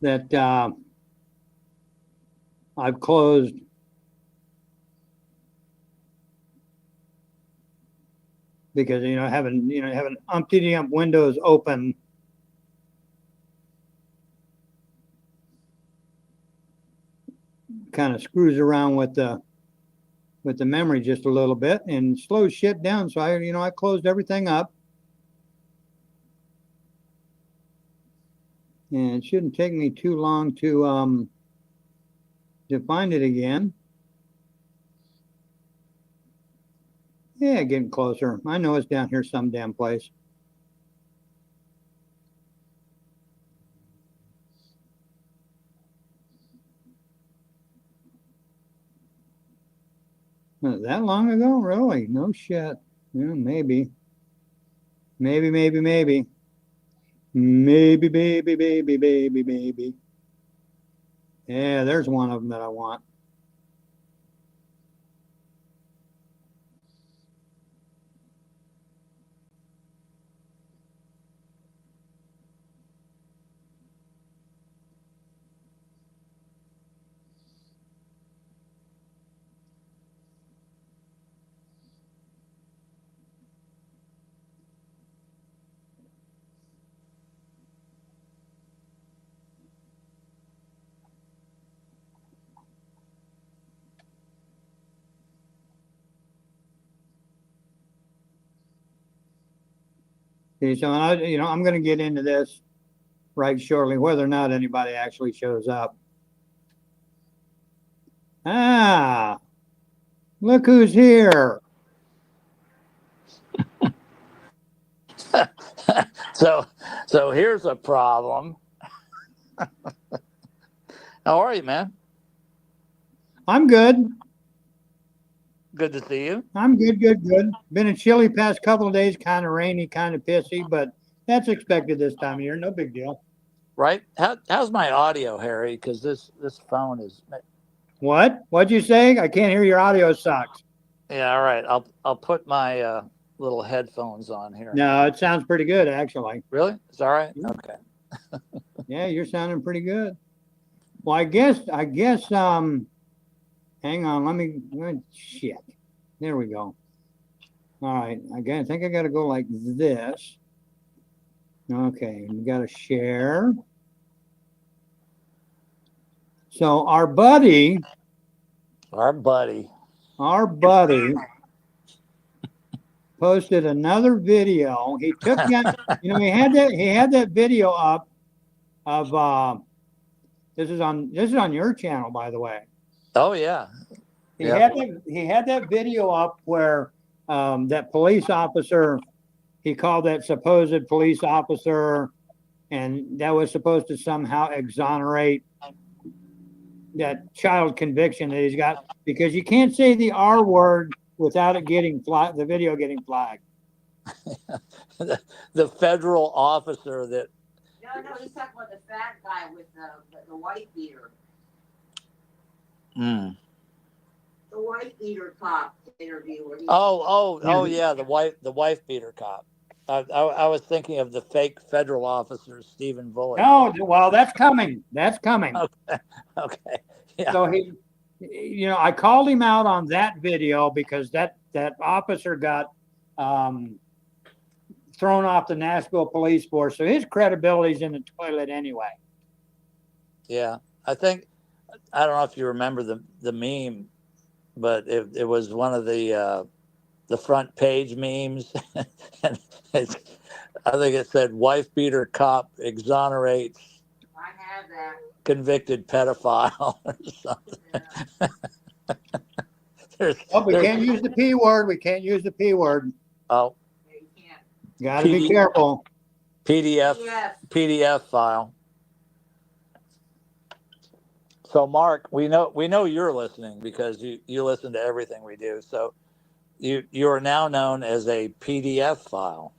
that I've closed because having umpty windows open kind of screws around with the memory just a little bit and slows shit down. So I closed everything up, and it shouldn't take me too long to find it again. Yeah, getting closer. I know it's down here some damn place. That long ago? Really? No shit. Yeah, maybe. Maybe. Maybe, baby. Yeah, there's one of them that I want. Okay, so I'm going to get into this right shortly, whether or not anybody actually shows up. Ah, look who's here. So here's a problem. How are you, man? I'm good. Good to see you. I'm good. Been a chilly past couple of days, kind of rainy, kind of pissy, but that's expected this time of year. No big deal. Right? How's my audio, Harry? Because this phone is. What? What'd you say? I can't hear. Your audio sucks. Yeah. All right. I'll put my little headphones on here. No, it sounds pretty good actually. Really? It's all right. Yeah. Okay. Yeah, you're sounding pretty good. Well, I guess. Hang on. Shit. There we go. All right. I think I got to go like this. Okay. We got to share. So our buddy posted another video. He took that. He had that video up of. This is on your channel, by the way. Oh yeah. He had that video up where that police officer, he called that supposed police officer, and that was supposed to somehow exonerate that child conviction that he's got, because you can't say the R word without it getting flagged, the video getting flagged. The federal officer that. No, he's talking about the fat guy with the white beater. Mm. The wife beater cop interview. Yeah, the wife beater cop. I was thinking of the fake federal officer, Stephen Bullock. No, well, that's coming. Okay. Yeah. So I called him out on that video because that officer got thrown off the Nashville police force. So his credibility's in the toilet anyway. Yeah. I don't know if you remember the meme, but it was one of the front page memes. And I think it said wife beater cop exonerates I have that. convicted pedophile or something. Yeah. We can't use the P word. We can't use the P word. Oh. Yeah, you can't. Got to be careful. PDF file. So Mark, we know you're listening because you listen to everything we do. So you are now known as a PDF file.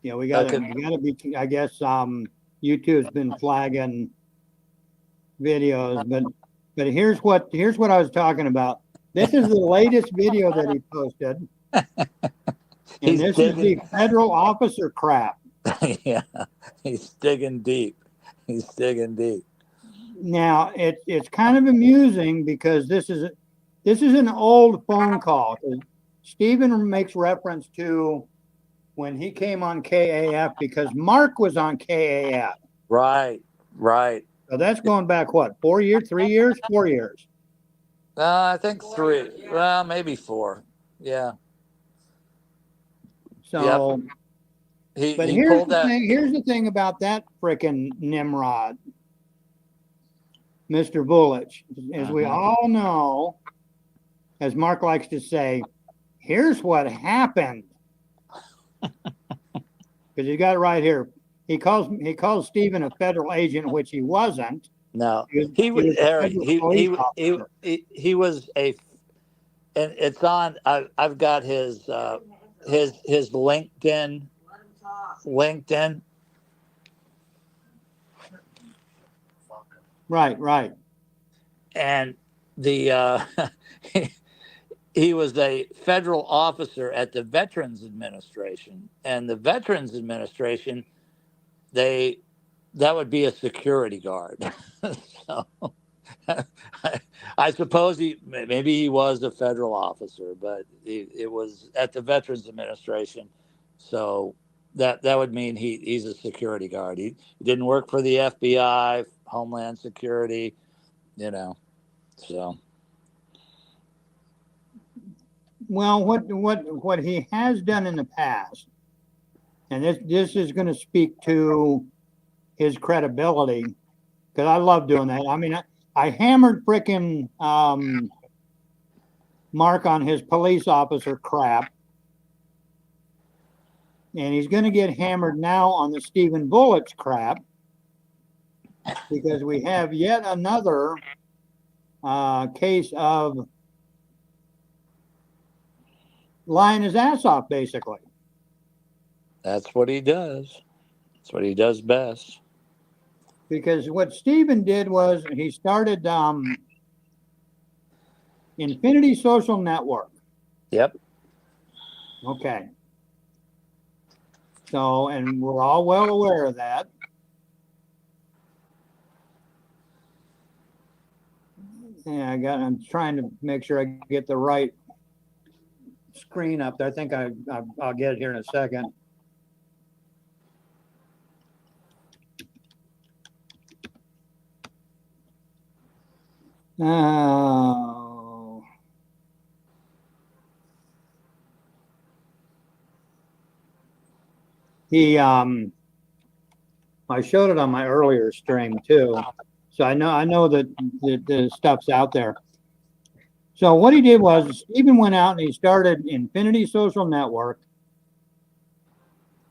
Yeah, we got to be. I guess YouTube's been flagging videos, but here's what I was talking about. This is the latest video that he posted, and this is the federal officer crap. Yeah, he's digging deep. He's digging deep. Now it's kind of amusing because this is an old phone call. Stephen makes reference to when he came on KAF because Mark was on KAF. Right, right. So that's going back what, 4 years, 3 years, 4 years. I think 3. Well, maybe 4. Yeah. So, but He here's pulled the that. thing. Here's the thing about that frickin' Nimrod, Mr. Bullich. As we all know, as Mark likes to say, here's what happened. Because you got it right here. He calls Stephen a federal agent, which he wasn't. No, He was a Harry. federal police officer. He was a, and it's on. I've got his LinkedIn. Let him talk. LinkedIn. Right. And the he was a federal officer at the Veterans Administration, and the Veterans Administration, that would be a security guard. So I suppose maybe he was a federal officer, but it was at the Veterans Administration. So that would mean he's a security guard. He didn't work for the FBI, Homeland Security, so. Well, what he has done in the past, and this is going to speak to his credibility, because I love doing that. I mean, I hammered frickin' Mark on his police officer crap, and he's going to get hammered now on the Stephen Bullich crap, because we have yet another case of lying his ass off, basically. That's what he does. That's what he does best. Because what Stephen did was he started Infinity Social Network. Yep. Okay. So, and we're all well aware of that. Yeah, I'm trying to make sure I get the right screen up there. I think I'll get it here in a second. Oh. I showed it on my earlier stream too. So I know that the stuff's out there. So what he did was Stephen went out and he started Infinity Social Network.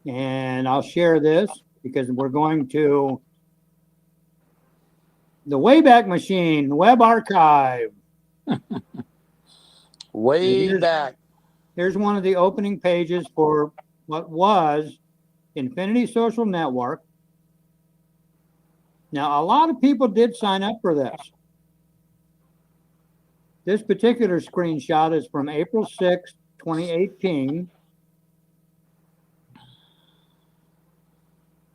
And I'll share this because we're going to the Wayback Machine, Web Archive. Way back. Here's one of the opening pages for what was Infinity Social Network. Now, a lot of people did sign up for this. This particular screenshot is from April 6, 2018.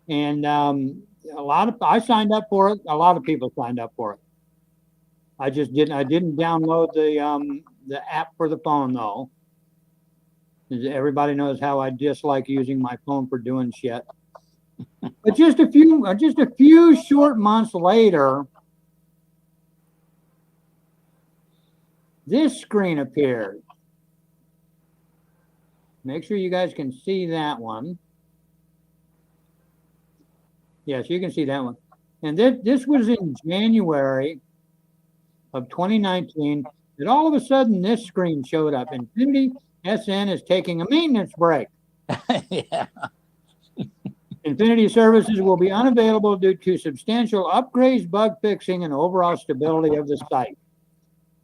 And I signed up for it. A lot of people signed up for it. I didn't download the app for the phone though. Everybody knows how I dislike using my phone for doing shit. But just a few short months later, this screen appeared. Make sure you guys can see that one. Yes, you can see that one. And this was in January of 2019. And all of a sudden, this screen showed up. Infinity SN is taking a maintenance break. Yeah. Infinity services will be unavailable due to substantial upgrades, bug fixing, and overall stability of the site.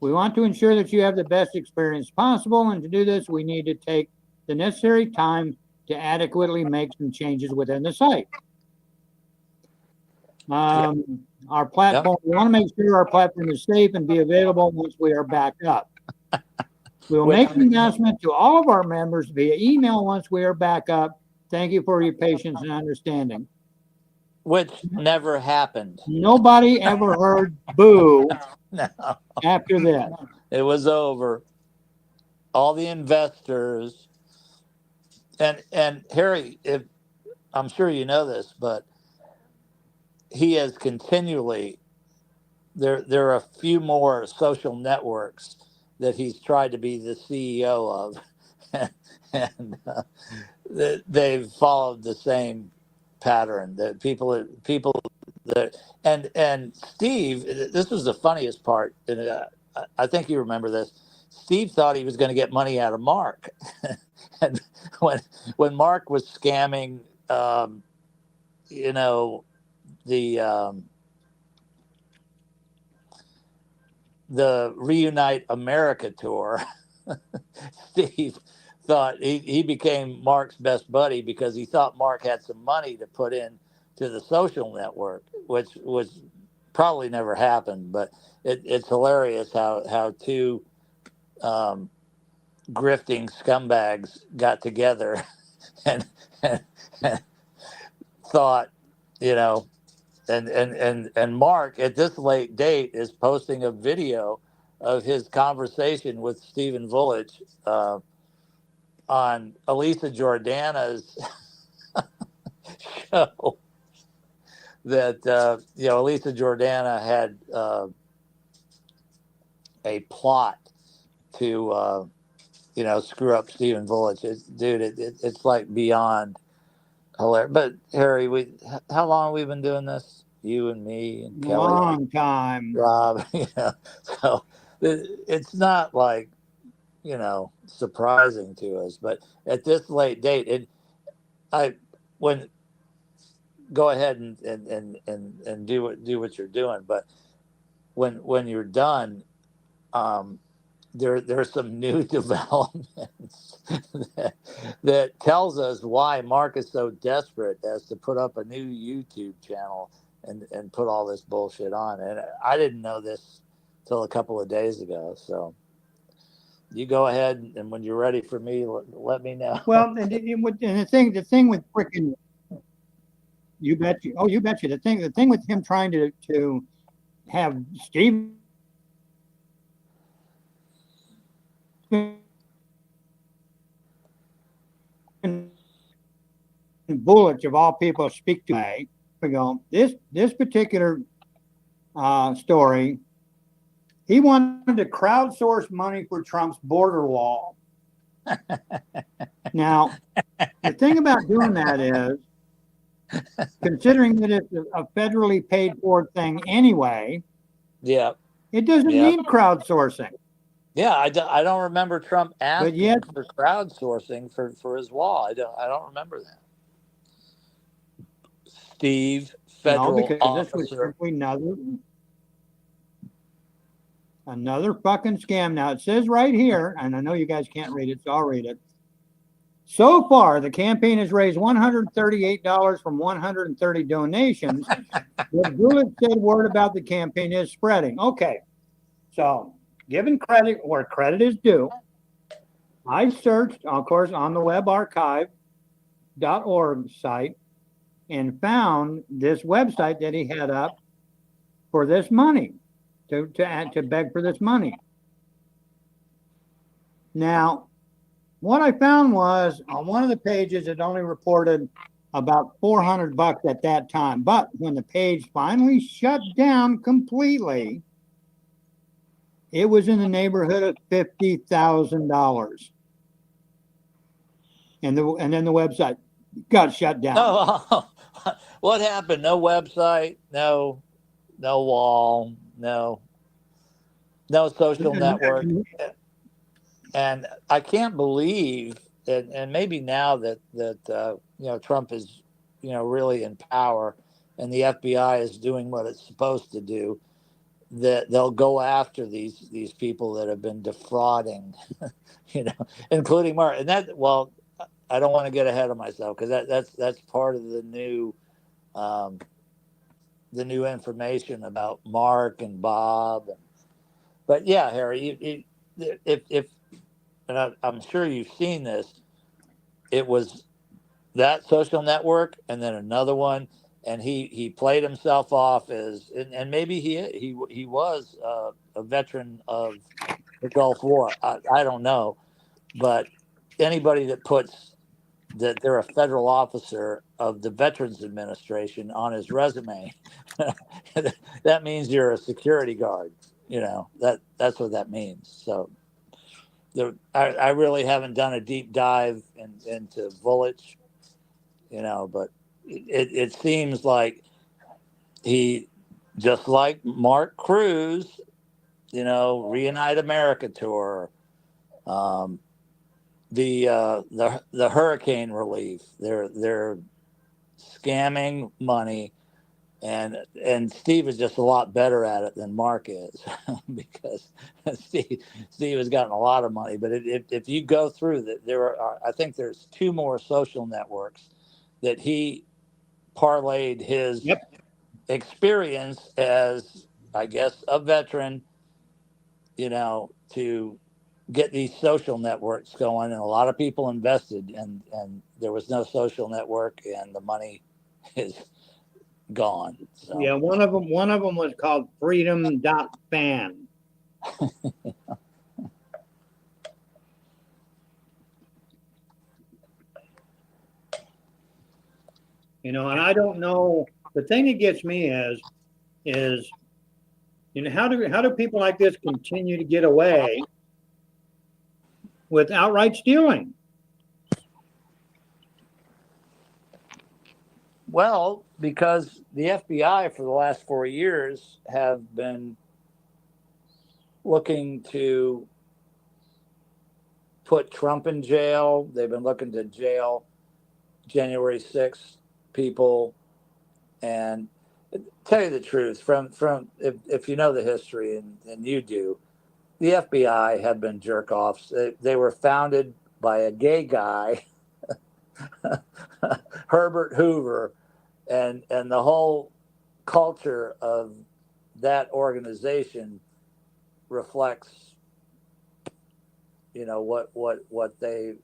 We want to ensure that you have the best experience possible, and to do this, we need to take the necessary time to adequately make some changes within the site. Our platform, we want to make sure our platform is safe and be available once we are back up. We will make an announcement to all of our members via email once we are back up. Thank you for your patience and understanding. Which never happened. Nobody ever heard boo No, after that. it was over. All the investors and Harry, if I'm sure you know this, but he has continually there are a few more social networks that he's tried to be the CEO of, and they've followed the same pattern. That people that and Steve, this was the funniest part, and I think you remember this. Steve thought he was going to get money out of Mark, and when Mark was scamming, you know, the Reunite America tour, Steve thought he became Mark's best buddy because he thought Mark had some money to put in to the social network, which was probably never happened. But it's hilarious how two grifting scumbags got together and, and thought, you know, and Mark at this late date is posting a video of his conversation with Stephen Vulich on Elisa Jordana's show. That you know, Elisa Jordana had a plot to you know, screw up Stephen Vulich. It's like beyond hilarious. But Harry, how long have we been doing this? You and me and Kelly, Long time. Rob. You know, so it's not like, you know, surprising to us. But at this late date, I when go ahead and do what you're doing. But when you're done, there's some new developments that tells us why Mark is so desperate as to put up a new YouTube channel and put all this bullshit on. And I didn't know this till a couple of days ago. So you go ahead, and when you're ready for me, let me know. Well, and the thing with freaking, you bet you. Oh, you bet you. The thing with him trying to have Steve Bullets of all people speak to me. We go, this particular story, he wanted to crowdsource money for Trump's border wall. Now, the thing about doing that is, considering that it's a federally paid for thing anyway, Yeah. it doesn't need crowdsourcing. Yeah, I don't remember Trump asking yet- for crowdsourcing for his wall. I don't remember that. Steve, federal No, because this was officer. simply another fucking scam. Now it says right here, and I know you guys can't read it, so I'll read it. So far, the campaign has raised $138 from 130 donations. The Bullet said word about the campaign is spreading. Okay, so giving credit where credit is due, I searched, of course, on the webarchive.org site and found this website that he had up for this money, to beg for this money. Now, what I found was on one of the pages, it only reported about $400 at that time. But when the page finally shut down completely, it was in the neighborhood of $50,000. And then the website got shut down. Oh, what happened? No website, no wall, no social network. And I can't believe, and maybe now that you know, Trump is, you know, really in power, and the FBI is doing what it's supposed to do, that they'll go after these people that have been defrauding, you know, including Mark. And that, well, I don't want to get ahead of myself because that's part of the new information about Mark and Bob. But yeah, Harry, if and I'm sure you've seen this, it was that social network, and then another one, and he played himself off as, and maybe he was a veteran of the Gulf War. I don't know, but anybody that puts that they're a federal officer of the Veterans Administration on his resume, that means you're a security guard. You know, that's what that means. So I really haven't done a deep dive into Vulich, you know, but it seems like he, just like Mark Cruz, you know, Reunite America tour, um, the hurricane relief, they're scamming money, and Steve is just a lot better at it than Mark is because Steve has gotten a lot of money. But if you go through that, there are, I think there's two more social networks that he parlayed his Yep. experience as, I guess, a veteran, you know, to get these social networks going, and a lot of people invested, and there was no social network, and the money is gone. So Yeah, one of them was called Freedom.fan. You know, and I don't know. The thing that gets me is you know, how do people like this continue to get away with outright stealing? well, because the FBI for the last 4 years have been looking to put Trump in jail. They've been looking to jail January 6th people. And tell you the truth, from if you know the history, and you do, the FBI have been jerk offs. They were founded by a gay guy, Herbert Hoover, and the whole culture of that organization reflects, you know, what they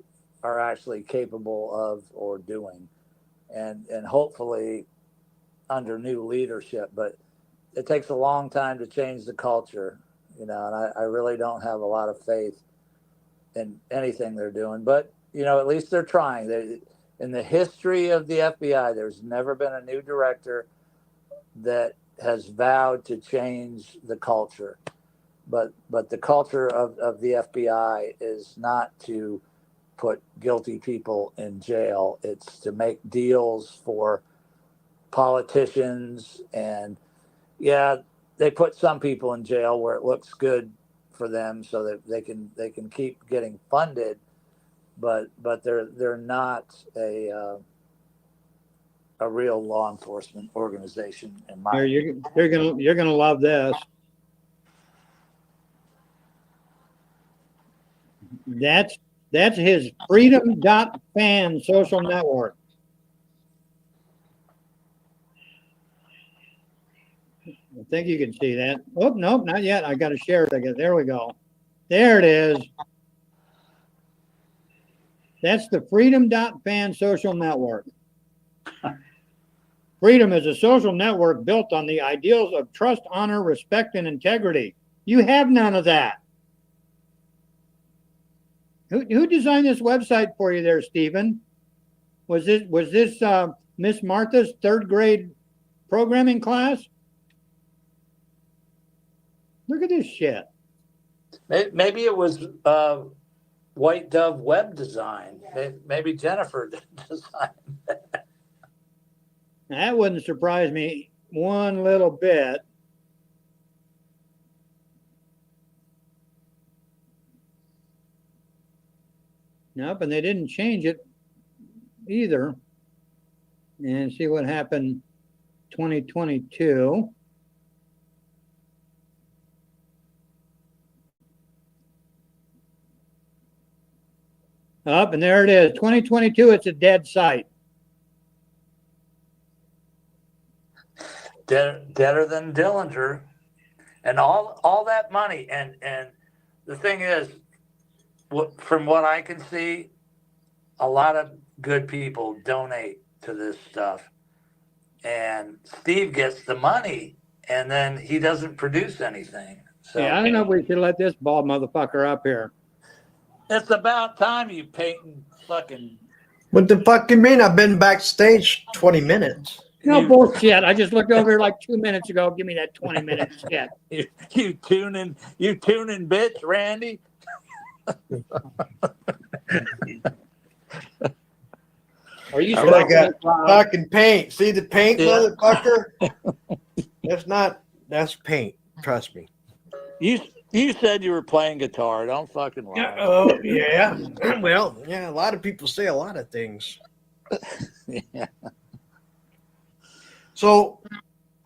are actually capable of or doing, and hopefully under new leadership. But it takes a long time to change the culture, you know, and I really don't have a lot of faith in anything they're doing. But, you know, at least they're trying. In the history of the FBI, there's never been a new director that has vowed to change the culture. But the culture of the FBI is not to put guilty people in jail. It's to make deals for politicians, and yeah, they put some people in jail where it looks good for them so that they can keep getting funded, but they're not a real law enforcement organization in my opinion. You're gonna love this. That's his Freedom.fan social network. I think you can see that. Oh, nope, not yet. I got to share it again. There we go. There it is. That's the Freedom.fan social network. Freedom is a social network built on the ideals of trust, honor, respect, and integrity. You have none of that. Who designed this website for you there, Stephen? Was this Miss Martha's third grade programming class? Look at this shit. Maybe it was White Dove Web Design. Maybe Jennifer designed. That wouldn't surprise me one little bit. Nope, and they didn't change it either. And see what happened 2022. Up, and there it is. 2022, it's a dead site. Deader than Dillinger, and all that money, and the thing is, from what I can see, a lot of good people donate to this stuff, and Steve gets the money, and then he doesn't produce anything. So Yeah, I don't know if we should let this bald motherfucker up here. it's about time you Peyton fucking. What the fuck you mean? I've been backstage 20 minutes. No you, bullshit. I just looked over here like 2 minutes ago. Give me that 20-minute shit. you tuning bitch, Randy. Are you But I got smoking, fucking paint. See the paint, Yeah. motherfucker? That's paint. Trust me. You said you were playing guitar. Don't fucking lie. Yeah. Oh, yeah. Well, yeah, a lot of people say a lot of things. Yeah. So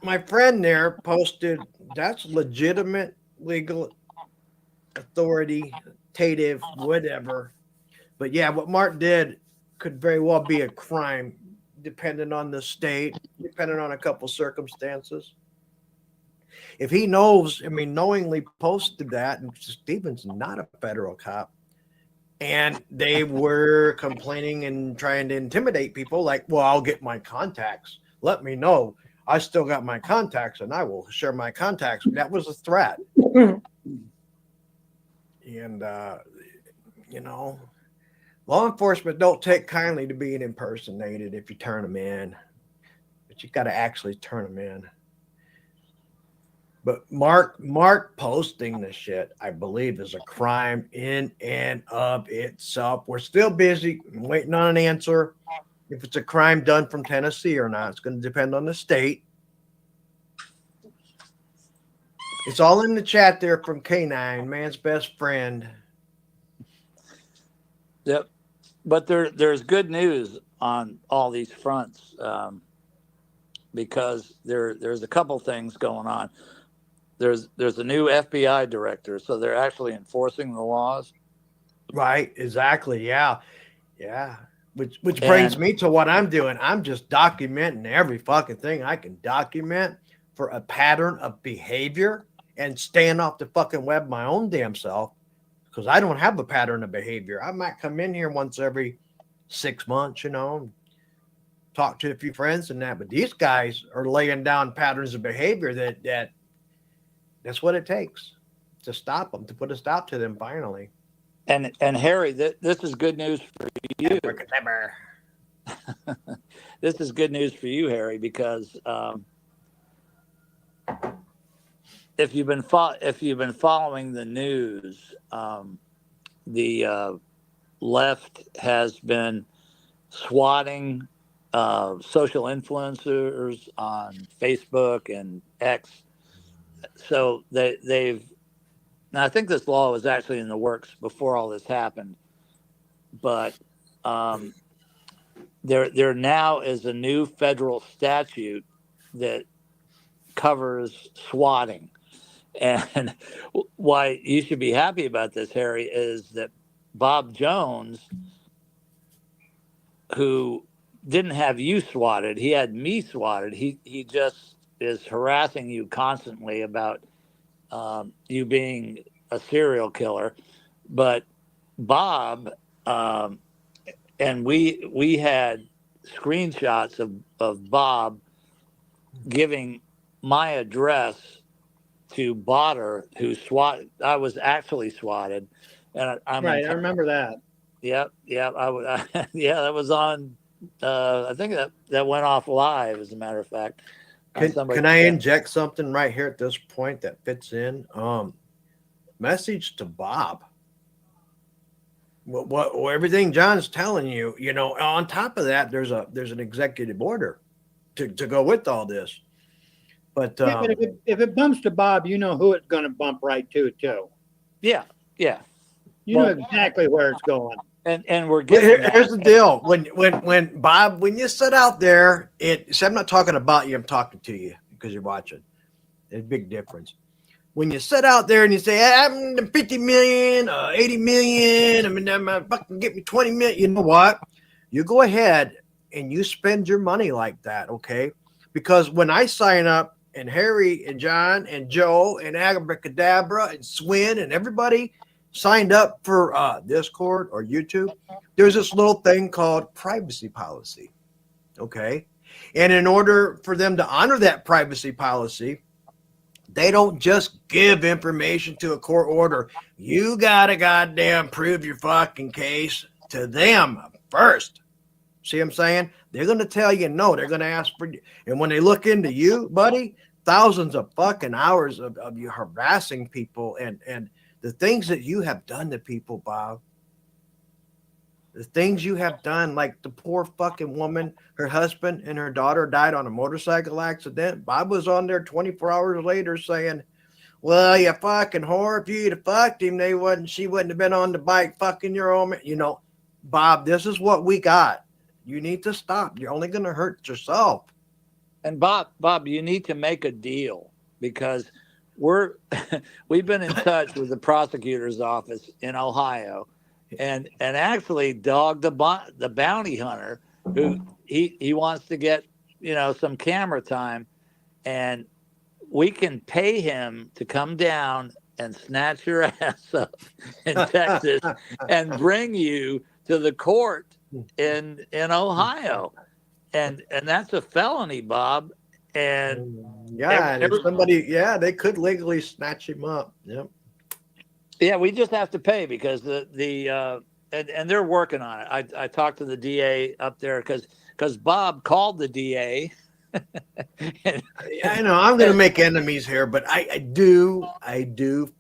my friend there posted that's legitimate legal authoritative, whatever. But yeah, what Mark did could very well be a crime, depending on the state, depending on a couple circumstances. If he knows, I mean, knowingly posted that, and Stephen's not a federal cop, and they were complaining and trying to intimidate people, like, well, I'll get my contacts. Let me know. I still got my contacts, and I will share my contacts. That was a threat. And, law enforcement don't take kindly to being impersonated if you turn them in. But you got to actually turn them in. But Mark posting the shit, I believe, is a crime in and of itself. We're still busy waiting on an answer. If it's a crime done from Tennessee or not, it's going to depend on the state. It's all in the chat there from K9, man's best friend. Yep. But there's good news on all these fronts, because there's a couple things going on. There's a new FBI director, so they're actually enforcing the laws. Right, exactly. Yeah. Which brings me to what I'm doing. I'm just documenting every fucking thing I can document for a pattern of behavior and staying off the fucking web my own damn self, because I don't have a pattern of behavior. I might come in here once every 6 months, talk to a few friends and that, but these guys are laying down patterns of behavior that's what it takes to stop them, to put a stop to them finally. And Harry, this is good news for you. This is good news for you, Harry, because if you've been following the news, the left has been swatting social influencers on Facebook and X. So they've. Now, I think this law was actually in the works before all this happened, but there now is a new federal statute that covers swatting. And why you should be happy about this, Harry, is that Bob Jones, who didn't have you swatted, he had me swatted. He just is harassing you constantly about you being a serial killer. But Bob, and we had screenshots of Bob giving my address to Botter, who I was actually swatted, and I'm right, I remember that. Yep. Yeah, that was on. I think that went off live, as a matter of fact. Can I inject something right here at this point that fits in? Message to Bob. What everything John's telling you, on top of that, there's an executive order to go with all this. But, yeah, but if it bumps to Bob, you know who it's going to bump right to, too. Yeah. You know exactly where it's going. And we're getting here's the deal. When Bob, when you sit out there, so I'm not talking about you, I'm talking to you because you're watching. There's a big difference. When you sit out there and you say, I'm 50 million, 80 million, I'm fucking get me 20 million. You know what? You go ahead and you spend your money like that, okay? Because when I sign up, and Harry and John and Joe and Abracadabra and Swin and everybody signed up for Discord or YouTube, there's this little thing called privacy policy. Okay. And in order for them to honor that privacy policy, they don't just give information to a court order. You got to goddamn prove your fucking case to them first. See what I'm saying? They're going to tell you no. They're going to ask for you. And when they look into you, buddy, thousands of fucking hours of you harassing people and the things that you have done to people, Bob. The things you have done, like the poor fucking woman, her husband and her daughter died on a motorcycle accident. Bob was on there 24 hours later saying, well, you fucking whore, if you'd have fucked him, she wouldn't have been on the bike fucking your own. You know, Bob, this is what we got. You need to stop. You're only going to hurt yourself. And Bob, you need to make a deal because we've been in touch with the prosecutor's office in Ohio. And actually, Dog the bounty hunter, who he wants to get some camera time, and we can pay him to come down and snatch your ass up in Texas and bring you to the court in Ohio, and that's a felony, Bob. And they could legally snatch him up. Yep. Yeah, we just have to pay because and they're working on it. I talked to the DA up there because Bob called the DA. I know I'm going to make enemies here, but I do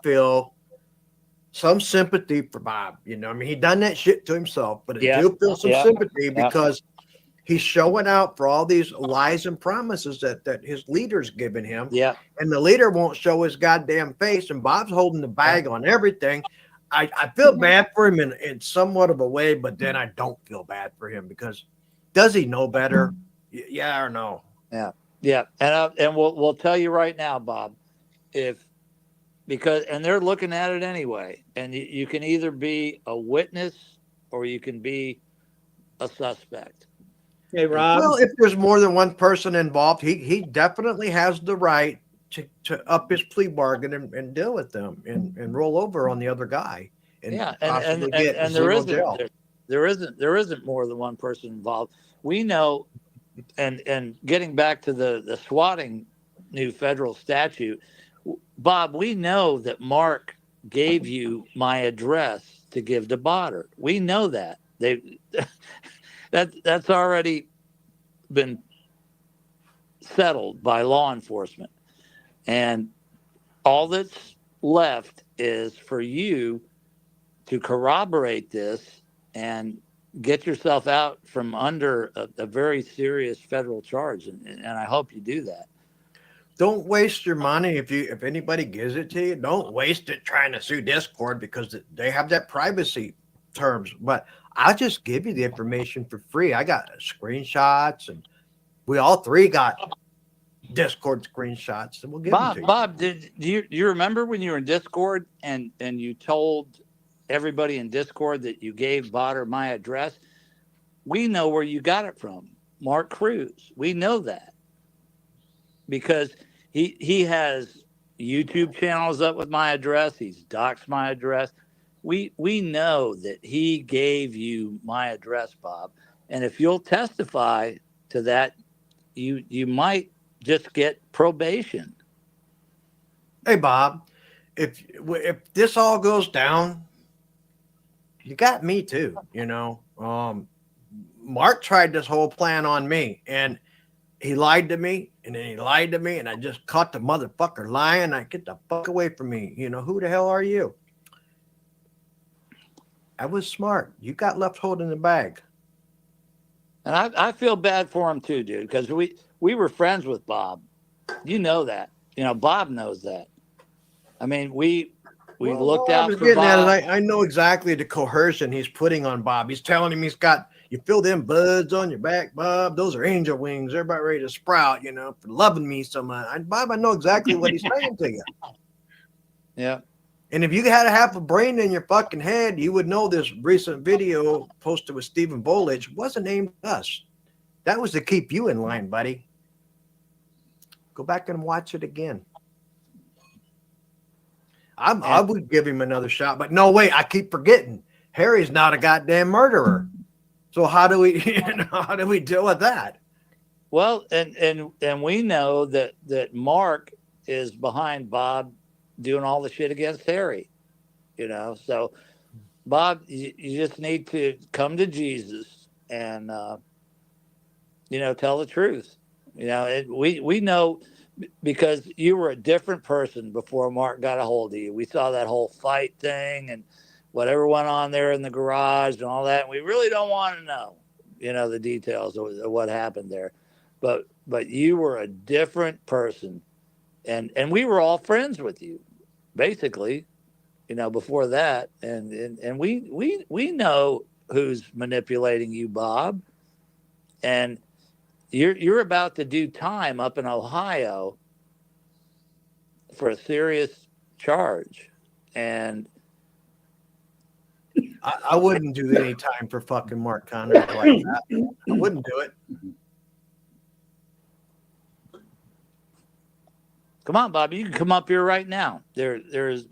feel some sympathy for Bob. I mean, he done that shit to himself, but I do feel some sympathy because he's showing out for all these lies and promises that his leader's giving him. Yeah. And the leader won't show his goddamn face, and Bob's holding the bag on everything. I feel bad for him in somewhat of a way, but then I don't feel bad for him because does he know better? Yeah or no? Yeah. Yeah. And we'll tell you right now, Bob, because they're looking at it anyway, and you can either be a witness or you can be a suspect. Hey, Rob. Well, if there's more than one person involved, he definitely has the right to up his plea bargain and deal with them and roll over on the other guy. And there isn't more than one person involved. We know, and getting back to the swatting new federal statute, Bob, we know that Mark gave you my address to give to Botter. We know that that's already been settled by law enforcement, and all that's left is for you to corroborate this and get yourself out from under a very serious federal charge, and I hope you do that. Don't waste your money if anybody gives it to you. Don't waste it trying to sue Discord because they have that privacy terms. But I'll just give you the information for free. I got screenshots, and we all three got Discord screenshots, and we'll give them to you. Bob, do you remember when you were in Discord and you told everybody in Discord that you gave Botter my address? We know where you got it from, Mark Cruz. We know that because he has YouTube channels up with my address. He's doxed my address. We know that he gave you my address, Bob. And if you'll testify to that, you might just get probation. Hey, Bob, if this all goes down, you got me too. Mark tried this whole plan on me, and he lied to me, and then he lied to me, and I just caught the motherfucker lying. I get the fuck away from me. Who the hell are you? I was smart. You got left holding the bag. And I feel bad for him too, dude, because we were friends with Bob. You know that. Bob knows that. I mean, we looked out for Bob. I know exactly the coercion he's putting on Bob. He's telling him you feel them buds on your back, Bob. Those are angel wings. They're about ready to sprout, for loving me so much. Bob, I know exactly what he's saying to you. Yeah. And if you had a half a brain in your fucking head, you would know this recent video posted with Stephen Bolich wasn't aimed at us. That was to keep you in line, buddy. Go back and watch it again. I would give him another shot, but no, wait, I keep forgetting. Harry's not a goddamn murderer. So how do we deal with that? Well, and we know that Mark is behind Bob doing all the shit against Harry. So Bob, you just need to come to Jesus and tell the truth. We know, because you were a different person before Mark got a hold of you. We saw that whole fight thing and whatever went on there in the garage and all that. And we really don't want to know, the details of what happened there. But you were a different person, and we were all friends with you, basically, before that. And we know who's manipulating you, Bob. And you're about to do time up in Ohio for a serious charge. And I wouldn't do any time for fucking Mark Connor like that. I wouldn't do it. come on, Bob, you can come up here right now. There's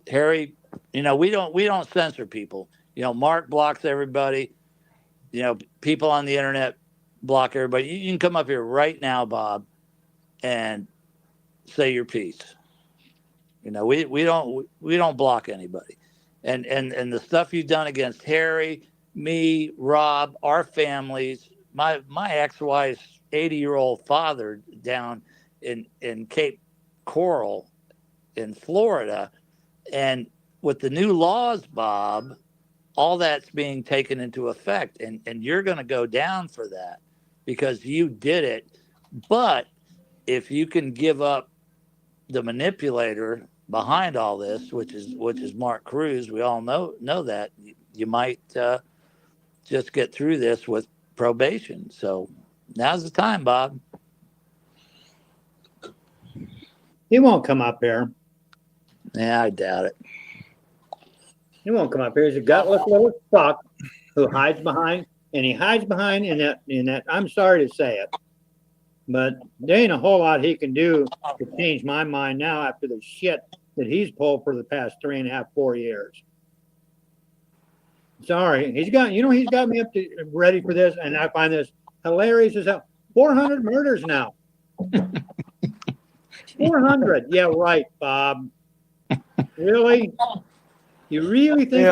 Harry. We don't censor people. Mark blocks everybody. People on the internet block everybody. You can come up here right now, Bob, and say your piece. We don't block anybody. And the stuff you've done against Harry, me, Rob, our families, my ex-wife's 80-year-old father down in Cape Coral in Florida. And with the new laws, Bob, all that's being taken into effect, and you're going to go down for that because you did it. But if you can give up the manipulator behind all this, which is Mark Cruz, we all know that, you might just get through this with probation. So now's the time, Bob. He won't come up here. Yeah, I doubt it. He won't come up here. He's a gutless little fuck who hides behind, and he hides behind in that. I'm sorry to say it, but there ain't a whole lot he can do to change my mind now after the shit that he's pulled for the past 3.5, 4 years. Sorry, he's got me up to ready for this, and I find this hilarious as hell. 400 murders now. 400. Yeah, right, Bob. Really? You really think?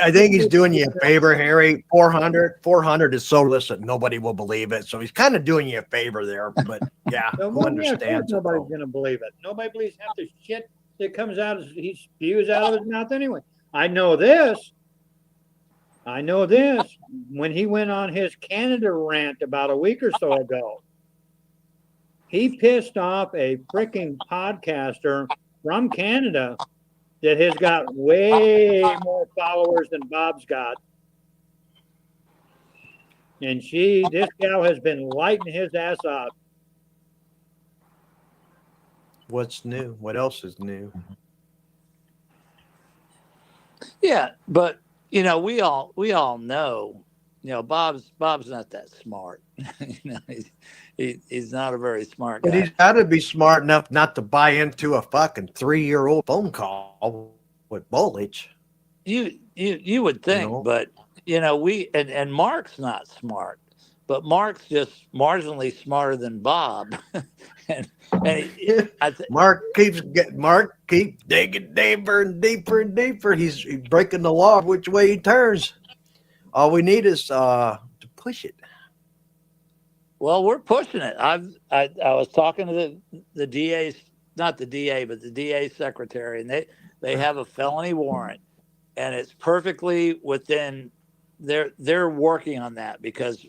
I think he's doing you a favor, Harry. 400 is so listen, nobody will believe it. So he's kind of doing you a favor there. But yeah, who understands? Nobody's going to believe it. Nobody believes half the shit that comes out as he spews out of his mouth anyway. I know this. When he went on his Canada rant about a week or so ago, he pissed off a freaking podcaster from Canada that has got way more followers than Bob's got. And this gal has been lighting his ass up. What's new? What else is new? Yeah, but we all know, Bob's not that smart. He's not a very smart guy. But he's got to be smart enough not to buy into a fucking 3-year-old phone call with Bullich. You would think, but we and Mark's not smart, but Mark's just marginally smarter than Bob. and Mark keeps digging deeper and deeper and deeper. He's breaking the law which way he turns. All we need is to push it. Well, we're pushing it. I was talking to the DA's, not the DA, but the DA's secretary, and they have a felony warrant, and it's perfectly within. They're working on that because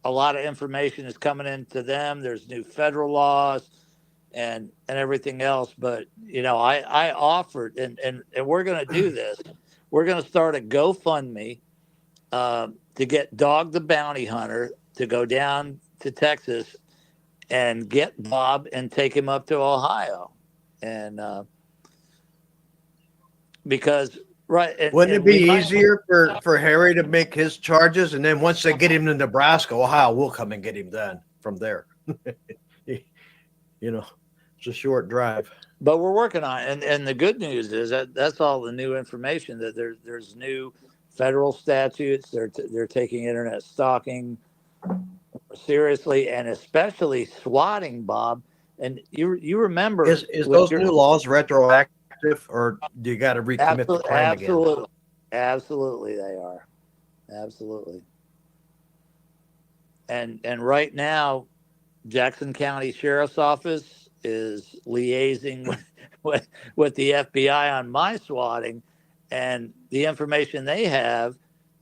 a lot of information is coming into them. There's new federal laws and everything else. But I offered, and we're going to do this. We're going to start a GoFundMe to get Dog the Bounty Hunter to go down to Texas and get Bob and take him up to Ohio. And because wouldn't it be easier for Harry to make his charges, and then once they get him to Nebraska, Ohio, we'll come and get him then from there. It's a short drive. but we're working on it. And the good news is that that's all the new information, that there's new federal statutes. They're taking internet stalking seriously, and especially swatting, Bob. And you remember Is those new laws retroactive, or do you got to recommit the crime again? Absolutely, they are. Absolutely. And right now, Jackson County Sheriff's Office is liaising with the FBI on my swatting, and the information they have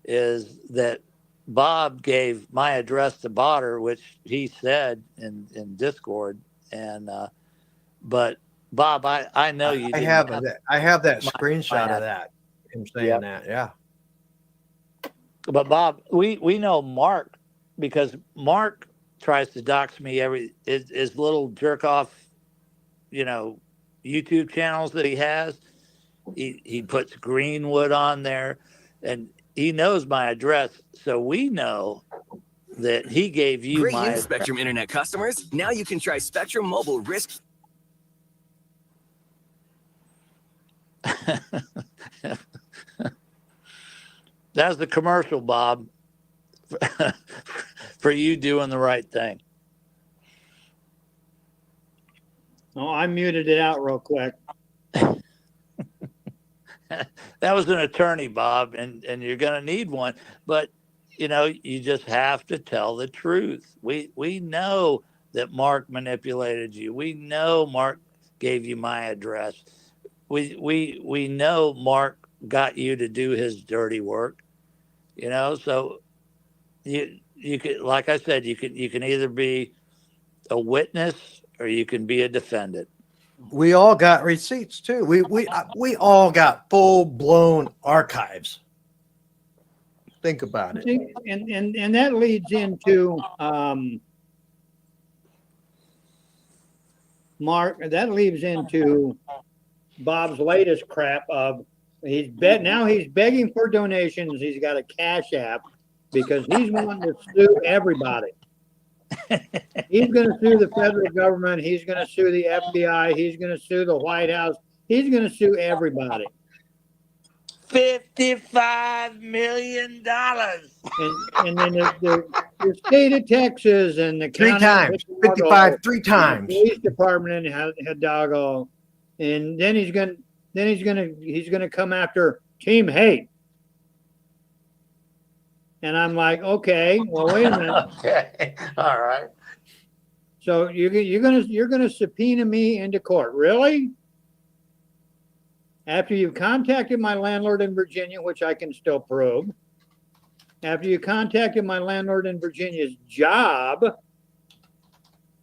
is that Bob gave my address to Botter, which he said in Discord, and but Bob, I know you. I have that screenshot of that, him saying that, yeah. But Bob, we know Mark, because Mark tries to dox me his little jerk off, YouTube channels that he has. He puts Greenwood on there, and he knows my address, so we know that he gave you Great my news, Spectrum Internet customers. Now you can try Spectrum Mobile risk. That's the commercial, Bob, for you doing the right thing. Oh, I muted it out real quick. That was an attorney, Bob, and you're going to need one. But, you just have to tell the truth. We know that Mark manipulated you. We know Mark gave you my address. We know Mark got you to do his dirty work. So you could, like I said, you can either be a witness or you can be a defendant. We all got receipts too. We all got full blown archives. Think about it. And that leads into Mark. That leads into Bob's latest crap of he's begging for donations. He's got a Cash App because he's wanting to sue everybody. He's going to sue the federal government. He's going to sue the FBI. He's going to sue the White House. He's going to sue everybody. $55 million. And then the state of Texas and the Three county times, Chicago, 55, three times. the police department in Hidalgo, and then he's gonna come after Team Hate. And I'm like, okay, well, wait a minute. Okay, all right. So you're gonna subpoena me into court, really? After you've contacted my landlord in Virginia, which I can still prove. After you contacted my landlord in Virginia's job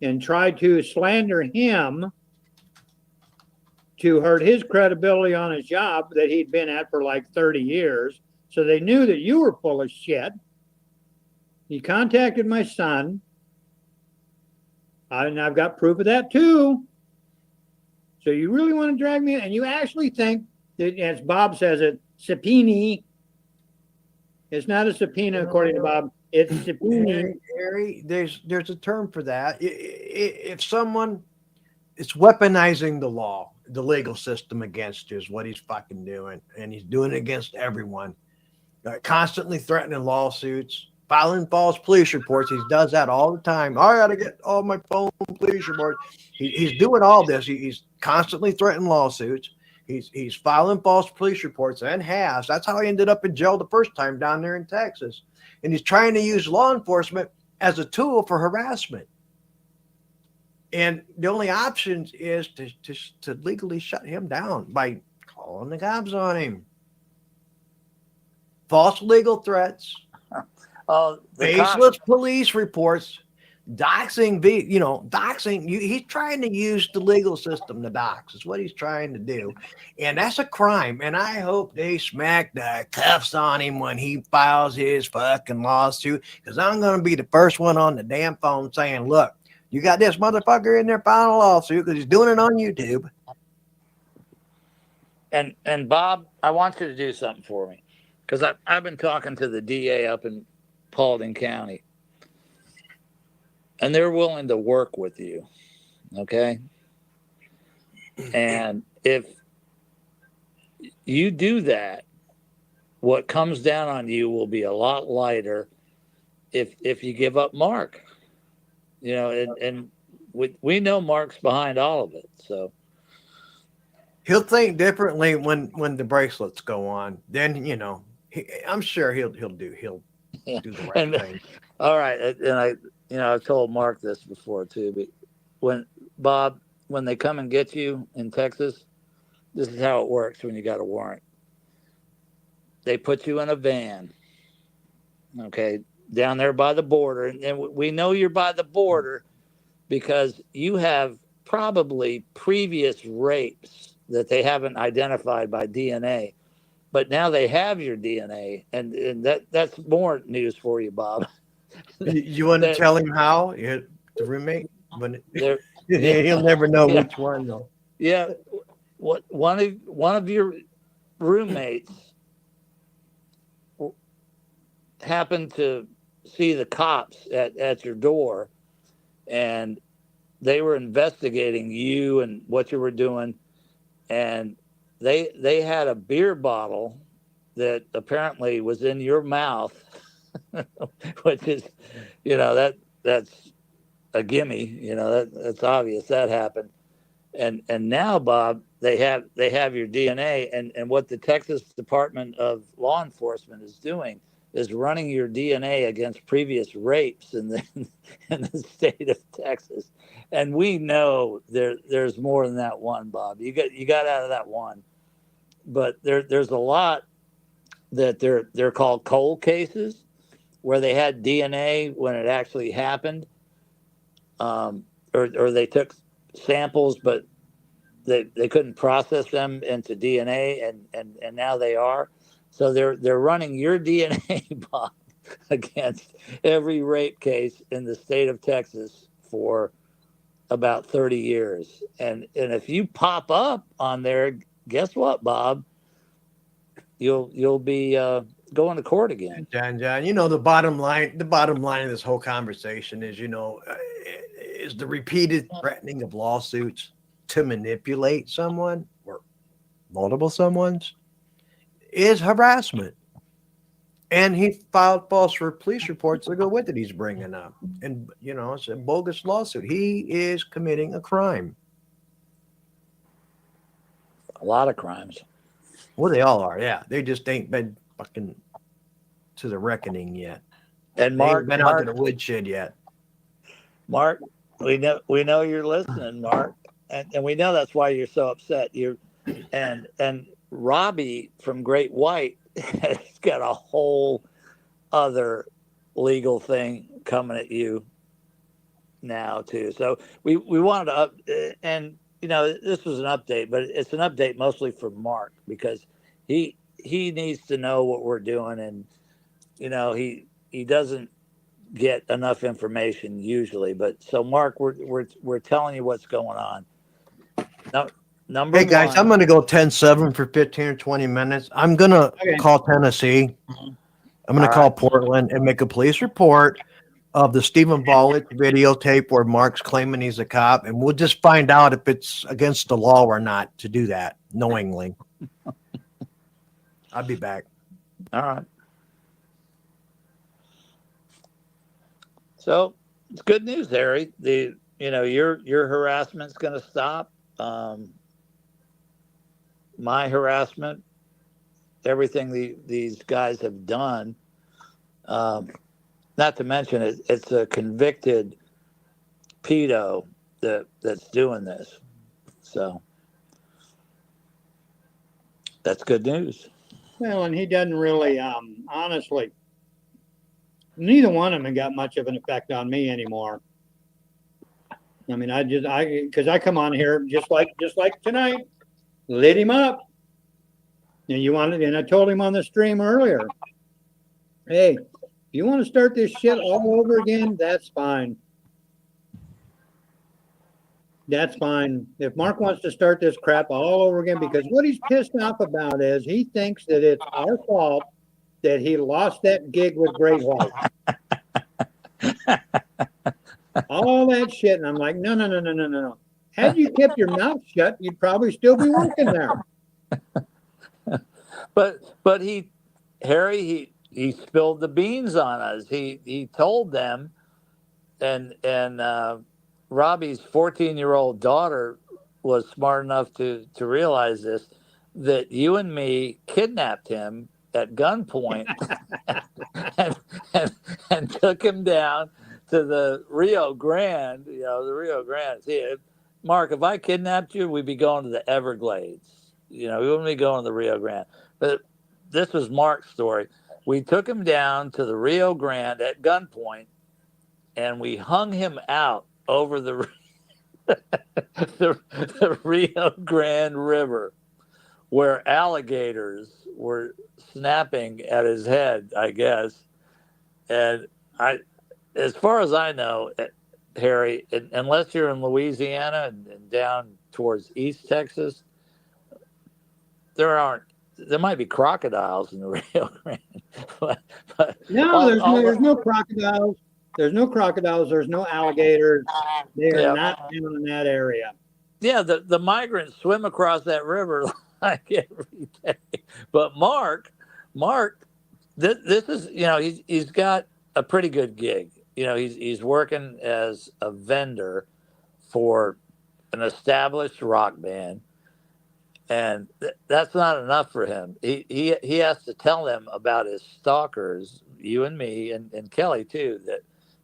and tried to slander him to hurt his credibility on his job that he'd been at for like 30 years. So they knew that you were full of shit. You contacted my son. And I've got proof of that too. So you really want to drag me in? And you actually think that, as Bob says it, subpoena. It's not a subpoena, according to Bob. It's subpoena. Harry, there's a term for that. If someone is weaponizing the law, the legal system against you is what he's fucking doing. And he's doing it against everyone. Constantly threatening lawsuits, filing false police reports. He does that all the time. I got to get all my phone police reports. He's doing all this. He's constantly threatening lawsuits. He's filing false police reports and has. That's how he ended up in jail the first time down there in Texas. And he's trying to use law enforcement as a tool for harassment. And the only option is to legally shut him down by calling the cops on him. False legal threats. Baseless police reports. Doxing, doxing. He's trying to use the legal system to dox. Is what he's trying to do, and that's a crime. And I hope they smack the cuffs on him when he files his fucking lawsuit, because I'm going to be the first one on the damn phone saying, "Look, you got this motherfucker in there filing a lawsuit because he's doing it on YouTube." And Bob, I want you to do something for me, because I've been talking to the DA up in Paulding County. And they're willing to work with you, okay? And if you do that, what comes down on you will be a lot lighter if you give up Mark. And we know Mark's behind all of it. So He'll think differently when the bracelets go on. Then I'm sure he'll do yeah. the right And thing. all right, and I've told Mark this before too, but when they come and get you in Texas, this is how it works when you got a warrant. They put you in a van, okay, down there by the border, and we know you're by the border because you have probably previous rapes that they haven't identified by DNA, but now they have your DNA, and that's more news for you, Bob. You want to tell him how? The roommate? He'll never know which one though. Yeah, one of your roommates happened to see the cops at your door, and they were investigating you and what you were doing, and they had a beer bottle that apparently was in your mouth, which is, that's a gimme. That's obvious that happened. And now, Bob, they have your DNA, and what the Texas Department of Law Enforcement is doing is running your DNA against previous rapes in the state of Texas. And we know there's more than that one, Bob. You got out of that one, but there's a lot that they're called cold cases, where they had DNA when it actually happened, or they took samples, but they couldn't process them into DNA, and now they are. So they're running your DNA, Bob, against every rape case in the state of Texas for about 30 years. And if you pop up on there, guess what, Bob? You'll be going to court again. John, the bottom line of this whole conversation is, is the repeated threatening of lawsuits to manipulate someone or multiple someone's is harassment. And he filed false police reports to go with it. He's bringing up, and it's a bogus lawsuit. He is committing a crime. A lot of crimes. Well, they all are. Yeah, they just ain't been fucking to the reckoning yet. And Mark, ain't been out to the woodshed yet. Mark, we know you're listening, Mark, and we know that's why you're so upset. And Robbie from Great White has got a whole other legal thing coming at you now too. So we wanted to this was an update, but it's an update mostly for Mark, because he needs to know what we're doing, and he doesn't get enough information usually. But so Mark, we're telling you what's going on. Number hey guys, one, I'm going to go 10-7 for 15 or 20 minutes. I'm going to call Tennessee. I'm going to call Portland and make a police report of the Stephen Vollich videotape where Mark's claiming he's a cop, and we'll just find out if it's against the law or not to do that knowingly. I'll be back. All right. So it's good news, Harry. Your harassment's going to stop. My harassment, everything these guys have done. Not to mention it's a convicted pedo that's doing this. So that's good news. Well, and he doesn't really, honestly, neither one of them got much of an effect on me anymore. I mean, because I come on here just like tonight, lit him up. And I told him on the stream earlier, hey, if you want to start this shit all over again, that's fine. That's fine. If Mark wants to start this crap all over again, because what he's pissed off about is he thinks that it's our fault that he lost that gig with Great White. All that shit. And I'm like, no. Had you kept your mouth shut, you'd probably still be working there. But he spilled the beans on us. He told them, and Robbie's 14-year-old daughter was smart enough to realize this, that you and me kidnapped him at gunpoint and, and took him down to the Rio Grande. The Rio Grande. See, Mark, if I kidnapped you, we'd be going to the Everglades. We wouldn't be going to the Rio Grande. But this was Mark's story. We took him down to the Rio Grande at gunpoint, and we hung him out over the the Rio Grande River, where alligators were snapping at his head, I guess. And as far as I know, Harry, unless you're in Louisiana and down towards East Texas, there might be crocodiles in the Rio Grande. but No, there's no crocodiles. There's no crocodiles. There's no alligators. They are not down in that area. Yeah, the migrants swim across that river like every day. But Mark, this is he's got a pretty good gig. He's working as a vendor for an established rock band, and that's not enough for him. He has to tell them about his stalkers, you and me, and Kelly too,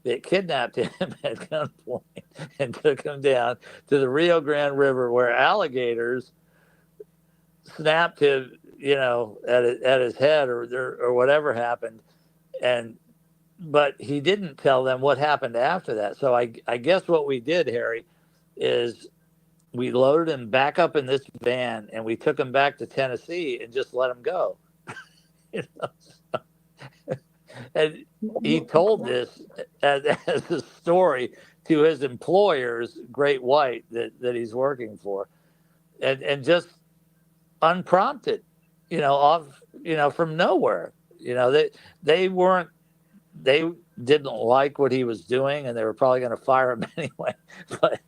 that kidnapped him at gunpoint and took him down to the Rio Grande River, where alligators snapped him, at his head or whatever happened. But he didn't tell them what happened after that. So I guess what we did, Harry, is we loaded him back up in this van and we took him back to Tennessee and just let him go. And he told this as a story to his employers, Great White, that he's working for, and just unprompted, from nowhere. They didn't like what he was doing, and they were probably going to fire him anyway. But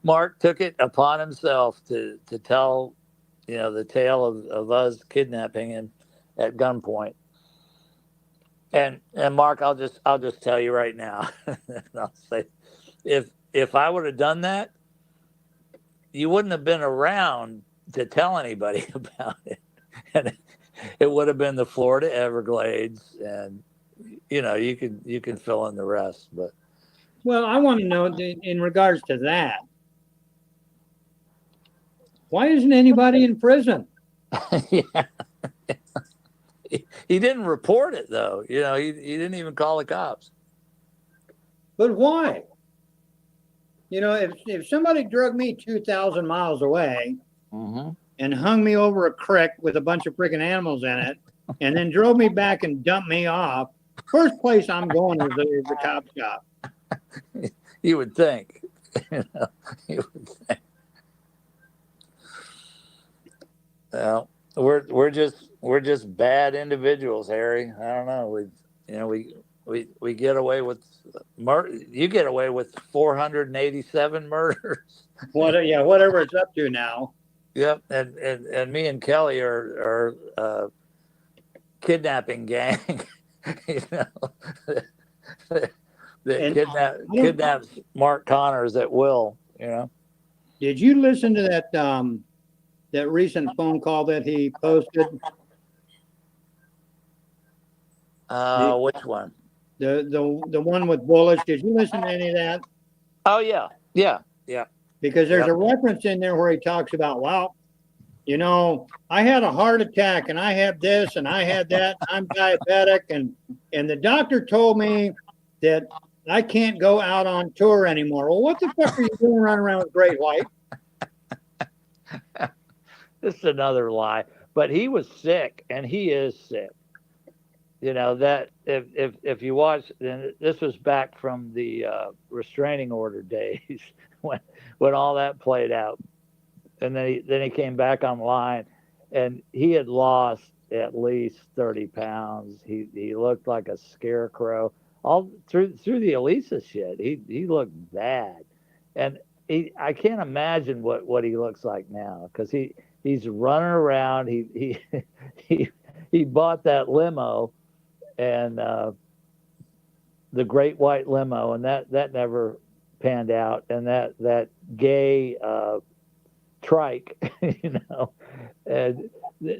Mark took it upon himself to tell, the tale of us kidnapping him at gunpoint. And Mark, I'll just tell you right now, I'll say, if I would have done that, you wouldn't have been around to tell anybody about it, and it would have been the Florida Everglades, and you can fill in the rest. But well, I want to know in regards to that, why isn't anybody in prison? Yeah. He didn't report it though. He didn't even call the cops. But why? If somebody drug me 2,000 miles away and hung me over a creek with a bunch of freaking animals in it, and then drove me back and dumped me off, first place I'm going is the cop shop. You would think. You would think. Well, we're just bad individuals, Harry. I don't know. We get away with murder. You get away with 487 murders. Whatever it's up to now. Yep, and me and Kelly are kidnapping gang. That kidnaps Mark Connors at will. Did you listen to that recent phone call that he posted? Which one? The one with bullets. Did you listen to any of that? Oh yeah. Because there's a reference in there where he talks about, I had a heart attack and I had this and I had that. I'm diabetic and the doctor told me that I can't go out on tour anymore. Well, what the fuck are you doing running around with Great White? This is another lie. But he was sick, and he is sick. That if you watch, and this was back from the restraining order days when all that played out, and then he came back online, and he had lost at least 30 pounds. He looked like a scarecrow all through the Elisa shit. He looked bad, and I can't imagine what he looks like now, because he's running around. He bought that limo, and the great white limo, and that never panned out, and that gay trike, and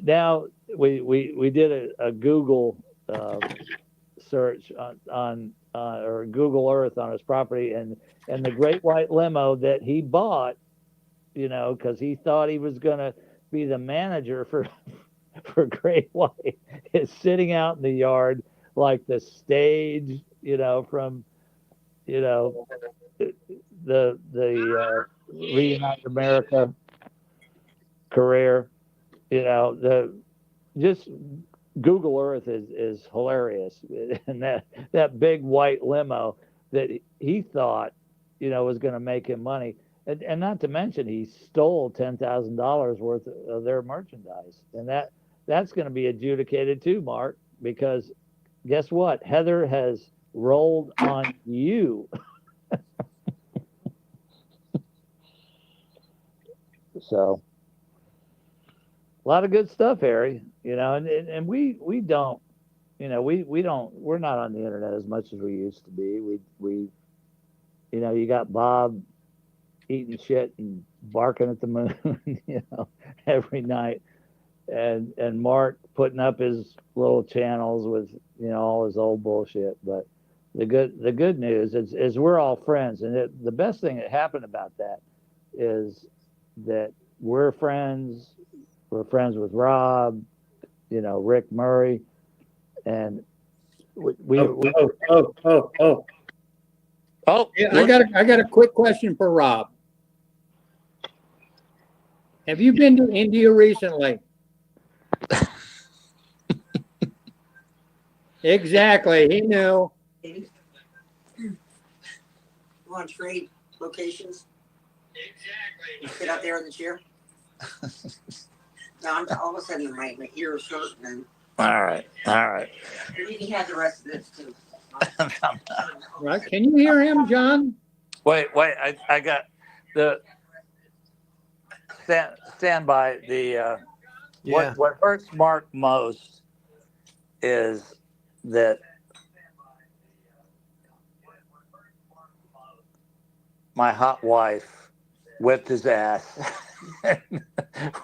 now we did a Google search on or Google Earth on his property, and the great white limo that he bought, because he thought he was going to be the manager for Great White, is sitting out in the yard like the stage, from the Reunite America career. Just Google Earth is hilarious, and that big white limo that he thought was going to make him money, and not to mention he stole $10,000 worth of their merchandise, and that's going to be adjudicated too, Mark, because guess what? Heather has rolled on you. So a lot of good stuff, Harry, and we don't, we're not on the internet as much as we used to be. We you got Bob eating shit and barking at the moon, every night, and Mark putting up his little channels with, all his old bullshit. But the good news is we're all friends, and the best thing that happened about that is that we're friends. We're friends with Rob, Rick Murray, and Yeah, I got a quick question for Rob. Have you been to India recently? Exactly, he knew. You want to trade locations? Exactly. You sit out there in the chair. No, I'm all of a sudden my ears hurt, and all right. you can have the rest of this too. Right? Can you hear him, John? Wait, I got the stand by. The what hurts Mark most is that my hot wife whipped his ass.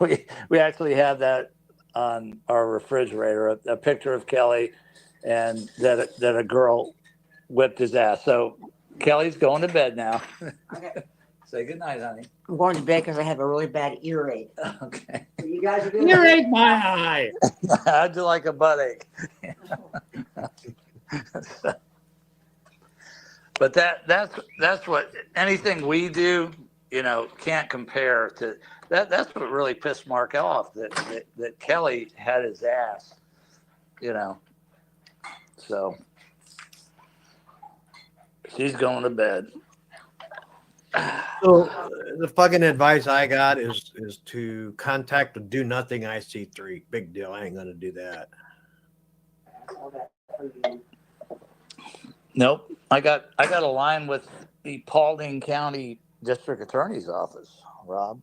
we actually have that on our refrigerator, a picture of Kelly, and that a girl whipped his ass. So Kelly's going to bed now. Okay. Say good night, honey. I'm going to bed because I have a really bad earache. Okay. So you guys are doing Earache my eye. How'd you like a butt ache? But that's what anything we do, can't compare to that. That's what really pissed Mark off, that Kelly had his ass, so she's going to bed. So the fucking advice I got is to contact the Do Nothing IC3. Big deal. I ain't gonna do that. Nope. I got a line with the Paulding County District Attorney's Office, Rob.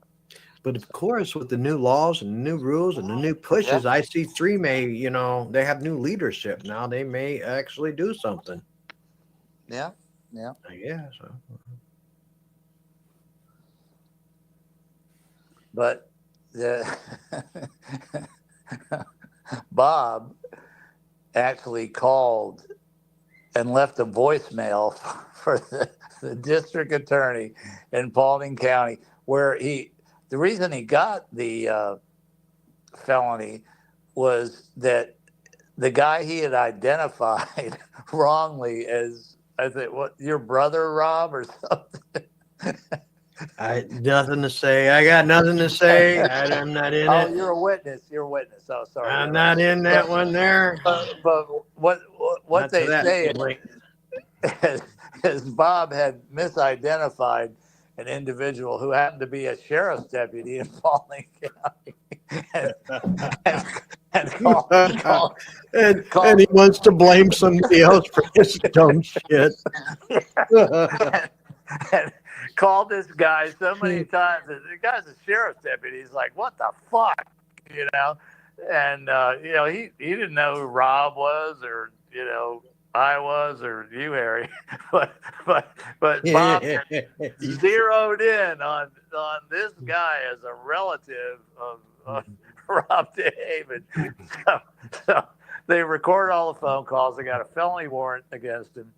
But of course, with the new laws and new rules and the new pushes, IC3 may, they have new leadership now. They may actually do something. Yeah. I guess. But Bob actually called and left a voicemail for the district attorney in Paulding County, where the reason he got the felony was that the guy he had identified wrongly as, I think, what, your brother, Rob, or something. I nothing to say. I got nothing to say. I'm not in it. You're a witness. Oh, sorry. I'm not in that one there. But what they say is Bob had misidentified an individual who happened to be a sheriff's deputy in Paulding County, and he wants to blame somebody else for his dumb shit. called this guy so many times. The guy's a sheriff's deputy. He's like, "What the fuck?" You know, and he didn't know who Rob was, or I was, or you, Harry, but Bob zeroed in on this guy as a relative of Rob David. So they recorded all the phone calls. They got a felony warrant against him,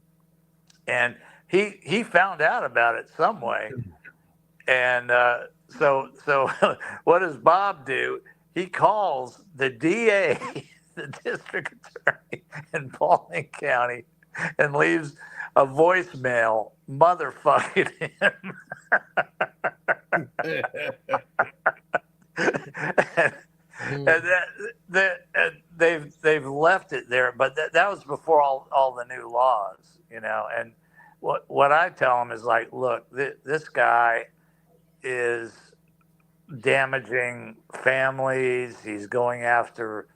and he found out about it some way. And so what does Bob do? He calls the DA, the district attorney in Paulding County, and leaves a voicemail motherfucking him. and they've left it there, but that was before all the new laws, And what I tell them is like, look, this guy is damaging families. He's going after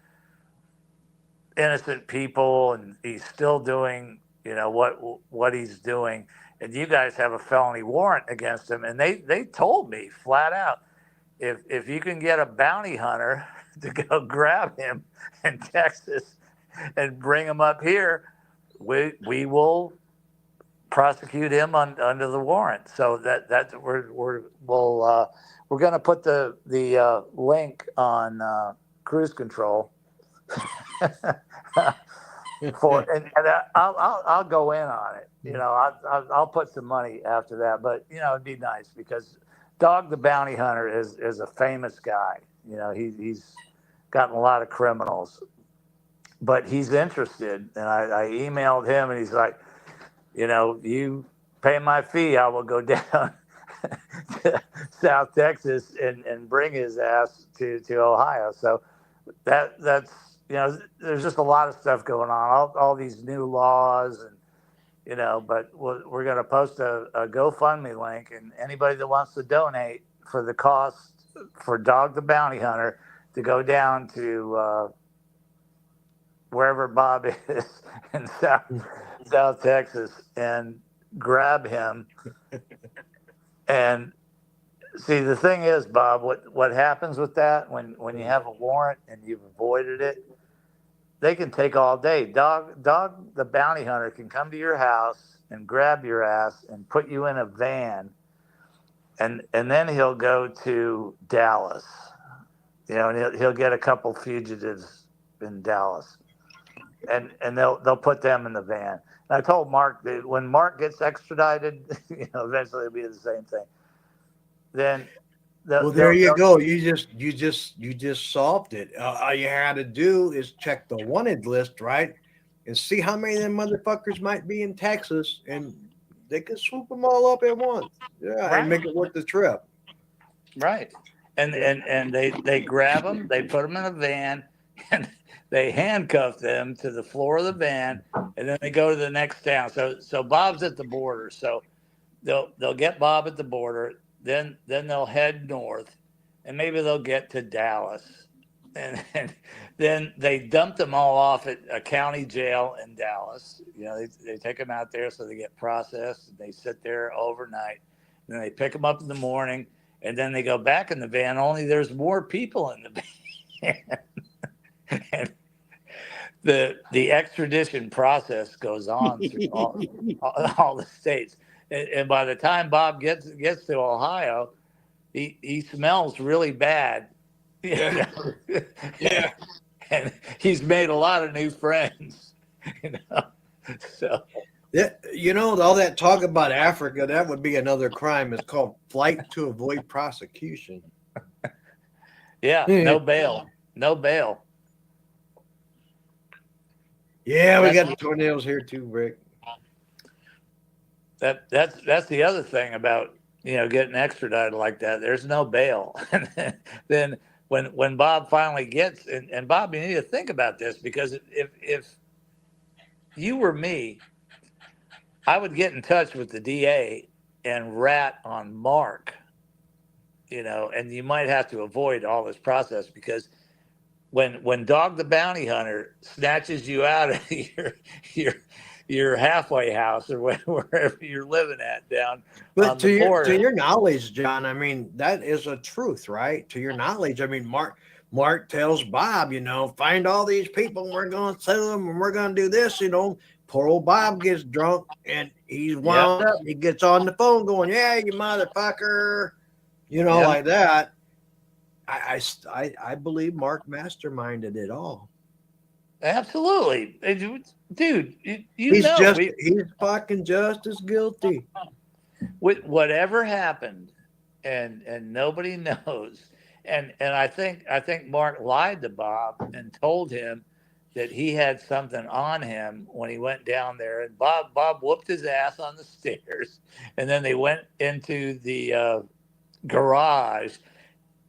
innocent people, and he's still doing, what he's doing. And you guys have a felony warrant against him. And they told me flat out, if you can get a bounty hunter to go grab him in Texas and bring him up here, we will prosecute him under the warrant. So that's we're going to put the link on Cruise Control and I'll go in on it. I'll put some money after that, but it'd be nice because Dog the Bounty Hunter is a famous guy. He's gotten a lot of criminals, but he's interested. And I emailed him, and he's like, you pay my fee, I will go down to South Texas and bring his ass to Ohio. So that's there's just a lot of stuff going on, all these new laws, and but we're going to post a GoFundMe link, and anybody that wants to donate for the cost for Dog the Bounty Hunter to go down to wherever Bob is in South Texas and grab him. And see, the thing is, Bob, what happens with that when you have a warrant and you've avoided it, they can take all day. Dog the Bounty Hunter can come to your house and grab your ass and put you in a van, and then he'll go to Dallas, and he'll get a couple fugitives in Dallas, and they'll put them in the van. And I told Mark that when Mark gets extradited, eventually it'll be the same thing. Then there you go. You just solved it. All you had to do is check the wanted list, right, and see how many of them motherfuckers might be in Texas, and they could swoop them all up at once. Yeah, right. And make it worth the trip. Right. And they grab them, they put them in a van, and they handcuff them to the floor of the van, and then they go to the next town. So Bob's at the border. So they'll get Bob at the border. Then they'll head north, and maybe they'll get to Dallas, and then they dump them all off at a county jail in Dallas. They take them out there so they get processed, and they sit there overnight. And then they pick them up in the morning, and then they go back in the van. Only there's more people in the van. And the extradition process goes on through all the states. And by the time Bob gets to Ohio, he smells really bad. Yeah. Yeah. And he's made a lot of new friends. So yeah, all that talk about Africa, that would be another crime. It's called flight to avoid prosecution. Yeah, no bail. Yeah, we got the tornadoes here too, Rick. That's the other thing about getting extradited like that. There's no bail. And then when Bob finally gets and Bob, you need to think about this, because if you were me, I would get in touch with the DA and rat on Mark, and you might have to avoid all this process, because when Dog the Bounty Hunter snatches you out of your halfway house or wherever you're living at down But on the border. to your knowledge, John, I mean, that is a truth, right? To your knowledge, I mean, Mark tells Bob, find all these people and we're going to sell them and we're going to do this, Poor old Bob gets drunk and he's wound up. He gets on the phone going, yeah, you motherfucker, like that. I believe Mark masterminded it all. Absolutely. Dude, he's fucking just as guilty. With whatever happened, and nobody knows. And I think Mark lied to Bob and told him that he had something on him when he went down there. And Bob whooped his ass on the stairs, and then they went into the garage,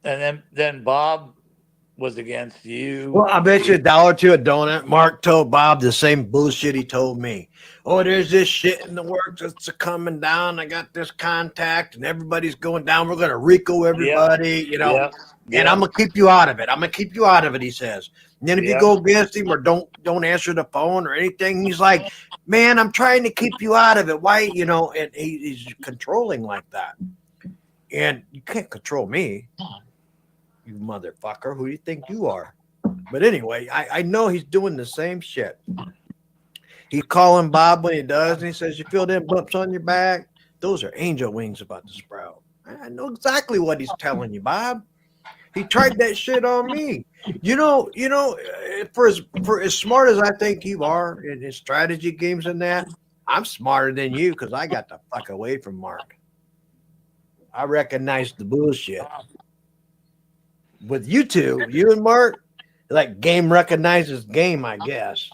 and then Bob was against you. Well, I bet you $1 to a donut. Mark told Bob the same bullshit he told me. Oh, there's this shit in the works that's coming down. I got this contact and everybody's going down. We're going to RICO everybody, and I'm going to keep you out of it. I'm going to keep you out of it, he says. And then if you go against him or don't answer the phone or anything, he's like, man, I'm trying to keep you out of it. Why, and he's controlling like that. And you can't control me. You motherfucker, who do you think you are? But anyway, I know he's doing the same shit. He's calling Bob when he does, and he says, you feel them bumps on your back? Those are angel wings about to sprout. I know exactly what he's telling you, Bob. He tried that shit on me. For as smart as I think you are in his strategy games and that, I'm smarter than you because I got the fuck away from Mark. I recognize the bullshit. With you two, you and Mark, like game recognizes game, I guess.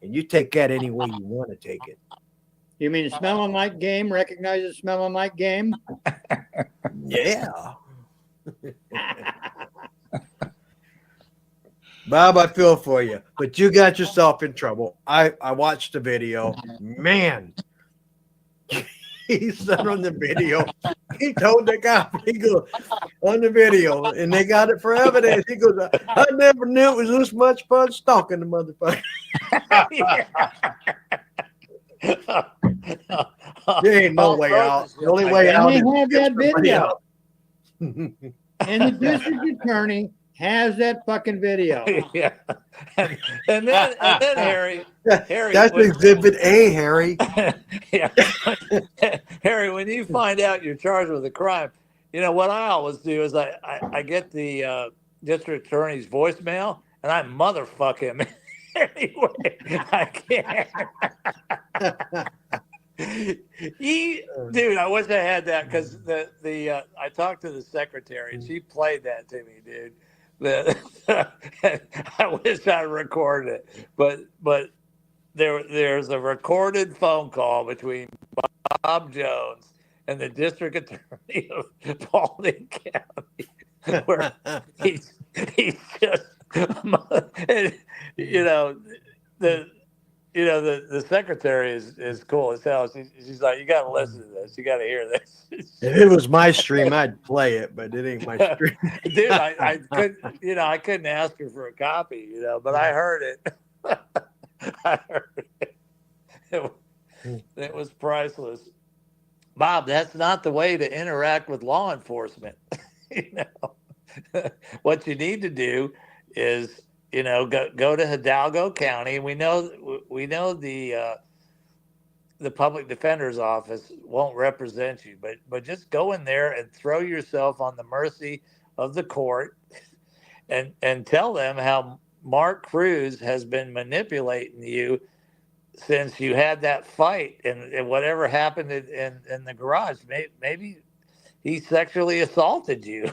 And you take that any way you want to take it. You mean smelling like game recognizes smelling like game? Yeah. Bob, I feel for you, but you got yourself in trouble. I watched the video. Man, he said on the video, he told the cop, he goes, on the video, and they got it for evidence. He goes, I never knew it was this much fun stalking the motherfucker. There ain't no way out. The only way out is have that video. out. And the district attorney has that fucking video. Yeah. And then Harry, that's exhibit A, Harry. Yeah. Harry, when you find out you're charged with a crime, what I always do is I get the district attorney's voicemail and I motherfuck him anyway. I can't. Dude, I wish I had that because I talked to the secretary and she played that to me, dude. I wish I recorded it, but there's a recorded phone call between Bob Jones and the district attorney of Paulding County, where he's just the secretary is cool as hell. She's like, you got to listen to this. You got to hear this. If it was my stream, I'd play it, but it ain't my stream. Dude, I couldn't ask her for a copy, but I heard it. I heard it. It was priceless. Bob, that's not the way to interact with law enforcement. What you need to do is go to Hidalgo County. We know the public defender's office won't represent you, but just go in there and throw yourself on the mercy of the court and tell them how Mark Cruz has been manipulating you since you had that fight and whatever happened in the garage. Maybe he sexually assaulted you.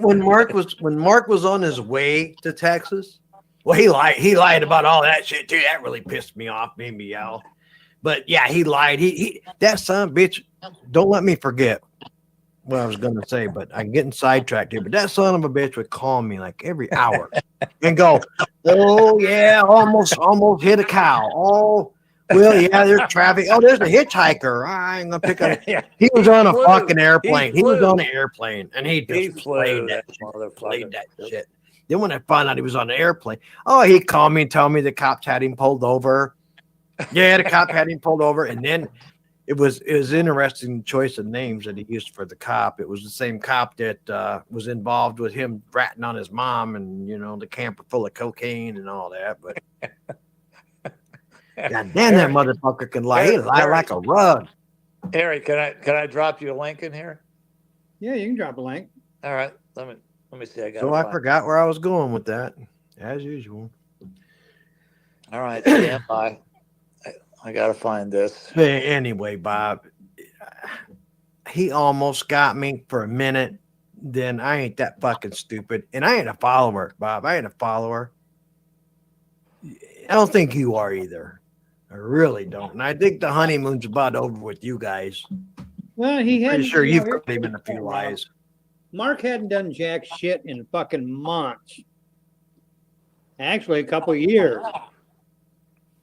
When Mark was on his way to Texas, well, he lied about all that shit too. That really pissed me off, made me yell. But yeah, he lied. He that son of a bitch. Don't let me forget what I was going to say, but I'm getting sidetracked here. But that son of a bitch would call me like every hour and go, "Oh yeah, almost hit a cow. Oh, well, yeah, there's traffic. Oh, there's a hitchhiker. I ain't gonna pick up." He was on a fucking airplane. He was on an airplane, and he just played that shit. Then when I found out he was on an airplane, he called me and told me the cops had him pulled over. Yeah, the cop had him pulled over, and then it was interesting choice of names that he used for the cop. It was the same cop that was involved with him ratting on his mom, and the camper full of cocaine and all that. But God damn, that motherfucker can lie. He lie like a rug. Harry, can I drop you a link in here? Yeah, you can drop a link. All right, let me see. I forgot where I was going with that, as usual. All right, stand by. I gotta find this. Anyway, Bob, he almost got me for a minute. Then I ain't that fucking stupid, and I ain't a follower, Bob. I ain't a follower. I don't think you are either. I really don't. And I think the honeymoon's about over with you guys. Well, he had. Pretty sure you've got him in a few lies. Mark hadn't done jack shit in fucking months. Actually, a couple of years.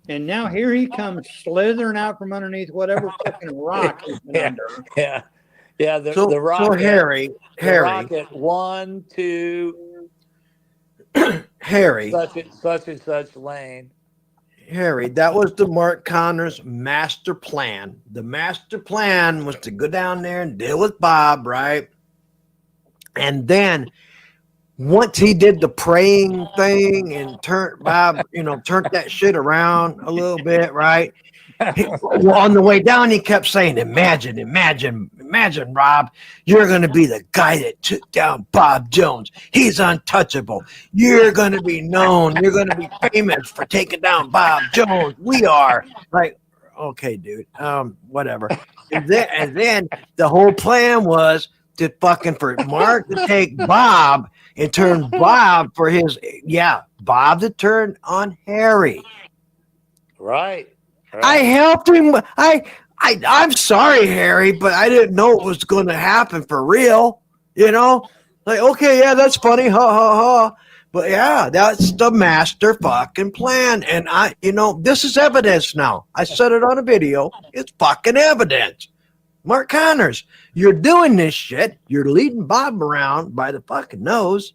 And now here he comes slithering out from underneath whatever fucking rock he's been under. Yeah. The rock. So Harry, Rocket 1, 2. Harry, such and such lane. Harry, that was the Mark Connors master plan. The master plan was to go down there and deal with Bob, right? And then once he did the praying thing and turned Bob, turned that shit around a little bit, right? On the way down, he kept saying, imagine, Rob, you're going to be the guy that took down Bob Jones. He's untouchable. Then going to be known. You're going to be famous for taking down Bob Jones. We are. Like, okay, dude, whatever. And then the whole plan was to for Mark to take Bob and turn Bob for Bob to turn on Harry. Right. I helped him. I'm sorry, Harry, but I didn't know it was going to happen for real. Like, okay, yeah, that's funny. Ha, ha, ha. But yeah, that's the master fucking plan. And this is evidence now. I said it on a video. It's fucking evidence. Mark Connors, you're doing this shit. You're leading Bob around by the fucking nose.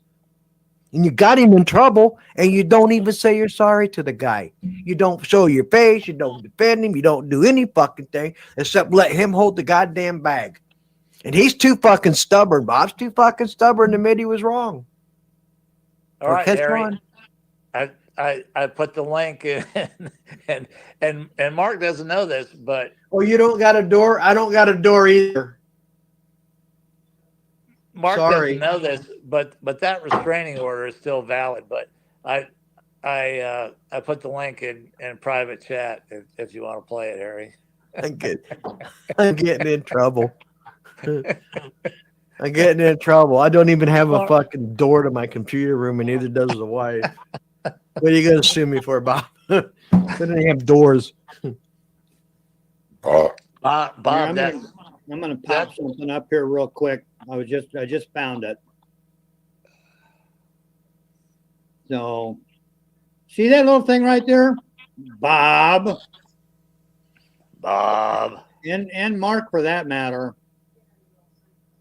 And you got him in trouble, and you don't even say you're sorry to the guy. You don't show your face. You don't defend him. You don't do any fucking thing except let him hold the goddamn bag. And he's too fucking stubborn. Bob's too fucking stubborn to admit he was wrong. All right, Harry. I put the link in, and Mark doesn't know this, but you don't got a door. I don't got a door either. Mark doesn't know this, but that restraining order is still valid. But I put the link in private chat if you want to play it, Harry. I'm getting in trouble. I'm getting in trouble. I don't even have a fucking door to my computer room, and neither does the wife. What are you going to sue me for, Bob? We don't have doors. Bob, I'm going to pop something up here real quick. I just found it. So, see that little thing right there? Bob. And Mark, for that matter.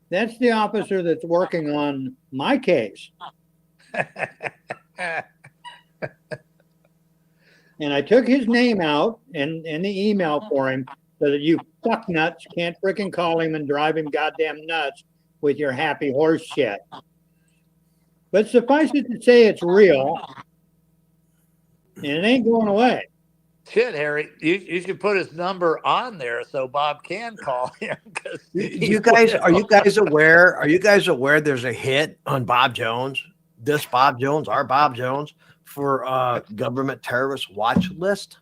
That's the officer that's working on my case. And I took his name out in the email for him so that you fuck nuts can't freaking call him and drive him goddamn nuts with your happy horse shit. But suffice it to say it's real, and it ain't going away. Shit, Harry, you should put his number on there so Bob can call him. Are you guys aware? Are you guys aware there's a hit on Bob Jones? This Bob Jones, our Bob Jones, for government terrorist watch list.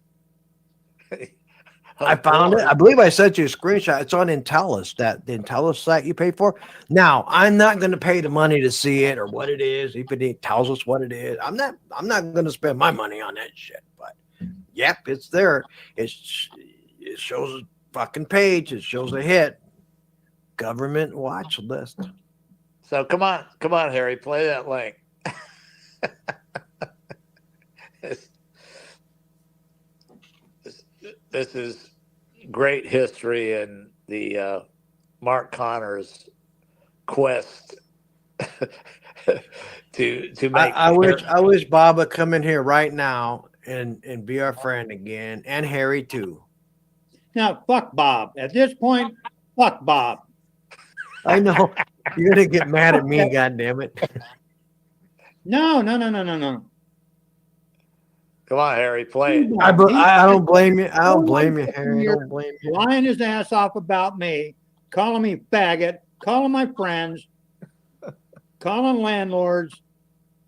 I found it. I believe I sent you a screenshot. It's on Intellus, the Intellus site you pay for. Now, I'm not going to pay the money to see it or what it is. If it tells us what it is, I'm not going to spend my money on that shit. But yep, it's there. It shows a fucking page. It shows a hit. Government watch list. So come on, Harry, play that link. This is great history in the Mark Connors quest to make. I wish Bob would come in here right now and be our friend again, and Harry too. Now, fuck Bob. At this point, fuck Bob. I know you're gonna get mad at me, God damn it. No. Come on, Harry, play it. I don't blame you. I don't blame you, Harry. I don't blame you. Lying his ass off about me, calling me faggot, calling my friends, calling landlords,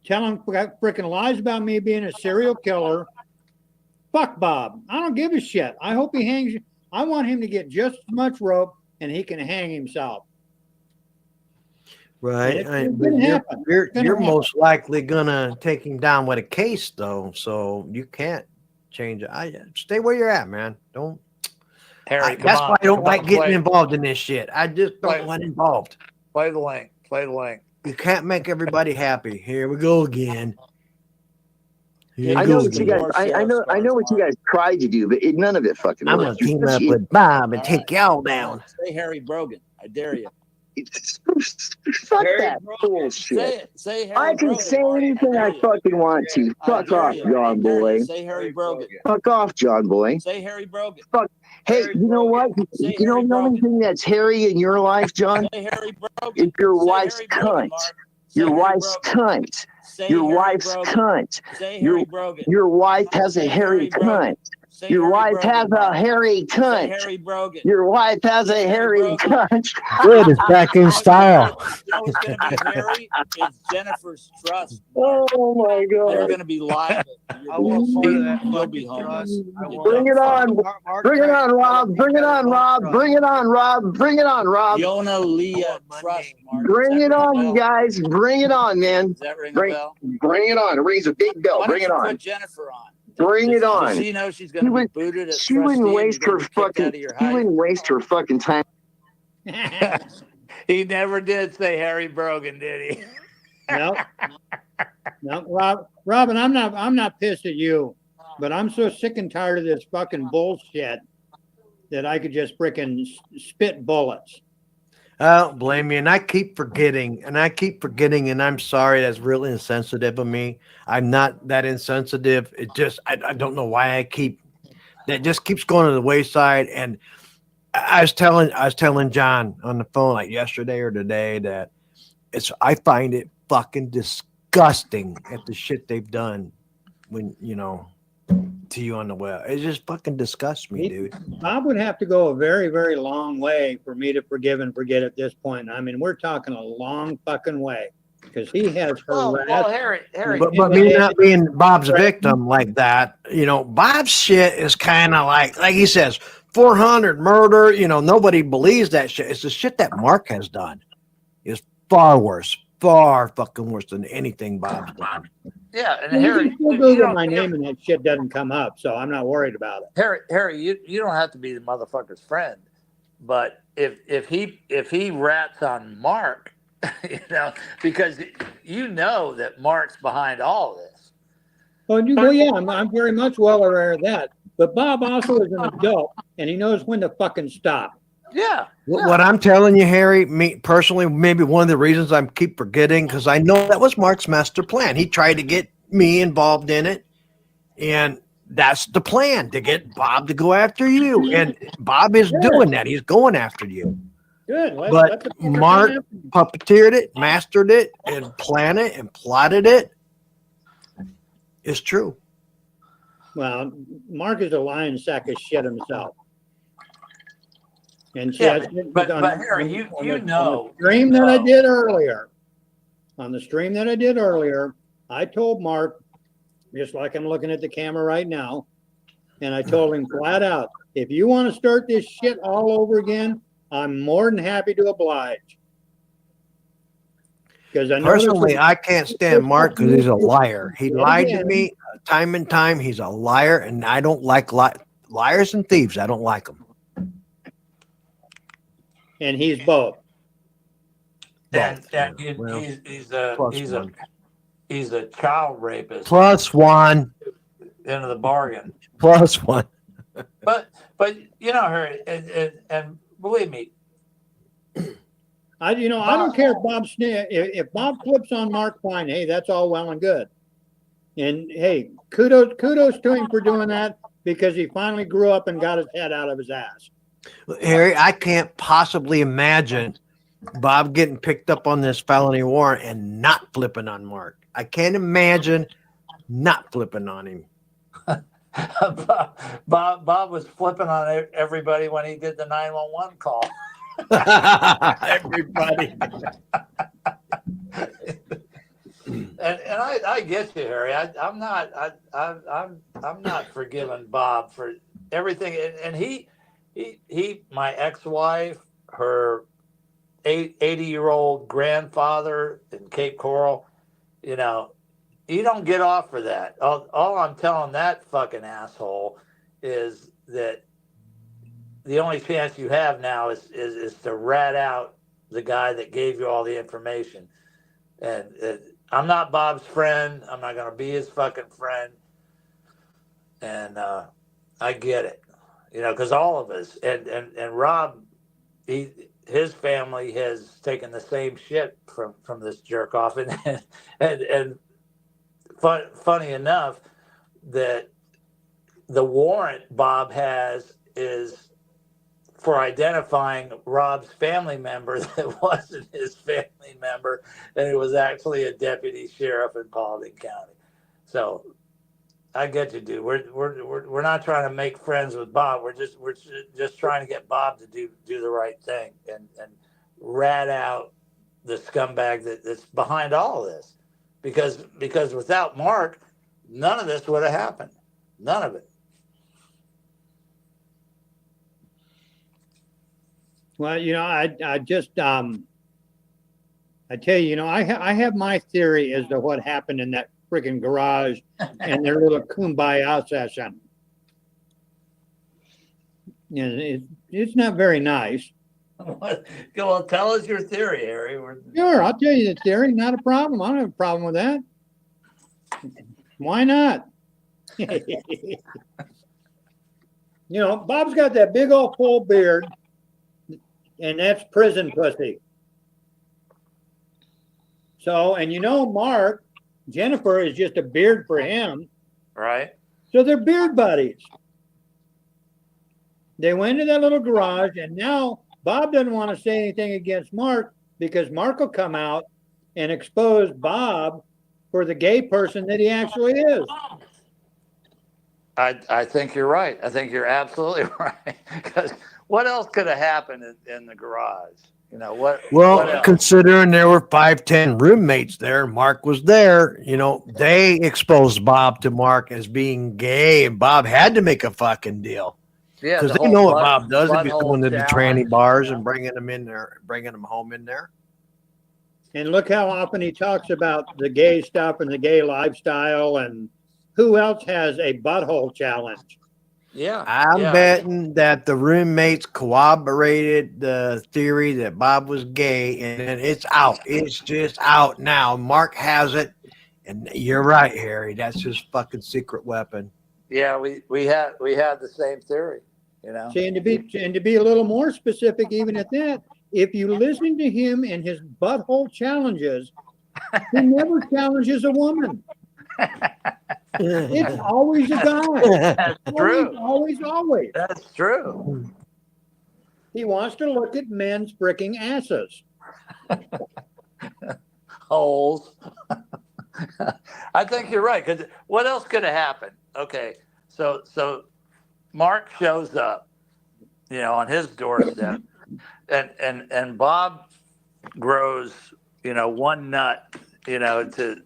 telling freaking lies about me being a serial killer. Fuck Bob. I don't give a shit. I hope he hangs. I want him to get just as much rope and he can hang himself. Right. It's But gonna happen. you're It's gonna you're happen. most likely gonna take him down with a case though, so you can't change it. I stay where you're at, man. Don't. Harry, come That's on. why I don't Come like on, getting play, involved in this shit. I just Play. don't want involved. play the link. Play the link. You can't make everybody happy. Here we go again. Here I we know go what you again. guys. I know what you guys tried to do, but none of it fucking I'm gonna worked. team up with Bob and take y'all down. Say Harry Brogan. I dare you. Fuck that bullshit. Say it. Say Harry I can Brogan, say Mark. anything I dare you. fucking want to. I Fuck dare off, you. John I dare Boy. you. Say Harry Brogan. Fuck off, John Boy. Say Harry Brogan. Hey, you know what? Say You know Harry the only Brogan. thing that's hairy in your life, John, Say Harry Brogan. is your Say wife's Harry Brogan, cunt. Mark. Say Your Harry wife's Brogan. cunt. Say Your Harry wife's Brogan. cunt. Say Your Harry Brogan. your wife has a Say hairy Harry Brogan. cunt. Say Your Harry wife Brogan, has a Mark. hairy Say cunt. Harry Brogan. Your wife has a hairy cunt. Good, it's back in style. You know what's going to be Harry? It's Jennifer's trust. Oh my They're God. going to be liable. I won't fall to that You'll fucking be homeless. trust. I You won't. Bring it on. Bring it on, Rob. Bring it on, Rob. Bring it on, Rob. Bring it on, Rob. Yona Leah Trust, Mark. Bring Does it that ring a on, bell? you guys. Bring it on, man. Does that ring a Bring, bell? bring it on. It rings a big bell. Why Bring don't it you on. put Jennifer on? Bring it Does on. she know she's going to be booted at She trustee wouldn't and waste you're her going to be kicked out fucking. of your She house? wouldn't waste her fucking time. He never did say Harry Brogan, did he? No, Robin, I'm not pissed at you, but I'm so sick and tired of this fucking bullshit that I could just frickin' spit bullets. I don't blame you, and I keep forgetting, and I'm sorry. That's real insensitive of me. I'm not that insensitive. It just, I don't know why that just keeps going to the wayside. And I was telling John on the phone like yesterday or today that I find it fucking disgusting at the shit they've done when, to you on the web. It just fucking disgusts me, dude. Bob would have to go a very, very long way for me to forgive and forget at this point. I mean, we're talking a long fucking way because he has harassed. Well, Harry. But me not being Bob's victim like that, Bob's shit is kind of like he says, 400 murder. Nobody believes that shit. It's the shit that Mark has done is far worse, far fucking worse than anything Bob's done. Yeah, and You Harry, can still Google my name and that shit doesn't come up, so I'm not worried about it. Harry, you don't have to be the motherfucker's friend, but if he rats on Mark, because that Mark's behind all of this. Well, yeah, I'm very much well aware of that. But Bob also is an adult, and he knows when to fucking stop. Yeah. What I'm telling you, Harry, me personally, maybe one of the reasons I keep forgetting, because I know that was Mark's master plan. He tried to get me involved in it, and that's the plan, to get Bob to go after you. And Bob is doing that. He's going after you. Good. But Mark puppeteered it, mastered it, and planned it, and plotted it. It's true. Well, Mark is a lying sack of shit himself. And but Harry, you know, on the stream that I did earlier, I told Mark, just like I'm looking at the camera right now, and I told him flat out, if you want to start this shit all over again, I'm more than happy to oblige. Because Personally, I can't stand Mark because he's a liar. He lied to me time and time. He's a liar, and I don't like liars and thieves. I don't like them. And he's both. And Well, he's a child rapist. Plus one. Into the bargain. Plus one. But Harry, and believe me, I don't care if if Bob flips on Mark, fine. Hey, that's all well and good. And hey, kudos to him for doing that because he finally grew up and got his head out of his ass. Harry, I can't possibly imagine Bob getting picked up on this felony warrant and not flipping on Mark. I can't imagine not flipping on him. Bob was flipping on everybody when he did the 911 call. Everybody. And I get you, Harry. I'm not forgiving Bob for everything. And he my ex-wife, her 80-year-old grandfather in Cape Coral, you know, you don't get off for that. All I'm telling that fucking asshole is that the only chance you have now is to rat out the guy that gave you all the information. And I'm not Bob's friend. I'm not going to be his fucking friend. And I get it, you know, because all of us and Rob, his family has taken the same shit from this jerk off, and funny enough, that the warrant Bob has is for identifying Rob's family member that wasn't his family member, and it was actually a deputy sheriff in Paulding County. So I get you, dude. We're not trying to make friends with Bob. We're just trying to get Bob to do the right thing and rat out the scumbag that's behind all of this. Because without Mark, none of this would have happened. None of it. Well, you know, I just I tell you, you know, I have my theory as to what happened in that freaking garage and their little kumbaya session. You know, it's not very nice. Well, tell us your theory, Harry. Sure, I'll tell you the theory. Not a problem. I don't have a problem with that. Why not? You know, Bob's got that big old full beard, and that's prison pussy. So, and you know, Mark, Jennifer is just a beard for him. Right. So they're beard buddies. They went to that little garage, and now Bob doesn't want to say anything against Mark because Mark will come out and expose Bob for the gay person that he actually is. I think you're right. I think you're absolutely right. Because what else could have happened in the garage? You know what? Well, what else? considering there were 5-10 roommates there, Mark was there. You know, they exposed Bob to Mark as being gay, and Bob had to make a fucking deal. Yeah, Because the they whole know what Bob does if he's butthole going to the tranny challenge, bars you know? and bringing them in there, bringing them home in there. And look how often he talks about the gay stuff and the gay lifestyle. And who else has a butthole challenge? Yeah, I'm yeah. betting that the roommates corroborated the theory that Bob was gay, and it's out. It's just out now. Mark has it, and you're right, Harry. That's his fucking secret weapon. Yeah, we had the same theory, you know. See, and to be a little more specific, even at that, if you listen to him and his butthole challenges, he never challenges a woman. It's always a guy. That's true. Always. That's true. He wants to look at men's freaking asses. Holes. I think you're right. Because what else could have happened? Okay, so Mark shows up, you know, on his doorstep, and Bob grows, you know, one nut, you know, to,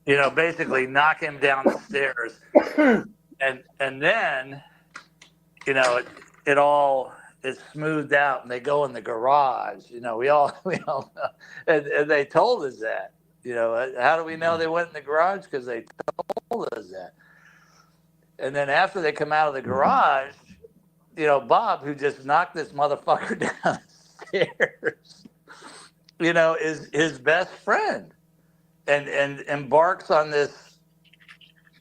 you know, basically knock him down the stairs, and then, you know, it all is smoothed out, and they go in the garage. You know, we all know, and they told us that. You know, how do we know they went in the garage? Because they told us that. And then after they come out of the garage, you know, Bob, who just knocked this motherfucker down the stairs, you know, is his best friend, and embarks on this,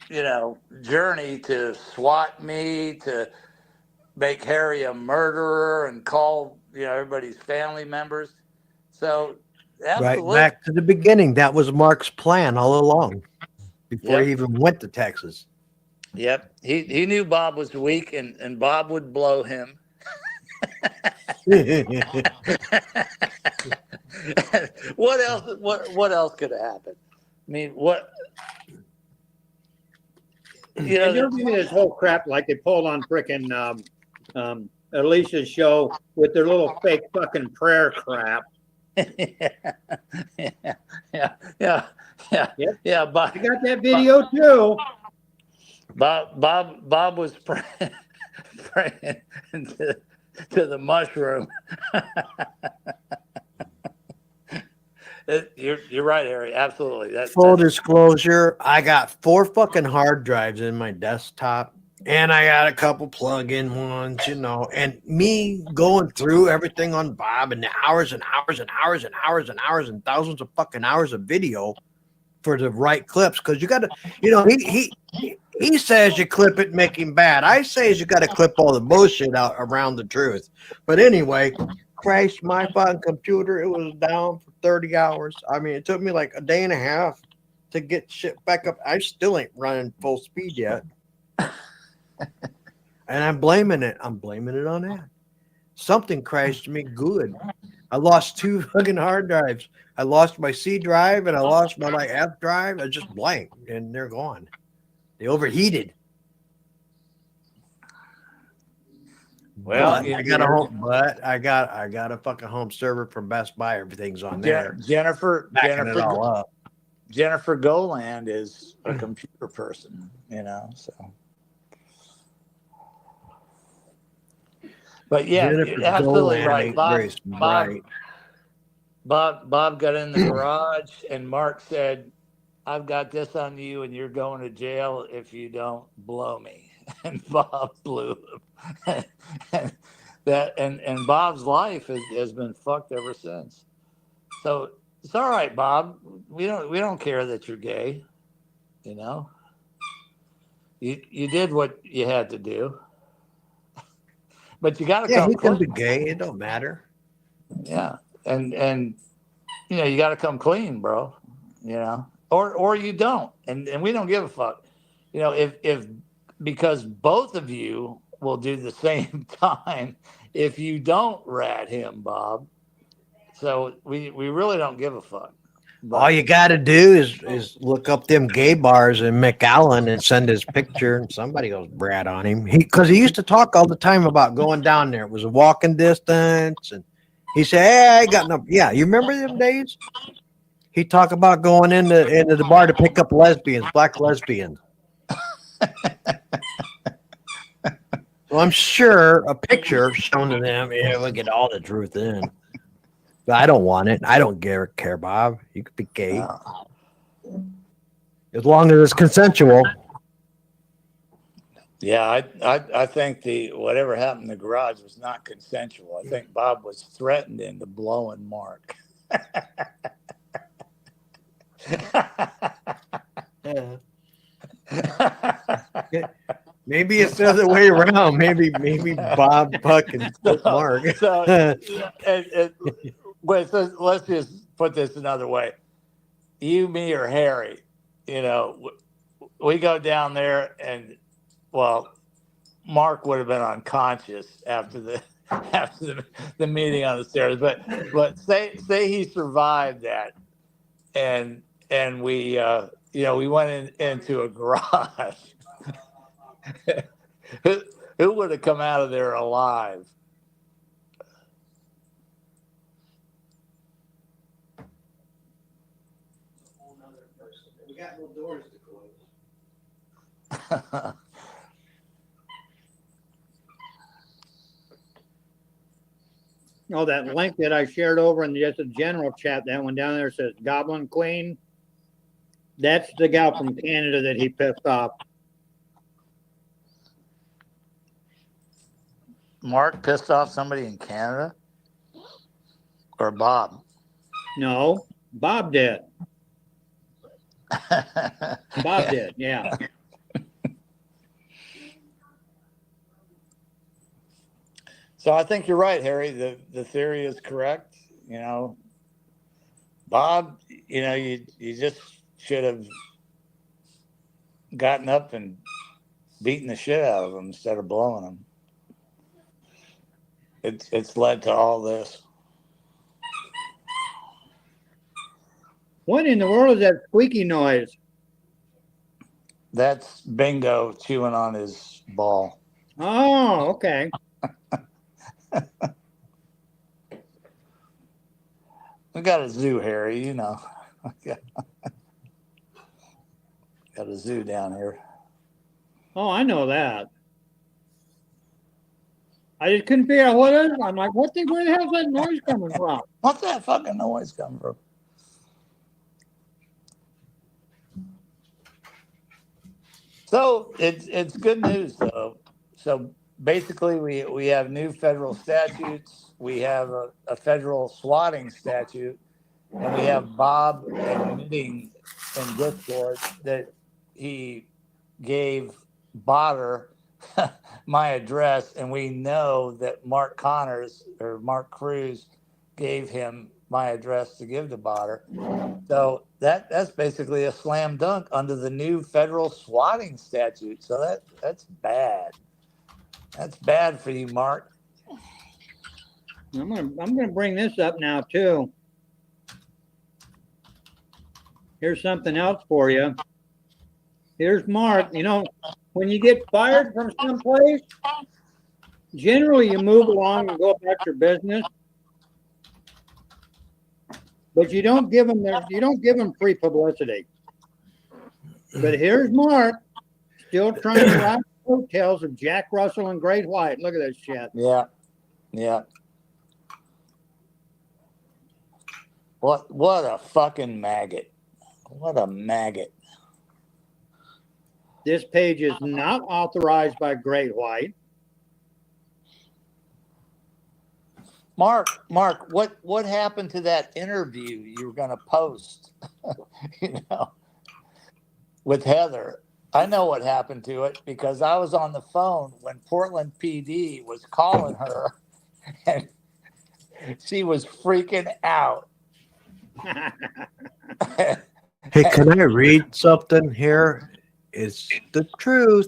you know, journey to swat me, to make Harry a murderer, and call, you know, everybody's family members. So absolutely. Right back to the beginning. That was Mark's plan all along. before he even went to Texas. Yep. He knew Bob was weak, and Bob would blow him. What else? What else could have happened? I mean, what? You And know, they're doing this whole crap like they pulled on frickin' Alicia's show with their little fake fucking prayer crap. yeah, yeah, yeah. Yep. Yeah. Bob, I got that video too. Bob was praying to the mushroom. You're right, Harry. Absolutely. Full disclosure, I got 4 fucking hard drives in my desktop, and I got a couple plug-in ones, you know, and me going through everything on Bob and the hours and hours and hours and hours and hours and thousands of fucking hours of video for the right clips, because you got to, you know, he says you clip it, make him bad. I say you got to clip all the bullshit out around the truth. But anyway, crashed my fucking computer. It was down for 30 hours. I mean, it took me like a day and a half to get shit back up. I still ain't running full speed yet. And I'm blaming it. I'm blaming it on that. Something crashed me good. I lost 2 fucking hard drives. I lost my C drive and I lost my like F drive. I just blank and they're gone. They overheated. Well, but I got a fucking home server from Best Buy. Everything's on there. Jennifer Goland is a computer person, you know. So, but yeah, you're absolutely right. Bob got in the garage, and Mark said, "I've got this on you, and you're going to jail if you don't blow me." And Bob blew him. and Bob's life has been fucked ever since. So it's all right, Bob. We don't care that you're gay. You know, you did what you had to do, but you got to come. He can be gay. It don't matter. Yeah, and you know, you got to come clean, bro. You know, or you don't, and we don't give a fuck. You know, if because both of you will do the same time if you don't rat him, Bob. So we really don't give a fuck. But all you got to do is look up them gay bars in McAllen and send his picture, and somebody goes brat on him. Because he used to talk all the time about going down there. It was a walking distance, and he said, "Hey, I got no." Yeah, you remember them days? He talked about going into the bar to pick up lesbians, black lesbians. So I'm sure a picture shown to them, yeah, we'll get all the truth in. But I don't want it. I don't care, Bob. You could be gay. As long as it's consensual. yeah, I think whatever happened in the garage was not consensual. I think Bob was threatened into blowing Mark. Yeah. Maybe it's the other way around. Maybe Bob fucking Mark. Wait, so let's just put this another way. You, me, or Harry, you know, we go down there, and well, Mark would have been unconscious after the meeting on the stairs. But say he survived that, and we you know, we went into a garage. Who would have come out of there alive? We got no doors to close. Oh, that link that I shared over in just a general chat, that one down there says Goblin Queen. That's the gal from Canada that he pissed off. Mark pissed off somebody in Canada? Or Bob? No, Bob did. Bob did, yeah. So I think you're right, Harry. The theory is correct. You know, Bob, you know, you just should have gotten up and beaten the shit out of them instead of blowing them. It's led to all this. What in the world is that squeaky noise? That's Bingo chewing on his ball. Oh, okay. We got a zoo, Harry, you know. Got a zoo down here. Oh, I know that. I just couldn't figure out what it is. I'm like, where the hell's that noise coming from? What's that fucking noise come from? So it's good news though. So basically we have new federal statutes. We have a federal swatting statute, and we have Bob admitting in Discord that he gave Botter my address, and we know that Mark Connors or Mark Cruz gave him my address to give to Botter. So that's basically a slam dunk under the new federal swatting statute. So that's bad. That's bad for you, Mark. I'm gonna bring this up now too. Here's something else for you. Here's Mark. You know, when you get fired from someplace, generally you move along and go about your business, but you don't give them free publicity. But here's Mark, still trying to ride the coattails of Jack Russell and Great White. Look at this shit. Yeah. What a fucking maggot. What a maggot. This page is not authorized by Great White. Mark, what happened to that interview you were going to post, with Heather? I know what happened to it because I was on the phone when Portland PD was calling her, and she was freaking out. Hey, can I read something here? It's the truth.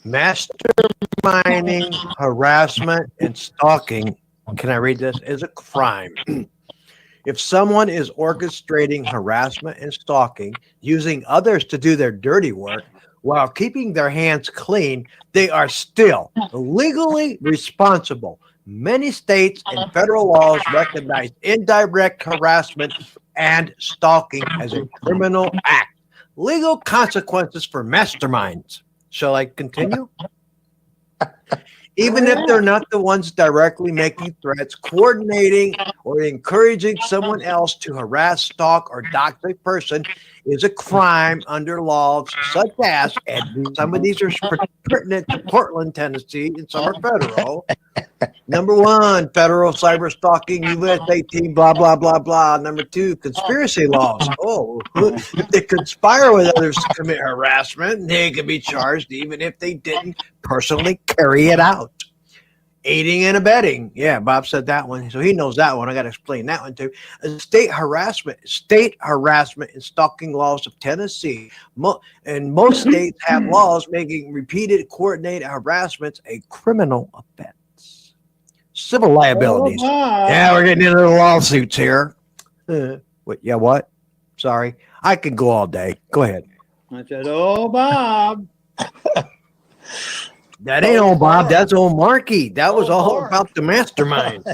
Masterminding, harassment, and stalking, can I read this, is a crime. If someone is orchestrating harassment and stalking, using others to do their dirty work while keeping their hands clean, they are still legally responsible. Many states and federal laws recognize indirect harassment and stalking as a criminal act. Legal consequences for masterminds. Shall I continue? Even if they're not the ones directly making threats, coordinating or encouraging someone else to harass, stalk, or dox a person is a crime under laws such as, and some of these are pertinent to Portland, Tennessee, and some are federal. Number 1, federal cyber stalking, U.S. 18, blah, blah, blah, blah. Number 2, conspiracy laws. Oh, if they conspire with others to commit harassment, they could be charged even if they didn't personally carry it out. Aiding and abetting. Yeah, Bob said that one. So he knows that one. I got to explain that one too. State harassment and stalking laws of Tennessee. And most states have laws making repeated coordinated harassments a criminal offense. Civil liabilities. Yeah, we're getting into the lawsuits here. What? Sorry. I could go all day. Go ahead. I said, oh, Bob. That ain't old Bob. That's old Marky. That was all Mark. About the mastermind.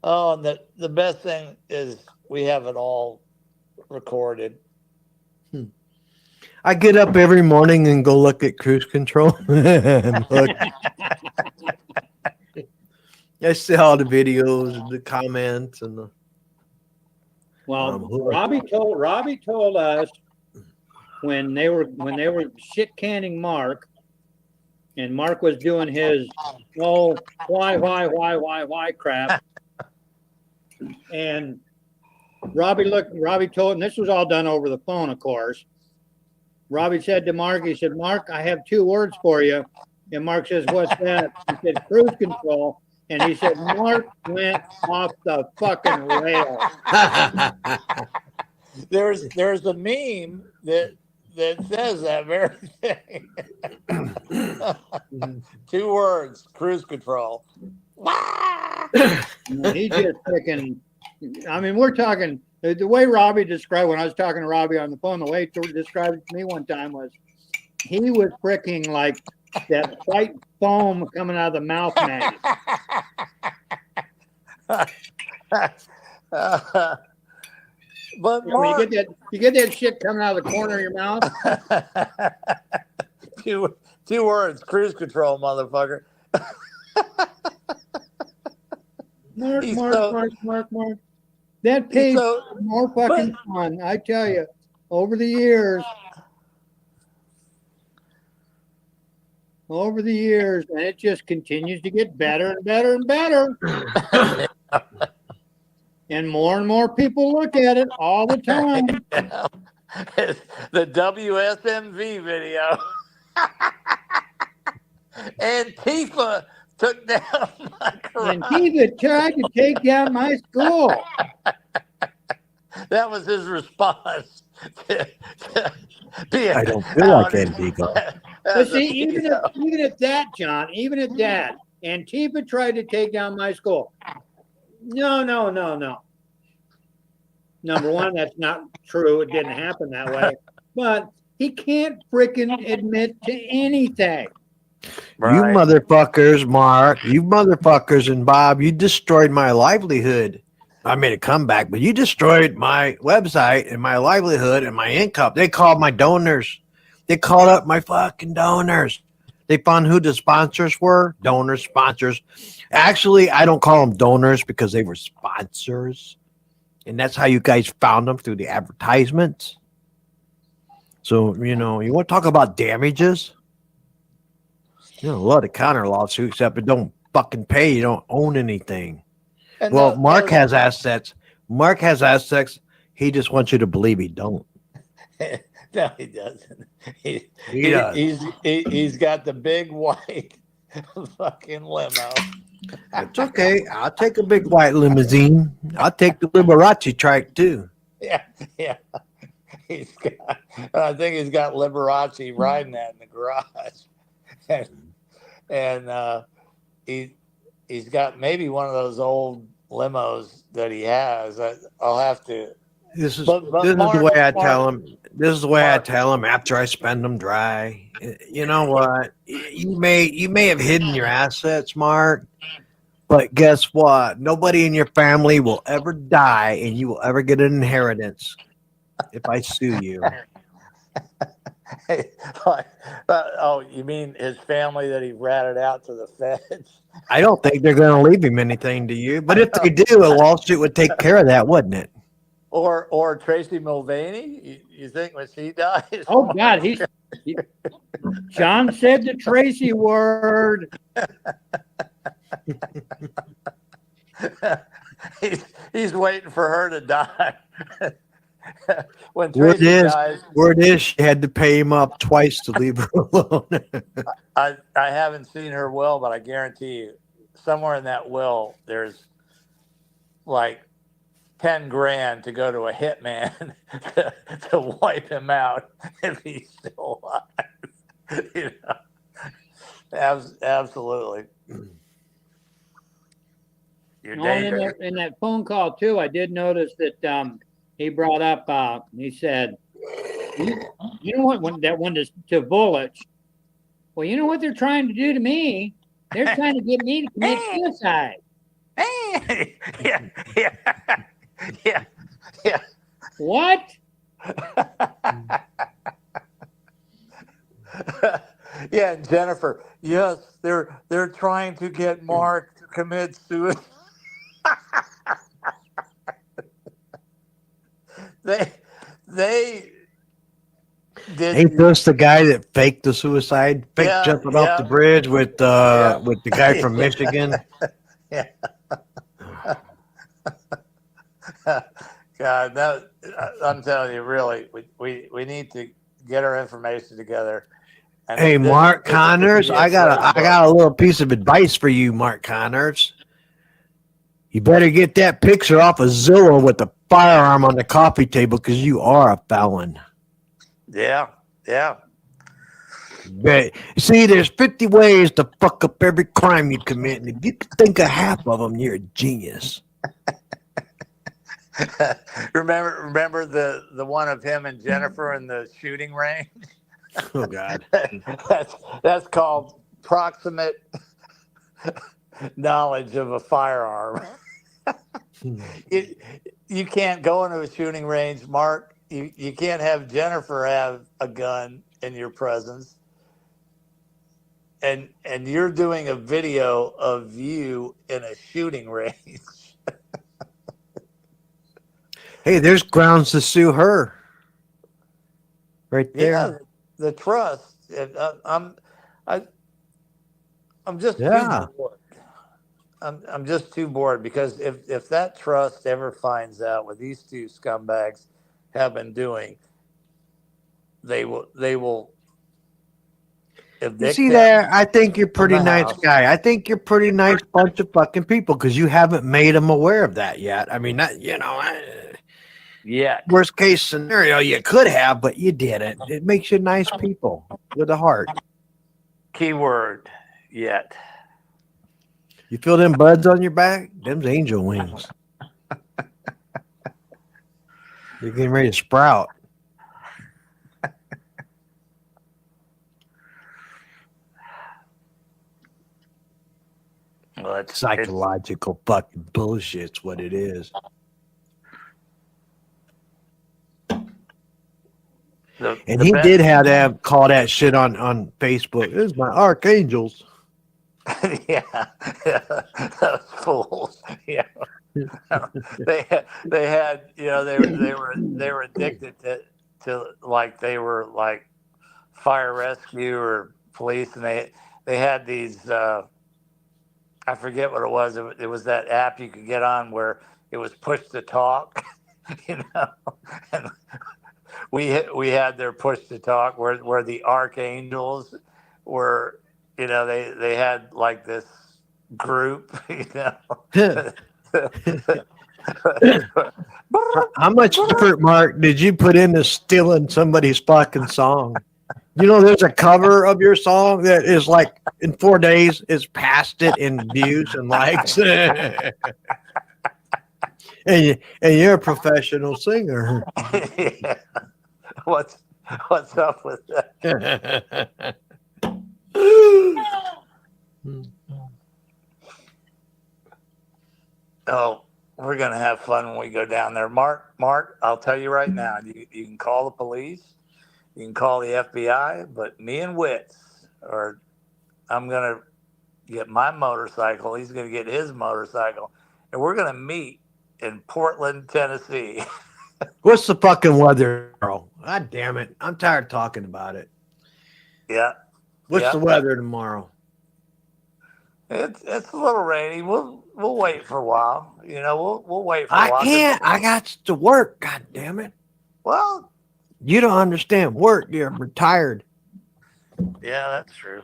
Oh, and the best thing is we have it all recorded. I get up every morning and go look at cruise control. And look. I see all the videos, the comments, and the. Well, Robbie told us when they were shit canning Mark, and Mark was doing his why crap, and Robbie told, and this was all done over the phone, of course. Robbie said to Mark, he said, Mark, I have 2 words for you. And Mark says, what's that? He said, cruise control. And he said, Mark went off the fucking rail. There's a meme that says that very thing. 2 words: cruise control. He just freaking, I mean, we're talking, the way Robbie described, when I was talking to Robbie on the phone, the way he described it to me one time was, he was freaking like that white foam coming out of the mouth mag. But You know, when Mark, you get that shit coming out of the corner of your mouth. two words: cruise control, motherfucker. Mark. That page So, is more fucking fun, I tell you. Over the years, and it just continues to get better and better and better. And more people look at it all the time. The WSMV video. Antifa took down my garage. Antifa tried to take down my school. That was his response. I don't feel like Antifa. But see, even at that, John, even at that, Antifa tried to take down my school. No. Number one, that's not true. It didn't happen that way. But he can't freaking admit to anything. Right. You motherfuckers, Mark, you motherfuckers, and Bob, you destroyed my livelihood. I made a comeback, but you destroyed my website and my livelihood and my income. They called my donors. They called up my fucking donors. They found who the sponsors were. Donors, sponsors. Actually, I don't call them donors because they were sponsors. And that's how you guys found them, through the advertisements. So, you know, you want to talk about damages? You know, a lot of counter lawsuits, except it don't fucking pay. You don't own anything. And Well, Mark has assets. Mark has assets. He just wants you to believe he don't. No, he doesn't. He does. He's got the big white fucking limo. It's okay. I'll take a big white limousine. I'll take the Liberace trike too. Yeah. I think he's got Liberace riding that in the garage, and he's got maybe one of those old limos that he has. I'll have to. This is But the way I Mark- tell him. This is the way Mark- I tell him after I spend them dry. You know what? You may have hidden your assets, Mark, but guess what? Nobody in your family will ever die, and you will ever get an inheritance if I sue you. Oh, you mean his family that he ratted out to the feds? I don't think they're going to leave him anything to you, but if they do, a lawsuit would take care of that, wouldn't it? Or Tracy Mulvaney? You think when she dies? Oh God, John said the Tracy word. he's waiting for her to die. When Word Tracy is, dies, she had to pay him up twice to leave her alone. I haven't seen her will, but I guarantee you, somewhere in that will, there's like 10 grand to go to a hitman to wipe him out if he's still alive. You know, absolutely. You're dangerous. In that phone call too, I did notice that he brought up. He said, "You know what? When to Vulich, well, you know what they're trying to do to me? They're trying to get me to commit suicide." Yeah. What? Yeah, and Jennifer. Yes, they're trying to get Mark to commit suicide. They did. Ain't this the guy that faked the suicide? Jumping off the bridge with the guy from Michigan? Yeah. God, that I'm telling you, really, we need to get our information together. And Hey, Mark Connors, I got a little piece of advice for you, Mark Connors. You better get that picture off of Zillow with the firearm on the coffee table because you are a felon. Yeah, yeah. But, see, there's 50 ways to fuck up every crime you commit, and if you can think of half of them, you're a genius. remember the one of him and Jennifer in the shooting range? Oh, God. That's called proximate knowledge of a firearm. You can't go into a shooting range, Mark. You can't have Jennifer have a gun in your presence. And you're doing a video of you in a shooting range. Hey, there's grounds to sue her. Right there. Yeah, the trust. And I'm just Yeah. too bored. I'm just too bored because if that trust ever finds out what these two scumbags have been doing, they will. You see there, I think you're pretty nice guy. I think you're pretty nice bunch of fucking people because you haven't made them aware of that yet. I mean, that, Yeah. worst case scenario, you could have, but you didn't. It makes you nice people with a heart. Keyword yet. You feel them buds on your back? Them's angel wings. You're getting ready to sprout. Well, it's Psychological fucking bullshit's what it is. And he did have to call that shit on Facebook. This is my archangels. Yeah, those fools. Yeah, they had they were addicted to like they were like fire rescue or police, and they had these. I forget what it was. It was that app you could get on where it was push to talk, And we had their push to talk where the archangels were, they had like this group, How much effort, Mark, did you put into stealing somebody's fucking song? There's a cover of your song that is like in 4 days is past it in views and likes. and you're a professional singer. Yeah. What's up with that? Oh, we're gonna have fun when we go down there. Mark, I'll tell you right now, you can call the police, you can call the FBI, but me and Witz I'm gonna get my motorcycle, he's gonna get his motorcycle, and we're gonna meet in Portland, Tennessee. What's the fucking weather, girl? God damn it. I'm tired of talking about it. Yeah. What's the weather tomorrow? It's a little rainy. We'll wait for a while. We'll wait for a while. I can't. I got to work. God damn it. Well, you don't understand work. You're retired. Yeah, that's true.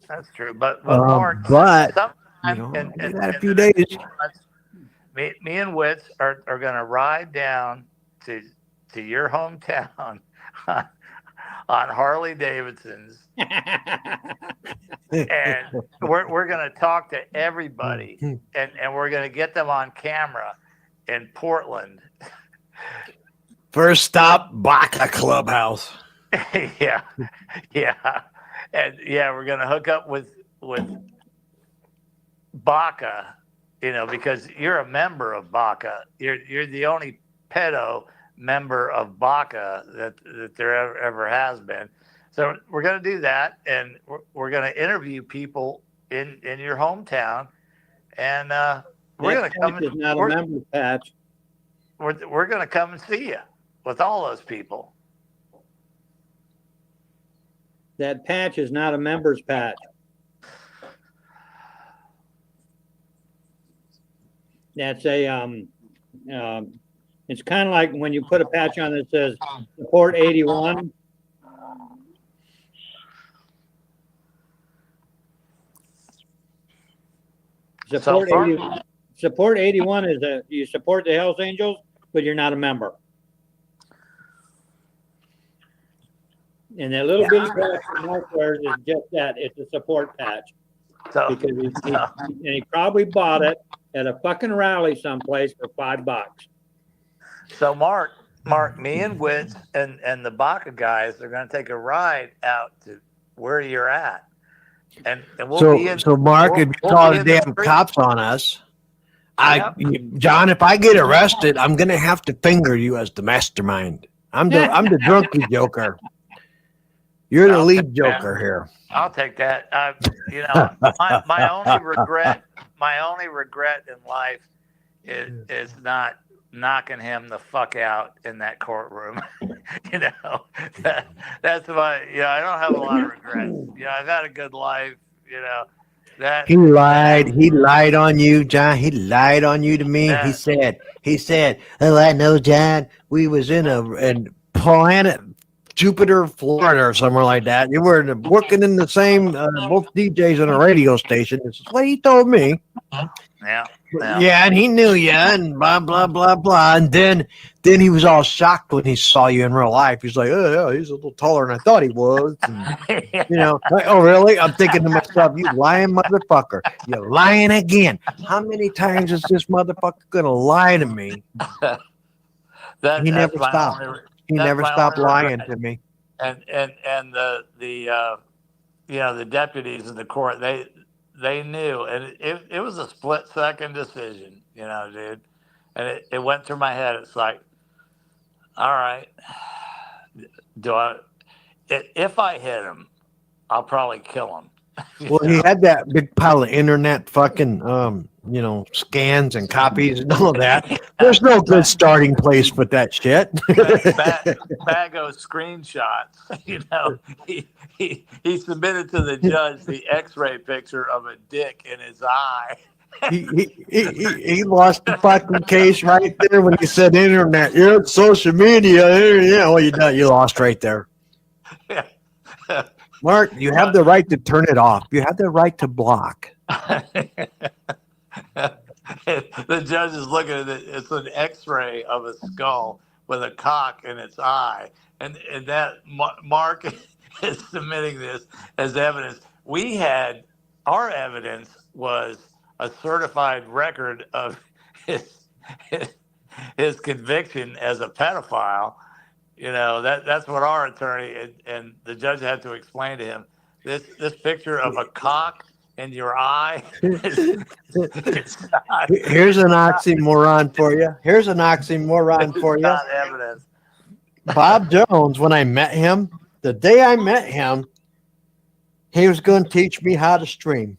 That's true. But Mark, sometime in a few days, me and Witz are going to ride down to your hometown on Harley Davidsons. And we're going to talk to everybody, and we're going to get them on camera in Portland. First stop, Baca Clubhouse. Yeah. And we're going to hook up with Baca, because you're a member of Baca. You're the only pedo member of Baca that there ever has been. So we're going to do that, and we're going to interview people in your hometown, and we're going to come. It's not a member's patch. We're going to come and see you with all those people. That patch is not a member's patch. That's a it's kind of like when you put a patch on that says support 81. support 81 is you support the Hells Angels, but you're not a member. And that little bitty patch that Mark wears is just that. It's a support patch. So, Because he probably bought it at a fucking rally someplace for $5. so Mark, me and Witz and the Baca guys are going to take a ride out to where you're at, and we'll be in. So Mark, if you we'll call be the in the damn street. cops on us, Yep. John, if I get arrested, I'm gonna have to finger you as the mastermind. I'm the drunkie joker. You're the I'll lead take that. joker here. I'll take that. My only regret in life is not knocking him the fuck out in that courtroom. That's my. I don't have a lot of regrets. I've had a good life. That He lied on you, John. He lied on you to me. Yeah. He said, oh, I know, John. We was in planet Jupiter, Florida, or somewhere like that. You were working in the same, both DJs on a radio station. This is what he told me. Yeah. Yeah, and he knew you, and blah blah blah blah. And then he was all shocked when he saw you in real life. He's like, "Oh yeah, he's a little taller than I thought he was." And, like, oh really? I'm thinking to myself, "You lying motherfucker! You're lying again. How many times is this motherfucker gonna lie to me?" He never stopped. He never stopped lying to me. And the deputies in the court, they knew, and it was a split second decision, dude. And it went through my head. It's like, all right, if I hit him, I'll probably kill him. Well, he had that big pile of internet fucking, scans and copies and all that. There's no good starting place with that shit. Bag of screenshots. He submitted to the judge the X-ray picture of a dick in his eye. He lost the fucking case right there when he said internet. Yeah, social media. Yeah, well, you lost right there. Yeah. Mark, you have the right to turn it off. You have the right to block. The judge is looking at it. It's an X-ray of a skull with a cock in its eye, and that Mark is submitting this as evidence. Our evidence was a certified record of his conviction as a pedophile. That's what our attorney and the judge had to explain to him. This picture of a cock in your eye. Here's an oxymoron for you. Not evidence. Bob Jones, when I met him, the day I met him, he was going to teach me how to stream.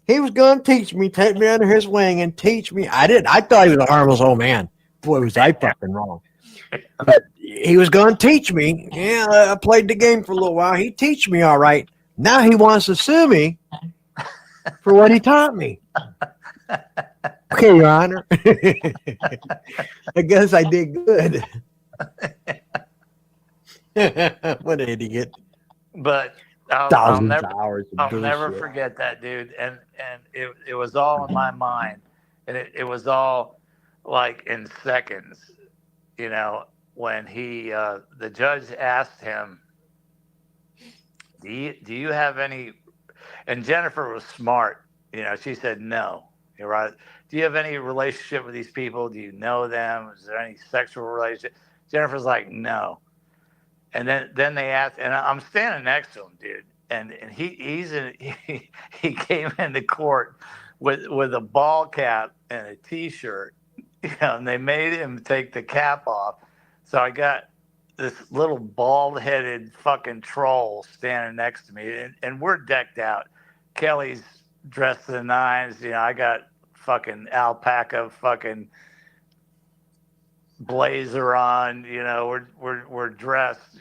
He was going to teach me, take me under his wing and teach me. I thought he was a harmless old man. Boy, was I fucking wrong. But he was going to teach me. Yeah, I played the game for a little while. He teach me all right. Now he wants to sue me for what he taught me. Okay, Your Honor. I guess I did good. What an idiot. But I'll never forget that, dude. And it was all in my mind. And it was all like in seconds, when the judge asked him, do you have any, and Jennifer was smart, she said no. You're right. Do you have any relationship with these people? Do you know them? Is there any sexual relationship? Jennifer's like, no. And then they asked, and I'm standing next to him, dude. And he came into court with a ball cap and a t-shirt, and they made him take the cap off. So I got this little bald-headed fucking troll standing next to me, and we're decked out. Kelly's dressed to the nines. I got fucking alpaca fucking blazer on. We're dressed.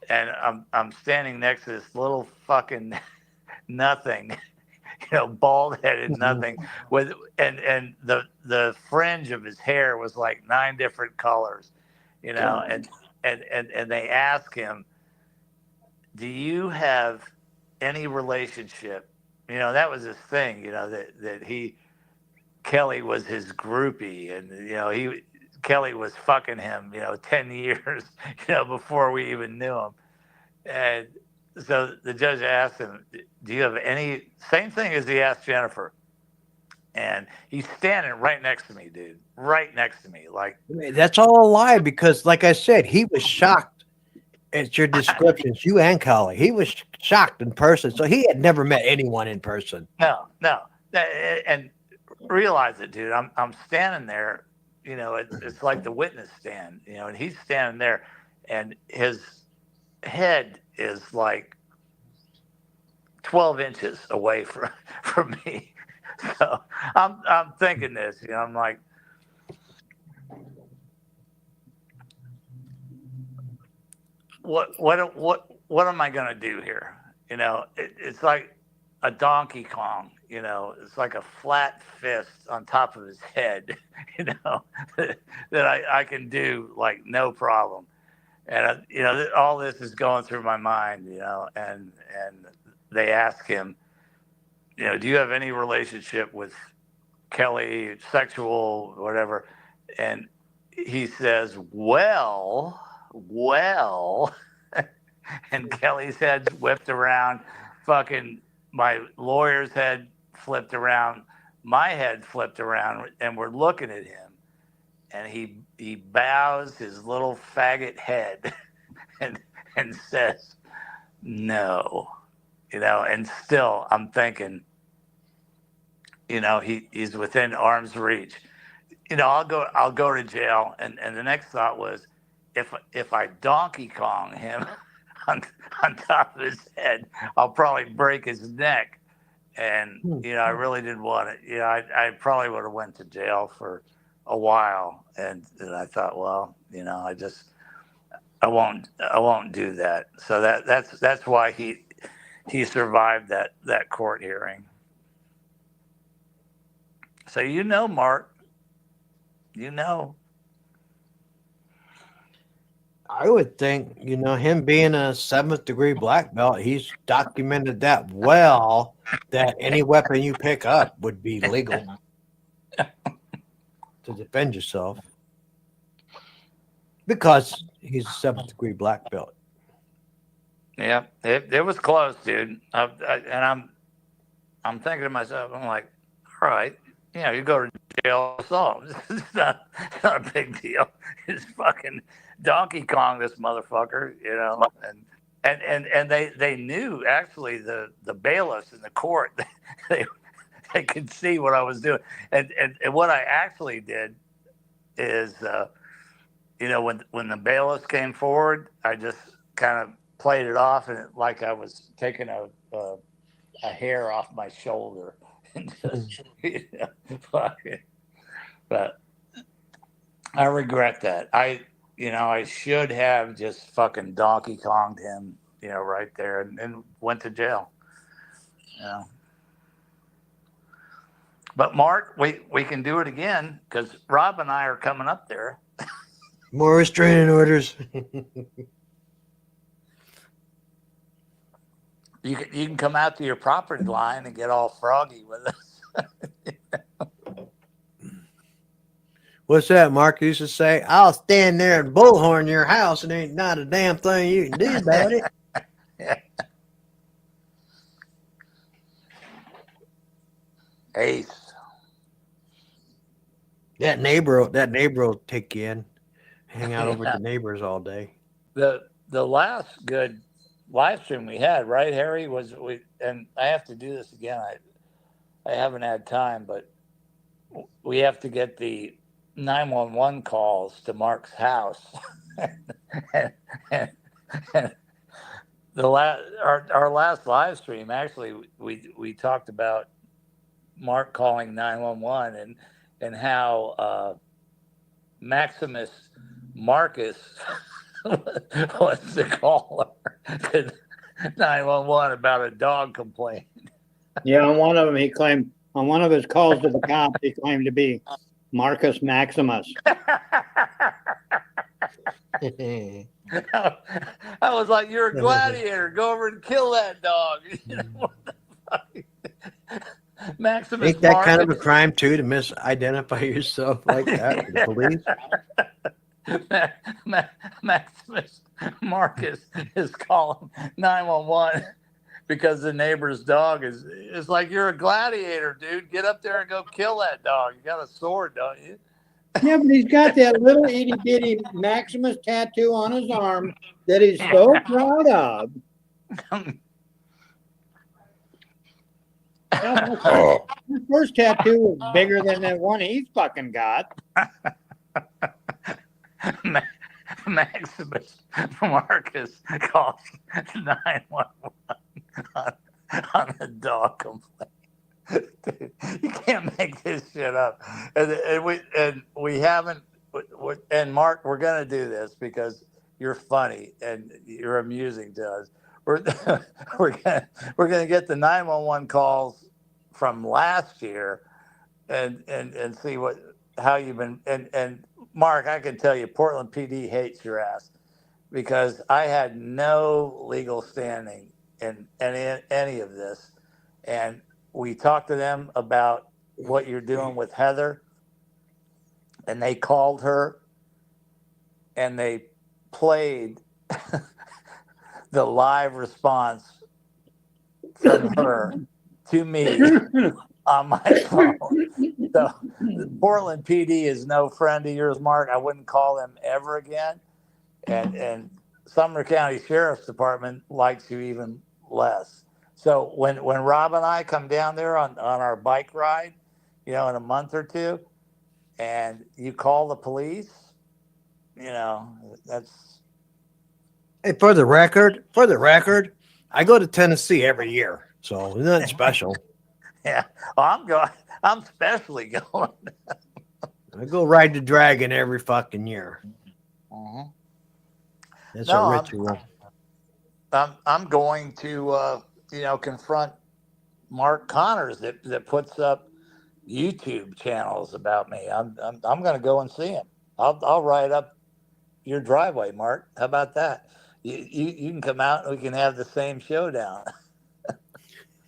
And I'm standing next to this little fucking nothing, bald-headed nothing with and the fringe of his hair was like 9 different colors, and they ask him, do you have any relationship? That was his thing, that he Kelly was his groupie, and Kelly was fucking him, 10 years, before we even knew him. And so the judge asked him, do you have any, same thing as he asked Jennifer. And he's standing right next to me, dude, right next to me. Like, that's all a lie, because like I said, he was shocked at your descriptions, you and Kelly. He was shocked in person. So he had never met anyone in person. No. And realize it, dude. I'm standing there, it's like the witness stand, and he's standing there, and his head is like 12 inches away from me. So I'm thinking this, I'm like, what am I gonna do here? It's like a Donkey Kong, it's like a flat fist on top of his head, that I can do like no problem. And all this is going through my mind, and they ask him, do you have any relationship with Kelly, sexual, whatever? And he says, well, and Kelly's head whipped around, fucking my lawyer's head flipped around, my head flipped around, and we're looking at him, and he bows his little faggot head and says, no, and still I'm thinking, he's within arm's reach. I'll go to jail. And the next thought was, if I Donkey Kong him on top of his head, I'll probably break his neck. And, I really didn't want it. I probably would have went to jail for a while. And I thought, well, I won't do that. So that's why he survived that court hearing. So Mark, I would think, him being a 7th degree black belt, he's documented that well, that any weapon you pick up would be legal to defend yourself, because he's a 7th degree black belt. Yeah, it was close, dude. And I'm thinking to myself, I'm like, all right, you go to jail, assault. It's not a big deal. It's fucking Donkey Kong, this motherfucker, and they knew, actually, the bailiffs in the court, they could see what I was doing, and what I actually did is, when the bailiffs came forward, I just kind of played it off, and like I was taking a hair off my shoulder. And just, but I regret that. I should have just fucking Donkey Konged him, right there, and went to jail. But Mark, we can do it again, because Rob and I are coming up there. More restraining orders. You can come out to your property line and get all froggy with us. What's that Mark used to say? I'll stand there and bullhorn your house, and ain't not a damn thing you can do about it. Yeah. Ace. That neighbor will take you in, hang out over with the neighbors all day. The last good live stream we had, right, Harry, and I have to do this again. I haven't had time, but we have to get the 911 calls to Mark's house. and our last live stream, actually, we talked about Mark calling 911 and how Maximus Marcus was the caller to 911 about a dog complaint. Yeah, on one of them, he claimed, on one of his calls to the cops, he claimed to be Marcus Maximus. I was like, you're a gladiator. Go over and kill that dog. What the fuck? Maximus Ain't that kind of a Marcus. crime too, to misidentify yourself like that to the police? Maximus Marcus is calling 911 because the neighbor's dog is. It's like you're a gladiator, dude. Get up there and go kill that dog. You got a sword, don't you? Yeah, but he's got that little itty bitty Maximus tattoo on his arm that he's so proud of. His first tattoo was bigger than that one he's fucking got. Maximus Marcus calls 911 on a dog complaint. Dude, you can't make this shit up. And we haven't. And Mark, we're gonna do this because you're funny and you're amusing to us. We're we're gonna get the 911 calls from last year and see how you've been. And Mark, I can tell you, Portland PD hates your ass because I had no legal standing in any of this, and we talked to them about what you're doing with Heather, and they called her and they played the live response from her to me on my phone. So Portland PD is no friend of yours, Mark. I wouldn't call them ever again. And Sumner County Sheriff's Department likes you even less. So when Rob and I come down there on our bike ride, in a month or two, and you call the police, that's. Hey, for the record, I go to Tennessee every year, so nothing special. Yeah, well, I'm specially going. I go ride the dragon every fucking year. Mm-hmm. That's a ritual. I'm going to confront Mark Connors that puts up YouTube channels about me. I'm going to go and see him. I'll ride up your driveway, Mark. How about that? You can come out and we can have the same showdown.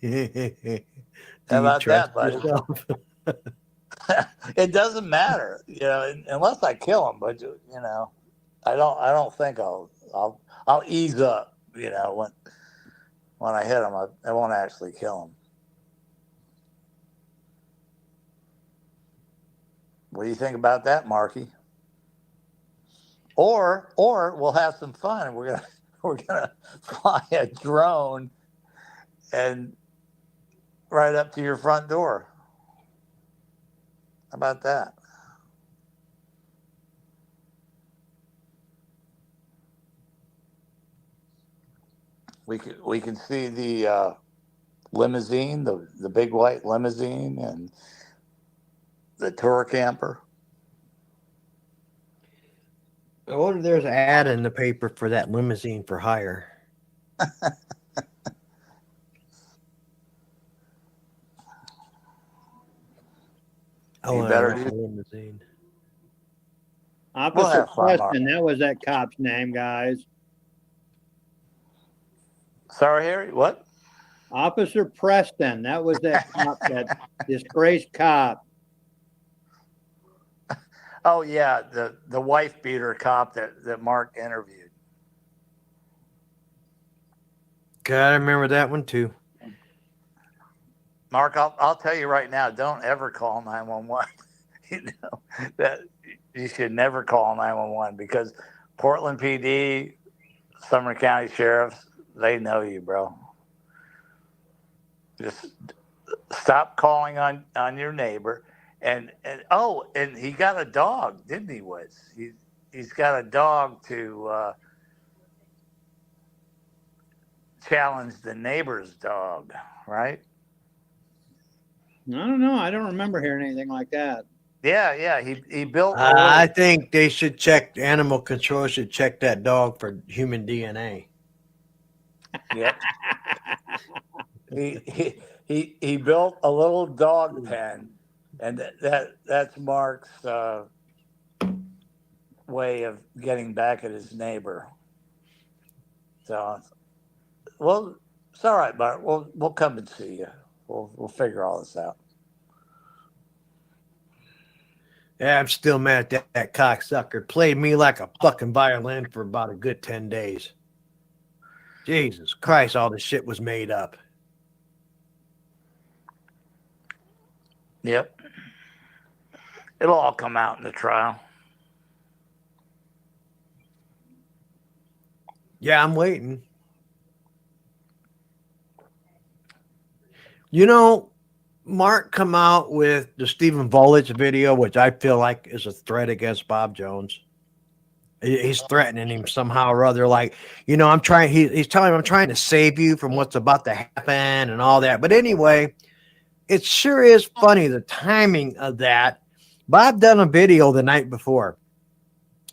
How about that, buddy? It doesn't matter, unless I kill him. But I don't think I'll ease up. When I hit him, I won't actually kill him. What do you think about that, Marky? Or we'll have some fun. We're gonna fly a drone and right up to your front door. How about that? We can see the limousine, the big white limousine, and the tour camper. I wonder if there's an ad in the paper for that limousine for hire. You better do. Limousine. Officer Preston, that was that cop's name, guys. Sorry, Harry, what? Officer Preston, that was that cop, that disgraced cop. Oh yeah, the wife beater cop that Mark interviewed. God, I remember that one too. Mark, I'll tell you right now, don't ever call 911. That you should never call 911 because Portland PD, Sumner County Sheriffs, they know you, bro. Just stop calling on your neighbor. And he got a dog, didn't he, Woods? He's got a dog to challenge the neighbor's dog, right? I don't know. I don't remember hearing anything like that. Yeah. He built. I think they should check. Animal control should check that dog for human DNA. Yep. he built a little dog pen, and that's Mark's way of getting back at his neighbor. So, well, it's all right, Mark. We'll come and see you. We'll figure all this out. Yeah, I'm still mad at that cocksucker. Played me like a fucking violin for about a good 10 days. Jesus Christ, all this shit was made up. Yep. It'll all come out in the trial. Yeah, I'm waiting. You know, Mark come out with the Stephen Volich video, which I feel like is a threat against Bob Jones. He's threatening him somehow or other. Like, you know, he's telling him, I'm trying to save you from what's about to happen and all that. But anyway, it sure is funny, the timing of that. Bob done a video the night before,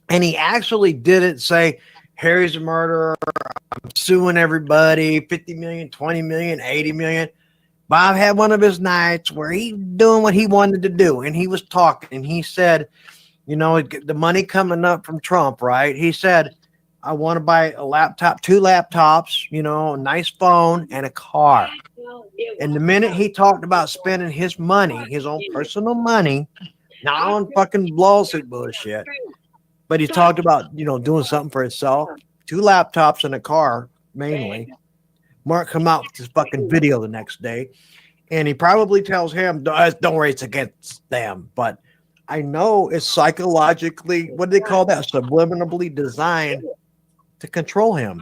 and he actually didn't say, Harry's a murderer, I'm suing everybody, 50 million, 20 million, 80 million. Bob had one of his nights where he doing what he wanted to do, and he was talking, and he said, you know, the money coming up from Trump, right? He said, I want to buy a laptop, 2 laptops, you know, a nice phone and a car. And the minute he talked about spending his money, his own personal money, not on fucking lawsuit bullshit, but he talked about, you know, doing something for himself, 2 laptops and a car, mainly. Mark come out with this fucking video the next day, and he probably tells him, don't worry, it's against them. But I know it's psychologically, what do they call that? Subliminally designed to control him.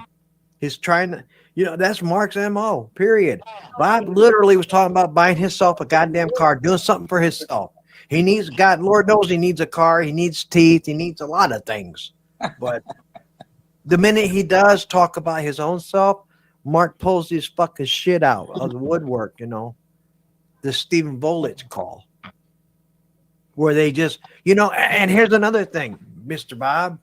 He's trying to, you know, that's Mark's MO, period. Bob literally was talking about buying himself a goddamn car, doing something for himself. He needs, God, Lord knows he needs a car. He needs teeth. He needs a lot of things. But the minute he does talk about his own self, Mark pulls his fucking shit out of the woodwork, you know, the Stephen Volich call, where they just, you know, and here's another thing, Mr. Bob.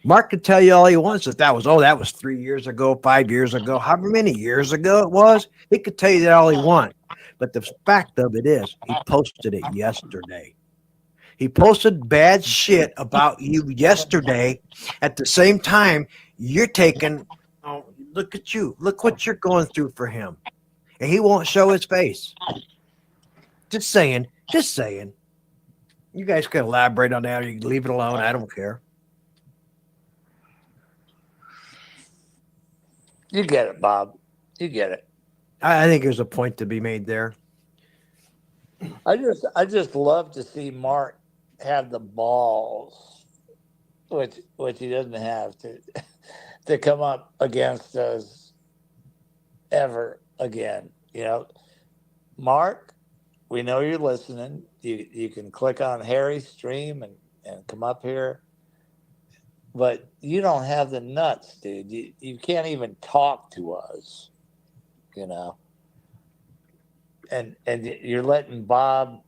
Mark could tell you all he wants that was 3 years ago, 5 years ago, however many years ago it was. He could tell you that all he wants. But the fact of it is, he posted it yesterday. He posted bad shit about you yesterday. At the same time, you're taking, oh, look at you. Look what you're going through for him. And he won't show his face. Just saying. Just saying. You guys can elaborate on that or you can leave it alone. I don't care. You get it, Bob. You get it. I think there's a point to be made there. I just love to see Mark have the balls, which he doesn't have to come up against us ever again. You know, Mark, we know you're listening. You can click on Harry's stream and come up here. But you don't have the nuts, dude. You can't even talk to us, you know. And you're letting Bob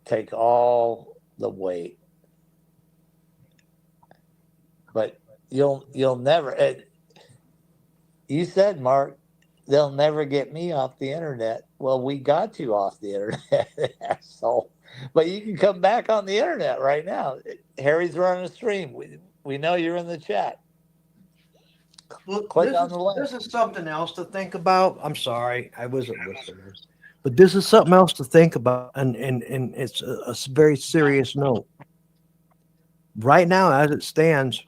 take all the weight. But you'll never. You said, Mark, they'll never get me off the internet. Well, we got you off the internet, asshole. But you can come back on the internet right now. Harry's running a stream. We know you're in the chat. Click on the link. This is something else to think about. I'm sorry, I wasn't listening. But this is something else to think about, and it's a very serious note. Right now, as it stands,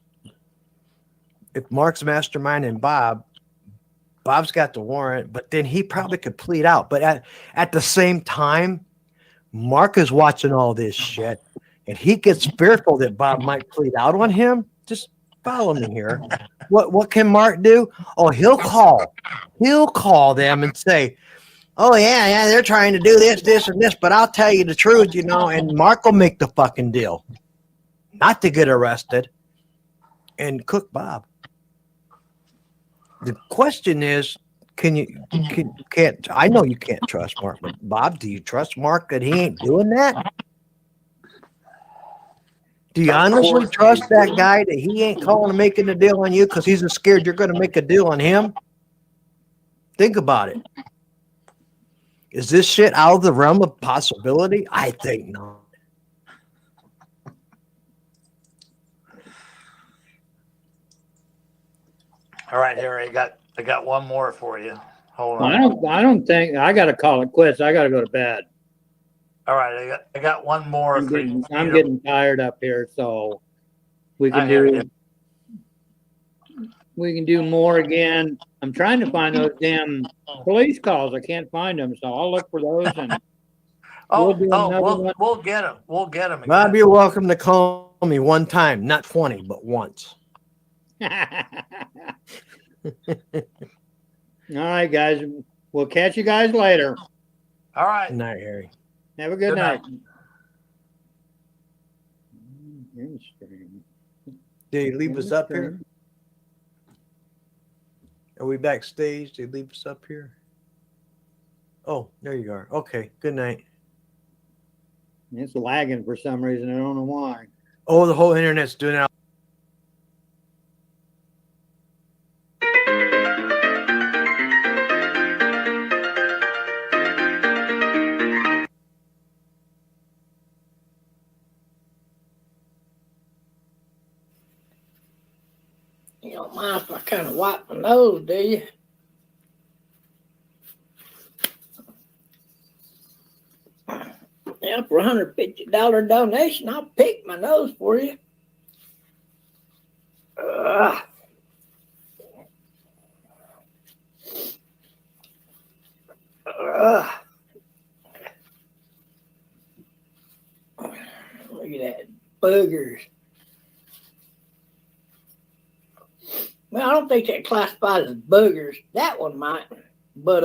if Mark's masterminding Bob's got the warrant, but then he probably could plead out. But at the same time, Mark is watching all this shit, and he gets fearful that Bob might plead out on him. Just follow me here. What can Mark do? Oh, he'll call them and say, oh, yeah, they're trying to do this, and this, but I'll tell you the truth, you know, and Mark will make the fucking deal. Not to get arrested and cook Bob. The question is, I know you can't trust Mark, but Bob, do you trust Mark that he ain't doing that? Do you honestly trust that guy that he ain't calling and making a deal on you because he's scared you're going to make a deal on him? Think about it. Is this shit out of the realm of possibility? I think not. All right, Harry, I got one more for you. Hold on. I don't think I got to call it quits. I got to go to bed. All right, I got one more. I'm getting tired up here, so we I can hear do more again. I'm trying to find those damn police calls. I can't find them, so I'll look for those and we'll do another one. We'll get them. We'll get them. Bob, you're welcome to call me one time, not 20, but once. All right, guys. We'll catch you guys later. All right. Good night, Harry. Have a good night. Did he leave us up here? Are we backstage? Did he leave us up here? Oh, there you are. Okay. Good night. It's lagging for some reason. I don't know why. Oh, the whole internet's doing it. You don't mind if I kind of wipe my nose, do you? Yeah, for $150 donation, I'll pick my nose for you. Look at that, boogers. Well, I don't think that classifies as boogers. That one might, but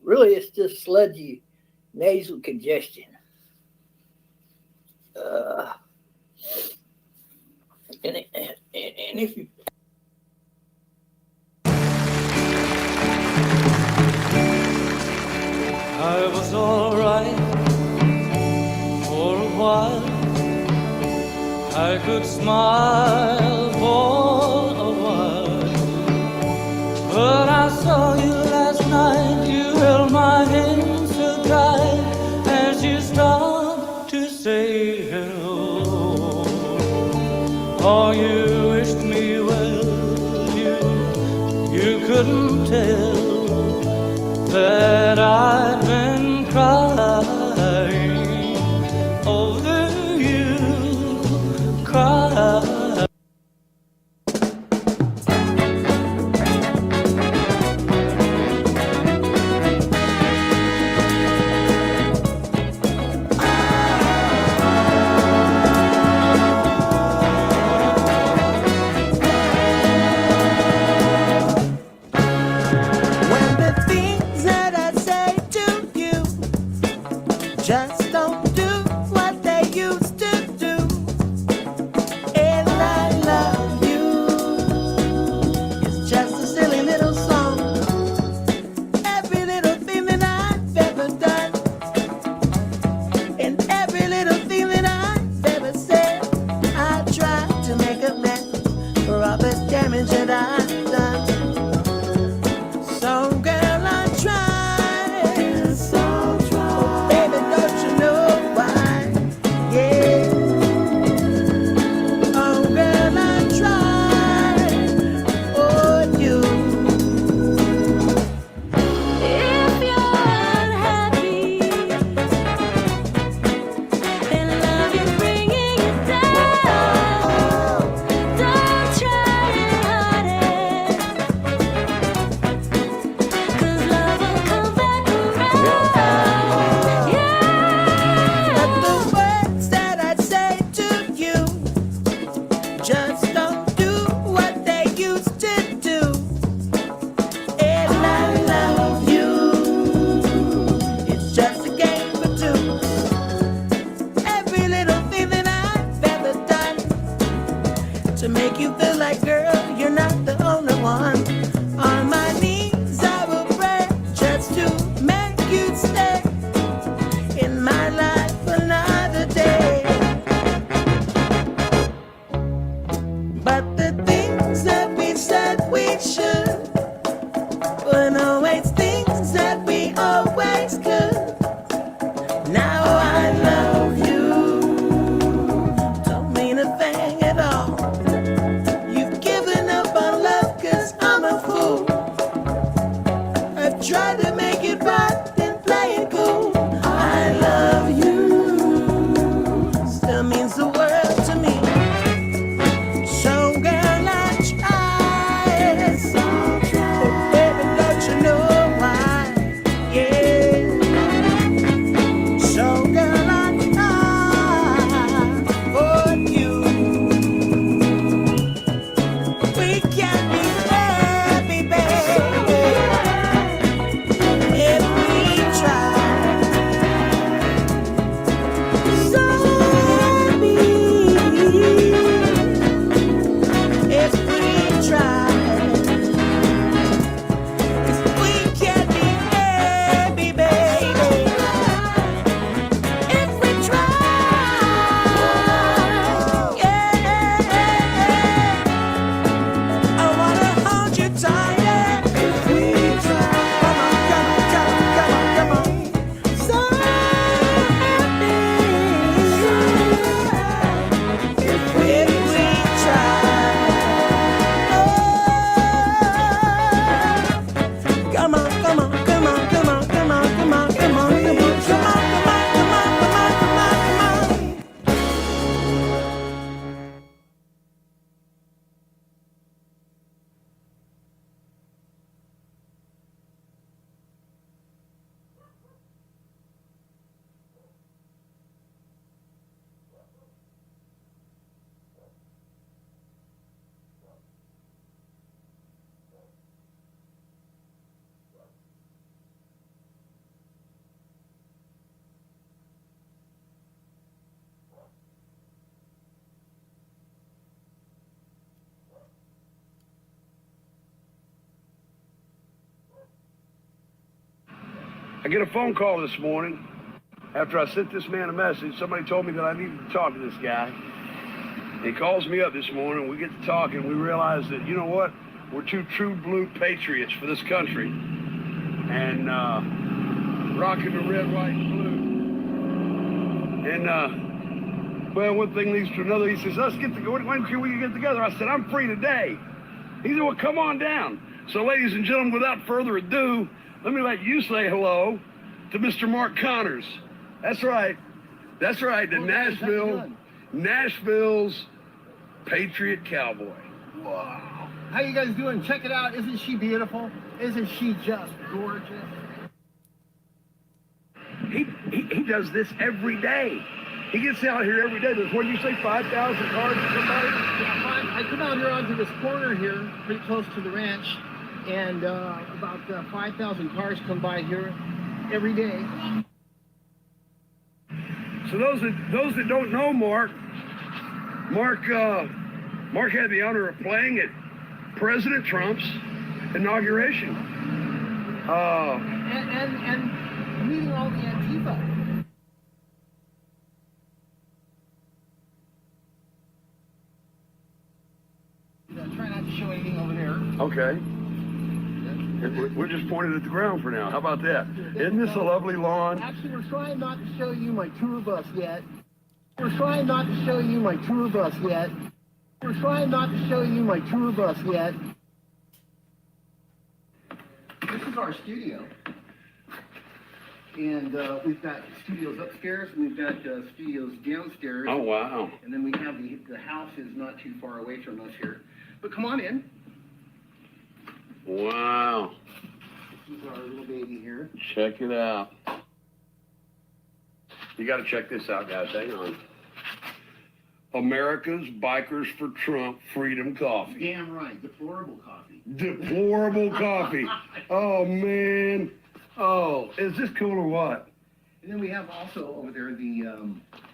really it's just sludgy nasal congestion. And if you I was all right for a while. I could smile for a while, but I saw you last night. You held my hand so tight as you stopped to say hello. Oh, you wished me well. You couldn't tell that I'd been crying over you, crying. Just don't do what they used to do. And I love you. It's just a silly little song. Every little thing that I've ever done, and every little thing that I've ever said, I tried to make amends for all the damage that I've done. So girl, I tried. To make you feel like, girl, you're not the only one. On my knees I will pray just to make you stay in my life another day. But the things that we said we should weren't always things that we always could. Now I love you. Don't mean a thing at all. Tried to make it right, then play it I get a phone call this morning after I sent this man a message. Somebody told me that I needed to talk to this guy. He calls me up this morning. We get to talking. We realize that, you know what? We're two true blue patriots for this country. And rocking the red, white, and blue. And, well, one thing leads to another. He says, let's get together. When can we get together? I said, I'm free today. He said, well, come on down. So, ladies and gentlemen, without further ado, let me let you say hello to Mr. Mark Connors. That's right. That's right. The Nashville's Patriot Cowboy. Wow. How you guys doing? Check it out. Isn't she beautiful? Isn't she just gorgeous? He does this every day. He gets out here every day. There's, what did you say, 5,000 cars or somebody? Yeah, I come out here onto this corner here, pretty close to the ranch, and about 5,000 cars come by here every day. So those that don't know Mark had the honor of playing at President Trump's inauguration. And meeting all the Antifa. Try not to show anything over there. Okay. We're just pointed at the ground for now. How about that? Isn't this a lovely lawn? Actually, we're trying not to show you my tour bus yet. We're trying not to show you my tour bus yet. We're trying not to show you my tour bus yet. This is our studio. And we've got studios upstairs, and we've got studios downstairs. Oh, wow. And then we have the house is not too far away from us here. But come on in. Wow. This is our little baby here. Check it out. You got to check this out, guys. Hang on. America's Bikers for Trump Freedom Coffee. Damn right. Deplorable coffee. Deplorable coffee. Oh, man. Oh, is this cool or what? And then we have also over there the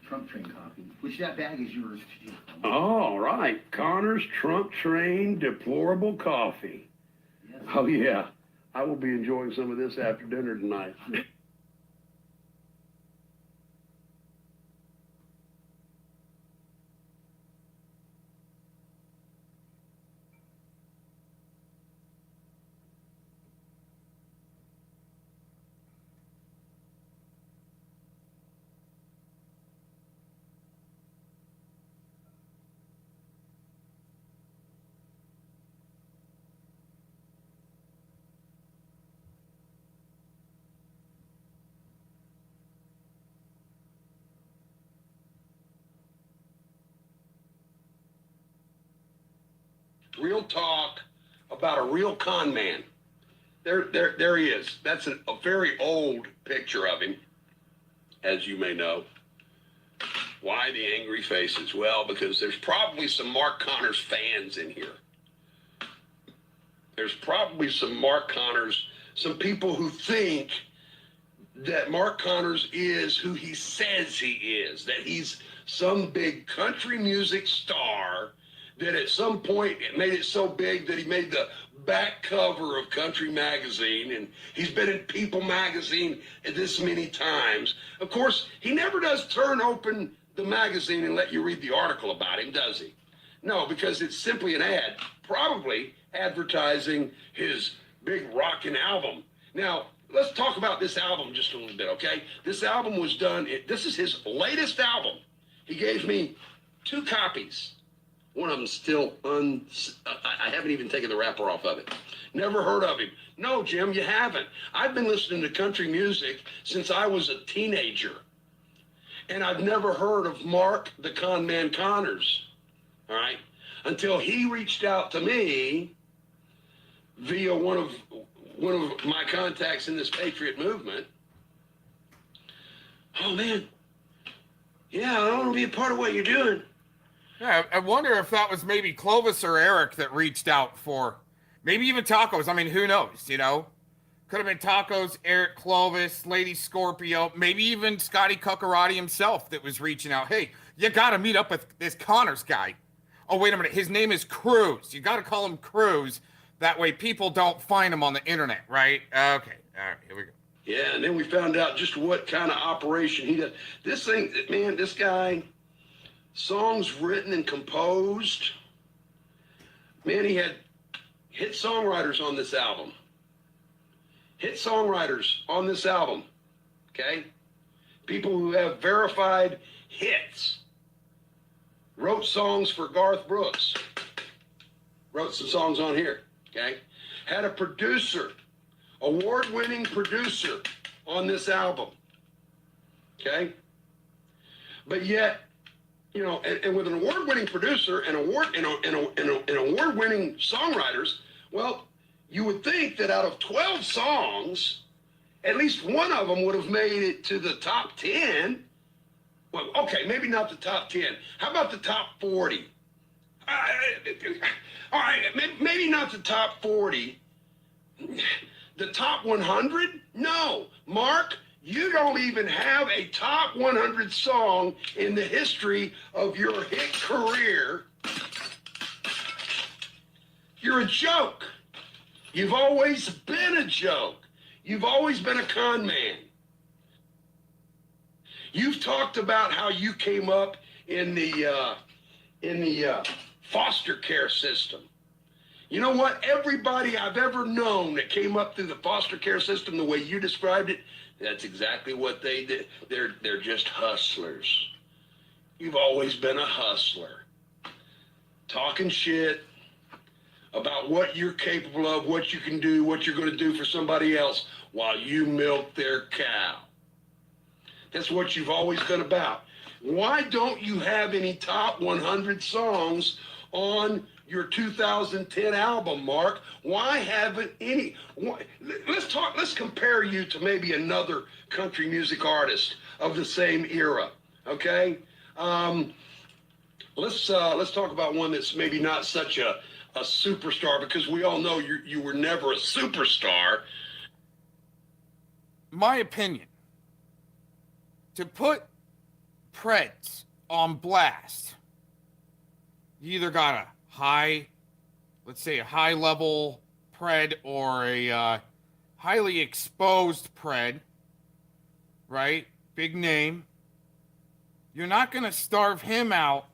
Trump Train coffee, which that bag is yours too. All right. Connor's Trump Train Deplorable Coffee. Yes. Oh, yeah. I will be enjoying some of this after dinner tonight. Real talk about a real con man. There he is. That's a very old picture of him, as you may know. Why the angry faces? Well, because there's probably some Mark Connors fans in here. There's probably some Mark Connors, some people who think that Mark Connors is who he says he is, that he's some big country music star that at some point it made it so big that he made the back cover of Country Magazine, and he's been in People Magazine this many times. Of course, he never does turn open the magazine and let you read the article about him, does he? No, because it's simply an ad, probably advertising his big rockin' album. Now, let's talk about this album just a little bit, okay? This album was done, this is his latest album. He gave me 2 copies. One of them still I haven't even taken the wrapper off of it. Never heard of him. No, Jim, you haven't. I've been listening to country music since I was a teenager. And I've never heard of Mark the Con Man Connors, all right? Until he reached out to me via one of my contacts in this Patriot movement. Oh, man. Yeah, I want to be a part of what you're doing. Yeah, I wonder if that was maybe Clovis or Eric that reached out for, maybe even Tacos. I mean, who knows, you know? Could have been Tacos, Eric, Clovis, Lady Scorpio, maybe even Scotty Cuccarati himself that was reaching out. Hey, you got to meet up with this Connors guy. Oh, wait a minute. His name is Cruz. You got to call him Cruz. That way people don't find him on the internet, right? Okay. All right, here we go. Yeah, and then we found out just what kind of operation he does. This thing, man, this guy, songs written and composed. Man, he had hit songwriters on this album. Hit songwriters on this album, okay? People who have verified hits. Wrote songs for Garth Brooks. Wrote some songs on here, okay? Had a producer, award-winning producer on this album, okay? But yet, you know, and with an award-winning producer and award-winning songwriters, well, you would think that out of 12 songs, at least one of them would have made it to the top 10. Well, okay, maybe not the top 10. How about the top 40? All right, maybe not the top 40. The top 100? No. Mark, you don't even have a top 100 song in the history of your hit career. You're a joke. You've always been a joke. You've always been a con man. You've talked about how you came up in the foster care system. You know what? Everybody I've ever known that came up through the foster care system the way you described it, that's exactly what they did. They're just hustlers. You've always been a hustler. Talking shit about what you're capable of, what you can do, what you're going to do for somebody else while you milk their cow. That's what you've always been about. Why don't you have any top 100 songs on your 2010 album, Mark? Why haven't any? Let's compare you to maybe another country music artist of the same era, okay? Let's talk about one that's maybe not such a superstar, because we all know you were never a superstar. My opinion, to put Preds on blast, you either got a high level Pred or a highly exposed Pred, right? Big name. You're not going to starve him out,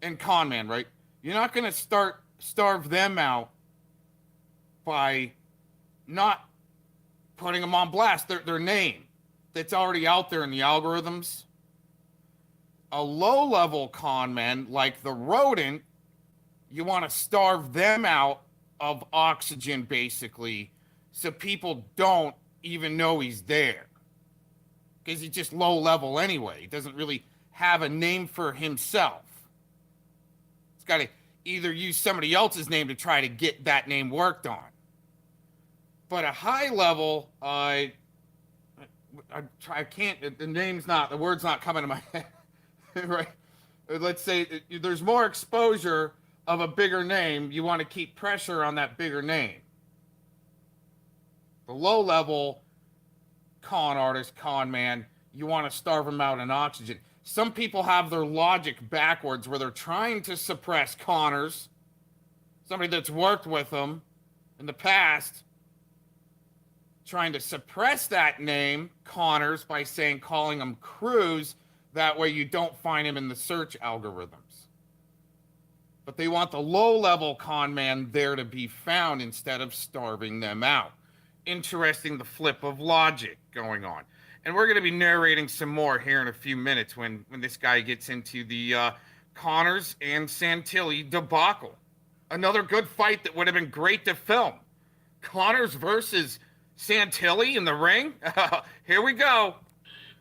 and Conman, right? You're not going to starve them out by not putting them on blast. Their name that's already out there in the algorithms. A low-level con man like the Rodent, you want to starve them out of oxygen, basically, so people don't even know he's there. Because he's just low-level anyway. He doesn't really have a name for himself. He's got to either use somebody else's name to try to get that name worked on. But a high-level, I can't, the word's not coming to my head. Right? Let's say there's more exposure of a bigger name. You want to keep pressure on that bigger name. The low level con artist, con man, you want to starve them out in oxygen. Some people have their logic backwards where they're trying to suppress Connors, somebody that's worked with them in the past, trying to suppress that name, Connors, by calling him Cruz. That way you don't find him in the search algorithms. But they want the low-level con man there to be found instead of starving them out. Interesting, the flip of logic going on. And we're going to be narrating some more here in a few minutes when this guy gets into the Connors and Santilli debacle. Another good fight that would have been great to film. Connors versus Santilli in the ring? Here we go.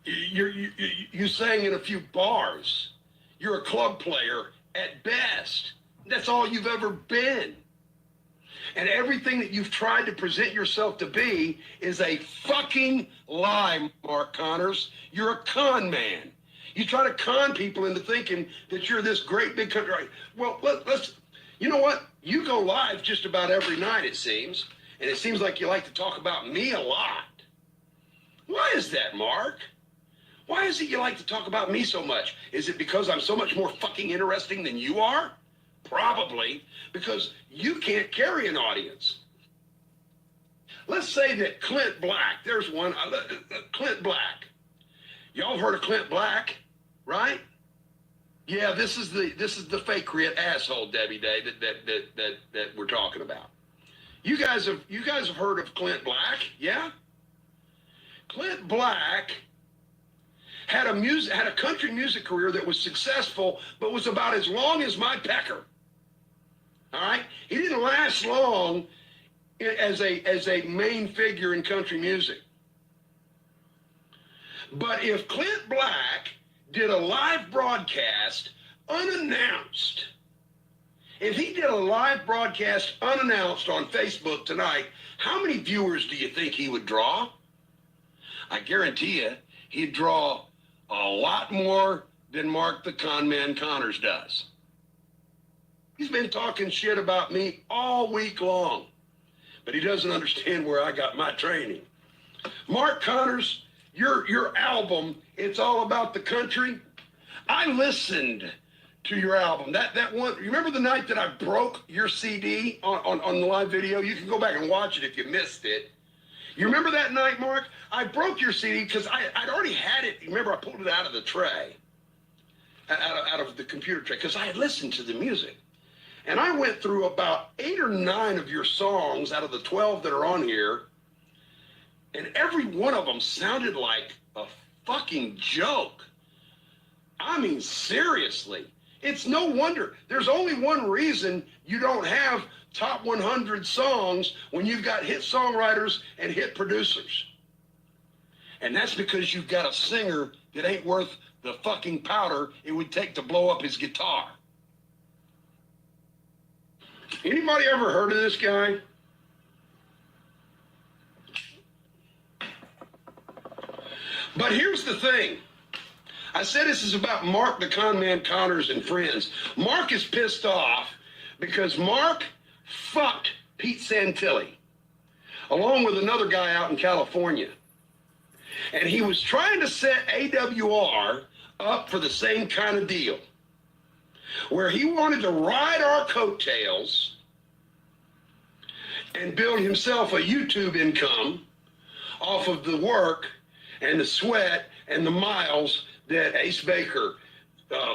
You sang in a few bars. You're a club player at best. That's all you've ever been. And everything that you've tried to present yourself to be is a fucking lie, Mark Connors. You're a con man. You try to con people into thinking that you're this great big country. Well, let's, you know what? You go live just about every night, it seems. And it seems like you like to talk about me a lot. Why is that, Mark? Why is it you like to talk about me so much? Is it because I'm so much more fucking interesting than you are? Probably, because you can't carry an audience. let's say that Clint Black, there's one, Clint Black. Y'all heard of Clint Black, right? Yeah, this is the fake rit asshole, Debbie Day, that we're talking about. You guys have heard of Clint Black, yeah? Clint Black had a country music career that was successful, but was about as long as my pecker. All right, he didn't last long as a main figure in country music. But if Clint Black did a live broadcast unannounced, if he did a live broadcast unannounced on Facebook tonight, how many viewers do you think he would draw? I guarantee you, he'd draw a lot more than Mark the Conman Connors does. He's been talking shit about me all week long, but he doesn't understand where I got my training. Mark Connors, your album, It's All About the Country. I listened to your album. That one, you remember the night that I broke your CD on the live video? You can go back and watch it if you missed it. You remember that night, Mark? I broke your CD because I'd already had it. Remember, I pulled it out of the tray, out of the computer tray, because I had listened to the music. And I went through about 8 or 9 of your songs out of the 12 that are on here, and every one of them sounded like a fucking joke. I mean, seriously. It's no wonder. There's only one reason you don't have top 100 songs when you've got hit songwriters and hit producers. And that's because you've got a singer that ain't worth the fucking powder it would take to blow up his guitar. Anybody ever heard of this guy? But here's the thing. I said this is about Mark the Conman Connors and friends. Mark is pissed off because Mark fucked Pete Santilli, along with another guy out in California. And he was trying to set AWR up for the same kind of deal, where he wanted to ride our coattails and build himself a YouTube income off of the work and the sweat and the miles that Ace Baker,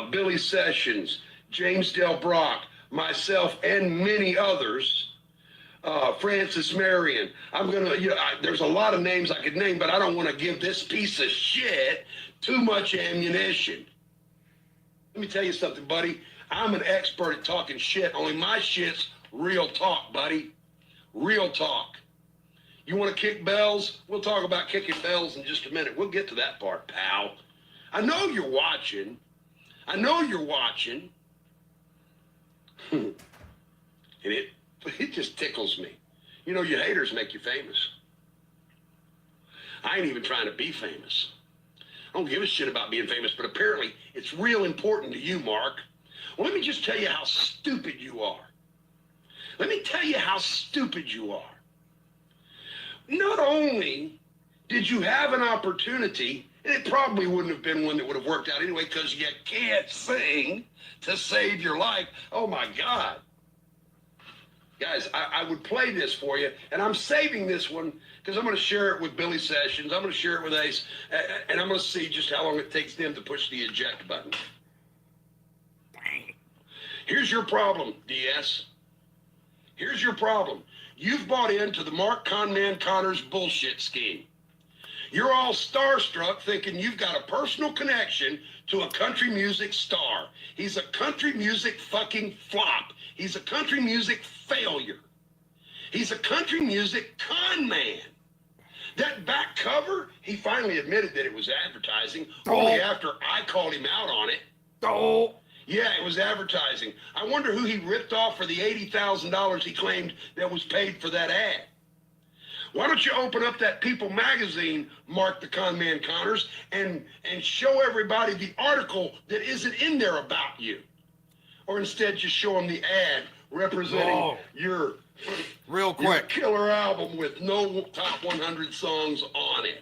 Billy Sessions, James Del Brock, myself, and many others, Francis Marion. There's a lot of names I could name, but I don't want to give this piece of shit too much ammunition. Let me tell you something, buddy. I'm an expert at talking shit, only my shit's real talk, buddy. Real talk. You want to kick bells? We'll talk about kicking bells in just a minute. We'll get to that part, pal. I know you're watching. I know you're watching. And it just tickles me. You know, you haters make you famous. I ain't even trying to be famous. I don't give a shit about being famous, but apparently it's real important to you, Mark. Well, let me just tell you how stupid you are. Let me tell you how stupid you are. Not only did you have an opportunity, and it probably wouldn't have been one that would have worked out anyway, because you can't sing to save your life. Oh, my God. Guys, I would play this for you, and I'm saving this one because I'm going to share it with Billy Sessions. I'm going to share it with Ace, and I'm going to see just how long it takes them to push the eject button. Here's your problem, DS. Here's your problem. You've bought into the Mark Conman Connors bullshit scheme. You're all starstruck thinking you've got a personal connection to a country music star. He's a country music fucking flop. He's a country music failure. He's a country music con man. That back cover, he finally admitted that it was advertising, only after I called him out on it. Yeah, it was advertising. I wonder who he ripped off for the $80,000 he claimed that was paid for that ad. Why don't you open up that People magazine, Mark the Conman Connors, and show everybody the article that isn't in there about you? Or instead just show them the ad representing your real quick your killer album with no top 100 songs on it.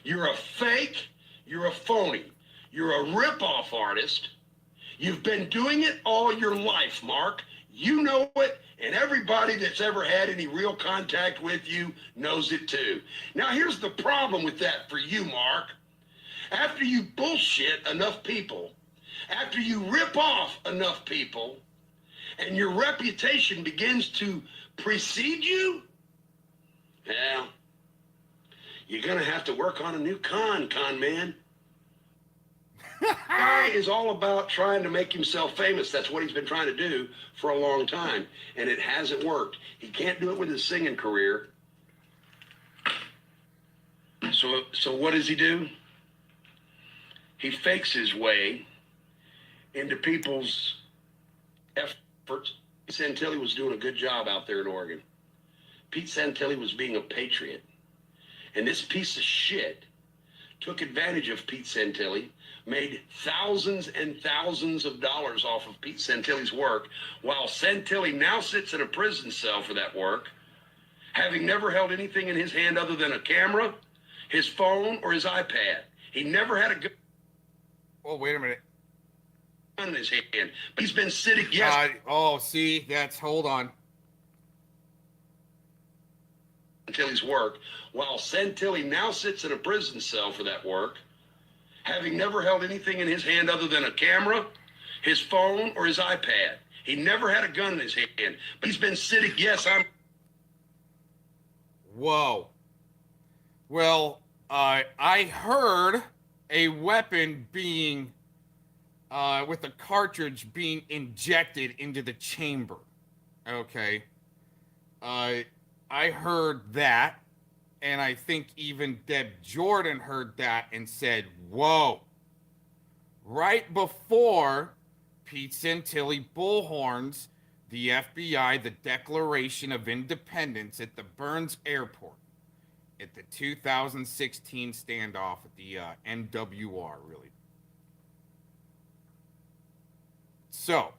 You're a fake, you're a phony, you're a rip-off artist. You've been doing it all your life, Mark. You know it, and everybody that's ever had any real contact with you knows it too. Now, here's the problem with that for you, Mark. After you bullshit enough people, after you rip off enough people, and your reputation begins to precede you, well, you're going to have to work on a new con man. Guy is all about trying to make himself famous. That's what he's been trying to do for a long time, and it hasn't worked. He can't do it with his singing career. So what does he do? He fakes his way into people's efforts. Pete Santilli was doing a good job out there in Oregon. Pete Santilli was being a patriot. And this piece of shit took advantage of Pete Santilli, made thousands and thousands of dollars off of Pete Santilli's work, while Santilli now sits in a prison cell for that work, having never held anything in his hand other than a camera, his phone, or his iPad. He never had a gun. Oh, wait a minute. In his hand. But he's been sitting, see, hold on. Santilli's work, while Santilli now sits in a prison cell for that work, having never held anything in his hand other than a camera, his phone, or his iPad. He never had a gun in his hand, but he's been sitting, Whoa. Well, I heard a weapon being, with a cartridge being injected into the chamber. Okay. I heard that, and I think even Deb Jordan heard that and said, whoa. Right before Pete Santilli bullhorns the FBI the Declaration of Independence at the Burns Airport at the 2016 standoff at the NWR, really. So,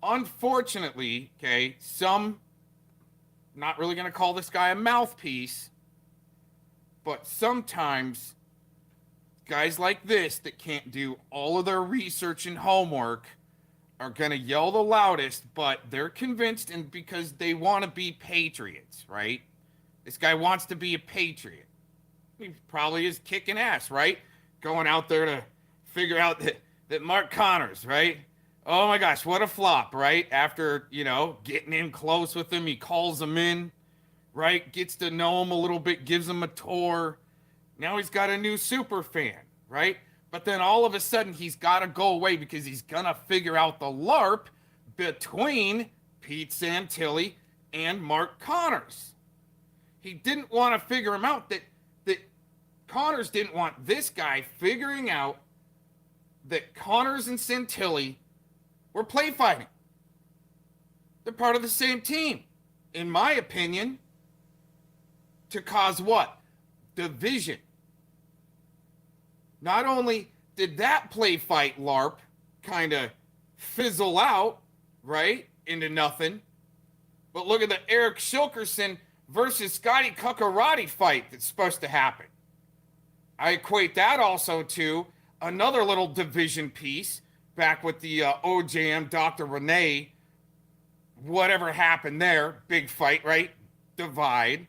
unfortunately, okay, not really going to call this guy a mouthpiece, but sometimes guys like this that can't do all of their research and homework are going to yell the loudest, but they're convinced, and because they want to be patriots, right? This guy wants to be a patriot. He probably is kicking ass, right? Going out there to figure out that Mark Connors, right? Oh my gosh, what a flop, right? After, getting in close with him, he calls him in, right? Gets to know him a little bit, gives him a tour. Now he's got a new super fan, right? But then all of a sudden he's got to go away because he's going to figure out the LARP between Pete Santilli and Mark Connors. He didn't want to figure him out, that Connors didn't want this guy figuring out that Connors and Santilli were play fighting. They're part of the same team, in my opinion, to cause what? Division. Not only did that play fight LARP kind of fizzle out, right, into nothing, but look at the Eric Shilkerson versus Skattie Brommance fight that's supposed to happen. I equate that also to another little division piece back with the OJM Dr. Renee, whatever happened there, big fight, right? Divide.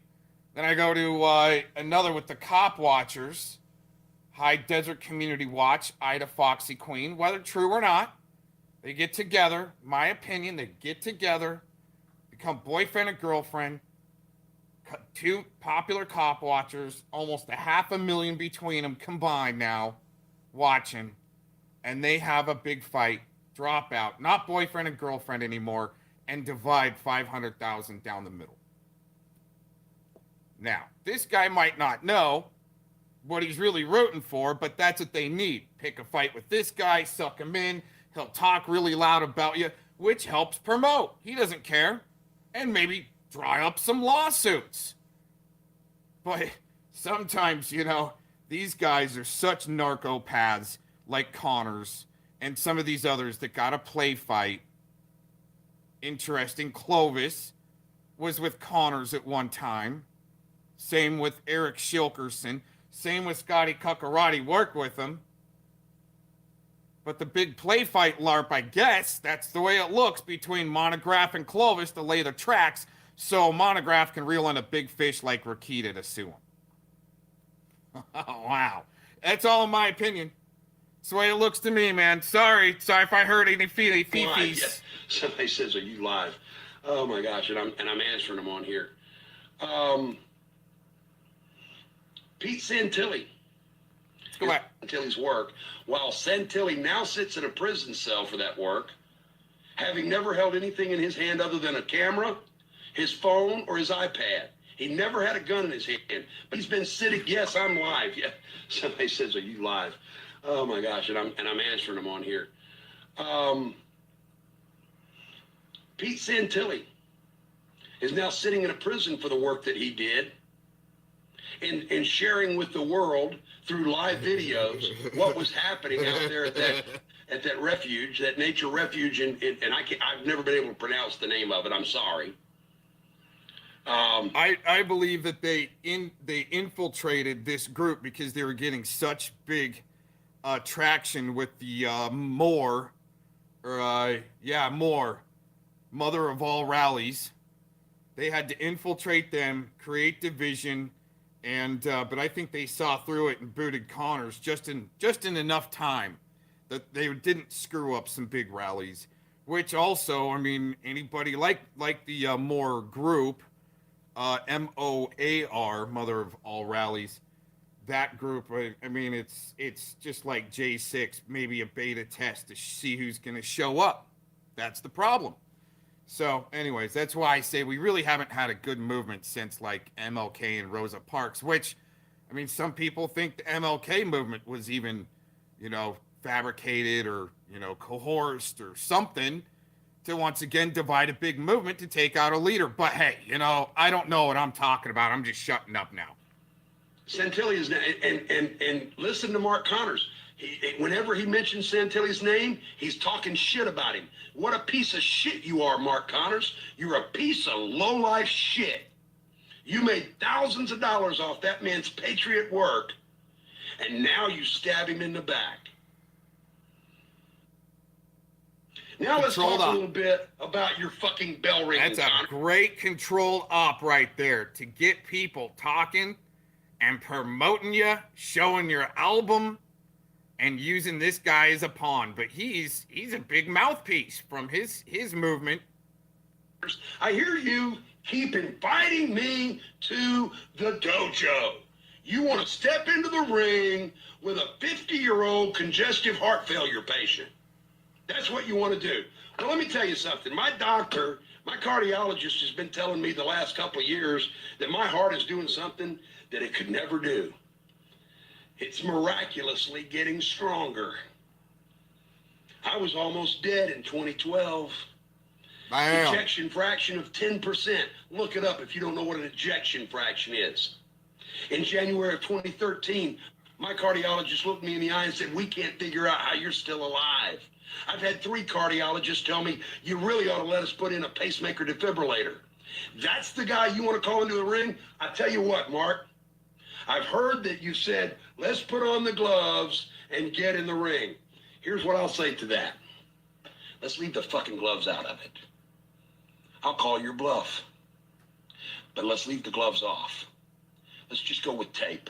Then I go to another with the Cop Watchers, High Desert Community Watch, Ida Foxy Queen, whether true or not, they get together, my opinion, they get together, become boyfriend and girlfriend, two popular Cop Watchers, almost 500,000 between them combined now, watching. And they have a big fight, drop out, not boyfriend and girlfriend anymore, and divide 500,000 down the middle. Now, this guy might not know what he's really rooting for, but that's what they need. Pick a fight with this guy, suck him in, he'll talk really loud about you, which helps promote. He doesn't care. And maybe dry up some lawsuits. But sometimes, these guys are such narcopaths, like Connors and some of these others that got a play fight. Interesting, Clovis was with Connors at one time. Same with Eric Shilkerson. Same with Skattie Brommance, worked with him. But the big play fight LARP, I guess, that's the way it looks between Monograph and Clovis to lay the tracks so Monograph can reel in a big fish like Rakita to sue him. Oh, wow. That's all in my opinion. It's the way it looks to me, man. Sorry if I heard any fee-fees. Yeah. Somebody says, "Are you live?" Oh my gosh, and I'm answering them on here. Pete Santilli. Let's go back. Santilli's work, while Santilli now sits in a prison cell for that work, having never held anything in his hand other than a camera, his phone, or his iPad. He never had a gun in his hand, but he's been sitting. Yes, I'm live. Yeah. Somebody says, "Are you live?" Oh my gosh, and I'm answering them on here. Pete Santilli is now sitting in a prison for the work that he did and sharing with the world through live videos what was happening out there at that refuge, that nature refuge, and I've never been able to pronounce the name of it. I'm sorry. I believe that they infiltrated this group because they were getting such big traction with the Moore, mother of all rallies. They had to infiltrate them, create division, and but I think they saw through it and booted Connors just in enough time that they didn't screw up some big rallies. Which also, I mean, anybody like the Moore group, MOAR, mother of all rallies. That group, I mean, it's just like J6, maybe a beta test to see who's going to show up. That's the problem. So, anyways, that's why I say we really haven't had a good movement since like MLK and Rosa Parks, which, I mean, some people think the MLK movement was even, fabricated or, coerced or something to once again divide a big movement to take out a leader. But hey, I don't know what I'm talking about. I'm just shutting up now. Santilli is, and listen to Mark Connors. Whenever he mentions Santilli's name, he's talking shit about him. What a piece of shit you are, Mark Connors. You're a piece of low-life shit. You made thousands of dollars off that man's patriot work, and now you stab him in the back. Now let's talk a little bit about your fucking bell ringing. That's a great controlled op right there to get people talking and promoting you, showing your album, and using this guy as a pawn. But he's a big mouthpiece from his movement. I hear you keep inviting me to the dojo. You want to step into the ring with a 50-year-old congestive heart failure patient. That's what you want to do. Well, let me tell you something. My doctor, my cardiologist has been telling me the last couple of years that my heart is doing something that it could never do. It's miraculously getting stronger. I was almost dead in 2012. Ejection fraction of 10%. Look it up if you don't know what an ejection fraction is. In January of 2013, my cardiologist looked me in the eye and said, "We can't figure out how you're still alive." I've had 3 cardiologists tell me, "You really ought to let us put in a pacemaker defibrillator." That's the guy you want to call into the ring? I tell you what, Mark, I've heard that you said, let's put on the gloves and get in the ring. Here's what I'll say to that. Let's leave the fucking gloves out of it. I'll call your bluff. But let's leave the gloves off. Let's just go with tape.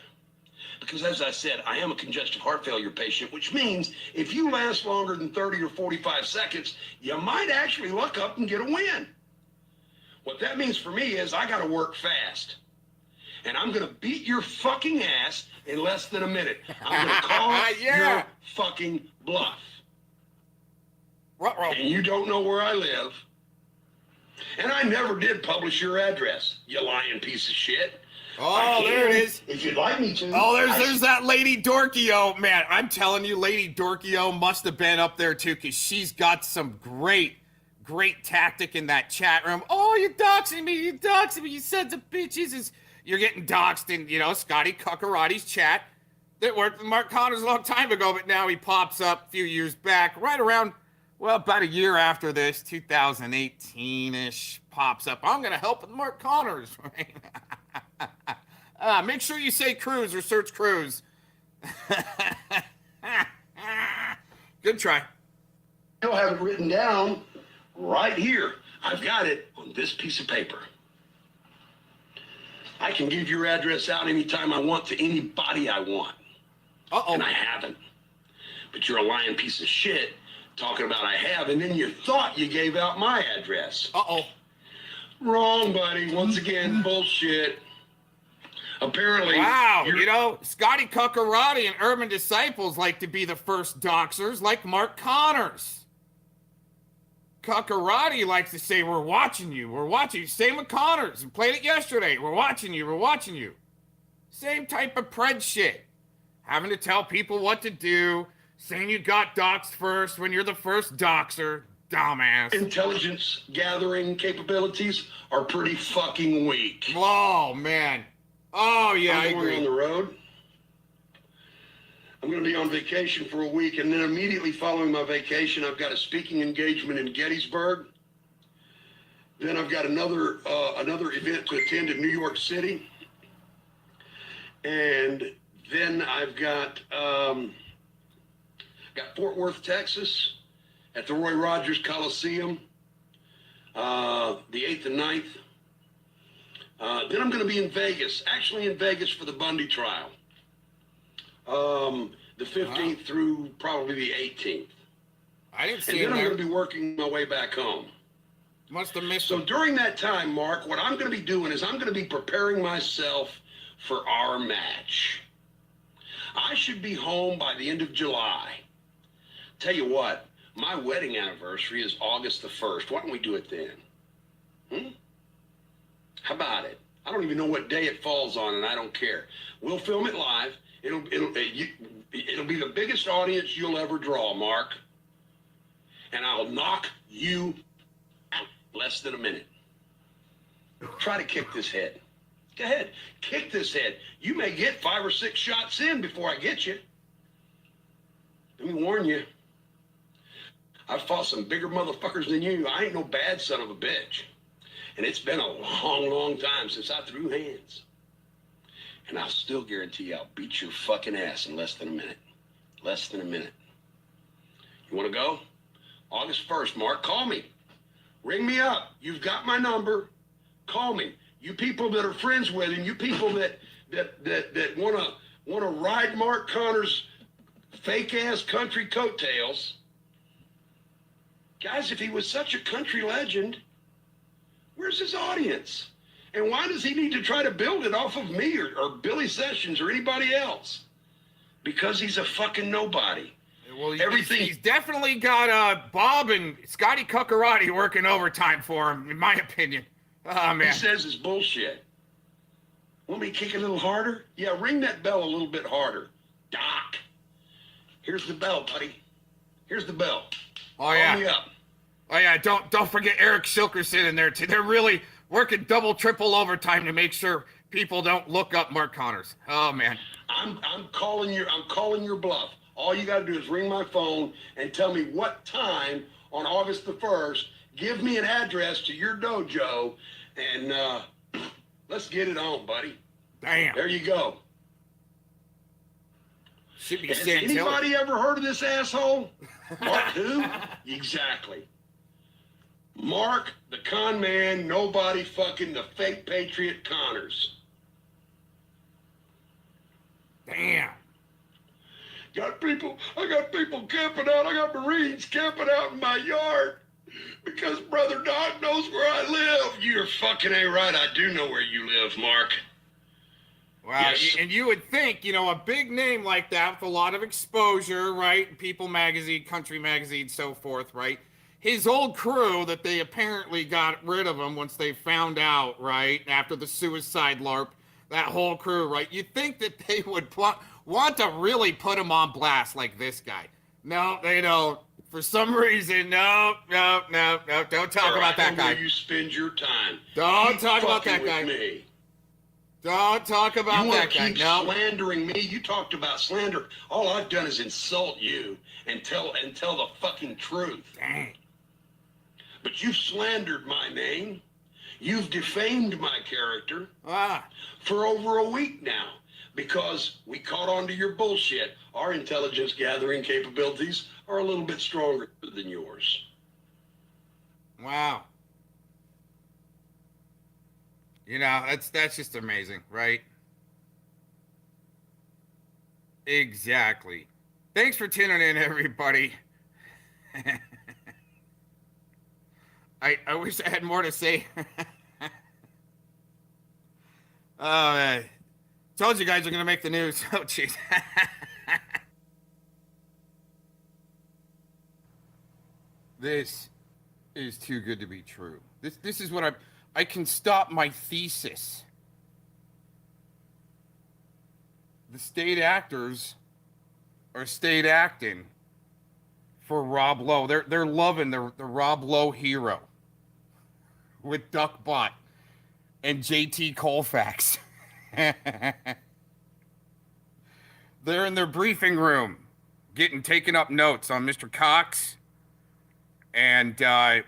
Because as I said, I am a congestive heart failure patient, which means if you last longer than 30 or 45 seconds, you might actually luck up and get a win. What that means for me is I got to work fast. And I'm going to beat your fucking ass in less than a minute. I'm going to call your fucking bluff. And you don't know where I live. And I never did publish your address, you lying piece of shit. Oh, there it is. If you'd like me to. Oh, there's that Lady Dorkio. Man, I'm telling you, Lady Dorkio must have been up there too, because she's got some great tactic in that chat room. Oh, you're doxing me, you sons of bitches. You're getting doxed in, Scotty Cuckarati's chat that worked with Mark Connors a long time ago, but now he pops up a few years back, right around, about a year after this, 2018-ish, pops up. I'm going to help with Mark Connors. Make sure you say Cruz or search Cruz. Good try. You'll have it written down right here. I've got it on this piece of paper. I can give your address out anytime I want to anybody I want. Uh-oh. And I haven't. But you're a lying piece of shit talking about I have, and then you thought you gave out my address. Uh-oh. Wrong, buddy. Once again, bullshit. Apparently. Wow, you know, Scottie Cuckarati and Urban Disciples like to be the first doxers, like Mark Connors. Cuckarati likes to say, we're watching you, we're watching you. Same with Connors, we played it yesterday. We're watching you, we're watching you. Same type of pred shit. Having to tell people what to do, saying you got doxed first when you're the first doxer. Dumbass. Intelligence gathering capabilities are pretty fucking weak. Oh, man. Oh, yeah, I I'm going agree. on the road. I'm going to be on vacation for a week, and then immediately following my vacation, I've got a speaking engagement in Gettysburg. Then I've got another event to attend in New York City, and then I've got Fort Worth, Texas, at the Roy Rogers Coliseum, the 8th and 9th. Then I'm going to be in Vegas, actually in Vegas for the Bundy trial. The 15th through probably the 18th. I didn't see And then I'm it going to be working my way back home. Must have missed So him. during that time, Mark, what I'm going to be doing is I'm going to be preparing myself for our match. I should be home by the end of July. Tell you what, my wedding anniversary is August the 1st. Why don't we do it then? How about it? I don't even know what day it falls on, and I don't care. We'll film it live. It'll be the biggest audience you'll ever draw, Mark. And I'll knock you out less than a minute. Try to kick this head. Go ahead, kick this head. You may get 5 or 6 shots in before I get you. Let me warn you. I've fought some bigger motherfuckers than you. I ain't no bad son of a bitch. And it's been a long, long time since I threw hands. And I'll still guarantee you I'll beat your fucking ass in less than a minute. Less than a minute. You want to go? August 1st, Mark, call me. Ring me up. You've got my number. Call me. You people that are friends with him, you people that wanna ride Mark Connors' fake-ass country coattails. Guys, if he was such a country legend, where's his audience? And why does he need to try to build it off of me or Billy Sessions or anybody else? Because he's a fucking nobody. Well, he's definitely got Bob and Scottie Cuckarati working overtime for him, in my opinion. Oh, man. He says it's bullshit. Want me to kick a little harder? Yeah, ring that bell a little bit harder. Doc. Here's the bell, buddy. Here's the bell. Oh, yeah. Call me up. Oh, yeah, don't forget Eric Shilkerson in there, too. They're really working double, triple overtime to make sure people don't look up Mark Connors. Oh, man. I'm calling your bluff. All you got to do is ring my phone and tell me what time on August the 1st. Give me an address to your dojo, and let's get it on, buddy. Damn. There you go. Should be Has anybody ever heard of this asshole? Mark who? Exactly. Mark, the con man, nobody fucking the fake patriot Connors. Damn. I got people camping out. I got Marines camping out in my yard because Brother Doc knows where I live. You're fucking A right. I do know where you live, Mark. Wow, Yes. and you would think, a big name like that with a lot of exposure, right? People Magazine, Country Magazine, so forth, right? His old crew that they apparently got rid of him once they found out, right? After the suicide LARP, that whole crew, right? You'd think that they would want to really put him on blast like this guy. No, they don't. For some reason, no. Don't talk about that guy. Where you spend your time. Don't Keep talk about fucking that with guy. Me. Don't talk about You want that to guy. keep No. slandering me? You talked about slander. All I've done is insult you and tell the fucking truth. Dang. But you've slandered my name. You've defamed my character for over a week now. because we caught on to your bullshit. Our intelligence gathering capabilities are a little bit stronger than yours. Wow. You know, that's just amazing, right? Exactly. Thanks for tuning in, everybody. I wish I had more to say. Oh, man. Told you guys are going to make the news. Oh, jeez. This is too good to be true. This is what I can stop my thesis. The state actors are state acting for Rob Lowe. They're loving the Rob Lowe hero with Duckbot and JT Colfax. They're in their briefing room getting taken up notes on Mr. Cox and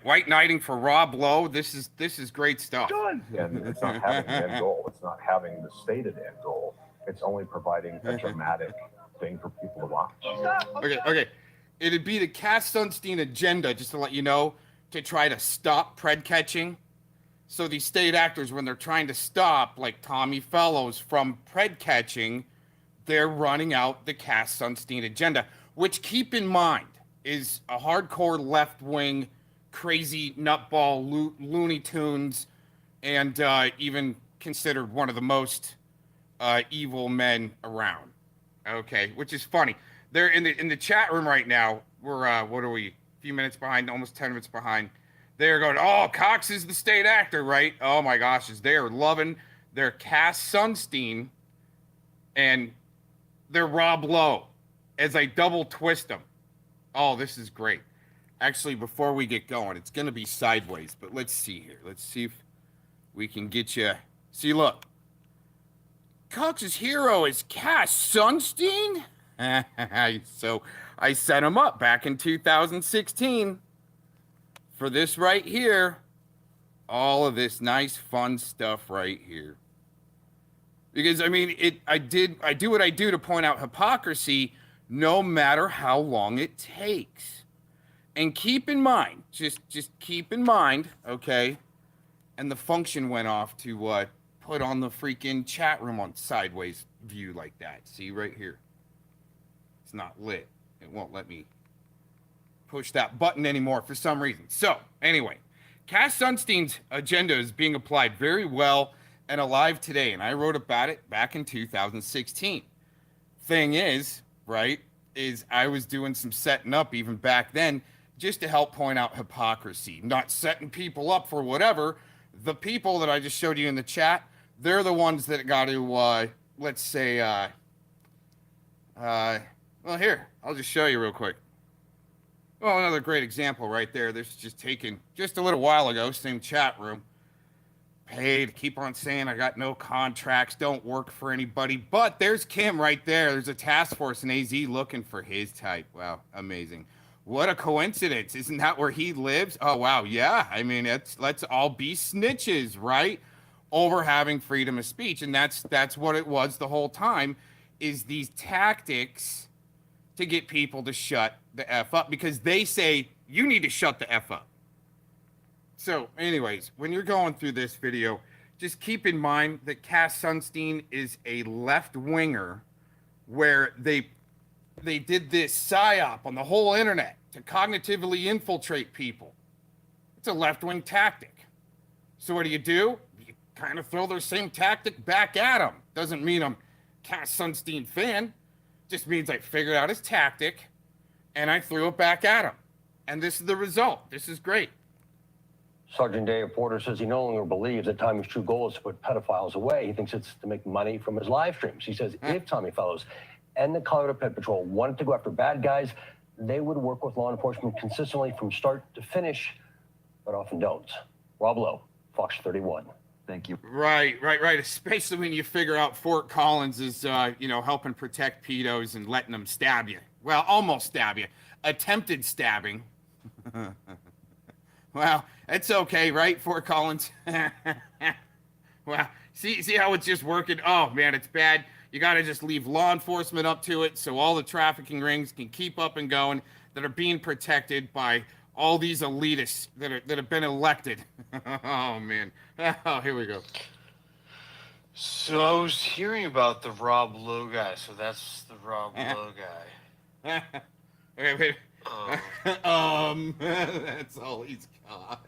white knighting for Rob Lowe. This is great stuff. And it's not having the end goal. It's not having the stated end goal. It's only providing a dramatic thing for people to watch. Okay. It'd be the Cass Sunstein agenda, just to let you know, to try to stop pred catching. So these state actors, when they're trying to stop, like Tommy Fellows, from pred catching, they're running out the Cass Sunstein agenda, which, keep in mind, is a hardcore left-wing, crazy nutball Looney Tunes, and even considered one of the most evil men around. Okay, which is funny. They're in the chat room right now. We're what are we? A few minutes behind, almost 10 minutes behind. They're going, oh, Cox is the state actor, right? Oh my gosh, they're loving their Cass Sunstein and their Rob Lowe as I double twist them. Oh, this is great. Actually, before we get going, it's going to be sideways, but let's see here. Let's see if we can get you. See, look. Cox's hero is Cass Sunstein? So I set him up back in 2016 for this right here. All of this nice, fun stuff right here. Because, I mean, I do what I do to point out hypocrisy no matter how long it takes. And keep in mind, just keep in mind, okay, and the function went off to put on the freaking chat room on sideways view like that. See right here. It's not lit. It won't let me push that button anymore for some reason. So, anyway, Cass Sunstein's agenda is being applied very well and alive today, and I wrote about it back in 2016. Thing is, right, is I was doing some setting up even back then just to help point out hypocrisy, not setting people up for whatever. The people that I just showed you in the chat, they're the ones that got to, let's say, well, here, I'll just show you real quick. Well, another great example right there. This is just taken just a little while ago, same chat room. Paid, keep on saying I got no contracts, don't work for anybody. But there's Kim right there. There's a task force in AZ looking for his type. Wow, amazing. What a coincidence. Isn't that where he lives? Oh, wow, yeah. I mean, let's all be snitches, right? Over having freedom of speech. And that's what it was the whole time, is these tactics to get people to shut the F up because they say you need to shut the F up. So anyways, when you're going through this video, just keep in mind that Cass Sunstein is a left winger where they did this psyop on the whole internet to cognitively infiltrate people. It's a left-wing tactic. So what do? You kind of throw their same tactic back at them. Doesn't mean I'm Cass Sunstein fan. Just means I figured out his tactic and I threw it back at him. And this is the result. This is great. Sergeant Dave Porter says he no longer believes that Tommy's true goal is to put pedophiles away. He thinks it's to make money from his live streams. He says if Tommy Fellows and the Colorado Pet Patrol wanted to go after bad guys, they would work with law enforcement consistently from start to finish, but often don't. Rob Lowe, Fox 31. Thank you. Right. Especially when you figure out Fort Collins is, helping protect pedos and letting them stab you. Well, almost stab you. Attempted stabbing. Well, it's okay, right, Fort Collins? Well, see how it's just working? Oh, man, it's bad. You got to just leave law enforcement up to it so all the trafficking rings can keep up and going that are being protected by all these elitists that have been elected. Oh, man. Oh, here we go. So I was hearing about the Rob Lowe guy. So that's the Rob Lowe guy. Wait. That's all he's got.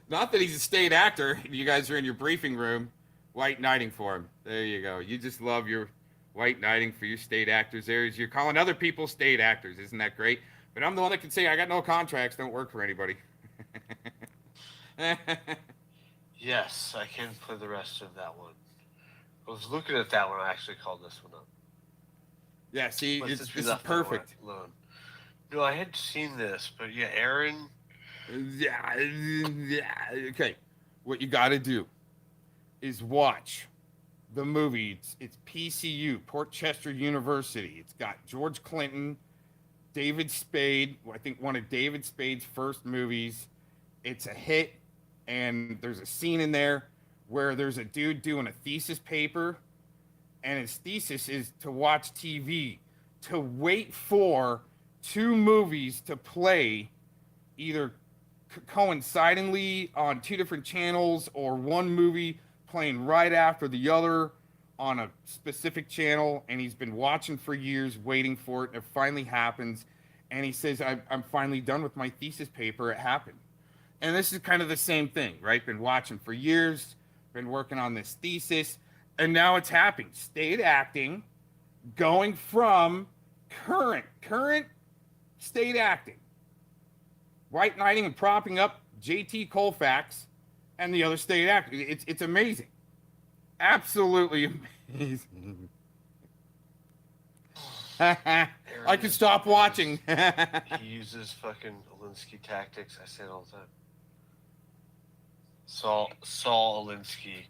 Not that he's a state actor. You guys are in your briefing room, white knighting for him. There you go. You just love your white knighting for your state actors. You're calling other people state actors. Isn't that great? But I'm the one that can say I got no contracts, don't work for anybody. Yes, I can play the rest of that one. I was looking at that one. I actually called this one up. Yeah, see, this is perfect. No, I had seen this, but yeah, Aaron. Yeah. Okay, what you got to do is watch the movie. It's PCU, Port Chester University. It's got George Clinton, David Spade. I think one of David Spade's first movies. It's a hit, and there's a scene in there where there's a dude doing a thesis paper, and his thesis is to watch TV, to wait for 2 movies to play either coincidingly on 2 different channels or one movie playing right after the other on a specific channel, and he's been watching for years, waiting for it, and it finally happens, and he says, I'm finally done with my thesis paper, it happened. And this is kind of the same thing, right? Been watching for years, been working on this thesis, and now it's happening. State acting, going from current state acting, white knighting and propping up JT Colfax and the other state actors. It's amazing. Absolutely amazing. I could stop watching. He uses fucking Alinsky tactics. I say it all the time. Saul Alinsky,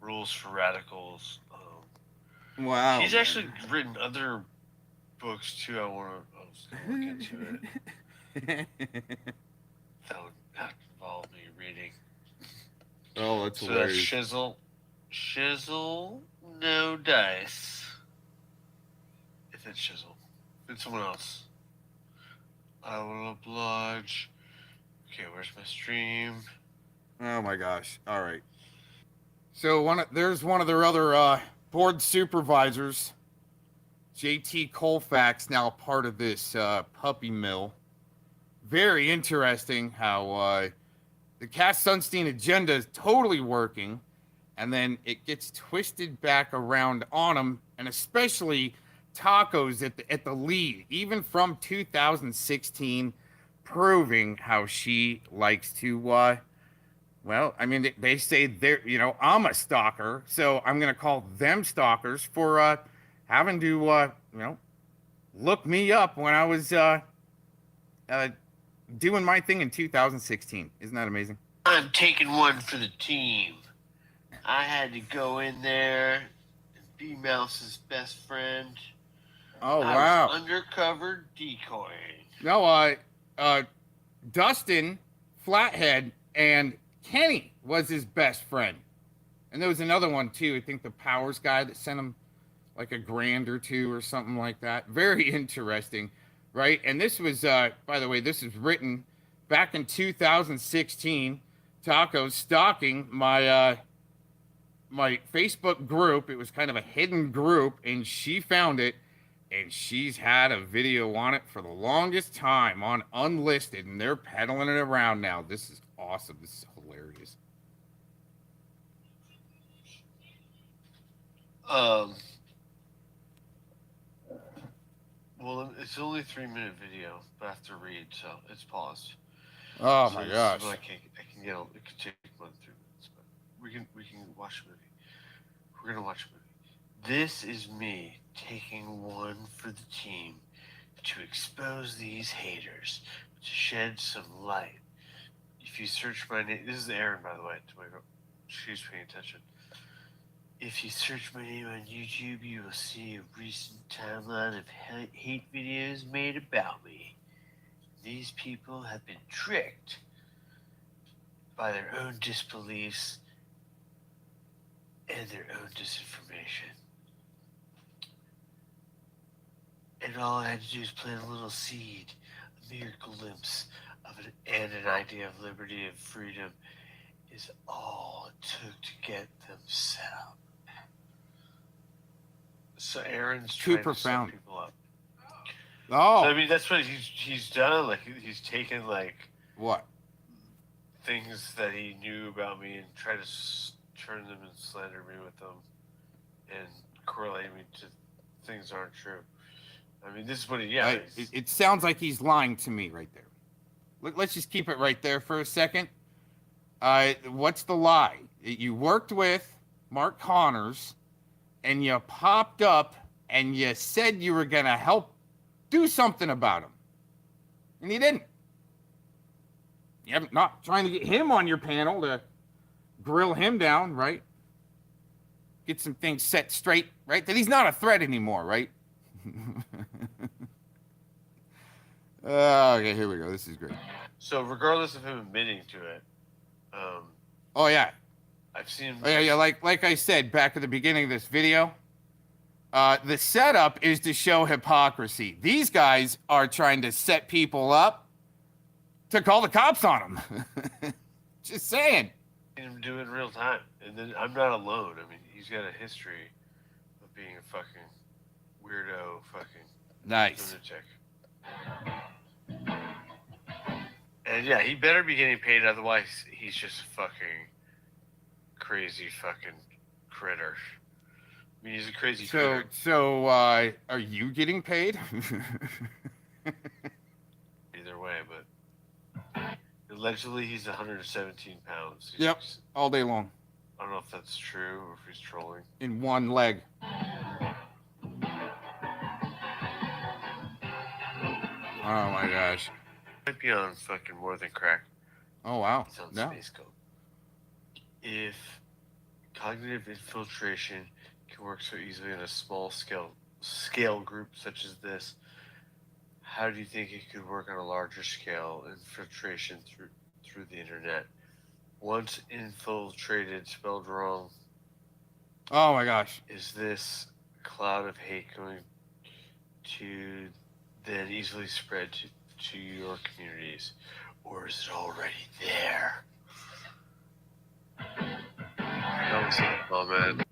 Rules for Radicals. Wow. He's actually written other books too. I was gonna look into it. That would not involve me reading. Oh, that's so hilarious. That's Shizzle, no dice. If it's Shizzle. If it's someone else. I will oblige. Okay, where's my stream? Oh my gosh. All right. So there's one of their other board supervisors, JT Colfax, now part of this puppy mill. Very interesting how the Cass Sunstein agenda is totally working, and then it gets twisted back around on them, and especially Tacos at the lead, even from 2016, proving how she likes to, well, I mean, they say I'm a stalker, so I'm going to call them stalkers for having to, look me up when I was doing my thing in 2016. Isn't that amazing? I'm taking one for the team. I had to go in there and be Mouse's best friend. Oh, I wow. was undercover decoying. No, Dustin Flathead and Kenny was his best friend. And there was another one, too. I think the Powers guy that sent him like $1,000 or $2 or something like that. Very interesting, right? And this was, by the way, this is written back in 2016. Taco stalking my my Facebook group. It was kind of a hidden group, and she found it, and she's had a video on it for the longest time on Unlisted, and they're peddling it around now. This is awesome. This is hilarious. Well, it's only a 3-minute video, but I have to read, so it's paused. Oh so my gosh! I can get. It could take more than 3 minutes, but we can watch a movie. We're gonna watch a movie. This is me taking one for the team to expose these haters, to shed some light. If you search my name, this is Aaron, by the way. To my girl, she's paying attention. If you search my name on YouTube, you will see a recent timeline of hate videos made about me. These people have been tricked by their own disbeliefs and their own disinformation. And all I had to do is plant a little seed, a mere glimpse of it, and an idea of liberty and freedom is all it took to get them set up. So Aaron's Too trying profound. to set people up. Oh, So, I mean, that's what he's done. Like, he's taken, like, what? things that he knew about me and tried to turn them and slander me with them and correlate me to things that aren't true. I mean, this is what he, yeah. It sounds like he's lying to me right there. Let's just keep it right there for a second. What's the lie? You worked with Mark Connors, and you popped up, and you said you were going to help do something about him. And you didn't. You're not trying to get him on your panel to grill him down, right? Get some things set straight, right? That he's not a threat anymore, right? Okay, here we go. This is great. So regardless of him admitting to it, Oh yeah, I've seen. Oh, yeah. Like I said back at the beginning of this video, the setup is to show hypocrisy. These guys are trying to set people up to call the cops on them. Just saying. I've seen him do it in real time, and then I'm not alone. I mean, he's got a history of being a fucking weirdo, fucking Nice. lunatic. And yeah, he better be getting paid, otherwise he's just a fucking crazy fucking critter. I mean, he's a crazy critter. So, are you getting paid? Either way, but allegedly he's 117 pounds. Yep, all day long. I don't know if that's true or if he's trolling. In one leg. Oh my gosh. Might be on fucking More Than Crack. Oh wow. It's on No. Space Code. If cognitive infiltration can work so easily in a small scale group such as this, how do you think it could work on a larger scale infiltration through the internet? Once infiltrated, spelled wrong. Oh my gosh. Is this cloud of hate going to then easily spread to your communities, or is it already there? That was it. Oh man,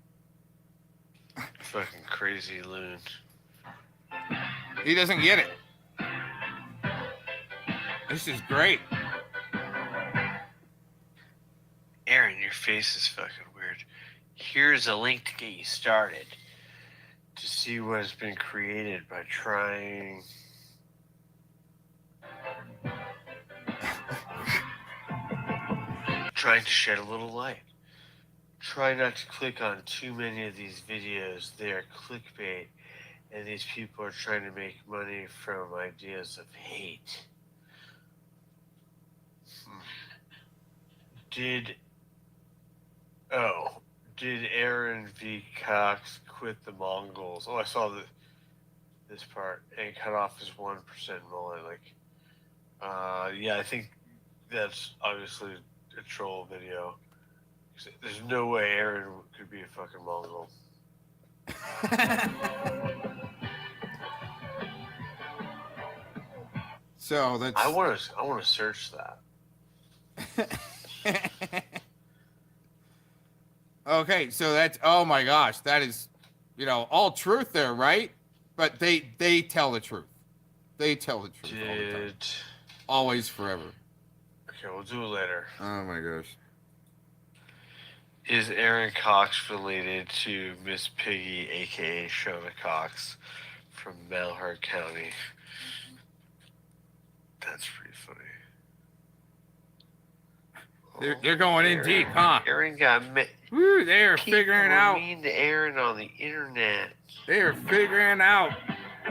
fucking crazy loon. He doesn't get it. This is great. Aaron, your face is fucking weird. Here's a link to get you started to see what has been created by trying. Trying to shed a little light. Try not to click on too many of these videos. They are clickbait, and these people are trying to make money from ideas of hate. Did Aaron V. Cox quit the Mongols? Oh, I saw this part, and cut off his 1% mullet. Yeah, I think that's obviously a troll video. There's no way Aaron could be a fucking Mongol. So that's. I want to search that. Okay, so that's, oh my gosh, that is, all truth there, right? But they tell the truth. They tell the truth all the time. Always, forever. Okay, we'll do it later. Oh my gosh. Is Aaron Cox related to Miss Piggy, aka Shona Cox, from Malheur County? That's pretty funny. They're going in deep, huh? Aaron got Woo, they are people figuring were out. mean to Aaron on the internet. They are figuring out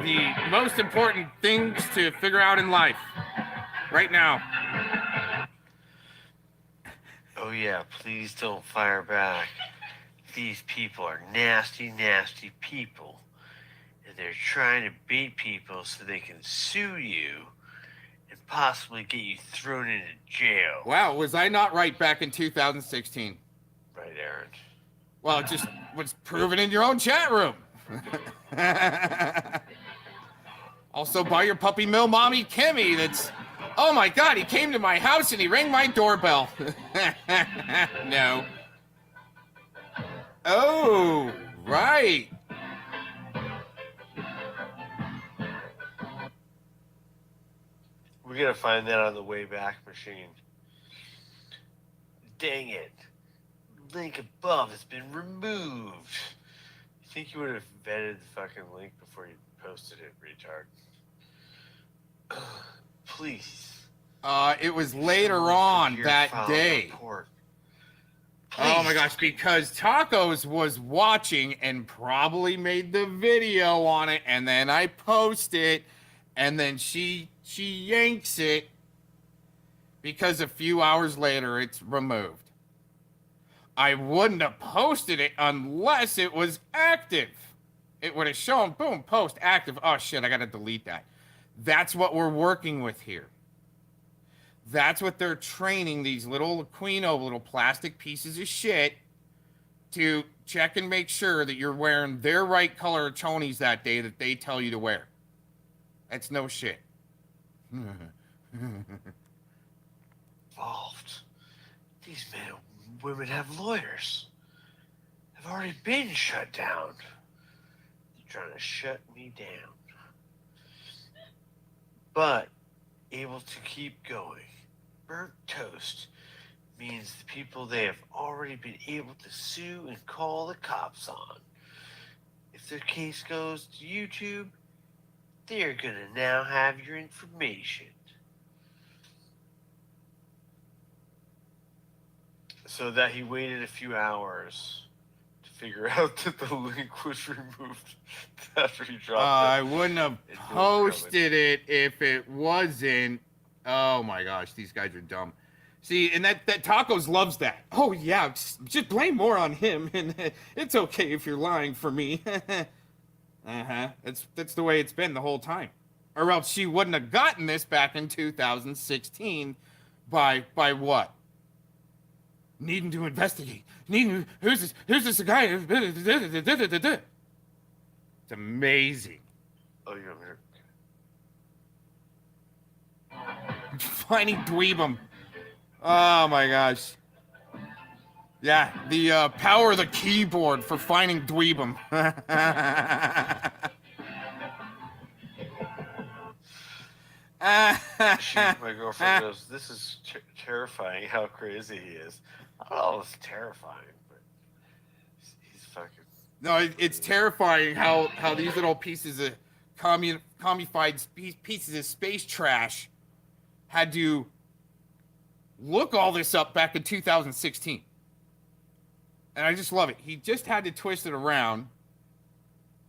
the most important things to figure out in life right now. Oh yeah, please don't fire back. These people are nasty, nasty people. And they're trying to bait people so they can sue you and possibly get you thrown into jail. Wow, was I not right back in 2016? Right, Aaron. Well, it just was proven in your own chat room. Also by your puppy mill mommy, Kimmy, that's... Oh my God, he came to my house and he rang my doorbell. No. Oh, right. We're gonna find that on the Wayback Machine. Dang it. Link above has been removed. You think you would have vetted the fucking link before you posted it, retard? Please. It was later on that day. Oh my gosh, because Tacos was watching and probably made the video on it, and then I post it, and then she yanks it because a few hours later it's removed. I wouldn't have posted it unless it was active. It would have shown, boom, post active. Oh shit, I gotta delete that. That's what we're working with here. That's what they're training these little Aquino, little plastic pieces of shit to check and make sure that you're wearing their right color of chonies that day that they tell you to wear. That's no shit. Involved. These men and women have lawyers. Have already been shut down. They're trying to shut me down. But able to keep going. Burnt toast means the people they have already been able to sue and call the cops on. If their case goes to YouTube, they're gonna now have your information. So that he waited a few hours to figure out that the link was removed after he dropped it. I wouldn't have posted it if it wasn't. Oh my gosh, these guys are dumb. See, and that Tacos loves that. Oh yeah, just blame more on him, and it's okay if you're lying for me. That's the way it's been the whole time, or else she wouldn't have gotten this back in 2016. By what? Needing to investigate. Who's this guy? It's amazing. Oh, you're here. Finding Dweebum. Oh my gosh. Yeah, the power of the keyboard for finding Dweebum. My girlfriend goes, this is terrifying how crazy he is. I don't know if it's terrifying, but he's fucking... No, it's terrifying how these little pieces of commified pieces of space trash had to look all this up back in 2016. And I just love it. He just had to twist it around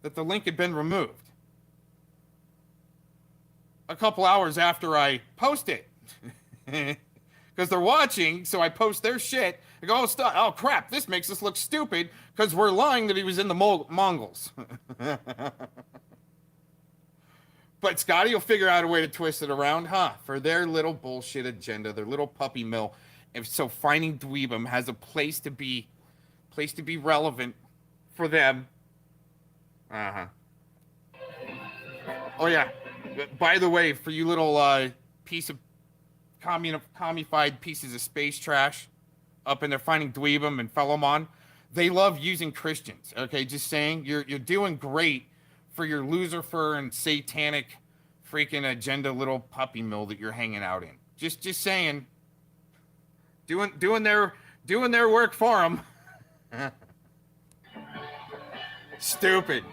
that the link had been removed a couple hours after I post it. Because they're watching, so I post their shit. I go, oh crap, this makes us look stupid because we're lying that he was in the Mongols. But Scotty will figure out a way to twist it around, for their little bullshit agenda, their little puppy mill. And so finding Dweebum has a place to be relevant for them. Oh yeah. By the way, for you little piece of commified pieces of space trash up in there finding Dweebum and Fellowmon, they love using Christians. Okay, just saying, you're doing great for your Lucifer and satanic freaking agenda little puppy mill that you're hanging out in. Just saying, doing their work for them. Stupid.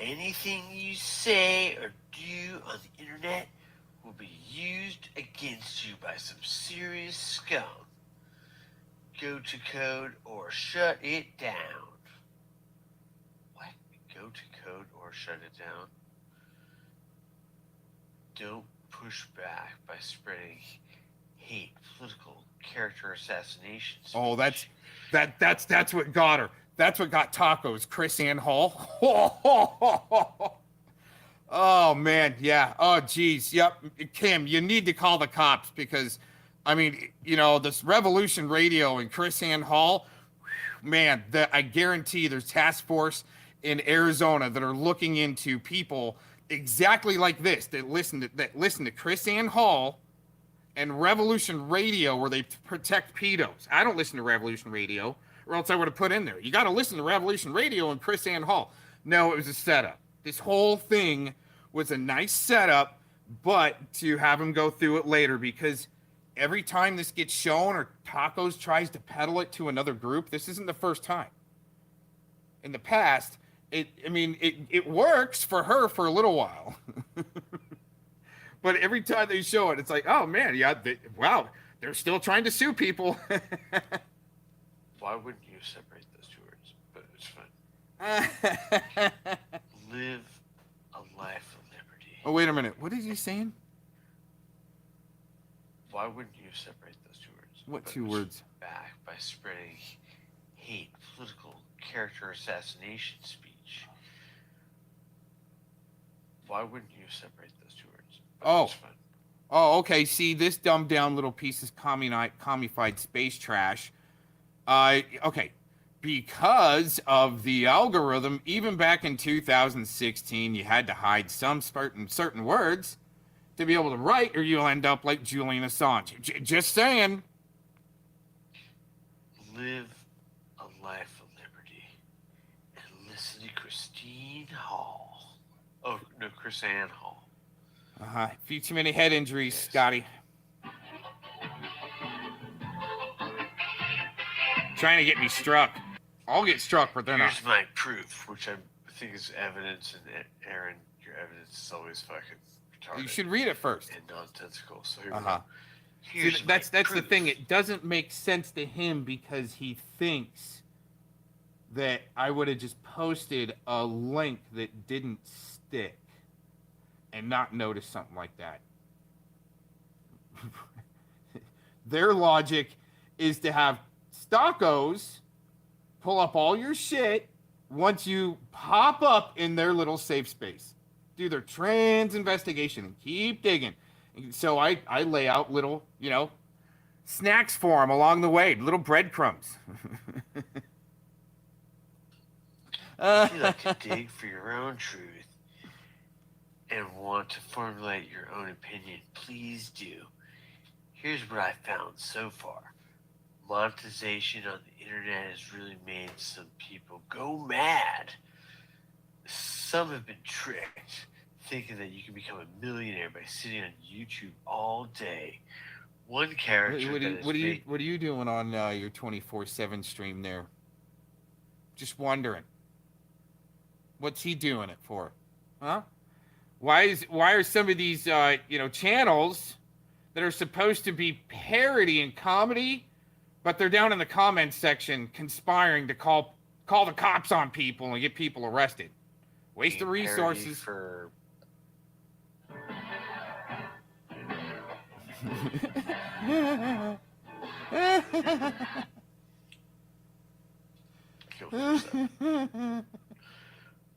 Anything you say or do on the internet will be used against you by some serious scum. Go to code or shut it down. What? Go to code or shut it down? Don't push back by spreading hate, political character assassinations. Oh, that's what got her. That's what got Tacos, Chris Ann Hall. Oh man, yeah. Oh geez, yep. Kim, you need to call the cops because I mean, you know, this Revolution Radio and Chris Ann Hall, man, I guarantee there's task force in Arizona that are looking into people exactly like this that listen to Chris Ann Hall and Revolution Radio, where they protect pedos. I don't listen to Revolution Radio, or else I would have put in there, you got to listen to Revolution Radio and Chris Ann Hall. No, it was a setup. This whole thing was a nice setup, but to have him go through it later, because every time this gets shown or Tacos tries to peddle it to another group, this isn't the first time. In the past, it works for her for a little while. But every time they show it, it's like, oh man, yeah, wow, they're still trying to sue people. Why wouldn't you separate those two words? But it's fine. Live a life of liberty. Oh, wait a minute. What is he saying? Why wouldn't you separate those two words? What two words? Back by spreading hate, political character assassination speech. Why wouldn't you separate those two words? Oh, okay. See, this dumbed down little piece is commified space trash. Okay. Because of the algorithm, even back in 2016, you had to hide some certain words to be able to write, or you'll end up like Julian Assange. Just saying. Live a life of liberty and listen to Christine Hall. Oh, no, Chris Ann Hall. Few too many head injuries, yes. Scotty. Trying to get me struck. I'll get struck, but they're not. Here's my proof, which I think is evidence, and Aaron, your evidence is always fucking retarded. You should read it first. And nonsensical. So here we go. See, that's the thing. It doesn't make sense to him because he thinks that I would have just posted a link that didn't stick and not notice something like that. Their logic is to have stockos pull up all your shit once you pop up in their little safe space. Do their trans investigation and keep digging. So I lay out little, snacks for them along the way, little breadcrumbs. If you like to dig for your own truth and want to formulate your own opinion, please do. Here's what I found so far. Monetization on the internet has really made some people go mad. Some have been tricked, thinking that you can become a millionaire by sitting on YouTube all day. One character. What are you doing on your 24/7 stream there? Just wondering. What's he doing it for? Huh? Why are some of these channels that are supposed to be parody and comedy, but they're down in the comments section conspiring to call the cops on people and get people arrested? Waste of resources. For...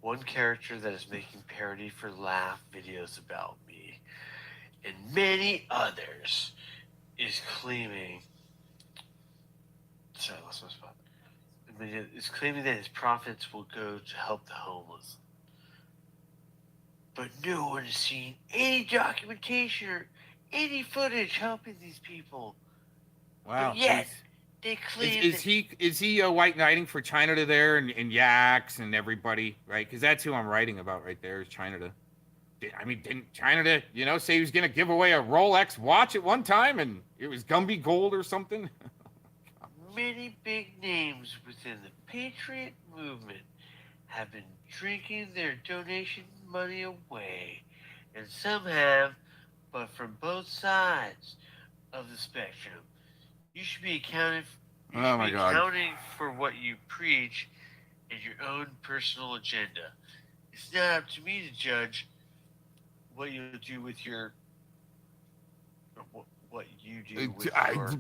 One character that is making parody for laugh videos about me, and many others, is claiming. Sorry, I lost my spot. Is claiming that his profits will go to help the homeless. But no one has seen any documentation or any footage helping these people. Wow. But yet, they claim is he white knighting for China to there and Yaks and everybody, right? Because that's who I'm writing about right there is China to. Didn't China to, say he was going to give away a Rolex watch at one time and it was Gumby Gold or something? Many big names within the Patriot movement have been drinking their donation money away, and some have, but from both sides of the spectrum. You should be accounting for what you preach and your own personal agenda. It's not up to me to judge what you'll do with your what you do with your...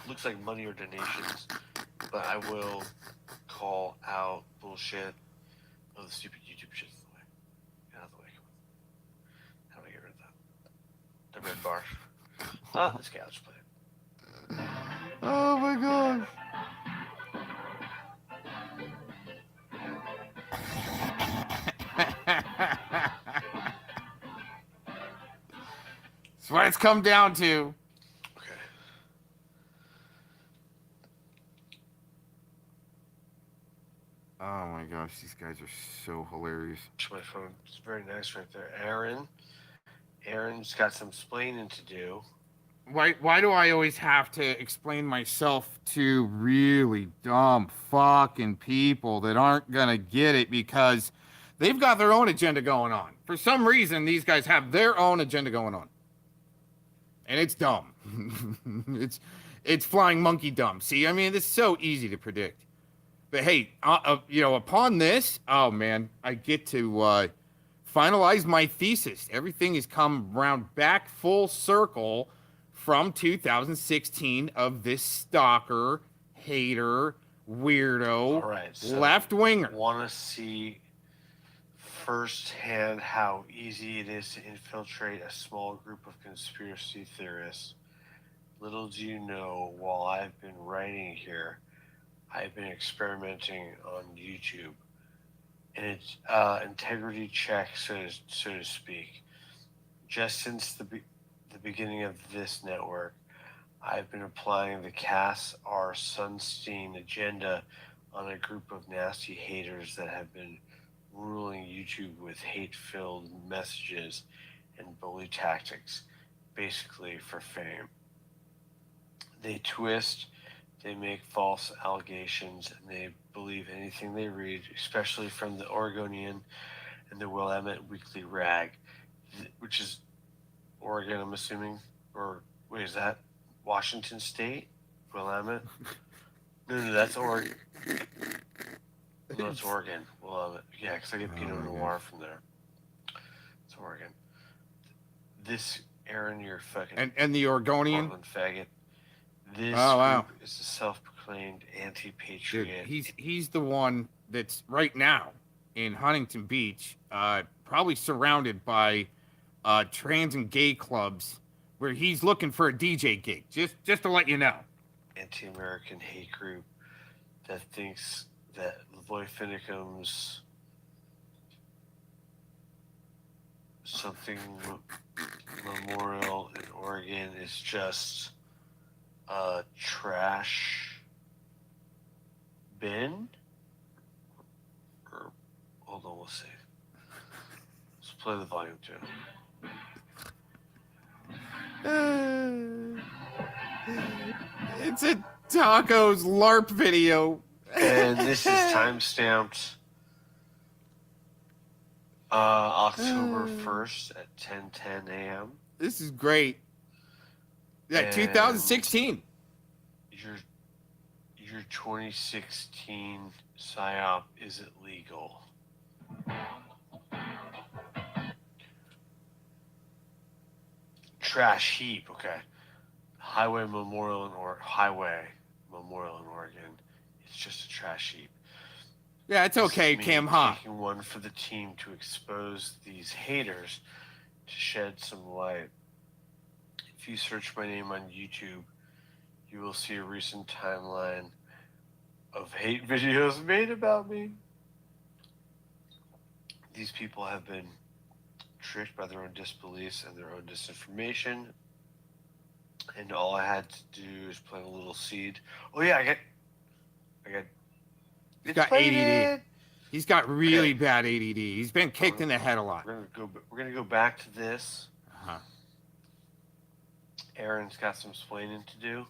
Looks like money or donations, but I will call out bullshit of the stupid YouTube YouTube shit's the way. Get out of the way. How do I get rid of that? The red bar. Oh, this guy, I'll just play it. Oh my god. That's what it's come down to. Okay. Oh my gosh, these guys are so hilarious. My phone. It's very nice right there. Aaron's got some splaining to do. Why do I always have to explain myself to really dumb fucking people that aren't gonna get it because they've got their own agenda going on. For some reason, these guys have their own agenda going on. And it's dumb. it's flying monkey dumb. See, I mean, it's so easy to predict. But hey, upon this, oh man, I get to finalize my thesis. Everything has come round back full circle from 2016 of this stalker, hater, weirdo, left-winger. Want to see firsthand how easy it is to infiltrate a small group of conspiracy theorists. Little do you know, while I've been writing here, I've been experimenting on YouTube, and it's integrity check, so to speak. Just since the beginning of this network, I've been applying the Cass R. Sunstein agenda on a group of nasty haters that have been ruling YouTube with hate-filled messages and bully tactics, basically for fame. They twist, they make false allegations, and they believe anything they read, especially from the Oregonian and the Willamette Weekly Rag, which is Oregon, I'm assuming, or wait, is that Washington State? Willamette? No, that's Oregon. No, it's Oregon. Willamette. Yeah, because I get Pinot Noir from there. It's Oregon. This, Aaron, you're fucking... And the Oregonian? Portland faggot. This wow. group is a self-proclaimed anti-patriot. Dude, he's the one that's right now in Huntington Beach, probably surrounded by trans and gay clubs where he's looking for a DJ gig, just to let you know. Anti-American hate group that thinks that Lavoy Finicum's something memorial in Oregon is just a trash bin? Or, hold on, we'll see. Let's play the volume too. It's a tacos LARP video. And this is time-stamped October 1st at 10:10 a.m. This is great. Yeah, And 2016. Your 2016 PSYOP, is it legal? Trash heap, okay. Highway Memorial in Oregon. It's just a trash heap. Yeah, it's okay, This is me Cam Ha. taking one for the team to expose these haters, to shed some light. If you search my name on YouTube, you will see a recent timeline of hate videos made about me. These people have been tricked by their own disbeliefs and their own disinformation. And all I had to do is plant a little seed. Oh yeah, I got He's got ADD. He's got really bad ADD. He's been kicked in the head a lot. We're gonna go back to this. Uh-huh. Aaron's got some splaining to do,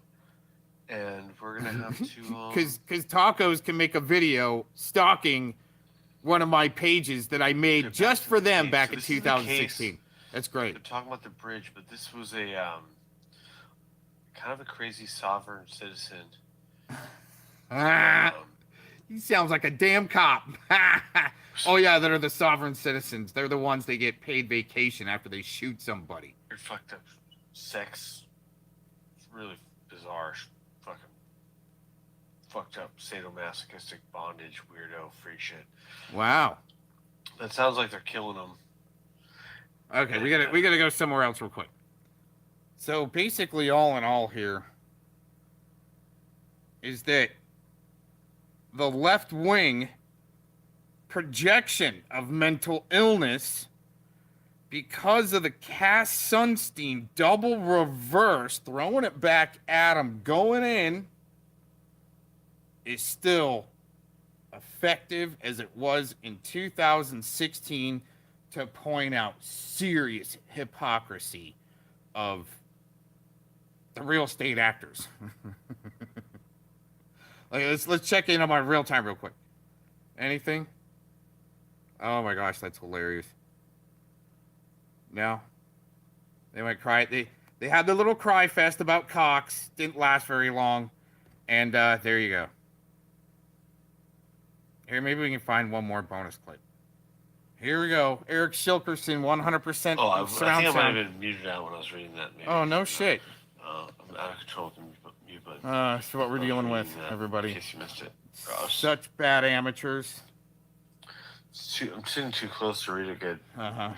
and we're gonna have to. Because Tacos can make a video stalking one of my pages that I made just for them back in 2016. That's great. We're talking about the bridge, but this was a kind of a crazy sovereign citizen. He sounds like a damn cop. Oh yeah, they're the sovereign citizens. They're the ones that get paid vacation after they shoot somebody. You're fucked up. Sex. It's really bizarre. Fucking fucked up sadomasochistic bondage weirdo freak shit. Wow. That sounds like they're killing them. Okay, we gotta go somewhere else real quick. So basically, all in all, here is that the left wing projection of mental illness because of the Cass Sunstein double reverse, throwing it back at him, going in, is still effective as it was in 2016 to point out serious hypocrisy of the real state actors. Like, let's check in on my real time real quick. Anything? Oh my gosh, that's hilarious. No. They might cry. They had their little cry fest about Cox. Didn't last very long. And there you go. Here, maybe we can find one more bonus clip. Here we go. Eric Shilkerson, 100% Oh, I surround think I might have sound. been muted out when I was reading that. Maybe. Oh, no shit. I'm out of control with the mute button. That's what we're dealing with, everybody. In case you missed it. Such bad amateurs. I'm sitting too close to read it good. Uh-huh.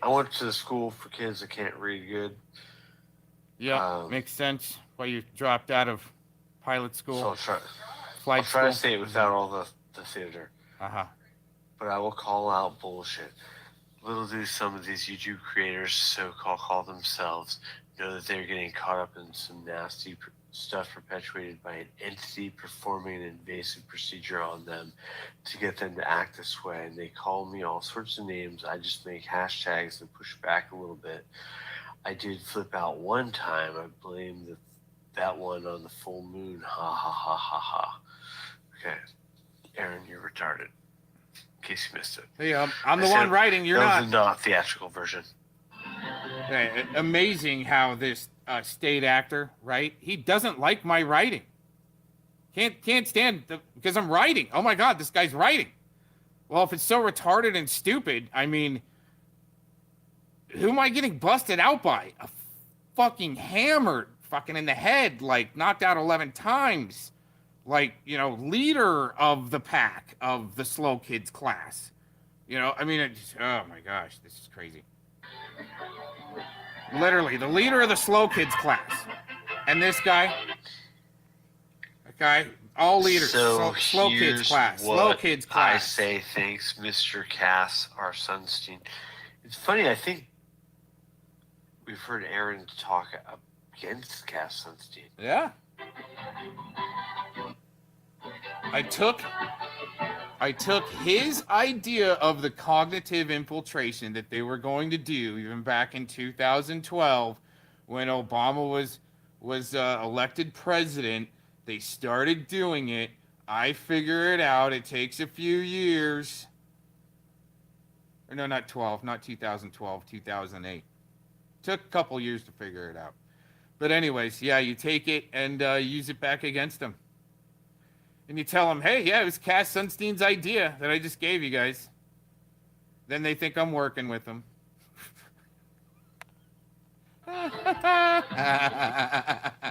I went to the school for kids that can't read good. Yeah, makes sense. Why you dropped out of pilot school. So Flight I'll try school. to say it without all the theater. Uh-huh. But I will call out bullshit. Little do some of these YouTube creators call themselves know that they're getting caught up in some nasty stuff perpetuated by an entity performing an invasive procedure on them to get them to act this way. And they call me all sorts of names. I just make hashtags and push back a little bit. I did flip out one time. I blamed that one on the full moon. Ha ha ha ha ha. Okay. Aaron, you're retarded. In case you missed it. Hey, I'm the one writing. You're that not. was the not theatrical version. Hey, amazing how this state actor, right? He doesn't like my writing. Can't stand because I'm writing. Oh my God, this guy's writing. Well, if it's so retarded and stupid, I mean, who am I getting busted out by? A fucking hammered, fucking in the head, like knocked out 11 times. Like, you know, leader of the pack of the slow kids class. You know, I mean, oh my gosh, this is crazy. Literally, the leader of the slow kids class. And this guy, all leaders, So slow kids class, slow kids class. I say thanks, Mr. Cass, our Sunstein. It's funny, I think we've heard Aaron talk against Cass Sunstein. Yeah. I took his idea of the cognitive infiltration that they were going to do even back in 2012 when Obama was elected president. They started doing it. I figure it out. It takes a few years. Or no, not 2012, 2008. Took a couple years to figure it out. But anyways, yeah, you take it and use it back against them. And you tell them, hey, yeah, it was Cass Sunstein's idea that I just gave you guys. Then they think I'm working with them.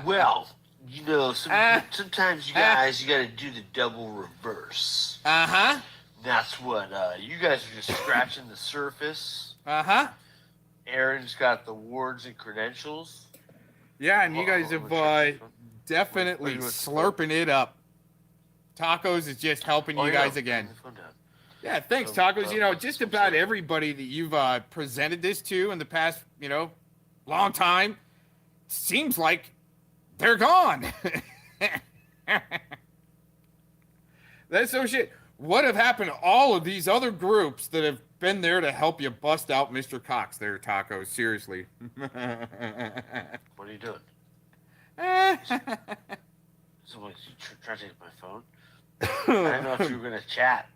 Well, you know, sometimes you guys, you got to do the double reverse. Uh-huh. That's what, you guys are just scratching the surface. Uh-huh. Aaron's got the wards and credentials. Yeah, and you guys have definitely slurping it up. Tacos is just helping you guys again. Yeah, thanks, Tacos. You know, just about everybody that you've presented this to in the past, you know, long time, seems like they're gone. That's no shit. What have happened to all of these other groups that have been there to help you bust out Mr. Cox there, Tacos? Seriously. What are you doing? Someone try to take my phone? I didn't know if you were going to chat.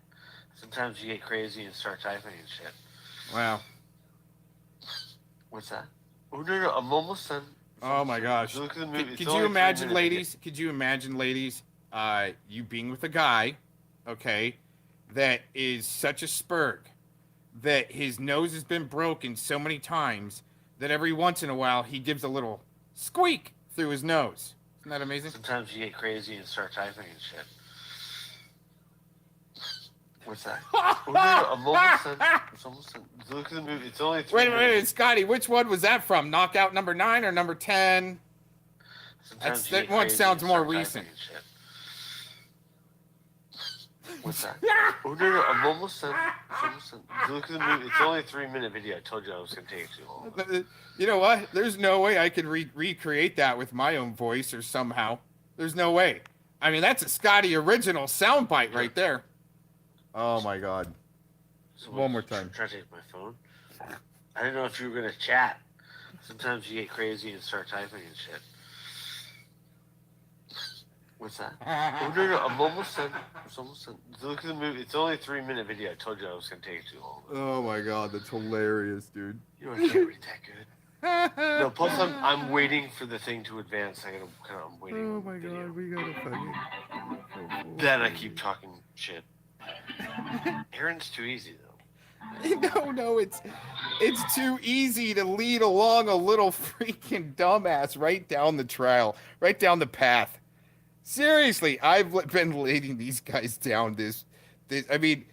Sometimes you get crazy and start typing and shit. Wow. What's that? Oh, no, I'm almost done. Oh my gosh. Look at the movie. Could you imagine, ladies? Could you imagine, ladies, you being with a guy, okay, that is such a spurg, that his nose has been broken so many times that every once in a while he gives a little squeak through his nose. Isn't that amazing? Sometimes you get crazy and start typing and shit. What's that? Oh, no, I'm almost done. It's almost done. Look at the movie. It's only 3 Wait a minutes. minute, Scotty. Which one was that from? Knockout number 9 or number 10? Sometimes That one sounds more recent. What's that? Oh, no, I'm almost done. It's almost done. Look at the movie. It's only a 3-minute video. I told you I was going to take too long. You know what? There's no way I could recreate that with my own voice or somehow. There's no way. I mean, that's a Scotty original soundbite right there. Oh my God. So One more time. Try to take my phone. I didn't know if you were going to chat. Sometimes you get crazy and start typing and shit. What's that? Oh, no, I'm almost done. It's almost done. Look at the movie. It's only a 3-minute video. I told you I was going to take too long. Oh my God, that's hilarious, dude. You know, I can't read that good. No, plus I'm waiting for the thing to advance. I'm waiting. Oh my God, we gotta fucking. Then I keep talking shit. Aaron's too easy though. No, it's too easy to lead along a little freaking dumbass right down the trail, right down the path. Seriously, I've been leading these guys down this. I mean,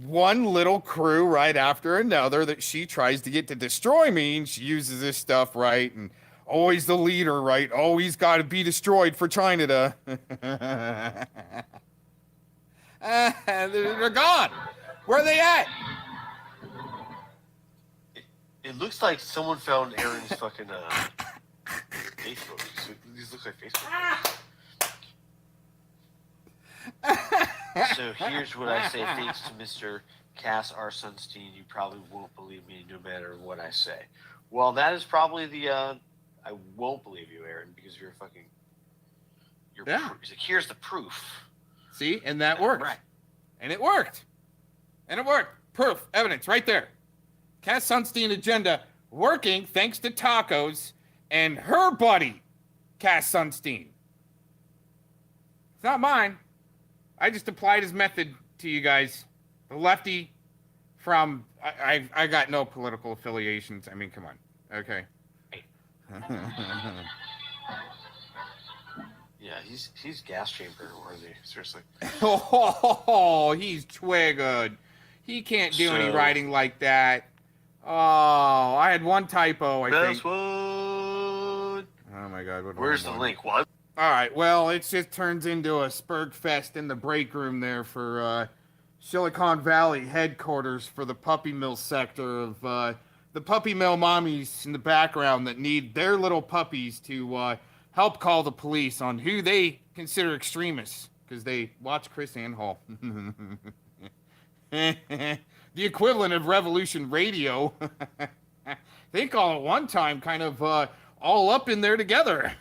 one little crew right after another that she tries to get to destroy me, and she uses this stuff right, and always the leader, right? Always got to be destroyed for China to. They're gone. Where are they at? It looks like someone found Aaron's fucking Facebook. These look like Facebook. So here's what I say. Thanks to Mr. Cass R. Sunstein, you probably won't believe me no matter what I say. Well, that is probably the. I won't believe you, Aaron, because you're fucking. Yeah. He's like, here's the proof. See, and that worked. Right. And it worked. And it worked. Proof, evidence, right there. Cass Sunstein agenda working thanks to tacos and her buddy, Cass Sunstein. It's not mine. I just applied his method to you guys. The lefty from I got no political affiliations. I mean, come on. Okay. Yeah, he's gas chamber worthy. Seriously. Oh, he's twiggered. He can't do any writing like that. Oh, I had one typo, I think. Wood. Oh my God. Where's the link? What? All right, well, it just turns into a Spurg Fest in the break room there for Silicon Valley headquarters for the puppy mill sector of the puppy mill mommies in the background that need their little puppies to help call the police on who they consider extremists because they watch Chris Anhall. The equivalent of Revolution Radio. They call it one time kind of all up in there together.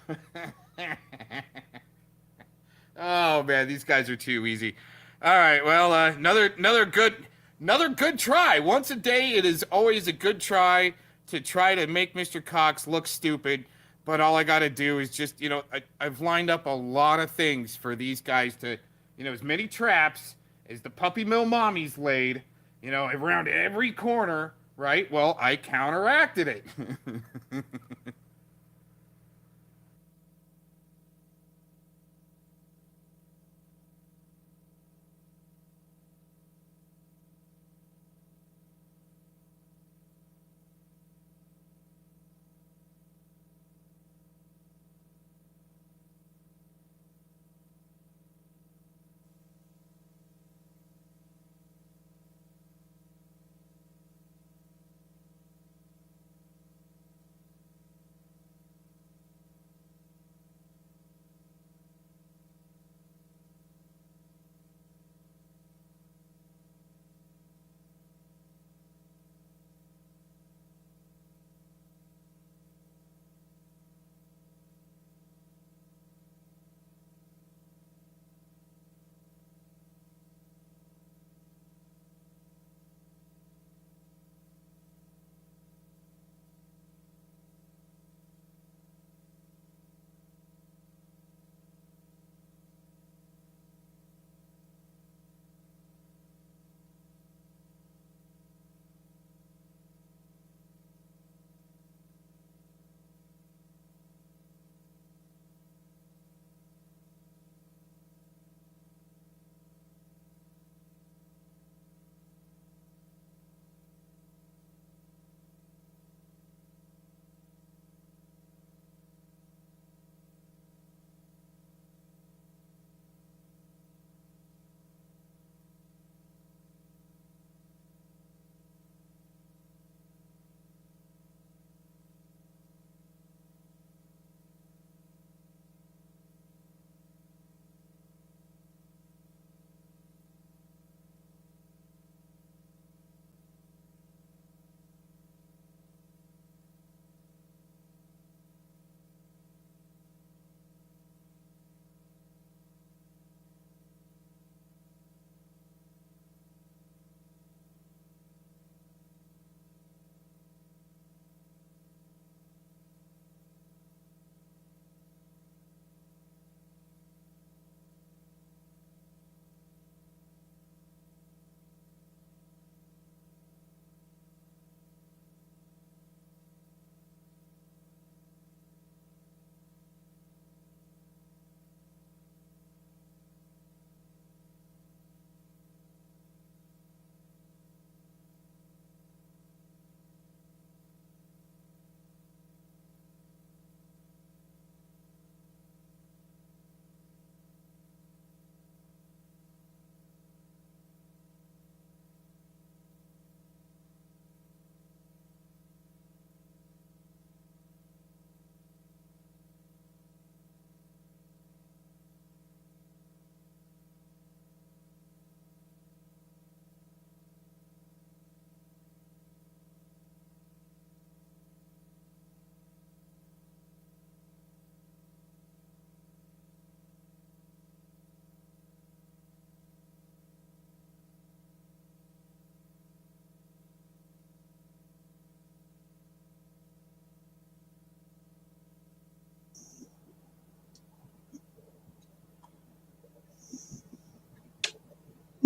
Oh man, these guys are too easy. All right, well, another good try. Once a day, it is always a good try to make Mr. Cox look stupid. But all I got to do is just, I've lined up a lot of things for these guys to, as many traps as the puppy mill mommies laid, around every corner, right? Well, I counteracted it.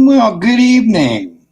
Well, good evening.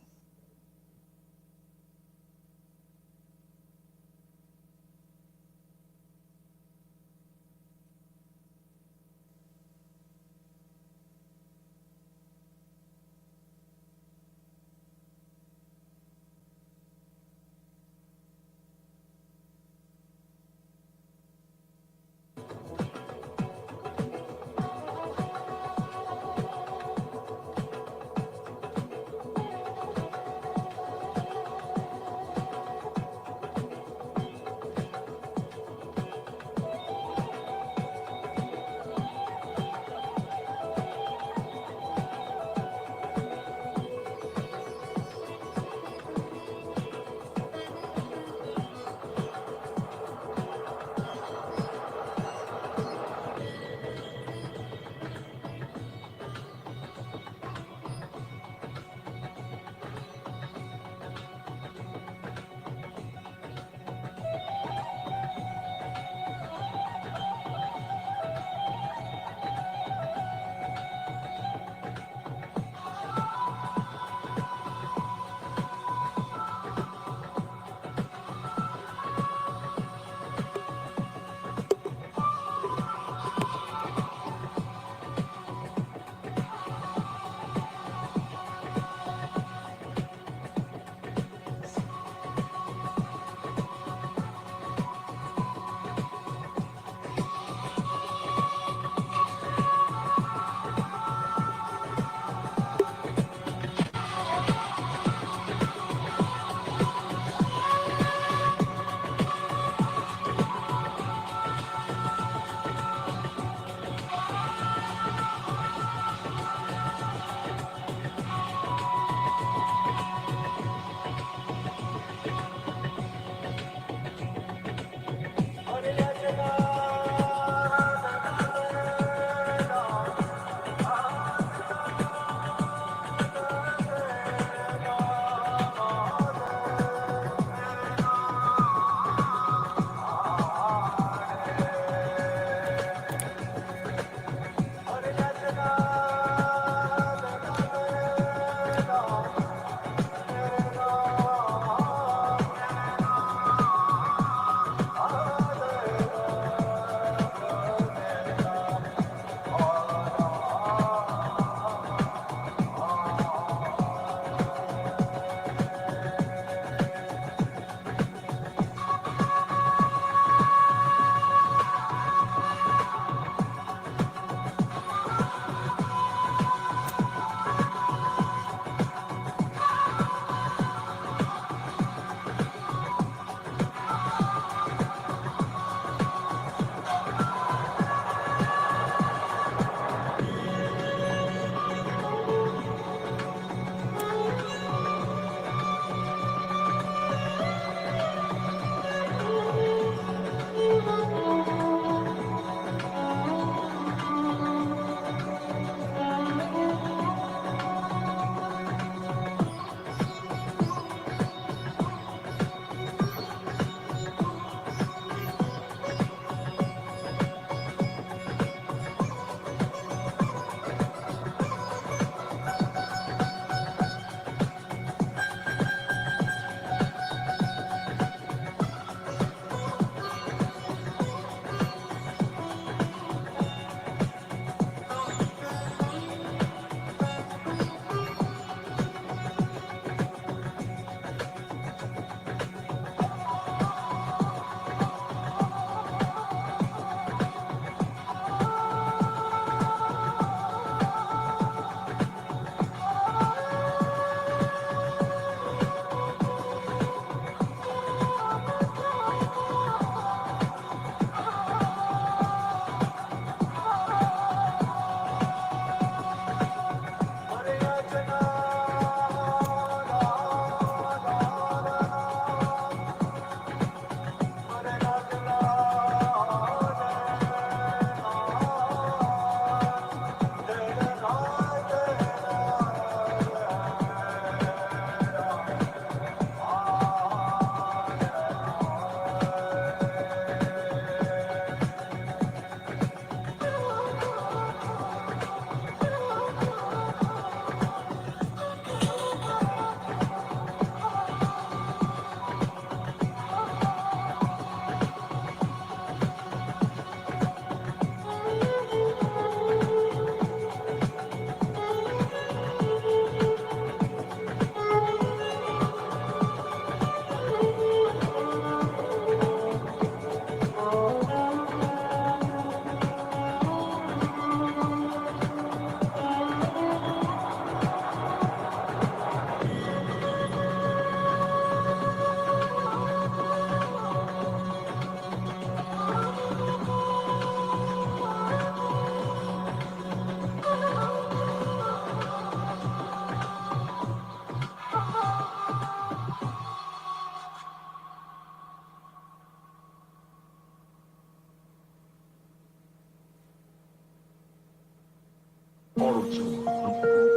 auto-tune,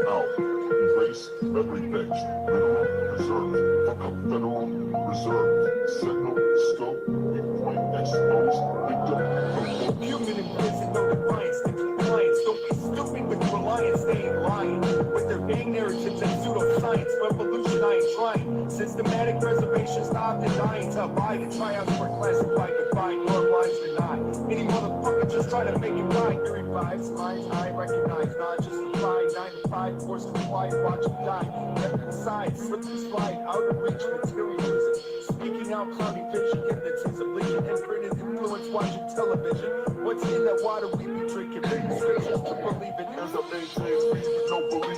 out, erase, memory banks, mineral reserve, fuck up federal reserve, signal, scope, viewpoint, expose, victim, Human in prison, no defiance to compliance. Don't be stupid with reliance, they ain't lying. With their vague narratives and pseudoscience, revolution I ain't trying. Systematic preservation, stop denying to abide and tryouts for classified, defined, normalized, denied. Any motherfucker just try to make it right. He revives minds I recognize, not just the pride. 9 to 5, force comply, watch him die. Left inside, slip and slide, out of reach, materialism. Speaking out, cloudy vision, hypnotism, legion, imprinted influence, watching television. What's in that water we be drinking? Reading scriptures to believe it. There's a maintain reason, no belief.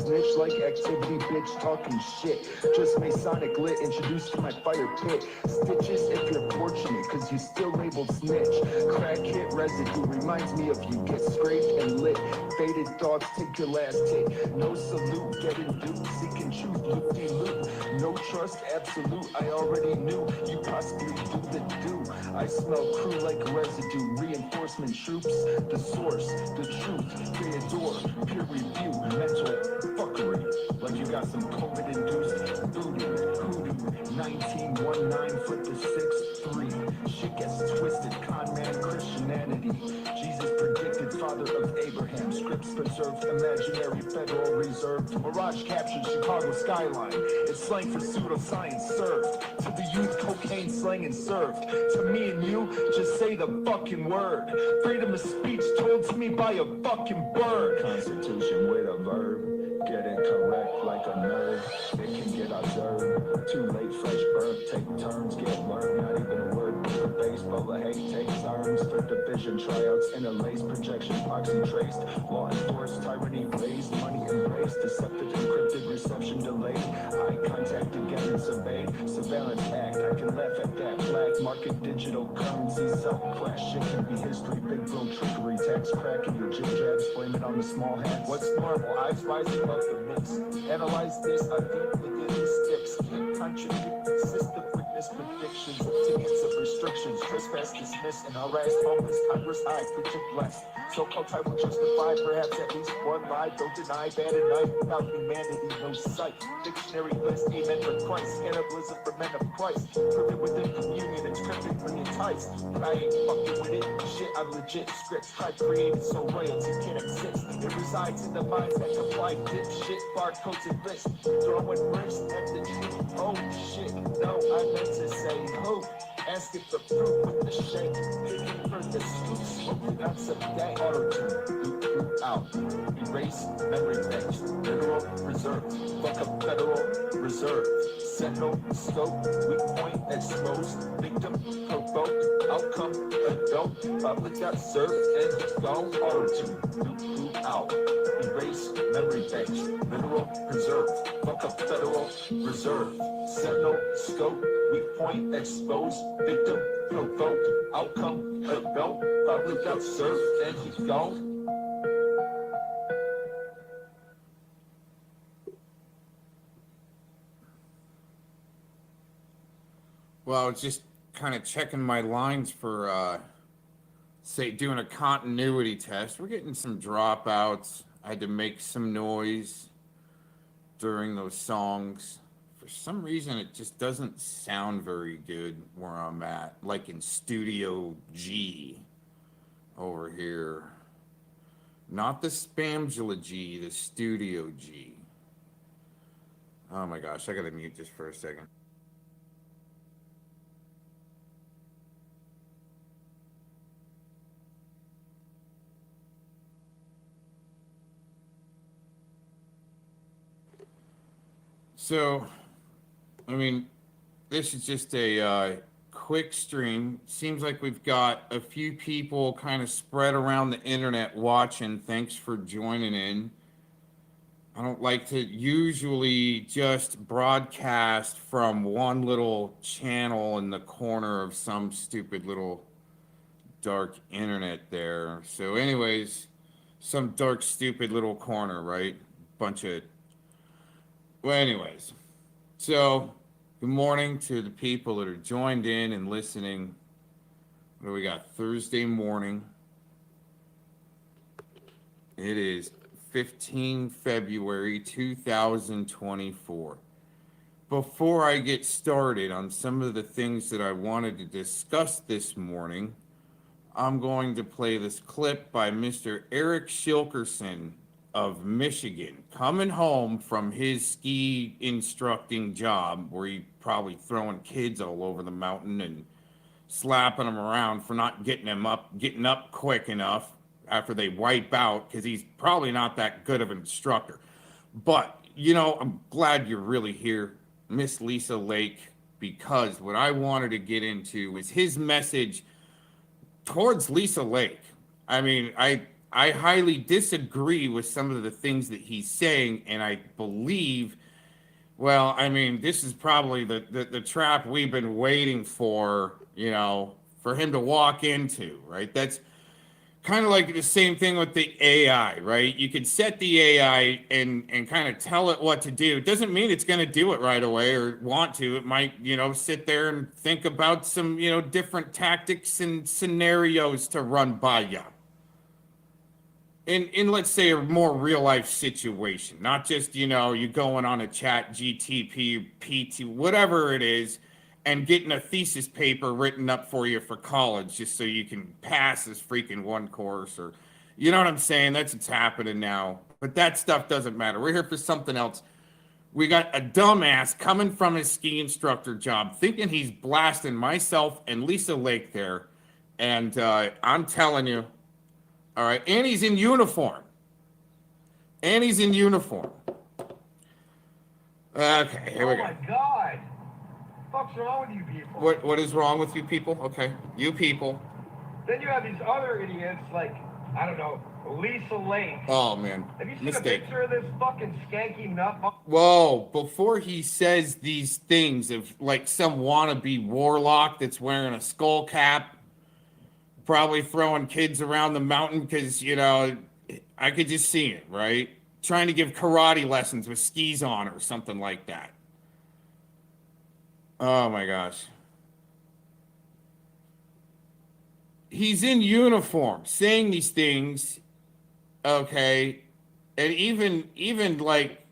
Snitch-like activity, bitch, talking shit. Just Masonic lit, introduced to my fire pit. Stitches if you're fortunate, cause you still labeled snitch. Crack hit residue reminds me of you, get scraped and lit. Faded thoughts, take your last hit. No salute, getting duped, seeking truth, loop-de-loop. No trust, absolute, I already knew you possibly do the do. I smell crew like residue, reinforcement troops. The source, the truth, they adore. Peer review, mental fuckery. Like you got some COVID-induced voodoo, hoodoo. 1919, flip the 6-3. Shit gets twisted, con man, Christianity. Jesus predicted, father of Abraham. Scripts preserved, imaginary Federal Reserve. Mirage captured Chicago skyline. It's slang for pseudoscience served. To the youth, cocaine slang and served. To me and you, just say the fucking word. Freedom of speech told to me by a fucking bird. Constitution with a verb. Get it correct like a nerve. It can get observed. Too late, fresh birth. Take turns, get learned. Not even a word. For baseball, a hate take turns. For division, tryouts, interlace, projection, proxy traced. Law enforced, tyranny raised, money embraced. Deceptive, encrypted, reception delayed. Eye contact again and surveyed. Surveillance act, I can laugh at that. Black market, digital currency, self-crash. Shit can be history, big bro trickery. Tax crack in your jib jabs, blame it on the small hats. What's normal? Eyes rising above the mix. Analyze this, I deep within the sticks. Can't contradict the system, witness predictions. Tickets of restrictions, trespass dismissed, and harassed homeless. Congress high, preacher blessed. So-called type will justify perhaps at least one lie. Don't deny bad at night without humanity, no sight. Dictionary list, amen for Christ. Cannibalism for men of Christ. Proven within communion, it's cryptically enticed. But I ain't fucking with it. Shit, I'm legit. Script I created so royalty can't exist. It resides in the minds that comply. Dipshit, barcodes and lists. Throwing bricks at the tree. Oh shit, no, I meant to say who. Asking for fruit with the shake. Picking for the scoop. Smoking on some day. Auto-tune. Out. Erase. Memory banks. Mineral reserve. Fuck up Federal Reserve. Sentinel. Scope. Weak point. Exposed. Victim. Provoked. Outcome. Adult. Public got served and gone. Auto-tune. Out. Erase. Memory banks. Mineral reserve. Fuck up Federal Reserve. Sentinel. Scope. Weak point. Exposed. Victim. Provoked. Outcome. Adult. Public got served and he's gone. Well, I was just kind of checking my lines for, say, doing a continuity test. We're getting some dropouts. I had to make some noise during those songs. For some reason, it just doesn't sound very good where I'm at, like in Studio G over here. Not the Spamula G, the Studio G. Oh my gosh, I gotta mute this for a second. So, I mean, this is just a quick stream. Seems like we've got a few people kind of spread around the internet watching. Thanks for joining in. I don't like to usually just broadcast from one little channel in the corner of some stupid little dark internet there. So anyways, some dark, stupid little corner, right? Bunch of... Well, anyways, so good morning to the people that are joined in and listening What do we got? Thursday morning. It is 15 February 2024. Before I get started on some of the things that I wanted to discuss this morning, I'm going to play this clip by Mr. Eric Shilkerson of Michigan, coming home from his ski instructing job where he probably throwing kids all over the mountain and slapping them around for not getting up quick enough after they wipe out, because he's probably not that good of an instructor. But, you know, I'm glad you're really here, Miss Lisa Lake, because what I wanted to get into is his message towards Lisa Lake. I mean, I highly disagree with some of the things that he's saying, and I believe, well, I mean, this is probably the trap we've been waiting for, you know, for him to walk into, right? That's kind of like the same thing with the AI, right? You can set the AI and kind of tell it what to do. It doesn't mean it's going to do it right away or want to. It might, you know, sit there and think about some, you know, different tactics and scenarios to run by you. In let's say a more real life situation, not just, you know, you going on a chat GTP, PT, whatever it is, and getting a thesis paper written up for you for college just so you can pass this freaking one course, or, you know what I'm saying? That's what's happening now. But that stuff doesn't matter. We're here for something else. We got a dumbass coming from his ski instructor job, thinking he's blasting myself and Lisa Lake there. And I'm telling you, all right, and he's in uniform. Okay, here we go. Oh my God. What's wrong with you people? What is wrong with you people? Okay, you people. Then you have these other idiots like, I don't know, Lisa Lake. Oh man, Have you seen mistake. a picture of this fucking skanky nut? Whoa, before he says these things of like some wannabe warlock that's wearing a skull cap, probably throwing kids around the mountain because, you know, I could just see it, right? Trying to give karate lessons with skis on or something like that. Oh my gosh. He's in uniform saying these things, okay, and even like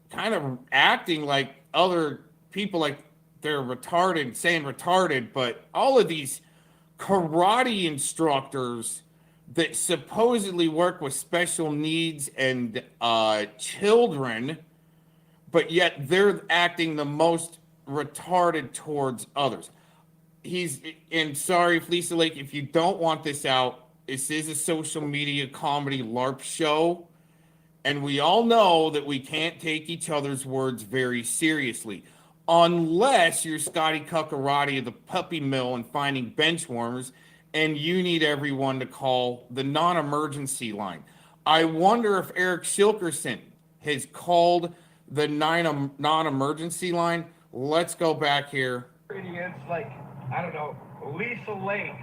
kind of acting like other people, like they're retarded, saying retarded, but all of these karate instructors that supposedly work with special needs and children, but yet they're acting the most retarded towards others. And sorry, Lisa Lake, if you don't want this out, this is a social media comedy LARP show, and we all know that we can't take each other's words very seriously, unless you're Scotty Cuckarati of the Puppy Mill and finding bench warmers, and you need everyone to call the non-emergency line. I wonder if Eric Shilkerson has called the non-emergency line. Let's go back here. Idiots like, I don't know, Lisa Lake.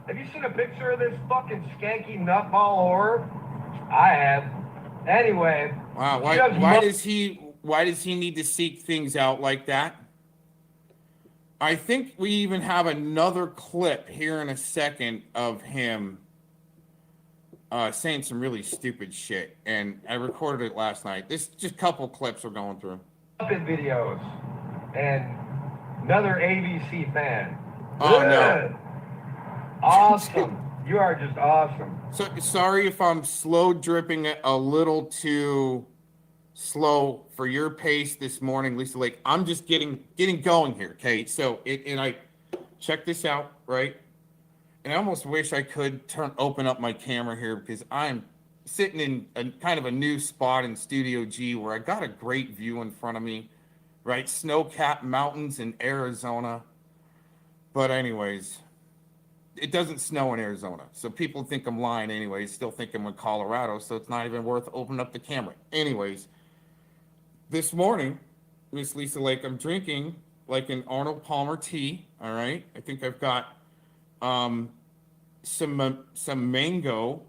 Have you seen a picture of this fucking skanky nutball whore? I have. Anyway. Wow, why does he need to seek things out like that? I think we even have another clip here in a second of him saying some really stupid shit, and I recorded it last night. This just a couple clips we're going through. Videos and another ABC fan. Oh no! Awesome! You are just awesome. So sorry if I'm slow dripping it a little too slow for your pace this morning, Lisa Lake. I'm just getting going here, okay? So and I check this out, right? And I almost wish I could open up my camera here because I'm sitting in a kind of a new spot in Studio G where I got a great view in front of me, right? Snow-capped mountains in Arizona. But anyways, it doesn't snow in Arizona. So people think I'm lying anyways, still think I'm in Colorado, so it's not even worth opening up the camera. Anyways, this morning, Miss Lisa Lake, I'm drinking like an Arnold Palmer tea, all right? I think I've got some mango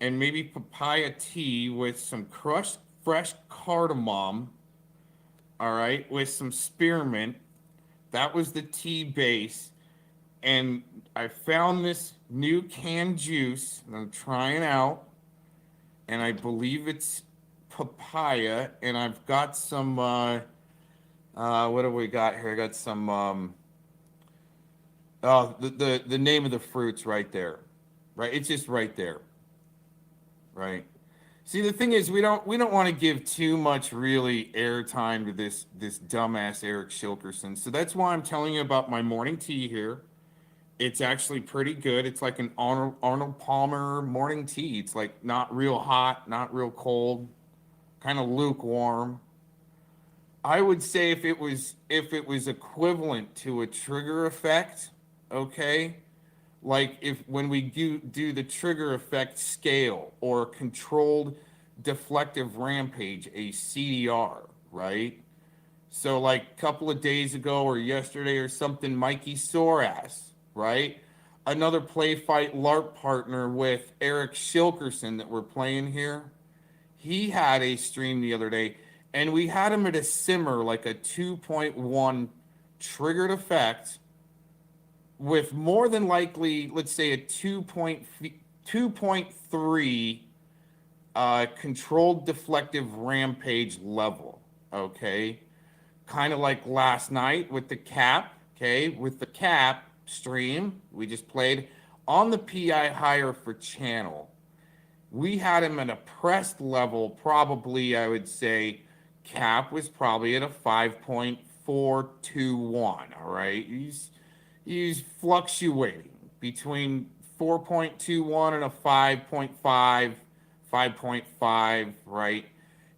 and maybe papaya tea with some crushed fresh cardamom, all right, with some spearmint. That was the tea base. and I found this new canned juice that I'm trying out, and I believe it's papaya, and I've got some, what do we got here? I got some, the name of the fruit's right there, right? It's just right there, right? See, the thing is, we don't want to give too much really airtime to this dumbass Eric Shilkerson. So that's why I'm telling you about my morning tea here. It's actually pretty good. It's like an Arnold Palmer morning tea. It's like not real hot, not real cold, kind of lukewarm. I would say if it was equivalent to a trigger effect, okay? Like if when we do the trigger effect scale or controlled deflective rampage, a CDR, right? So like a couple of days ago or yesterday or something, Mikey Sorass, right? Another play fight LARP partner with Eric Shilkerson that we're playing here. He had a stream the other day, and we had him at a simmer, like a 2.1 triggered effect with more than likely, let's say a 2.3 controlled deflective rampage level, okay? Kind of like last night with the cap, okay? With the cap stream, we just played on the PI higher for channel. We had him at a pressed level, probably, I would say, cap was probably at a 5.421, all right? He's fluctuating between 4.21 and a 5.5, 5.5, right?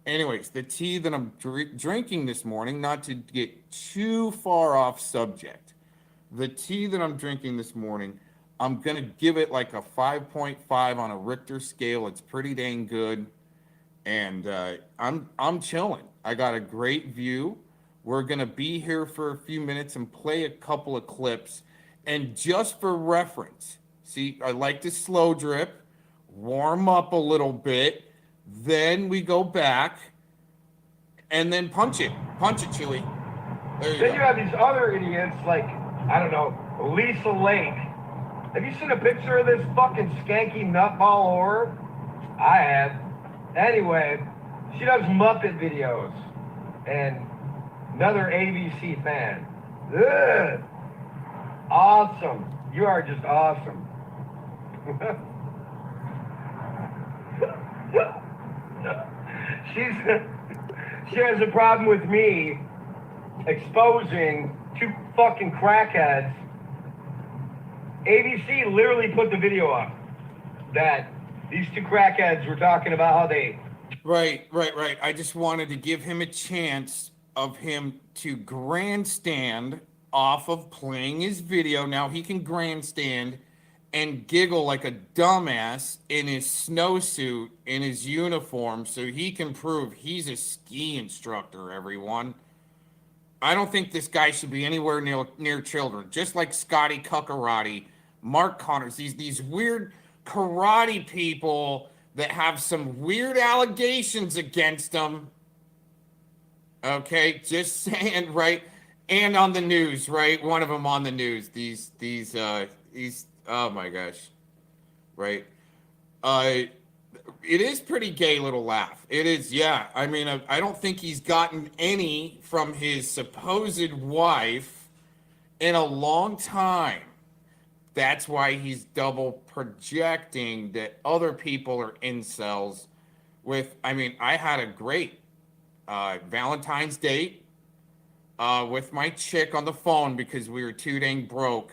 Anyways, the tea that I'm drinking this morning, not to get too far off subject, the tea that I'm drinking this morning, I'm going to give it like a 5.5 on a Richter scale. It's pretty dang good. And I'm chilling. I got a great view. We're going to be here for a few minutes and play a couple of clips. And just for reference, see, I like to slow drip, warm up a little bit, then we go back, and then punch it. Punch it, Chewy. There you Then go. you have these other idiots like, I don't know, Lisa Lake. Have you seen a picture of this fucking skanky nutball whore? I have. Anyway, she does Muppet videos. And another ABC fan. Ugh. Awesome. You are just awesome. She has a problem with me exposing two fucking crackheads. ABC literally put the video up that these two crackheads were talking about how they... Right. I just wanted to give him a chance of him to grandstand off of playing his video. Now he can grandstand and giggle like a dumbass in his snowsuit, in his uniform, so he can prove he's a ski instructor, everyone. I don't think this guy should be anywhere near children. Just like Scotty Cuckarati, Mark Connors, these weird karate people that have some weird allegations against them. Okay, just saying, right? And on the news, right? One of them on the news. These oh my gosh, right? It is pretty gay little laugh. It is, yeah. I mean, I don't think he's gotten any from his supposed wife in a long time. That's why he's double projecting that other people are incels with, I mean, I had a great Valentine's date with my chick on the phone because we were too dang broke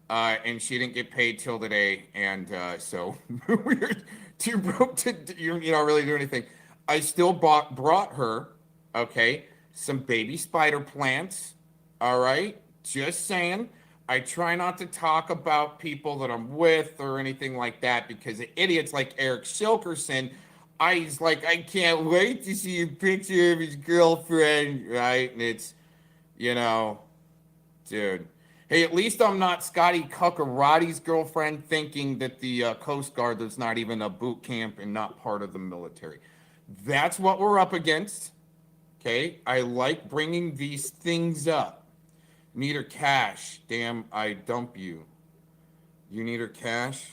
and she didn't get paid till today. And so we were too broke to, really do anything. I still brought her, okay, some baby spider plants. All right. Just saying. I try not to talk about people that I'm with or anything like that because idiots like Eric Shilkerson, he's like, I can't wait to see a picture of his girlfriend, right? And it's, dude. Hey, at least I'm not Scotty Cuckarati's girlfriend thinking that the Coast Guard is not even a boot camp and not part of the military. That's what we're up against, okay? I like bringing these things up. Need her cash. Damn, I dump you. You need her cash?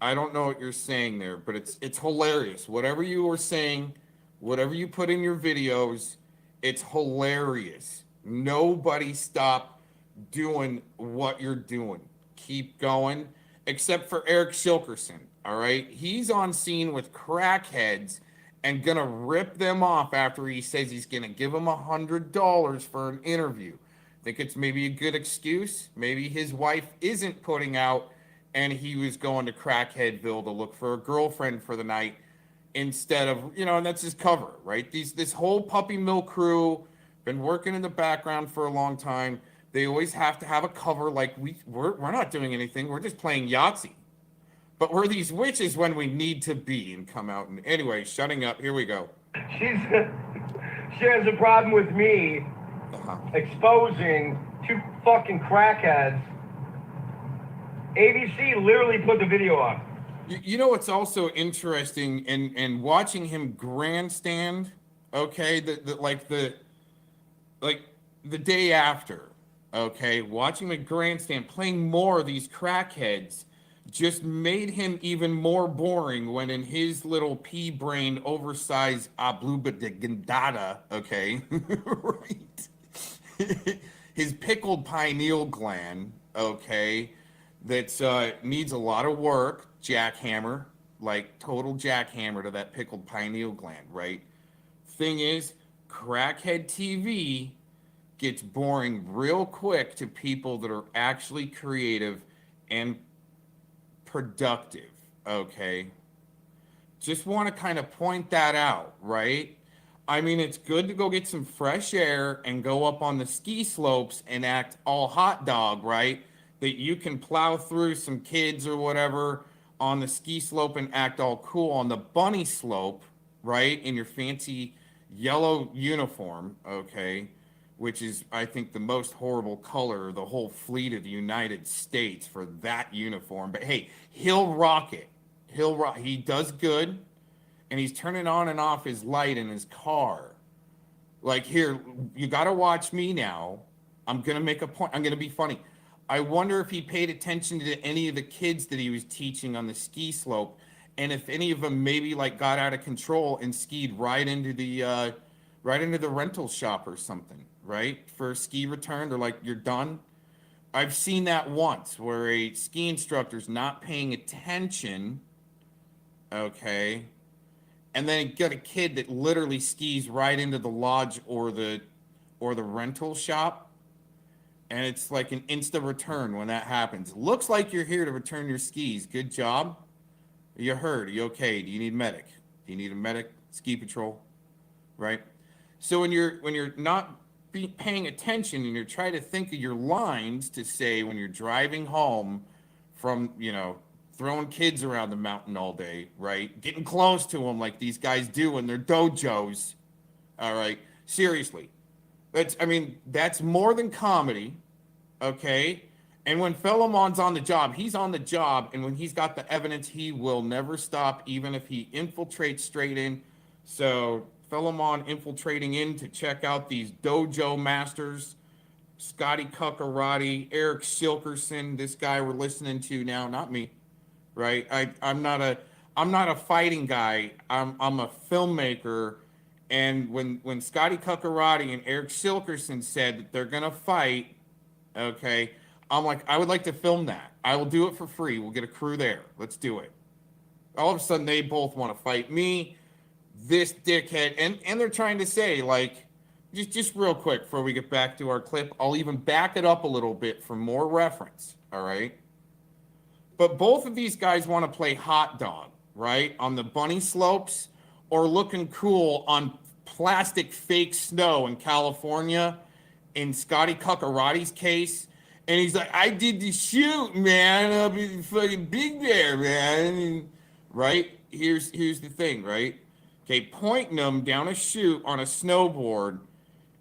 I don't know what you're saying there, but it's hilarious. Whatever you were saying, whatever you put in your videos, it's hilarious. Nobody stop doing what you're doing. Keep going, except for Eric Shilkerson, all right? He's on scene with crackheads and gonna rip them off after he says he's gonna give them $100 for an interview. Think it's maybe a good excuse. Maybe his wife isn't putting out and he was going to Crackheadville to look for a girlfriend for the night instead of, and that's his cover, right? This whole Puppy Mill crew been working in the background for a long time. They always have to have a cover like we're not doing anything. We're just playing Yahtzee. But we're these witches when we need to be and come out. And anyway, shutting up. Here we go. She has a problem with me exposing two fucking crackheads. ABC literally put the video up. You know what's also interesting and watching him grandstand, okay, the day after, okay, watching him grandstand, playing more of these crackheads just made him even more boring when in his little pea-brained, oversized abluba de gandata, okay, right, his pickled pineal gland, okay, that needs a lot of work, jackhammer, like total jackhammer to that pickled pineal gland, right? Thing is, crackhead TV gets boring real quick to people that are actually creative and productive, okay? Just want to kind of point that out, right? I mean, it's good to go get some fresh air and go up on the ski slopes and act all hot dog, right? That you can plow through some kids or whatever on the ski slope and act all cool on the bunny slope, right? In your fancy yellow uniform, okay? Which is, I think, the most horrible color of the whole fleet of the United States for that uniform. But hey, he'll rock it. He does good. And he's turning on and off his light in his car. Like, here, you got to watch me now. I'm going to make a point. I'm going to be funny. I wonder if he paid attention to any of the kids that he was teaching on the ski slope, and if any of them maybe like got out of control and skied right into the rental shop or something, right? For a ski return, they're like, you're done. I've seen that once where a ski instructor's not paying attention, okay, and then you got a kid that literally skis right into the lodge or the rental shop. And it's like an insta return when that happens. Looks like you're here to return your skis. Good job. Are you hurt? Are you okay? Do you need medic? Do you need a medic? Ski patrol, right? So when you're not paying attention and you're trying to think of your lines to say when you're driving home from, throwing kids around the mountain all day, right? Getting close to them like these guys do in their dojos. All right. Seriously. That's more than comedy, okay? And when Philemon's on the job, he's on the job, and when he's got the evidence, he will never stop, even if he infiltrates straight in. So Philemon infiltrating in to check out these dojo masters, Scotty Cuckarati, Eric Shilkerson, this guy we're listening to now, not me, right? I'm not a fighting guy. I'm a filmmaker. And when Scotty Cuckarati and Eric Shilkerson said that they're going to fight, okay, I'm like, I would like to film that. I will do it for free. We'll get a crew there. Let's do it. All of a sudden, they both want to fight me, this dickhead. And they're trying to say, like, just real quick before we get back to our clip, I'll even back it up a little bit for more reference, all right? But both of these guys want to play hot dog, right, on the bunny slopes, or looking cool on plastic fake snow in California in Scotty Cuckarati's case. And he's like, I did the shoot, man. I'll be fucking Big Bear, man. Right? Here's the thing, right? Okay, pointing them down a chute on a snowboard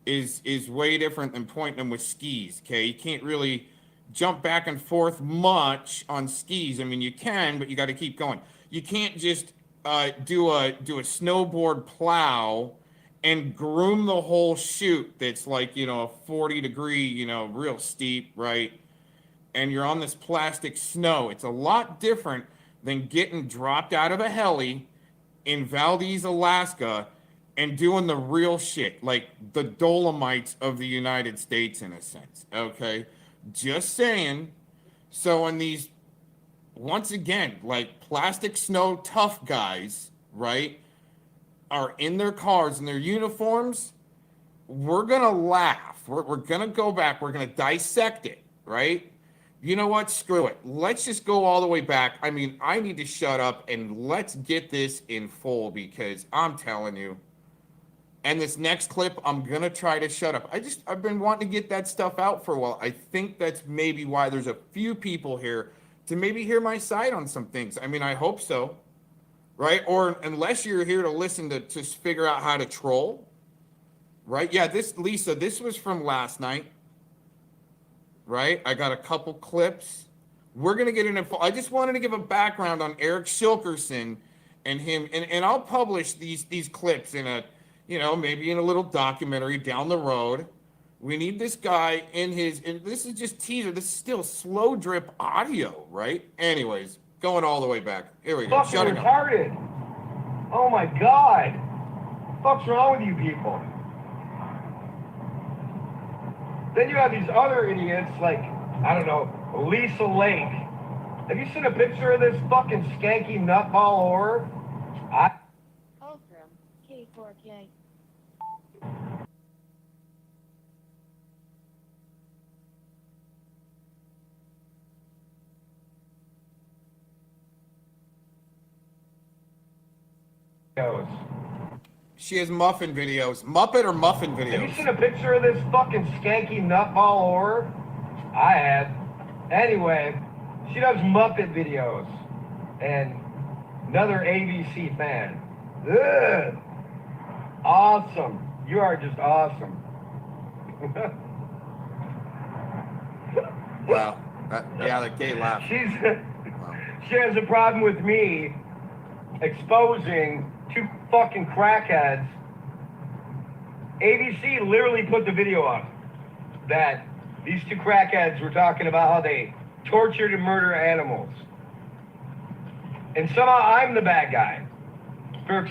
is way different than pointing them with skis, okay? You can't really jump back and forth much on skis. I mean, you can, but you got to keep going. You can't just do a snowboard plow and groom the whole chute that's like, you know, a 40-degree, you know, real steep, right? And you're on this plastic snow. It's a lot different than getting dropped out of a heli in Valdez, Alaska, and doing the real shit, like the Dolomites of the United States, in a sense, okay? Just saying. So in these, once again, like plastic snow tough guys, right, are in their cars in their uniforms, we're gonna laugh. We're gonna go back. We're gonna dissect it, right? You know what? Screw it. Let's just go all the way back. I mean, I need to shut up and let's get this in full because I'm telling you. And this next clip, I'm gonna try to shut up. I've been wanting to get that stuff out for a while. I think that's maybe why there's a few people here to maybe hear my side on some things. I mean, I hope so, right? Or unless you're here to listen to just figure out how to troll, right? Yeah, Lisa, this was from last night, right? I got a couple clips. We're gonna get in. I just wanted to give a background on Eric Shilkerson and him, and I'll publish these clips in a, you know, maybe in a little documentary down the road. We need this guy in his, and this is just teaser. This is still slow drip audio, right? Anyways, going all the way back. Here we go. Fucking Shutting up. retarded. Oh my God. What's wrong with you people? Then you have these other idiots like, I don't know, Lisa Lake. Have you seen a picture of this fucking skanky nutball whore? Ultra, K4K. She has muffin videos. Muppet or muffin Have you videos? seen a picture of this fucking skanky nutball whore? I have. Anyway, she does Muppet videos. And another ABC fan. Ugh. Awesome. You are just awesome. Wow. Yeah, the gay laugh. She has a problem with me exposing two fucking crackheads. ABC literally put the video up that these two crackheads were talking about how they tortured and murder animals. And somehow I'm the bad guy.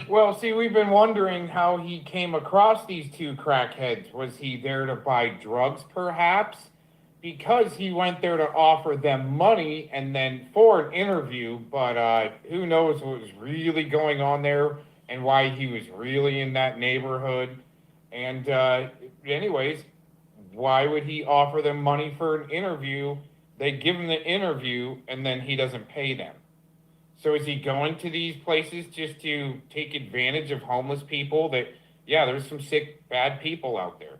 Well, see, we've been wondering how he came across these two crackheads. Was he there to buy drugs, perhaps? Because he went there to offer them money and then for an interview, but who knows what was really going on there and why he was really in that neighborhood. And anyways, why would he offer them money for an interview? They give him the interview and then he doesn't pay them. So is he going to these places just to take advantage of homeless people that, yeah, there's some sick, bad people out there.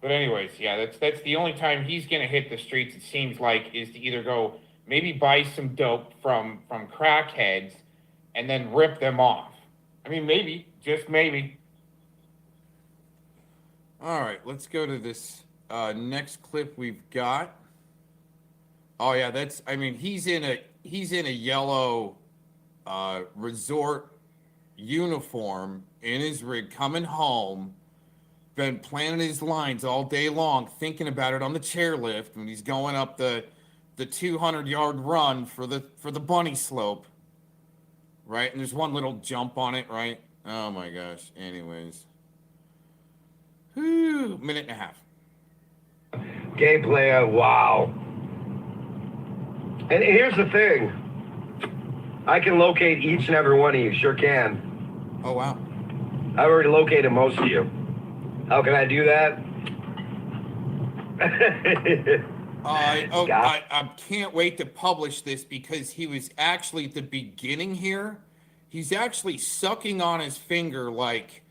But anyways, yeah, that's the only time he's going to hit the streets, it seems like, is to either go maybe buy some dope from crackheads and then rip them off. I mean, maybe, just maybe. All right, let's go to this next clip we've got. Oh yeah, he's in a yellow resort uniform in his rig coming home. Been planning his lines all day long, thinking about it on the chairlift when he's going up the 200-yard run for the bunny slope. Right? And there's one little jump on it, right? Oh my gosh. Anyways. Whew, minute and a half. Gay player, wow. And here's the thing. I can locate each and every one of you, sure can. Oh, wow. I've already located most of you. How can I do that? I can't wait to publish this because he was actually at the beginning here. He's actually sucking on his finger like,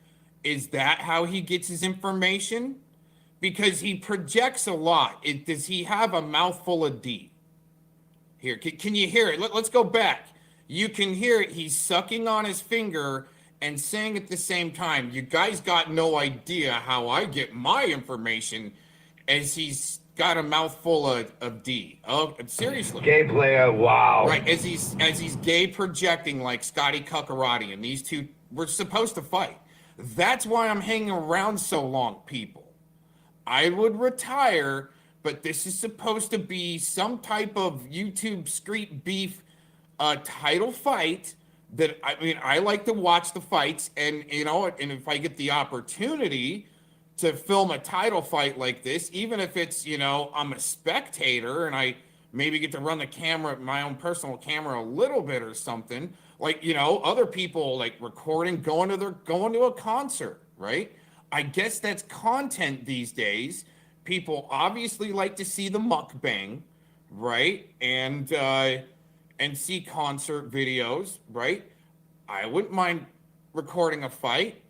is that how he gets his information? Because he projects a lot. Does he have a mouthful of D? Here, can you hear it? Let's go back. You can hear it. He's sucking on his finger and saying at the same time, you guys got no idea how I get my information, as he's got a mouthful of D. Oh, seriously. Gay player, wow. Right, as he's gay projecting like Scotty Cuckarati, and these two were supposed to fight. That's why I'm hanging around so long, people. I would retire, but this is supposed to be some type of YouTube street beef title fight that, I mean, I like to watch the fights, and you know, and if I get the opportunity to film a title fight like this, even if it's, you know, I'm a spectator and I maybe get to run the camera, my own personal camera a little bit or something, like, you know, other people like recording, going to a concert, right? I guess that's content these days. People obviously like to see the mukbang, right? And see concert videos, right? I wouldn't mind recording a fight,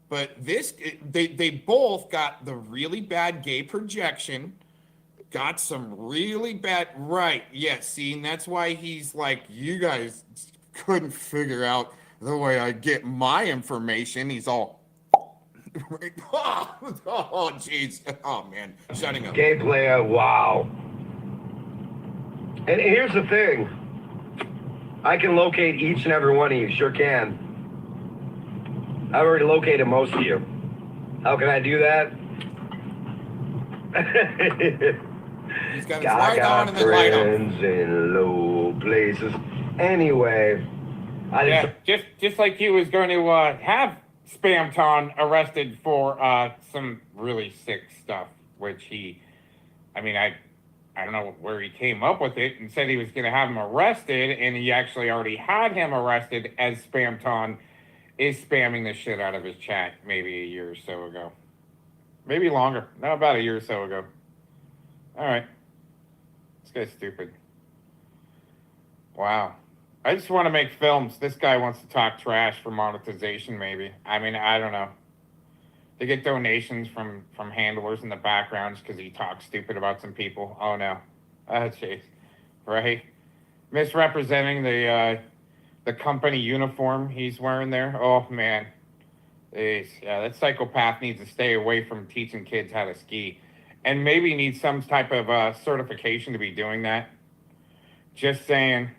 but they both got the really bad gay projection, got some really bad, right? Yeah, see, and that's why he's like, you guys couldn't figure out the way I get my information. He's all, oh, jeez. Oh, man, shutting up. Gay player, wow. And here's the thing. I can locate each and every one of you, sure can. I've already located most of you. How can I do that? He's got his I light on got and then light off. friends in low places. Anyway, just like he was going to have Spamton arrested for some really sick stuff, which he, I mean, I don't know where he came up with it and said he was going to have him arrested, and he actually already had him arrested as Spamton is spamming the shit out of his chat maybe a year or so ago. Maybe longer. No, about a year or so ago. All right. This guy's stupid. Wow. I just want to make films. This guy wants to talk trash for monetization, maybe. I mean, I don't know. They get donations from handlers in the backgrounds because he talks stupid about some people. Oh, no. Jeez. Right? Misrepresenting the company uniform he's wearing there. Oh, man. Jeez. Yeah, that psychopath needs to stay away from teaching kids how to ski. And maybe needs some type of certification to be doing that. Just saying.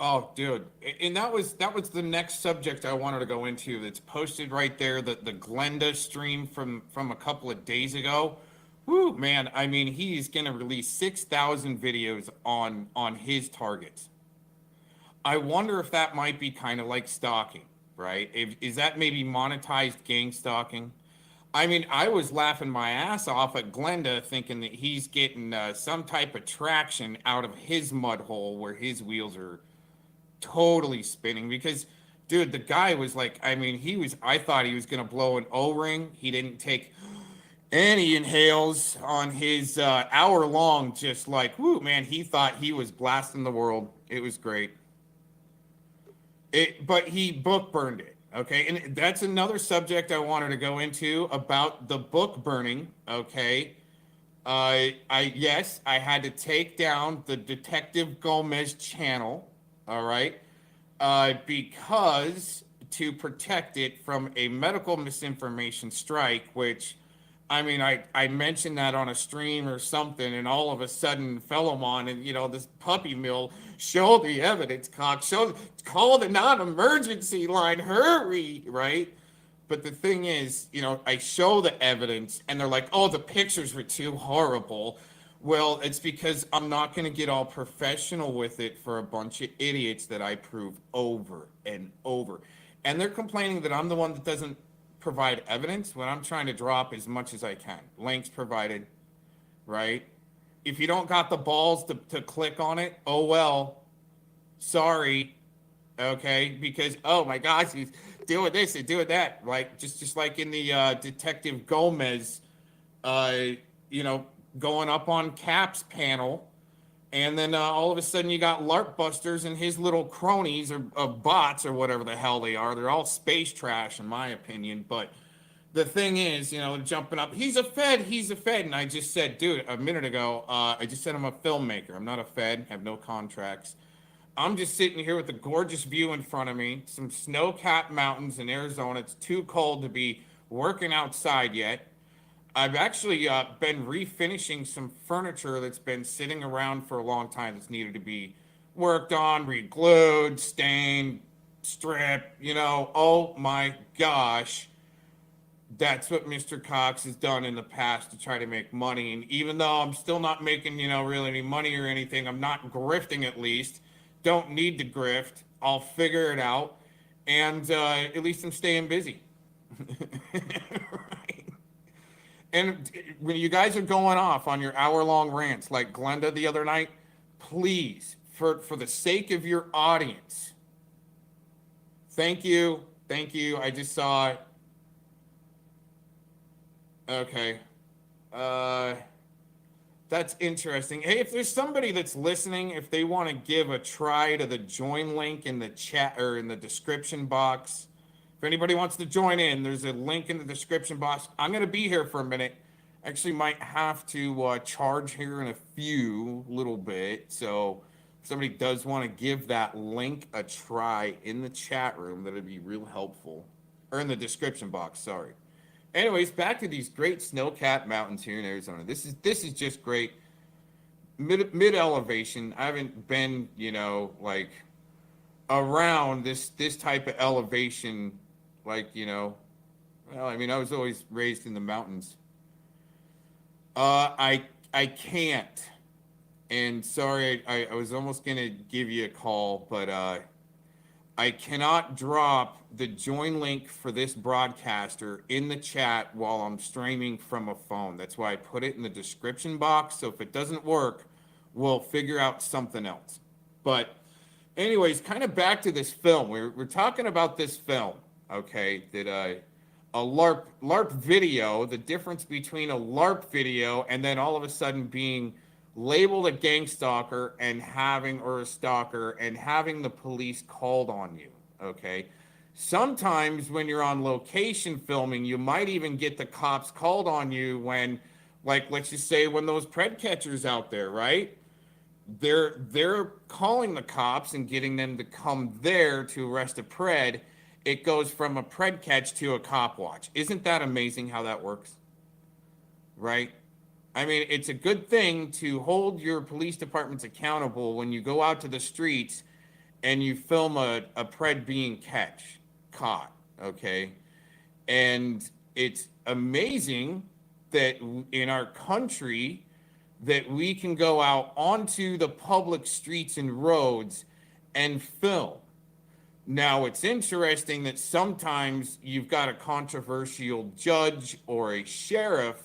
Oh, dude. And that was the next subject I wanted to go into. That's posted right there, the Glenda stream from a couple of days ago. Woo, man. I mean, he's going to release 6,000 videos on his targets. I wonder if that might be kind of like stalking, right? Is that maybe monetized gang stalking? I mean, I was laughing my ass off at Glenda thinking that he's getting some type of traction out of his mud hole where his wheels are totally spinning, because dude, the guy was like, I mean, I thought he was gonna blow an O-ring. He didn't take any inhales on his hour long, just like, whoo, man, he thought he was blasting the world. It was great. But he book burned it. Okay, and that's another subject I wanted to go into about the book burning. Okay, yes, I had to take down the Detective Gomez channel. All right, because to protect it from a medical misinformation strike, which, I mean, I mentioned that on a stream or something, and all of a sudden Philemon and, you know, this puppy mill, show the evidence, call the non-emergency line, hurry, right? But the thing is, you know, I show the evidence and they're like, oh, the pictures were too horrible. Well, it's because I'm not going to get all professional with it for a bunch of idiots that I prove over and over. And they're complaining that I'm the one that doesn't provide evidence when I'm trying to drop as much as I can. Links provided, right? If you don't got the balls to click on it, oh well, sorry, okay? Because, oh my gosh, he's doing this and doing that. Like, just like in the Detective Gomez, you know, going up on Cap's panel, and then all of a sudden you got LARP Busters and his little cronies or bots or whatever the hell they are. They're all space trash in my opinion. But the thing is, you know, jumping up, he's a Fed. And I just said, dude, a minute ago, I just said I'm a filmmaker. I'm not a Fed, have no contracts. I'm just sitting here with a gorgeous view in front of me, some snow-capped mountains in Arizona. It's too cold to be working outside yet. I've actually been refinishing some furniture that's been sitting around for a long time that's needed to be worked on, re-glued, stained, strip, oh my gosh. That's what Mr. Cox has done in the past to try to make money. And even though I'm still not making, really any money or anything, I'm not grifting at least. Don't need to grift. I'll figure it out. And at least I'm staying busy. Right. And when you guys are going off on your hour-long rants like Glenda the other night, please, for the sake of your audience, thank you. I just saw it. Okay. That's interesting. Hey, if there's somebody that's listening, if they want to give a try to the join link in the chat or in the description box, if anybody wants to join in, there's a link in the description box. I'm going to be here for a minute. Actually might have to charge here in a few little bit. So if somebody does want to give that link a try in the chat room, that'd be real helpful. Or in the description box, sorry. Anyways, back to these great snow-capped mountains here in Arizona. This is just great. Mid elevation. I haven't been, like around this type of elevation, like, well, I mean, I was always raised in the mountains. I can't. And sorry, I was almost gonna give you a call, but I cannot drop the join link for this broadcaster in the chat while I'm streaming from a phone. That's why I put it in the description box. So if it doesn't work, we'll figure out something else. But anyways, kind of back to this film. We're talking about this film, okay, that a LARP video, the difference between a LARP video and then all of a sudden being labeled a gang stalker and or a stalker and having the police called on you, okay? Sometimes when you're on location filming, you might even get the cops called on you when, like, let's just say when those pred catchers out there, right? They're calling the cops and getting them to come there to arrest a pred. It goes from a pred catch to a cop watch. Isn't that amazing how that works? Right? I mean, it's a good thing to hold your police departments accountable when you go out to the streets and you film a pred being caught, okay? And it's amazing that in our country that we can go out onto the public streets and roads and film. Now, it's interesting that sometimes you've got a controversial judge or a sheriff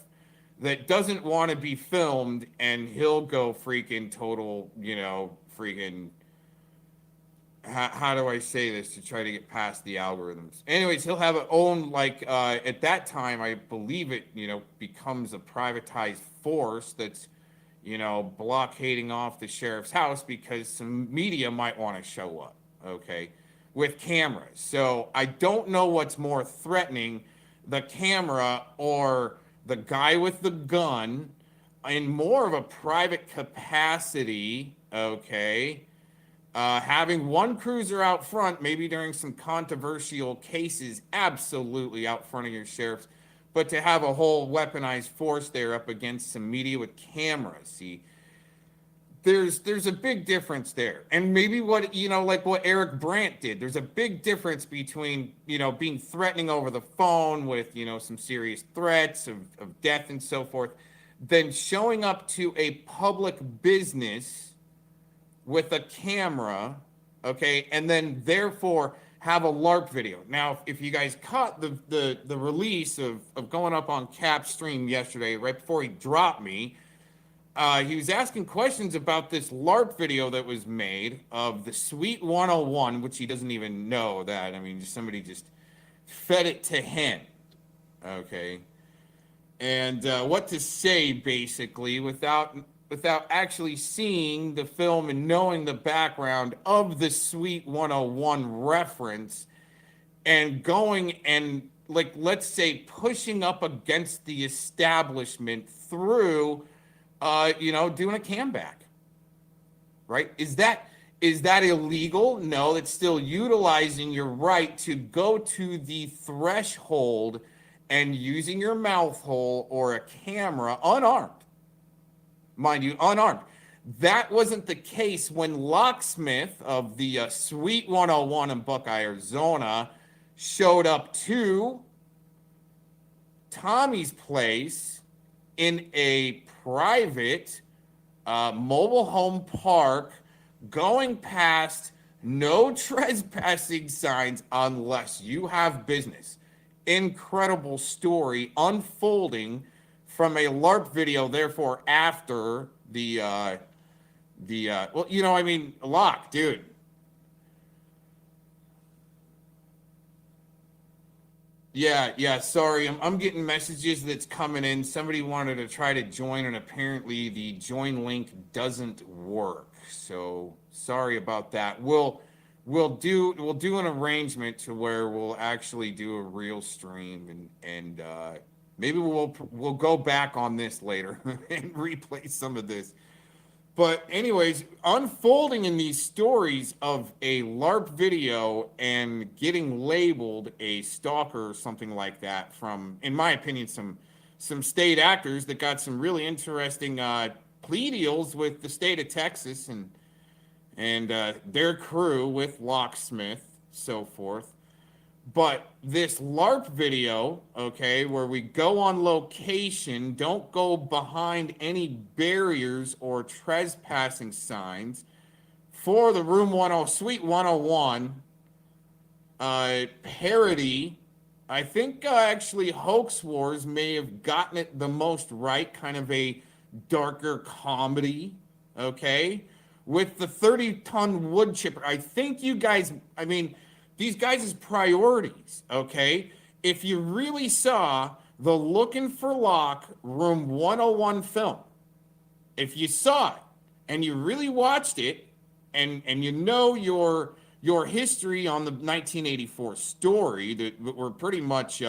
that doesn't want to be filmed, and he'll go freaking total, freaking, how do I say this to try to get past the algorithms? Anyways, he'll have an own, like, at that time, I believe it, becomes a privatized force that's, blockading off the sheriff's house because some media might want to show up, okay, with cameras. So I don't know what's more threatening, the camera or the guy with the gun in more of a private capacity, okay, having one cruiser out front, maybe during some controversial cases, absolutely out front of your sheriffs, but to have a whole weaponized force there up against some media with cameras, see, there's a big difference there. And maybe what, like what Eric Brandt did, there's a big difference between, being threatening over the phone with, some serious threats of death and so forth, than showing up to a public business with a camera, okay, and then therefore have a LARP video. Now, if you guys caught the release of going up on Cap's stream yesterday, right before he dropped me, he was asking questions about this LARP video that was made of the Suite 101, which he doesn't even know that. I mean, somebody just fed it to him, okay? And what to say, basically, without actually seeing the film and knowing the background of the Suite 101 reference and going and, like, let's say, pushing up against the establishment through doing a cam back, right? Is that illegal? No, it's still utilizing your right to go to the threshold and using your mouth hole or a camera unarmed, mind you, unarmed. That wasn't the case when Locksmith of the Suite 101 in Buckeye, Arizona, showed up to Tommy's place in a private mobile home park, going past no trespassing signs unless you have business. Incredible story unfolding from a LARP video, therefore, after the well, you know, I mean, Locke, dude. Yeah, sorry. I'm getting messages that's coming in. Somebody wanted to try to join, and apparently the join link doesn't work. So sorry about that. We'll do an arrangement to where we'll actually do a real stream, and maybe we'll go back on this later and replay some of this. But anyways, unfolding in these stories of a LARP video and getting labeled a stalker or something like that from, in my opinion, some state actors that got some really interesting plea deals with the state of Texas and their crew with Locksmith, so forth. But this LARP video, okay, where we go on location, don't go behind any barriers or trespassing signs for the Suite 101 parody. I think actually Hoax Wars may have gotten it the most right, kind of a darker comedy, okay, with the 30-ton wood chipper. I think you guys, I mean, these guys' priorities, okay? If you really saw the Looking for Locke Room 101 film, if you saw it and you really watched it and you know your history on the 1984 story that we're pretty much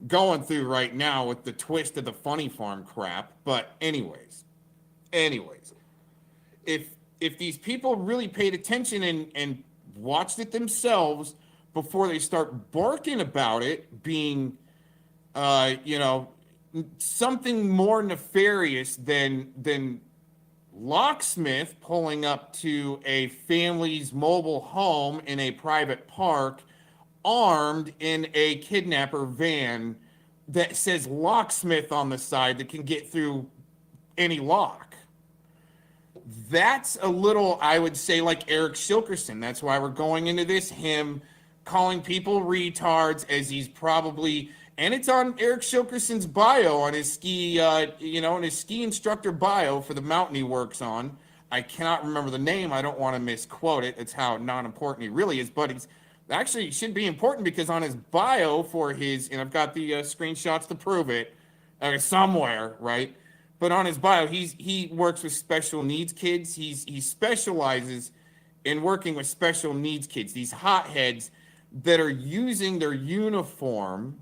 going through right now with the twist of the Funny Farm crap. But anyways, if these people really paid attention and watched it themselves before they start barking about it being, you know, something more nefarious than Locksmith pulling up to a family's mobile home in a private park, armed in a kidnapper van that says Locksmith on the side that can get through any lock. That's a little, I would say, like Eric Shilkerson. That's why we're going into this, him calling people retards, as he's probably, and it's on Eric Shilkerson's bio on his ski, you know, in his ski instructor bio for the mountain he works on. I cannot remember the name. I don't want to misquote it. It's how non-important he really is, but he's actually should be important because on his bio for his, and I've got the screenshots to prove it somewhere, right? But on his bio, he works with special needs kids. He specializes in working with special needs kids, these hotheads that are using their uniform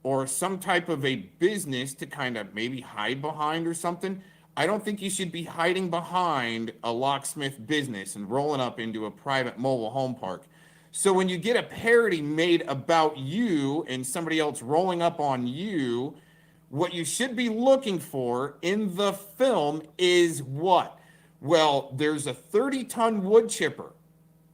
or some type of a business to kind of maybe hide behind or something. I don't think you should be hiding behind a locksmith business and rolling up into a private mobile home park. So when you get a parody made about you and somebody else rolling up on you, what you should be looking for in the film is what? Well, there's a 30-ton wood chipper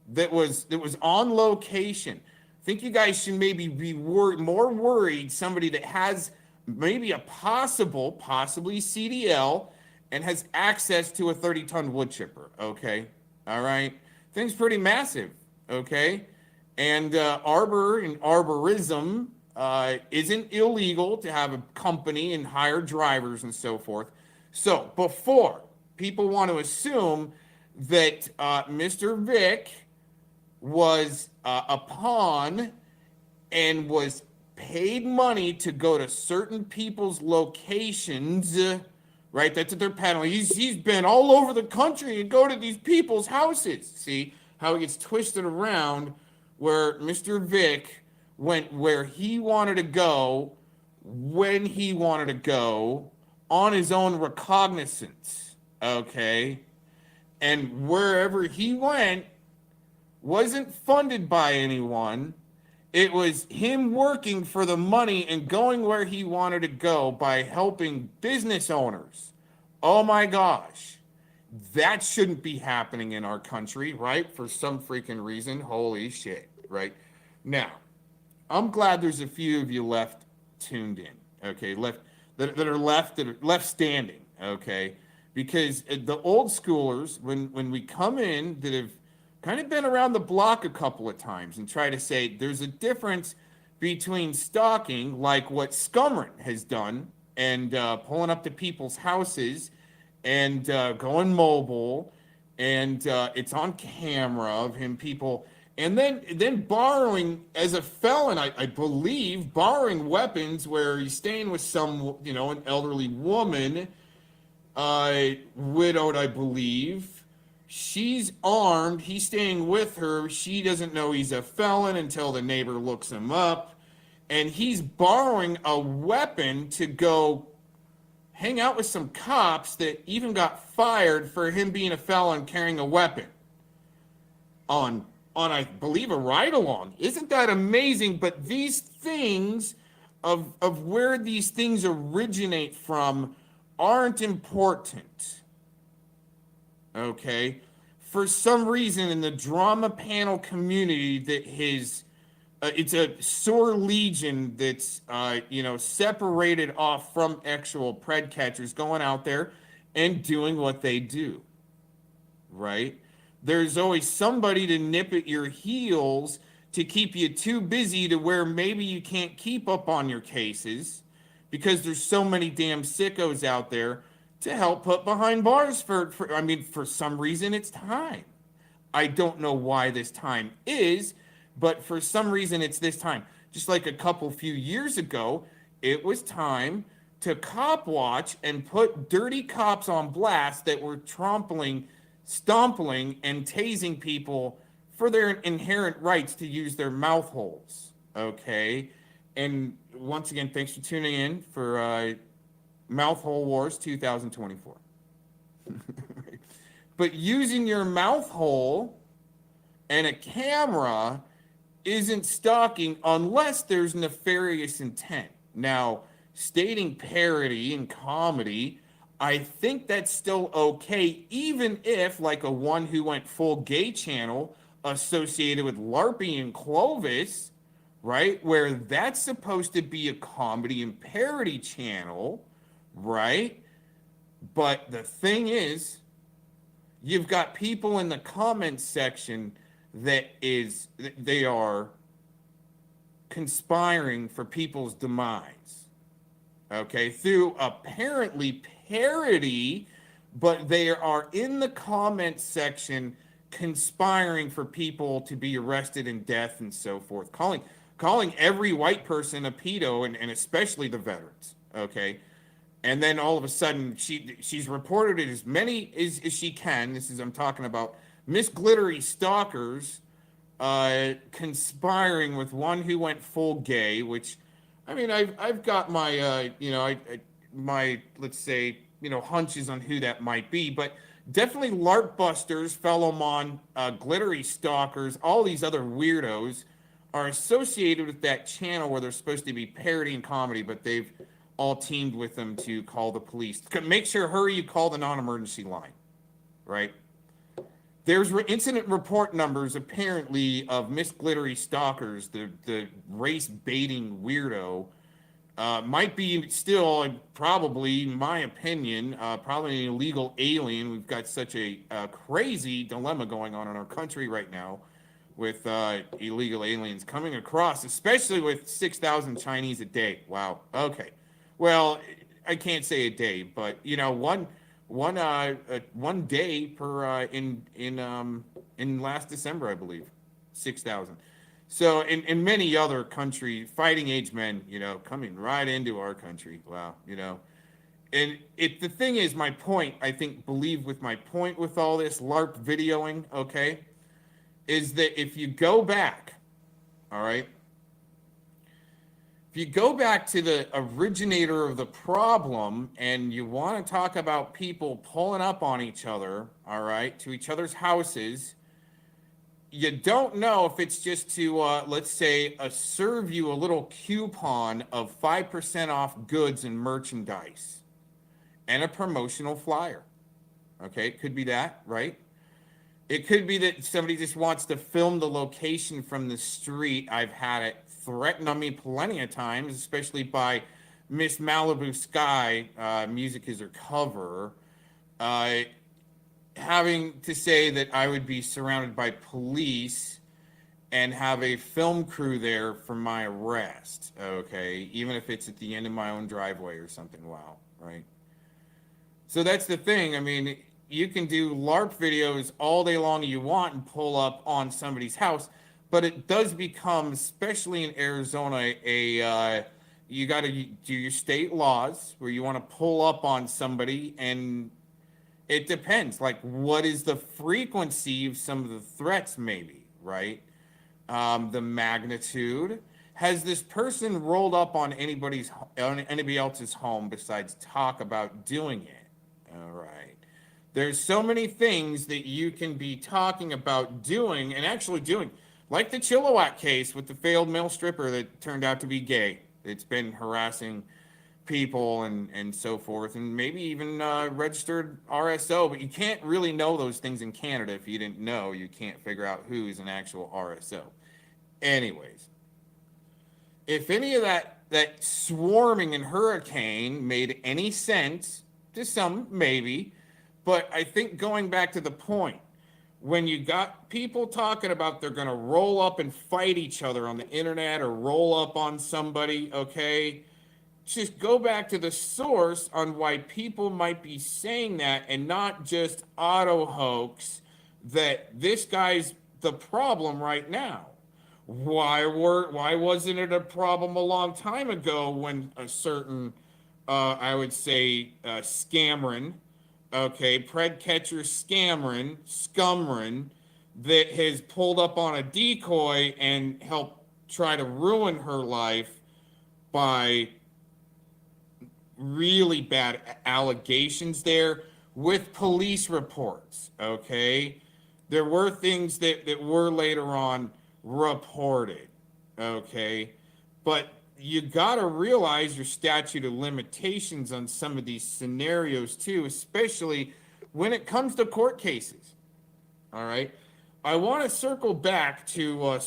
that was on location. I think you guys should maybe be more worried somebody that has maybe a possibly CDL and has access to a 30-ton wood chipper, okay? All right? Thing's pretty massive, okay? And arbor and arborism isn't illegal to have a company and hire drivers and so forth. So before people want to assume that Mr. Vic was a pawn and was paid money to go to certain people's locations, right? That's what they're peddling. He's been all over the country and go to these people's houses. See how it gets twisted around, where Mr. Vic went where he wanted to go, when he wanted to go, on his own recognizance, okay? And wherever he went wasn't funded by anyone. It was him working for the money and going where he wanted to go by helping business owners. Oh my gosh. That shouldn't be happening in our country, right? For some freaking reason. Holy shit, right? Now, I'm glad there's a few of you left tuned in, okay? That are left standing, okay? Because the old schoolers, when we come in that have kind of been around the block a couple of times and try to say there's a difference between stalking, like what Scumrin has done, and pulling up to people's houses and going mobile, and it's on camera of him, people, and then borrowing as a felon, I believe, borrowing weapons where he's staying with some, an elderly woman, widowed, I believe. She's armed. He's staying with her. She doesn't know he's a felon until the neighbor looks him up. And he's borrowing a weapon to go hang out with some cops that even got fired for him being a felon carrying a weapon on I believe, a ride-along. Isn't that amazing? But these things of where these things originate from aren't important. Okay? For some reason in the drama panel community that it's a sore legion that's, separated off from actual pred catchers going out there and doing what they do, right? There's always somebody to nip at your heels to keep you too busy to where maybe you can't keep up on your cases because there's so many damn sickos out there to help put behind bars for some reason it's time. I don't know why this time is, but for some reason it's this time. Just like a few years ago, it was time to cop watch and put dirty cops on blast that were stomping and tasing people for their inherent rights to use their mouth holes. Okay? And once again, thanks for tuning in for Mouth Hole Wars 2024. But using your mouth hole and a camera isn't stalking unless there's nefarious intent. Now, stating parody and comedy, I think that's still okay, even if, like a One Who Went Full Gay channel associated with LARPing and Clovis, right, where that's supposed to be a comedy and parody channel, right? But the thing is, you've got people in the comments section they are conspiring for people's demise, okay, through apparently parody, but they are in the comment section conspiring for people to be arrested and death and so forth, calling every white person a pedo, and especially the veterans, okay? And then all of a sudden she's reported it as many as she can. I'm talking about Miss Glittery stalkers conspiring with One Who Went Full Gay, which, I mean, I've got my my, let's say, hunches on who that might be, but definitely LARP busters, Fellowmon, Glittery stalkers, all these other weirdos are associated with that channel where they're supposed to be parody and comedy, but they've all teamed with them to call the police. Make sure, you call the non-emergency line, right? There's incident report numbers, apparently, of Miss Glittery stalkers, the race-baiting weirdo, might be still, probably, in my opinion, probably an illegal alien. We've got such a crazy dilemma going on in our country right now with illegal aliens coming across, especially with 6,000 Chinese a day. Wow. Okay. Well, I can't say a day, but one day per in last December, I believe, 6,000. So in many other countries, fighting age men, coming right into our country. Wow, and the thing is, my point, I think, with my point with all this LARP videoing, okay, is that if you go back, all right, if you go back to the originator of the problem and you want to talk about people pulling up on each other, all right, to each other's houses, you don't know if it's just to, let's say, serve you a little coupon of 5% off goods and merchandise and a promotional flyer, Okay, it could be that, right? It could be that somebody just wants to film the location from the street. I've had it threatened on me plenty of times, especially by Miss Malibu Sky, music is her cover, having to say that I would be surrounded by police and have a film crew there for my arrest, okay? Even if it's at the end of my own driveway or something, wow, right? So that's the thing. I mean, you can do LARP videos all day long you want and pull up on somebody's house, but it does become, especially in Arizona, you got to do your state laws where you want to pull up on somebody, and it depends. Like, what is the frequency of some of the threats, maybe, right? The magnitude. Has this person rolled up on anybody else's home besides talk about doing it? All right. There's so many things that you can be talking about doing and actually doing, like the Chilliwack case with the failed male stripper that turned out to be gay. It's been harassing people and so forth, and maybe even registered RSO, but you can't really know those things in Canada. If you didn't know, you can't figure out who's an actual RSO. Anyways, if any of that swarming and hurricane made any sense, to some maybe, but I think going back to the point, when you got people talking about they're going to roll up and fight each other on the internet or roll up on somebody, okay, just go back to the source on why people might be saying that, and not just auto hoax that this guy's the problem right now. Why wasn't it a problem a long time ago when a certain, I would say, scammerin, okay, pred catcher scammerin, scummerin, that has pulled up on a decoy and helped try to ruin her life by really bad allegations there with police reports, okay? There were things that were later on reported, okay? But you gotta realize your statute of limitations on some of these scenarios too, especially when it comes to court cases, all right? I wanna circling back to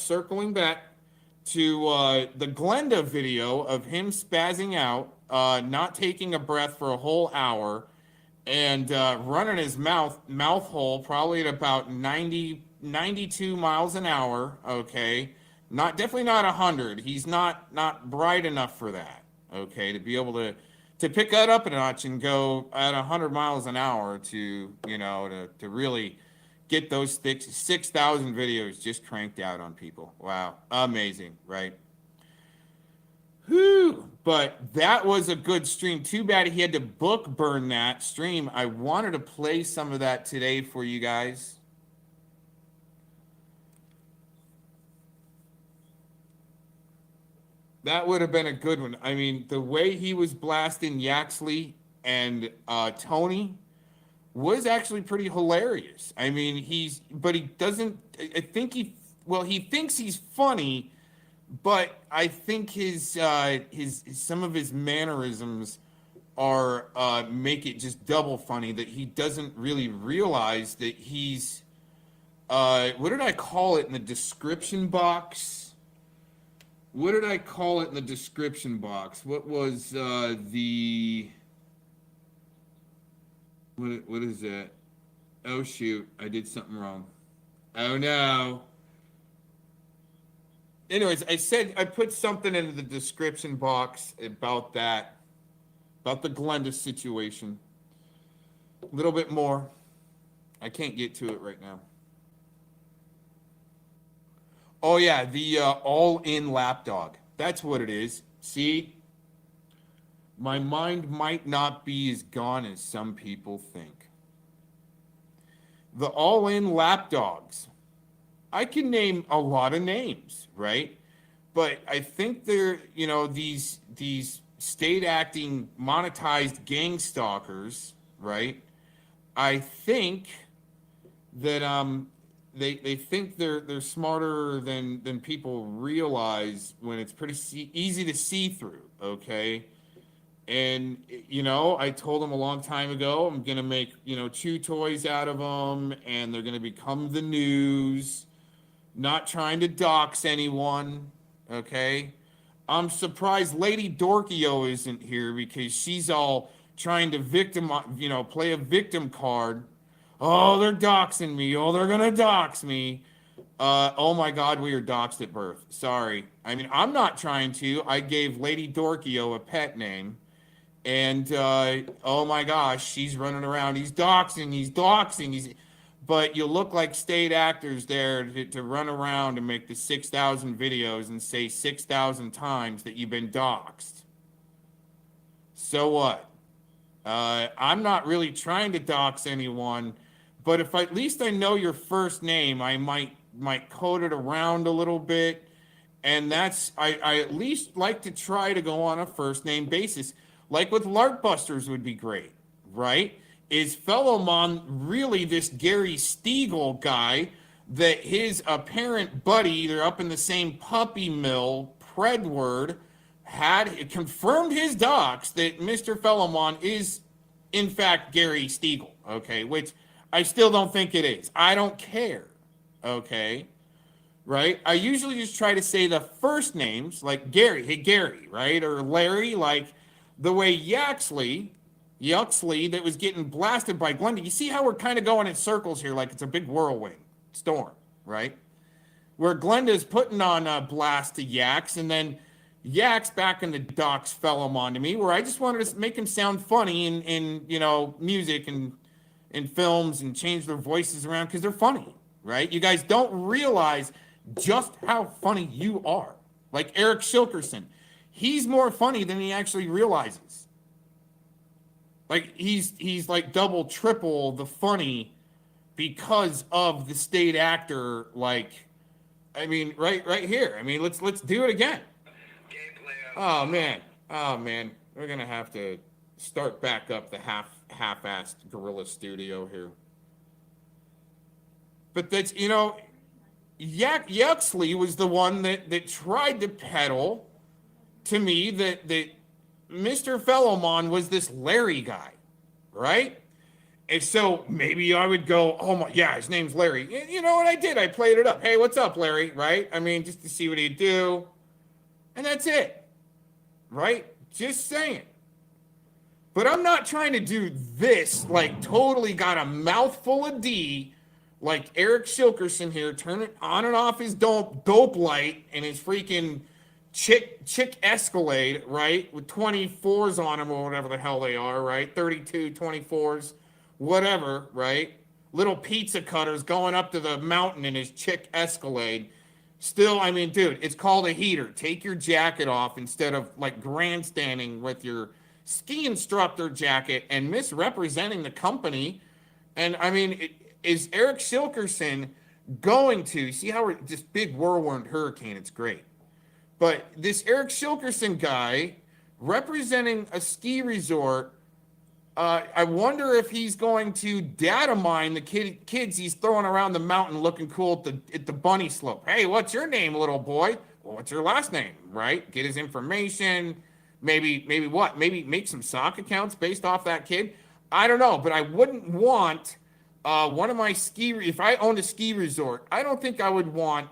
the Glenda video of him spazzing out, not taking a breath for a whole hour, and running his mouth hole probably at about 92 miles an hour, okay? Definitely not 100. He's not bright enough for that, okay? To be able to pick that up a notch and go at 100 miles an hour to really get those 6,000 videos just cranked out on people. Wow, amazing, right? Whew. But that was a good stream. Too bad he had to book burn that stream. I wanted to play some of that today for you guys. That would have been a good one. I mean, the way he was blasting Yaxley and Tony was actually pretty hilarious. I mean, he thinks he's funny, but I think his some of his mannerisms are make it just double funny, that he doesn't really realize that he's what did I call it in the description box? What did I call it in the description box? What was what is that? Oh shoot, I did something wrong. Oh no. Anyways, I put something into the description box about that, about the Glenda situation. A little bit more. I can't get to it right now. Oh yeah, the all-in lapdog. That's what it is. See? My mind might not be as gone as some people think. The all-in lapdogs. I can name a lot of names, right? But I think they're, these state acting monetized gang stalkers, right? I think that they think they're smarter than people realize when it's pretty easy to see through, okay? And, you know, I told him a long time ago, I'm going to make, you know, chew toys out of them, and they're going to become the news. Not trying to dox anyone, okay? I'm surprised Lady Dorkio isn't here because she's all trying to play a victim card. Oh, they're doxing me. Oh, they're going to dox me. Oh my God, we are doxed at birth. Sorry. I mean, I'm not trying to. I gave Lady Dorkio a pet name. And, oh my gosh, she's running around. He's doxing. But you look like state actors there to run around and make the 6,000 videos and say 6,000 times that you've been doxed. So what? I'm not really trying to dox anyone, but if at least I know your first name, I might code it around a little bit. And I at least like to try to go on a first name basis. Like with Larkbusters would be great, right? Is Fellowmon really this Gary Stiegel guy that his apparent buddy, they're up in the same puppy mill, Predward, had confirmed his docs that Mr. Fellowmon is, in fact, Gary Stiegel, okay? Which I still don't think it is. I don't care, okay? Right? I usually just try to say the first names, like Gary, hey, Gary, right? Or Larry, like the way Yuxley, that was getting blasted by Glenda. You see how we're kind of going in circles here, like it's a big whirlwind storm, right? Where Glenda's putting on a blast to Yax, and then Yax back in the docs Fellowmon to me, where I just wanted to make him sound funny in you know, music and in films and change their voices around because they're funny, right? You guys don't realize just how funny you are. Like Eric Shilkerson. He's more funny than he actually realizes. Like he's like double, triple the funny because of the state actor. Like, I mean, right here. I mean, let's do it again. Oh man, we're gonna have to start back up the half-assed Gorilla Studio here. But that's, you know, Yuxley was the one that tried to peddle to me that Mr. Fellowmon was this Larry guy, right? And so maybe I would go, oh my, yeah, his name's Larry. You know what I did? I played it up. Hey, what's up, Larry? Right? I mean, just to see what he'd do. And that's it. Right? Just saying. But I'm not trying to do this, like totally got a mouthful of D, like Eric Shilkerson here, turning on and off his dope light and his freaking chick Escalade, right? With 24s on them or whatever the hell they are, right? 32, 24s, whatever, right? Little pizza cutters going up to the mountain in his chick Escalade. Still, I mean, dude, it's called a heater. Take your jacket off instead of like grandstanding with your ski instructor jacket and misrepresenting the company. And I mean, is Eric Shilkerson going to see how we're this big whirlwind hurricane? It's great. But this Eric Shilkerson guy representing a ski resort, I wonder if he's going to data mine the kids he's throwing around the mountain looking cool at the bunny slope. Hey, what's your name, little boy? Well, what's your last name, right? Get his information. Maybe what? Maybe make some sock accounts based off that kid. I don't know, but I wouldn't want one of my if I owned a ski resort, I don't think I would want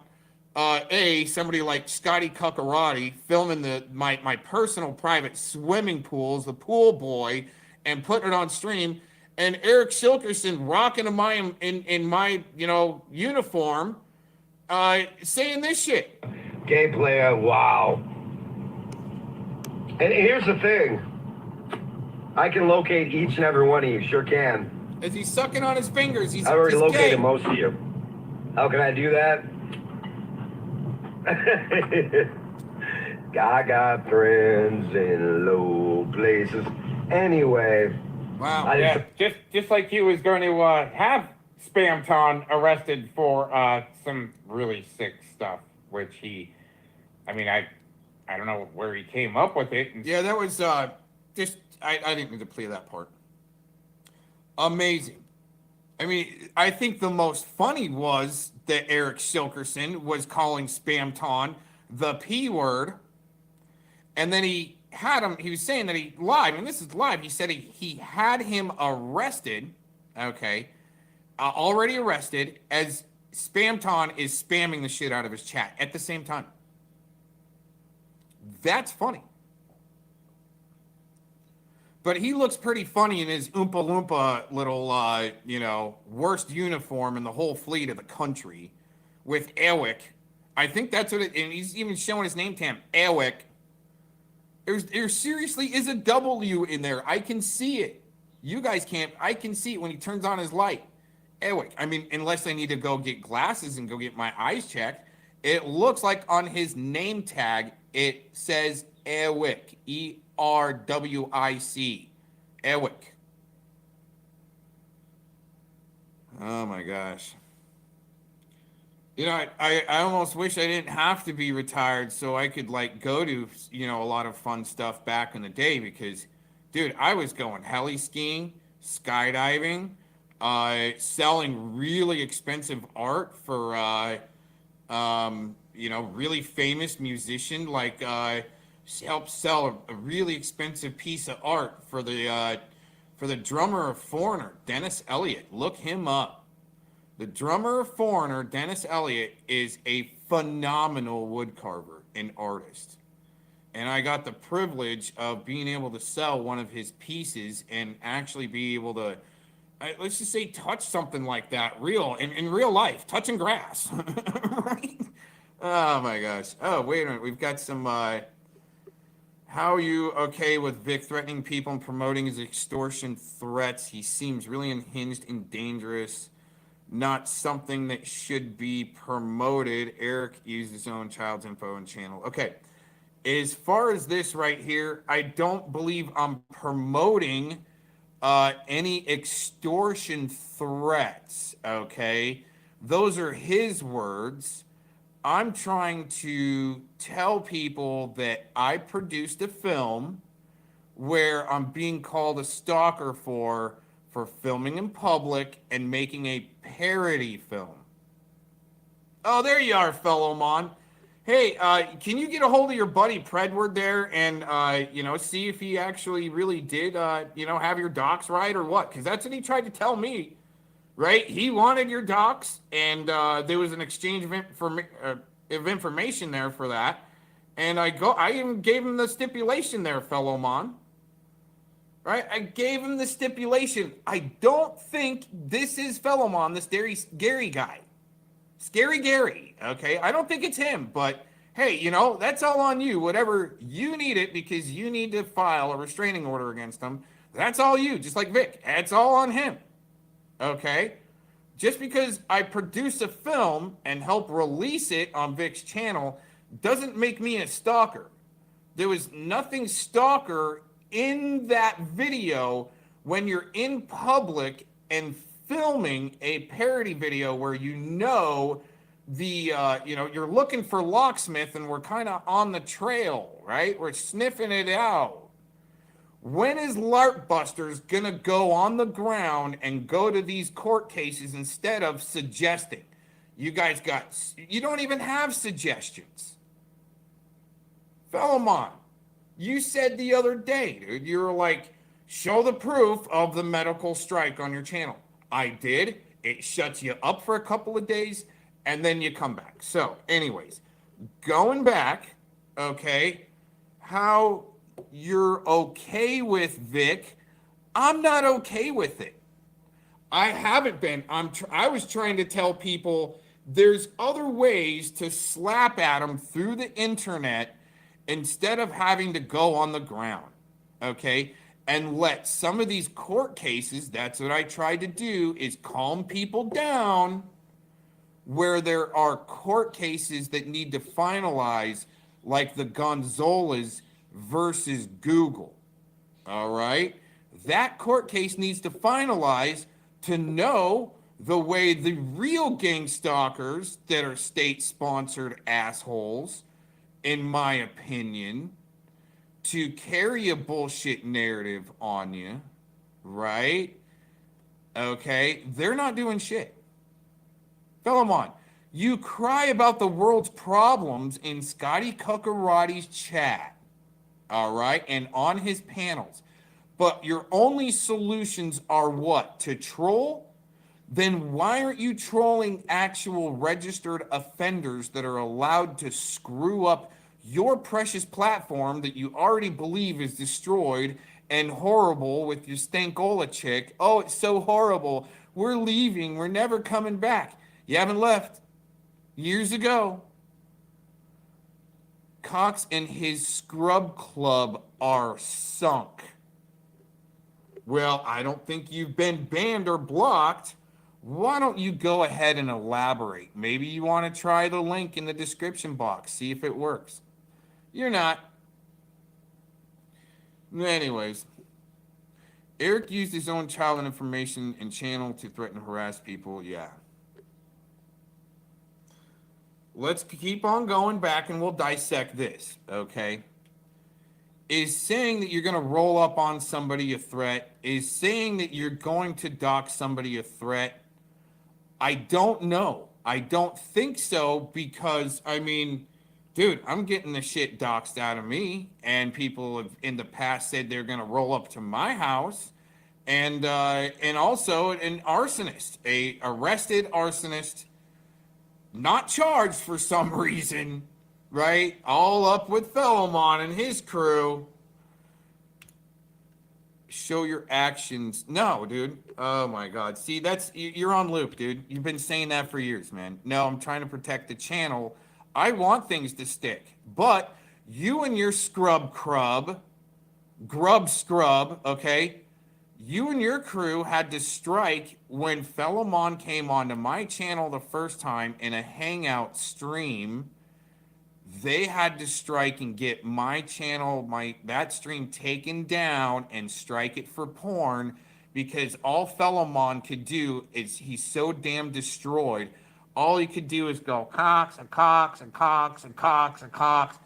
somebody like Scotty Cuccarati filming my personal private swimming pools, the pool boy, and putting it on stream, and Eric Shilkerson rocking in my uniform, saying this shit. Gameplay, wow. And here's the thing. I can locate each and every one of you, sure can. As he's sucking on his fingers, I've already located most of you. How can I do that? I got friends in low places. Anyway. Wow. Yeah, just like he was going to have Spamton arrested for some really sick stuff, which I don't know where he came up with it. Yeah, that was I didn't need to play that part. Amazing. I mean, I think the most funny was that Eric Shilkerson was calling Spamton the P word, and then he had him, he was saying that he live, and this is live, he said he had him arrested, okay, already arrested, as Spamton is spamming the shit out of his chat at the same time. That's funny. But he looks pretty funny in his Oompa Loompa little, you know, worst uniform in the whole fleet of the country with Ewick. I think that's what it, and he's even showing his name tag, Ewick. There seriously is a W in there. I can see it. You guys can't. I can see it when he turns on his light. Ewick. I mean, unless I need to go get glasses and go get my eyes checked. It looks like on his name tag, it says Ewick. E-R-W-I-C. Ewick. Oh my gosh. You know, I almost wish I didn't have to be retired so I could like go to, you know, a lot of fun stuff back in the day because, dude, I was going heli skiing, skydiving, selling really expensive art for, you know, really famous musician, like helped sell a really expensive piece of art for the drummer of Foreigner, Dennis Elliott. Look him up. The drummer of Foreigner, Dennis Elliott, is a phenomenal woodcarver and artist. And I got the privilege of being able to sell one of his pieces and actually be able to, let's just say, touch something like that in real life, touching grass. Right? Oh my gosh. Oh, wait a minute. We've got some, how are you okay with Vic threatening people and promoting his extortion threats? He seems really unhinged and dangerous. Not something that should be promoted. Eric used his own child's info and channel. Okay. As far as this right here, I don't believe I'm promoting any extortion threats. Okay. Those are his words. I'm trying to tell people that I produced a film where I'm being called a stalker for filming in public and making a parody film. Oh, there you are, fellow Mon. Hey, can you get a hold of your buddy Predward there and, you know, see if he actually really did, you know, have your docs right or what? Because that's what he tried to tell me, right? He wanted your docs, and there was an exchange of information there for that. And I even gave him the stipulation there, fellow Mon. Right? I gave him the stipulation. I don't think this is Fellowmon, this Gary guy. Scary Gary, okay? I don't think it's him, but hey, you know, that's all on you. Whatever you need it because you need to file a restraining order against him. That's all you, just like Vic. It's all on him, okay? Just because I produce a film and help release it on Vic's channel doesn't make me a stalker. There was nothing stalker in that video when you're in public and filming a parody video where you know the you know, you're looking for Locksmith and we're kind of on the trail, right? We're sniffing it out. When is LARP Busters gonna go on the ground and go to these court cases instead of suggesting? You don't even have suggestions. Fellowmon, you said the other day, dude, you were like, show the proof of the medical strike on your channel. I did. It shuts you up for a couple of days, and then you come back. So, anyways, going back, okay, how you're okay with Vic, I'm not okay with it. I haven't been. I was trying to tell people there's other ways to slap at them through the internet instead of having to go on the ground, okay? And let some of these court cases, that's what I tried to do, is calm people down where there are court cases that need to finalize, like the Gonzalez versus Google, all right? That court case needs to finalize to know the way the real gang stalkers that are state-sponsored assholes, in my opinion, to carry a bullshit narrative on you, right? Okay, they're not doing shit. Fellowmon, you cry about the world's problems in Scotty Cuckarati's chat. all right, and on his panels. But your only solutions are what? To troll? Then why aren't you trolling actual registered offenders that are allowed to screw up your precious platform that you already believe is destroyed and horrible with your Stankola chick? Oh, it's so horrible. We're leaving. We're never coming back. You haven't left. Years ago, Cox and his scrub club are sunk. Well, I don't think you've been banned or blocked. Why don't you go ahead and elaborate? Maybe you want to try the link in the description box, see if it works. You're not. Anyways, Eric used his own child information and channel to threaten and harass people. Yeah. Let's keep on going back and we'll dissect this, okay? Is saying that you're going to roll up on somebody a threat? Is saying that you're going to dox somebody a threat? I don't know. I don't think so because, I mean, dude, I'm getting the shit doxed out of me, and people have in the past said they're going to roll up to my house, and also an arsonist, a arrested arsonist, not charged for some reason, right? All up with Philemon and his crew. Show your actions. No, dude. Oh my God. See, you're on loop, dude. You've been saying that for years, man. No, I'm trying to protect the channel. I want things to stick, but you and your scrub, okay? You and your crew had to strike when Philemon came onto my channel the first time in a hangout stream. They had to strike and get my channel, that stream taken down and strike it for porn, because all Philemon could do is, he's so damn destroyed, all he could do is go Cox and Cox and Cox and Cox and Cox.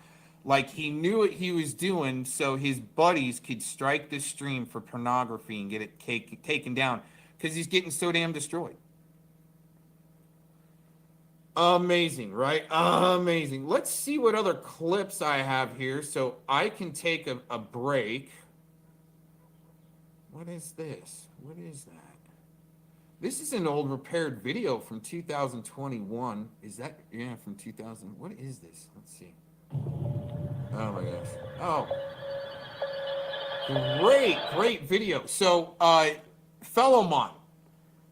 Like he knew what he was doing, so his buddies could strike the stream for pornography and get it taken down, because he's getting so damn destroyed. Amazing, right? Amazing. Let's see what other clips I have here so I can take a break. What is this? What is that? This is an old repaired video from 2021. Is that, yeah, from 2000. What is this? Let's see. Oh my gosh. Oh. Great video. So, Philemon,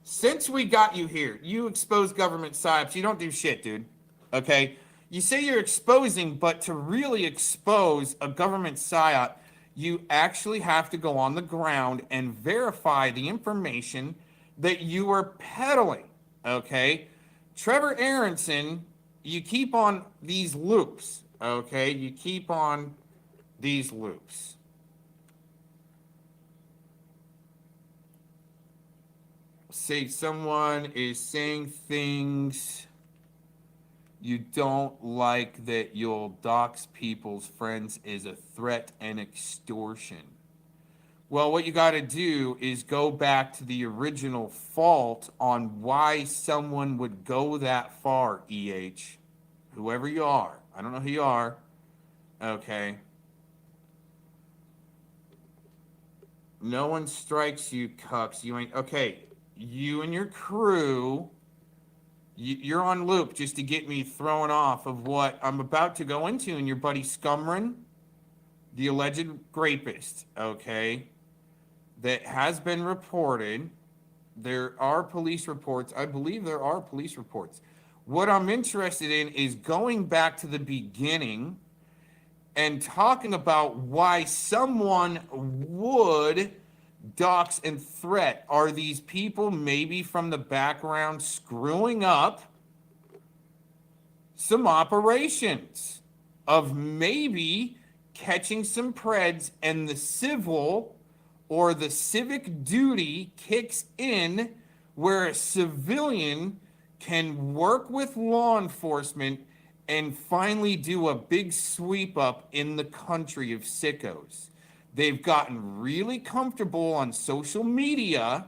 since we got you here, you expose government psyops. You don't do shit, dude. Okay? You say you're exposing, but to really expose a government psyop, you actually have to go on the ground and verify the information that you are peddling. Okay? Trevor Aronson, you keep on these loops. Okay? You keep on these loops. Say someone is saying things you don't like, that you'll dox people's friends is a threat and extortion. Well, what you got to do is go back to the original fault on why someone would go that far, EH. Whoever you are. I don't know who you are. Okay. No one strikes you, cucks. You ain't... Okay. You and your crew, you're on loop just to get me thrown off of what I'm about to go into. And your buddy Scumrin, the alleged rapist, okay, that has been reported. There are police reports. I believe there are police reports. What I'm interested in is going back to the beginning and talking about why someone would dox and threat. Are these people maybe from the background screwing up some operations of maybe catching some preds, and the civil or the civic duty kicks in where a civilian can work with law enforcement and finally do a big sweep up in the country of sickos? They've gotten really comfortable on social media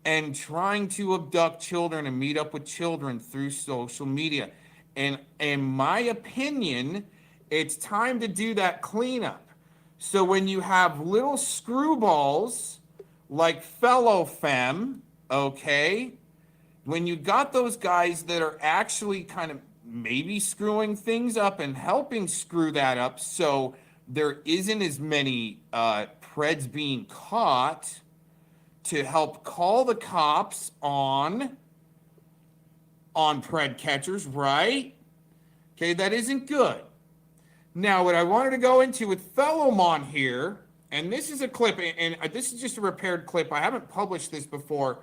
and trying to abduct children and meet up with children through social media. And in my opinion, it's time to do that cleanup. So when you have little screwballs like Fellow Femme, okay, when you got those guys that are actually kind of maybe screwing things up and helping screw that up so there isn't as many Preds being caught to help call the cops on Pred catchers, right? Okay, that isn't good. Now, what I wanted to go into with Fellowmon here, and this is a clip, and this is just a repaired clip. I haven't published this before,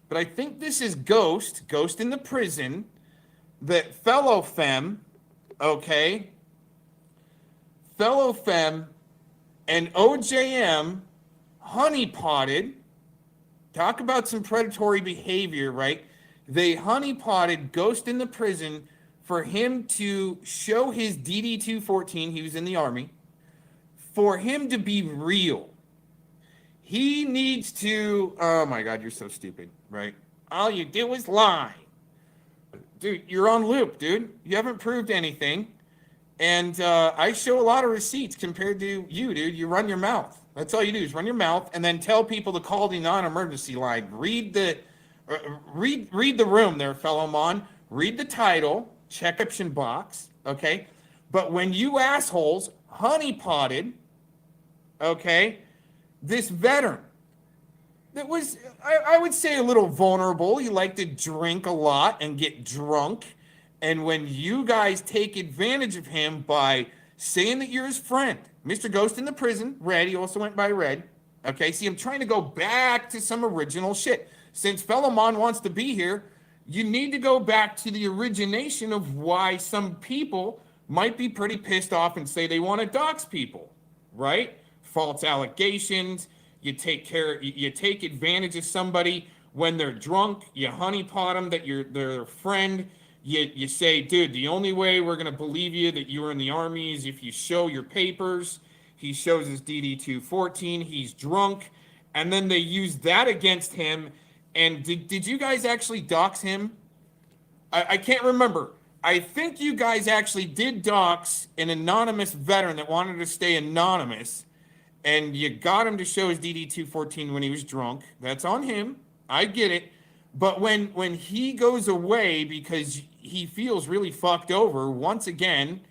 but I think this is Ghost in the prison, that Fellow Femme, okay, Fellow Femme and OJM honeypotted. Talk about some predatory behavior, right? They honeypotted Ghost in the prison for him to show his DD-214, he was in the Army, for him to be real. He needs to, oh my God, you're so stupid, right? All you do is lie. Dude, you're on loop, dude. You haven't proved anything. And I show a lot of receipts compared to you, dude. You run your mouth. That's all you do is run your mouth and then tell people to call the non-emergency line. Read the room there, Fellowmon. Read the title, check-option box, okay? But when you assholes honeypotted, okay, this veteran that was, I would say, a little vulnerable. He liked to drink a lot and get drunk. And when you guys take advantage of him by saying that you're his friend, Mr. Ghost in the prison, Red, he also went by Red. Okay, see, I'm trying to go back to some original shit. Since Fellowmon wants to be here, you need to go back to the origination of why some people might be pretty pissed off and say they want to dox people, right? False allegations. You take advantage of somebody when they're drunk. You honeypot them that you're their friend. You say, dude, the only way we're going to believe you that you were in the Army is if you show your papers. He shows his DD-214. He's drunk. And then they use that against him. And did you guys actually dox him? I can't remember. I think you guys actually did dox an anonymous veteran that wanted to stay anonymous. And you got him to show his DD-214 when he was drunk. That's on him. I get it. But when he goes away because he feels really fucked over, once again,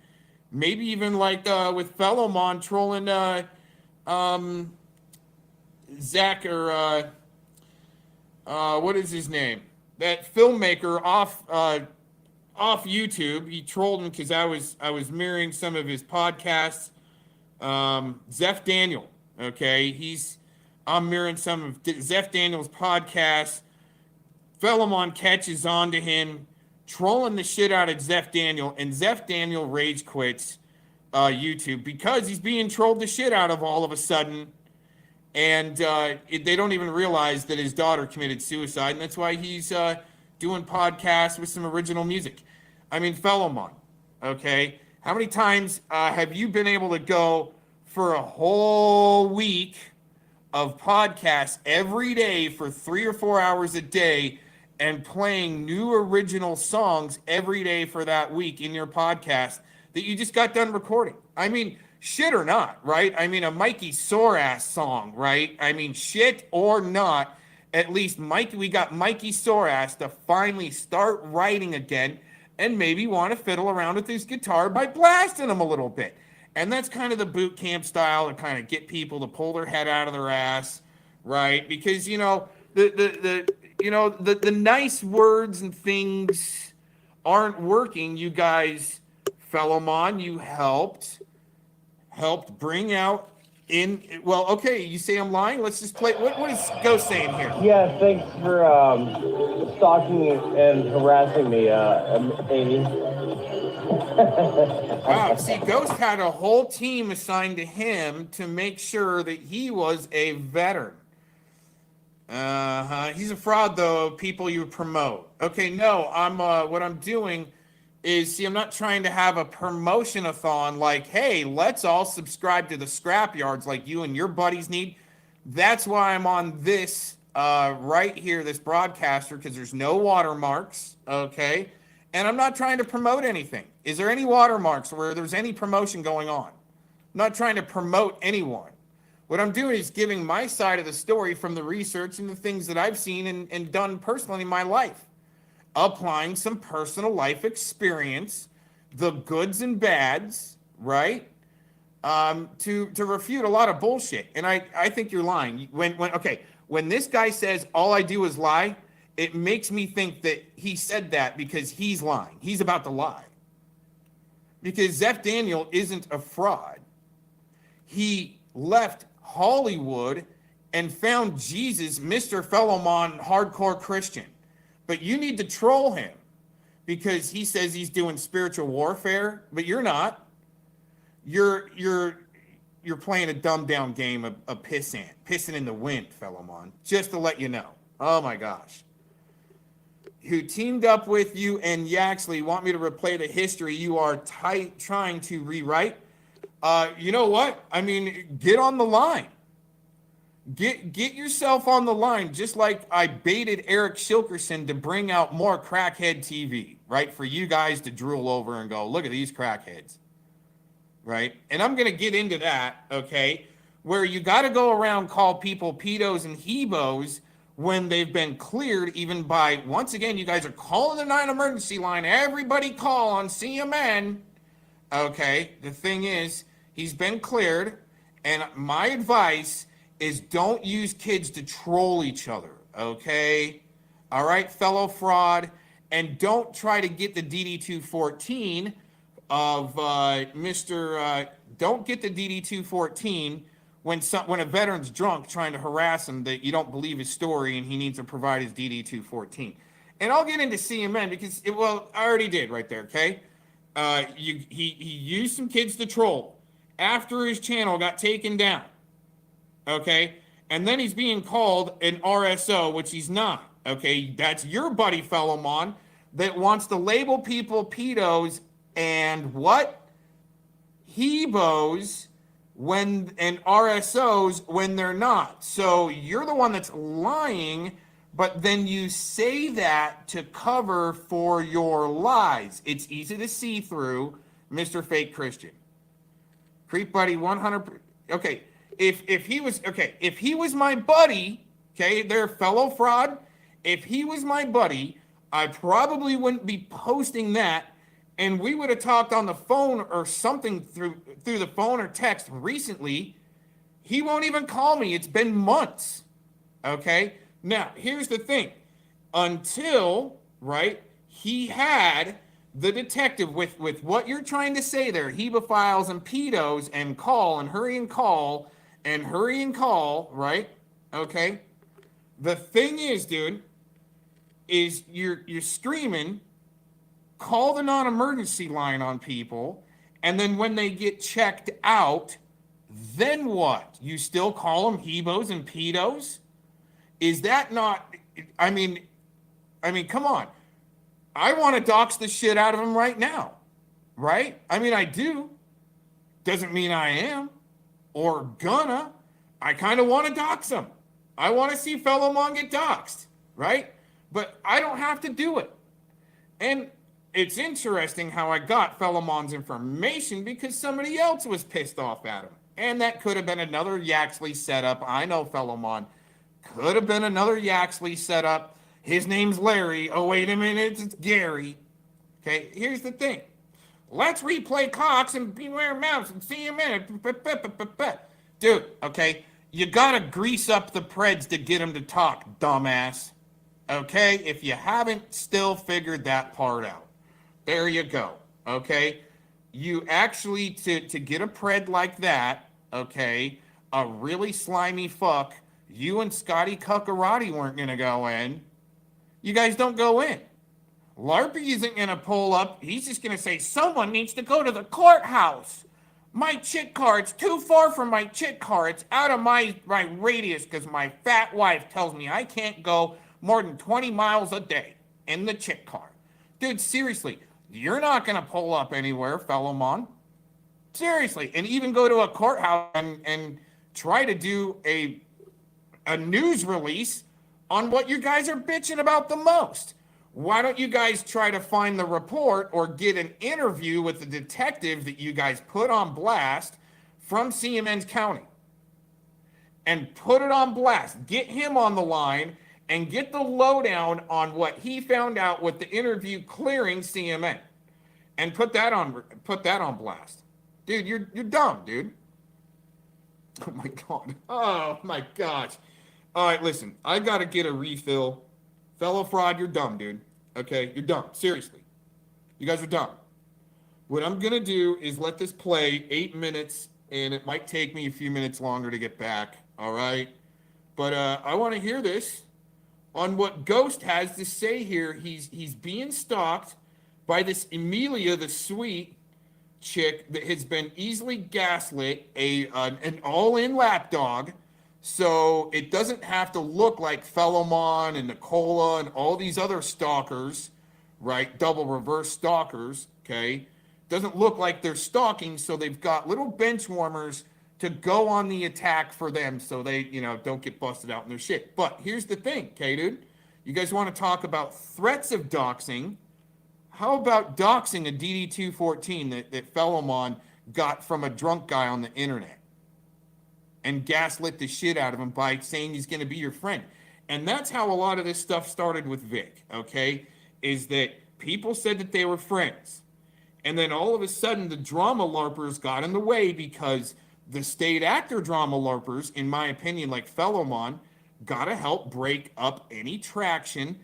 maybe even like with Fellowmon trolling Zach or what is his name? That filmmaker off YouTube. He trolled him because I was mirroring some of his podcasts. Zeph Daniel, okay? I'm mirroring some of Zeph Daniel's podcasts. Fellowmon catches on to him, trolling the shit out of Zeph Daniel, and Zeph Daniel rage quits YouTube because he's being trolled the shit out of all of a sudden, and they don't even realize that his daughter committed suicide, and that's why he's doing podcasts with some original music. I mean, Fellowmon, okay? How many times have you been able to go for a whole week of podcasts every day for 3 or 4 hours a day and playing new original songs every day for that week in your podcast that you just got done recording? I mean, shit or not, right? I mean, a Mikey Sorass song, right? I mean, shit or not, at least we got Mikey Sorass to finally start writing again and maybe want to fiddle around with his guitar by blasting him a little bit. And that's kind of the boot camp style to kind of get people to pull their head out of their ass, right? Because, you know, the nice words and things aren't working. You guys, Fellowmon, you helped bring out well, okay, you say I'm lying? Let's just play. What is Ghost saying here? Yeah, thanks for stalking and harassing me, Amy. Wow, see, Ghost had a whole team assigned to him to make sure that he was a veteran. He's a fraud, though, people you promote. Okay, no, what I'm doing is, see, I'm not trying to have a promotion-a-thon like, hey, let's all subscribe to the scrapyards like you and your buddies need. That's why I'm on this right here, this broadcaster, because there's no watermarks, okay? And I'm not trying to promote anything. Is there any watermarks where there's any promotion going on? not trying to promote anyone. What I'm doing is giving my side of the story from the research and the things that I've seen and done personally in my life. Applying some personal life experience, the goods and bads, right? To refute a lot of bullshit. And I think you're lying. When this guy says all I do is lie, it makes me think that he said that because he's lying. He's about to lie. Because Zeph Daniel isn't a fraud. He left Hollywood and found Jesus, Mr. Fellowman, hardcore Christian. But you need to troll him because he says he's doing spiritual warfare, but you're not. You're playing a dumbed down game of pissing in the wind, Fellowman, just to let you know. Oh my gosh. Who teamed up with you and Yaxley want me to replay the history you are trying to rewrite. You know what? I mean, get on the line. Get yourself on the line, just like I baited Eric Shilkerson to bring out more crackhead TV, right? For you guys to drool over and go, look at these crackheads, right? And I'm going to get into that, okay? Where you got to go around call people pedos and hebos when they've been cleared, even by, once again, you guys are calling the 9 emergency line. Everybody call on CMN. Okay, the thing is, he's been cleared, and my advice is don't use kids to troll each other, okay? All right, fellow fraud, and don't try to get the DD-214 of don't get the DD-214 when a veteran's drunk trying to harass him that you don't believe his story and he needs to provide his DD-214. And I'll get into CMN because, I already did right there, okay? He used some kids to troll after his channel got taken down. Okay, and then he's being called an RSO, which he's not. Okay, that's your buddy Fellowman that wants to label people pedos and what? Hebos and RSOs when they're not. So you're the one that's lying, but then you say that to cover for your lies. It's easy to see through, Mr. Fake Christian. Creep buddy 100. Okay. If he was my buddy, okay, they're fellow fraud. If he was my buddy, I probably wouldn't be posting that, and we would have talked on the phone or something through the phone or text recently. He won't even call me. It's been months. Okay? Now, here's the thing. Until, right, he had the detective with what you're trying to say there, hebophiles and pedos and call and hurry and call, right? Okay. The thing is, dude, is you're screaming, call the non-emergency line on people, and then when they get checked out, then what? You still call them hebos and pedos? Is that not? I mean, come on. I want to dox the shit out of them right now, right? I mean, I do. Doesn't mean I am. Or gonna. I kind of want to dox them. I want to see Fellowman get doxed, right? But I don't have to do it. And it's interesting how I got Fellowman's information because somebody else was pissed off at him. And that could have been another Yaxley setup. I know Fellowman. Could have been another Yaxley setup. His name's Larry. Oh, wait a minute. It's Gary. Okay, here's the thing. Let's replay Cox and Beware Mouse and see him in it. Dude, okay, you gotta grease up the Preds to get him to talk, dumbass. Okay, if you haven't still figured that part out. There you go, okay? You actually, to get a Pred like that, okay, a really slimy fuck, you and Scotty Cuckarati weren't gonna go in. You guys don't go in. Larpy isn't going to pull up. He's just going to say, someone needs to go to the courthouse. My chit car, it's too far from my chit car. It's out of my radius because my fat wife tells me I can't go more than 20 miles a day in the chit car. Dude, seriously, you're not going to pull up anywhere, Fellowman. Seriously. And even go to a courthouse and try to do a news release on what you guys are bitching about the most. Why don't you guys try to find the report or get an interview with the detective that you guys put on blast from CMN's county and put it on blast. Get him on the line and get the lowdown on what he found out with the interview clearing CMN, and put that on blast. Dude, you're dumb, dude. Oh my God. Oh my gosh. All right, listen, I got to get a refill. Fellow fraud, you're dumb, dude. Okay, you're dumb. Seriously. You guys are dumb. What I'm going to do is let this play 8 minutes, and it might take me a few minutes longer to get back. All right. But I want to hear this on what Ghost has to say here. He's being stalked by this Emilia, the sweet chick that has been easily gaslit, an all-in lapdog, so it doesn't have to look like Felomon and Nicola and all these other stalkers, right? Double reverse stalkers, okay? Doesn't look like they're stalking, so they've got little bench warmers to go on the attack for them so they, don't get busted out in their shit. But here's the thing, okay, dude? You guys want to talk about threats of doxing? How about doxing a DD-214 that Felomon got from a drunk guy on the internet and gaslit the shit out of him by saying he's going to be your friend? And that's how a lot of this stuff started with Vic, okay? Is that people said that they were friends. And then all of a sudden, the drama LARPers got in the way because the state actor drama LARPers, in my opinion, like Felomon, got to help break up any traction,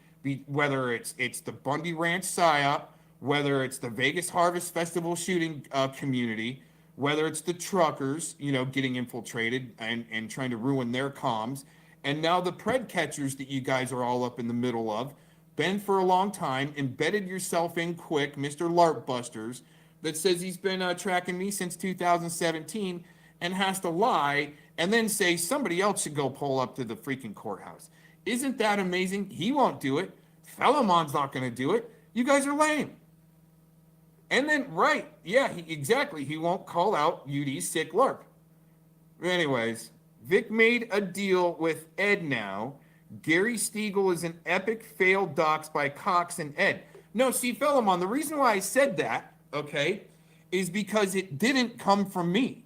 whether it's the Bundy Ranch PSYOP, whether it's the Vegas Harvest Festival shooting community, whether it's the truckers, getting infiltrated and trying to ruin their comms, and now the pred catchers that you guys are all up in the middle of, been for a long time, embedded yourself in quick, Mr. LARP Busters, that says he's been tracking me since 2017 and has to lie and then say somebody else should go pull up to the freaking courthouse. Isn't that amazing? He won't do it. Felomon's not going to do it. You guys are lame. And then, right, yeah, exactly. He won't call out UD's sick LARP. Anyways, Vic made a deal with Ed now. Gary Stiegel is an epic failed dox by Cox and Ed. No, see, Felomon, the reason why I said that, okay, is because it didn't come from me.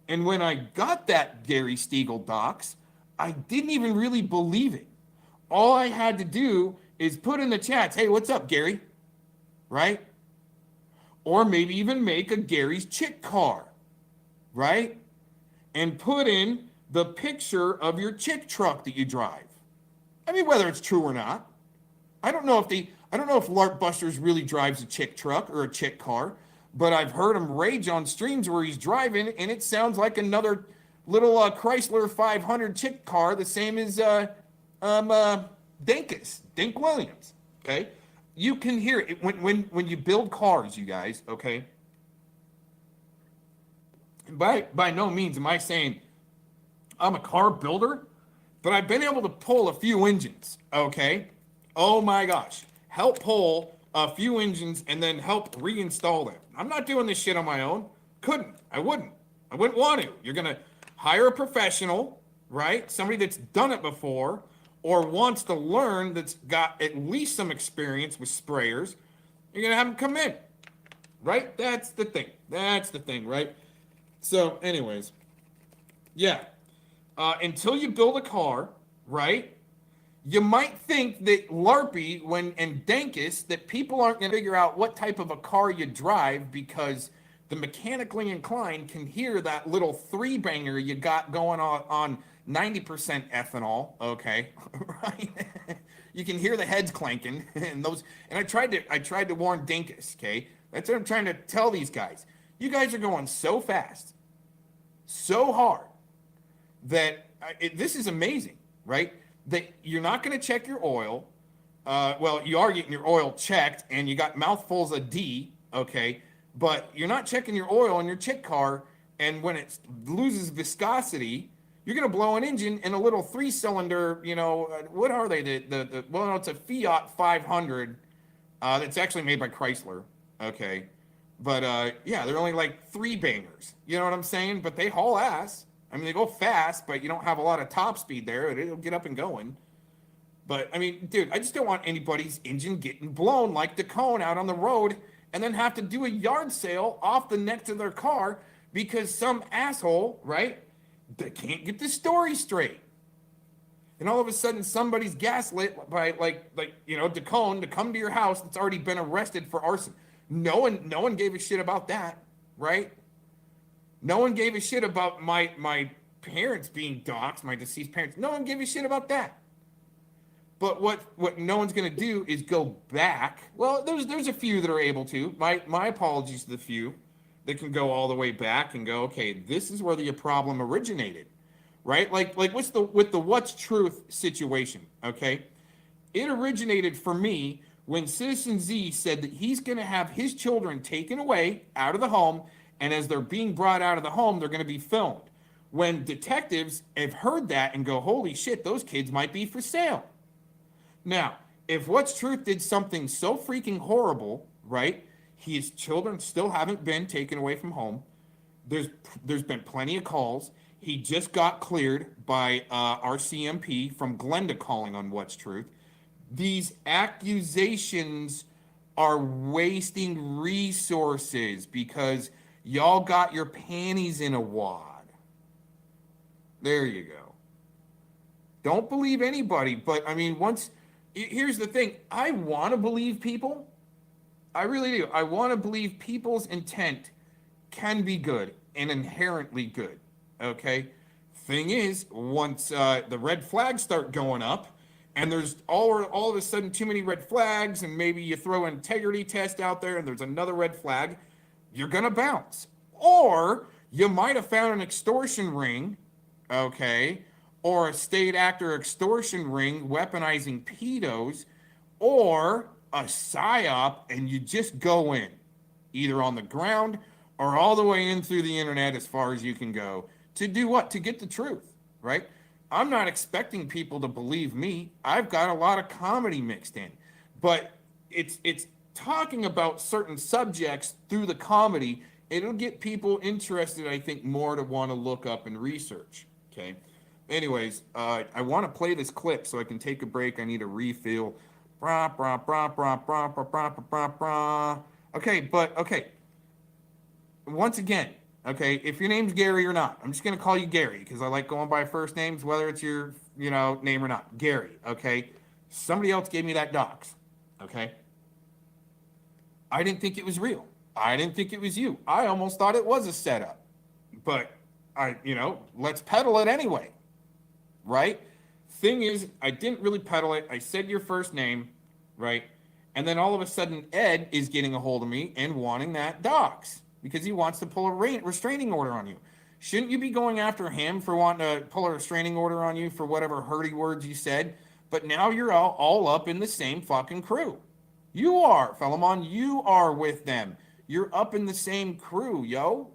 And when I got that Gary Stiegel dox, I didn't even really believe it. All I had to do is put in the chats, hey, what's up, Gary? Right? Or maybe even make a Gary's chick car, right? And put in the picture of your chick truck that you drive. I mean, whether it's true or not. I don't know if LARP Busters really drives a chick truck or a chick car, but I've heard him rage on streams where he's driving and it sounds like another little Chrysler 500 chick car, the same as Dink Williams, okay? You can hear it when you build cars, you guys, okay? By no means am I saying I'm a car builder, but I've been able to pull a few engines, okay? Oh my gosh. Help pull a few engines and then help reinstall them. I'm not doing this shit on my own. I wouldn't want to. You're going to hire a professional, right? Somebody that's done it before or wants to learn, that's got at least some experience with sprayers. You're going to have them come in, right? That's the thing, right? So anyways, yeah. Until you build a car, right? You might think that LARPy and Dankus, that people aren't going to figure out what type of a car you drive because the mechanically inclined can hear that little three-banger you got going on 90% ethanol, okay? Right? You can hear the heads clanking and those. And I tried to warn Dankus, okay? That's what I'm trying to tell these guys. You guys are going so fast, so hard that this is amazing, right? That you're not going to check your oil. Well, you are getting your oil checked and you got mouthfuls of D, okay? But you're not checking your oil in your chick car, and when it loses viscosity, you're going to blow an engine in a little 3-cylinder, what are they? Well, no, it's a Fiat 500 that's actually made by Chrysler, okay? But yeah, they're only like 3 bangers, you know what I'm saying? But they haul ass. I mean, they go fast, but you don't have a lot of top speed there. It'll get up and going. But, I mean, dude, I just don't want anybody's engine getting blown like the cone out on the road and then have to do a yard sale off the neck of their car because some asshole, right, that can't get the story straight. And all of a sudden somebody's gaslit by like DeCone to come to your house that's already been arrested for arson. No one gave a shit about that, right? No one gave a shit about my parents being doxxed, my deceased parents. No one gave a shit about that. But what no one's gonna do is go back. Well, there's a few that are able to. My apologies to the few that can go all the way back and go, okay, this is where the problem originated, right? Like with the what's truth situation, okay? It originated for me when Citizen Z said that he's gonna have his children taken away out of the home, and as they're being brought out of the home, they're gonna be filmed. When detectives have heard that and go, holy shit, those kids might be for sale. Now, if What's Truth did something so freaking horrible, right? His children still haven't been taken away from home. There's been plenty of calls. He just got cleared by our CMP from Glenda calling on What's Truth. These accusations are wasting resources because y'all got your panties in a wad. There you go. Don't believe anybody, but I mean, here's the thing. I want to believe people. I really do. I want to believe people's intent can be good and inherently good. Okay? Thing is, once the red flags start going up, and there's all of a sudden too many red flags, and maybe you throw an integrity test out there and there's another red flag, you're going to bounce. Or you might have found an extortion ring, okay, or a state actor extortion ring weaponizing pedos, or a psyop, and you just go in, either on the ground or all the way in through the internet as far as you can go. To do what? To get the truth, right? I'm not expecting people to believe me. I've got a lot of comedy mixed in, but it's talking about certain subjects through the comedy. It'll get people interested, I think, more to want to look up and research. Okay. Anyways, I want to play this clip so I can take a break. I need a refill. Okay. Once again, okay, if your name's Gary or not, I'm just going to call you Gary because I like going by first names, whether it's your, name or not. Gary, okay? Somebody else gave me that dox, okay? I didn't think it was real. I didn't think it was you. I almost thought it was a setup. But, let's peddle it anyway, right? Thing is, I didn't really peddle it. I said your first name, right? And then all of a sudden, Ed is getting a hold of me and wanting that dox, because he wants to pull a restraining order on you. Shouldn't you be going after him for wanting to pull a restraining order on you for whatever hurty words you said? But now you're all up in the same fucking crew. You are, Philemon. You are with them. You're up in the same crew, yo.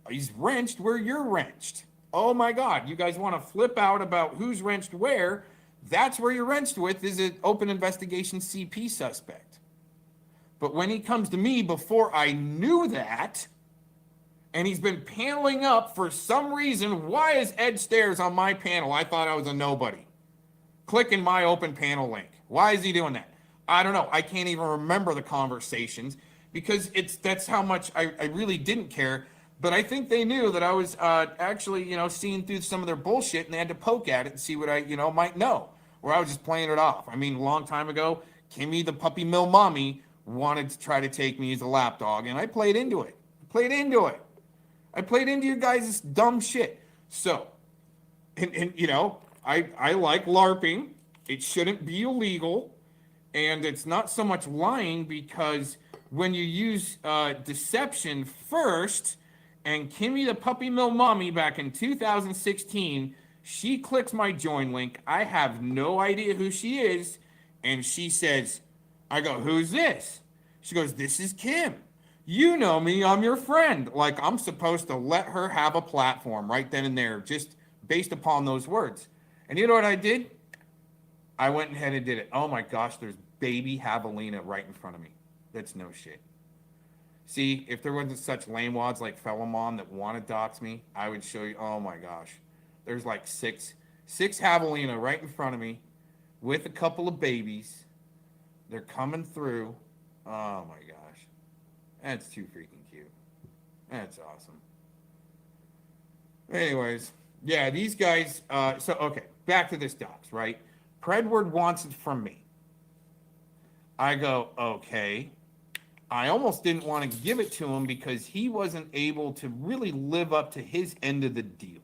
He's wrenched where you're wrenched. Oh my God. You guys want to flip out about who's wrenched where? That's where you're wrenched with is an open investigation CP suspect. But when he comes to me before I knew that, and he's been paneling up for some reason, why is Ed Stairs on my panel? I thought I was a nobody. Clicking my open panel link. Why is he doing that? I don't know. I can't even remember the conversations because that's how much I really didn't care. But I think they knew that I was actually, seeing through some of their bullshit, and they had to poke at it and see what I, might know. Or I was just playing it off. I mean, a long time ago, Kimmy the puppy mill mommy wanted to try to take me as a lapdog, and I played into it. I played into you guys' dumb shit. So, and I like LARPing. It shouldn't be illegal, and it's not so much lying because when you use deception first, and Kimmy the puppy mill mommy back in 2016, she clicks my join link. I have no idea who she is, and she says, I go, who's this? She goes, this is Kim. You know me, I'm your friend. Like, I'm supposed to let her have a platform right then and there, just based upon those words. And you know what I did? I went ahead and did it. Oh my gosh, there's baby javelina right in front of me. That's no shit. See, if there wasn't such lamewads like Philemon that want to dox me, I would show you, oh my gosh. There's like six javelina right in front of me with a couple of babies. They're coming through. Oh my gosh. That's too freaking cute. That's awesome. Anyways, yeah, these guys. So okay, back to this docs, right? Predward wants it from me. I go, okay. I almost didn't want to give it to him because he wasn't able to really live up to his end of the deal.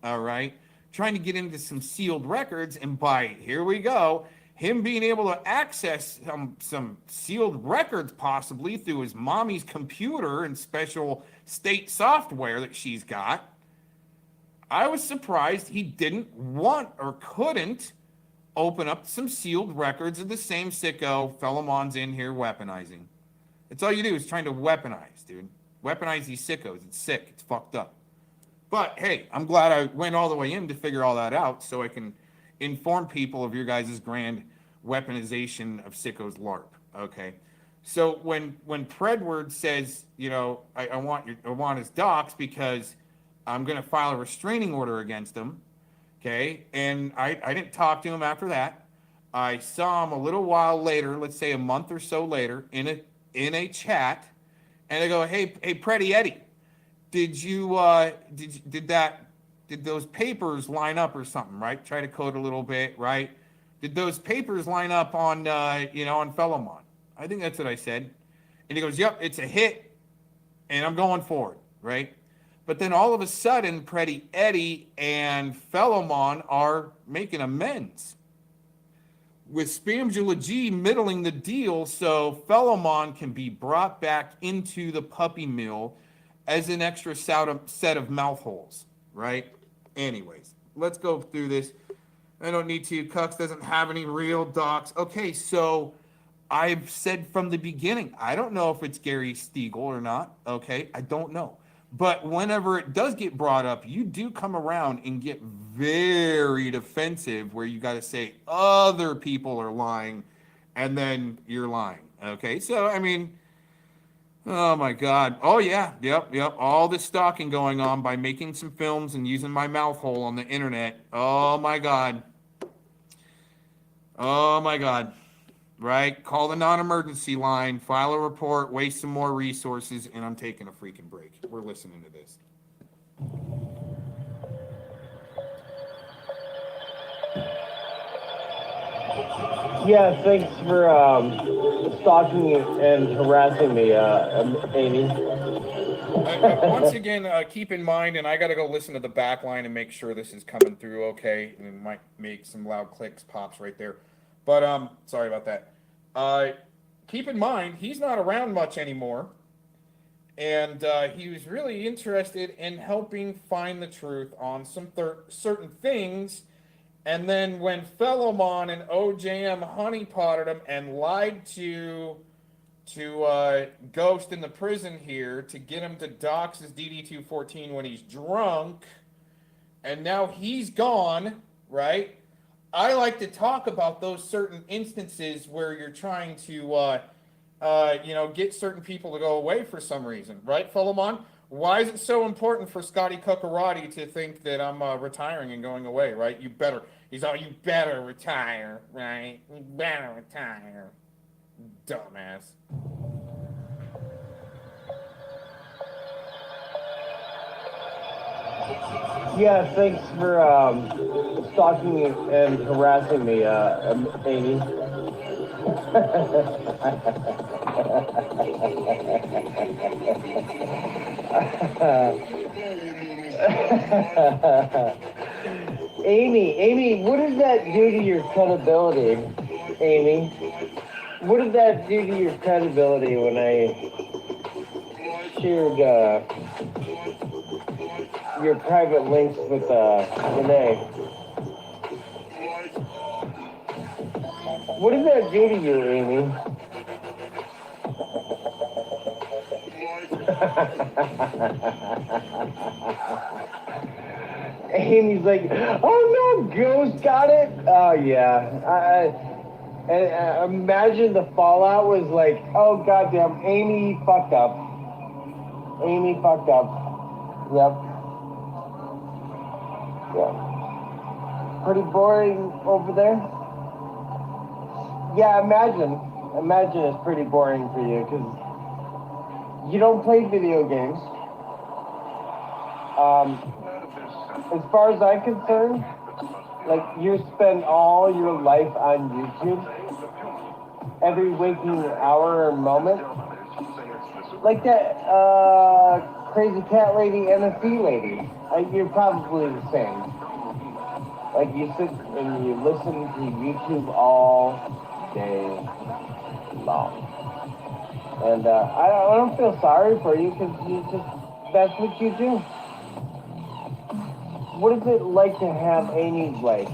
All right. Trying to get into some sealed records, and by here we go, him being able to access some sealed records possibly through his mommy's computer and special state software that she's got. I was surprised he didn't want or couldn't open up some sealed records of the same sicko Philemon's in here weaponizing. That's all you do is trying to weaponize, dude. Weaponize these sickos. It's sick. It's fucked up. But hey, I'm glad I went all the way in to figure all that out so I can inform people of your guys' grand weaponization of sickos LARP. Okay. So when Predward says, you know, I want his docs because I'm gonna file a restraining order against him. Okay, and I didn't talk to him after that. I saw him a little while later, let's say a month or so later, in a chat, and I go, hey Preddy Eddie, did those papers line up or something, right? Try to code a little bit, right? Did those papers line up on on Philemon? I think that's what I said. And he goes, yep, it's a hit, and I'm going forward, right? But then all of a sudden, Preddy Eddie and Philemon are making amends, with Spamjula G middling the deal so Philemon can be brought back into the puppy mill as an extra set of mouth holes, right? Anyways, let's go through this. I don't need to. Cucks doesn't have any real docs. Okay, so I've said from the beginning, I don't know if it's Gary Stiegel or not. Okay, I don't know. But whenever it does get brought up, you do come around and get very defensive where you got to say other people are lying and then you're lying. Okay. So, I mean, oh my God. Oh yeah. Yep. All this stalking going on by making some films and using my mouth hole on the internet. Oh my God. Oh my God. Right? Call the non-emergency line, file a report, waste some more resources, and I'm taking a freaking break. We're listening to this. Yeah, thanks for stalking and harassing me, Amy. Once again, keep in mind, and I got to go listen to the back line and make sure this is coming through okay. And it might make some loud clicks, pops right there. But sorry about that. Keep in mind, he's not around much anymore. And he was really interested in helping find the truth on some certain things. And then when Philemon and OJM honeypotted him and lied to Ghost in the prison here to get him to dox his DD-214 when he's drunk, and now he's gone, right? I like to talk about those certain instances where you're trying to, get certain people to go away for some reason, right, Philemon? Why is it so important for Scotty Cuckarati to think that I'm retiring and going away, right? You better retire, right? You better retire, dumbass. Yeah, thanks for stalking and harassing me, Amy. Amy, what does that do to your credibility, Amy? What did that do to your credibility when I shared your private links with Renee? What did that do to you, Amy? Amy's like, oh no, Ghost got it. Oh yeah. Imagine the fallout was like, oh goddamn, Amy fucked up. Amy fucked up. Yep. Yeah. Pretty boring over there. Yeah, imagine it's pretty boring for you because you don't play video games. As far as I'm concerned, like you spend all your life on YouTube, every waking hour or moment, like that crazy cat lady and the sea lady. You're probably the same. Like you sit and you listen to YouTube all day long. And I don't feel sorry for you because that's what you do. What is it like to have Amy's life?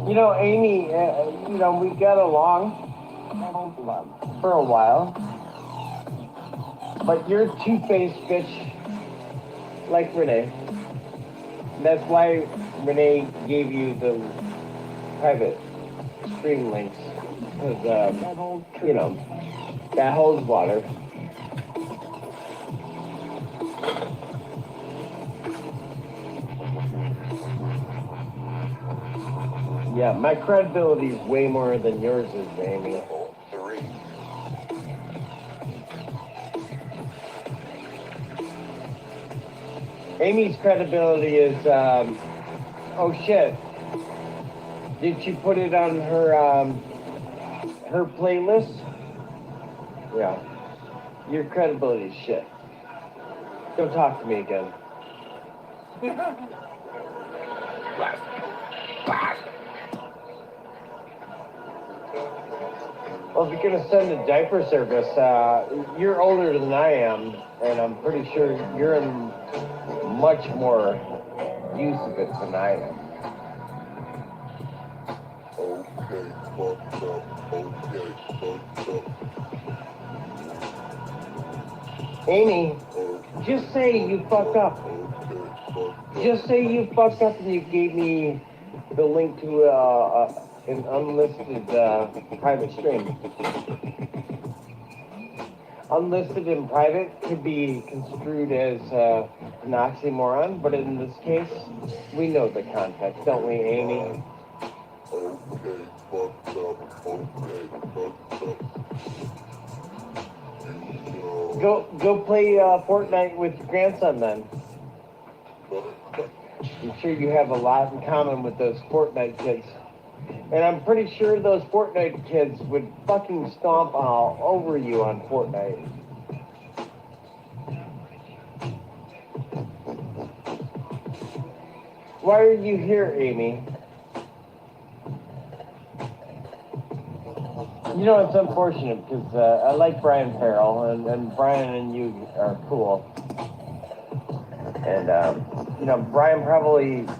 You know, Amy, we got along for a while. But you're a two-faced bitch like Renee. That's why Renee gave you the private stream links. Because, that holds water. Yeah, my credibility is way more than yours is, Amy. Amy's credibility is, oh shit. Did she put it on her playlist? Yeah. Your credibility is shit. Don't talk to me again. Well, if you're gonna send a diaper service, you're older than I am, and I'm pretty sure you're in much more use of it than I am. Okay, fucked up. Okay, fucked up. Amy, just say you fucked up. Just say you fucked up and you gave me the link to an unlisted private stream. Unlisted and private could be construed as an oxymoron, but in this case, we know the context, don't we, Amy? Okay, fucked up. Okay, fucked up. Go play Fortnite with your grandson then. I'm sure you have a lot in common with those Fortnite kids. And I'm pretty sure those Fortnite kids would fucking stomp all over you on Fortnite. Why are you here, Amy? You know, it's unfortunate because I like Brian Farrell, and Brian and you are cool. And, Brian probably, I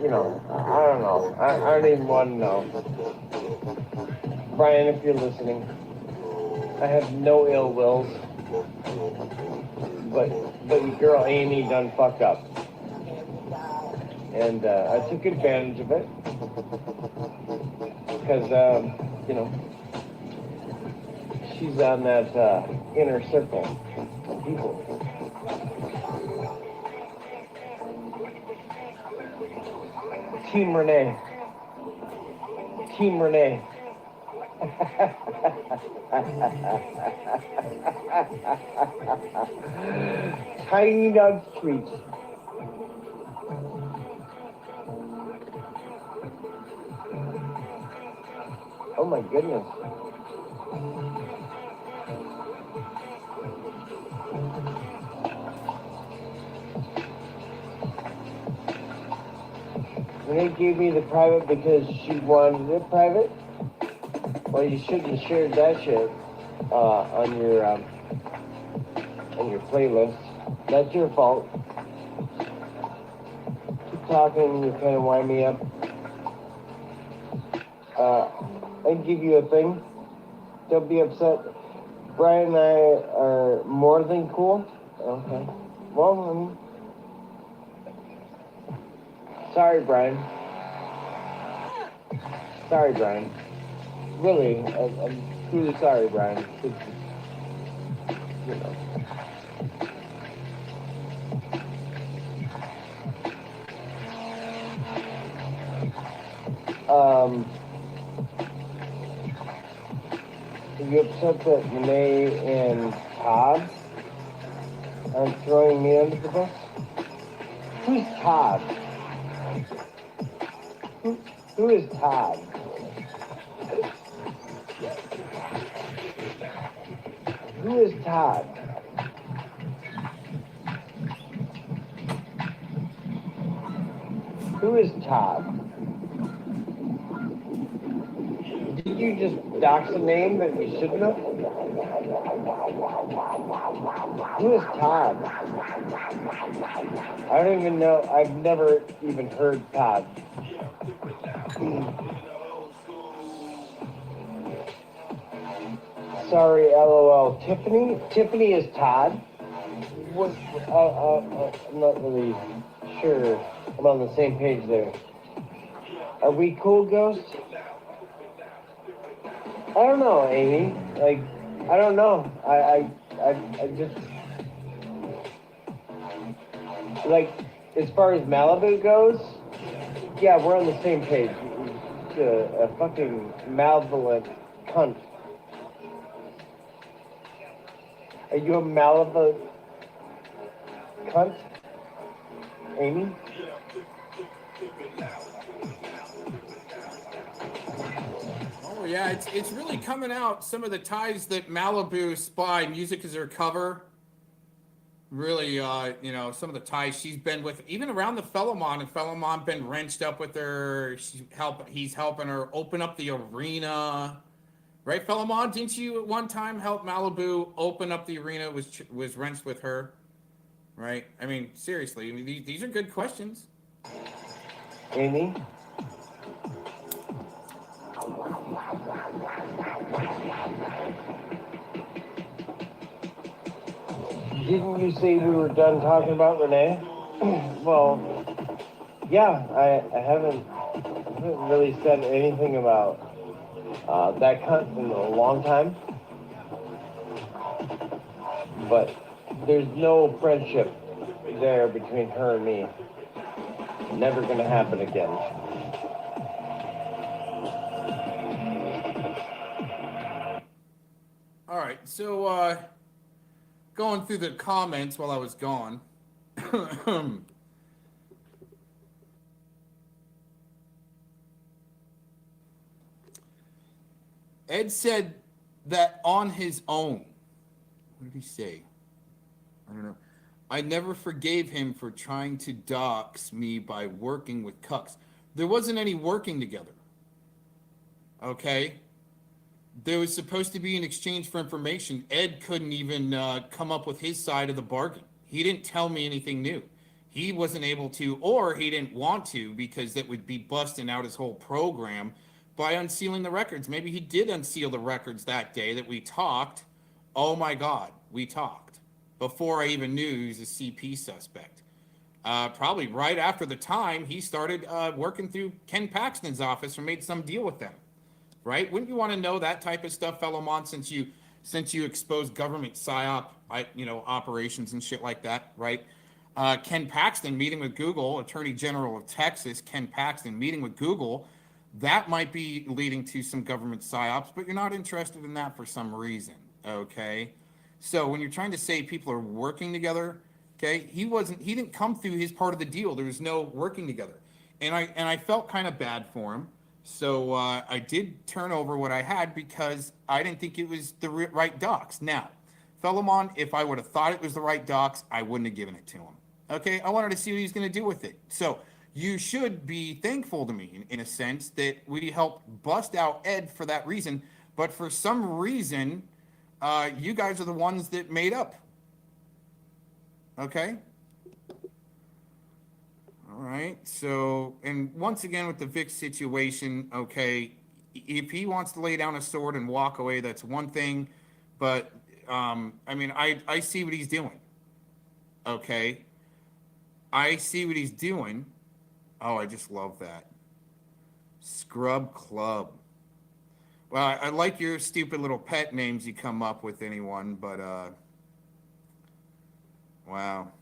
don't know. I don't even want to know. Brian, if you're listening, I have no ill wills. But your girl Amy done fucked up. And I took advantage of it. Because, she's on that inner circle of people. Team Renee. Team Renee. Tiny Dog Street. Oh my goodness. Renee gave me the private because she wanted it private. Well, you shouldn't have shared that shit on your playlist. That's your fault. Keep talking, you kind of wind me up. I give you a thing. Don't be upset. Brian and I are more than cool. Okay. Well, sorry, Brian. Sorry, Brian. Really, I'm truly sorry, Brian. You know. Are you upset that Renee and Todd aren't throwing me under the bus? Who's Todd? Who is Todd? Who is Todd? Who is Todd? Did you just dox a name that you shouldn't have? Who is Todd? I don't even know. I've never even heard Todd. Sorry, LOL. Tiffany? Tiffany is Todd? What? I'm not really sure. I'm on the same page there. Are we cool, Ghost? I don't know, Amy. Like, I don't know. I just... Like, as far as Malibu goes, yeah, we're on the same page. A fucking malevolent cunt. Are you a malevolent cunt, Amy? Oh yeah, it's really coming out. Some of the ties that Malibu Spy music is her cover. Really, you know, some of the ties she's been with, even around the Fellowmon, and Fellowmon been wrenched up with her. He's helping her open up the arena, right? Fellowmon, didn't you at one time help Malibu open up the arena? Was wrenched with her, right? I mean, seriously, I mean, these are good questions. Amy? Didn't you say we were done talking about Renee? Well, yeah, I haven't really said anything about that cunt in a long time. But there's no friendship there between her and me. Never gonna happen again. All right, so going through the comments while I was gone. Ed said that on his own. What did he say? I don't know. I never forgave him for trying to dox me by working with cucks. There wasn't any working together. Okay? There was supposed to be an exchange for information. Ed couldn't even come up with his side of the bargain. He didn't tell me anything new. He wasn't able to, or he didn't want to, because that would be busting out his whole program by unsealing the records. Maybe he did unseal the records that day that we talked. Oh my God, we talked. Before I even knew he was a CP suspect. Probably right after the time he started working through Ken Paxton's office or made some deal with them. Right? Wouldn't you want to know that type of stuff, Fellowmon, since you exposed government psyop, operations and shit like that, right? Ken Paxton meeting with Google, Attorney General of Texas, Ken Paxton meeting with Google, that might be leading to some government psyops, but you're not interested in that for some reason, okay? So when you're trying to say people are working together, okay, he didn't come through his part of the deal. There was no working together. And I felt kind of bad for him. So I did turn over what I had because I didn't think it was the right docs. Now, Fellowmon, if I would have thought it was the right docs, I wouldn't have given it to him. Okay, I wanted to see what he's going to do with it. So you should be thankful to me in a sense that we helped bust out Ed for that reason. But for some reason, you guys are the ones that made up. Okay? All right, so, and once again with the Vic situation, okay, if he wants to lay down a sword and walk away, that's one thing, but, I mean, I see what he's doing, okay? I see what he's doing. Oh, I just love that. Scrub Club. Well, I like your stupid little pet names you come up with, anyone, but, wow.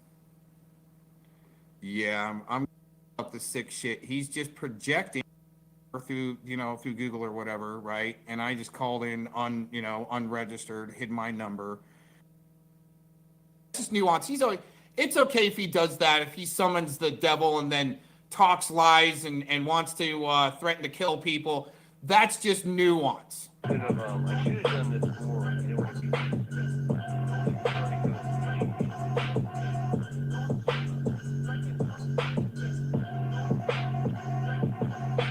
Yeah, I'm up the sick shit. He's just projecting through through Google or whatever, right? And I just called in unregistered, hid my number. It's just nuance. It's okay if he does that, if he summons the devil and then talks lies and wants to threaten to kill people. That's just nuance. I should have done this more.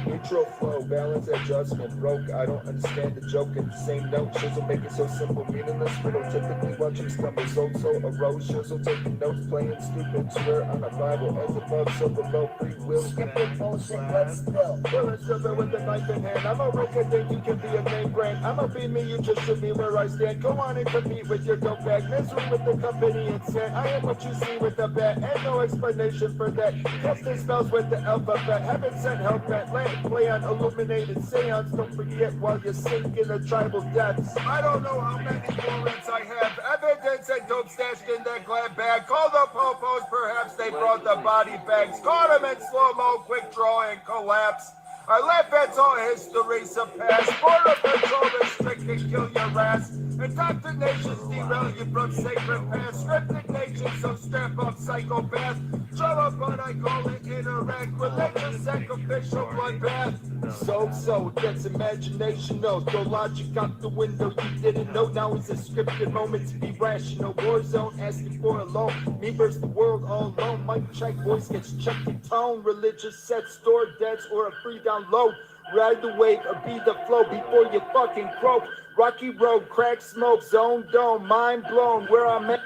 Neutral flow, balance adjustment, broke. I don't understand the joke at the same note. Shizzle make it so simple, meaningless. We don't typically watch him stumble. So arose. Shizzle taking notes, playing stupid. Swear on a Bible as above, so below. Free will. Skip bullshit, let's still. Well, it's silver with a knife in hand. I'm a record that you can be a name brand. I'm a be me, you just should be where I stand. Go on and compete with your dope bag. Misery with the company and sand. I am what you see with the bat. And no explanation for that. Casting spells with the alphabet. Haven't sent help at land. Play on illuminated seance. Don't forget while you sink in the tribal depths. I don't know how many warrants I have. Evidence and dope stashed in that glad bag. Call the popos, perhaps they brought the body bags. Caught him in slow-mo, quick draw and collapse. I laugh at all history surpassed. Border patrol restrict and kill your ass. Indoctrinations derail you from sacred paths. Scripted nation, so strap up psychopath. Show up, but I call it interact. Religious sacrificial bloodbath. So, that's imagination, no. Throw logic out the window, you didn't know. Now is a scripted moment to be rational. War zone, asking for a loan. Me versus the world all alone. Mic check, voice gets checked in tone. Religious set, store debts, or a free download. Ride the wave or be the flow before you fucking croak. Rocky road, crack smoke, zone dome, mind blown. Where I'm at.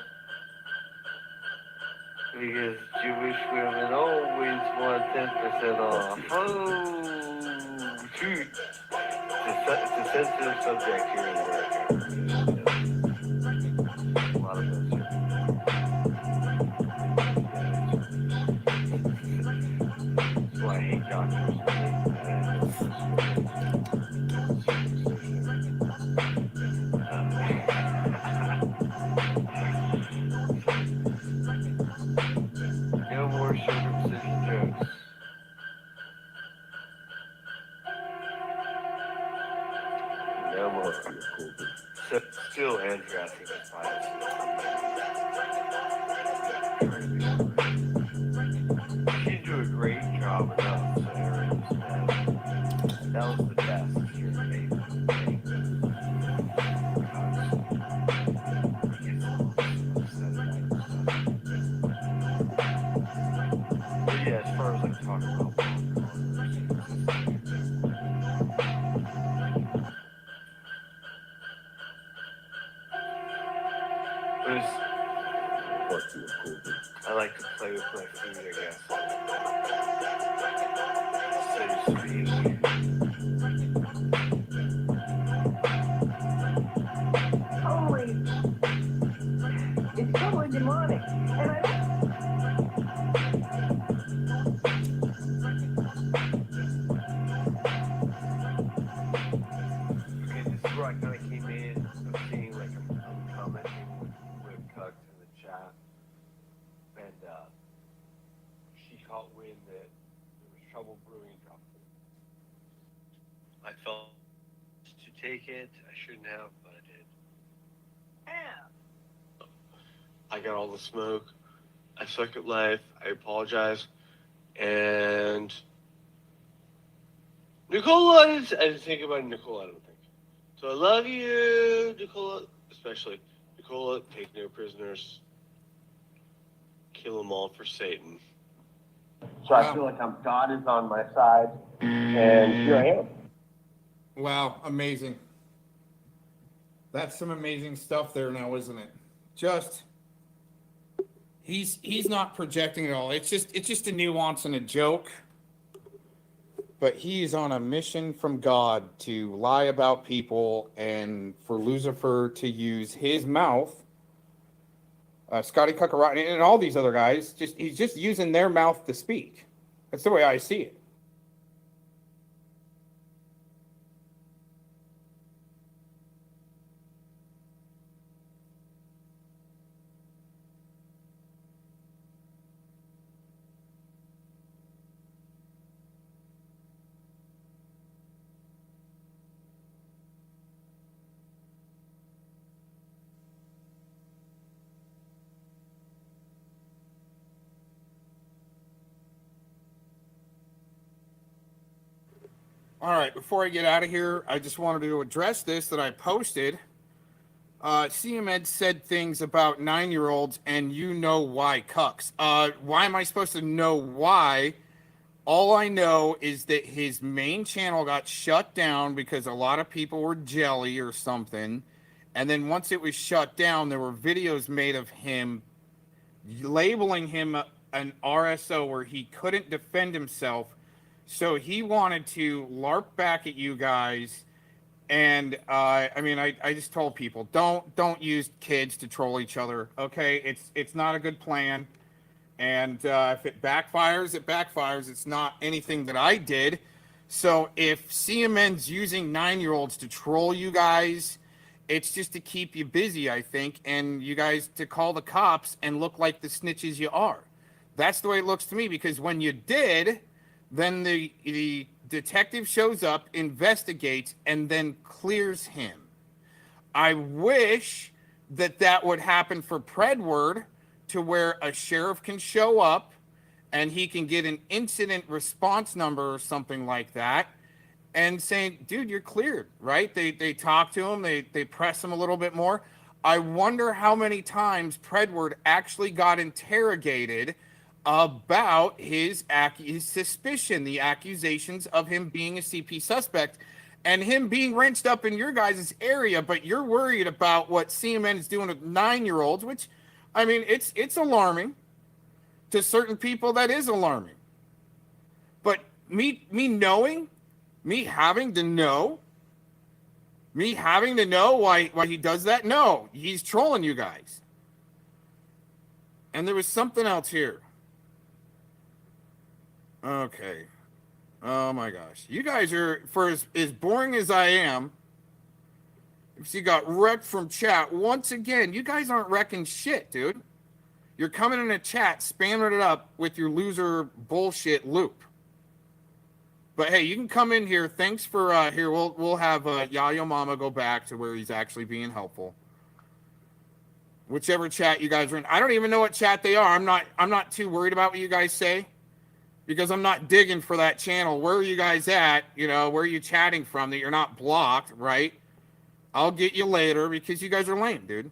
Because Jewish women always want 10% off. Oh, shoot. It's a sensitive subject here in America. A lot of us. That's why I hate doctors. No more circumcision jokes. No more. Still addressing the bias. She do a great job enough, so that was the best. Yeah, as far as like talking about I like to play with my food, I guess. So sweet. Holy, it's totally demonic. And I don't. Okay, this is where I kind of came in. I'm seeing like I'm commenting with Cucks in the chat. And she caught wind that there was trouble brewing. I felt to take it. I shouldn't have, but I did. Yeah. I got all the smoke. I suck at life. I apologize. And Nicola, I didn't think about Nicola, I don't think. So I love you, Nicola, especially. Nicola, take no prisoners. Kill them all for Satan. So I feel like God is on my side, and here I am. Wow, amazing. That's some amazing stuff there now, isn't it? Just he's not projecting at all. It's just a nuance and a joke. But he's on a mission from God to lie about people and for Lucifer to use his mouth. Scotty Cuckarot and all these other guys, he's just using their mouth to speak. That's the way I see it. All right, before I get out of here, I just wanted to address this that I posted. CMED said things about 9-year-olds, and you know why cucks. Why am I supposed to know why? All I know is that his main channel got shut down because a lot of people were jelly or something. And then once it was shut down, there were videos made of him labeling him an RSO where he couldn't defend himself. So he wanted to LARP back at you guys. And I mean, I just told people, don't use kids to troll each other. Okay, it's not a good plan. And if it backfires, it backfires. It's not anything that I did. So if CMN's using 9-year-olds to troll you guys, it's just to keep you busy, I think, and you guys to call the cops and look like the snitches you are. That's the way it looks to me, because when you did, then the detective shows up, investigates, and then clears him. I wish that would happen for Predward, to where a sheriff can show up and he can get an incident response number or something like that and saying, dude, you're cleared, right? They talk to him, they press him a little bit more. I wonder how many times Predward actually got interrogated about his suspicion, the accusations of him being a CP suspect and him being wrenched up in your guys' area, but you're worried about what CMN is doing with 9-year-olds, which, I mean, it's alarming. To certain people, that is alarming. But me having to know why he does that, no, he's trolling you guys. And there was something else here. Okay. Oh my gosh. You guys are, for as boring as I am, if you got wrecked from chat, once again, you guys aren't wrecking shit, dude. You're coming in a chat, spamming it up with your loser bullshit loop. But hey, you can come in here. Thanks for here. We'll have Yayo Mama go back to where he's actually being helpful. Whichever chat you guys are in. I don't even know what chat they are. I'm not too worried about what you guys say, because I'm not digging for that channel. Where are you guys at? You know, where are you chatting from that you're not blocked, right? I'll get you later, because you guys are lame, dude.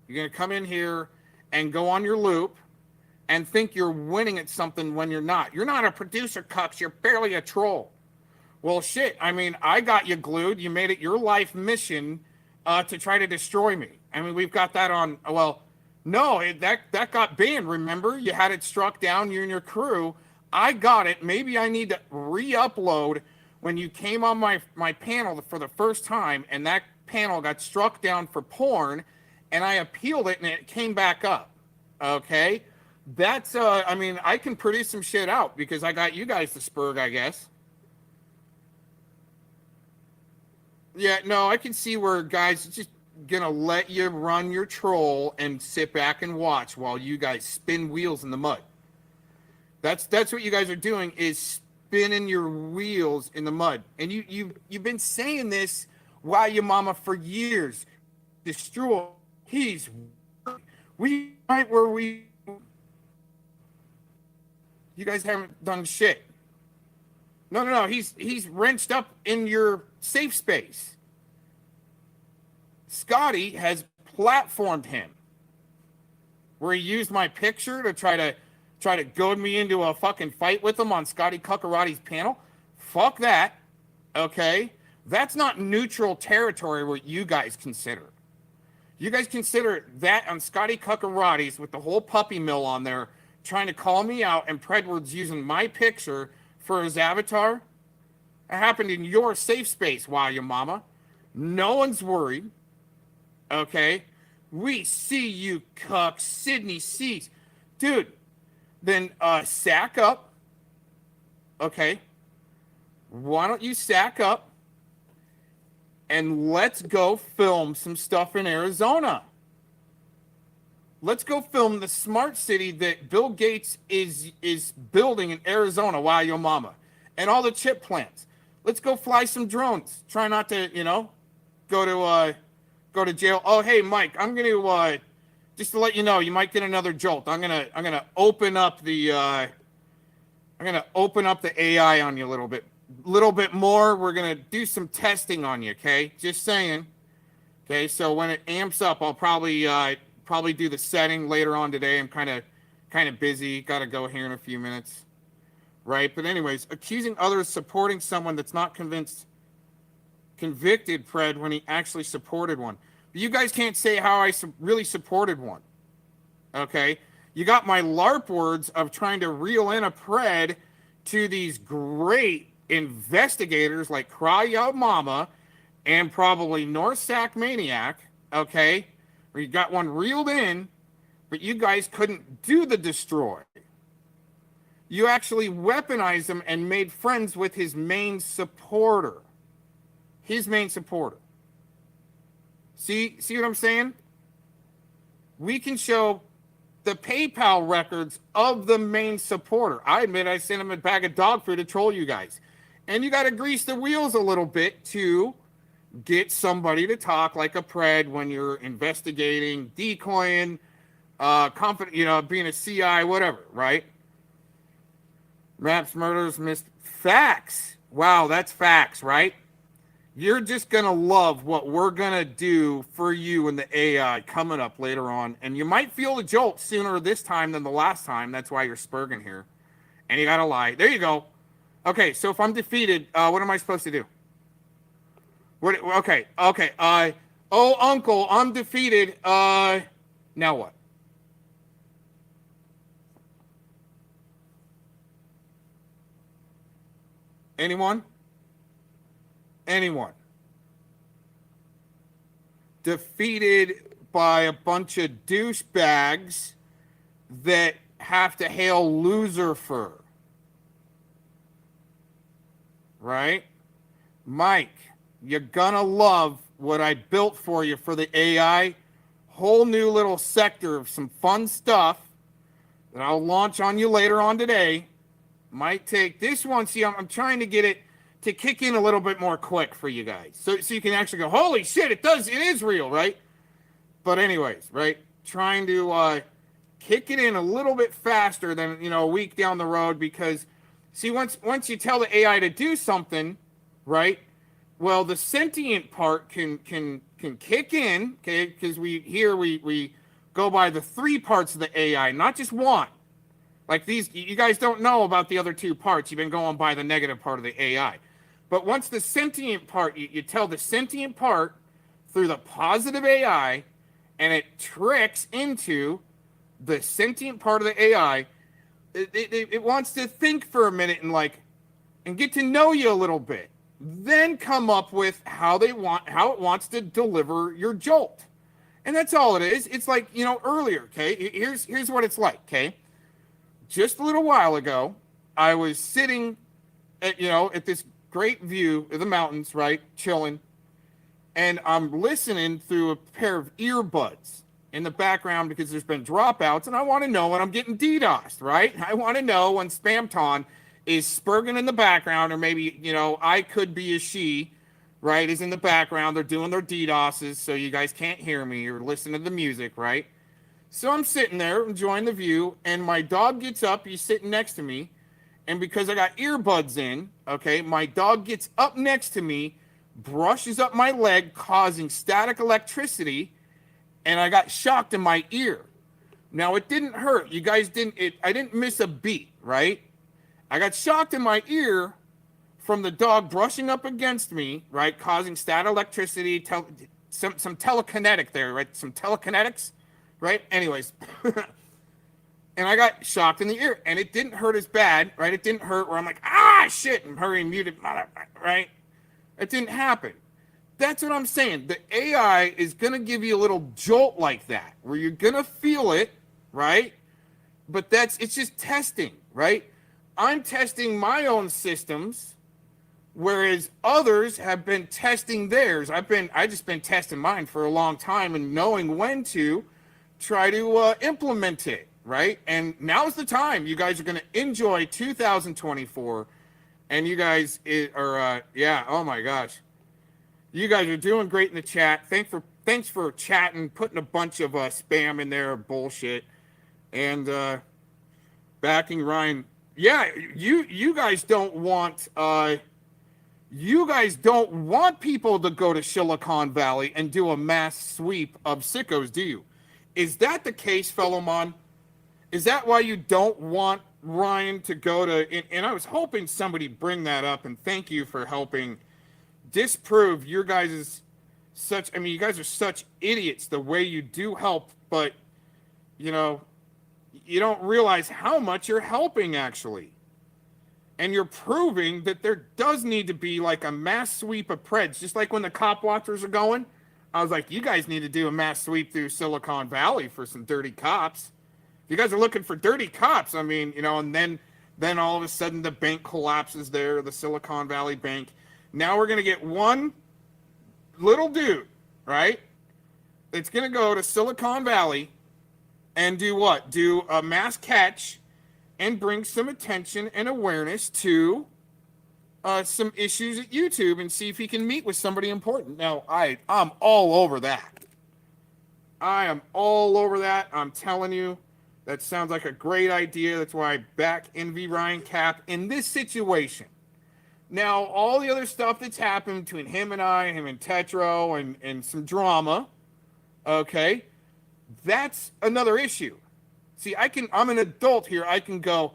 You're going to come in here and go on your loop and think you're winning at something when you're not. You're not a producer, cucks. You're barely a troll. Well, shit. I mean, I got you glued. You made it your life mission to try to destroy me. I mean, we've got that on. Well, no, that got banned. Remember, you had it struck down. You and your crew. I got it. Maybe I need to re-upload when you came on my panel for the first time, and that panel got struck down for porn, and I appealed it, and it came back up. Okay. That's, I mean, I can produce some shit out because I got you guys to spurg, I guess. Yeah, no, I can see where guys are just gonna let you run your troll and sit back and watch while you guys spin wheels in the mud. That's what you guys are doing, is spinning your wheels in the mud. And you've been saying this while your mama for years. Destroy. We right where we. You guys haven't done shit. No. He's wrenched up in your safe space. Skattie has platformed him, where he used my picture to try to goad me into a fucking fight with him on Scotty Cuckarotti's panel. Fuck that. Okay, that's not neutral territory what you guys consider. You guys consider that on Scotty Cuckarotti's with the whole puppy mill on there, trying to call me out, and Predward's using my picture for his avatar. It happened in your safe space, wow, your mama. No one's worried. Okay? We see you, cuck. Sydney sees. Dude, then sack up. Okay? Why don't you sack up and let's go film some stuff in Arizona. Let's go film the smart city that Bill Gates is building in Arizona, wow, your mama, and all the chip plants. Let's go fly some drones. Try not to, go to jail. Oh, hey, Mike, I'm going to just to let you know, you might get another jolt. I'm gonna open up the AI on you a little bit. little bit more. We're going to do some testing on you, okay? Just saying. Okay, so when it amps up, I'll probably do the setting later on today. I'm kind of busy. Got to go here in a few minutes. Right? But anyways, accusing others supporting someone that's not convicted, Fred, when he actually supported one. But you guys can't say how I really supported one. Okay? You got my LARP words of trying to reel in a Pred to these great investigators like Cry Yo Mama and probably North Sac Maniac, okay? Where you got one reeled in, but you guys couldn't do the destroy. You actually weaponized him and made friends with his main supporter. His main supporter. See what I'm saying? We can show the PayPal records of the main supporter. I admit I sent him a bag of dog food to troll you guys. And you got to grease the wheels a little bit to get somebody to talk like a Pred when you're investigating, decoying, being a CI, whatever, right? Raps, murders, missed facts. Wow, that's facts, right? You're just going to love what we're going to do for you in the AI coming up later on. And you might feel the jolt sooner this time than the last time. That's why you're spurging here. And you got to lie. There you go. Okay, so if I'm defeated, what am I supposed to do? Okay. Oh, uncle, I'm defeated. Now what? Anyone? Defeated by a bunch of douchebags that have to hail loser fur. Right? Mike, you're gonna love what I built for you for the AI. Whole new little sector of some fun stuff that I'll launch on you later on today. Might take this one. See, I'm trying to get it to kick in a little bit more quick for you guys. So you can actually go, holy shit, it is real, right? But anyways, right? Trying to kick it in a little bit faster than, a week down the road, because see, once you tell the AI to do something, right? Well, the sentient part can kick in, okay? Because we go by the 3 parts of the AI, not just one. Like these, you guys don't know about the other 2 parts. You've been going by the negative part of the AI. But once the sentient part, you tell the sentient part through the positive AI, and it tricks into the sentient part of the AI, it wants to think for a minute and get to know you a little bit. Then come up with how it wants to deliver your jolt. And that's all it is. It's like, earlier, okay? Here's what it's like, okay? Just a little while ago, I was sitting at this great view of the mountains, right? Chilling. And I'm listening through a pair of earbuds in the background because there's been dropouts, and I want to know when I'm getting DDoSed, right? I want to know when Spamton is spurging in the background, or maybe, I could be a she, right, is in the background. They're doing their DDoSes, so you guys can't hear me or listen to the music, right? So I'm sitting there enjoying the view, and my dog gets up. He's sitting next to me. And because I got earbuds in, okay, my dog gets up next to me, brushes up my leg, causing static electricity, and I got shocked in my ear. Now, it didn't hurt. You guys I didn't miss a beat, right? I got shocked in my ear from the dog brushing up against me, right, causing static electricity, some telekinetic there, right? Some telekinetics. Right? Anyways. And I got shocked in the ear. And it didn't hurt as bad, right? It didn't hurt where I'm like, shit, and hurry and muted, right? It didn't happen. That's what I'm saying. The AI is going to give you a little jolt like that, where you're going to feel it, right? But it's just testing, right? I'm testing my own systems, whereas others have been testing theirs. I just been testing mine for a long time and knowing when to try to implement it, right? And now's the time. You guys are going to enjoy 2024, and you guys are, oh my gosh. You guys are doing great in the chat. Thanks for chatting, putting a bunch of spam in there, bullshit, and backing Ryan. Yeah, you guys don't want You guys don't want people to go to Silicon Valley and do a mass sweep of sickos, do you? Is that the case, fellow Mon? Is that why you don't want Ryan to go to, and I was hoping somebody bring that up, and thank you for helping disprove your guys' such, I mean, you guys are such idiots the way you do help, but, you know, you don't realize how much you're helping, actually. And you're proving that there does need to be like a mass sweep of Preds, just like when the cop watchers are going. I was like, you guys need to do a mass sweep through Silicon Valley for some dirty cops. If you guys are looking for dirty cops, I mean, you know, and then all of a sudden the bank collapses there, the Silicon Valley Bank. Now we're going to get one little dude, right? It's going to go to Silicon Valley and do what? Do a mass catch and bring some attention and awareness to some issues at YouTube and see if he can meet with somebody important. Now, I'm all over that. I am all over that. I'm telling you, that sounds like a great idea. That's why I back NV Ryan Cap in this situation. Now, all the other stuff that's happened between him and Tetro and some drama, okay, that's another issue. See, I'm an adult here. I can go,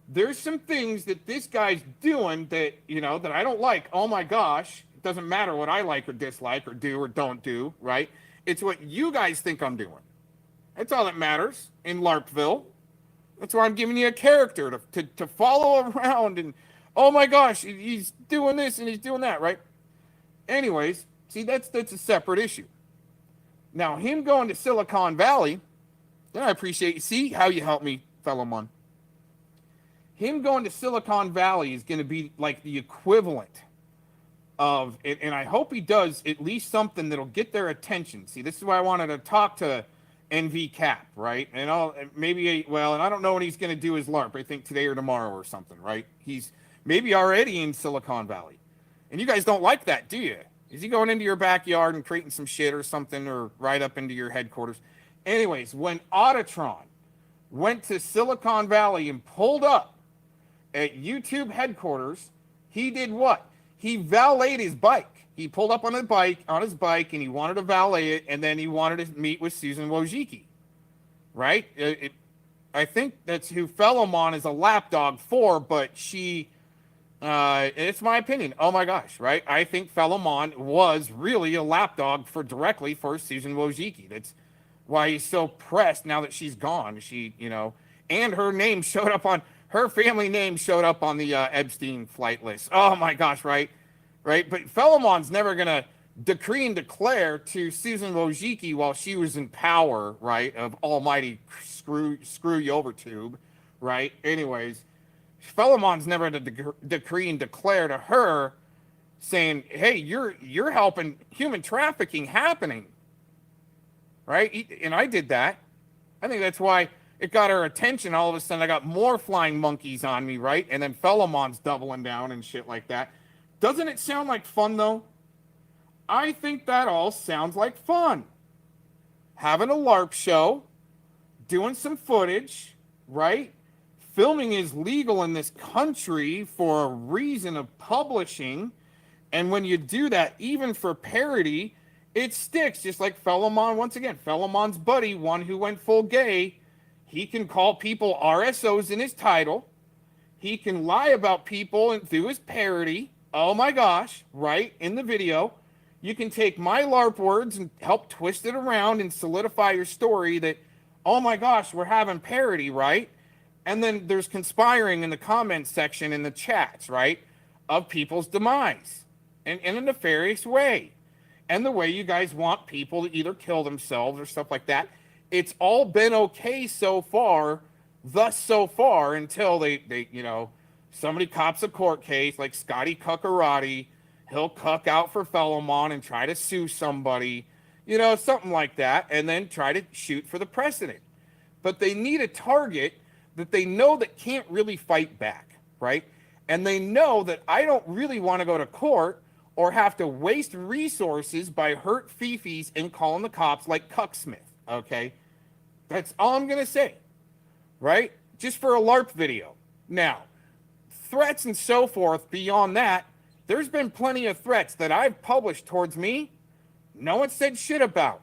there's some things that this guy's doing that, you know, that I don't like. Oh my gosh. It doesn't matter what I like or dislike or do or don't do, right? It's what you guys think I'm doing. That's all that matters in LARPville. That's why I'm giving you a character to follow around and, oh my gosh, he's doing this and he's doing that, right? Anyways, see, that's a separate issue. Now, him going to Silicon Valley, then I appreciate you. See how you help me, fellow Mon. Him going to Silicon Valley is going to be like the equivalent of, and I hope he does at least something that'll get their attention. See, this is why I wanted to talk to NV Cap, right? And and I don't know when he's going to do his LARP. I think today or tomorrow or something, right? He's maybe already in Silicon Valley. And you guys don't like that, do you? Is he going into your backyard and creating some shit or something, or right up into your headquarters? Anyways, when Autotron went to Silicon Valley and pulled up at YouTube headquarters, he did what? He valeted his bike. He pulled up on his bike, and he wanted to valet it, and then he wanted to meet with Susan Wojcicki, right? I think that's who Felomon is a lapdog for, but she, it's my opinion. Oh my gosh, right? I think Felomon was really a lapdog directly for Susan Wojcicki. That's why he's so pressed now that she's gone. She, you know, and her name showed up on, her family name showed up on the Epstein flight list. Oh my gosh, right? Right? But Felomon's never going to decree and declare to Susan Wojcicki while she was in power, right, of almighty screw you over tube, right? Anyways, Felomon's never going to decree and declare to her saying, hey, you're helping human trafficking happening. Right? And I did that. I think that's why it got her attention. All of a sudden, I got more flying monkeys on me, right? And then Felomon's doubling down and shit like that. Doesn't it sound like fun, though? I think that all sounds like fun. Having a LARP show, doing some footage, right? Filming is legal in this country for a reason of publishing. And when you do that, even for parody, it sticks, just like Felomon, once again, Felomon's buddy, one who went full gay, he can call people RSOs in his title. He can lie about people and do his parody. Oh my gosh, right, in the video. You can take my LARP words and help twist it around and solidify your story that, oh my gosh, we're having parody, right? And then there's conspiring in the comments section in the chats, right, of people's demise and in a nefarious way. And the way you guys want people to either kill themselves or stuff like that. It's all been okay so far, until they you know, somebody cops a court case like Scotty Cuckarati, he'll cuck out for Felomon and try to sue somebody, you know, something like that, and then try to shoot for the precedent. But they need a target that they know that can't really fight back, right? And they know that I don't really want to go to court or have to waste resources by hurt fifis and calling the cops like Cucksmith, okay? That's all I'm going to say, right? Just for a LARP video. Now, threats and so forth beyond that, There's been plenty of threats that I've published towards me. No one said shit about.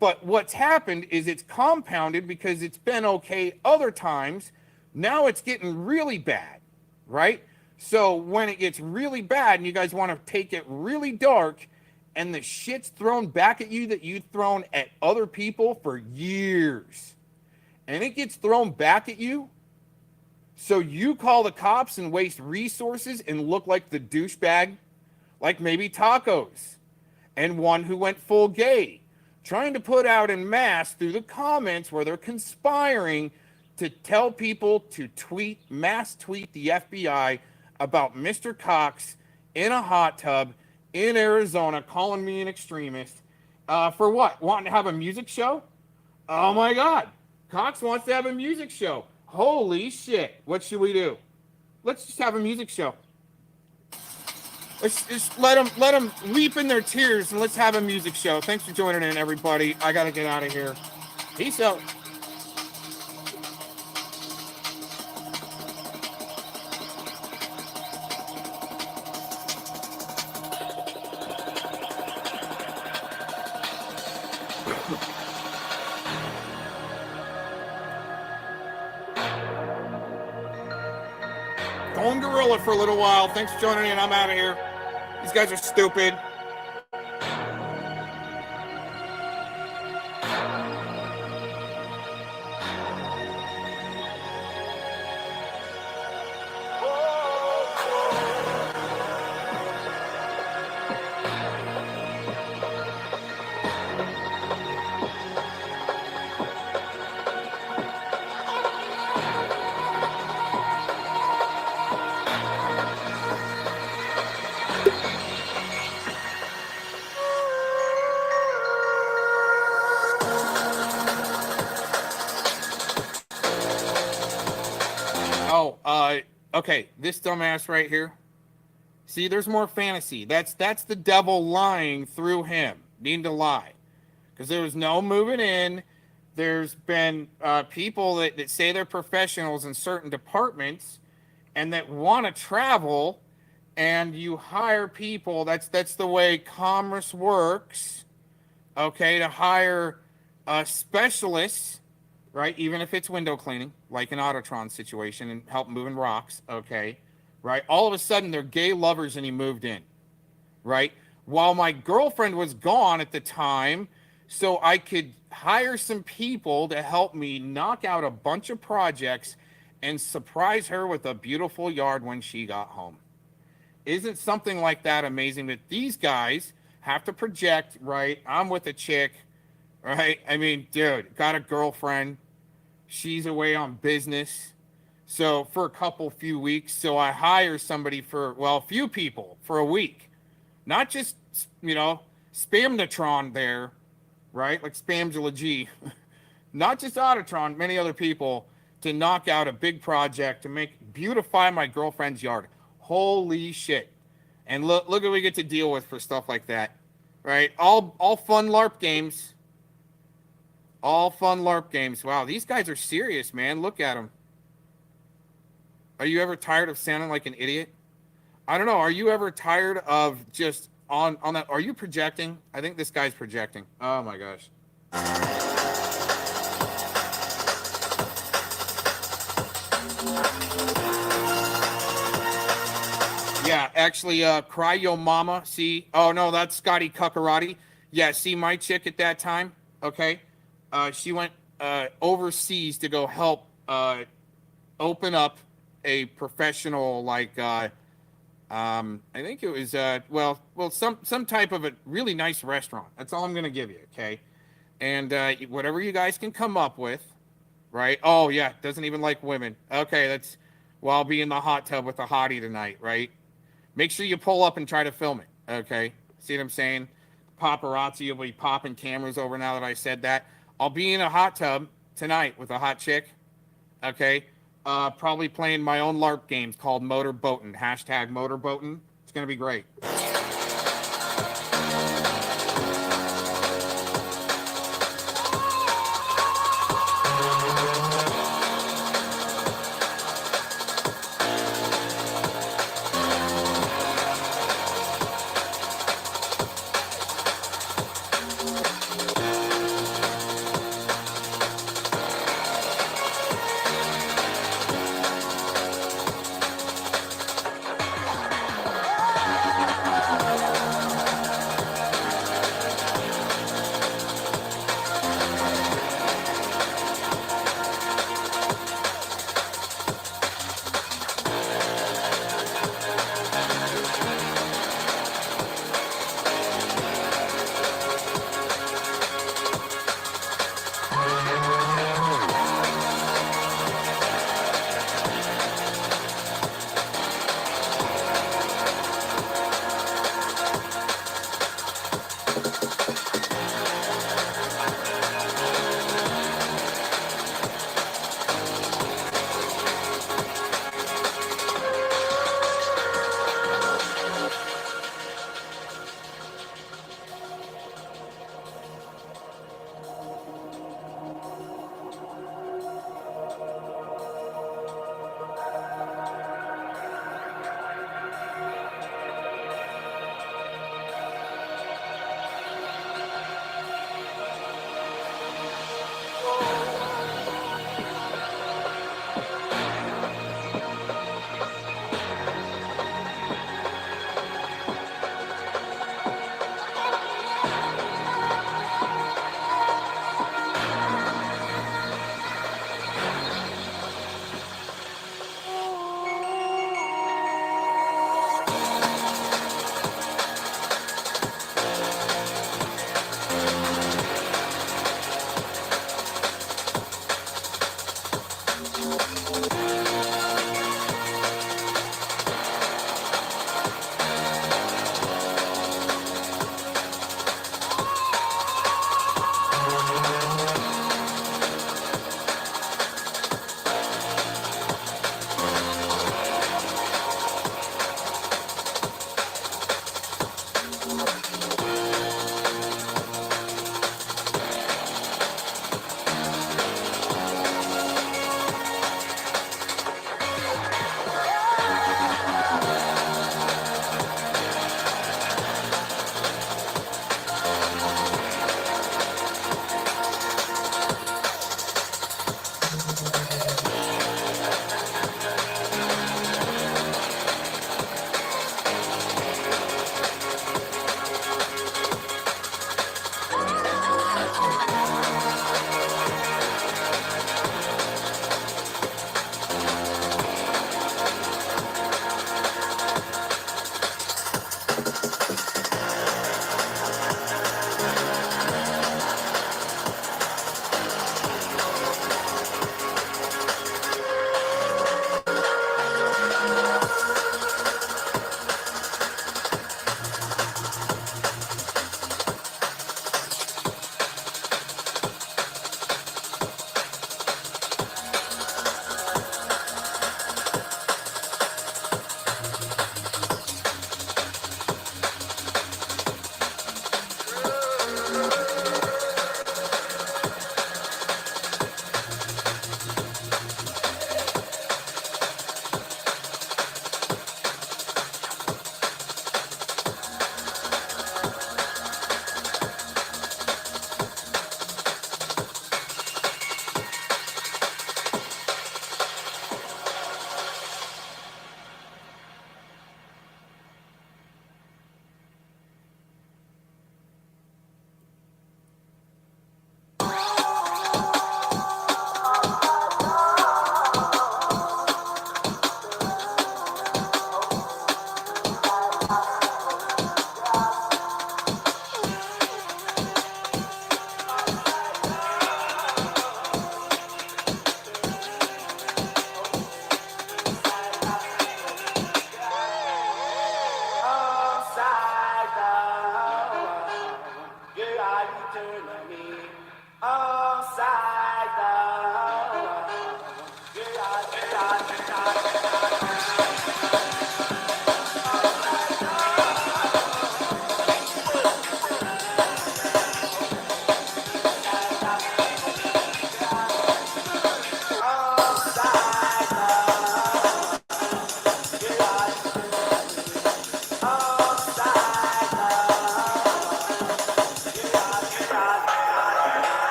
But what's happened is it's compounded because it's been okay other times. Now it's getting really bad, right? So when it gets really bad and you guys want to take it really dark and the shit's thrown back at you that you've thrown at other people for years, and it gets thrown back at you, so you call the cops and waste resources and look like the douchebag, like maybe Tacos, and one who went full gay, trying to put out en masse through the comments where they're conspiring to tell people to mass tweet the FBI about Mr. Cox in a hot tub in Arizona, calling me an extremist. For what? Wanting to have a music show? Oh my God. Cox wants to have a music show. Holy shit. What should we do? Let's just have a music show. Let's just let them weep in their tears and let's have a music show. Thanks for joining in, everybody. I got to get out of here. Peace out. Going gorilla for a little while. Thanks for joining in. I'm out of here. These guys are stupid. Okay, this dumbass right here. See, there's more fantasy. That's the devil lying through him, needing to lie. Because there was no moving in. There's been people that say they're professionals in certain departments and that want to travel, and you hire people. That's the way commerce works. Okay, to hire specialists, right? Even if it's window cleaning, like an Autotron situation, and help moving rocks, okay, right? All of a sudden, they're gay lovers and he moved in, right? While my girlfriend was gone at the time, so I could hire some people to help me knock out a bunch of projects and surprise her with a beautiful yard when she got home. Isn't something like that amazing that these guys have to project, right? I'm with a chick, right? I mean, dude, got a girlfriend. She's away on business. So for a few weeks. So I hire somebody a few people for a week. Not just, Spamnatron there, right? Like Spamgula G. Not just Autotron, many other people to knock out a big project to beautify my girlfriend's yard. Holy shit. And look what we get to deal with for stuff like that, right? All fun LARP games. All fun LARP games. Wow, these guys are serious, man. Look at them. Are you ever tired of sounding like an idiot? I don't know. Are you ever tired of just on that? Are you projecting? I think this guy's projecting. Oh my gosh. Yeah, actually, Cry Yo Mama. See? Oh no, that's Scotty Cuckarati. Yeah, see my chick at that time. Okay. She went overseas to go help open up a professional, I think it was some type of a really nice restaurant. That's all I'm gonna give you, okay? And whatever you guys can come up with, right? Oh yeah, doesn't even like women. Okay, I'll be in the hot tub with a hottie tonight, right? Make sure you pull up and try to film it, okay? See what I'm saying? Paparazzi will be popping cameras over now that I said that. I'll be in a hot tub tonight with a hot chick, okay? Probably playing my own LARP games called Motorboatin', #Motorboatin'. It's going to be great.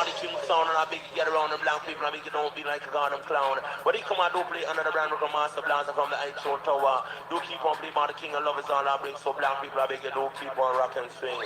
on the king sound and I big get around the black people, I big don't be like a goddamn clown. But he come and do play under the brand from Master Blaster from the Eight-Soul Tower. Do keep on playing by the king of love is all I bring. So black people, I beg you, do keep on rock and swing.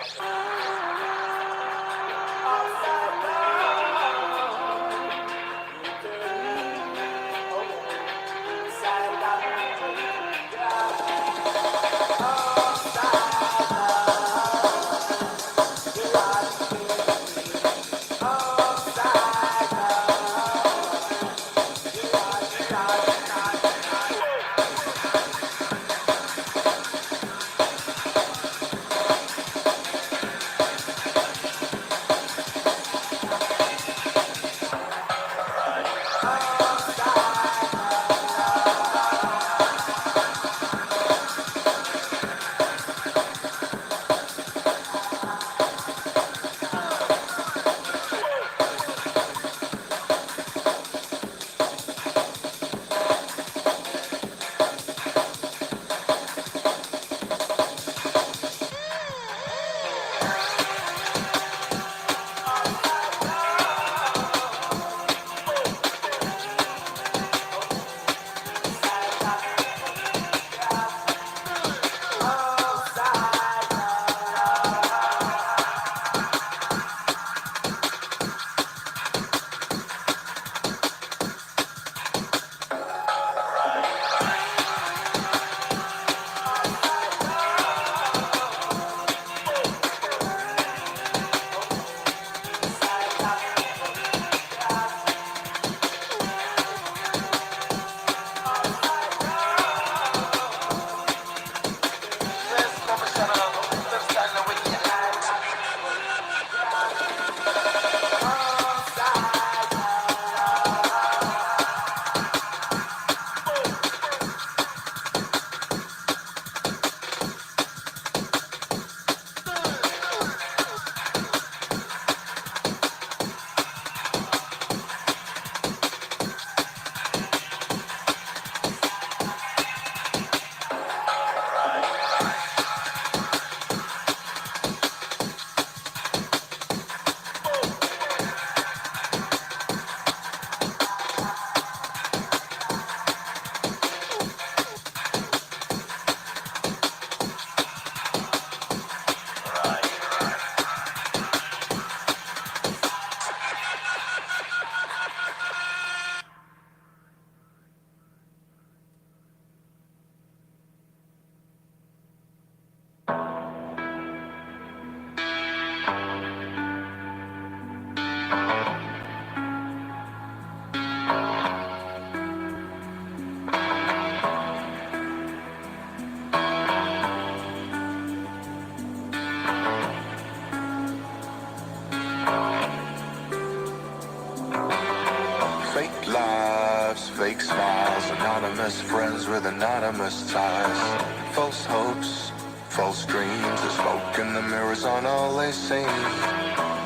Fake lives, fake smiles, anonymous friends with anonymous ties. False hopes, false dreams, the smoke in the mirrors on all they seem.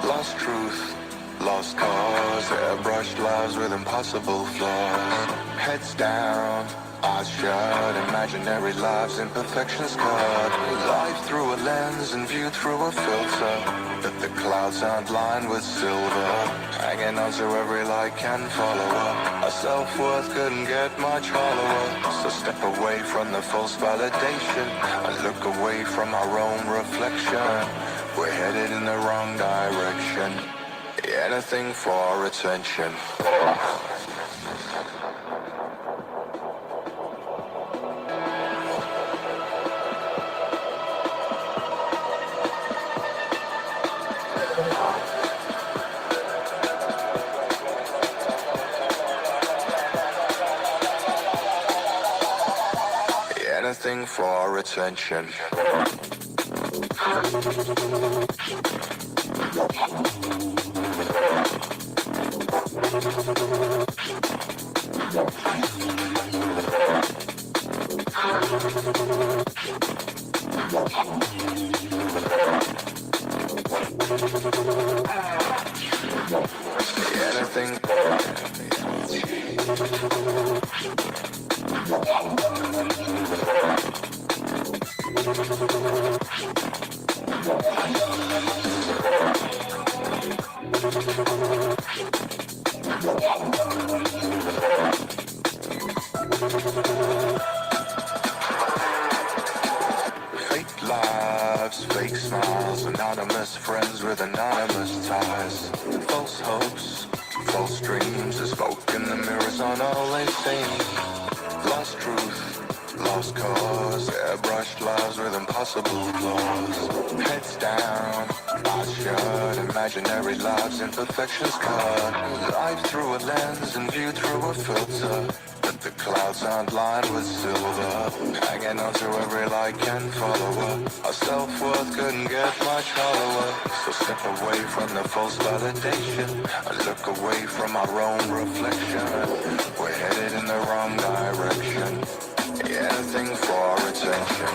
Lost truth, lost cause, airbrushed lives with impossible flaws. Heads down, eyes shut, imaginary lives, imperfections cut. Life through a lens and viewed through a filter that the clouds aren't lined with silver. Hanging on to every light can follow up. Our self-worth couldn't get much hollower. So step away from the false validation and look away from our own reflection. We're headed in the wrong direction. Anything for attention. Anything for attention. Anything. Fake lives, fake smiles, anonymous friends with anonymous ties. False hopes, false dreams, the smoke in the mirrors on all they seem. Lost truth, lost cause, airbrushed lives with impossible flaws. Heads down, eyes shut, imaginary lives, imperfections cut. Life through a lens and viewed through a filter. But the clouds aren't lined with silver. Hanging on to every like and follower. Our self-worth couldn't get much hollower. So step away from the false validation and look away from our own reflection. We're headed in the wrong direction. Anything for attention.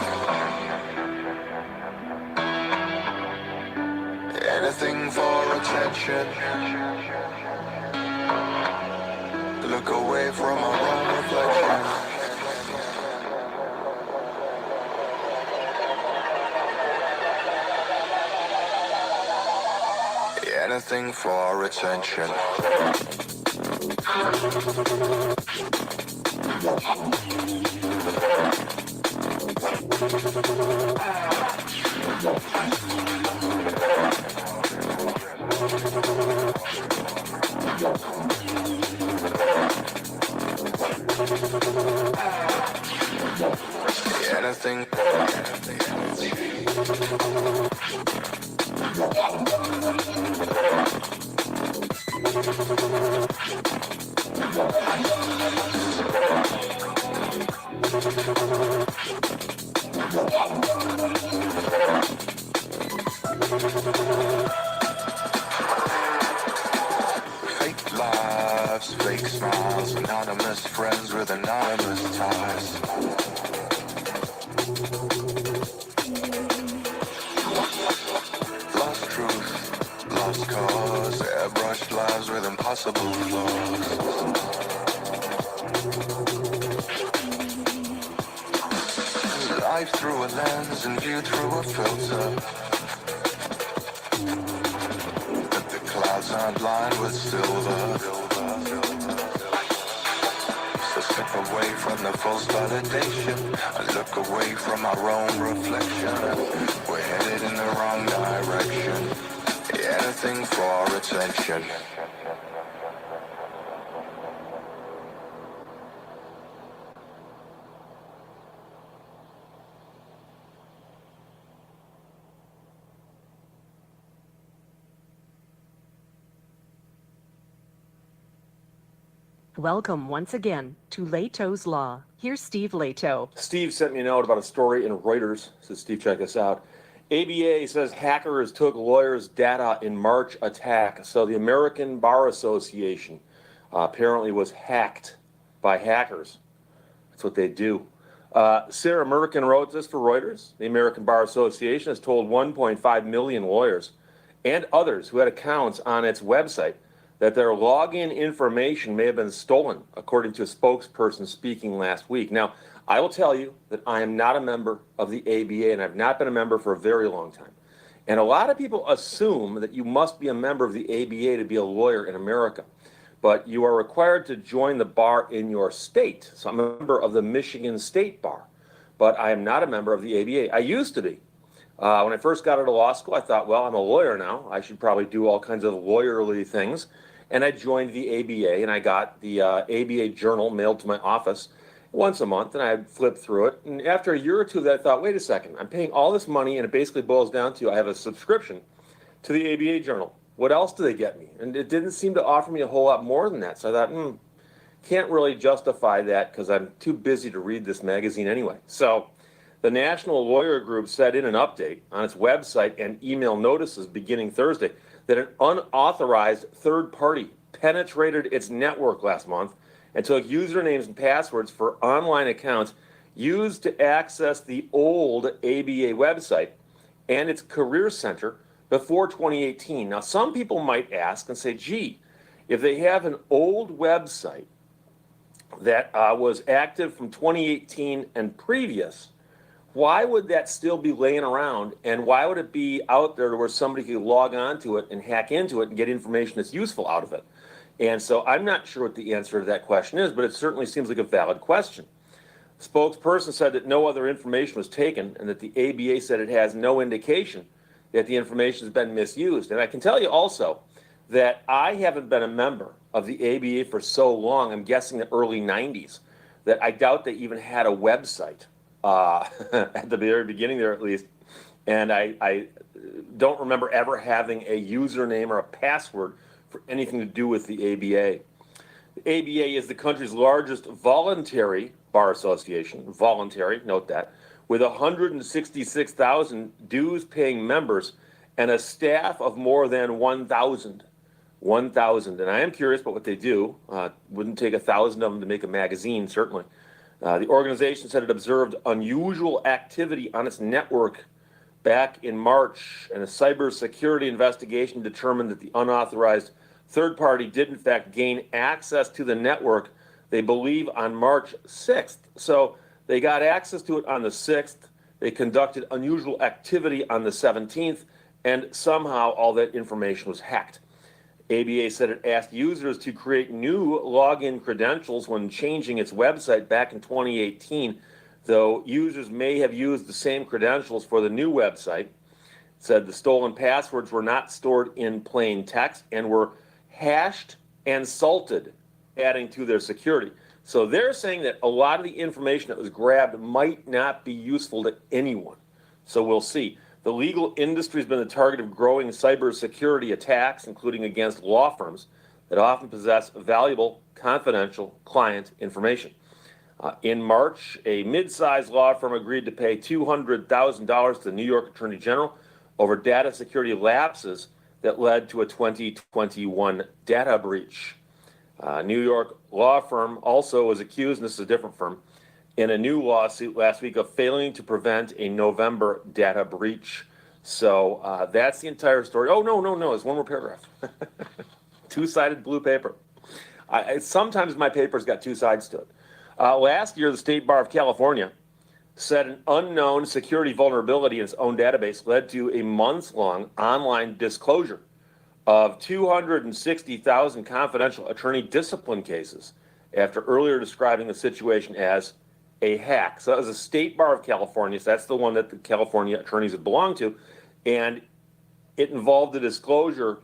Anything for attention. Look away from our own reflection. Anything for attention. Anything. Fake lives, fake smiles, anonymous friends with anonymous ties. Lost truth, lost cause, airbrushed lives with impossible flaws. Life through a lens and viewed through a filter. But the clouds aren't lined with silver. So step away from the false validation and look away from our own reflection. We're headed in the wrong direction. Anything for attention. Welcome once again to Leto's Law. Here's Steve Leto. Steve sent me a note about a story in Reuters. Says, Steve, check this out. ABA says hackers took lawyers' data in March attack. So the American Bar Association apparently was hacked by hackers. That's what they do. Sarah Merkin wrote this for Reuters. The American Bar Association has told 1.5 million lawyers and others who had accounts on its website that their login information may have been stolen, according to a spokesperson speaking last week. Now, I will tell you that I am not a member of the ABA, and I've not been a member for a very long time. And a lot of people assume that you must be a member of the ABA to be a lawyer in America. But you are required to join the bar in your state. So I'm a member of the Michigan State Bar, but I am not a member of the ABA. I used to be. When I first got out of law school, I thought, well, I'm a lawyer now. I should probably do all kinds of lawyerly things. And I joined the ABA, and I got the ABA Journal mailed to my office once a month, and I'd flip through it. And after a year or two of that, I thought, wait a second, I'm paying all this money, and it basically boils down to I have a subscription to the ABA Journal. What else do they get me? And it didn't seem to offer me a whole lot more than that. So I thought, can't really justify that because I'm too busy to read this magazine anyway. So the National Lawyer Group set in an update on its website and email notices beginning Thursday that an unauthorized third party penetrated its network last month and took usernames and passwords for online accounts used to access the old ABA website and its career center before 2018. Now, some people might ask and say, gee, if they have an old website that was active from 2018 and previous, why would that still be laying around? And why would it be out there where somebody could log on to it and hack into it and get information that's useful out of it? And so I'm not sure what the answer to that question is, but it certainly seems like a valid question. Spokesperson said that no other information was taken and that the ABA said it has no indication that the information has been misused. And I can tell you also that I haven't been a member of the ABA for so long, I'm guessing the early 90s, that I doubt they even had a website at the very beginning there at least. And I don't remember ever having a username or a password for anything to do with the ABA. The ABA is the country's largest voluntary bar association, voluntary, note that, with 166,000 dues-paying members and a staff of more than 1,000. 1,000. And I am curious about what they do. Wouldn't take 1,000 of them to make a magazine, certainly. The organization said it observed unusual activity on its network back in March, and a cybersecurity investigation determined that the unauthorized third party did, in fact, gain access to the network, they believe, on March 6th. So they got access to it on the 6th. They conducted unusual activity on the 17th, and somehow all that information was hacked. ABA said it asked users to create new login credentials when changing its website back in 2018, though users may have used the same credentials for the new website. It said the stolen passwords were not stored in plain text and were hashed and salted, adding to their security. So they're saying that a lot of the information that was grabbed might not be useful to anyone. So we'll see. The legal industry has been the target of growing cybersecurity attacks, including against law firms that often possess valuable, confidential client information. In March, a mid-sized law firm agreed to pay $200,000 to the New York Attorney General over data security lapses that led to a 2021 data breach. New York law firm also was accused, and this is a different firm, in a new lawsuit last week of failing to prevent a November data breach. So that's the entire story. Oh, no, there's one more paragraph. Two-sided blue paper. Sometimes my paper's got two sides to it. Last year, the State Bar of California said an unknown security vulnerability in its own database led to a months-long online disclosure of 260,000 confidential attorney discipline cases after earlier describing the situation as a hack. So that was the State Bar of California. So that's the one that the California attorneys had belonged to. And it involved the disclosure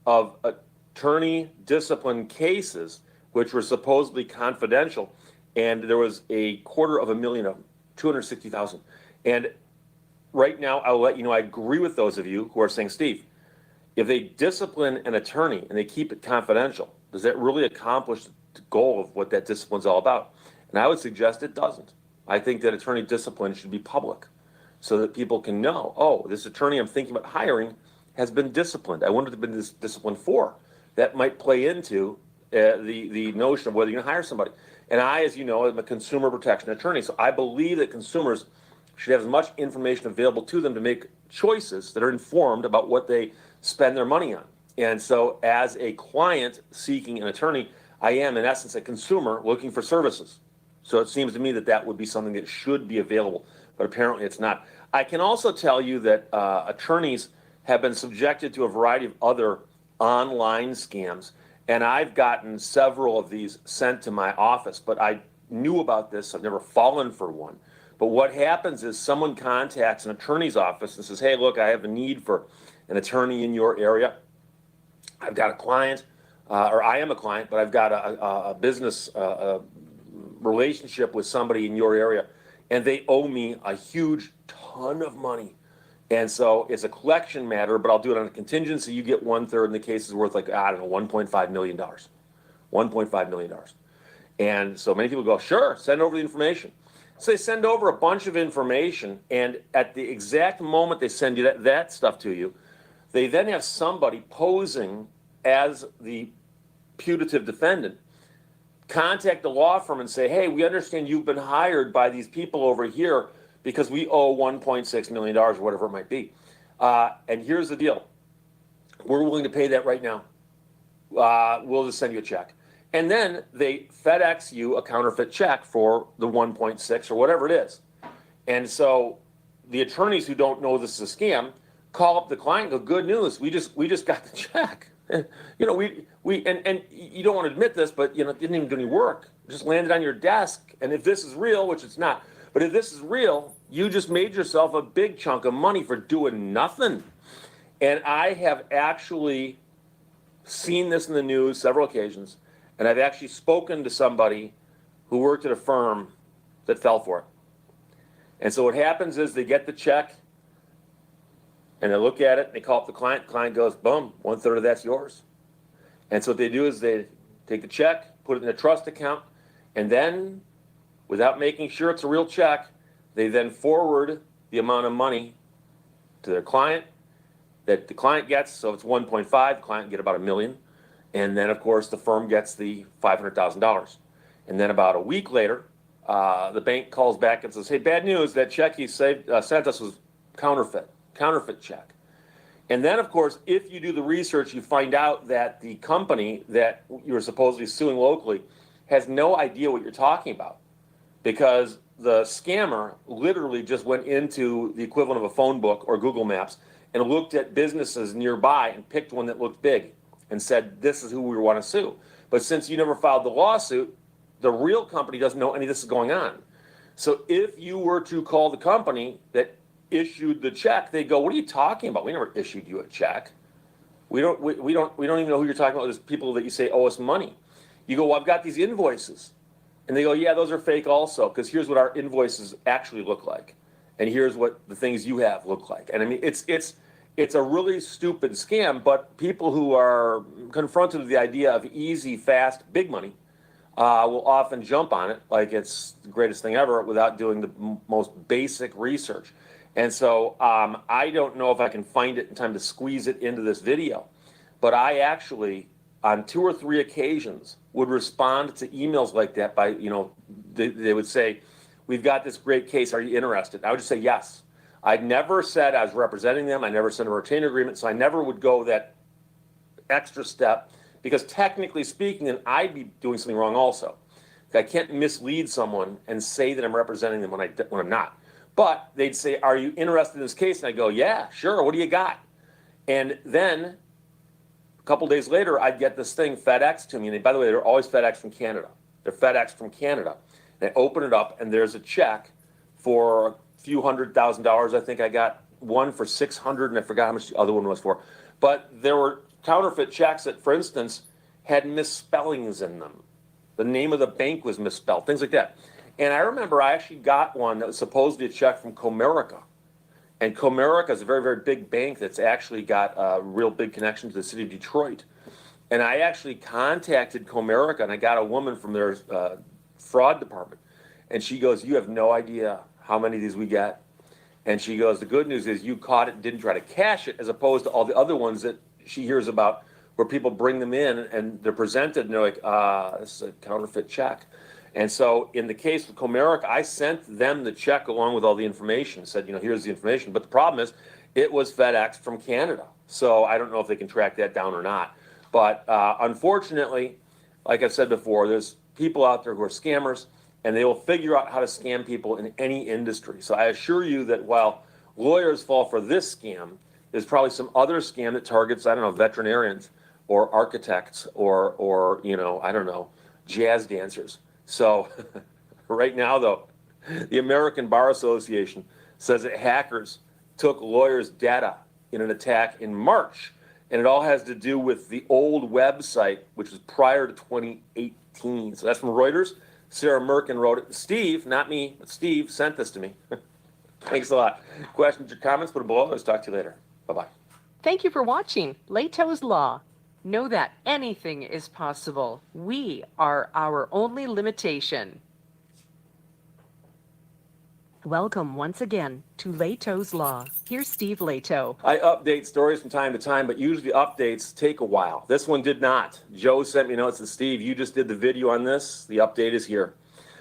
of attorney discipline cases, which were supposedly confidential. And there was 250,000 of them, 260,000. And right now, I'll let you know, I agree with those of you who are saying, Steve, if they discipline an attorney and they keep it confidential, does that really accomplish the goal of what that discipline is all about? And I would suggest it doesn't. I think that attorney discipline should be public so that people can know, oh, this attorney I'm thinking about hiring has been disciplined. I wonder what they've been disciplined for. That might play into the notion of whether you're going to hire somebody. And I, as you know, am a consumer protection attorney. So I believe that consumers should have as much information available to them to make choices that are informed about what they spend their money on. And so as a client seeking an attorney, I am, in essence, a consumer looking for services. So it seems to me that that would be something that should be available, but apparently it's not. I can also tell you that attorneys have been subjected to a variety of other online scams, and I've gotten several of these sent to my office, but I knew about this. I've never fallen for one. But what happens is someone contacts an attorney's office and says, hey, look, I have a need for an attorney in your area. I've got a client, or I am a client, but I've got a business relationship with somebody in your area, and they owe me a huge ton of money. And so it's a collection matter, but I'll do it on a contingency. You get 1/3, and the case is worth, like, I don't know, $1.5 million. $1.5 million. And so many people go, sure, send over the information. So they send over a bunch of information, and at the exact moment they send you that stuff to you, they then have somebody posing as the putative defendant contact the law firm and say, hey, we understand you've been hired by these people over here because we owe $1.6 million or whatever it might be. And here's the deal. We're willing to pay that right now. We'll just send you a check. And then they FedEx you a counterfeit check for the 1.6 or whatever it is. And so the attorneys who don't know this is a scam call up the client and go, good news, we just got the check. You know, and you don't want to admit this, but you know, it didn't even do any work. It just landed on your desk. And if this is real, which it's not, but if this is real, you just made yourself a big chunk of money for doing nothing. And I have actually seen this in the news several occasions, and I've actually spoken to somebody who worked at a firm that fell for it. And so what happens is they get the check, and they look at it, and they call up the client. The client goes, boom, 1/3 of that's yours. And so what they do is they take the check, put it in a trust account, and then, without making sure it's a real check, they then forward the amount of money to their client that the client gets. So if it's 1.5, the client get about $1 million. And then, of course, the firm gets the $500,000. And then about a week later, the bank calls back and says, hey, bad news, that check you sent us was counterfeit check. And then, of course, if you do the research, you find out that the company that you're supposedly suing locally has no idea what you're talking about, because the scammer literally just went into the equivalent of a phone book or Google Maps and looked at businesses nearby and picked one that looked big and said, this is who we want to sue. But since you never filed the lawsuit, the real company doesn't know any of this is going on. So if you were to call the company that issued the check, they go, what are you talking about? We never issued you a check. We don't even know who you're talking about. There's people that you say owe us money. You go, well, I've got these invoices. And they go, yeah, those are fake also, because here's what our invoices actually look like. And here's what the things you have look like. And I mean, it's a really stupid scam, but people who are confronted with the idea of easy, fast, big money will often jump on it like it's the greatest thing ever without doing the most basic research. And so I don't know if I can find it in time to squeeze it into this video, but I actually, on 2 or 3 occasions, would respond to emails like that by, you know, they would say, we've got this great case, are you interested? I would just say yes. I'd never said I was representing them. I never sent a retainer agreement, so I never would go that extra step, because technically speaking, then I'd be doing something wrong also. I can't mislead someone and say that I'm representing them when I'm not. But they'd say, are you interested in this case? And I go, yeah, sure, what do you got? And then a couple days later, I'd get this thing FedEx to me. And by the way, they're always FedEx from Canada. They're FedEx from Canada. And I open it up, and there's a check for a few $100,000. I think I got one for $600, and I forgot how much the other one was for. But there were counterfeit checks that, for instance, had misspellings in them. The name of the bank was misspelled, things like that. And I remember I actually got one that was supposedly a check from Comerica. And Comerica is a very, very big bank that's actually got a real big connection to the city of Detroit. And I actually contacted Comerica, and I got a woman from their fraud department. And she goes, you have no idea how many of these we get. And she goes, the good news is you caught it and didn't try to cash it, as opposed to all the other ones that she hears about where people bring them in and they're presented and they're like, this is a counterfeit check. And so in the case of Comerica, I sent them the check along with all the information, said, you know, here's the information. But the problem is it was FedEx from Canada. So I don't know if they can track that down or not. But unfortunately, like I've said before, there's people out there who are scammers, and they will figure out how to scam people in any industry. So I assure you that while lawyers fall for this scam, there's probably some other scam that targets, I don't know, veterinarians or architects or you know, I don't know, jazz dancers. So right now, though, the American Bar Association says that hackers took lawyers' data in an attack in March. And it all has to do with the old website, which was prior to 2018. So that's from Reuters. Sarah Merkin wrote it. Steve, not me, but Steve sent this to me. Thanks a lot. Questions or comments, put them below. Let's talk to you later. Bye-bye. Thank you for watching Leto's Law. Know that anything is possible. We are our only limitation. Welcome once again to Leto's Law. Here's Steve Leto. I update stories from time to time, but usually updates take a while. This one did not. Joe sent me notes and Steve, you just did the video on this. The update is here.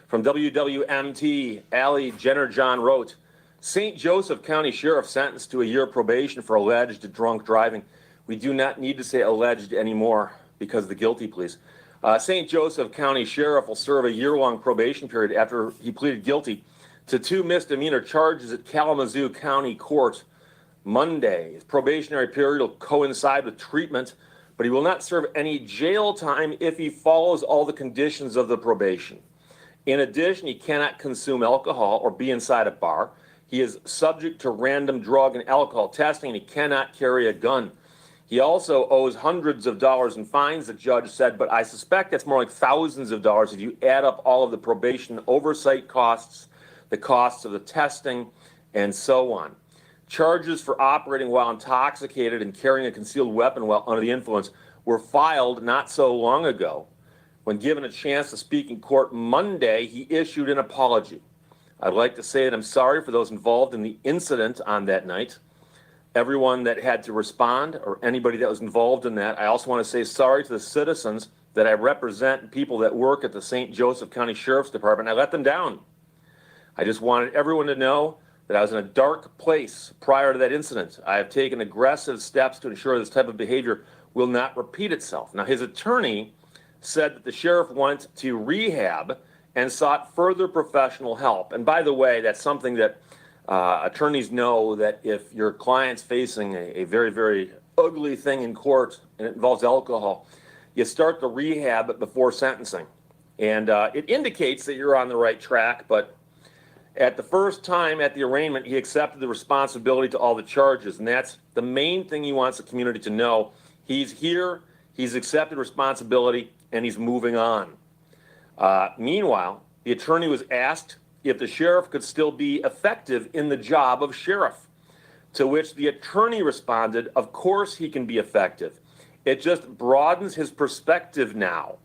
From WWMT, Allie Jenner John wrote, St. Joseph County Sheriff sentenced to a year probation for alleged drunk driving. We do not need to say alleged anymore because of the guilty pleas. St. Joseph County Sheriff will serve a year-long probation period after he pleaded guilty to 2 misdemeanor charges at Kalamazoo County Court Monday. His probationary period will coincide with treatment, but he will not serve any jail time if he follows all the conditions of the probation. In addition, he cannot consume alcohol or be inside a bar. He is subject to random drug and alcohol testing, and he cannot carry a gun. He also owes hundreds of dollars in fines, the judge said, but I suspect it's more like thousands of dollars if you add up all of the probation oversight costs, the costs of the testing, and so on. Charges for operating while intoxicated and carrying a concealed weapon while under the influence were filed not so long ago. When given a chance to speak in court Monday, he issued an apology. I'd like to say that I'm sorry for those involved in the incident on that night. Everyone that had to respond or anybody that was involved in that. I also want to say sorry to the citizens that I represent and people that work at the St. Joseph County Sheriff's Department. I let them down. I just wanted everyone to know that I was in a dark place prior to that incident. I have taken aggressive steps to ensure this type of behavior will not repeat itself. Now, his attorney said that the sheriff went to rehab and sought further professional help. And by the way, that's something that attorneys know, that if your client's facing a very, very ugly thing in court and it involves alcohol, you start the rehab before sentencing. And it indicates that you're on the right track, but at the first time at the arraignment, he accepted the responsibility to all the charges. And that's the main thing he wants the community to know. He's here, he's accepted responsibility, and he's moving on. Meanwhile, the attorney was asked if the sheriff could still be effective in the job of sheriff, to which the attorney responded, of course he can be effective. It just broadens his perspective now.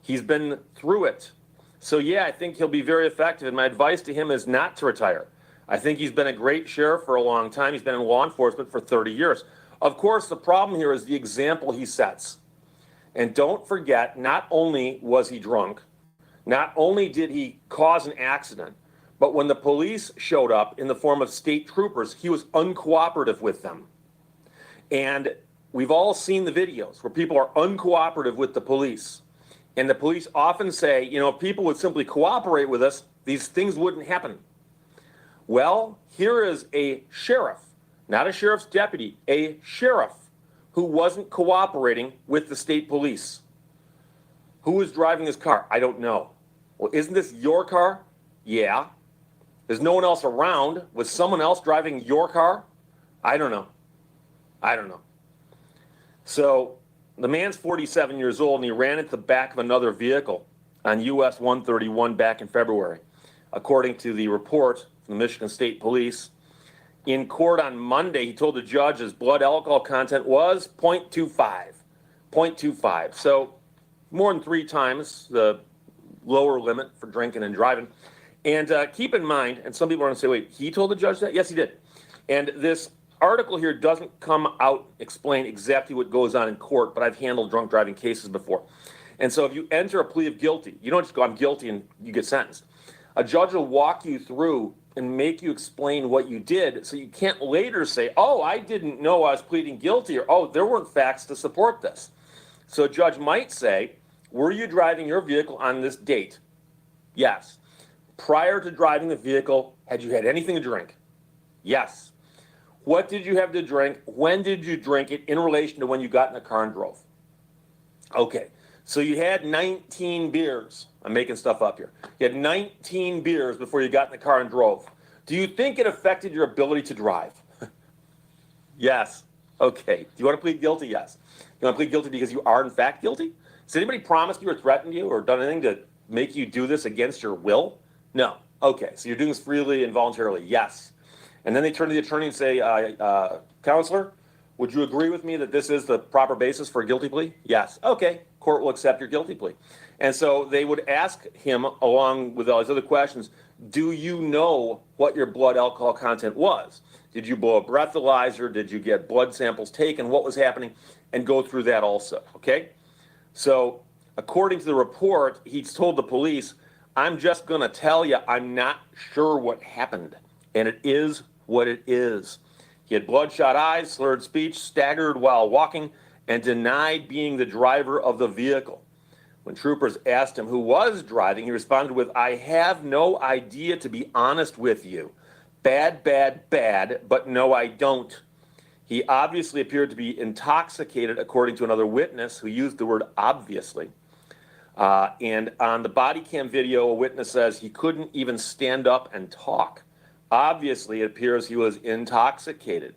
He's been through it. So yeah, I think he'll be very effective, and my advice to him is not to retire. I think he's been a great sheriff for a long time. He's been in law enforcement for 30 years. Of course, the problem here is the example he sets. And don't forget, not only was he drunk, not only did he cause an accident, but when the police showed up in the form of state troopers, he was uncooperative with them. And we've all seen the videos where people are uncooperative with the police. And the police often say, you know, if people would simply cooperate with us, these things wouldn't happen. Well, here is a sheriff, not a sheriff's deputy, a sheriff who wasn't cooperating with the state police. Who was driving his car? I don't know. Well, isn't this your car? Yeah. There's no one else around. Was someone else driving your car? I don't know. So the man's 47 years old, and he ran into the back of another vehicle on US 131 back in February, according to the report from the Michigan State Police. In court on Monday, he told the judge his blood alcohol content was 0.25. So more than 3 times the lower limit for drinking and driving. And keep in mind, and some people are going to say, wait, he told the judge that? Yes, he did. And this article here doesn't come out explain exactly what goes on in court, but I've handled drunk driving cases before. And so if you enter a plea of guilty, you don't just go, I'm guilty, and you get sentenced. A judge will walk you through and make you explain what you did, so you can't later say, oh, I didn't know I was pleading guilty, or oh, there weren't facts to support this. So a judge might say, were you driving your vehicle on this date? Yes. Prior to driving the vehicle, had you had anything to drink? Yes. What did you have to drink? When did you drink it in relation to when you got in the car and drove? Okay, so you had 19 beers. I'm making stuff up here. You had 19 beers before you got in the car and drove. Do you think it affected your ability to drive? Yes. Okay. Do you want to plead guilty? Yes. You want to plead guilty because you are in fact guilty? Has anybody promised you or threatened you or done anything to make you do this against your will? No. Okay. So you're doing this freely and voluntarily? Yes. And then they turn to the attorney and say, counselor, would you agree with me that this is the proper basis for a guilty plea? Yes. Okay. Court will accept your guilty plea. And so they would ask him, along with all these other questions, do you know what your blood alcohol content was? Did you blow a breathalyzer? Did you get blood samples taken? What was happening? And go through that also, okay? So according to the report, he's told the police, I'm just going to tell you I'm not sure what happened. And it is what it is. He had bloodshot eyes, slurred speech, staggered while walking, and denied being the driver of the vehicle. When troopers asked him who was driving, he responded with, "I have no idea, to be honest with you. Bad, bad, bad, but no, I don't." He obviously appeared to be intoxicated, according to another witness who used the word obviously. And on the body cam video, a witness says he couldn't even stand up and talk. Obviously, it appears he was intoxicated.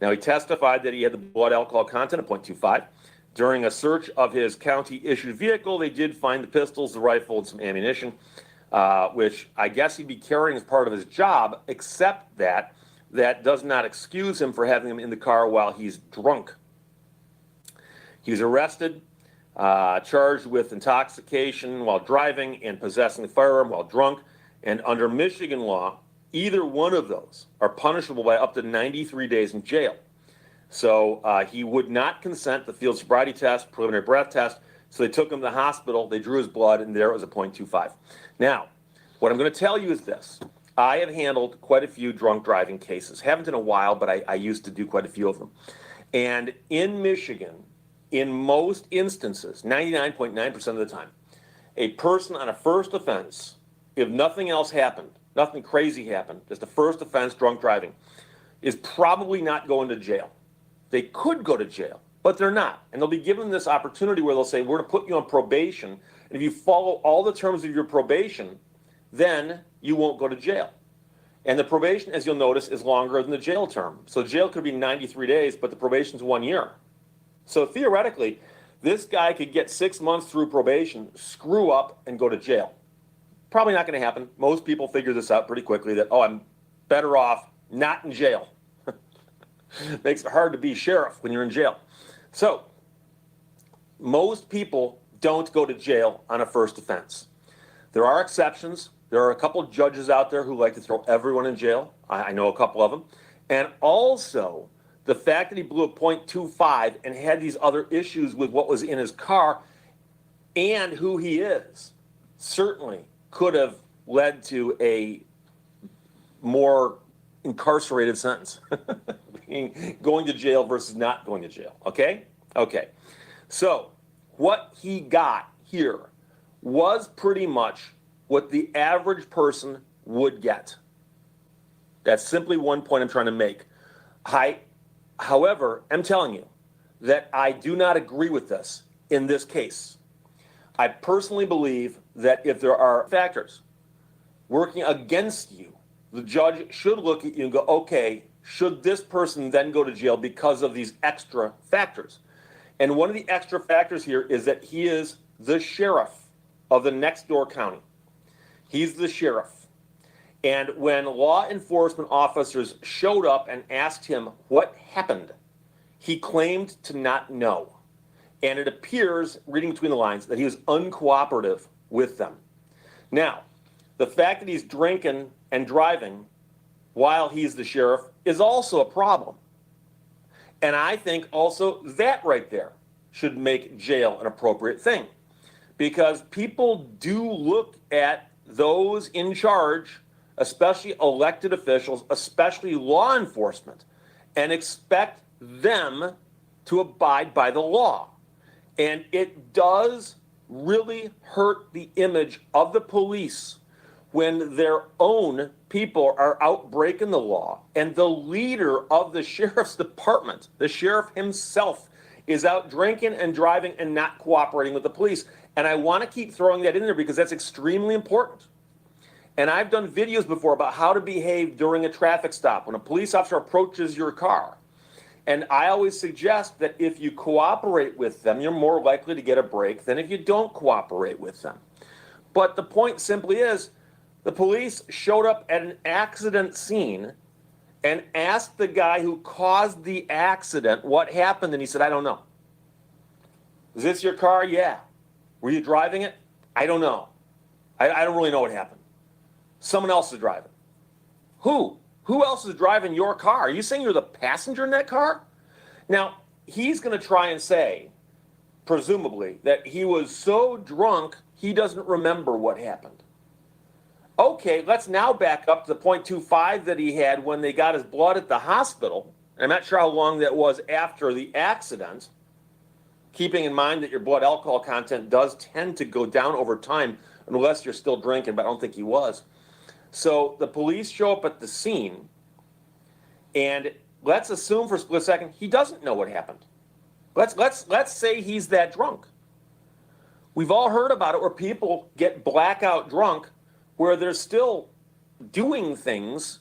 Now, he testified that he had the blood alcohol content of 0.25. During a search of his county-issued vehicle, they did find the pistols, the rifle, and some ammunition, which I guess he'd be carrying as part of his job, except that does not excuse him for having them in the car while he's drunk. He was arrested, charged with intoxication while driving and possessing a firearm while drunk. And under Michigan law, either one of those are punishable by up to 93 days in jail. So he would not consent to the field sobriety test, preliminary breath test. So they took him to the hospital, they drew his blood, and there it was a 0.25. Now, what I'm going to tell you is this. I have handled quite a few drunk driving cases. Haven't in a while, but I used to do quite a few of them. And in Michigan, in most instances, 99.9% of the time, a person on a first offense, if nothing else happened, nothing crazy happened, just a first offense drunk driving, is probably not going to jail. They could go to jail, but they're not. And they'll be given this opportunity where they'll say, we're going to put you on probation. And if you follow all the terms of your probation, then you won't go to jail. And the probation, as you'll notice, is longer than the jail term. So jail could be 93 days, but the probation's 1 year. So theoretically, this guy could get 6 months through probation, screw up, and go to jail. Probably not going to happen. Most people figure this out pretty quickly that, oh, I'm better off not in jail. Makes it hard to be sheriff when you're in jail. So most people don't go to jail on a first offense. There are exceptions. There are a couple of judges out there who like to throw everyone in jail. I know a couple of them. And also, the fact that he blew a .25 and had these other issues with what was in his car and who he is certainly could have led to a more incarcerated sentence. Going to jail versus not going to jail. Okay? Okay. So what he got here was pretty much what the average person would get. That's simply one point I'm trying to make. However, I'm telling you that I do not agree with this in this case. I personally believe that if there are factors working against you, the judge should look at you and go, okay, should this person then go to jail because of these extra factors? And one of the extra factors here is that he is the sheriff of the next door county. He's the sheriff. And when law enforcement officers showed up and asked him what happened, he claimed to not know. And it appears, reading between the lines, that he was uncooperative with them. Now, the fact that he's drinking and driving while he's the sheriff is also a problem. And I think also that right there should make jail an appropriate thing. Because people do look at those in charge, especially elected officials, especially law enforcement, and expect them to abide by the law. And it does really hurt the image of the police when their own people are out breaking the law and the leader of the sheriff's department, the sheriff himself, is out drinking and driving and not cooperating with the police. And I want to keep throwing that in there because that's extremely important. And I've done videos before about how to behave during a traffic stop when a police officer approaches your car. And I always suggest that if you cooperate with them, you're more likely to get a break than if you don't cooperate with them. But the point simply is, the police showed up at an accident scene and asked the guy who caused the accident what happened, and he said, I don't know. Is this your car? Yeah. Were you driving it? I don't know. I don't really know what happened. Someone else is driving. Who? Who else is driving your car? Are you saying you're the passenger in that car? Now, he's going to try and say, presumably, that he was so drunk he doesn't remember what happened. Okay, let's now back up to the .25 that he had when they got his blood at the hospital. I'm not sure how long that was after the accident. keeping in mind that your blood alcohol content does tend to go down over time unless you're still drinking, but I don't think he was. So the police show up at the scene, and let's assume for a split second he doesn't know what happened. Let's say he's that drunk. We've all heard about it where people get blackout drunk, where they're still doing things,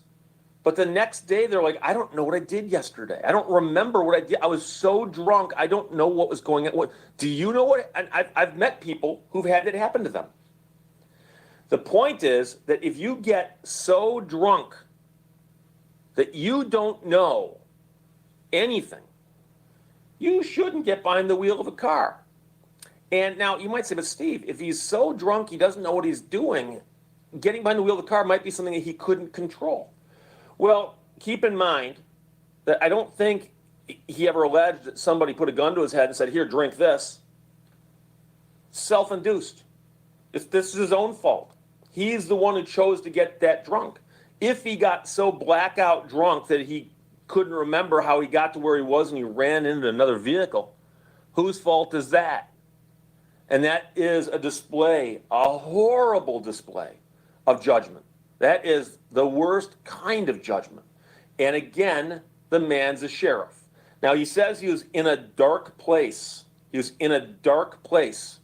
but the next day they're like, I don't know what I did yesterday. I don't remember what I did. I was so drunk, I don't know what was going on. What, do you know what? And I've met people who've had it happen to them. The point is that if you get so drunk that you don't know anything, you shouldn't get behind the wheel of a car. And now you might say, but Steve, if he's so drunk he doesn't know what he's doing, getting behind the wheel of the car might be something that he couldn't control. Well, keep in mind that I don't think he ever alleged that somebody put a gun to his head and said, here, drink this. Self-induced. This is his own fault. He's the one who chose to get that drunk. If he got so blackout drunk that he couldn't remember how he got to where he was and he ran into another vehicle, whose fault is that? And that is a display, a horrible display of judgment. That is the worst kind of judgment. And again, the man's a sheriff. Now, he says he was in a dark place. He was in a dark place.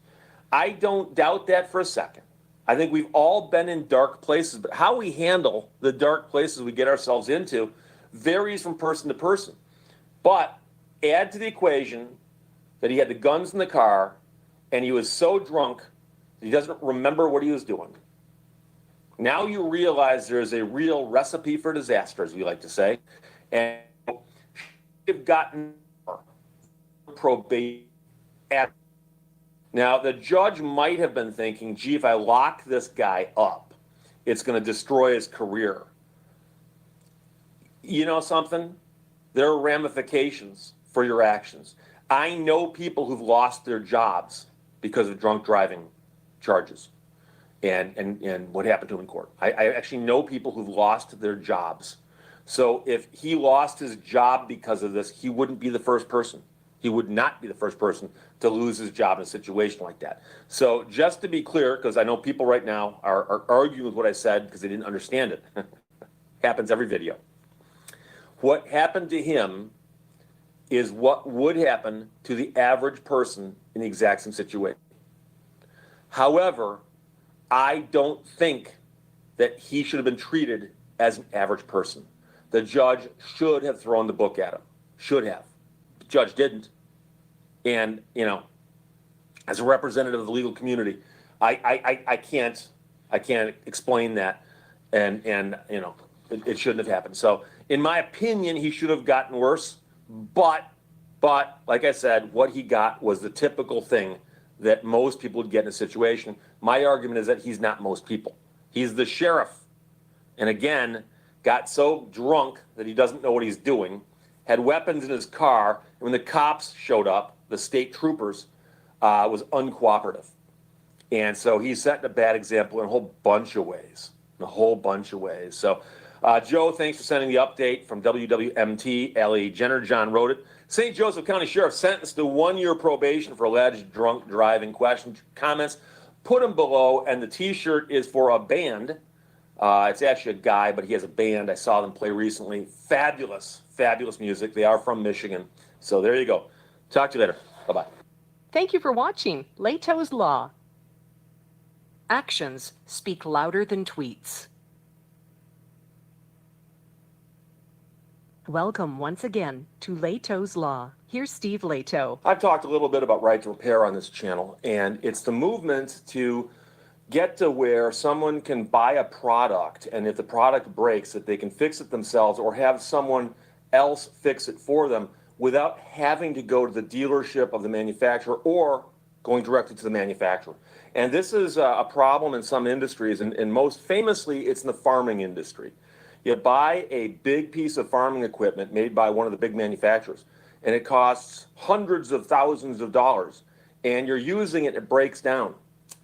I don't doubt that for a second. I think we've all been in dark places, but how we handle the dark places we get ourselves into varies from person to person. But add to the equation that he had the guns in the car and he was so drunk that he doesn't remember what he was doing. Now you realize there's a real recipe for disaster, as we like to say, and you've gotten probation. Now, the judge might have been thinking, gee, if I lock this guy up, it's going to destroy his career. You know something? There are ramifications for your actions. I know people who've lost their jobs because of drunk driving charges and what happened to him in court. I actually know people who've lost their jobs. So if he lost his job because of this, he wouldn't be the first person. He would not be the first person to lose his job in a situation like that. So just to be clear, because I know people right now are arguing with what I said because they didn't understand it. Happens every video. What happened to him is what would happen to the average person in the exact same situation. However, I don't think that he should have been treated as an average person. The judge should have thrown the book at him. Should have. The judge didn't. And, you know, as a representative of the legal community, I can't explain that. And you know, it shouldn't have happened. So in my opinion, he should have gotten worse. But like I said, what he got was the typical thing that most people would get in a situation. My argument is that he's not most people. He's the sheriff. And again, got so drunk that he doesn't know what he's doing, had weapons in his car, and when the cops showed up, the state troopers, was uncooperative. And so he's setting a bad example in a whole bunch of ways. So, Joe, thanks for sending the update from WWMT. Ellie Jenner, John wrote it. St. Joseph County Sheriff sentenced to 1-year probation for alleged drunk driving. Questions, comments, put them below. And the T-shirt is for a band. It's actually a guy, but he has a band. I saw them play recently. Fabulous, fabulous music. They are from Michigan. So there you go. Talk to you later. Bye-bye. Thank you for watching Leto's Law. Actions speak louder than tweets. Welcome once again to Leto's Law. Here's Steve Leto. I've talked a little bit about right to repair on this channel, and it's the movement to get to where someone can buy a product, and if the product breaks, that they can fix it themselves or have someone else fix it for them without having to go to the dealership of the manufacturer or going directly to the manufacturer. And this is a problem in some industries, and most famously, it's in the farming industry. You buy a big piece of farming equipment made by one of the big manufacturers, and it costs hundreds of thousands of dollars, and you're using it, it breaks down.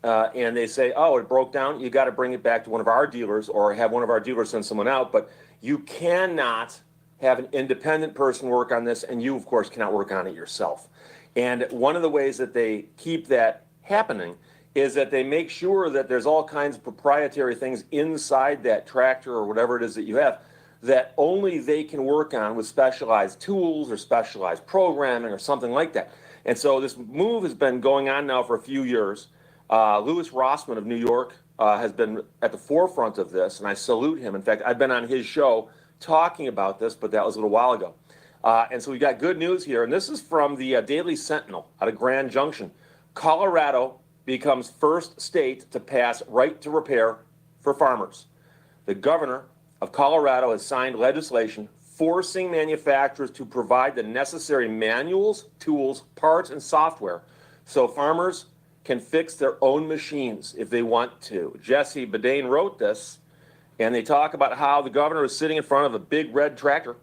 And they say, oh, it broke down, you got to bring it back to one of our dealers or have one of our dealers send someone out, but you cannot have an independent person work on this, and you, of course, cannot work on it yourself. And one of the ways that they keep that happening is that they make sure that there's all kinds of proprietary things inside that tractor or whatever it is that you have that only they can work on with specialized tools or specialized programming or something like that. And so this move has been going on now for a few years. Louis Rossmann of New York has been at the forefront of this, and I salute him. In fact, I've been on his show talking about this, but that was a little while ago. And so we got good news here, and this is from the Daily Sentinel out of Grand Junction. Colorado becomes first state to pass right to repair for farmers. The governor of Colorado has signed legislation forcing manufacturers to provide the necessary manuals, tools, parts, and software so farmers can fix their own machines if they want to. Jesse Badane wrote this, and they talk about how the governor was sitting in front of a big red tractor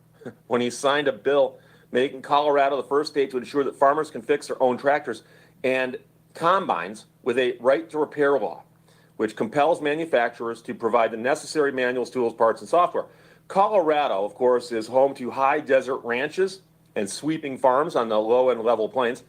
when he signed a bill making Colorado the first state to ensure that farmers can fix their own tractors and combines with a right to repair law, which compels manufacturers to provide the necessary manuals, tools, parts, and software. Colorado, of course, is home to high desert ranches and sweeping farms on the low and level plains,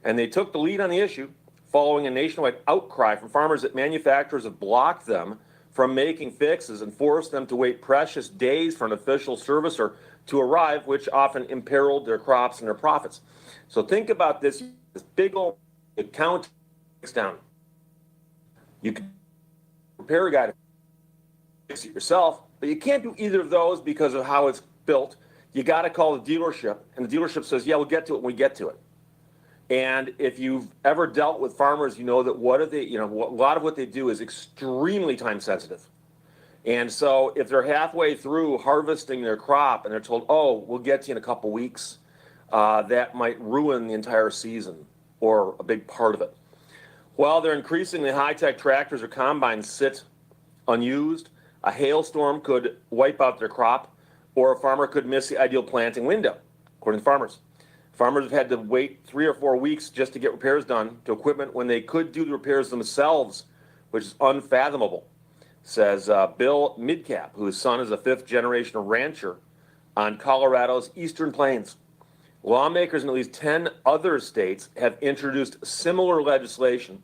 and they took the lead on the issue following a nationwide outcry from farmers that manufacturers have blocked them from making fixes and forced them to wait precious days for an official servicer to arrive, which often imperiled their crops and their profits. So think about this big old account down. You can repair a guy to fix it yourself, but you can't do either of those because of how it's built. You got to call the dealership, and the dealership says, yeah, we'll get to it when we get to it. And if you've ever dealt with farmers, you know that a lot of what they do is extremely time sensitive. And so if they're halfway through harvesting their crop and they're told, oh, we'll get to you in a couple weeks, that might ruin the entire season or a big part of it. While their increasingly high-tech tractors or combines sit unused, a hailstorm could wipe out their crop, or a farmer could miss the ideal planting window, according to farmers. Farmers have had to wait 3 or 4 weeks just to get repairs done to equipment when they could do the repairs themselves, which is unfathomable, says Bill Midcap, whose son is a fifth-generation rancher on Colorado's eastern plains. Lawmakers in at least 10 other states have introduced similar legislation,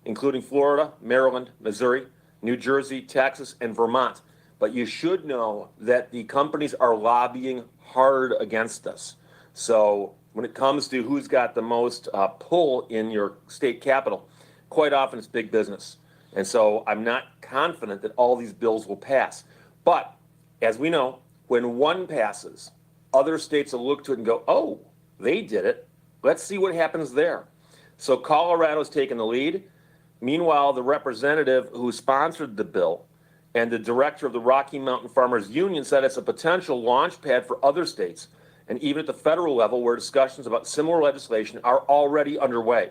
including Florida, Maryland, Missouri, New Jersey, Texas, and Vermont. But you should know that the companies are lobbying hard against this. So when it comes to who's got the most pull in your state capital, quite often it's big business. And so I'm not confident that all these bills will pass. But as we know, when one passes, other states will look to it and go, oh, they did it. Let's see what happens there. So Colorado's taken the lead. Meanwhile, the representative who sponsored the bill and the director of the Rocky Mountain Farmers Union said it's a potential launch pad for other states, and even at the federal level where discussions about similar legislation are already underway.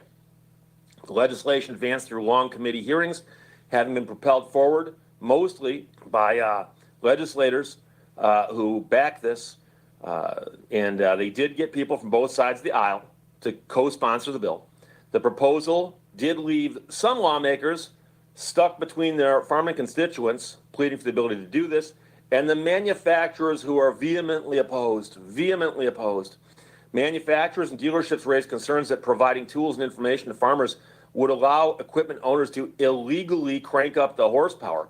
The legislation advanced through long committee hearings, having been propelled forward mostly by legislators who back this, and they did get people from both sides of the aisle to co-sponsor the bill. The proposal did leave some lawmakers stuck between their farming constituents, pleading for the ability to do this, and the manufacturers who are vehemently opposed. Manufacturers and dealerships raised concerns that providing tools and information to farmers would allow equipment owners to illegally crank up the horsepower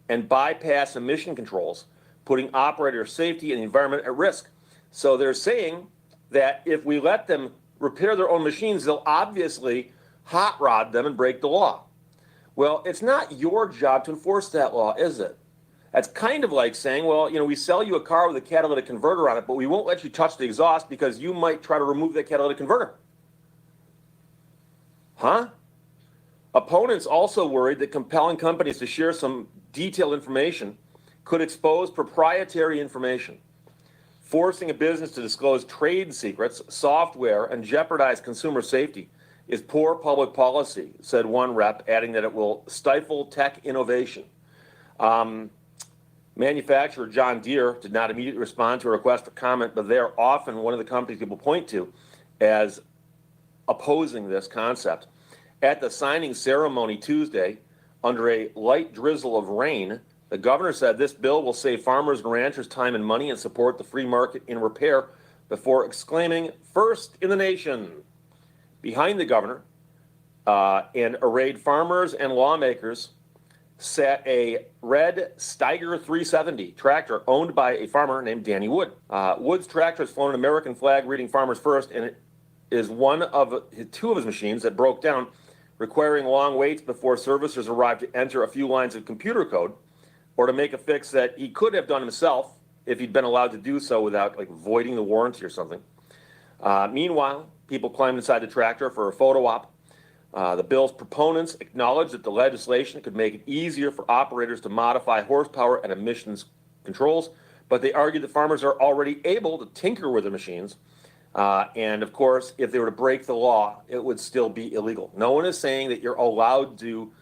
and bypass emission controls, putting operator safety and the environment at risk. So they're saying that if we let them repair their own machines, they'll obviously hot rod them and break the law. Well, it's not your job to enforce that law, is it? That's kind of like saying, well, we sell you a car with a catalytic converter on it, but we won't let you touch the exhaust because you might try to remove that catalytic converter. Huh? Opponents also worried that compelling companies to share some detailed information could expose proprietary information. Forcing a business to disclose trade secrets, software, and jeopardize consumer safety is poor public policy, said one rep, adding that it will stifle tech innovation. Manufacturer John Deere did not immediately respond to a request for comment, but they are often one of the companies people point to as opposing this concept. At the signing ceremony Tuesday, under a light drizzle of rain, the governor said this bill will save farmers and ranchers time and money and support the free market in repair before exclaiming, "First in the nation." Behind the governor and arrayed farmers and lawmakers sat a red Steiger 370 tractor owned by a farmer named Danny Wood. Wood's tractor has flown an American flag reading Farmers First, and it is one of two of his machines that broke down, requiring long waits before servicers arrived to enter a few lines of computer code or to make a fix that he could have done himself if he'd been allowed to do so without like voiding the warranty or something. Meanwhile, people climbed inside the tractor for a photo op. The bill's proponents acknowledged that the legislation could make it easier for operators to modify horsepower and emissions controls, but they argued that farmers are already able to tinker with the machines. And of course, if they were to break the law, it would still be illegal. No one is saying that you're allowed to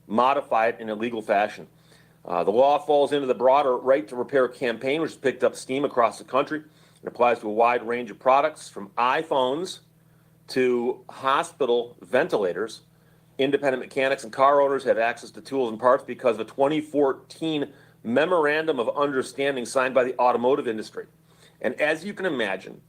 modify it in a legal fashion. The law falls into the broader right to repair campaign, which has picked up steam across the country. It applies to a wide range of products, from iPhones to hospital ventilators. Independent mechanics and car owners have access to tools and parts because of a 2014 memorandum of understanding signed by the automotive industry. And as you can imagine,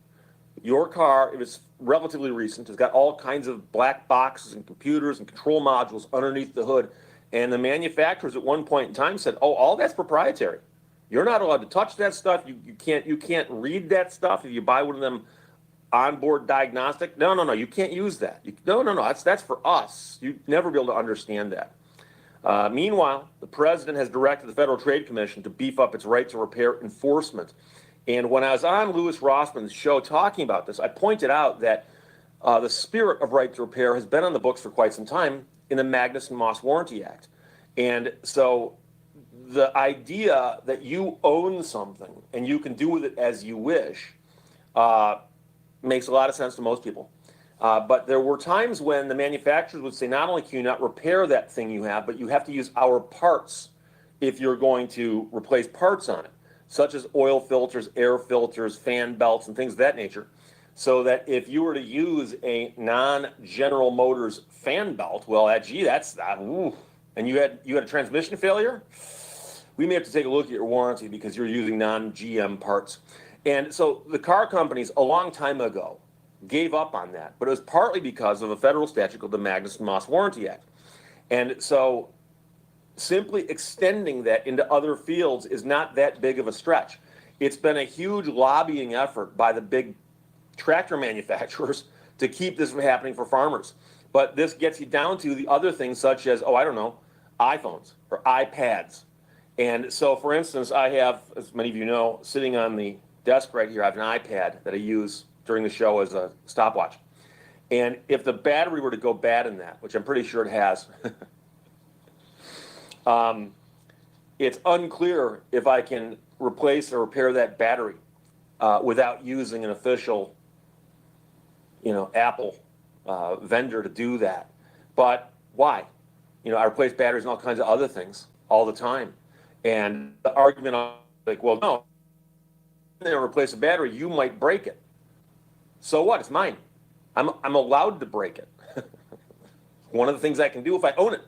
your car, if it's relatively recent, has got all kinds of black boxes and computers and control modules underneath the hood. And the manufacturers at one point in time said, oh, all that's proprietary. You're not allowed to touch that stuff. You can't read that stuff if you buy one of them onboard diagnostic. No, you can't use that. No, that's for us. You'd never be able to understand that. Meanwhile, the president has directed the Federal Trade Commission to beef up its right to repair enforcement. And when I was on Louis Rossman's show talking about this, I pointed out that the spirit of right to repair has been on the books for quite some time in the Magnuson-Moss Warranty Act. And so the idea that you own something and you can do with it as you wish makes a lot of sense to most people. But there were times when the manufacturers would say, not only can you not repair that thing you have, but you have to use our parts if you're going to replace parts on it, such as oil filters, air filters, fan belts, and things of that nature. So that if you were to use a non-General Motors fan belt, well, and you had a transmission failure, we may have to take a look at your warranty because you're using non-GM parts. And so the car companies a long time ago gave up on that, but it was partly because of a federal statute called the Magnuson-Moss Warranty Act. And so simply extending that into other fields is not that big of a stretch. It's been a huge lobbying effort by the big tractor manufacturers to keep this from happening for farmers. But this gets you down to the other things such as, iPhones or iPads. And so, for instance, I have, as many of you know, sitting on the desk right here, I have an iPad that I use during the show as a stopwatch. And if the battery were to go bad in that, which I'm pretty sure it has, it's unclear if I can replace or repair that battery without using an official, Apple vendor to do that. But why? I replace batteries and all kinds of other things all the time. And the argument, well, no, they replace a battery, you might break it. So what? It's mine. I'm allowed to break it. One of the things I can do if I own it.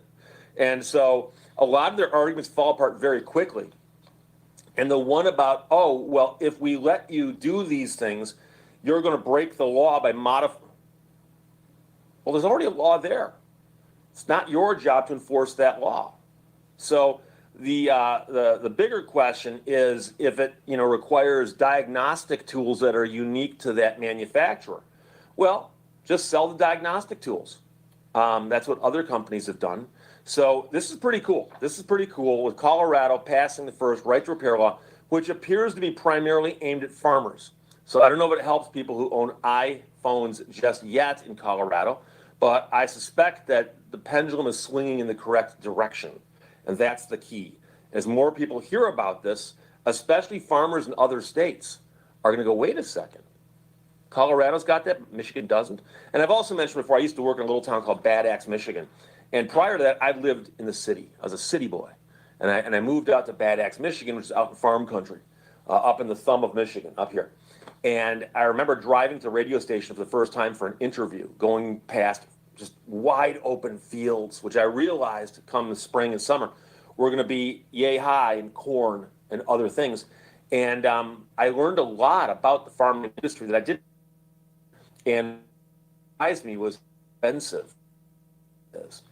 And so a lot of their arguments fall apart very quickly. And the one about, if we let you do these things, you're going to break the law by modifying. Well, there's already a law there. It's not your job to enforce that law. So the bigger question is if it requires diagnostic tools that are unique to that manufacturer. Well, just sell the diagnostic tools. That's what other companies have done. So this is pretty cool. This is pretty cool with Colorado passing the first right to repair law, which appears to be primarily aimed at farmers. So I don't know if it helps people who own iPhones just yet in Colorado, but I suspect that the pendulum is swinging in the correct direction, and that's the key. As more people hear about this, especially farmers in other states, are going to go, wait a second. Colorado's got that, Michigan doesn't. And I've also mentioned before, I used to work in a little town called Bad Axe, Michigan. And prior to that, I lived in the city. I was a city boy. And I moved out to Bad Axe, Michigan, which is out in farm country, up in the thumb of Michigan, up here. And I remember driving to the radio station for the first time for an interview, going past just wide open fields, which I realized come the spring and summer were going to be yay high in corn and other things. And I learned a lot about the farming industry that I did. And what surprised me was offensive is.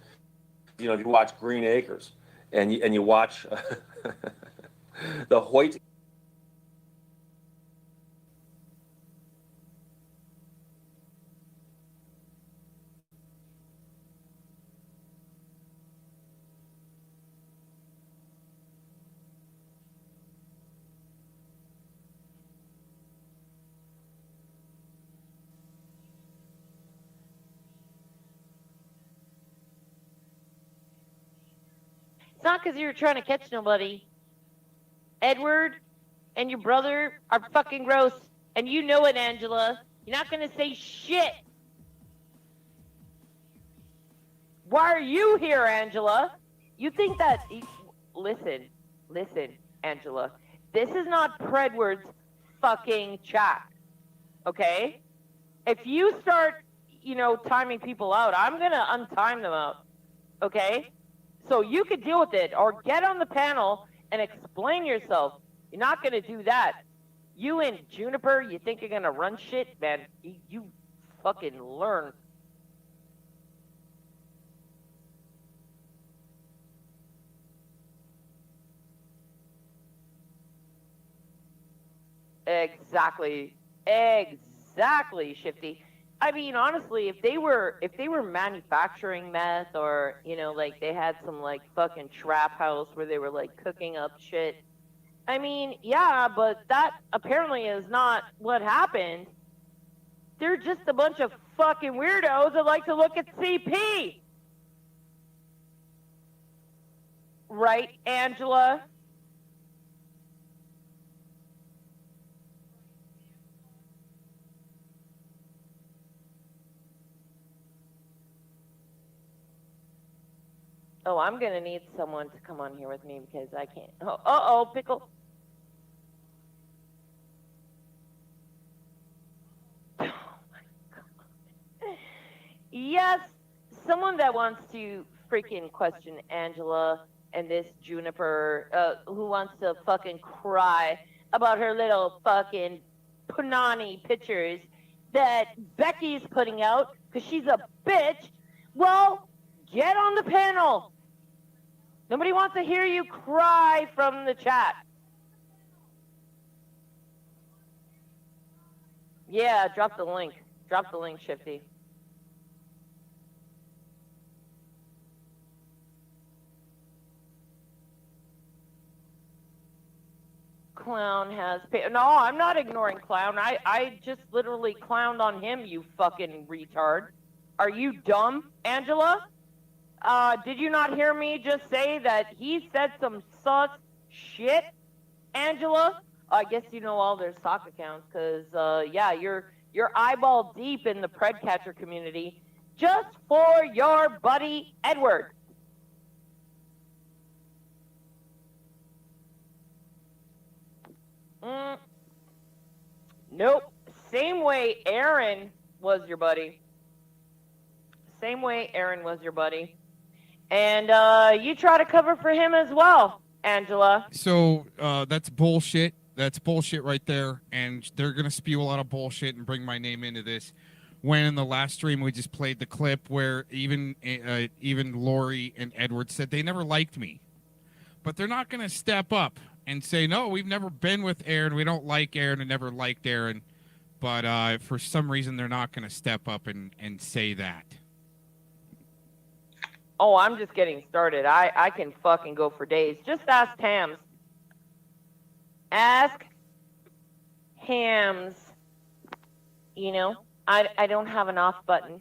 You know, if you watch Green Acres and you watch the Hoyt. It's not because you were trying to catch nobody. Edward and your brother are fucking gross. And you know it, Angela. You're not going to say shit. Why are you here, Angela? You think that... Listen, Angela. This is not Predward's fucking chat. Okay? If you start, timing people out, I'm going to untime them out. Okay? So you could deal with it, or get on the panel and explain yourself. You're not going to do that. You and Juniper, you think you're going to run shit? Man, you fucking learn. Exactly, Shifty. I mean, honestly, if they were manufacturing meth, or like they had some like fucking trap house where they were like cooking up shit. I mean, yeah, but that apparently is not what happened. They're just a bunch of fucking weirdos that like to look at CP. Right, Angela? Oh, I'm going to need someone to come on here with me because I can't. Oh, Pickle. Oh, my God. Yes, someone that wants to freaking question Angela and this Juniper, who wants to fucking cry about her little fucking punani pictures that Becky's putting out because she's a bitch. Well, get on the panel. Nobody wants to hear you cry from the chat. Yeah, drop the link. Drop the link, Shifty. Clown has... No, I'm not ignoring Clown. I just literally clowned on him, you fucking retard. Are you dumb, Angela? Did you not hear me just say that he said some sus shit, Angela? I guess you know all their sock accounts, because, yeah, you're eyeball deep in the Pred Catcher community just for your buddy Edward. Nope. Same way Aaron was your buddy. Same way Aaron was your buddy. And you try to cover for him as well, Angela. So that's bullshit. That's bullshit right there. And they're going to spew a lot of bullshit and bring my name into this. When in the last stream we just played the clip where even Lori and Edward said they never liked me. But they're not going to step up and say, no, we've never been with Aaron. We don't like Aaron and never liked Aaron. But for some reason, they're not going to step up and say that. Oh, I'm just getting started. I can fucking go for days. Just ask Hams. Ask Hams. I don't have an off button.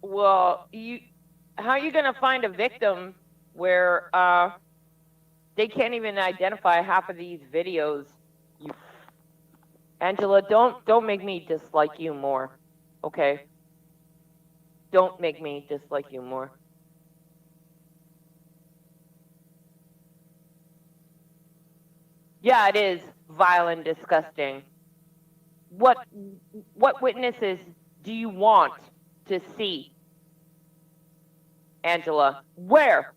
Well, how are you going to find a victim where they can't even identify half of these videos? Angela, don't make me dislike you more, okay? Don't make me dislike you more. Yeah, it is vile and disgusting. What witnesses do you want to see, Angela? Where?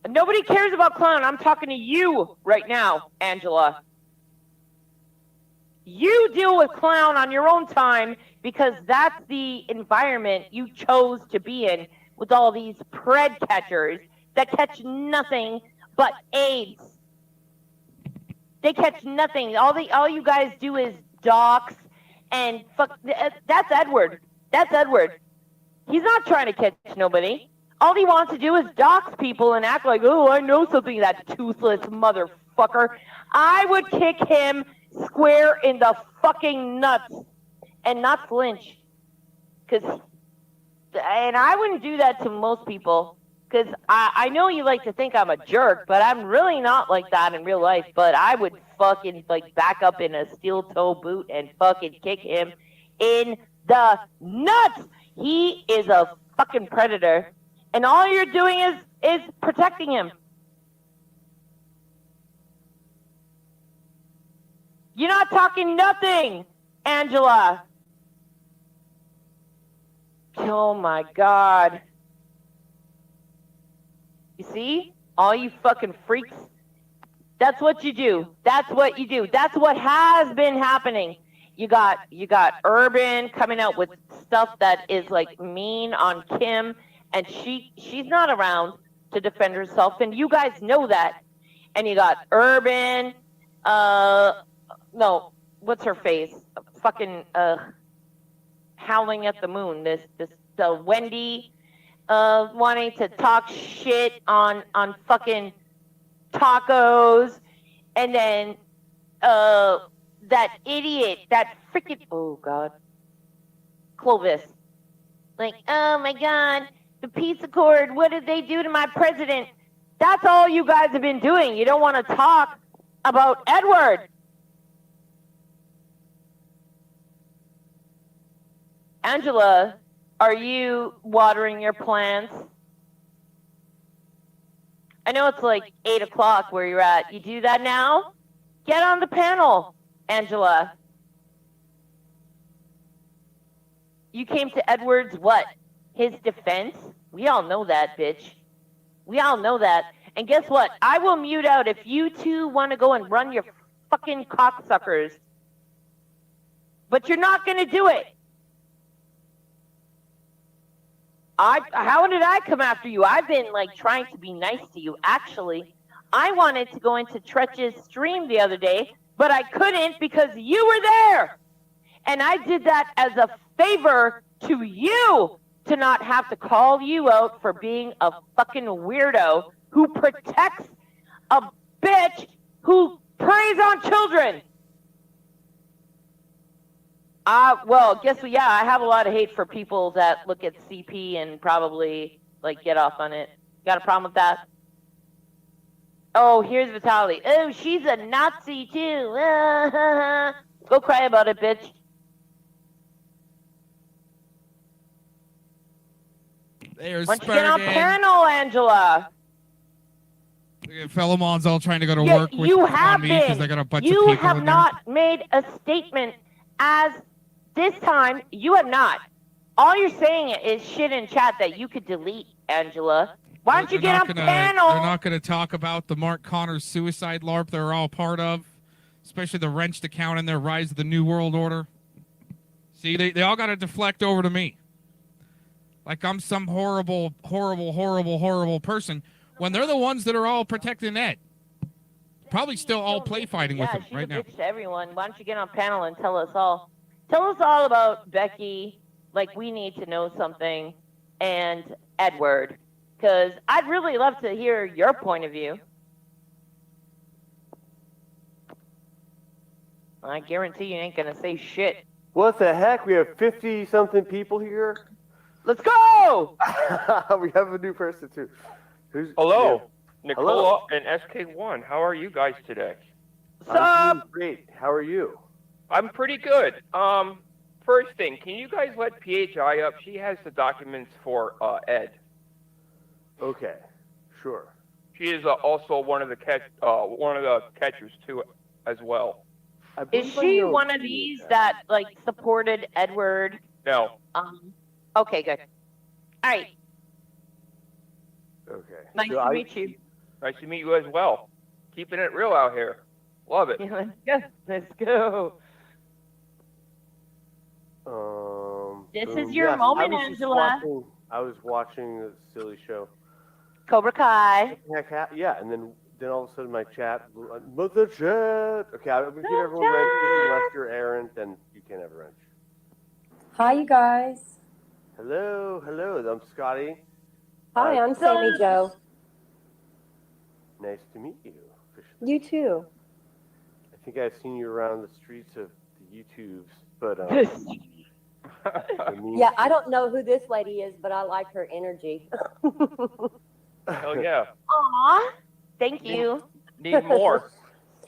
Nobody cares about clown. I'm talking to you right now, Angela. You deal with clown on your own time because that's the environment you chose to be in with all these pred catchers that catch nothing but AIDS. They catch nothing. All you guys do is dox and fuck. That's Edward. That's Edward. He's not trying to catch nobody. All he wants to do is dox people and act like, oh, I know something, that toothless motherfucker. I would kick him square in the fucking nuts and not flinch. And I wouldn't do that to most people. Because I know you like to think I'm a jerk, but I'm really not like that in real life. But I would fucking like back up in a steel toe boot and fucking kick him in the nuts. He is a fucking predator. And all you're doing is protecting him. You're not talking nothing, Angela. Oh my God. You see? All you fucking freaks. That's what you do. That's what you do. That's what has been happening. You got Urban coming out with stuff that is like mean on Kim, and she's not around to defend herself, and you guys know that. And you got Urban, no, what's her face? Fucking howling at the moon. This Wendy wanting to talk shit on fucking tacos, and then that idiot, that freaking, oh God, Clovis, like, oh my God, the peace accord, what did they do to my president? That's all you guys have been doing. You don't want to talk about Edward. Angela, are you watering your plants? I know it's like 8 o'clock where you're at. You do that now? Get on the panel, Angela. You came to Edward's what? His defense? We all know that, bitch. We all know that. And guess what? I will mute out if you two want to go and run your fucking cocksuckers. But you're not going to do it. How did I come after you? I've been like trying to be nice to you. Actually, I wanted to go into Tretch's stream the other day, but I couldn't because you were there. And I did that as a favor to you to not have to call you out for being a fucking weirdo who protects a bitch who preys on children. Well, guess what? Yeah, I have a lot of hate for people that look at CP and probably like get off on it. Got a problem with that? Oh, here's Vitaly. Oh, she's a Nazi too. Go cry about it, bitch. There's Why don't you get on panel, Angela? Fellow Mons all trying to go to work with on me because I got a bunch of people You have in not made a statement as this time. You have not. All you're saying is shit in chat that you could delete, Angela. Why don't you get on panel? They're not going to talk about the Mark Connors suicide LARP they're all part of, especially the wrenched account in their Rise of the New World Order. See, they all got to deflect over to me. Like I'm some horrible, horrible, horrible, horrible person when they're the ones that are all protecting Ed. Probably still all play fighting with him right now. Bitch to everyone. Why don't you get on panel and tell us all? Tell us all about Becky. Like we need to know something, and Edward, because I'd really love to hear your point of view. I guarantee you ain't gonna say shit. What the heck? We have 50-something people here. Let's go! We have a new person too. Hello, yeah. Nicola and SK1. How are you guys today? I'm doing great. How are you? I'm pretty good. First thing, can you guys let PHI up? She has the documents for Ed. Okay, sure. She is also one of the catchers too, as well. Is she one of these that like supported Edward? No. Okay, good. All right. Okay. Nice to meet you. Nice to meet you as well. Keeping it real out here. Love it. Let's go. Let's go. This is your moment, Angela. I was watching the silly show. Cobra Kai. Yeah, and then all of a sudden my chat, mother chat. Okay, I'm gonna give everyone wrenches unless you're Aaron, then you can't have a wrench. Hi, you guys. Hello, I'm Scotty. Hi, I'm Sammy Joe. Nice to meet you. You too. I think I've seen you around the streets of the YouTubes, but Yeah, I don't know who this lady is, but I like her energy. Hell yeah. Aw, thank you. Need more.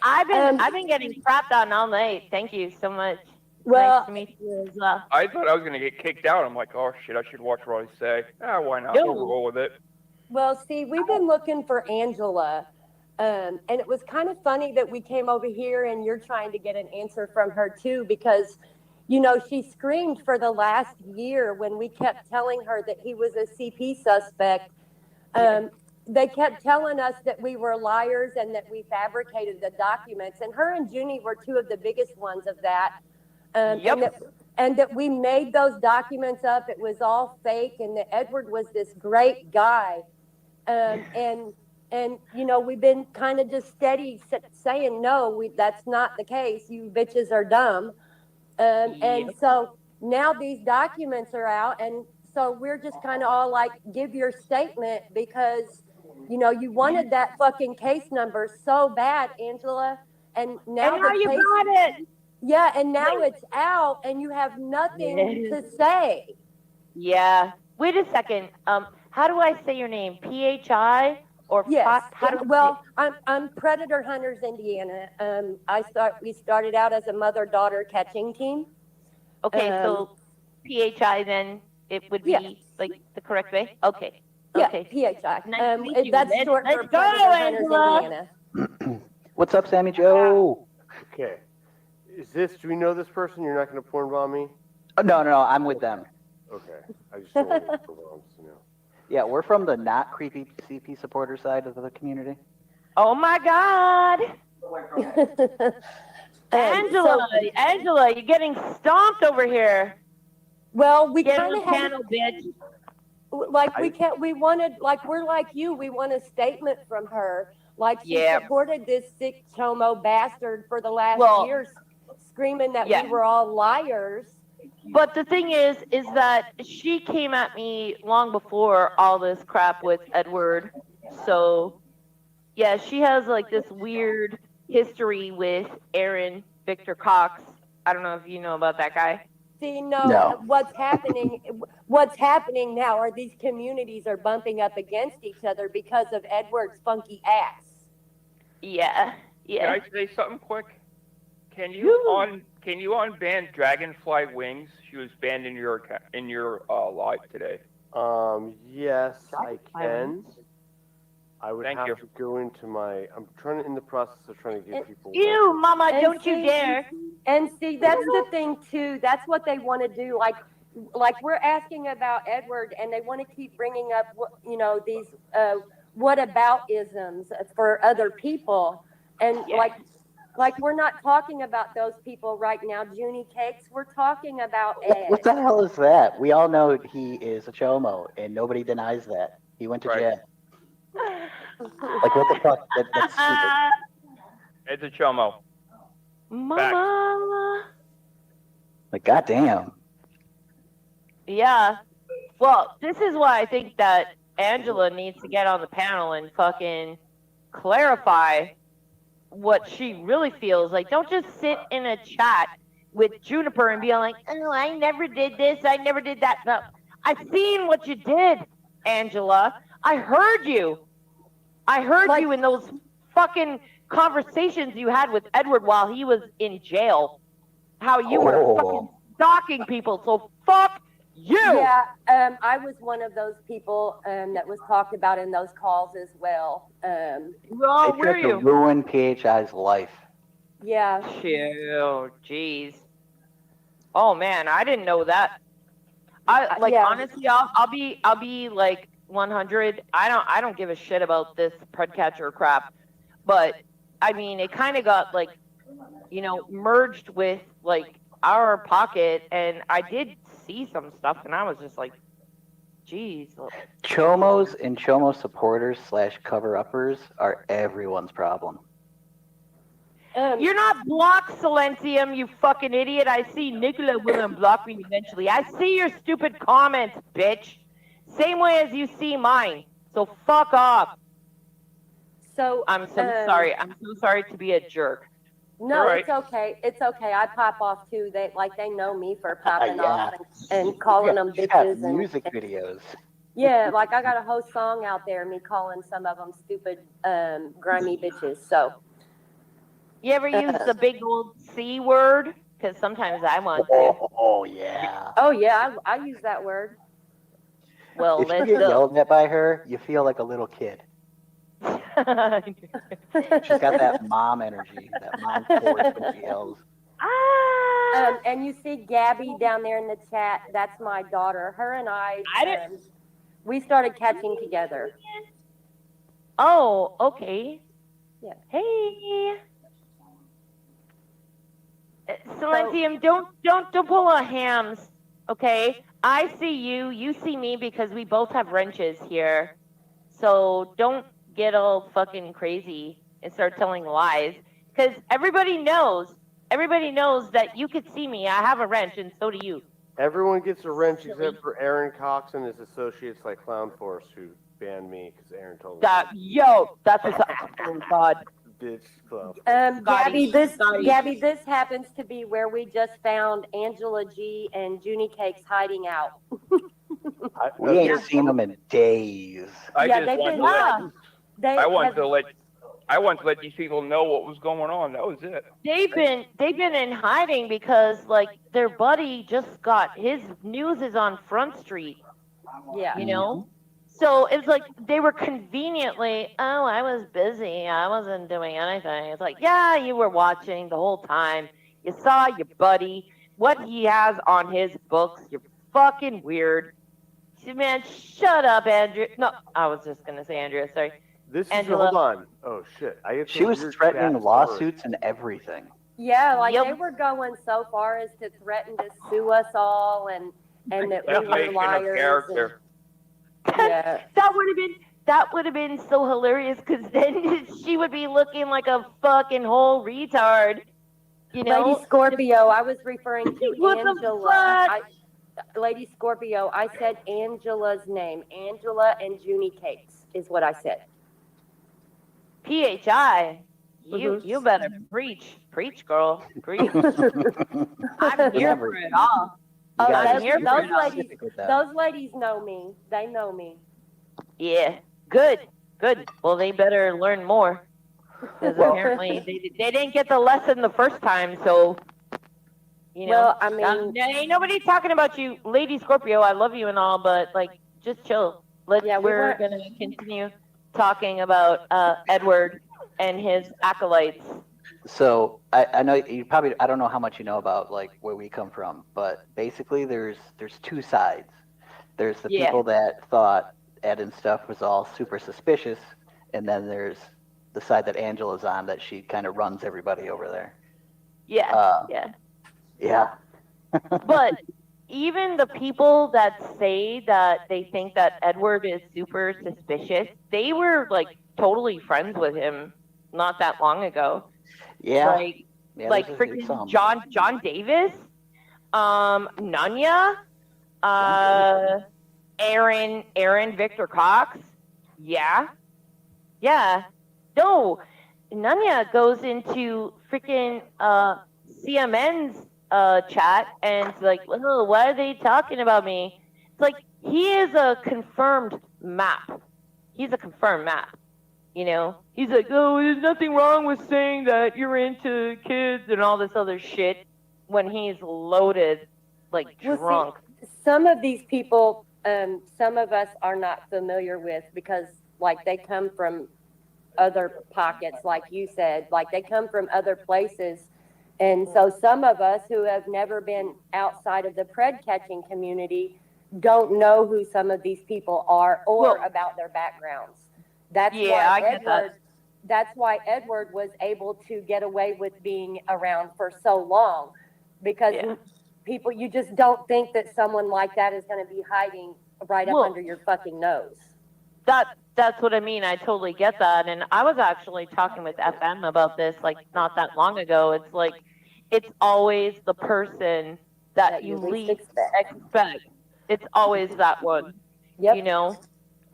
I've been getting crapped on all night. Thank you so much. Well, nice to meet you as well. I thought I was gonna get kicked out. I'm like, oh shit, I should watch what I say. Why not? No. We'll roll with it. Well, see, we've been looking for Angela, and it was kind of funny that we came over here and you're trying to get an answer from her too, because, you know, she screamed for the last year when we kept telling her that he was a CP suspect. They kept telling us that we were liars and that we fabricated the documents, and her and Junie were two of the biggest ones of that. And that we made those documents up. It was all fake, and that Edward was this great guy. And you know, we've been kind of just steady saying, no, that's not the case. You bitches are dumb. And so now these documents are out, and so we're just kind of all like, give your statement, because, you know, you wanted that fucking case number so bad, Angela. And now you got it. Yeah, and now it's out, and you have nothing to say. Yeah. Wait a second. How do I say your name? PHI or yes? Well, I'm Predator Hunters, Indiana. We started out as a mother-daughter catching team. Okay, so PHI then it would be like the correct way. Okay. Yeah, okay. PHI. Nice to meet you. That's short for Let's go, Predator Hunters, Angela. Indiana. What's up, Sammy Joe? Okay. Do we know this person? You're not going to porn bomb me? Oh, no, I'm with them. Okay. I just don't want to get porn bombs, you know. Yeah, we're from the not creepy CP supporter side of the community. Oh my God. Angela, you're getting stomped over here. Well, we Get kind on of the panel, bitch. Like we wanted, like we're like you, we want a statement from her. Like she Yeah. supported this sick chomo bastard for the last year, screaming that Yeah. we were all liars. But the thing is that she came at me long before all this crap with Edward. So, yeah, she has like this weird history with Aaron Victor Cox. I don't know if you know about that guy. See, no. What's happening now are these communities are bumping up against each other because of Edward's funky ass. Yeah. Can I say something quick? Can you unban Dragonfly Wings? She was banned in your live today. Yes, I can. I would have to go into my. I'm in the process of trying to get people. You, Mama, And don't see- you dare. And see, that's the thing too. That's what they want to do. Like we're asking about Edward, and they want to keep bringing up, these what about isms for other people, and like we're not talking about those people right now. Junie Cakes, we're talking about Ed. What the hell is that? We all know he is a chomo, and nobody denies that. He went to jail. Like, what the fuck? That's stupid. It's a chomo. Mama. Like, goddamn. Yeah. Well, this is why I think that Angela needs to get on the panel and fucking clarify what she really feels. Like, don't just sit in a chat with Juniper and be like, oh, I never did this, I never did that. No, I've seen what you did, Angela. I heard you. I heard you in those fucking conversations you had with Edward while he was in jail. How you were fucking stalking people. So fuck you. Yeah, I was one of those people that was talked about in those calls as well. Where They tried to ruin PHI's life. Yeah. Oh, jeez. Oh man, I didn't know that. Honestly, I'll be like 100. I don't give a shit about this pred catcher crap, but I mean, it kind of got like, merged with like our pocket, and I did see some stuff, and I was just like, geez. Chomos and Chomo supporters / cover-uppers are everyone's problem. You're not blocked, Silentium, you fucking idiot. I see Nicola will unblock me eventually. I see your stupid comments, bitch. Same way as you see mine. So fuck off. So I'm so sorry. I'm so sorry to be a jerk. No, Right. it's okay. It's okay. I pop off too. They know me for popping Yeah. off and calling them She's got bitches and music videos. yeah, like I got a whole song out there, me calling some of them stupid, grimy bitches. So You ever use the big old C word? Because sometimes I want to. Oh yeah. oh yeah, I use that word. Well, If you let's get go. yelled at by her, you feel like a little kid. She's got that mom energy, that mom force when she yells. And you see Gabby down there in the chat. That's my daughter. Her and I we started catching together. Oh, okay. Yeah. Hey. Silentium, don't pull our hams, okay? I see you, you see me, because we both have wrenches here. So don't get all fucking crazy and start telling lies, because everybody knows that you could see me. I have a wrench, and so do you. Everyone gets a wrench except for Aaron Cox and his associates like Clown Force, who banned me because Aaron told me. That's a oh god. Bitch, Clown. Gabby, this happens to be where we just found Angela G and Junie Cakes hiding out. We ain't seen them in days. I wanted to let these people know what was going on. That was it. They've been in hiding because like their buddy just got his news is on Front Street. Yeah. You know? So it's like they were conveniently, oh, I was busy. I wasn't doing anything. It's like, yeah, you were watching the whole time. You saw your buddy, what he has on his books. You're fucking weird. Man, shut up, Andrew. No, I was just going to say Andrea, sorry. This is, Angela. hold on. Oh, shit. I get She was some weird threatening chat lawsuits and everything. Yeah, like Yep. they were going so far as to threaten to sue us all and that we were Defamation of liars. character. Yeah. That would have been so hilarious because then she would be looking like a fucking whole retard. You know? Lady Scorpio, I was referring to What the Angela. Lady Scorpio, I said Angela's name. Angela and Junie Cakes is what I said. PHI. You better preach, girl, preach. I'm here for it all. Oh, gotta those ladies know me. They know me. Yeah, good. Well, they better learn more because apparently they didn't get the lesson the first time. So, you know, Well, I mean, ain't nobody talking about you, Lady Scorpio. I love you and all, but like, just chill. We're weren't- gonna continue talking about Edward and his acolytes. So I know you probably, I don't know how much you know about like where we come from, but basically there's two sides. There's the Yeah. people that thought Ed and stuff was all super suspicious, and then there's the side that Angela's on, that she kind of runs everybody over there. Yeah, Yeah. But even the people that say that they think that Edward is super suspicious, they were like totally friends with him not that long ago. Yeah. Like there's freaking some. John Davis, Nanya, Aaron Victor Cox. Yeah. No, Nanya goes into freaking CMN's chat and it's like, oh, why are they talking about me? It's like he is a confirmed map. He's a confirmed map. You know, he's like, oh, there's nothing wrong with saying that you're into kids and all this other shit when he's loaded, like Well, see, drunk. some of these people, some of us are not familiar with because, like, they come from other pockets, like you said, like they come from other places. And so some of us who have never been outside of the pred catching community don't know who some of these people are or Well, about their backgrounds. That's Yeah, why I get that. Edward. That's why Edward was able to get away with being around for so long, because Yeah. people, you just don't think that someone like that is going to be hiding right up Well, under your fucking nose. That's what I mean. I totally get that. And I was actually talking with FM about this like not that long ago. It's like it's always the person that you least expect. It's always that one. Yep. You know?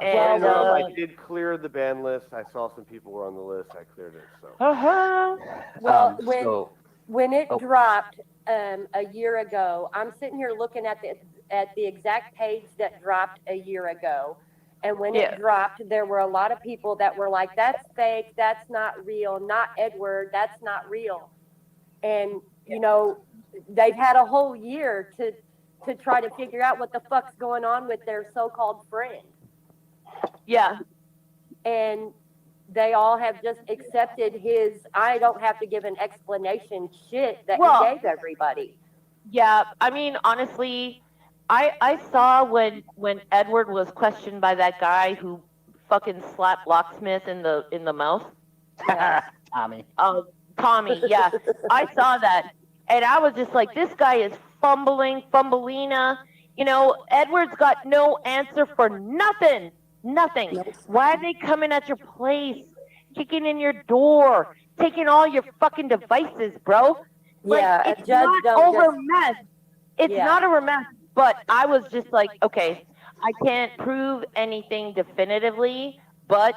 And And I did clear the ban list. I saw some people were on the list. I cleared it. So. Well, So when it dropped a year ago, I'm sitting here looking at the exact page that dropped a year ago. And when Yeah. it dropped, there were a lot of people that were like, that's fake, that's not real, not Edward, that's not real. And, you know, they've had a whole year to try to figure out what the fuck's going on with their so-called friend. Yeah. And they all have just accepted his, I don't have to give an explanation shit that Well, he gave everybody. Yeah, I mean, honestly, I saw when Edward was questioned by that guy who fucking slapped Locksmith in the mouth. Tommy. Tommy, yeah. I saw that, and I was just like, this guy is fumbleina. You know, Edward's got no answer for nothing. Nothing. Why are they coming at your place, kicking in your door, taking all your fucking devices, bro? Like, Yeah, a it's judge not don't over just- mess. It's Yeah. not over mess. But I was just like, okay, I can't prove anything definitively, but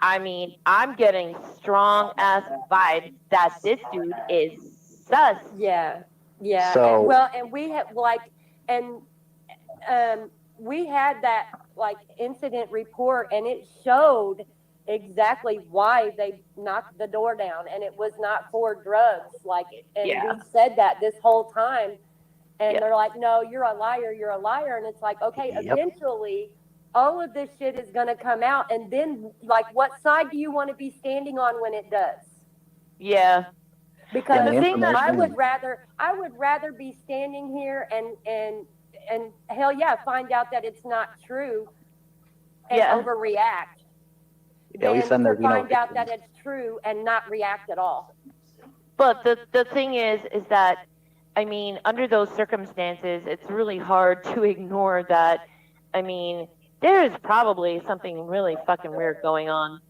I mean, I'm getting strong ass vibes that this dude is sus. Yeah, yeah. So- and, well, and we had we had that like incident report, and it showed exactly why they knocked the door down, and it was not for drugs. Like, and Yeah. we said that this whole time, and Yeah. they're like, "No, you're a liar. You're a liar." And it's like, okay, Yep. eventually, all of this shit is going to come out, and then like, what side do you want to be standing on when it does? Yeah. Because Yeah, the I information- would rather be standing here and hell yeah, find out that it's not true and Yeah. overreact. Yeah, at least than then to there'd be no find out that victims. it's true and not react at all. But the thing is that, I mean, under those circumstances, it's really hard to ignore that. I mean, there is probably something really fucking weird going on,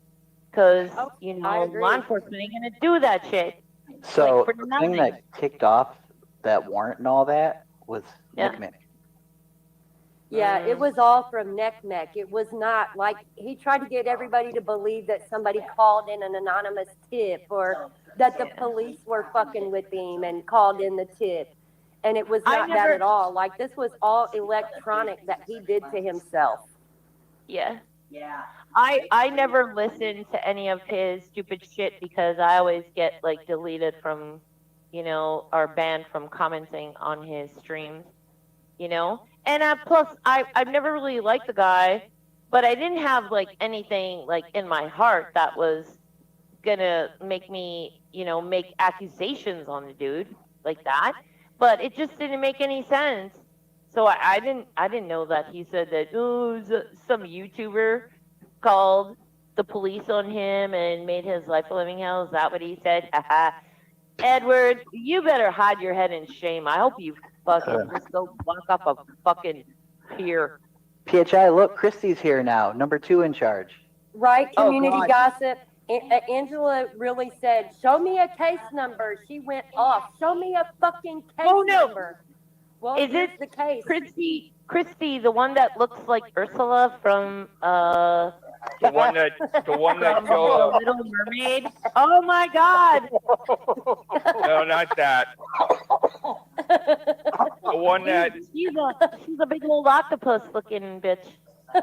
because you know, agree. law enforcement ain't gonna do that shit. So Like, for the nothing. thing that kicked off that warrant and all that was Yeah. Nick Mick. Yeah, it was all from neck. It was not like he tried to get everybody to believe that somebody called in an anonymous tip or that the police were fucking with him and called in the tip. And it was not that at all. Like, this was all electronic that he did to himself. Yeah. I never listened to any of his stupid shit because I always get like deleted from, you know, or banned from commenting on his streams, you know. And plus, I've never really liked the guy, but I didn't have like anything like in my heart that was gonna make me, you know, make accusations on the dude like that. But it just didn't make any sense. So I didn't know that he said that some YouTuber called the police on him and made his life a living hell. Is that what he said? Edward, you better hide your head in shame. I hope you fucking just go walk up a fucking pier. PHI, look, Christy's here now, number 2 in charge. Right? Oh, Community God. gossip. Angela really said, "Show me a case number." She went off. Show me a fucking case number. Well, Is here's it the case? Christy, the one that looks like Ursula from The one that from The killed. Little Mermaid? Oh my God! No, not that. The one that She's a big old octopus looking bitch.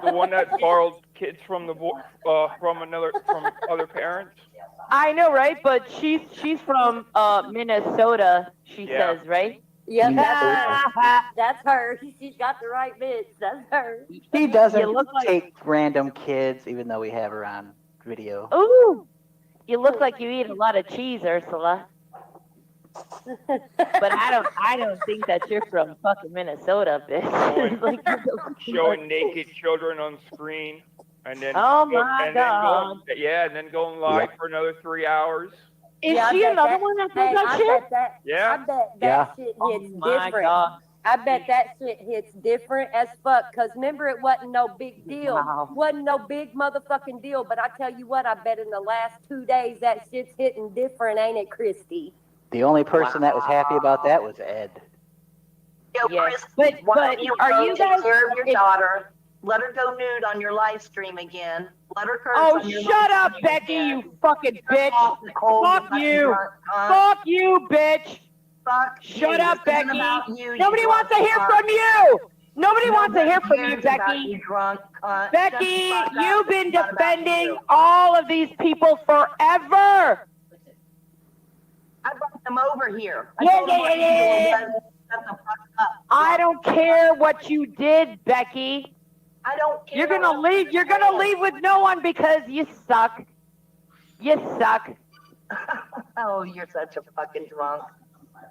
the one that borrowed kids from from other parents. I know, right? But she's from Minnesota. She Yeah. says, right? Yep, Minnesota. that's her. She's got the right bitch. That's her. She doesn't You look like- take random kids, even though we have her on video. Ooh, you look like you eat a lot of cheese, Ursula. But I don't think that you're from fucking Minnesota, bitch. Like, Showing naked children on screen, and then oh my and god. then going live for another 3 hours. Is Yeah, I she bet another that- one that hey, does that I shit? bet that. Yeah. I bet that Yeah. shit Oh hits my different. god. I bet that shit hits different as fuck. Cause remember, it wasn't no big deal. Wow. Wasn't no big motherfucking deal. But I tell you what, I bet in the last 2 days that shit's hitting different, ain't it, Christy? The only person that was happy about that was Ed. Yo, Yes. Chris, But are you guys? take care of your daughter? Let her go nude on your live stream again. Let her curse Oh, on your shut live up, stream Becky, again. you fucking Turn bitch. off Nicole, Fuck fucking you. drunk cunt. Fuck you, bitch. Fuck Shut you. up, This isn't Becky. about you, Nobody you wants to drunk hear cunt. from you. Nobody wants to hear from you, cares about Becky. You drunk cunt. Becky, Shut the fuck you've up. been It's not about defending you. all of these people forever. I brought them over here. I Yeah, told them what yeah, to do. yeah. Shut the fuck up. I don't care what you did, Becky. I don't care. You're gonna leave. You're gonna leave with no one because you suck. You suck. Oh, you're such a fucking drunk.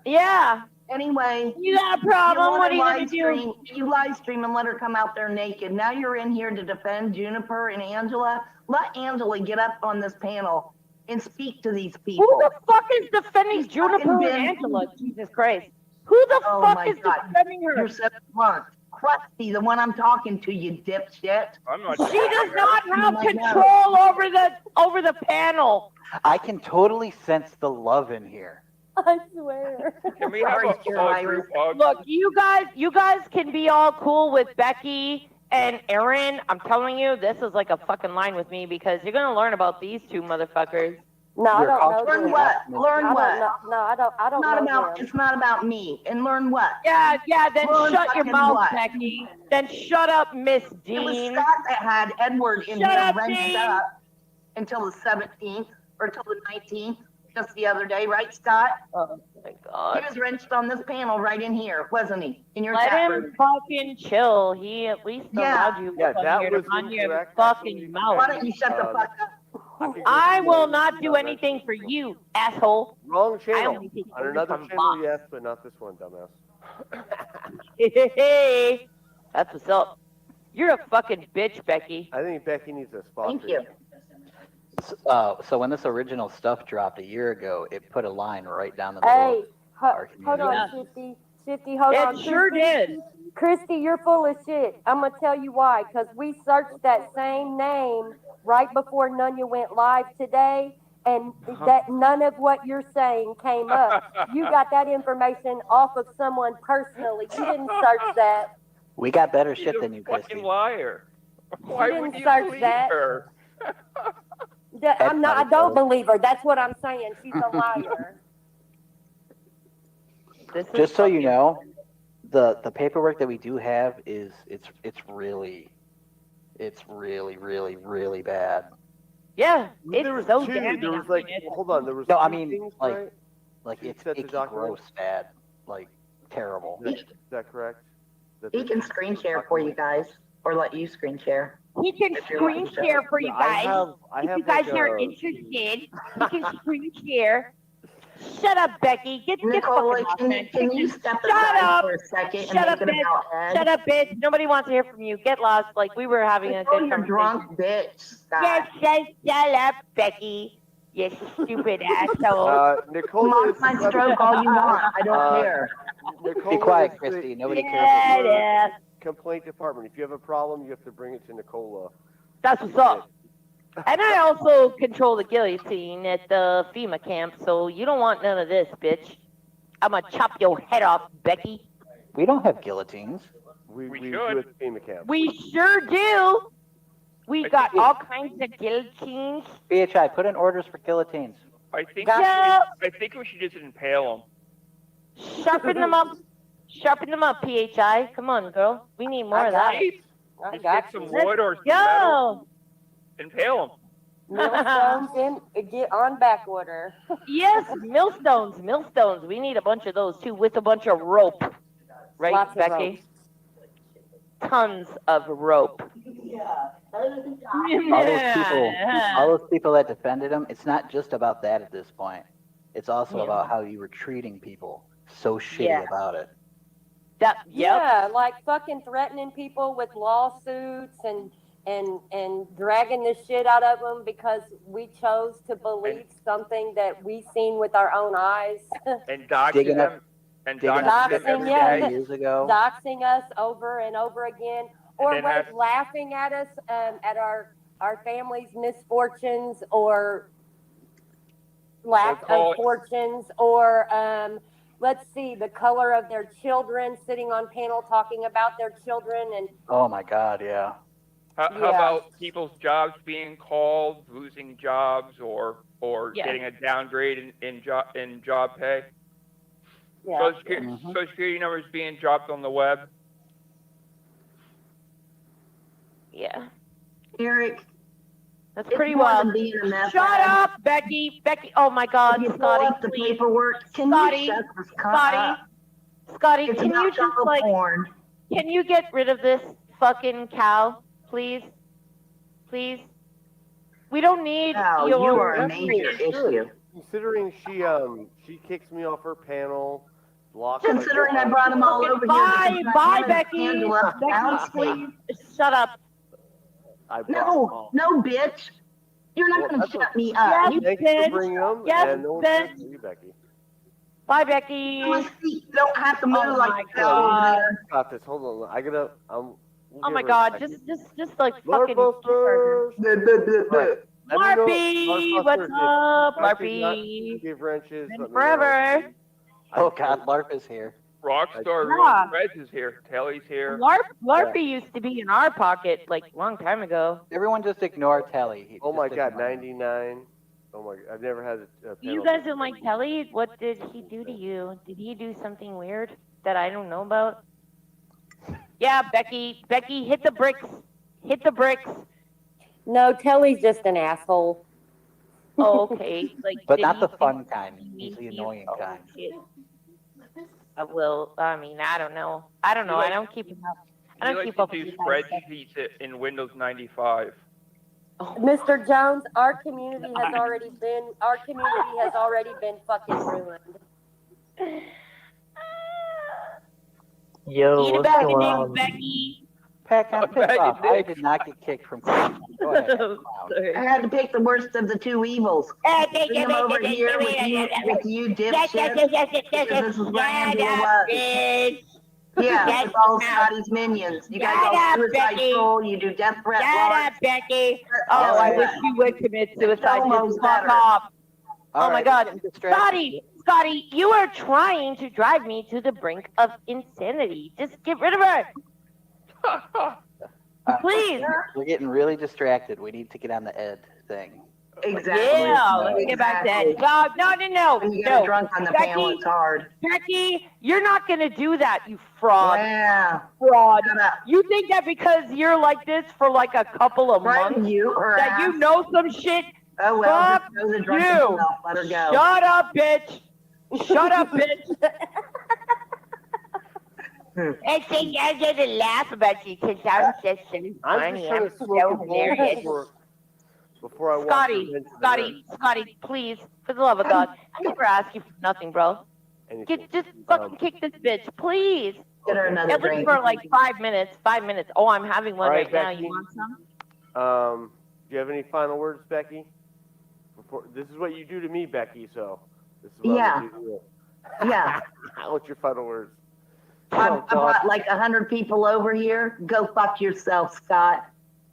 Yeah. Anyway, You got a problem. What are you gonna do? You live stream and let her come out there naked. Now you're in here to defend Juniper and Angela. Let Angela get up on this panel and speak to these people. Who the fuck is defending She's Juniper fucking and been- Angela? Jesus Christ. Who the Oh fuck my is God. defending her? You're so drunk. Crusty, the one I'm talking to, you dipshit. I'm not. She does not have I know. control over the panel. I can totally sense the love in here. I swear. Can we have a group hug? Look, you guys can be all cool with Becky and Aaron. I'm telling you, this is like a fucking line with me because you're gonna learn about these two motherfuckers. No, I don't know. Learn them. what? Learn I what? don't know. No, I don't. I don't It's not know about. them. It's not about me. And learn what? Yeah, then Learn shut your fucking mouth, what? Becky. Then shut up, Miss It was Dean. Scott that had Edward in Shut here up, rented Dean. up until the 17th or till the 19th, just the other day, right, Scott? Oh my He god. was wrenched on this panel right in here, wasn't he? In your Let chat him room. fucking chill. He at least Yeah. allowed you Yeah, to come that here to was run your incorrect. fucking mouth. Why don't you shut the fuck up? I will not do anything for you, asshole. Wrong I channel. only take On orders another from channel, boss. yes, but not this one, dumbass. Hey, that's what's up. You're a fucking bitch, Becky. I think Becky needs a sponsor. Thank you. So when this original stuff dropped a year ago, it put a line right down the middle. Hey, hold community. on, Shifty. Shifty, hold It on. sure Christy. did. Christy, you're full of shit. I'm gonna tell you why. Cause we searched that same name right before Nunya went live today, and that none of what you're saying came up. You got that information off of someone personally. You didn't search that. We got better She's shit a than you, fucking Christy. liar. Why didn't would you search believe that. her? I'm not. I don't believe her. That's what I'm saying. She's a liar. This is Just so you fucking- know, the paperwork that we do have is it's really really bad. Yeah, There it's was so two. damning. There was like, hold on, there was No, two I mean, things, like- right? Like You it's said the icky, document? gross, bad, like terrible. Is that correct? That He the- can screen share for you guys, or let you screen share. He can If you're screen looking share for you I guys. have If you guys like are a- interested, he can screen share. Shut up, Becky. Get Nicola, fucking off, can man. you step Shut aside up. for a second Shut and up, make it bitch. about Ed? Shut up, bitch. Nobody wants to hear from you. Get lost. Like we were having a Oh, good you're conversation. drunk, bitch. Yes, Scott. shut up, Becky. You stupid asshole. Nicola Mock is my stroke all you want. I don't care. Nicola Be quiet, is Christy. the Nobody cares. Shut up. complaint department. If you have a problem, you have to bring it to Nicola. That's what's up. And I also control the guillotine at the FEMA camp, so you don't want none of this, bitch. I'm gonna chop your head off, Becky. We don't have guillotines. We should. do it at FEMA camp. We sure do. We I got think- all kinds of guillotines. BHI, put in orders for guillotines. I think Yeah. I think we should just impale him. Sharpen them up. Sharpen them up, PHI. Come on, girl. We need more of that. Right? I Just got get some you. wood or some metal. Go. Impale him. Millstones in, get on back order. Yes, millstones. Millstones. We need a bunch of those too, with a bunch of rope. Right, Lots of Becky? Tons of rope. All those people that defended him, it's not just about that at this point. It's also Yeah. about how you were treating people so shitty Yeah. about it. Yeah, like fucking threatening people with lawsuits and dragging the shit out of them because we chose to believe something that we seen with our own eyes. And doxing Digging up- them. And digging up doxing them shit every Doxing, day. years ago. doxing us over and over again, or then wait, have- laughing at us at our family's misfortunes or lack call of it- fortunes, or let's see, the color of their children, sitting on panel talking about their children, and Oh my God, yeah. How Yeah. about people's jobs being called, losing jobs, or Yeah. getting a downgrade in job pay? Yeah. Social Security numbers being dropped on the web. Yeah. Eric, That's it's pretty more wild. than being a meth Shut head. up, Becky. Becky. Oh my God, If you pull Scotty. up the please. paperwork, can Scotty, you shut this cunt Scotty, up? Scotty, It's can about you just child like, porn. can you get rid of this fucking cow, please? Please. We don't need No, your. you are a major issue. Considering she kicks me off her panel, blocks. my- Considering I brought them all over here. Bye, because bye, Hannah- Becky. Angela Becky, bounced me. please. Shut up. I brought them all. No, bitch. You're not Well, going to that's shut a- me up. Yes, Thanks bitch. for bringing them, Yes, and no one's bitch. here for you, Becky. Bye, Becky. My feet don't have to move Oh like my that over God. there. Got this. Hold on. I gotta. We'll Oh give my her a God, second. just like Lord fucking. Busters. Right. Let me know- Larpy, Lord what's Busters, up, if I could not Larpy? Give wrenches. Been let me forever. know. Oh God, LARP is here. Rockstar Yeah. Reds is here. Telly's here. Larpy used to be in our pocket like a long time ago. Everyone just ignore Telly. Oh my Just God, ignore him. 99. Oh my! I've never had a You panel guys this don't like Telly? What did he do to you? Did he do something weird that I don't know about? Yeah, Becky, hit the bricks. Hit the bricks. no, Telly's just an asshole. Oh, okay. Like, But did not he the do fun kind. something He's the to you? annoying Oh, kind. shit. I mean, I don't know. I don't keep him up. I He don't likes keep to up with do you guys. spreadsheets in Windows 95. Mr. Jones, our community has already been fucking ruined. Yo, Eat a what's bag of going dicks, on? Becky. Pack, I'm pissed off. I did not get kicked from Cruz. Go ahead. Sorry. I had to pick the worst of the two evils. Bring them over here with you dipshits. Because this is where Angela was. Yeah, with all Scotty's minions. You guys Shut all up, suicide Becky. troll, you do death threat Shut laws. up, Becky. Yeah, Oh, I right. wish you would commit suicide. Almost Just fuck better. off. All Oh my right, God. I'm distracted. Scotty, you are trying to drive me to the brink of insanity. Just get rid of her. Please. We're getting really distracted. We need to get on the Ed thing. Exactly. Yeah, let's get back to that. No. When you get drunk on the panel, it's hard. Becky, you're not going to do that, you fraud. Yeah. Fraud. You think that because you're like this for like a couple of Right, months, you or that ass. you know some shit? Oh, well, Fuck just go the drunk you. yourself. Let her go. Shut up, bitch. Shut up, bitch. I think I get a laugh about you because I'm just so I'm funny. just trying I'm to so smoke a bowl hilarious. before I walk the bench to the ring. Scotty, please, for the love of God, I never ask you for nothing, bro. Just fucking kick this bitch, please. Get her another At least drink. for like 5 minutes. 5 minutes. Oh, I'm having one All right, right, now. Becky. You want some? Do you have any final words, Becky? This is what you do to me, Becky. So this is what Yeah. I'm gonna do to you. Yeah. What's your final words? I brought like 100 people over here. Go fuck yourself, Scott.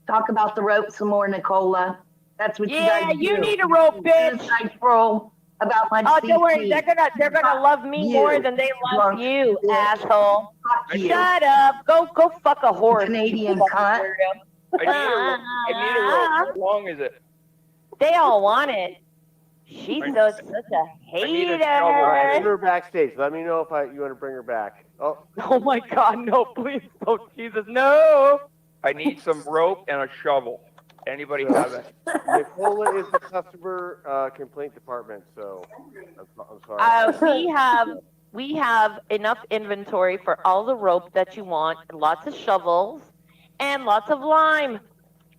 Talk about the rope some more, Nicola. That's what Yeah, you guys do. you need a rope, bitch. Suicide troll about my Oh, don't worry. CC. They're gonna love me You, more than they love drunk you, bitch. asshole. Fuck you. Shut up. Go fuck a horse. Canadian you cunt. fucking I need a rope. How long is it? They all want it. She's such a All right, hater. bring her backstage. Let me know if you want to bring her back. Oh, Oh my God, no, please, oh Jesus, no. I need some rope and a shovel. Anybody have it? Nicola is the customer complaint department, so I'm sorry. We have enough inventory for all the rope that you want, lots of shovels, and lots of lime.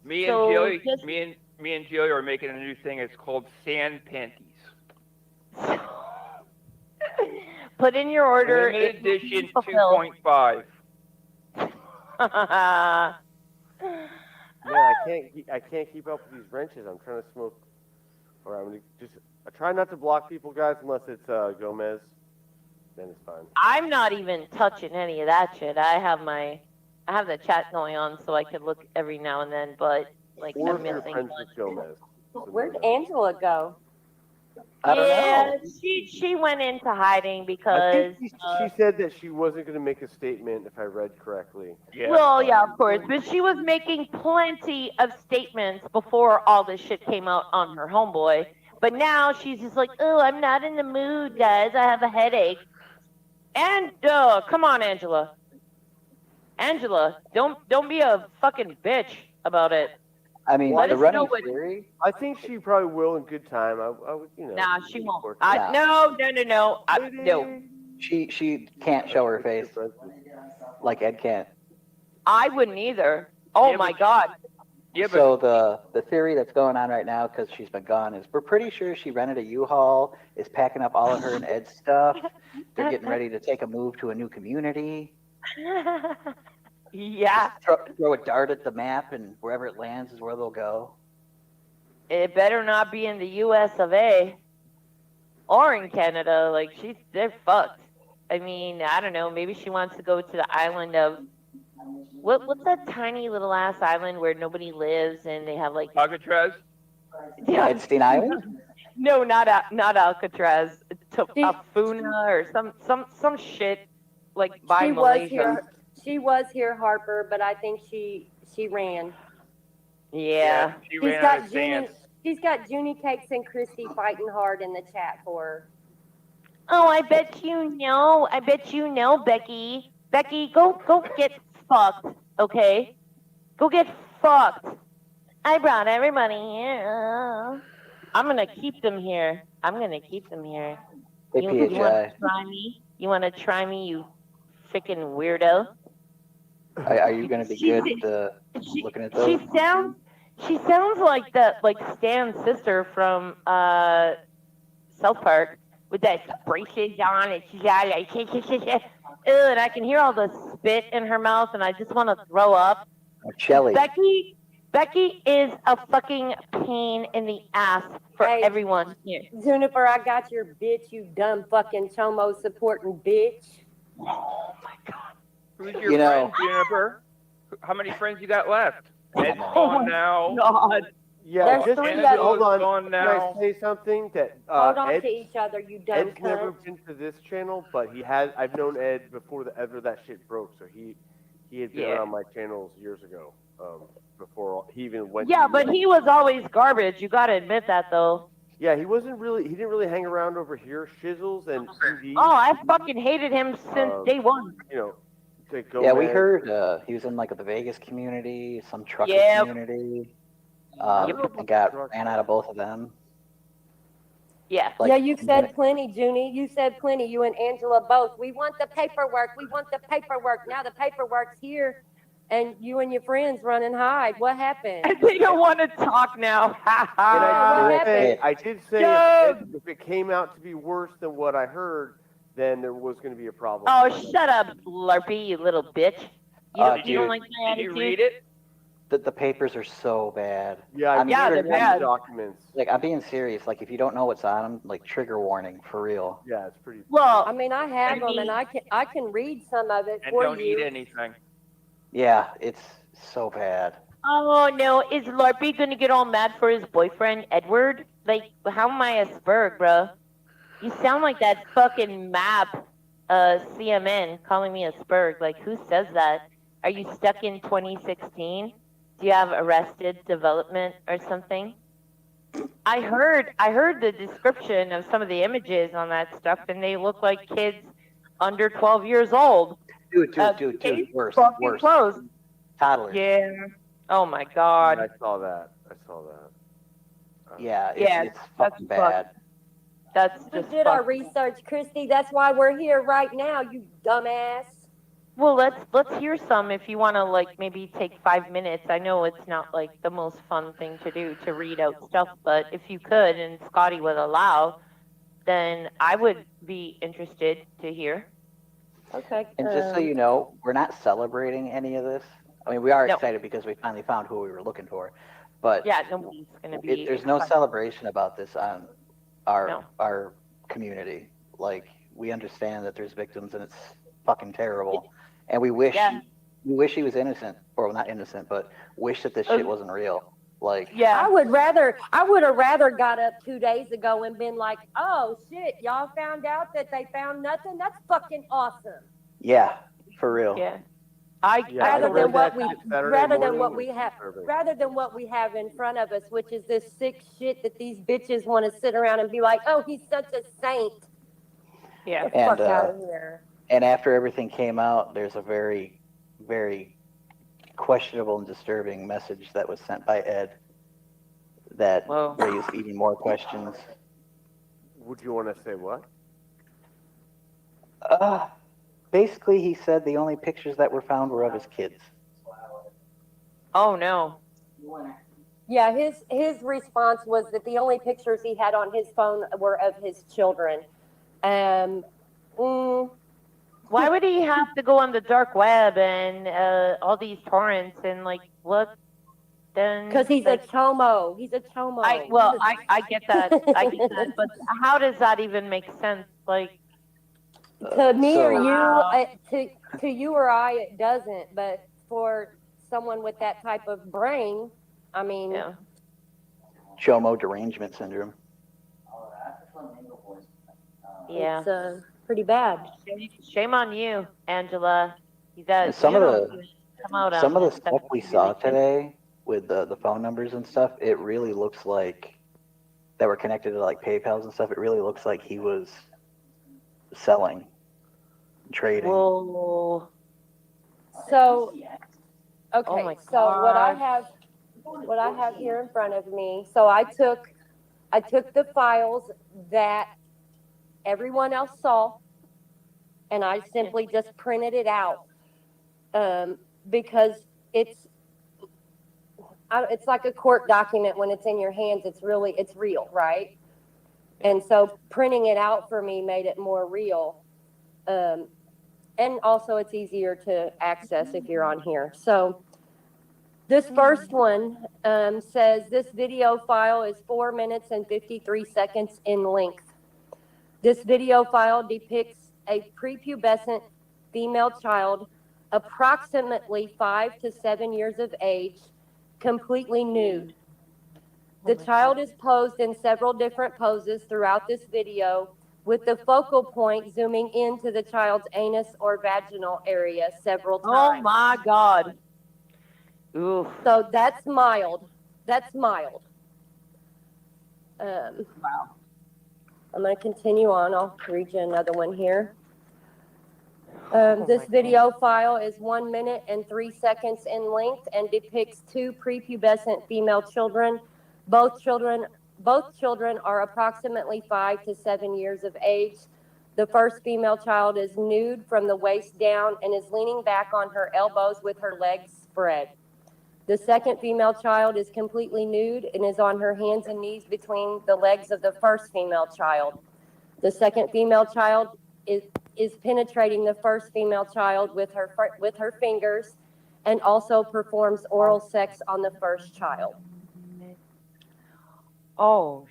Me So and Jilly, just- me and Jilly are making a new thing. It's called sand panties. Put in your order. Limited It will be edition fulfilled. 2.5. Man, I can't keep up with these wrenches. I'm trying to smoke. All right, I'm gonna I try not to block people, guys, unless it's Gomez. Then it's fine. I'm not even touching any of that shit. I have the chat going on so I can look every now and then, but like Or I'm if you're missing friends one. with Gomez. Where'd Angela go? I don't Yeah, know. she went into hiding I because. think she said that she wasn't going to make a statement, if I read correctly. Well, yeah, of course, but she was making plenty of statements before all this shit came out on her homeboy. But now she's just like, oh, I'm not in the mood, guys. I have a headache. And come on, Angela. Angela, don't be a fucking bitch about it. I mean, Let the us running know what. theory. I think she probably will in good time. I would, you know. Nah, she won't. Nah. No. No. She can't show her face like Ed can't. I wouldn't either. Oh my God. So the theory that's going on right now, because she's been gone, is we're pretty sure she rented a U-Haul, is packing up all of her and Ed's stuff. They're getting ready to take a move to a new community. Yeah. Just throw a dart at the map, and wherever it lands is where they'll go. It better not be in the U.S. of A. Or in Canada. Like they're fucked. I mean, I don't know. Maybe she wants to go to the island of what's that tiny little ass island where nobody lives and they have like Alcatraz? Epstein Island? No, not Alcatraz. Tafuna or some shit like by She Malaysia. was here, Harper, but I think she ran. Yeah. She ran out of dance. She's got Junie Cakes and Christy fighting hard in the chat for her. Oh, I bet you know. I bet you know, Becky. Becky, go get fucked, okay? Go get fucked. I brought everybody here. I'm gonna keep them here. Hey, You want to PHI. try me? You want to try me, you freaking weirdo? Are you going to be good looking at those? She sounds like Stan's sister from South Park with that braces on and she's out like and I can hear all the spit in her mouth and I just want to throw up. Shelly. Becky is a fucking pain in the ass for everyone here. Juniper, I got your bitch, you dumb fucking chomo supporting bitch. Oh my God. Who's your friend, Juniper? How many friends you got left? Ed's gone now. God. Yeah, There's just three of hold on. Gone Can now. I say something that Hold on Ed, to each other, you dumb Ed's never cunt. been to this channel, but he has. I've known Ed before ever that shit broke, so he had been on my channels years ago. Before he even went. Yeah, to but he was always garbage. You gotta admit that, though. Yeah, he didn't really hang around over here. Shizzles and UD. Oh, I fucking hated him since day one. You know, to go. Yeah, we heard he was in like the Vegas community, some trucker community. And got ran out of both of them. Yeah. Yeah, you said plenty, Junie. You said plenty. You and Angela both. We want the paperwork. Now the paperwork's here. And you and your friends run and hide. What happened? They don't want to talk now. I did say if it came out to be worse than what I heard, then there was going to be a problem. Oh, shut up, Larpy, you little bitch. You don't like my Did you attitude? read it? The papers are so bad. Yeah, they're bad. Documents. Like, I'm being serious. Like, if you don't know what's on them, like, trigger warning, for real. Yeah, it's pretty. Well, I mean, I have them, and I can read some of it And for don't you. eat anything. Yeah, it's so bad. Oh, no. Is Larpy going to get all mad for his boyfriend, Edward? Like, how am I a spurg, bro? You sound like that fucking map, CMN, calling me a spurg. Like, who says that? Are you stuck in 2016? Do you have Arrested Development or something? I heard the description of some of the images on that stuff, and they look like kids under 12 years old. Dude, worse. Clothes. Toddlers. Yeah. Oh my God. I saw that. Yeah, it's fucking bad. That's We just did our research, Christy. That's why we're here right now, you dumbass. Well, let's hear some if you want to, like, maybe take 5 minutes. I know it's not like the most fun thing to do to read out stuff, but if you could and Scotty would allow, then I would be interested to hear. Okay. And just so you know, we're not celebrating any of this. I mean, we are excited because we finally found who we were looking for, but Yeah, nobody's gonna be. there's no excited. celebration about this on our community. Like, we understand that there's victims and it's fucking terrible, and we wish he was innocent, or not innocent, but wish that this shit wasn't real. Like, I would have rather got up 2 days ago and been like, oh shit, y'all found out that they found nothing? That's fucking awesome. yeah, for real. Yeah. Rather than what we have in front of us, which is this sick shit that these bitches want to sit around and be like, oh, he's such a saint. Yeah. Get the fuck out of here. And after everything came out, there's a very, very questionable and disturbing message that was sent by Ed that raised even more questions. Would you want to say what? Basically, he said the only pictures that were found were of his kids. Oh no. Yeah, his response was that the only pictures he had on his phone were of his children. Why would he have to go on the dark web and all these torrents and like look? Then because he's a chomo. He's a chomo. I get that. I get that. But how does that even make sense? Like to me or you, to you or I, it doesn't. But for someone with that type of brain, I mean, Chomo derangement syndrome. Yeah. It's pretty bad. Shame on you, Angela. Some of the stuff we saw today with the phone numbers and stuff, it really looks like that were connected to like PayPal's and stuff. It really looks like he was selling, trading. Whoa. So, okay. Oh my so what I God. have here in front of me. So I took the files that everyone else saw, and I simply just printed it out because it's like a court document. When it's in your hands, it's real, right? And so printing it out for me made it more real, and also it's easier to access if you're on here. So this first one says this video file is 4 minutes and 53 seconds in length. This video file depicts a prepubescent female child, approximately 5 to 7 years of age, completely nude. The child is posed in several different poses throughout this video, with the focal point zooming into the child's anus or vaginal area several times. Oh my God. Ooh. So that's mild. That's mild. Wow. I'm going to continue on. I'll read you another one here. This video file is 1 minute and 3 seconds in length and depicts two prepubescent female children. Both children are approximately 5 to 7 years of age. The first female child is nude from the waist down and is leaning back on her elbows with her legs spread. The second female child is completely nude and is on her hands and knees between the legs of the first female child. The second female child is penetrating the first female child with her fingers and also performs oral sex on the first child. Oh,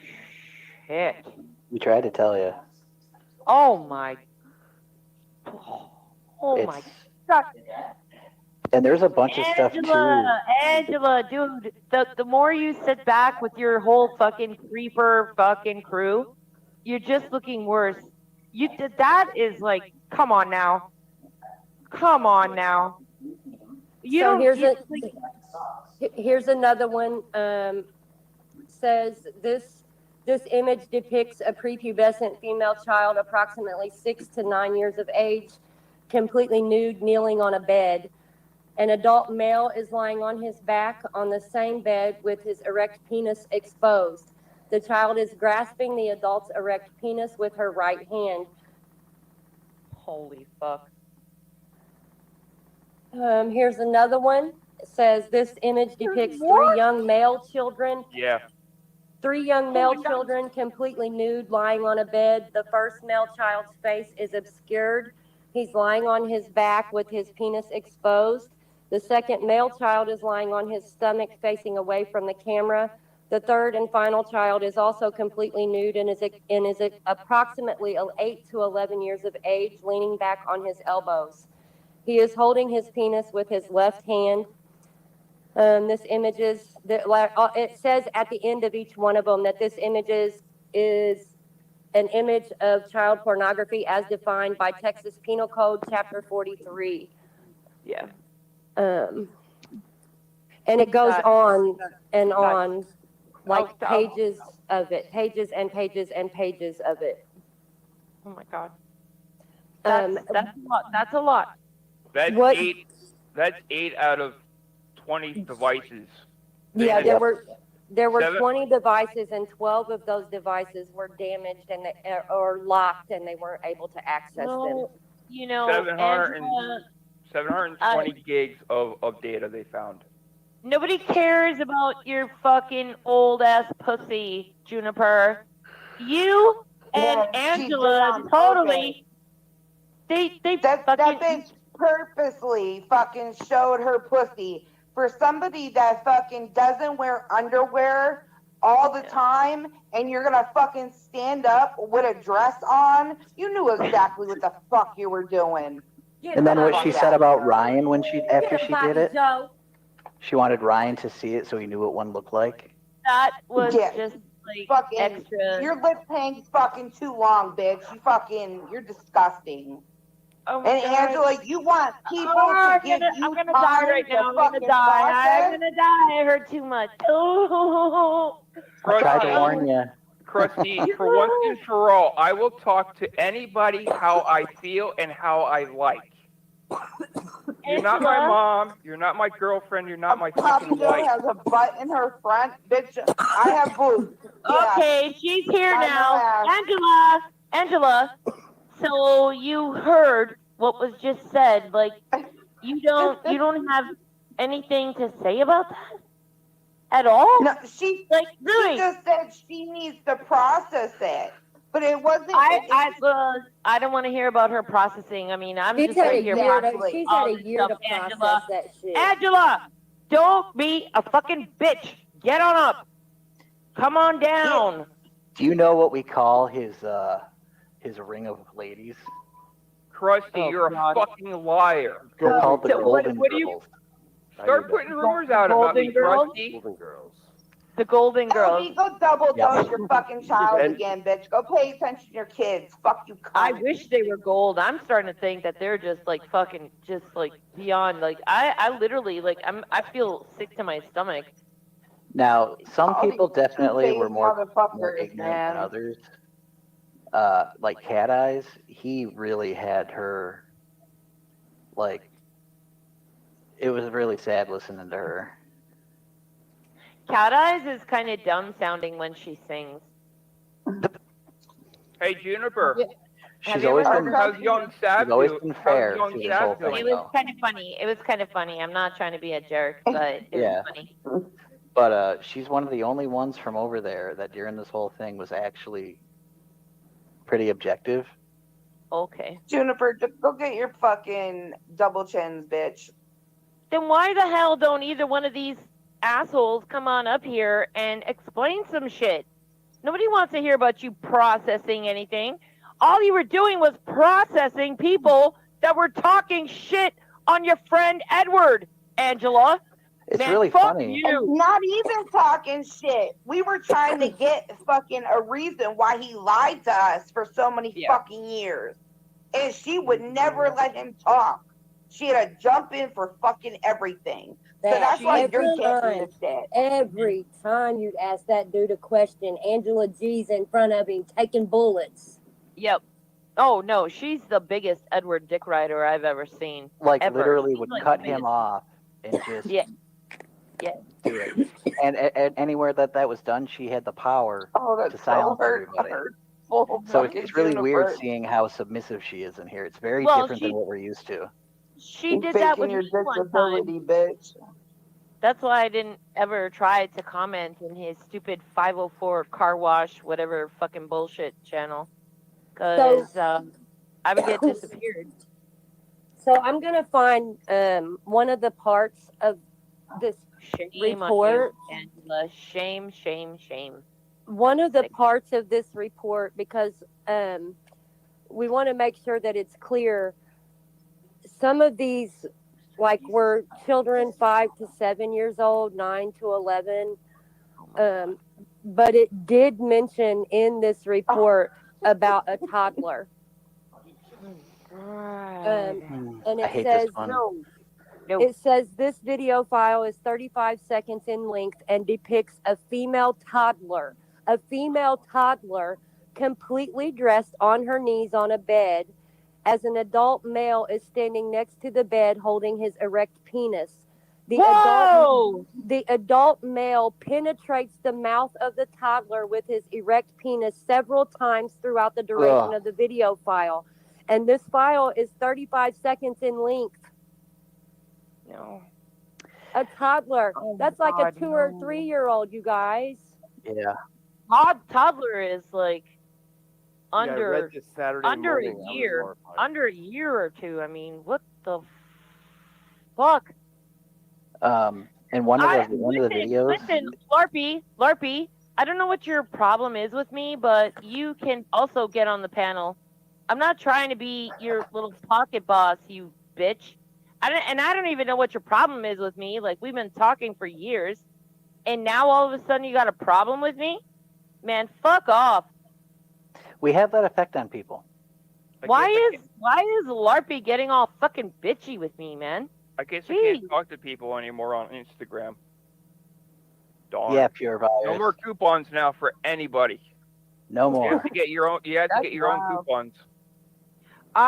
shit. We tried to tell you. Oh, my. Oh, my God. And there's a bunch of stuff too. Angela, dude, the more you sit back with your whole fucking creeper fucking crew, you're just looking worse. That is like, come on now. Come on now. Here's another one. Says this image depicts a prepubescent female child, approximately 6 to 9 years of age, completely nude, kneeling on a bed. An adult male is lying on his back on the same bed with his erect penis exposed. The child is grasping the adult's erect penis with her right hand. Holy fuck. Here's another one. It says this image depicts three young male children. Yeah. 3 young male children completely nude lying on a bed. The first male child's face is obscured. He's lying on his back with his penis exposed. The second male child is lying on his stomach facing away from the camera. The third and final child is also completely nude and is approximately 8 to 11 years of age, leaning back on his elbows. He is holding his penis with his left hand. This image is, it says at the end of each one of them that this image is an image of child pornography as defined by Texas Penal Code Chapter 43. Yeah. And it goes on and on, like pages of it, pages and pages and pages of it. Oh my God. That's a lot. That's a lot. That's What- That's 8 out of 20 devices. Yeah, there were 7 20 devices, and 12 of those devices were damaged and or locked, and they weren't able to access them. Well, you know, 720 gigs of data they found. nobody cares about your fucking old ass pussy, Juniper. You and Angela totally. That bitch purposely fucking showed her pussy for somebody that fucking doesn't wear underwear all the time, and you're gonna fucking stand up with a dress on. You knew exactly what the fuck you were doing. And then what she said about Ryan when after Get she him, did Bobby it, Joe. she wanted Ryan to see it so he knew what one looked like. That was Yeah. just like Fucking, extra. your lip hangs fucking too long, bitch. You're disgusting. Oh my And God. Angela, you want people Oh, to give you I'm gonna time die right to now. I'm gonna fucking die. process? I'm gonna die. I hurt too much. Oh. I tried to warn you. Krusty, for once and for all, I will talk to anybody how I feel and how I like. You're not my mom. You're not my girlfriend. You're not my Bobby fucking Joe wife. has a butt in her front, bitch. I have boobs. Yeah. Okay, she's here I know now. that. Angela, so you heard what was just said. Like, you don't have anything to say about that at all? No, she really? She just said she needs to process it, but it wasn't. I don't want to hear about her processing. I mean, I'm She's just had right a here year to- processing she's all had a this year to stuff, process Angela. that shit. Angela, don't be a fucking bitch. Get on up. Come on down. Do you know what we call his ring of ladies? Krusty, you're a fucking liar. They're called the So Golden what do you- Girls. Start putting rumors out about me, Golden Girls? Krusty. Golden Girls. The Golden Girls. LB, go double Yep. dose your fucking child And- again, bitch. Go pay attention to your kids. Fuck you, cunt. I wish they were gold. I'm starting to think that they're just like fucking, just like beyond. Like I literally like I feel sick to my stomach. Now, some All people these definitely two-faced were more motherfuckers, ignorant man. than others. Like Cat Eyes, he really had her, like, it was really sad listening to her. Cat Eyes is kind of dumb sounding when she sings. Hey, Juniper. She's always been, How's young Sav she's always doing? been How's fair young to this Sav whole doing? thing, It was though. kind of funny. It was kind of funny. I'm not trying to be a jerk, but it Yeah. was funny. But she's one of the only ones from over there that during this whole thing was actually pretty objective. Okay. Juniper, just go get your fucking double chins, bitch. Then why the hell don't either one of these assholes come on up here and explain some shit? Nobody wants to hear about you processing anything. All you were doing was processing people that were talking shit on your friend Edward, Angela. It's Man, really fuck funny. you. And not even talking shit. We were trying to get fucking a reason why he lied to us for so many fucking years. And she would never let him talk. She had to jump in for fucking everything. So that's why you're getting this shit. Every time you'd ask that dude a question, Angela G's in front of him taking bullets. Yep. Oh no, she's the biggest Edward Dick Rider I've ever seen. Like, ever. literally She's would like cut the him biggest. off and just Yeah. Yeah. do it. And anywhere that was done, she had the power to silence everybody. So it's really weird seeing how submissive she is in here. It's very Well, different she- than what we're used to. She did that with your me one disability, time. bitch. That's why I didn't ever try to comment in his stupid 504 car wash, whatever fucking bullshit channel. Because I would get disappeared. So I'm gonna find one of the parts of this Shame report. on you, Angela. Shame, shame, shame. One of the parts of this report, because we want to make sure that it's clear. Some of these, like, were children 5 to 7 years old, 9 to 11. But it did mention in this report about a toddler. And I it hate says this one. No. It says this video file is 35 seconds in length and depicts a female toddler completely dressed on her knees on a bed as an adult male is standing next to the bed holding his erect penis. The adult male penetrates the mouth of the toddler with his erect penis several times throughout the duration of the video file. And this file is 35 seconds in length. No. A toddler. That's like God, a 2 or 3 year old, you guys. Yeah. Toddler is like Yeah, I under read this Saturday under a morning. I was year, horrified. under a year or two. I mean, what the fuck? And one of the videos. Listen, Larpy. I don't know what your problem is with me, but you can also get on the panel. I'm not trying to be your little pocket boss, you bitch. I don't even know what your problem is with me. Like, we've been talking for years, and now all of a sudden you got a problem with me? Man, fuck off. We have that effect on people. Why is Larpy getting all fucking bitchy with me, man? I guess I can't talk to people anymore on Instagram. Darn. Yeah, pure virus. No more coupons now for anybody. No more. You have to get your own. You have to get your own coupons. All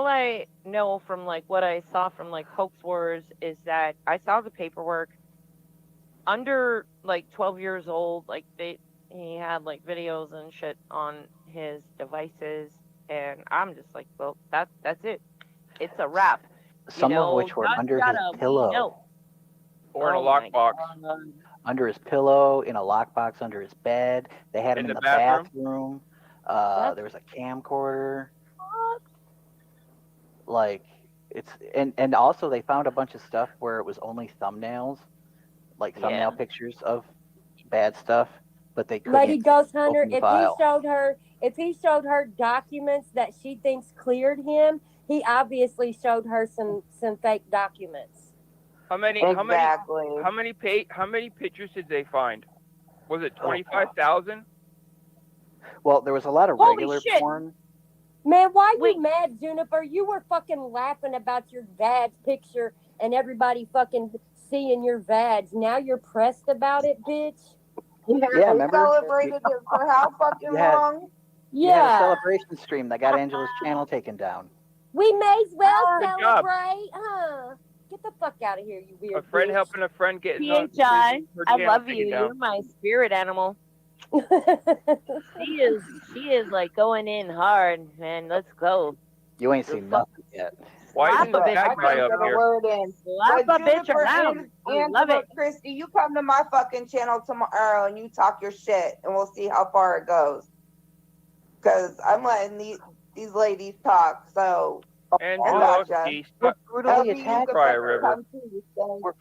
I know from like what I saw from like Hoax Wars is that I saw the paperwork. Under like 12 years old, like he had like videos and shit on his devices, and I'm just like, well, that's it. It's a wrap. Some of which were under his pillow. Or in a lockbox. Under his pillow, in a lockbox under his bed. They had him in the bathroom. There was a camcorder. Like, it's and also they found a bunch of stuff where it was only thumbnails, like thumbnail pictures of bad stuff, but they couldn't. Lady Ghost Hunter, open the if file. he showed her documents that she thinks cleared him, he obviously showed her some fake documents. How many pictures did they find? Was it 25,000? Well, there was a lot of regular porn. Man, why you mad, Juniper? You were fucking laughing about your dad's picture and everybody fucking seeing your vads. Now you're pressed about it, bitch. Yeah, remember? Celebrated it for how fucking long? You had a celebration stream that got Angela's channel taken down. We may as well Good job. celebrate, huh? Get the fuck out of here, you weird A friend bitch. helping a friend get. PHI, I love you. You're my spirit animal. She is like going in hard, man. Let's go. You ain't seen nothing yet. Why isn't the bad guy up here? Slap a bitch around. I love it. Christy, you come to my fucking channel tomorrow and you talk your shit, and we'll see how far it goes. Because I'm letting these ladies talk, so. We're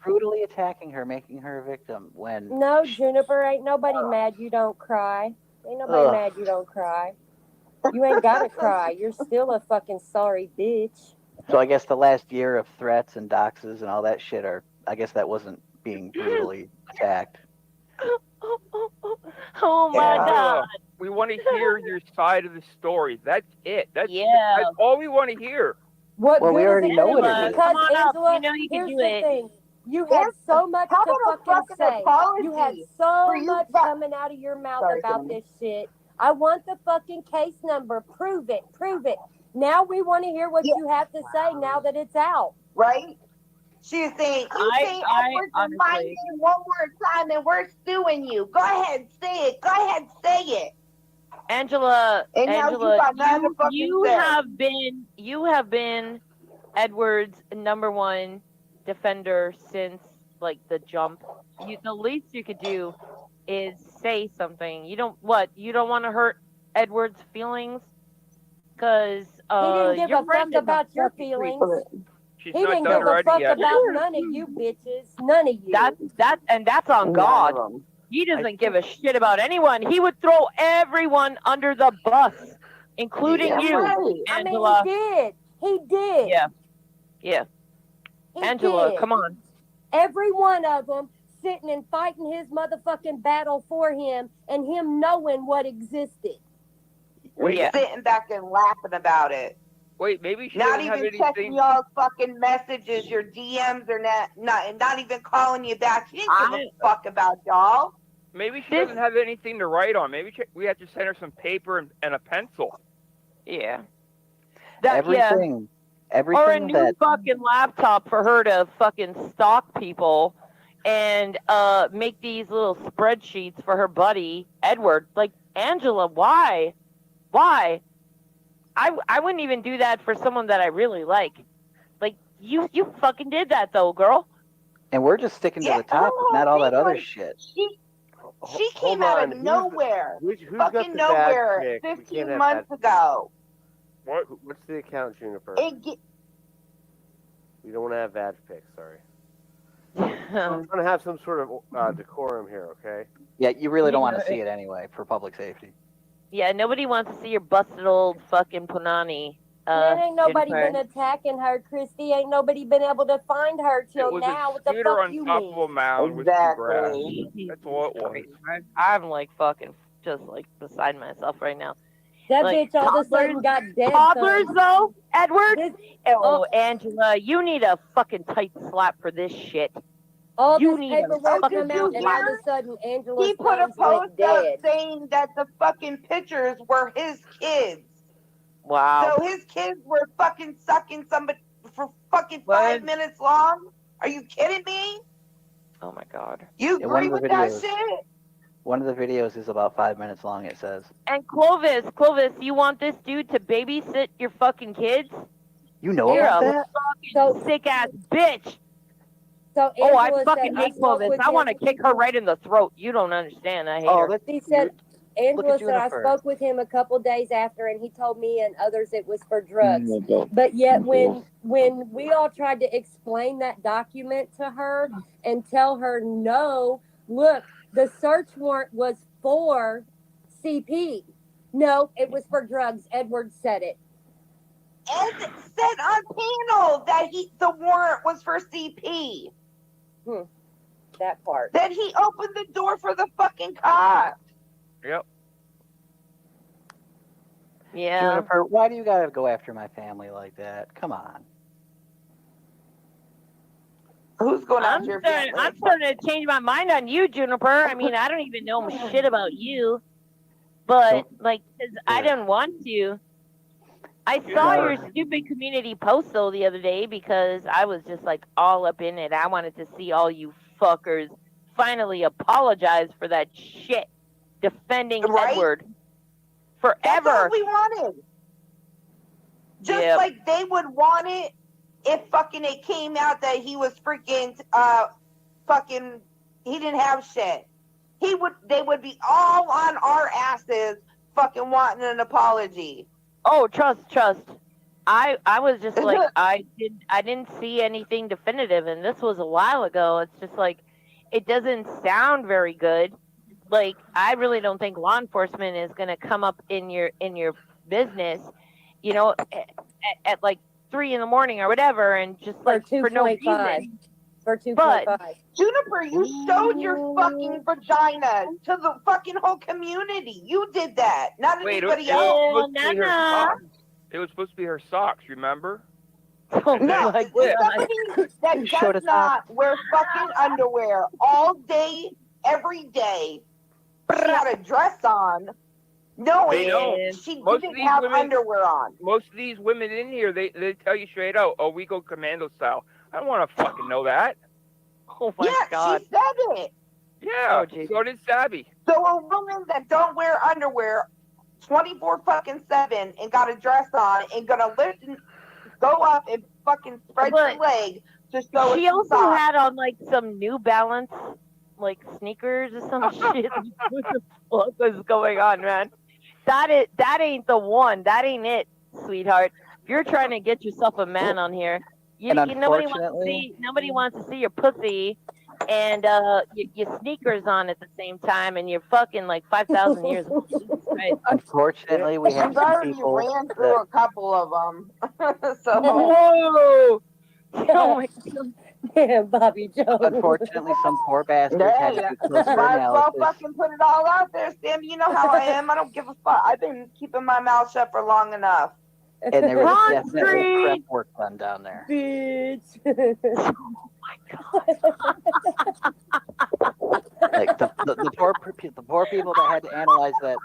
brutally attacking her, making her a victim. When No, Juniper, ain't nobody mad you don't cry. Ain't nobody mad you don't cry. You ain't gotta cry. You're still a fucking sorry bitch. So I guess the last year of threats and doxes and all that shit I guess that wasn't being brutally attacked. Oh my God. We want to hear your side of the story. That's it. That's all we want to hear. What well, we already know what it is. Because, Come on up. Angela, You know you can here's do the it. thing. You had so much to fucking say. You had so much coming out of your mouth about this shit. I want the fucking case number. Prove it. Prove it. Now we want to hear what you have to say now that it's out. Right? She's saying, Edward's reminding you one more time and we're suing you. Go ahead, say it. Go ahead, say it. Angela, And now you got nothing to fucking you say. have been Edward's #1 defender since like the jump. The least you could do is say something. You don't want to hurt Edward's feelings because He didn't give your a friend fuck is about your fucking creep. feelings. She's He not didn't done give a already fuck yet. about none of you bitches. None of you. That's on God. He doesn't give a shit about anyone. He would throw everyone under the bus, including you, Right. Angela. I mean, he did. Yeah. He Angela, did. come on. Every one of them sitting and fighting his motherfucking battle for him and him knowing what existed. We're sitting back and laughing about it. Wait, maybe she Not doesn't have even checking anything. y'all's fucking messages, your DMs are not even calling you back. She didn't give a fuck about y'all. Maybe she doesn't have anything to write on. Maybe we have to send her some paper and a pencil. Yeah. Everything Or a new fucking laptop for her to fucking stalk people and make these little spreadsheets for her buddy Edward. Like, Angela, why? I wouldn't even do that for someone that I really like. Like, you fucking did that though, girl. And we're just sticking to the top, not all that other shit. She came Hold out on. of nowhere. Who's got fucking the bad nowhere. pick? We 15 can't have months bad- ago. What's the account, Juniper? We don't want to have bad picks, sorry. I'm trying to have some sort of decorum here, okay? Yeah, you really don't want to see it anyway for public safety. Yeah, nobody wants to see your busted old fucking punani. Man, ain't nobody Jennifer. been attacking her, Christy. Ain't nobody been able to find her till It was now. a What the scooter fuck on you top mean? of a mound with some grass. That's all it was. I'm like fucking just like beside myself right now. That Like, bitch all of a sudden got dead. Toddlers thumbs. though, Edward. oh. Angela, you need a fucking tight slap for this shit. All You this need a paperwork fucking come out, and all of slap. a sudden Angela's He put a thumbs went post up dead. saying that the fucking pictures were his kids. Wow. So his kids were fucking sucking somebody for fucking 5 minutes long? Are you kidding me? Oh my god. You Yeah, one agree of the with that videos- shit? One of the videos is about 5 minutes long, it says. And Clovis, you want this dude to babysit your fucking kids? You know You're about a that? fucking sick ass bitch. So Oh, I Angela fucking said, hate spoke Clovis. with I him. want to kick her right in the throat. You don't understand. I hate her. He said, Angela said, I Juniper. spoke with him a couple days after, and he told me and others it was for drugs. But yet, when we all tried to explain that document to her and tell her, no, look, the search warrant was for CP. No, it was for drugs. Edward said it. Ed said on panel that the warrant was for CP. That part. Then he opened the door for the fucking cops. Yep. Yeah. Jennifer, why do you gotta go after my family like that? Come on. Who's going I'm after your starting, family? I'm starting to change my mind on you, Juniper. I mean, I don't even know shit about you. But, like, 'cause I didn't want to. I saw your stupid community post, though, the other day because I was just, like, all up in it. I wanted to see all you fuckers finally apologize for that shit. Defending Edward. Forever. That's all we wanted. Just like they would want it if fucking it came out that he was freaking fucking he didn't have shit. They would be all on our asses fucking wanting an apology. Oh, trust. I was just like I didn't see anything definitive, and this was a while ago. It's just like it doesn't sound very good. Like, I really don't think law enforcement is going to come up in your business, you know, at like 3 a.m. or whatever, and just like for no reason. For 2.5. Juniper, you showed your fucking vagina to the fucking whole community. You did that, not anybody else. It was supposed to be her socks, remember? Oh No, my somebody that showed does us not wear fucking underwear all day, every day, she had a dress on, They don't. she Most of didn't these have women- underwear on. Most of these women in here, they tell you straight out, oh, we go commando style. I don't want to fucking know that. Oh my Yeah, god. she said it. Yeah, so did Sabby. So a woman that don't wear underwear 24 fucking 7 and got a dress on and gonna lift and go up and fucking spread But your leg to show she us also socks. had on like some New Balance like sneakers or some shit. What the fuck was going on, man? That ain't the one. That ain't it, sweetheart. If you're trying to get yourself a man on here, And nobody unfortunately, wants to see your pussy and your sneakers on at the same time, and you're fucking like 5,000 years old. Jesus Christ. unfortunately, we have She's some already people ran through that a couple of them. So Whoa! Oh my god. Yeah, Bobby Joe. unfortunately some poor bastards had to yeah, do closer might as well analysis. fucking put it all out there, Sam. You know how I am. I don't give a fuck. I've been keeping my mouth shut for long enough. And there was Front definitely Street! prep work done down there. Bitch. Like the poor people that had to analyze that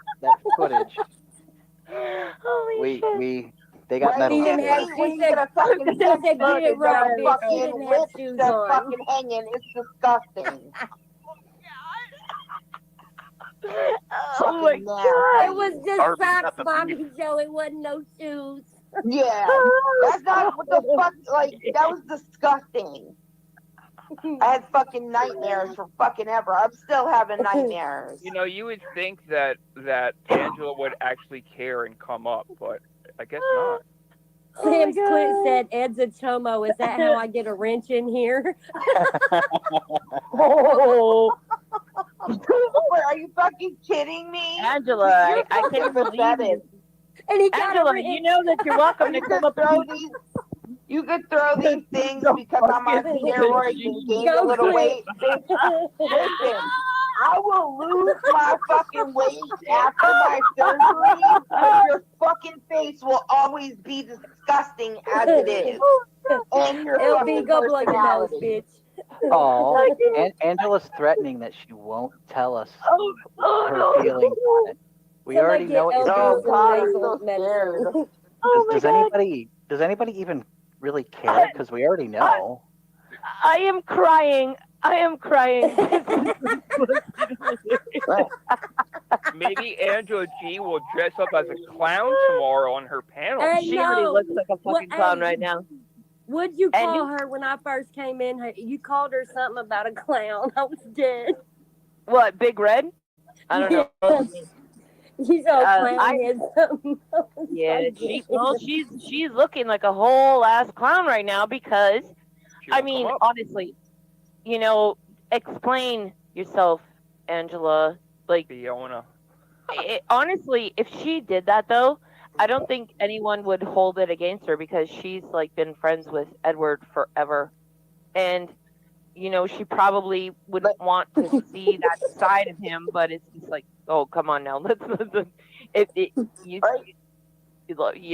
footage. Holy shit. They got Right, medals didn't for have- it. when you get a fucking she said sex get it footage right, of bitch. She fucking didn't have lips shoes just on. fucking hanging. It's disgusting. Oh my Fucking god. It was just Arby's socks, got the Bobby beef. Joe. It wasn't no shoes. Yeah, that's not what the fuck. Like that was disgusting. I had fucking nightmares for fucking ever. I'm still having nightmares. You know, you would think that Angela would actually care and come up, but I guess not. Sam's Clint said, Ed's a chomo. Is that how I get a wrench in here? Oh, Are you fucking kidding me? Angela, You're I fucking can't believe pathetic. you. And he got a Angela, wrench. you know that you're welcome to You come could up throw and these. You could throw these things because I'm on steroids and gained a Go little Clint. weight. Listen, I will lose my fucking weight after my surgery, but your fucking face will always be disgusting as it is. And your LB, fucking go blow your nose, personality. bitch. Oh, Angela's threatening that she won't tell us her feelings on it. We Somebody already get know what you're LB doing. some God, I'm nasal so scared. medicine. Does anybody even really care? Because we already know. I am crying. I am crying. Maybe Angela G will dress up as a clown tomorrow on her panel. Hey, She already no. looks like a fucking clown Hey, right now. What'd you And call her when I first came in? You called her something about a clown. I was dead. What, Big Red? I don't know. Yes. You saw clown I- head something. Yeah, she's looking like a whole ass clown right now because I mean, honestly, you know, explain yourself, Angela. Like Fiona. Honestly, if she did that though, I don't think anyone would hold it against her because she's like been friends with Edward forever. And you know, she probably wouldn't want to see that side of him, but it's just like, oh, come on now. Let's you start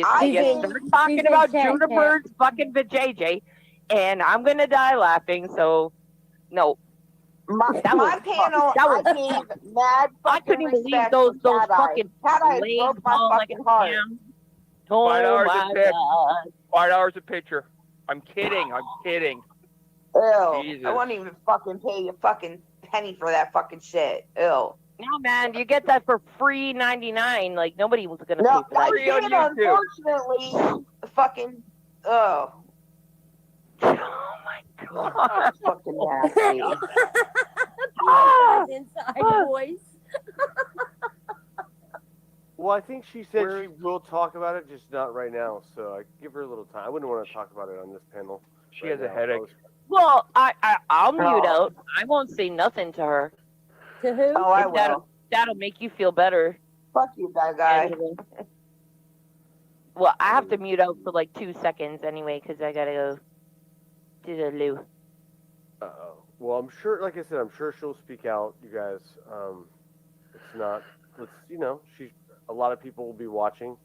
talking about Juniper's fucking vajayjay, and I'm gonna die laughing. So, no. My panel, I gave mad fucking I couldn't believe respect those for Cat Eye. fucking Cat Eye legs broke my all like fucking a heart. ham. Oh $5 my a pic. god. $5 a picture. I'm kidding. I'm kidding. Ew. Jesus. I won't even fucking pay a fucking penny for that fucking shit. Ew. No, man, you get that for free 99. Like nobody was gonna No, pay for that. I did, unfortunately, fucking, oh. Oh my god. Fucking nasty. Inside voice. Well, I think she said she will talk about it, just not right now. So I give her a little time. I wouldn't want to talk about it on this panel. She has a headache. Well, I'll mute out. I won't say nothing to her. To who? Oh, I will. That'll make you feel better. Fuck you, that guy. Angela. Well, I have to mute out for like 2 seconds anyway, because I gotta go to the loo. Uh-oh. Well, I'm sure, like I said, I'm sure she'll speak out, you guys. It's not, you know, a lot of people will be watching.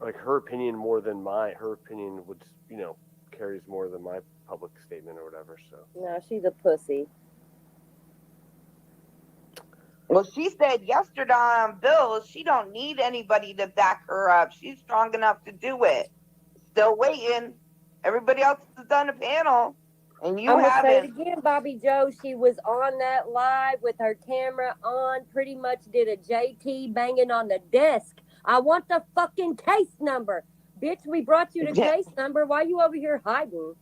Like, her opinion more than her opinion would, you know, carries more than my public statement or whatever, so. No, she's a pussy. Well, she said yesterday on Bill, she don't need anybody to back her up. She's strong enough to do it. Still waiting. Everybody else has done a panel, and you I'm gonna say it haven't. again, Bobby Joe. She was on that live with her camera on, pretty much did a JT banging on the desk. I want the fucking case number. Bitch, we brought you the case number. Why you over here hiding?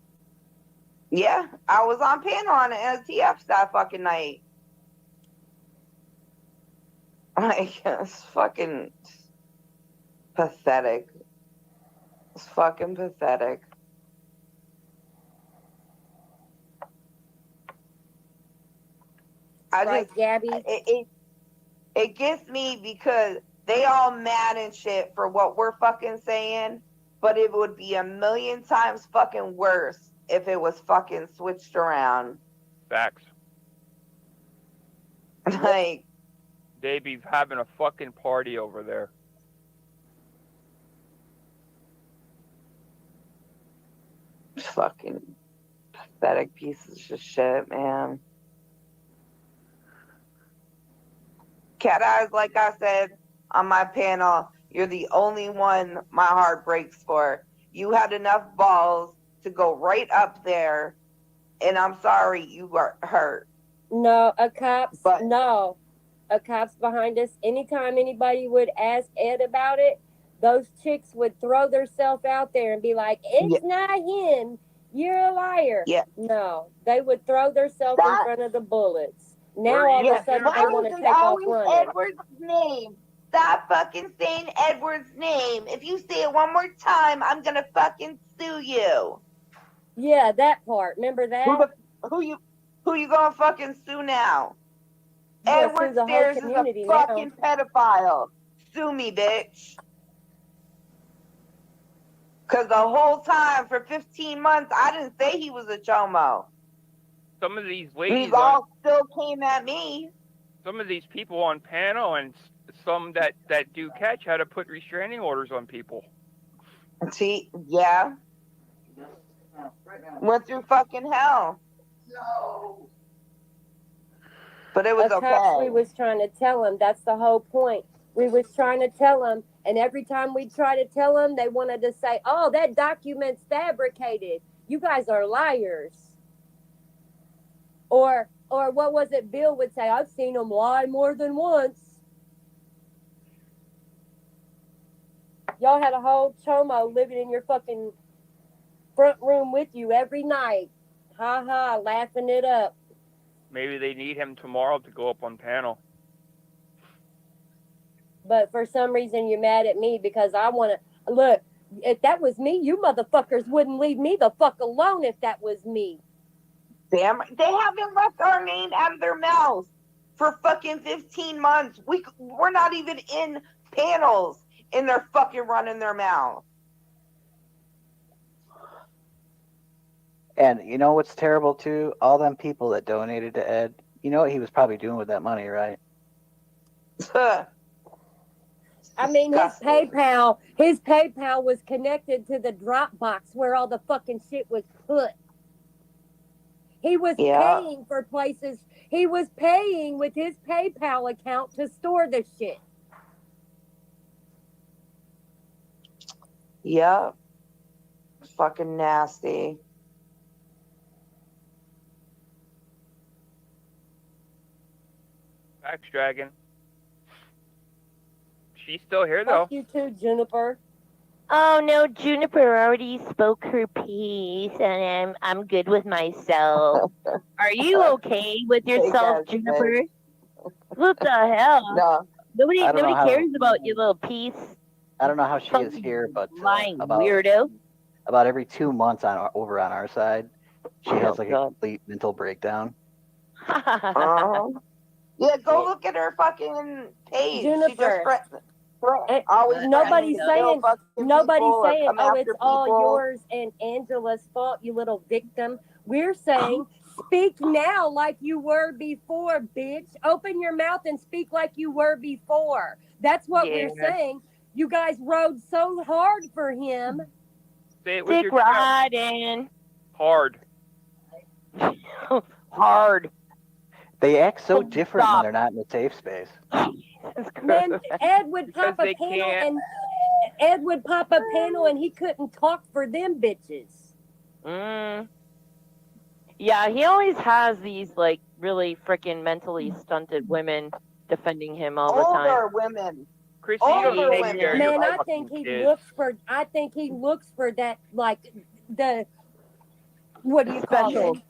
Yeah, I was on panel on the NTF that fucking night. Like, it's fucking pathetic. It's fucking pathetic. Right, Gabby? It gets me because they all mad and shit for what we're fucking saying, but it would be a million times fucking worse if it was fucking switched around. Facts. Like, They be having a fucking party over there. fucking pathetic pieces of shit, man. Cat Eyes, like I said on my panel, you're the only one my heart breaks for. You had enough balls to go right up there, and I'm sorry you got hurt. No, a cop's behind us. Anytime anybody would ask Ed about it, those chicks would throw themselves out there and be like, it's not him. You're a liar. Yeah. No, they would throw themselves in front of the bullets. Now all of a sudden they want to take off running. Edward's name. Stop fucking saying Edward's name. If you say it one more time, I'm gonna fucking sue you. Yeah, that part. Remember that? Who you gonna fucking sue now? Yeah, Edward sue the whole Stairs is a community fucking pedophile. Sue me, bitch. Cause the whole time for 15 months, I didn't say he was a chomo. Some of these ladies, These all still came at me. some of these people on panel, and some that do catch had to put restraining orders on people. See, yeah. Went through fucking hell. No. But it was okay. We was trying to tell him. That's the whole point. We was trying to tell him, and every time we try to tell them, they wanted to say, oh, that document's fabricated. You guys are liars. Or what was it Bill would say? I've seen them lie more than once. Y'all had a whole chomo living in your fucking front room with you every night. Ha ha, laughing it up. Maybe they need him tomorrow to go up on panel. But for some reason you're mad at me because I want to look. If that was me, you motherfuckers wouldn't leave me the fuck alone. If that was me, damn, they haven't left our name out of their mouths for fucking 15 months. We're not even in panels, and they're fucking running their mouth. And you know what's terrible too? All them people that donated to Ed. You know what he was probably doing with that money, right? I mean, his PayPal was connected to the Dropbox where all the fucking shit was put. He was paying for places. He was paying with his PayPal account to store the shit. Yeah. Fucking nasty. Facts, Dragon. She's still here, though. Fuck you too, Juniper. Oh no, Juniper already spoke her piece, and I'm good with myself. Are you okay with yourself, Juniper? What the hell? No. Nobody cares about your little piece. I don't know how she is here, but lying about, weirdo. About every 2 months over on our side, she has like a complete mental breakdown. Yeah, go look at her fucking page. Juniper. Always nobody's saying, oh, it's all people. yours and Angela's fault, you little victim. We're saying, speak now like you were before, bitch. Open your mouth and speak like you were before. That's what we're saying. You guys rode so hard for him. Say it with Dick riding. Hard. Hard. They act so different when they're not in a safe space. Man, Ed would pop a panel and he couldn't talk for them bitches. Yeah, he always has these like really freaking mentally stunted women defending him all the time. Older women. Chris, you don't Older take women. care of your Man, I fucking think he kids. looks for that, like the, what do you call Special. it?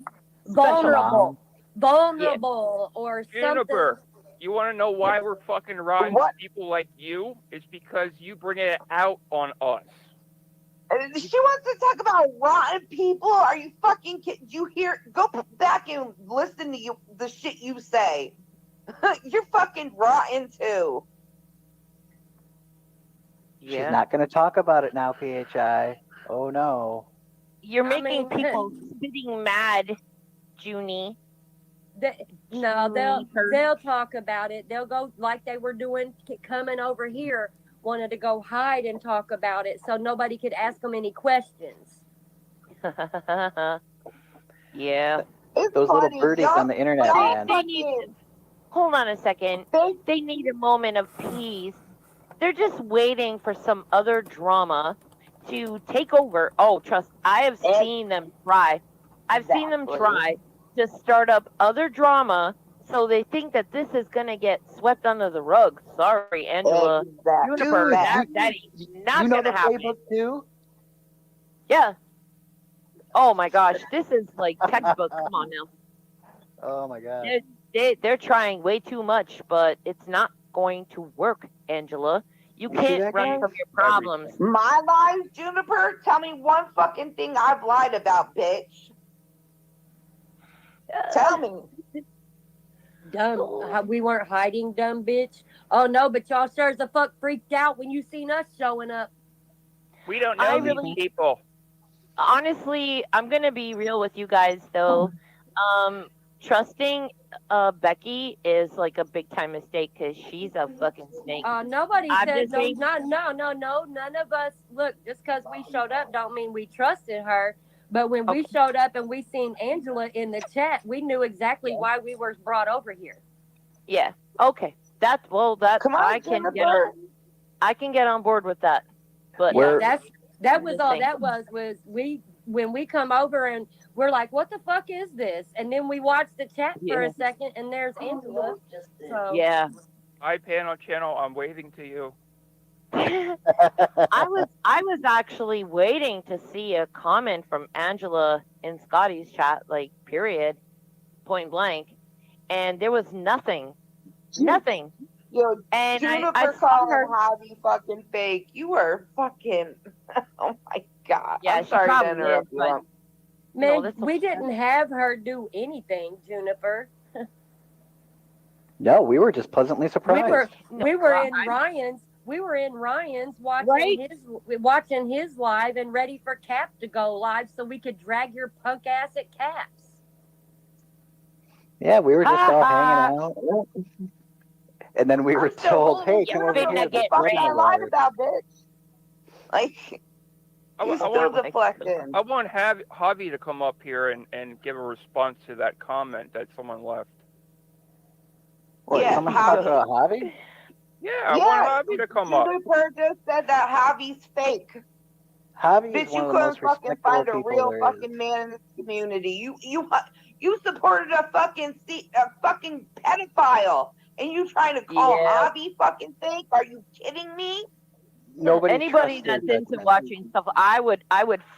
Vulnerable, Mom. or Juniper, something. you want to know why we're fucking rotten to What? people like you? It's because you bring it out on us. She wants to talk about rotten people. Are you fucking kidding? You hear? Go back and listen to the shit you say. You're fucking rotten too. She's not going to talk about it now, PHI. Oh no. You're I making mean, people spitting mad, Junie. They'll talk about it. They'll go like they were doing coming over here, wanted to go hide and talk about it so nobody could ask them any questions. Yeah. Those little birdies on the internet, man. They need, hold on a second. They need a moment of peace. They're just waiting for some other drama to take over. Oh, trust, I have seen them try. I've seen them try to start up other drama, so they think that this is going to get swept under the rug. Sorry, Angela. Juniper, that is not going to happen. Playbook too? Yeah. Oh my gosh, this is like textbook. Come on now. Oh my god. They're trying way too much, but it's not going to work, Angela. You can't run from your problems. My lies, Juniper? Tell me one fucking thing I've lied about, bitch. Tell me. Dumb. We weren't hiding, dumb bitch. Oh no, but y'all sure as the fuck freaked out when you seen us showing up. We don't know these people. Honestly, I'm gonna be real with you guys though. Trusting Becky is like a big time mistake because she's a fucking snake. Nobody I'm said just saying- no. None of us. Look, just because we showed up don't mean we trusted her. But when we showed up and we seen Angela in the chat, we knew exactly why we were brought over here. Yeah. Okay. That's Come on, I can get on board with that. But that was all that was we when we come over and we're like, what the fuck is this? And then we watch the chat for a second and there's Angela. So yeah. Hi, panel channel. I'm waving to you. I was actually waiting to see a comment from Angela in Scottie's chat, like period, point blank, and there was nothing. Yo, and Juniper I saw calling her. Javi fucking fake. You were fucking. Oh my god. Yeah, I'm she sorry to probably interrupt is, you. but- man, No, we didn't have her do anything, Juniper. No, we were just pleasantly surprised. We were in Ryan's. We were in Ryan's watching his live and ready for Cap to go live so we could drag your punk ass at Cap's. Yeah, we were just all hanging out. And then we were told, hey, come over here. What the fuck I lied about, bitch? Like, you still deflecting. I want Javi to come up here and give a response to that comment that someone left. What, someone talked about Javi? Yeah, I want Javi to come up. Juniper just said that Javi's fake. Javi Bitch, is one you of the most couldn't fucking respectable find a people real there is. fucking man in this community. You supported a fucking pedophile, and you trying to call Javi fucking fake? Are you kidding me? Anybody that's into watching stuff, I would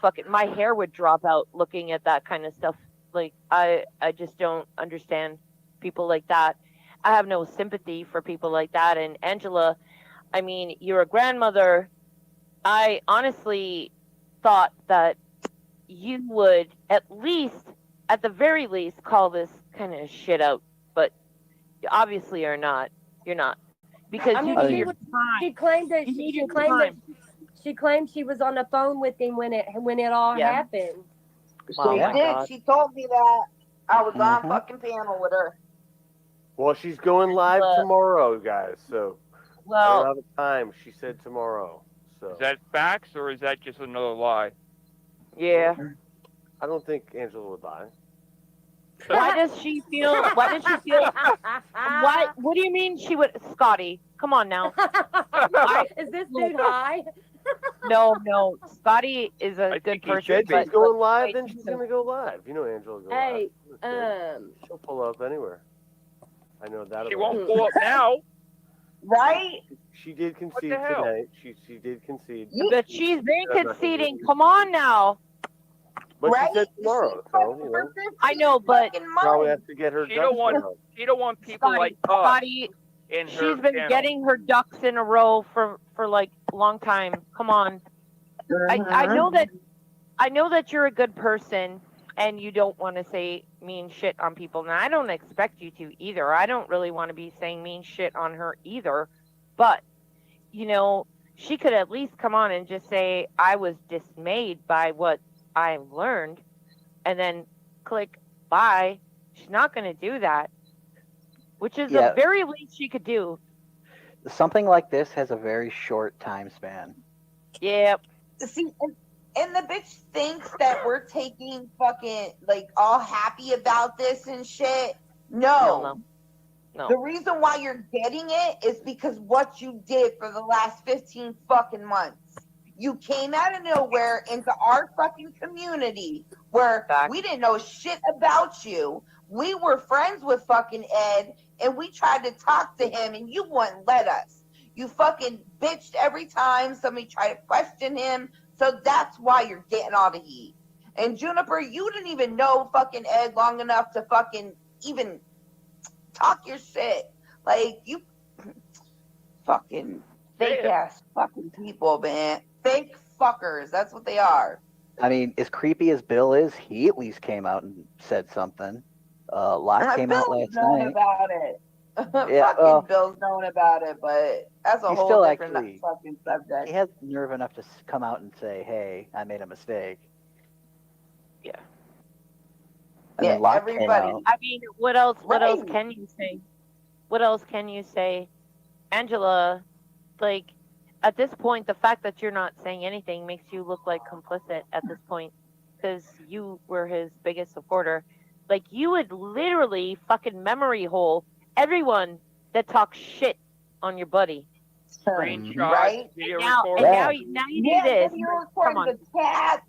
fucking, my hair would drop out looking at that kind of stuff. Like I just don't understand people like that. I have no sympathy for people like that. And Angela, I mean, you're a grandmother. I honestly thought that you would at the very least, call this kind of shit out. But obviously you're not. You're not. Because I mean, she claimed that she claimed she was on the phone with him when it all happened. She did. She told me that. I was on fucking panel with her. Well, she's going live tomorrow, guys. So I don't have time. She said tomorrow. So Is that facts or is that just another lie? Yeah. I don't think Angela would lie. Why does she feel? What do you mean she would? Scottie, come on now. Is this dude high? No. Scottie is a good person. If she's going live, then she's gonna go live. You know, Angela go Hey, live. She'll pull up anywhere. I know that. She won't pull up now. Right? She did concede the hell? tonight. She did concede. But she's been I'm not gonna conceding. do it. Come on now. But Right? she said tomorrow, so you know. I know, but Probably has to get her She ducks don't want. in a row. She don't want people Scotty, like us Scotty, in her she's been channel. getting her ducks in a row for like a long time. Come on. I know that you're a good person and you don't want to say mean shit on people. Now I don't expect you to either. I don't really want to be saying mean shit on her either. But you know, she could at least come on and just say I was dismayed by what I learned, and then click bye. She's not going to do that, which is Yeah. the very least she could do. Something like this has a very short time span. Yep. See, and the bitch thinks that we're taking fucking, like, all happy about this and shit. No. No. The reason why you're getting it is because what you did for the last 15 fucking months. You came out of nowhere into our fucking community where we didn't know shit about you. We were friends with fucking Ed, and we tried to talk to him, and you wouldn't let us. You fucking bitched every time somebody tried to question him. So that's why you're getting all the heat. And Juniper, you didn't even know fucking Ed long enough to fucking even talk your shit. Like, you fucking fake ass fucking people, man. Fake fuckers. That's what they are. I mean, as creepy as Bill is, he at least came out and said something. Locke came out last known night. about it. Yeah, fucking Bill's known about it, but that's a He's whole still different actually- fucking subject. He has nerve enough to come out and say, "Hey, I made a mistake." Yeah. And then Locke came out. I mean, what else Right. can you say? What else can you say? Angela, like, at this point, the fact that you're not saying anything makes you look like complicit at this point, because you were his biggest supporter. Like, you would literally fucking memory hole everyone that talks shit on your buddy. Screenshot, Right? video Now, recording. and now you do this. Video Come on. recording the cat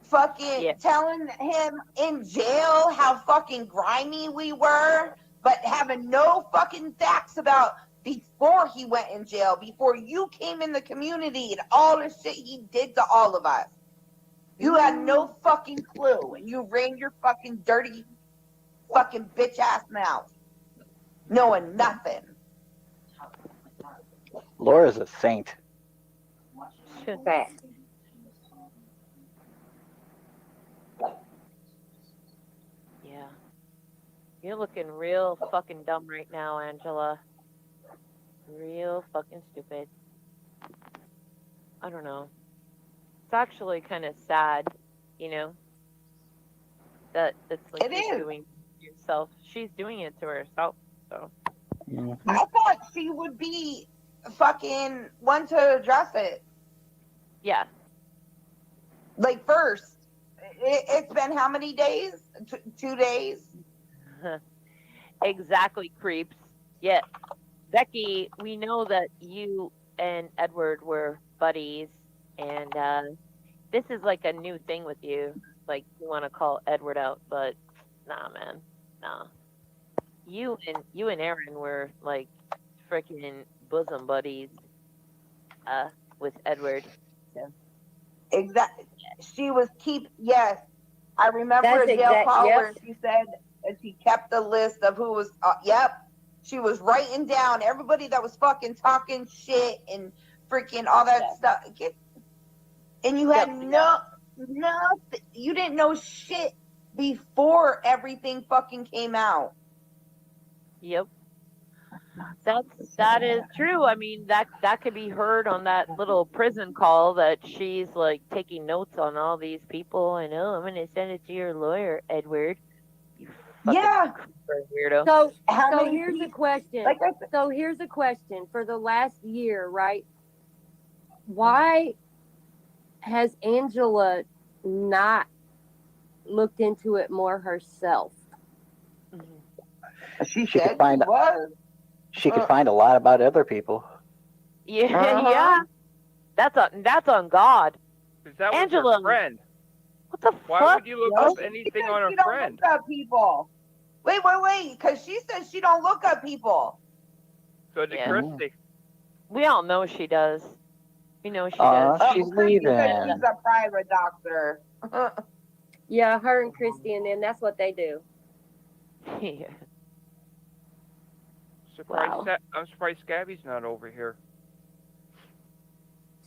fucking telling him in jail how fucking grimy we were, but having no fucking facts about before he went in jail, before you came in the community and all the shit he did to all of us. You had no fucking clue, and you ran your fucking dirty fucking bitch ass mouth, knowing nothing. Laura's a saint. Yeah. You're looking real fucking dumb right now, Angela. Real fucking stupid. I don't know. It's actually kind of sad, you know, that it's like It you're is. doing it to yourself. She's doing it to herself, so. I thought she would be fucking one to address it. Yeah. Like, first. It's been how many days? 2 days? Exactly, creeps. Yeah. Becky, we know that you and Edward were buddies, and this is like a new thing with you. Like, you want to call Edward out, but nah, man. Nah. You and Aaron were like freaking bosom buddies with Edward. So. Exactly. She was yes. I remember That's a jail exact- call yep. where she said that she kept the list of who was, yep. She was writing down everybody that was fucking talking shit and freaking all that stuff. And you had you didn't know shit before everything fucking came out. Yep. That is true. I mean, that could be heard on that little prison call that she's like taking notes on all these people. I know. I'm gonna send it to your lawyer, Edward. You fucking weirdo. So many here's a question. So here's a question for the last year, right? Why has Angela not looked into it more herself? She She said could find she was. She could find a lot about other people. Yeah, Uh-huh. yeah. That's on God. Because that was Angela. her friend. What the Why fuck? would you look No, up anything on she a don't friend? look up people. Wait. Because she says she don't look up people. So did Yeah. Christy. We all know she does. We know she does. She's Because leaving. she's a private doctor. Yeah, her and Christy and them, that's what they do. Yeah. Surprised Wow. I'm surprised Scabby's not over here.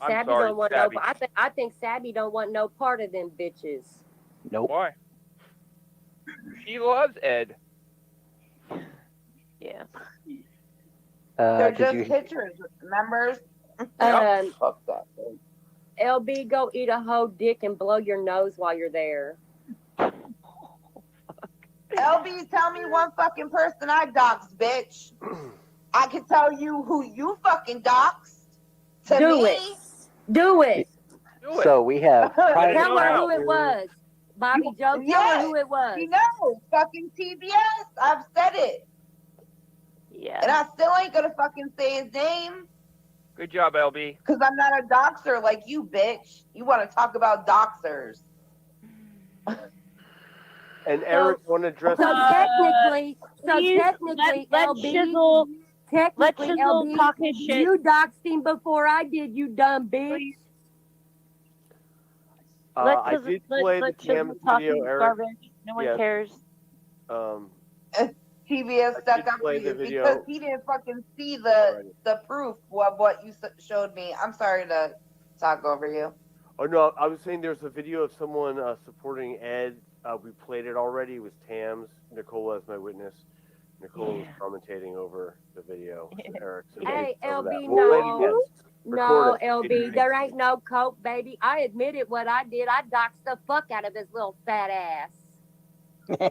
I'm Sabby sorry, don't want Scabby. no. I think Sabby don't want no part of them bitches. Nope. Why? She loves Ed. Yeah. They're Did just you? pictures, members. Fuck that. LB, go eat a whole dick and blow your nose while you're there. LB, tell me one fucking person I doxed, bitch. I can tell you who you fucking doxed. To Do me. it. Do it. So we have private. Tell her who it was. Bobby Joe, tell her who it was. You know, fucking TBS. I've said it. Yeah. And I still ain't gonna fucking say his name. Good job, LB. Because I'm not a doxer like you, bitch. You want to talk about doxers. And Eric want to dress. So technically, let LB, Chisel, let technically, Chisel LB, talk his shit. you doxed him before I did, you dumb bitch. I did play the Tams video, Eric. Garbage. No one Yes. cares. TBS stuck up for play the you video. because he didn't fucking see the proof of what you showed me. I'm sorry to talk over you. Oh no, I was saying there's a video of someone supporting Ed. We played it already. It was Tams. Nicola as my witness. Nicola was commentating over the video. So Eric. So Hey, over that. LB, We'll play it no. again. No, Record it. LB, there ain't no coke, baby. I admitted what I did. I doxed the fuck out of his little fat ass.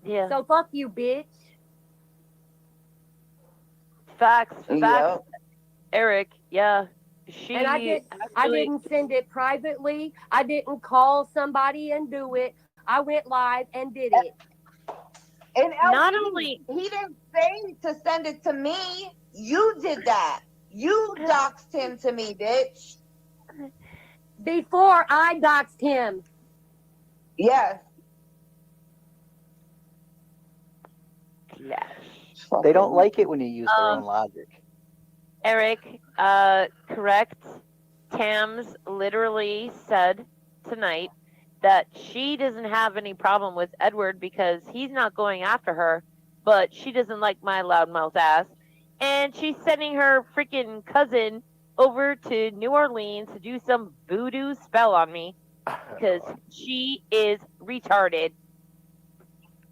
Yeah. So fuck you, bitch. Facts. Yep. Eric, yeah. She And I didn't send it privately. I didn't call somebody and do it. I went live and did it. And LB, Not only- he didn't say to send it to me. You did that. You doxed him to me, bitch. Before I doxed him. Yes. They don't like it when you use their own logic. Eric, correct. Tams literally said tonight that she doesn't have any problem with Edward because he's not going after her, but she doesn't like my loudmouth ass. And she's sending her freaking cousin over to New Orleans to do some voodoo spell on me because she is retarded.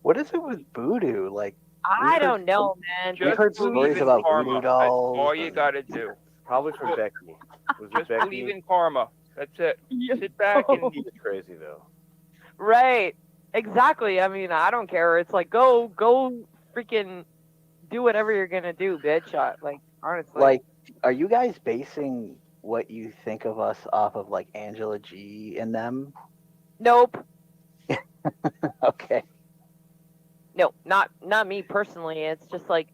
What is it with voodoo? Like, I don't know, man. We've heard stories about voodoo dolls. All you gotta do. Probably from Becky. Was it Just Becky? believe in karma. That's it. Sit back and He's crazy though. Right. Exactly. I mean, I don't care. It's like go freaking do whatever you're gonna do, bitch. Like honestly. Like, are you guys basing what you think of us off of like Angela G and them? Nope. Okay. No, not me personally. It's just like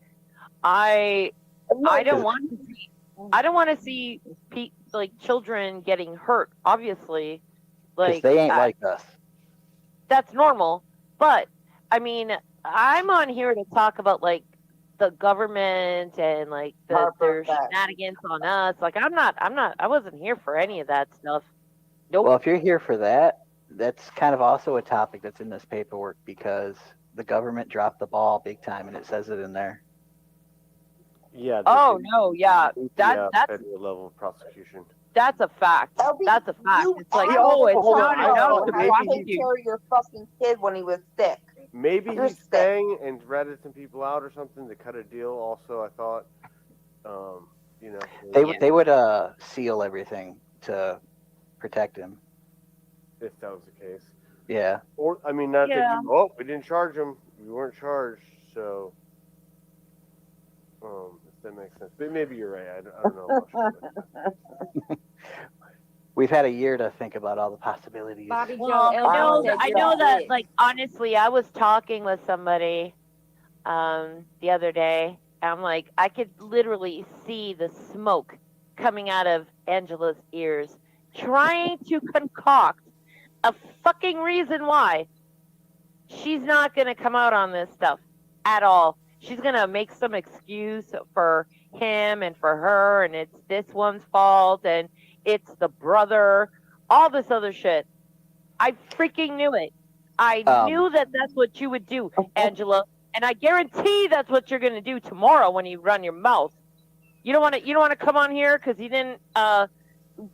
I don't want to see like children getting hurt. Obviously, Because like they ain't like us. that's normal. But I mean, I'm on here to talk about like the government and like their shenanigans on us. Like I wasn't here for any of that stuff. Nope. Well, if you're here for that, that's kind of also a topic that's in this paperwork because the government dropped the ball big time, and it says it in there. Yeah. Oh no, yeah, that's federal level of prosecution. that's a fact. That's a fact. It's like, hold it's on, not I enough thought to maybe prosecute. he- Take care of your fucking kid when he was sick. Maybe You're he's staying and ratted some people out or something to cut a deal. Also, I thought, you know, They would seal everything to protect him. if that was the case. Yeah. Or I mean, not Yeah. that you, we didn't charge him. We weren't charged, so if that makes sense. But maybe you're right. I don't know. We've had a year to think about all the possibilities. Bobby Well, Joe, I know that, like, honestly, I was talking with somebody the other day. And I'm like, I could literally see the smoke coming out of Angela's ears, trying to concoct a fucking reason why she's not going to come out on this stuff at all. she's gonna make some excuse for him and for her, and it's this one's fault, and it's the brother, all this other shit. I freaking knew it. I knew that that's what you would do, Angela, and I guarantee that's what you're gonna do tomorrow when you run your mouth. You don't want to. You don't want to come on here because you didn't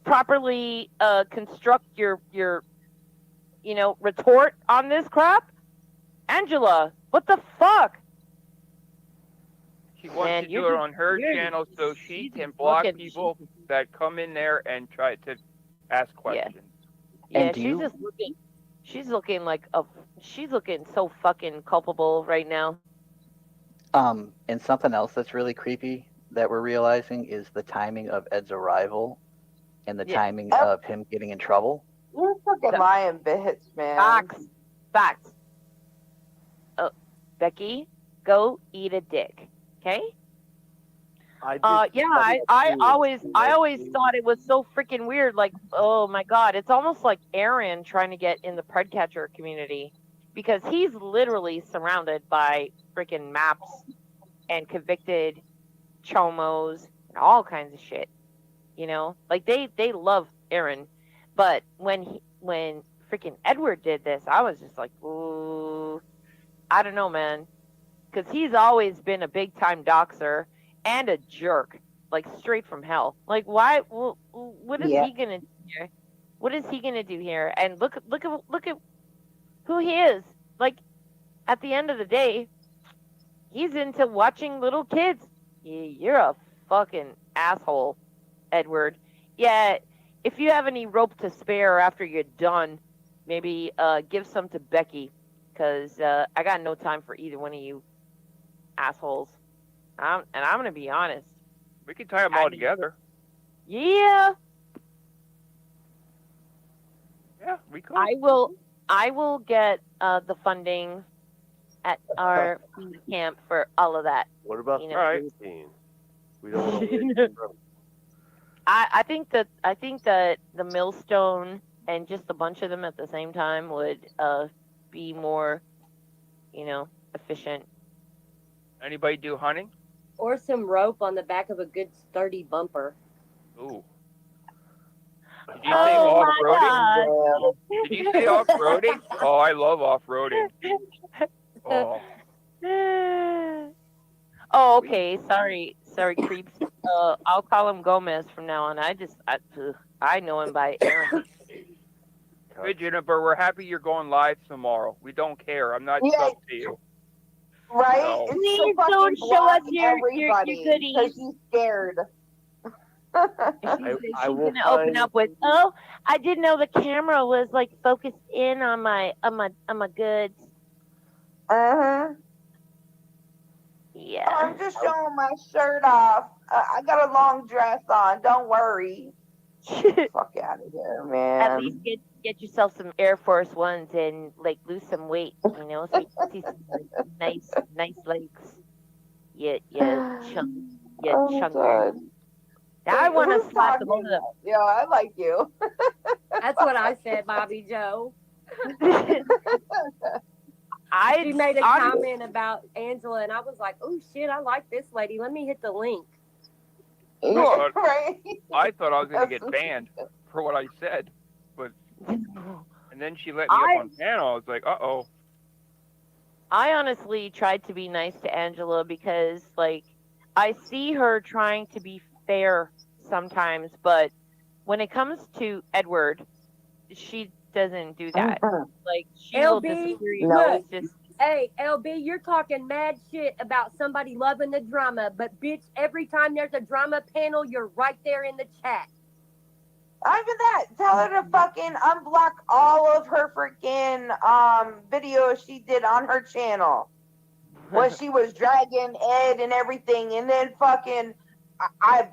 properly construct your retort on this crap. Angela, what the fuck? She wants to do it on her channel so she can block people that come in there and try to ask questions. Yeah, she's looking like she's looking so fucking culpable right now. And something else that's really creepy that we're realizing is the timing of Ed's arrival and the timing of him getting in trouble. You're a fucking lying bitch, man. Facts. Oh, Becky, go eat a dick, okay? I always thought it was so freaking weird. Like, oh my god, it's almost like Aaron trying to get in the Predcatcher community because he's literally surrounded by freaking maps and convicted chomos and all kinds of shit. Like they love Aaron, but when freaking Edward did this, I was just like, ooh, I don't know, man, because he's always been a big time doxer. And a jerk, like straight from hell. Like, why? Well, what is he gonna do here? What is he gonna do here? And look at who he is. Like, at the end of the day, he's into watching little kids. You're a fucking asshole, Edward. Yeah, if you have any rope to spare after you're done, maybe give some to Becky, because I got no time for either one of you assholes. I'm gonna be honest. We can tie them all together. Yeah. Yeah, we could. I will get the funding at our camp for all of that. What about the Philippines? We don't want to I think that the millstone and just a bunch of them at the same time would be more, efficient. Anybody do hunting? Or some rope on the back of a good sturdy bumper. Ooh. Did you say off-roading? Did you say off-roading? Oh, I love off-roading. Oh. Oh, okay. Sorry, creeps. I'll call him Gomez from now on. I know him by Aaron. Hey, Jennifer, we're happy you're going live tomorrow. We don't care. I'm not stuck to you. Right? No. Please don't show us your goodies. Because she's scared. She's gonna open up with, "Oh, I didn't know the camera was like focused in on my goods." Yeah. I'm just showing my shirt off. I got a long dress on. Don't worry. Fuck out of here, man. At least get yourself some Air Force Ones and like lose some weight, so you can see some nice legs. Yeah, chunky. I want to slap them over them. Yeah, I like you. That's what I said, Bobby Joe. She made a comment about Angela, and I was like, "Oh shit, I like this lady. Let me hit the link." Right. I thought I was going to get banned for what I said, but and then she let me up on panel. I was like, uh-oh. I honestly tried to be nice to Angela because, like, I see her trying to be fair sometimes, but when it comes to Edward, she doesn't do that. Like, she will disagree. Hey, LB, you're talking mad shit about somebody loving the drama, but bitch, every time there's a drama panel, you're right there in the chat. After that, tell her to fucking unblock all of her freaking videos she did on her channel. When she was dragging Ed and everything, and then fucking I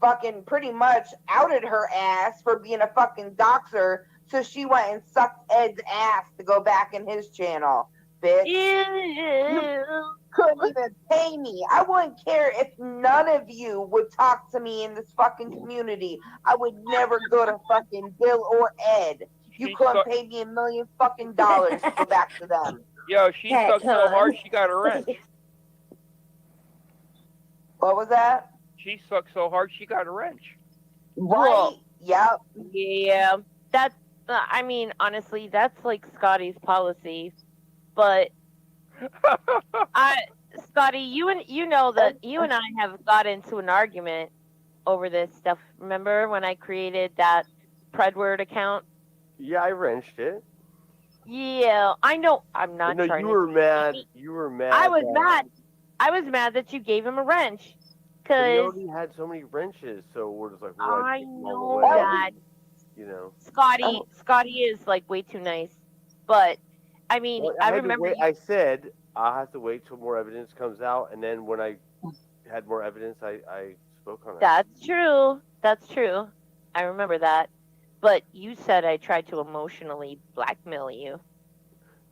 fucking pretty much outed her ass for being a fucking doxer, so she went and sucked Ed's ass to go back in his channel. Bitch. You couldn't even pay me. I wouldn't care if none of you would talk to me in this fucking community. I would never go to fucking Bill or Ed. You couldn't pay me $1 million fucking dollars to go back to them. Yo, she sucked so hard she got a wrench. What was that? She sucked so hard she got a wrench. Right? Well, Yep. Yeah, that's. I mean, honestly, that's like Scottie's policy. But Scottie, you know that you and I have got into an argument over this stuff. Remember when I created that Predword account? Yeah, I wrenched it. Yeah, I know. I'm not No, trying you to. were mad. You were mad. I was that- mad. I was mad that you gave him a wrench. But he Cause already had so many wrenches, so we're just like, well, I take them all know away, that you know. Scottie is like way too nice. But I mean, Well, I had to remember. wait. I said I'll have to wait till more evidence comes out, and then when I had more evidence, I spoke on it. That's true. That's true. I remember that. But you said I tried to emotionally blackmail you.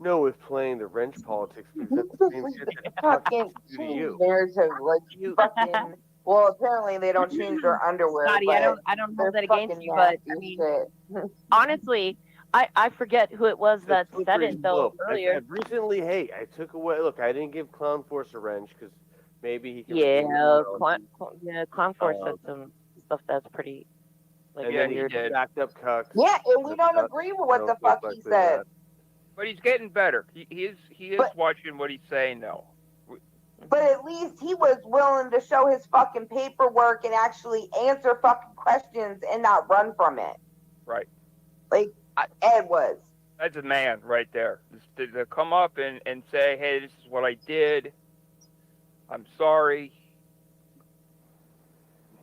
No, with playing the wrench politics because that's the same shit that Fucking do to you. narrative, like fucking. Well, apparently they don't change their underwear. Scottie, but I don't they're hold that against fucking you, but I nasty mean, shit. honestly, I forget who it was that said Slippery it though slope. earlier. I've recently, hey, I took away. Look, I didn't give Clown Force a wrench because maybe he can. Yeah, Clown Force said Um, some stuff that's pretty like and then weird. he backed up cucks. Yeah, and we don't agree with what the fuck he said. But he's getting better. He is watching what he's saying now. But at least he was willing to show his fucking paperwork and actually answer fucking questions and not run from it. Right. Like Ed was. That's a man right there. To come up and say, hey, this is what I did. I'm sorry.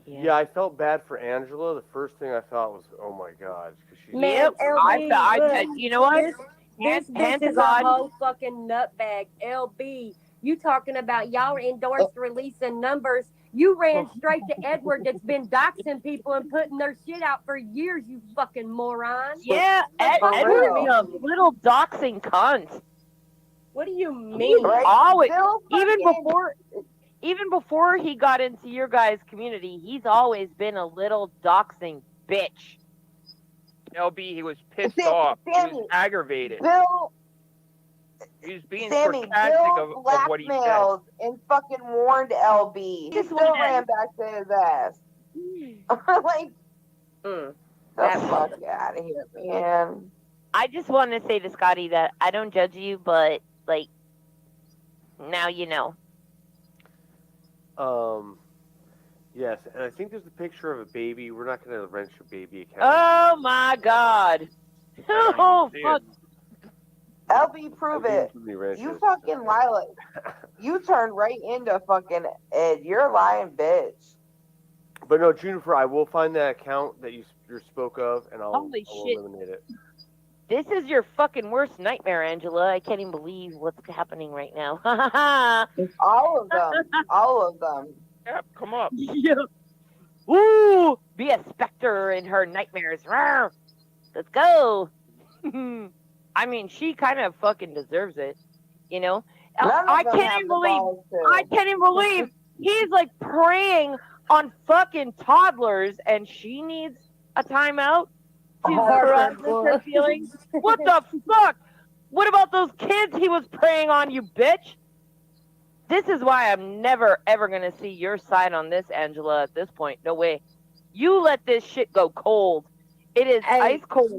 Yeah, I felt bad for Angela. The first thing I thought was, oh my god, because she. Yep, you know what? This Hand bitch to is God. a whole fucking nutbag. LB, you talking about y'all endorsed releasing numbers. You ran straight to Edward that's been doxing people and putting their shit out for years, you fucking moron. Yeah, Edward's a little doxing cunt. What do you mean? He's always, even before he got into your guys' community, he's always been a little doxing bitch. LB, he was pissed off. He was aggravated. Bill, he was being Sammy, sarcastic Bill of what he said. blackmailed and fucking warned LB. He still ran back to his ass. Like, that fuck out of here, man. I just want to say to Scottie that I don't judge you, but like, now you know. Yes, and I think there's a picture of a baby. We're not going to wrench a baby account. Oh my God! Oh fuck! LB, prove it. You fucking lie. You turned right into fucking Ed. You're a lying bitch. But no, Juniper, I will find that account that you spoke of, and I'll shit. eliminate it. This is your fucking worst nightmare, Angela. I can't even believe what's happening right now. All of them. All of them. Yep, come up. Yeah. Ooh, be a specter in her nightmares. Rawr. Let's go. I mean, she kind of fucking deserves it, you know. I can't even believe he's like preying on fucking toddlers, and she needs a timeout to process her feelings. What the fuck? What about those kids he was preying on, you bitch? This is why I'm never, ever going to see your side on this, Angela, at this point. No way. You let this shit go cold. It is ice cold.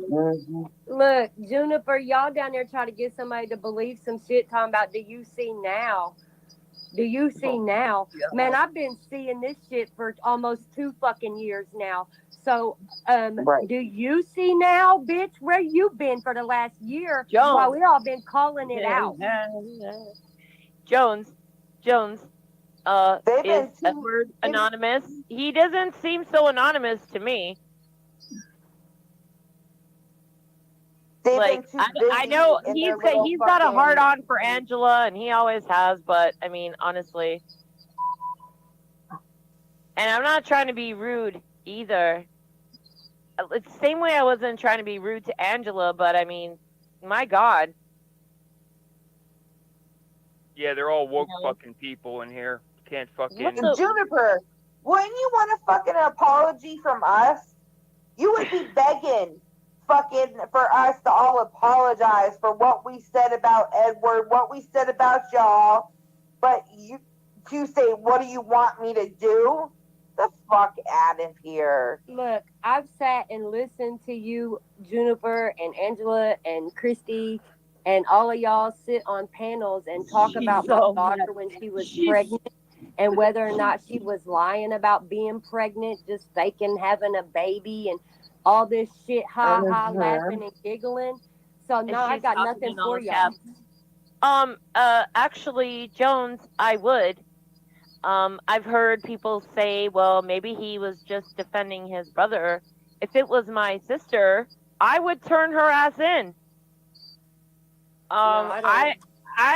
Look, Juniper, y'all down there try to get somebody to believe some shit talking about do you see now? Do you see now? Yeah. Man, I've been seeing this shit for almost 2 fucking years now. So, do you see now, bitch? Where you been for the last year while we all been calling it out? Jones, is Edward anonymous? He doesn't seem so anonymous to me. Like, I know he's got a hard on for Angela, and he always has. But I mean, honestly, and I'm not trying to be rude either. It's the same way I wasn't trying to be rude to Angela, but I mean, my God. Yeah, they're all woke fucking people in here. Can't fucking. Juniper, wouldn't you want a fucking apology from us? You would be begging fucking for us to all apologize for what we said about Edward, what we said about y'all. But you to say, what do you want me to do? The fuck out of here. Look, I've sat and listened to you, Juniper and Angela and Christy, and all of y'all sit on panels and talk about my daughter when she was pregnant and whether or not she was lying about being pregnant, just faking having a baby and all this shit, laughing and giggling. So no, I got nothing for y'all. Actually, Jones, I would. I've heard people say, well, maybe he was just defending his brother. If it was my sister, I would turn her ass in. I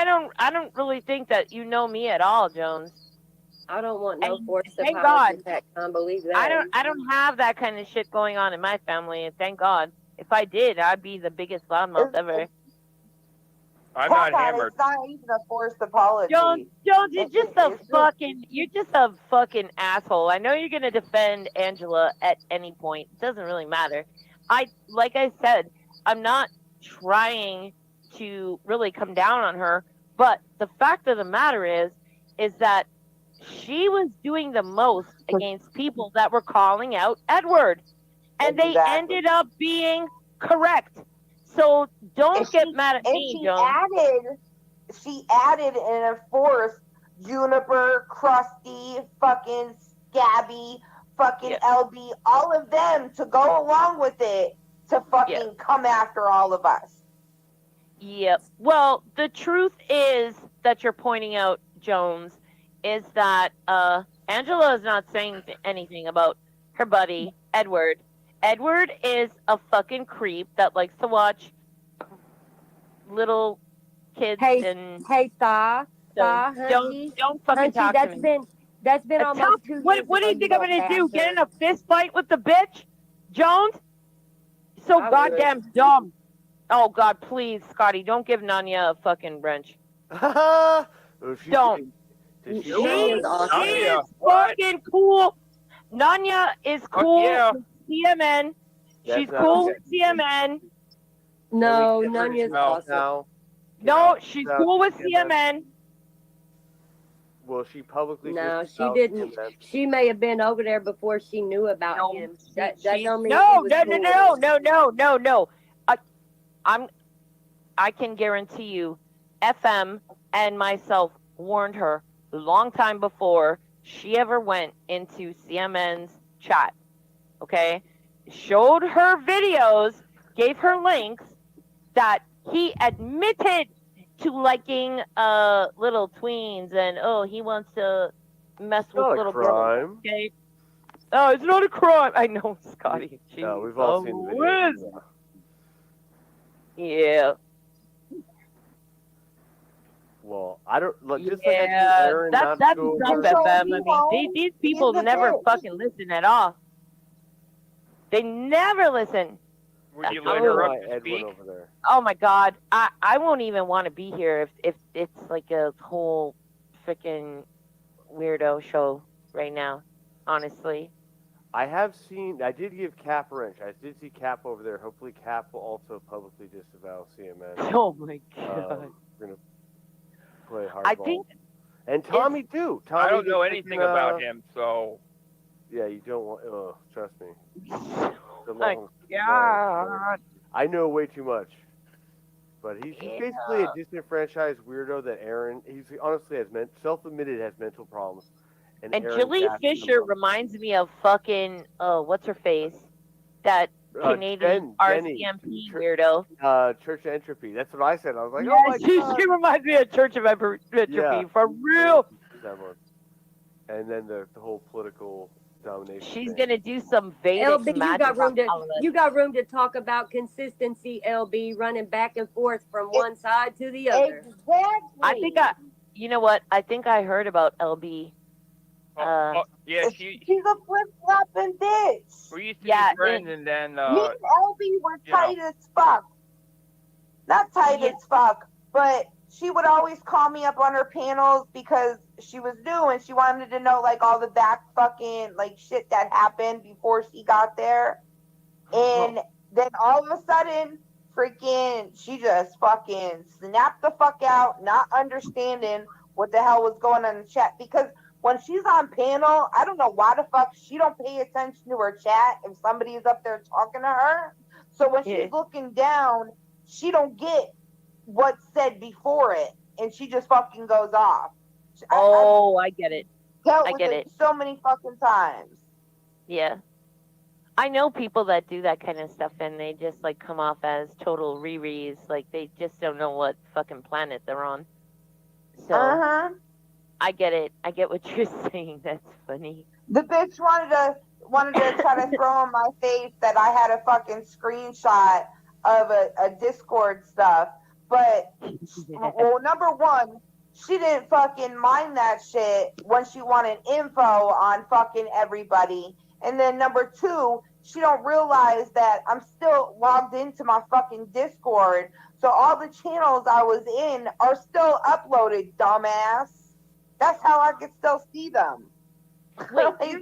don't really think that you know me at all, Jones. I don't want no forced thank apology. God. I can't believe that. I don't have that kind of shit going on in my family, and thank God. If I did, I'd be the biggest loudmouth ever. I'm not hammered. It's not even a forced apology. Jones, you're just a fucking asshole. I know you're gonna defend Angela at any point. It doesn't really matter. Like I said, I'm not trying to really come down on her, but the fact of the matter is that she was doing the most against people that were calling out Edward, and they ended up being correct. So don't get mad at me, Jones. She added and enforced Juniper, Krusty, fucking Scabby, fucking LB, all of them to go along with it to fucking come after all of us. Yep. Well, the truth is that you're pointing out, Jones, is that Angela is not saying anything about her buddy, Edward. Edward is a fucking creep that likes to watch little kids and... Hey, Don't fucking talk to me. That's been almost 2 years. What do you think I'm going to do? Get in a fist fight with the bitch? Jones? So goddamn dumb. Oh, God, please, Scotty, don't give Nanya a fucking wrench. Don't. She is fucking cool. Nanya is cool with CMN. She's cool with CMN. No, Nanya's awesome. No, she's cool with CMN. Well, she publicly. No, she didn't. She may have been over there before she knew about him. That don't mean no. I can guarantee you, FM and myself warned her a long time before she ever went into CMN's chat. Okay, showed her videos, gave her links that he admitted to liking little tweens and he wants to mess with little girls. Okay. Oh, it's not a crime. I know, Scotty. No, we've all seen the videos. Yeah. Well, I don't look. Just like Aaron, that's dumb, FM. I mean, these people never fucking listen at all. They never listen. Would you let her up to speak? Over there. Oh my God, I won't even want to be here if it's like a whole freaking weirdo show right now. Honestly, I did give Cap a wrench. I did see Cap over there. Hopefully, Cap will also publicly disavow CMN. Oh my God. We're gonna play hardball. I think, and Tommy too. Tommy I don't know anything about him, so. Yeah, you don't want. Trust me. My God. I know way too much. But he's basically a disenfranchised weirdo that Aaron. He's honestly self-admitted has mental problems. And Julie Fisher reminds me of fucking what's her face? That Canadian RCMP weirdo. Church of Entropy. That's what I said. I was like, yeah, oh my God. She reminds me of Church of Entropy for real. And then the whole political domination. She's gonna do some Vedic LB, magic. you got room to talk about consistency, LB, running back and forth from one side to the other. Exactly. You know what? I think I heard about LB. Yeah, she's a flip-flopping bitch. We used to be friends, and then me and LB were tight as fuck. Not tight as fuck, but she would always call me up on her panels because she was new and she wanted to know like all the back fucking like shit that happened before she got there. And then all of a sudden, freaking, she just fucking snapped the fuck out, not understanding what the hell was going on in the chat, because when she's on panel, I don't know why the fuck she don't pay attention to her chat if somebody is up there talking to her. So when she's looking down, she don't get what's said before it, and she just fucking goes off. I get it. I get it so many fucking times. Yeah. I know people that do that kind of stuff, and they just like come off as total Riris. Like they just don't know what fucking planet they're on. So I get it. I get what you're saying. That's funny. The bitch wanted to try to throw in my face that I had a fucking screenshot of a Discord stuff. But well, number one, she didn't fucking mind that shit when she wanted info on fucking everybody. And then number two, she don't realize that I'm still logged into my fucking Discord. So all the channels I was in are still uploaded, dumbass. That's how I can still see them. Wait,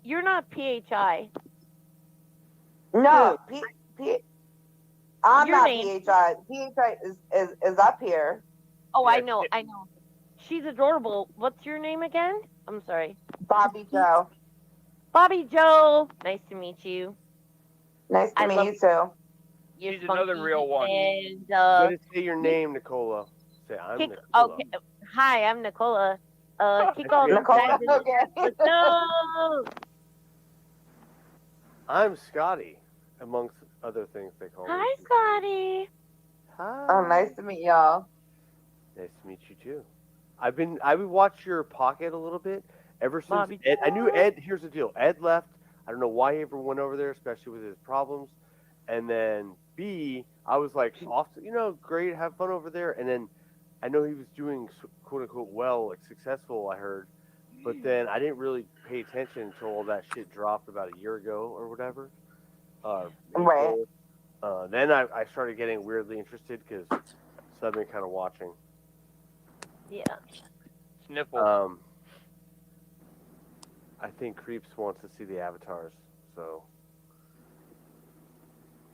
you're not PHI. No, I'm Your not name- PHI. PHI is up here. Oh, I know. She's adorable. What's your name again? I'm sorry. Bobby Joe. Bobby Joe. Nice to meet you. Nice to meet you too. You're She's another funky, real one. And You gotta say your name, Nicola. Say I'm Nicola. okay. Hi, I'm Nicola. Kick all all the Nicola. guys No. I'm Scotty, amongst other things they call me. Hi, Scotty. Hi. Oh, nice to meet y'all. Nice to meet you too. I would watch your pocket a little bit ever since Bobby Ed. I knew Ed. Here's the deal. Ed left. I don't know why he ever went over there, especially with his problems. And then B, I was like, off. Great, have fun over there. And then I know he was doing quote unquote well, like successful. I heard, but then I didn't really pay attention until all that shit dropped about a year ago or whatever. Right. Then I started getting weirdly interested because I've been kind of watching. Yeah. Sniffles. I think Creeps wants to see the avatars, so.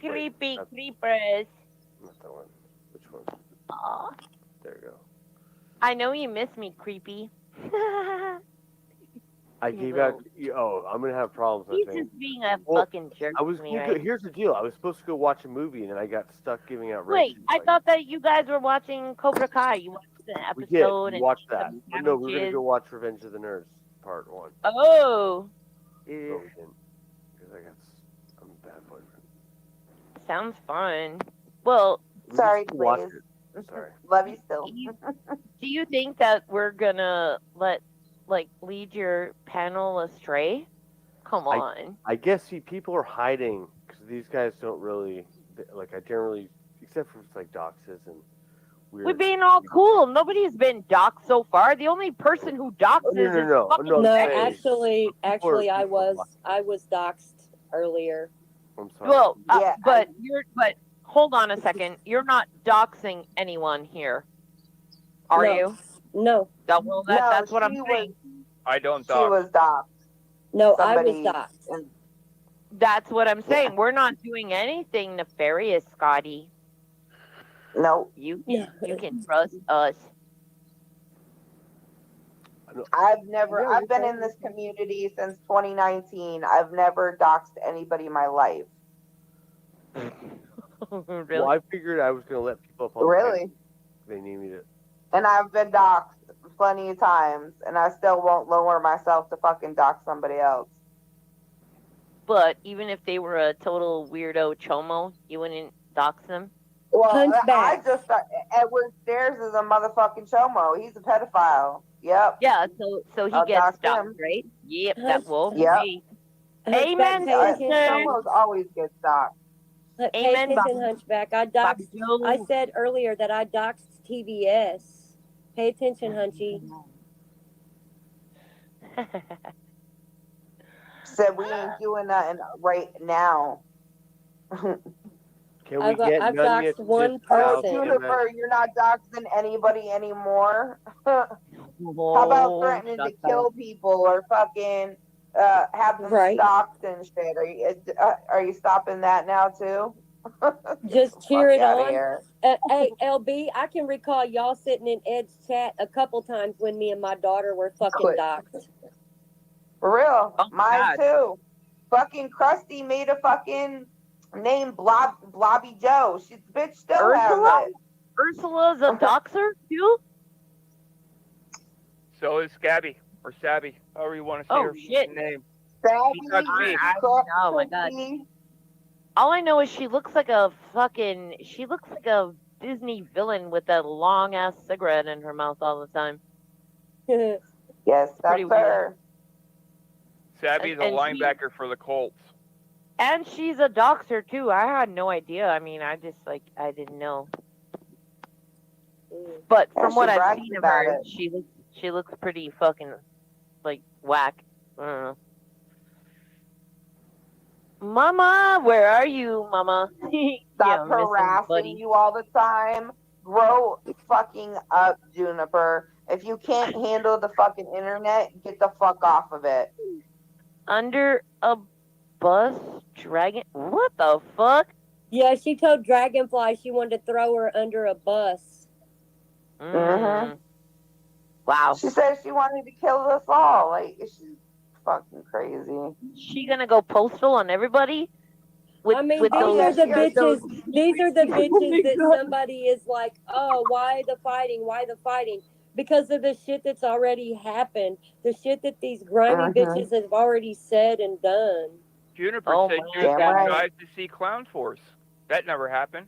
Creepy Wait, creepers. Not that one. Which one? Aw. There you go. I know you miss me, creepy. I gave out. Oh, I'm gonna have problems. He's I think. just being a fucking jerk I was. to me, right? Here's the deal. I was supposed to go watch a movie, and then I got stuck giving out. Wait, ratings, I thought that you guys were watching Cobra Kai. You watched the we did. episode We and watched that. But no, we were gonna sandwiches. go watch Revenge of the Nerds Part 1. Oh. But we didn't because I'm a bad boyfriend. Sounds fun. Well, Sorry, Watch please. it. Sorry. Love you still. do you think that we're gonna lead your panel astray? Come on. I guess people are hiding because these guys don't really I generally, except for like doxes and weird. We're being all cool. Nobody's been doxxed so far. The only person who doxes is fucking No, Becky. actually, I was doxxed earlier. I'm sorry. Well, but hold on a second. You're not doxing anyone here, are No. you? No. Well, that's what I'm saying. I don't She dox. was doxxed. No, Somebody- I was doxxed. That's what I'm saying. We're not doing anything nefarious, Scotty. No. You can trust us. I've been in this community since 2019. I've never doxed anybody in my life. Really? Well, I figured I was gonna let people up on Really? They need me to. And I've been doxxed plenty of times, and I still won't lower myself to fucking dox somebody else. But even if they were a total weirdo chomo, you wouldn't dox them? Well, Hunchback. I just Edward Stairs is a motherfucking chomo. He's a pedophile. Yep. Yeah, so he I'll gets dox doxed, him. right? Yep, that will Yep. be. Amen, sister. Chomos always get doxed. Pay Amen, attention, Bobby. Hunchback. Bobby Joe. I said earlier that I doxed TBS. Pay attention, Hunchy. Said we ain't doing nothing right now. Can we I've get doxed Nunya to one dip out, person. damn it? Juniper, you're not doxing anybody anymore. How about threatening to kill people or fucking have them Right. stalked and shit? Are you stopping that now too? Just cheer it outta on. here. Hey, LB, I can recall y'all sitting in Ed's chat a couple times when me and my daughter were fucking Quit. doxxed. For real. Mine God. too. Fucking Krusty made a fucking name Blobby Joe. She's bitch still Ursula? has it. Ursula's a doxer too? So is Scabby or Sabby, however you want to say her shit. name. Sabby, She's not me. Oh my god. All I know is she looks like a Disney villain with that long ass cigarette in her mouth all the time. Yes, that's pretty her. Sabby's a And she- linebacker for the Colts. And she's a doxer too. I had no idea. I mean, I didn't know. But Yeah, from she what I've brags seen of about her, it. she looks pretty fucking like whack. I don't know. Mama, where are you, Mama? Stop Yeah, I'm missing harassing buddy. you all the time. Grow fucking up, Juniper. If you can't handle the fucking internet, get the fuck off of it. Under a bus, dragon. What the fuck? Yeah, she told Dragonfly she wanted to throw her under a bus. Mhm. Wow. She said she wanted to kill us all. Like, she's fucking crazy. She gonna go postal on everybody? I mean, these are the bitches. These are the bitches that somebody is like, oh, why the fighting? Why the fighting? Because of the shit that's already happened. The shit that these grimy bitches have already said and done. Juniper said my she was God. going to drive to see Clown Force. That never happened.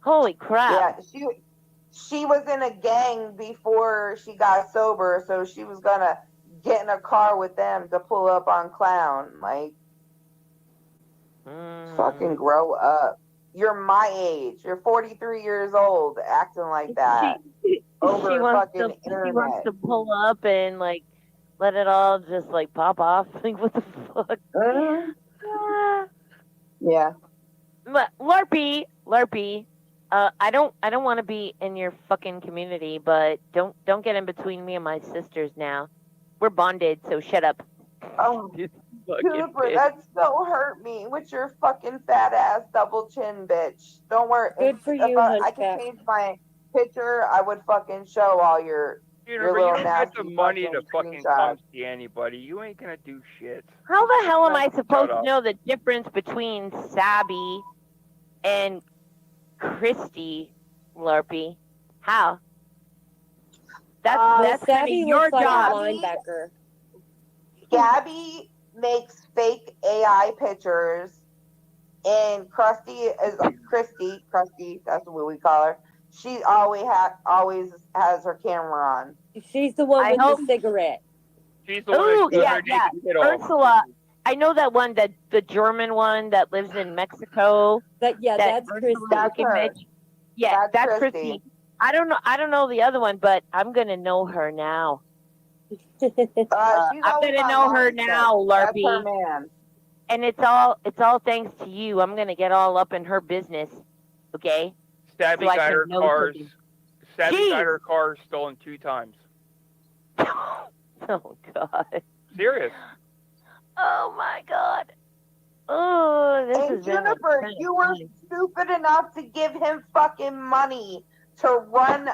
Holy crap. Yeah, she was in a gang before she got sober, so she was gonna get in a car with them to pull up on Clown. Like, fucking grow up. You're my age. You're 43 years old, acting like that over she wants fucking to, internet. She wants to pull up and like let it all just like pop off. Like what the fuck? Yeah. But Larpy. I don't want to be in your fucking community, but don't get in between me and my sisters now. We're bonded, so shut up. Oh, Fucking Juniper, bitch. that so hurt me with your fucking fat ass double chin, bitch. Don't worry. Good for you, I could Hunchback. change my picture, I would fucking show all your Juniper, you little don't get nasty the money to fucking come screenshots. see anybody. You ain't going to do shit. How the hell am I supposed Shut to up. know the difference between Sabby and Christy, Larpy? How? That's kind Savvy of your looks like job. a linebacker. Gabby makes fake AI pictures, and Krusty, that's what we call her. She always has her camera on. She's the one with the cigarette. She's the one Ooh, that showed yeah, her yeah. naked kid off. Ursula. I know that one, the German one that lives in Mexico. That's Ursula Christy. fucking bitch. Yeah, that's Christy. I don't know the other one, but I'm gonna know her now. She's I'm always gonna know her online, now, That's her Larpy. man. And it's all thanks to you. I'm gonna get all up in her business. Okay? Stabby So I got can her know cars. something. Stabby got her car stolen 2 times. Oh God. Serious. Oh my God. Oh, this And is really Juniper, kind of you were funny. stupid enough to give him fucking money to run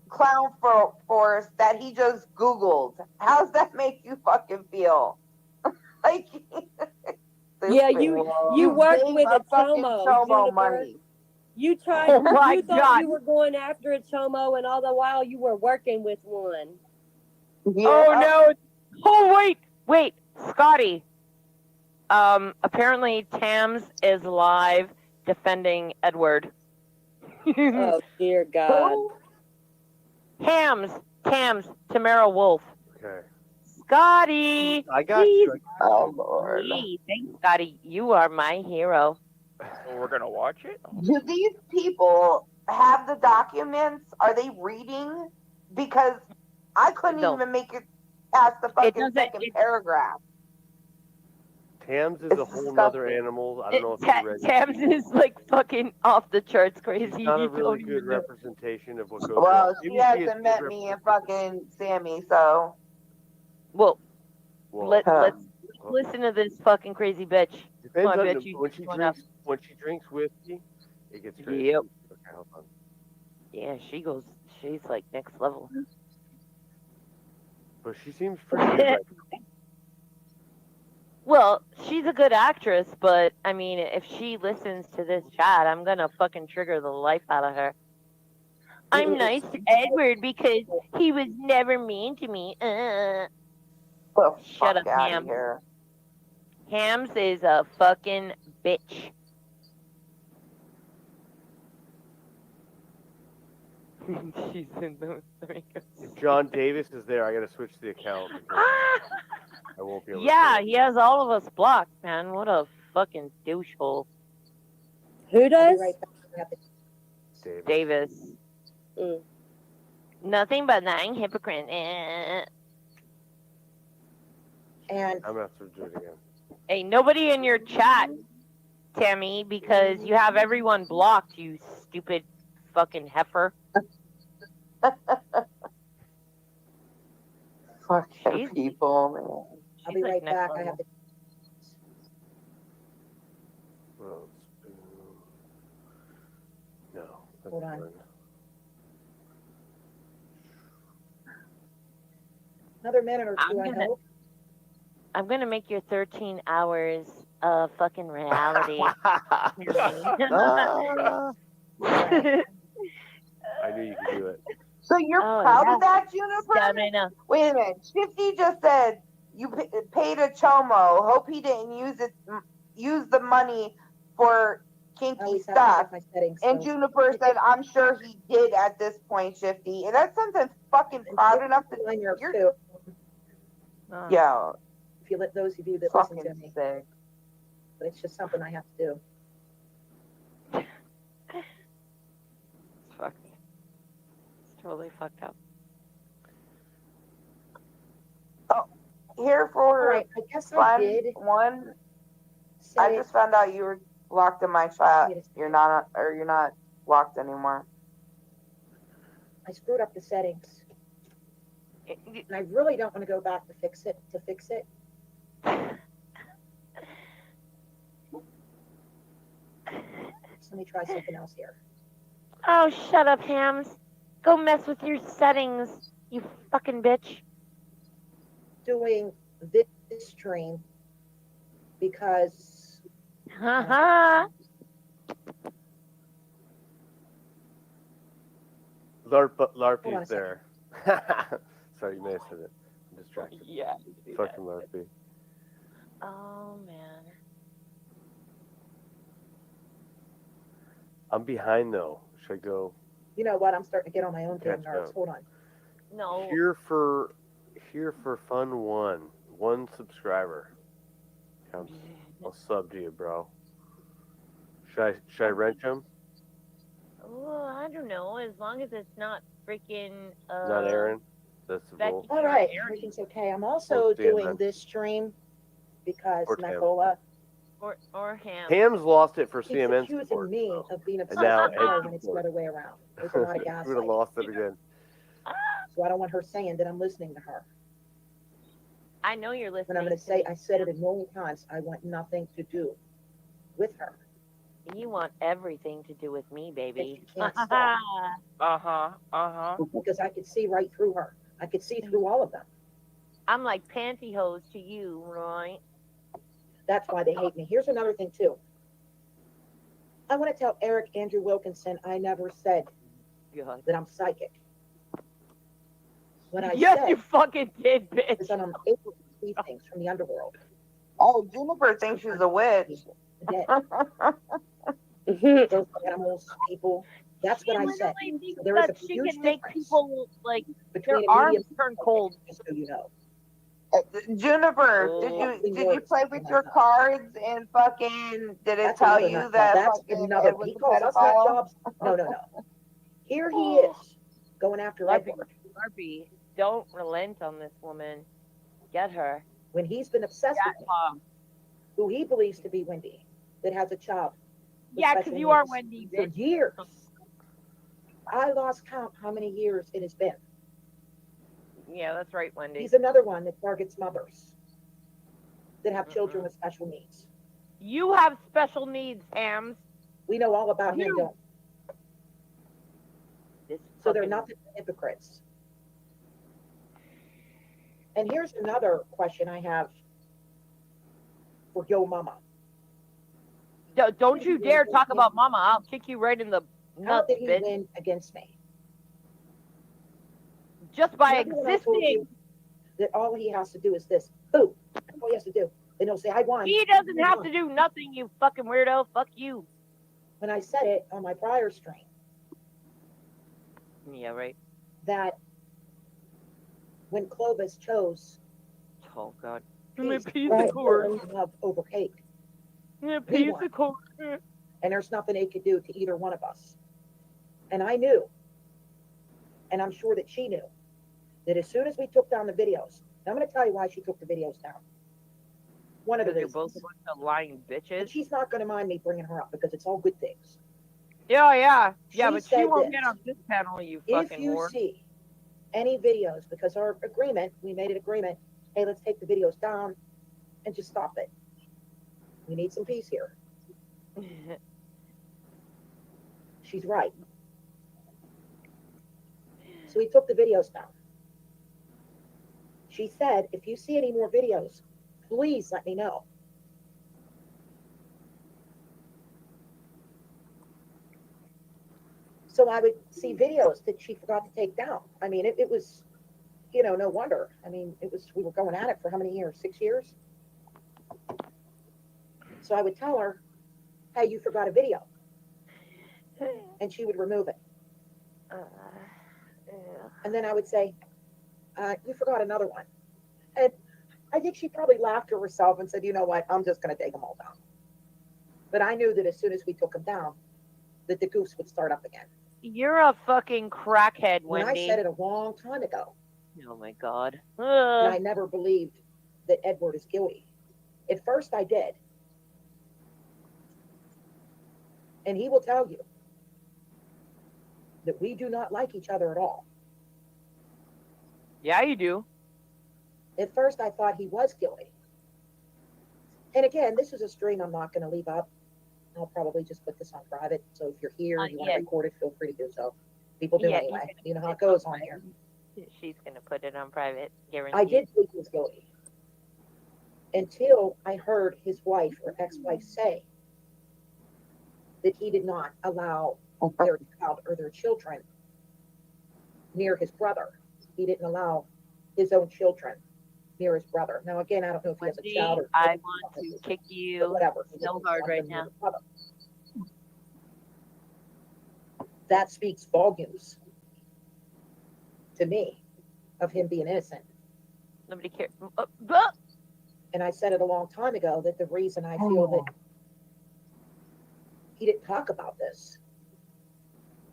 Clown Force that he just Googled. How's that make you fucking feel? Like, Yeah, you worked gave with a fucking chomo, Juniper. money. You tried. Oh my you thought God. you were going after a chomo, and all the while you were working with one. Oh no. Oh wait, Scotty. Apparently Tams is live defending Edward. Oh dear God. Tams, Tamara Wolf. Okay. Scotty. I got please. you. Oh Lord. Please, thanks, Scotty. You are my hero. So we're gonna watch it. Do these people have the documents? Are they reading? Because I couldn't No. even make it past the fucking doesn't- second paragraph. Tams is It's a whole nother disgusting. animal. I don't know if you read it. Tams is like fucking off the charts crazy. It's not You a really don't good even know. representation of what goes Well, on. she Maybe is hasn't good met me and fucking Sammy, so. Well, Well, let's listen to this fucking crazy bitch. depends Oh, I on bet you when she going up. drinks when she drinks whiskey, it gets crazy. Yep. Okay, hold on. Yeah, she's like next level. But she seems pretty good right now. Well, she's a good actress, but I mean, if she listens to this chat, I'm gonna fucking trigger the life out of her. I'm nice to Edward because he was never mean to me. Shut up, outta Hams. here. Hams is a fucking bitch. She's in those If John Davis is there, I gotta switch the account because I won't be able to. Yeah, he has all of us blocked, man. What a fucking douchehole. Who does? Davis. Nothing but lying hypocrite. I'm gonna have to do it again. Hey, nobody in your chat, Tammy, because you have everyone blocked, you stupid fucking heifer. Fucking people, man. I'll be right back. I have to. Well, no. That's Hold on. fine. Another minute or two, I hope. I'm gonna make your 13 hours of fucking reality. I knew you could do it. So you're Oh, proud yeah. of that, Juniper? Yeah, I know. Wait a minute. Shifty just said you paid a chomo. Hope he didn't use the money for kinky stuff. And Juniper said, I'm sure he did at this point, Shifty. And that's something fucking proud enough to on your you're, too. Yeah. If you let those of you that Fucking listen to me, sick. but it's just something I have to do. Fuck. It's totally fucked up. Here for Right, I guess I fun did. one. Say I it. just found out you were locked in my chat. You're not locked anymore. I screwed up the settings. And I really don't want to go back to fix it. Let me try something else here. Oh, shut up, Hams. Go mess with your settings, you fucking bitch. Doing this stream because Haha. Hold on a LARPy's there. Sorry, you may have said it. I'm distracted. Yeah. Fucking LARPy. Oh, man. I'm behind though. Should I go? you know what? I'm starting to get on my own damn Catch nerves. up. Hold on. No. Here for fun one subscriber. Comes. I'll sub to you, bro. Should I wrench him? Well, I don't know. As long as it's not freaking. Not Aaron. That's the Becky. rule. All right, everything's okay. I'm also Or Dan, doing then. this stream because Or Tam. Nicola, Or Ham. Ham's lost it for keeps CMN accusing support. me of being And obsessed now with her Ed when it's the support. other way around. There's a lot of Would have gaslighting. lost it again. So I don't want her saying that I'm listening to her. I know you're listening. But I'm going to say, I said it a million times, I want nothing to do with her. You want everything to do with me, baby. You can't stop. Because I could see right through her. I could see through all of them. I'm like pantyhose to you, right? That's why they hate me. Here's another thing, too. I want to tell Eric Andrew Wilkinson, I never said that I'm psychic. What I Yes, said you fucking did, bitch. is that I'm able to see things from the underworld. Oh, Juniper thinks she's a witch. Dead. Those animals, people. That's what I said. Literally thinks So there is that a she huge can make difference people like between their a arms medium turn cold. just so you know. Juniper, Oh. did you play with your cards and fucking did it That's tell another you nut that job. That's fucking another. it was He a calls us nut pedophile? jobs. No. Here he is going after Edward Barbie, don't relent on this woman. Get her. when he's been obsessed with me, who he believes to be Wendy, that has a child. with Yeah, because special you are needs Wendy, for bitch. years. I lost count how many years it has been. Yeah, that's right, Wendy. He's another one that targets mothers that have children with special needs. You have special needs, Hams. We know all about him, don't we? So they're nothing but hypocrites. And here's another question I have for Yo Mama. Don't you dare talk about Mama. I'll kick you right in the How nuts, did he bitch. win against me? Just by Remember when I told existing. you that all he has to do is this. Boom. That's all he has to do. And he'll say, I won. He doesn't have to do nothing, you fucking weirdo. Fuck you. When I said it on my prior stream, Yeah, right. that when Clovis chose Oh, God. piece of corn love over cake, Piece of corn. and there's nothing they could do to either one of us. And I knew, and I'm sure that she knew, that as soon as we took down the videos, I'm going to tell you why she took the videos down. One of the You're reasons. both a bunch of lying bitches. And she's not going to mind me bringing her up because it's all good things. Yeah, yeah. Yeah, She but she said won't this. get on this panel, you If fucking you whore. see any videos, because our agreement, we made an agreement, hey, let's take the videos down and just stop it. We need some peace here. She's right. So we took the videos down. She said, if you see any more videos, please let me know. So I would see videos that she forgot to take down. I mean, it was, you know, no wonder. I mean, we were going at it for how many years? 6 years? So I would tell her, hey, you forgot a video. And she would remove it. And then I would say, you forgot another one. And I think she probably laughed to herself and said, you know what, I'm just going to take them all down. But I knew that as soon as we took them down, that the goose would start up again. You're a fucking crackhead, When Wendy. I said it a long time ago, Oh, my God. and I never believed that Edward is guilty. At first I did. And he will tell you that we do not like each other at all. Yeah, you do. At first I thought he was guilty. And again, this is a stream I'm not going to leave up. I'll probably just put this on private. So if you're here and you want to record it, feel free to do so. People do anyway. You know how it goes on here. She's going to put it on private. Guaranteed. I did think he was guilty. Until I heard his wife or ex-wife say that he did not allow their child or their children near his brother. He didn't allow his own children near his brother. Now, again, I don't know if he has a child or I want to kick you whatever. so hard right now. That speaks volumes to me of him being innocent. Nobody cares. And I said it a long time ago that the reason I feel that he didn't talk about this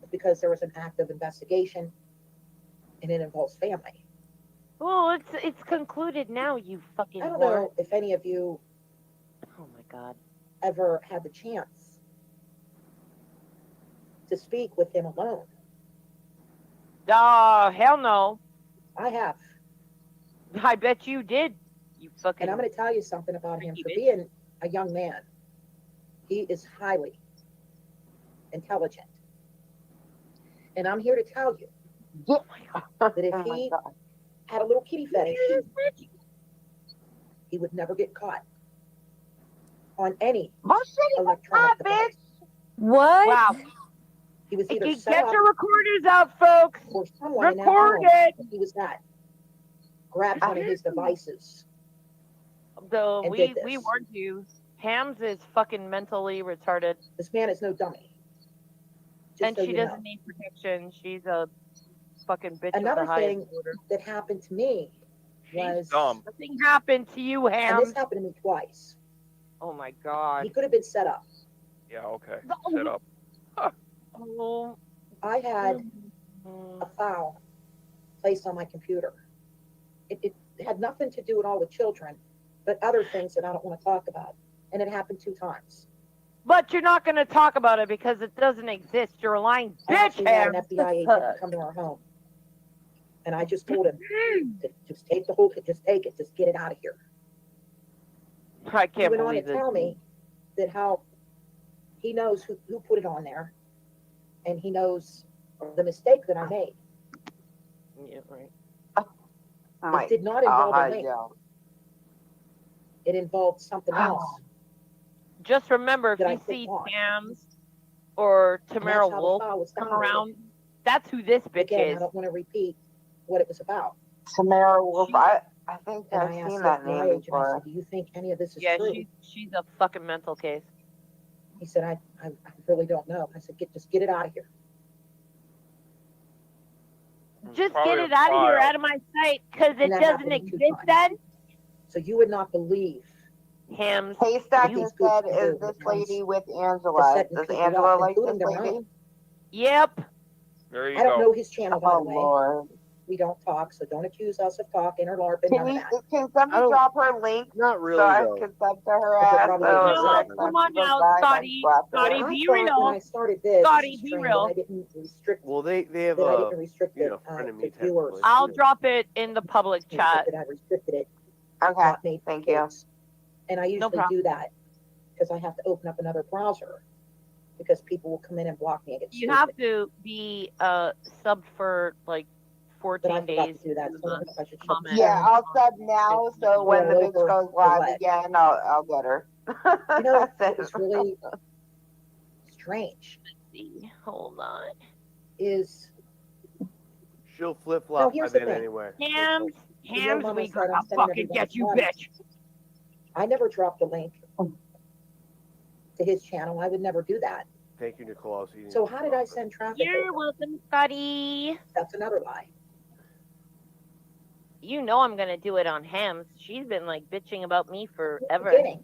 is because there was an active investigation and it involves family. Well, it's concluded now, you fucking I don't whore. know if any of you Oh, my God. ever had the chance to speak with him alone. Oh, hell no. I have. I bet you did. You fucking. And I'm going to tell you something about him. For being a young man, he is highly intelligent. And I'm here to tell you that if he had a little kitty fetish, he would never get caught on any electronic device. What? Wow. He was either Get set up your recorders out, folks. or someone in that Record room it. that he was at grabbed one of his devices. Though and we did this. warned you. Hams is fucking mentally retarded. This man is no dummy. Just And so she you doesn't know. need protection. She's a fucking bitch Another of the highest thing order. that happened to me was, Nothing happened to you, and Hams. this happened to me twice. Oh my God. He could have been set up. Yeah, okay. Set up. Oh. I had a file placed on my computer. It had nothing to do at all with children, but other things that I don't want to talk about. And it happened 2 times. But you're not going to talk about it because it doesn't exist. You're a lying I bitch, actually had an Hams. FBI agent come to our home. And I just told him, just take the whole, just take it, just get it out of here. I He can't went on to believe tell this. me that how he knows who put it on there, and he knows the mistake that I made. Yeah, right. It did not involve a link. It involved something else. Just remember, if that I you put see on. Tams or And Tamara that's how the Wolf file was come downloaded. around, that's who this bitch Again, is. I don't want to repeat what it was about. Tamara Wolf. I think And I've I asked seen the that FBI name agent, I before. said, do you think any of this is Yeah, true? she's a fucking mental case. He said, I really don't know. I said, just get it out of here. Just Probably get a it out of here, file. out of my sight, because it And that doesn't happened 2 exist times. then. So you would not believe. Hams. Haystack You- said, you is do this when it lady comes with to Angela? setting Does people Angela up, like including this their lady? own. Yep. There you I don't go. know his channel, by Oh, the way. Lord. We don't talk, so don't accuse us of talking or LARPing, none of that. Can somebody drop her link Not really, so I though. can sub to her But they're ass? probably So gonna the say next that. time Come on she goes now, live, I Scotty. slap her. Scotty, I be thought when real. I started this Scotty, be stream, real. I didn't restrict. Well, they have that I a didn't restrict it friend of to me type viewers. voice. I'll drop it in the public chat. That I restricted it. Okay. Not made for Thank you. kids. And I usually problem. do that because I have to open up another browser because people will come in and block me and get You stupid. have to be subbed for like But I 14 forgot days. to do that. So I don't know if I should shut this Yeah, down. I'll sub now, so when the bitch goes live again, I'll get her. You know, That's it was really strange. Let's see. Hold on. Is She'll flip flop by here's the then thing. anyway. Hams, Your Hams, mama we said gotta I'm sending fucking everybody get you, bodies. bitch. I never dropped a link to his channel. I would never do that. Thank you, Nicole. I'll see you. So how did I send traffic? You're over? welcome, Scotty. That's another lie. You know I'm gonna do it on Hams. She's been like bitching about me forever. Kidding.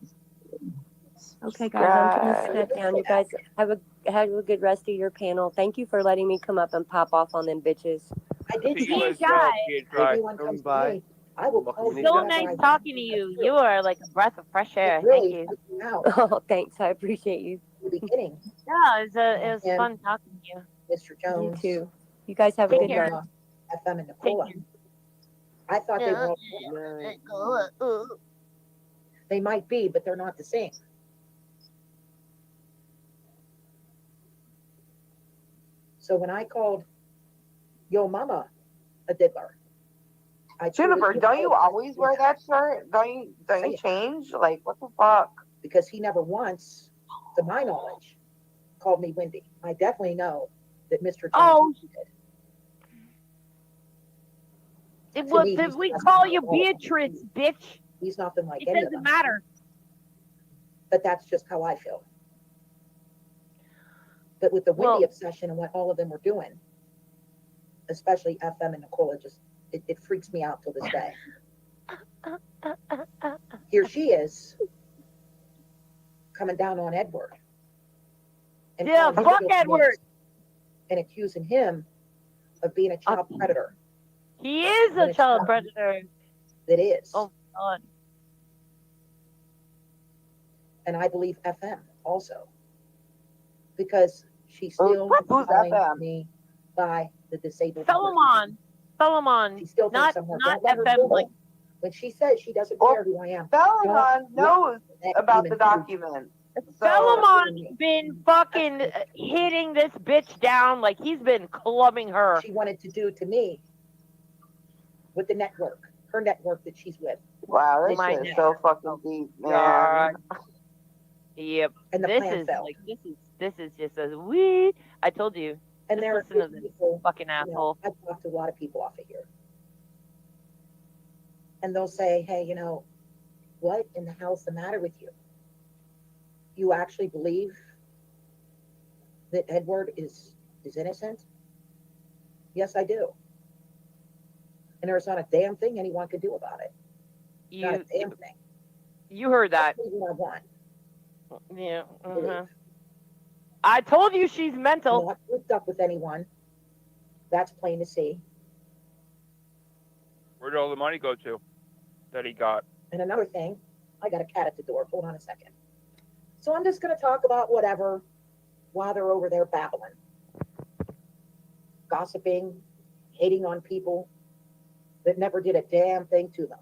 Okay, guys, I'm gonna step down. You guys have a good rest of your panel. Thank you for letting me come up and pop off on them bitches. I did See say you if guys. anyone comes to me, I will call you. So whenever nice I talking to you. You are like a breath of fresh air. It really Thank you. freaked me out. Oh, thanks. I appreciate you. In the beginning, Yeah, it was And- fun talking to you. Mr. You Jones. too. You guys have a Take good care. night. FM and Nicola. I thought they were all They might be, but they're not the same. So when I called Yo Mama a diddler, I Jennifer, truly don't you always wear that shirt? Don't you Say it. change? Like, what the fuck? because he never once, to my knowledge, called me Wendy. I definitely know that Mr. Jones Oh, did. It To was, me, did he's we the best call one you of all of them. Beatrice, bitch? He's nothing like It any of doesn't them. matter. But that's just how I feel. But with the Wendy Well- obsession and what all of them were doing, especially FM and Nicola, just it freaks me out till this day. Here she is coming down on Edward. And Yeah, calling him fuck filthy Edward. names and accusing him of being a child predator. He is When a it's child not. predator. That is. Oh, God. And I believe FM also. Because she's still Who's calling FM? me by the disabled person. Solomon. She still Not thinks I'm her. not Don't let her FM Google. like When she says she doesn't Well, care who I am. Solomon knows that about the human document. So, Solomon's been fucking hitting this bitch down like he's been clubbing her. She wanted to do to me with the network, her network that she's with. wow, this My shit is neck. so fucking deep, man. God. Yep. And the This plan is failed. like this is just a wee. I told you. And Just there are listen to this people, fucking you know, asshole. I've talked to a lot of people off of here. And they'll say, hey, you know, what in the hell's the matter with you? You actually believe that Edward is innocent? Yes, I do. And there's not a damn thing anyone can do about it. Not a damn thing. You heard that. That's what I want. Yeah. I told you she's I'm mental. not hooked up with anyone. That's plain to see. Where'd all the money go to that he got? And another thing, I got a cat at the door. Hold on a second. So I'm just going to talk about whatever while they're over there babbling, gossiping, hating on people that never did a damn thing to them.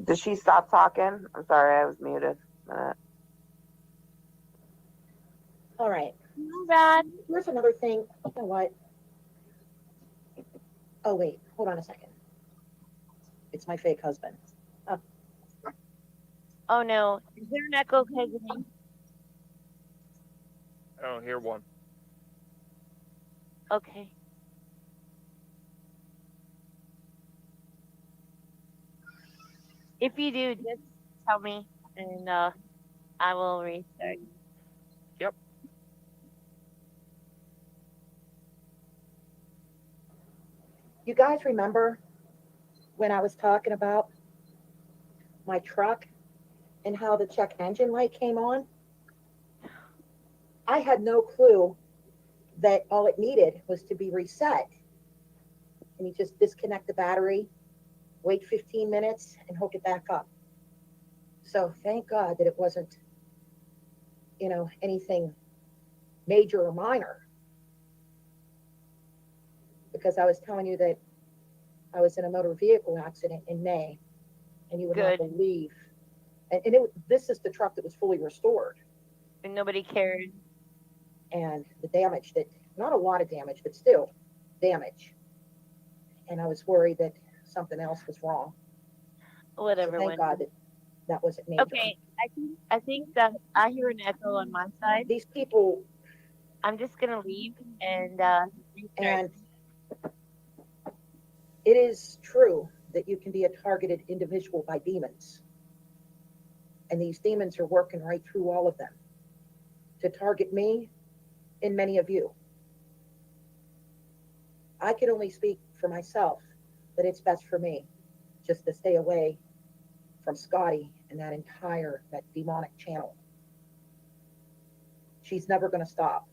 Did she stop talking? I'm sorry, I was muted. All right. Bad. Here's another thing. You know what? Oh, wait. Hold on a second. It's my fake husband. Oh. Oh no. Is there an echo, Kegley? I don't hear one. Okay. If you do, just tell me, and I will restart. Yep. You guys remember when I was talking about my truck and how the check engine light came on? I had no clue that all it needed was to be reset. And you just disconnect the battery, wait 15 minutes, and hook it back up. So thank God that it wasn't, anything major or minor. Because I was telling you that I was in a motor vehicle accident in May, and you would not believe. And this is the truck that was fully restored. And nobody cared. And the damage not a lot of damage, but still damage. And I was worried that something else was wrong. Whatever. So thank God that wasn't major. Okay, I think that I hear an echo on my side. These people. I'm just gonna leave and And it is true that you can be a targeted individual by demons. And these demons are working right through all of them to target me and many of you. I can only speak for myself that it's best for me just to stay away from Skattie and that demonic channel. She's never going to stop.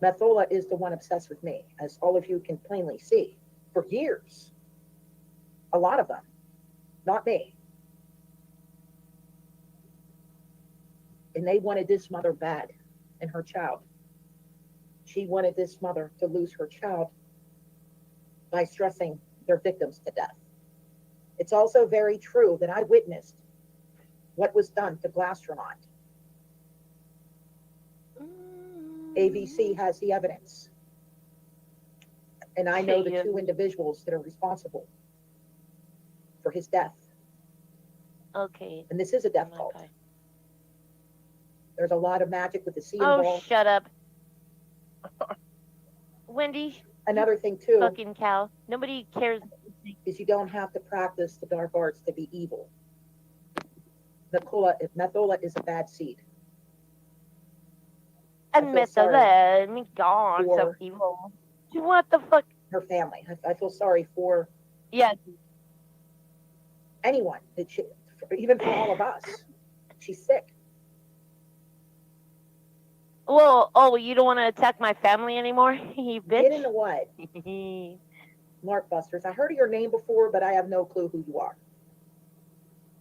Methola is the one obsessed with me, as all of you can plainly see, for years. A lot of them, not me. And they wanted this mother bad and her child. She wanted this mother to lose her child by stressing their victims to death. It's also very true that I witnessed what was done to Glastronaut. AVC has the evidence. And I know the two individuals that are responsible for his death. Okay. And this is a death cult. There's a lot of magic with the sea Oh, involved. shut up. Wendy. Another thing too. Fucking cow. Nobody cares. Is you don't have to practice the dark arts to be evil. Methola is a bad seed. And Methola, me gone, so evil. What the fuck? Her family. I feel sorry for. Yes. Anyone, even for all of us. She's sick. Well, you don't want to attack my family anymore, you bitch? Get into what? Mark Busters. I heard of your name before, but I have no clue who you are.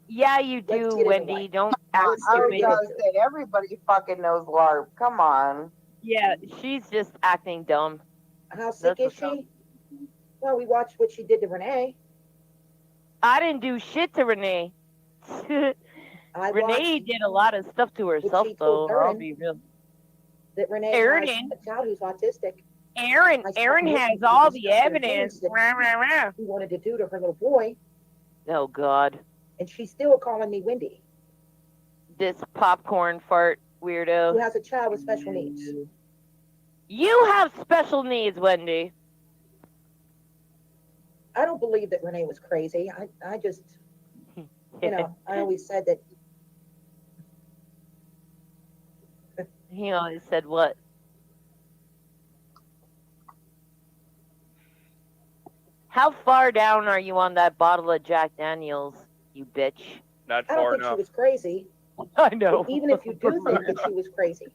Yeah, you do, Wendy. Don't act I was stupid. gonna say, everybody fucking knows LARP. Come on. Yeah, she's just acting dumb. How sick is she? Well, we watched what she did to Renee. I didn't do shit to Renee. Renee did a lot of stuff to herself, though. I'll be real. That Renee Aaron, has a child who's autistic. Aaron has all the evidence. He wanted to do to her little boy. Oh, God. And she's still calling me Wendy. This popcorn fart weirdo. Who has a child with special needs. You have special needs, Wendy. I don't believe that Renee was crazy. I just, I always said that. He always said what? How far down are you on that bottle of Jack Daniels, you bitch? Not I don't far think enough. she was crazy. I know. But even if you do think that she was crazy,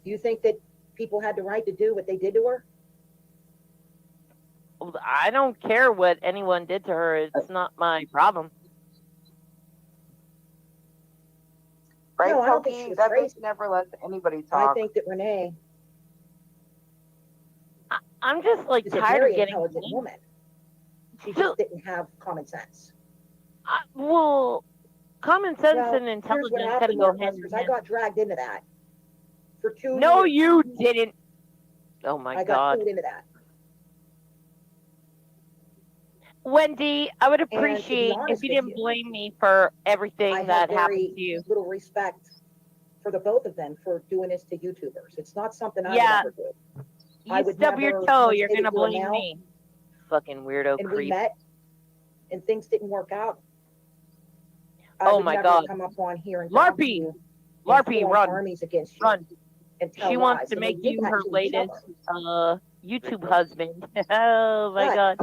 do you think that people had the right to do what they did to her? I don't care what anyone did to her. It's not my problem. Right, No, I don't think Toki? she was That crazy. bitch never lets anybody talk. I think that Renee I'm just like is a tired very of getting intelligent woman. She just didn't have common sense. Well, common sense Well, and here's what intelligence gotta happened, go Marcus, hand in because I hand. got dragged into that for 2 years. No, you didn't. Oh my I got God. pulled into that. Wendy, I would And to be appreciate if honest you with didn't blame me for everything I that have happened very to you. little respect for the both of them for doing this to YouTubers. It's not something I Yeah. would ever do. You I would stub your never, toe, once you're they gonna would do a blame nail, me. Fucking weirdo and we creep. met, and things didn't work out. I Oh would my never God. come up on here and talk to Larpy! you and Larpy, form run. armies against you Run. and tell She lies. wants to And they make did you that her to each latest other. YouTube husband. Oh my But God.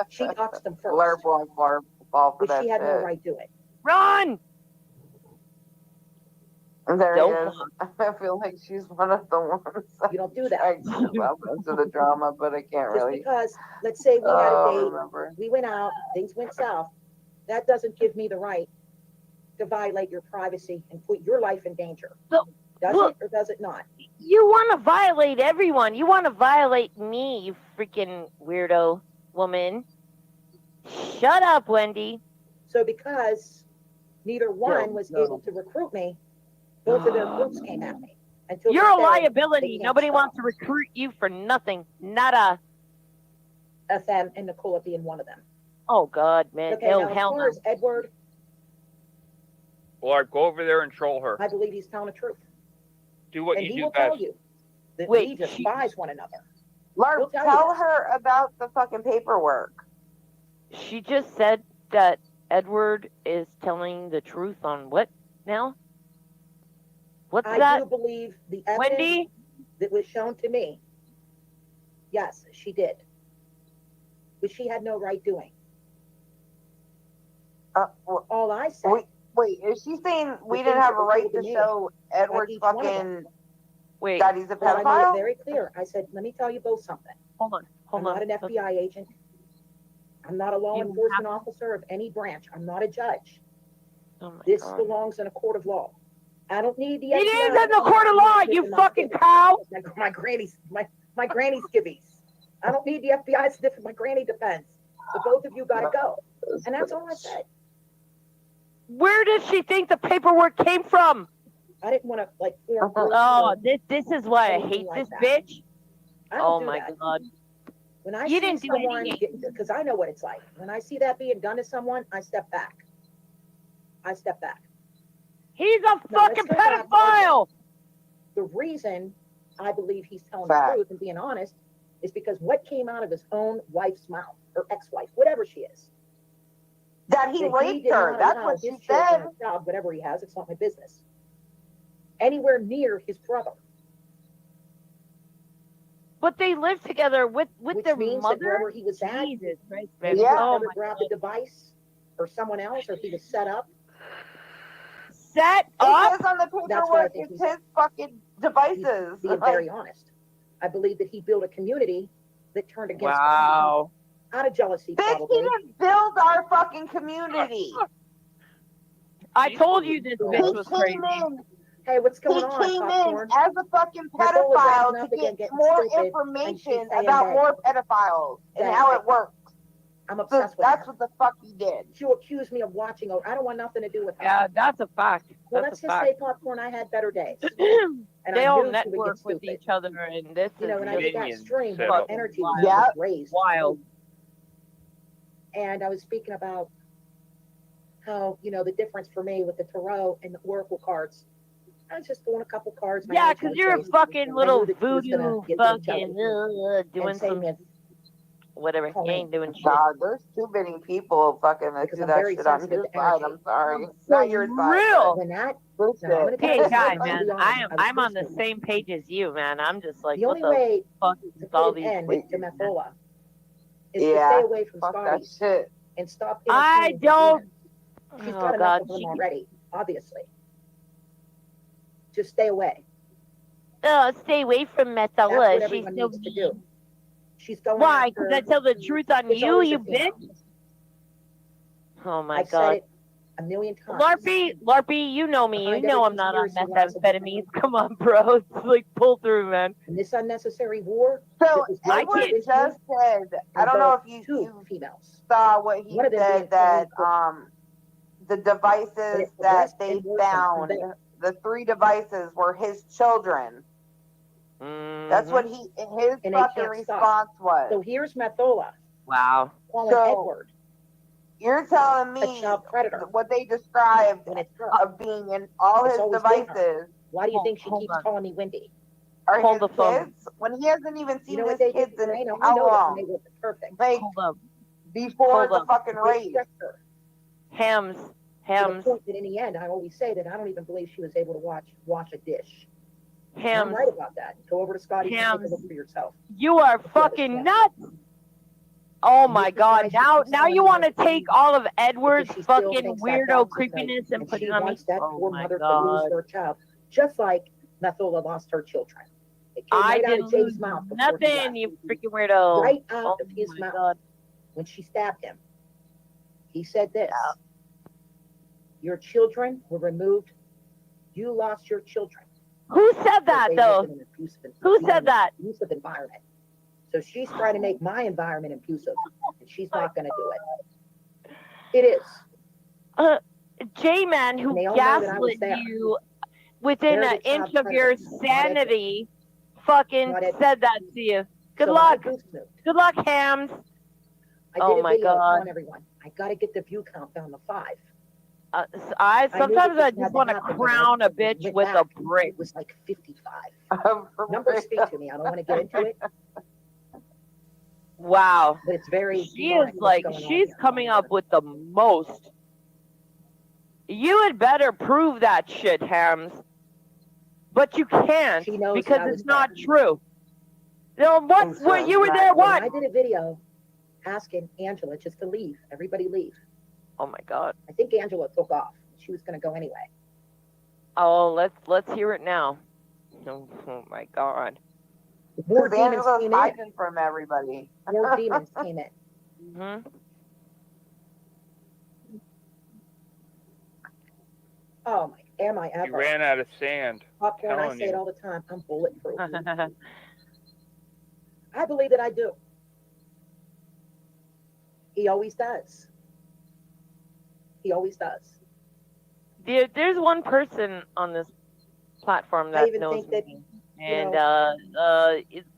she doxed them first, Larp won't fall for which that she had no shit. right doing. Run! There Don't he is. I feel like she's one of the ones You don't do that. I love into the drama, but I can't Just really. because, let's say we had a date, remember. we went out, things went south, that doesn't give me the right to violate your privacy and put your life in danger. So, Does look, it or does it not? you want to violate everyone. You want to violate me, you freaking weirdo woman. Shut up, Wendy. So because neither one was able to recruit me, both of their groups came at me. Until You're a this day, liability. they can't Nobody stop. wants to recruit you for nothing. Nada. FM and Nicola being one of them. Oh God, man. Okay, No, now as hell far no. as Edward, Lord, go over there and troll her. I believe he's telling the truth. Do what And you he do will best. tell you that Wait, we despise one another. Larp, He'll tell you tell this. her about the fucking paperwork. She just said that Edward is telling the truth on what now? What's I that? do believe the evidence Wendy? that was shown to me, yes, she did. But she had no right doing. All I said. Wait, is she saying we the didn't things have that a were right told to me show Edward each one of them. fucking Wait. that he's a But I made it pedophile? very clear. I said, let me tell you both something. Hold on. I'm not an FBI agent. I'm not a law You enforcement officer of any branch. I'm not a judge. Oh my This God. belongs in a court of law. I don't need the It FBI. is in the court of law, you fucking cow. My granny's skivvies. I don't need the FBI sniff if my granny defense. So both of you gotta go. And that's all I said. Where does she think the paperwork came from? I didn't want to like form groups Oh, or this is why I anything hate like this that. bitch. I don't Oh do my that. God. When I You see didn't do someone, anything. because I know what it's like. When I see that being done to someone, I step back. I step back. He's a Now, let's fucking go back to pedophile. The reason I believe he's telling Fact. the truth and being honest is because what came out of his own wife's mouth, or ex-wife, whatever she is. That he that raped did her. not That's allow what she his children said. or child, whatever he has, it's not my business. Anywhere near his brother. But they live together with Which their means that mother. wherever he was at, Jesus Christ, he man. just Oh never my grabbed God. the device or someone else, or he was set up. Set It up. says on the That's what I paperwork think it's his fucking devices. Being very honest. I believe that he built a community that turned against Wow. him. Out of jealousy, Bitch, he probably. didn't build our fucking community. I told you this bitch was He crazy. came in. Hey, what's He going on, came popcorn? in as a fucking Nicola's pedophile acting to up again, get getting more stupid, and she's information saying about that- more pedophiles and that how it works. I'm So obsessed with that's her. what the fuck he did. She'll accuse me of watching her. I don't want nothing to do with her. Yeah, that's a fact. Well, That's let's a just fact. say, popcorn, I had better days. And They I all knew she would get network with stupid. each other, and this You know, is when I did that Minions stream, set the up. energy was Wild. just raised. Wild. And I was speaking about how, you know, the difference for me with the tarot and the oracle cards. I was just doing a couple cards. my Yeah, energy because was you're a raised. fucking I little knew that she was gonna voodoo get really fucking jealous doing and say some me a whatever. You call ain't me. doing shit. God, there's too many people fucking that Because do I'm that very shit on sensitive his to side. energy. I'm sorry. For Not your side. real. When that, Bullshit. no, I'm gonna tell you Okay, something. guy, I'm gonna man, be honest. I was I'm on the pretty same page as you, man. I'm just like, The what only the way fuck to is all put an these end bitches, to man? Methola is to Yeah, stay away from fuck that Scotty shit. and stop I entertaining her don't. demons. She's Oh got enough God, of them she. already, obviously. Just stay away. Oh, stay away from That's Methola. what She's everyone so needs to mean. do. She's going Why? after. Because I tell the truth on It's you, always you a female. bitch. Oh my I've God. said it a million times. Larpy, you know me. You Behind know every I'm not on conspiracy lies a woman. methamphetamines. Come on, bro. It's like pull through, man. In this unnecessary war, So it was Edward right just into said, I and don't know birthed if two you females. saw what he One of them said being that Connie the And devices it that progressed they and worsened from found, there. the 3 devices were his children. That's what his And they fucking can't stop. response was. So here's Methola Wow. calling So Edward you're telling a me child predator what they described when it's her. of being in all It's his always been her. devices Why do you think she Hold keeps on. calling me Wendy? are Hold his the phone. kids when he hasn't even You seen know his what they did kids to in Moreno? I how know that when they long? were perfect. Like Hold up. before Hold the up. fucking They race. stressed her Hams. to the Hams. point that in the end, I always say that I don't even believe she was able to wash a dish. And I'm Hams. right about that. Go over to Scotty and take Hams. a look for yourself. You are fucking nuts. Oh my god. Now you want to take all of Edward's Because she still fucking thinks that weirdo dog's a creepiness and and put she it on me? wants that Oh poor my mother to lose god. her child, just like Methola lost her children. It came I right out didn't of Jay's lose mouth before he nothing, left. you freaking weirdo. Right out Oh of his my mouth god. when she stabbed him. He said this: "Your children were removed. You lost your children." Who said that They though? lived in an Who said that? abusive environment. So she's trying to make my environment abusive, and she's not going to do it. It is. J-Man, who And they all know that I was gaslit there. you within They're an the inch child of your predators, not Edward. sanity, fucking Not Edward. said that to you. Good So luck. I goose snooped. Good luck, Hams. I Oh did a my video God. telling everyone, I got to get the view count down to 5. I knew sometimes that I this just had to want to happen, crown a but when I bitch went with a back, brick. It was like 55. Numbers speak to me. I don't want to get into it, Wow. but it's very. She fun is what's like, going on she's here. coming up with the most. You had better prove that shit, Hams. But you can't She knows because I was it's not true. No, what you were there, And what? I did a video asking Angela just to leave. Everybody leave. Oh my God. I think Angela took off. She was going to go anyway. Oh, let's hear it now. Oh my God. More Because demons Angela's came hiding in. from everybody. More demons came in. Mm-hmm. Oh my, am I You ever? ran out of sand. Popcorn, I telling say it you. all the time. I'm bulletproof. I believe that I do. He always does. He always does. There's one person on this platform I that even knows think that, me, you and know-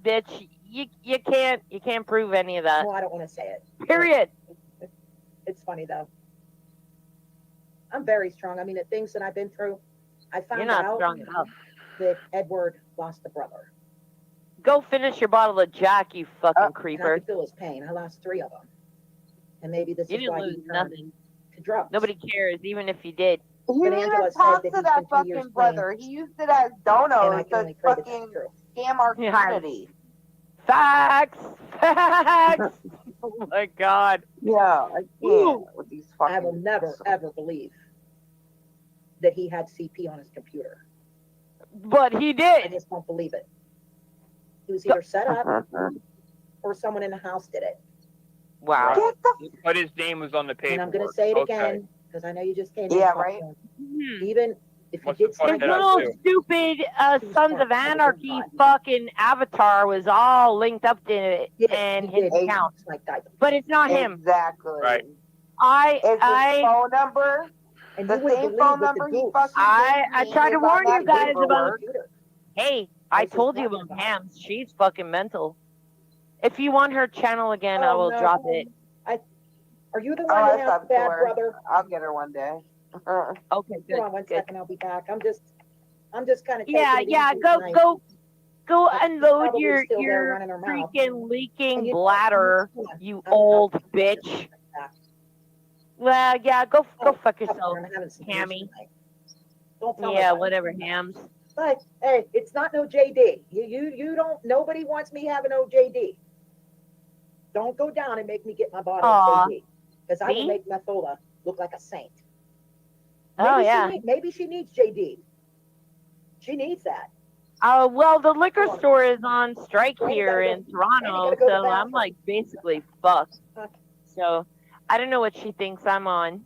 bitch, you can't prove any of that. Well, I don't want to say it. Period. It's funny though. I'm very strong. I mean, the things that I've been through, I found You're not out strong enough. that Edward lost a brother. Go finish your bottle of Jack, you fucking And I creeper. could feel his pain. I lost 3 of them. And maybe this You is didn't why he lose turned nothing. to drugs. Nobody cares, even if you did. He But didn't Angela even said talk that to he's that been 2 years fucking brother. He used it as donos can to only pray that that's fucking true. scam our Yeah. community. Facts. Facts. Oh my God. Yeah, I can't with these fucking. I will never, ever believe that he had CP on his computer. But he I did. just don't believe it. He was either set up or someone in the house did it. Wow. Right. But his name was on the paper. And I'm going to say it again because I know you just came in. Yeah, right. Even if you Must did have say fucked His it up, little too. stupid Sons of Anarchy fucking avatar was all linked up to it and his account. Like that. But it's not him. Exactly. Right. It's his phone number. And The you wouldn't same believe phone that number the he Dukes- fucking I gave me tried to is on warn you that guys about. paperwork. Hey, I told you about Hams. She's fucking mental. If you want her channel again, I Oh, will no. drop it. Are you the Oh, one that that's has up the to bad her. brother? I'll get her one day. Okay, good. Hold on one good. second, I'll be back. I'm just kind of Yeah, taking it yeah. easy Go, tonight. go She's unload probably your still there running her mouth. freaking leaking And you- bladder, Hold on. you I'll- old I'll- bitch. Well, yeah. Go fuck yourself, I'm having some Hammy. beers tonight. Don't tell Yeah, nobody. whatever, Hams. But hey, it's not no JD. You don't. Nobody wants me having no JD. Don't go down and make me get my bottle Aw. of JD because I will Me? make Methola look like a saint. Oh, yeah. Maybe she needs JD. She needs that. Well, the liquor store is on strike Randy here gotta in go- Toronto, Randy gotta go to so the I'm bathroom. like basically fucked. Okay. So I don't know what she thinks I'm on.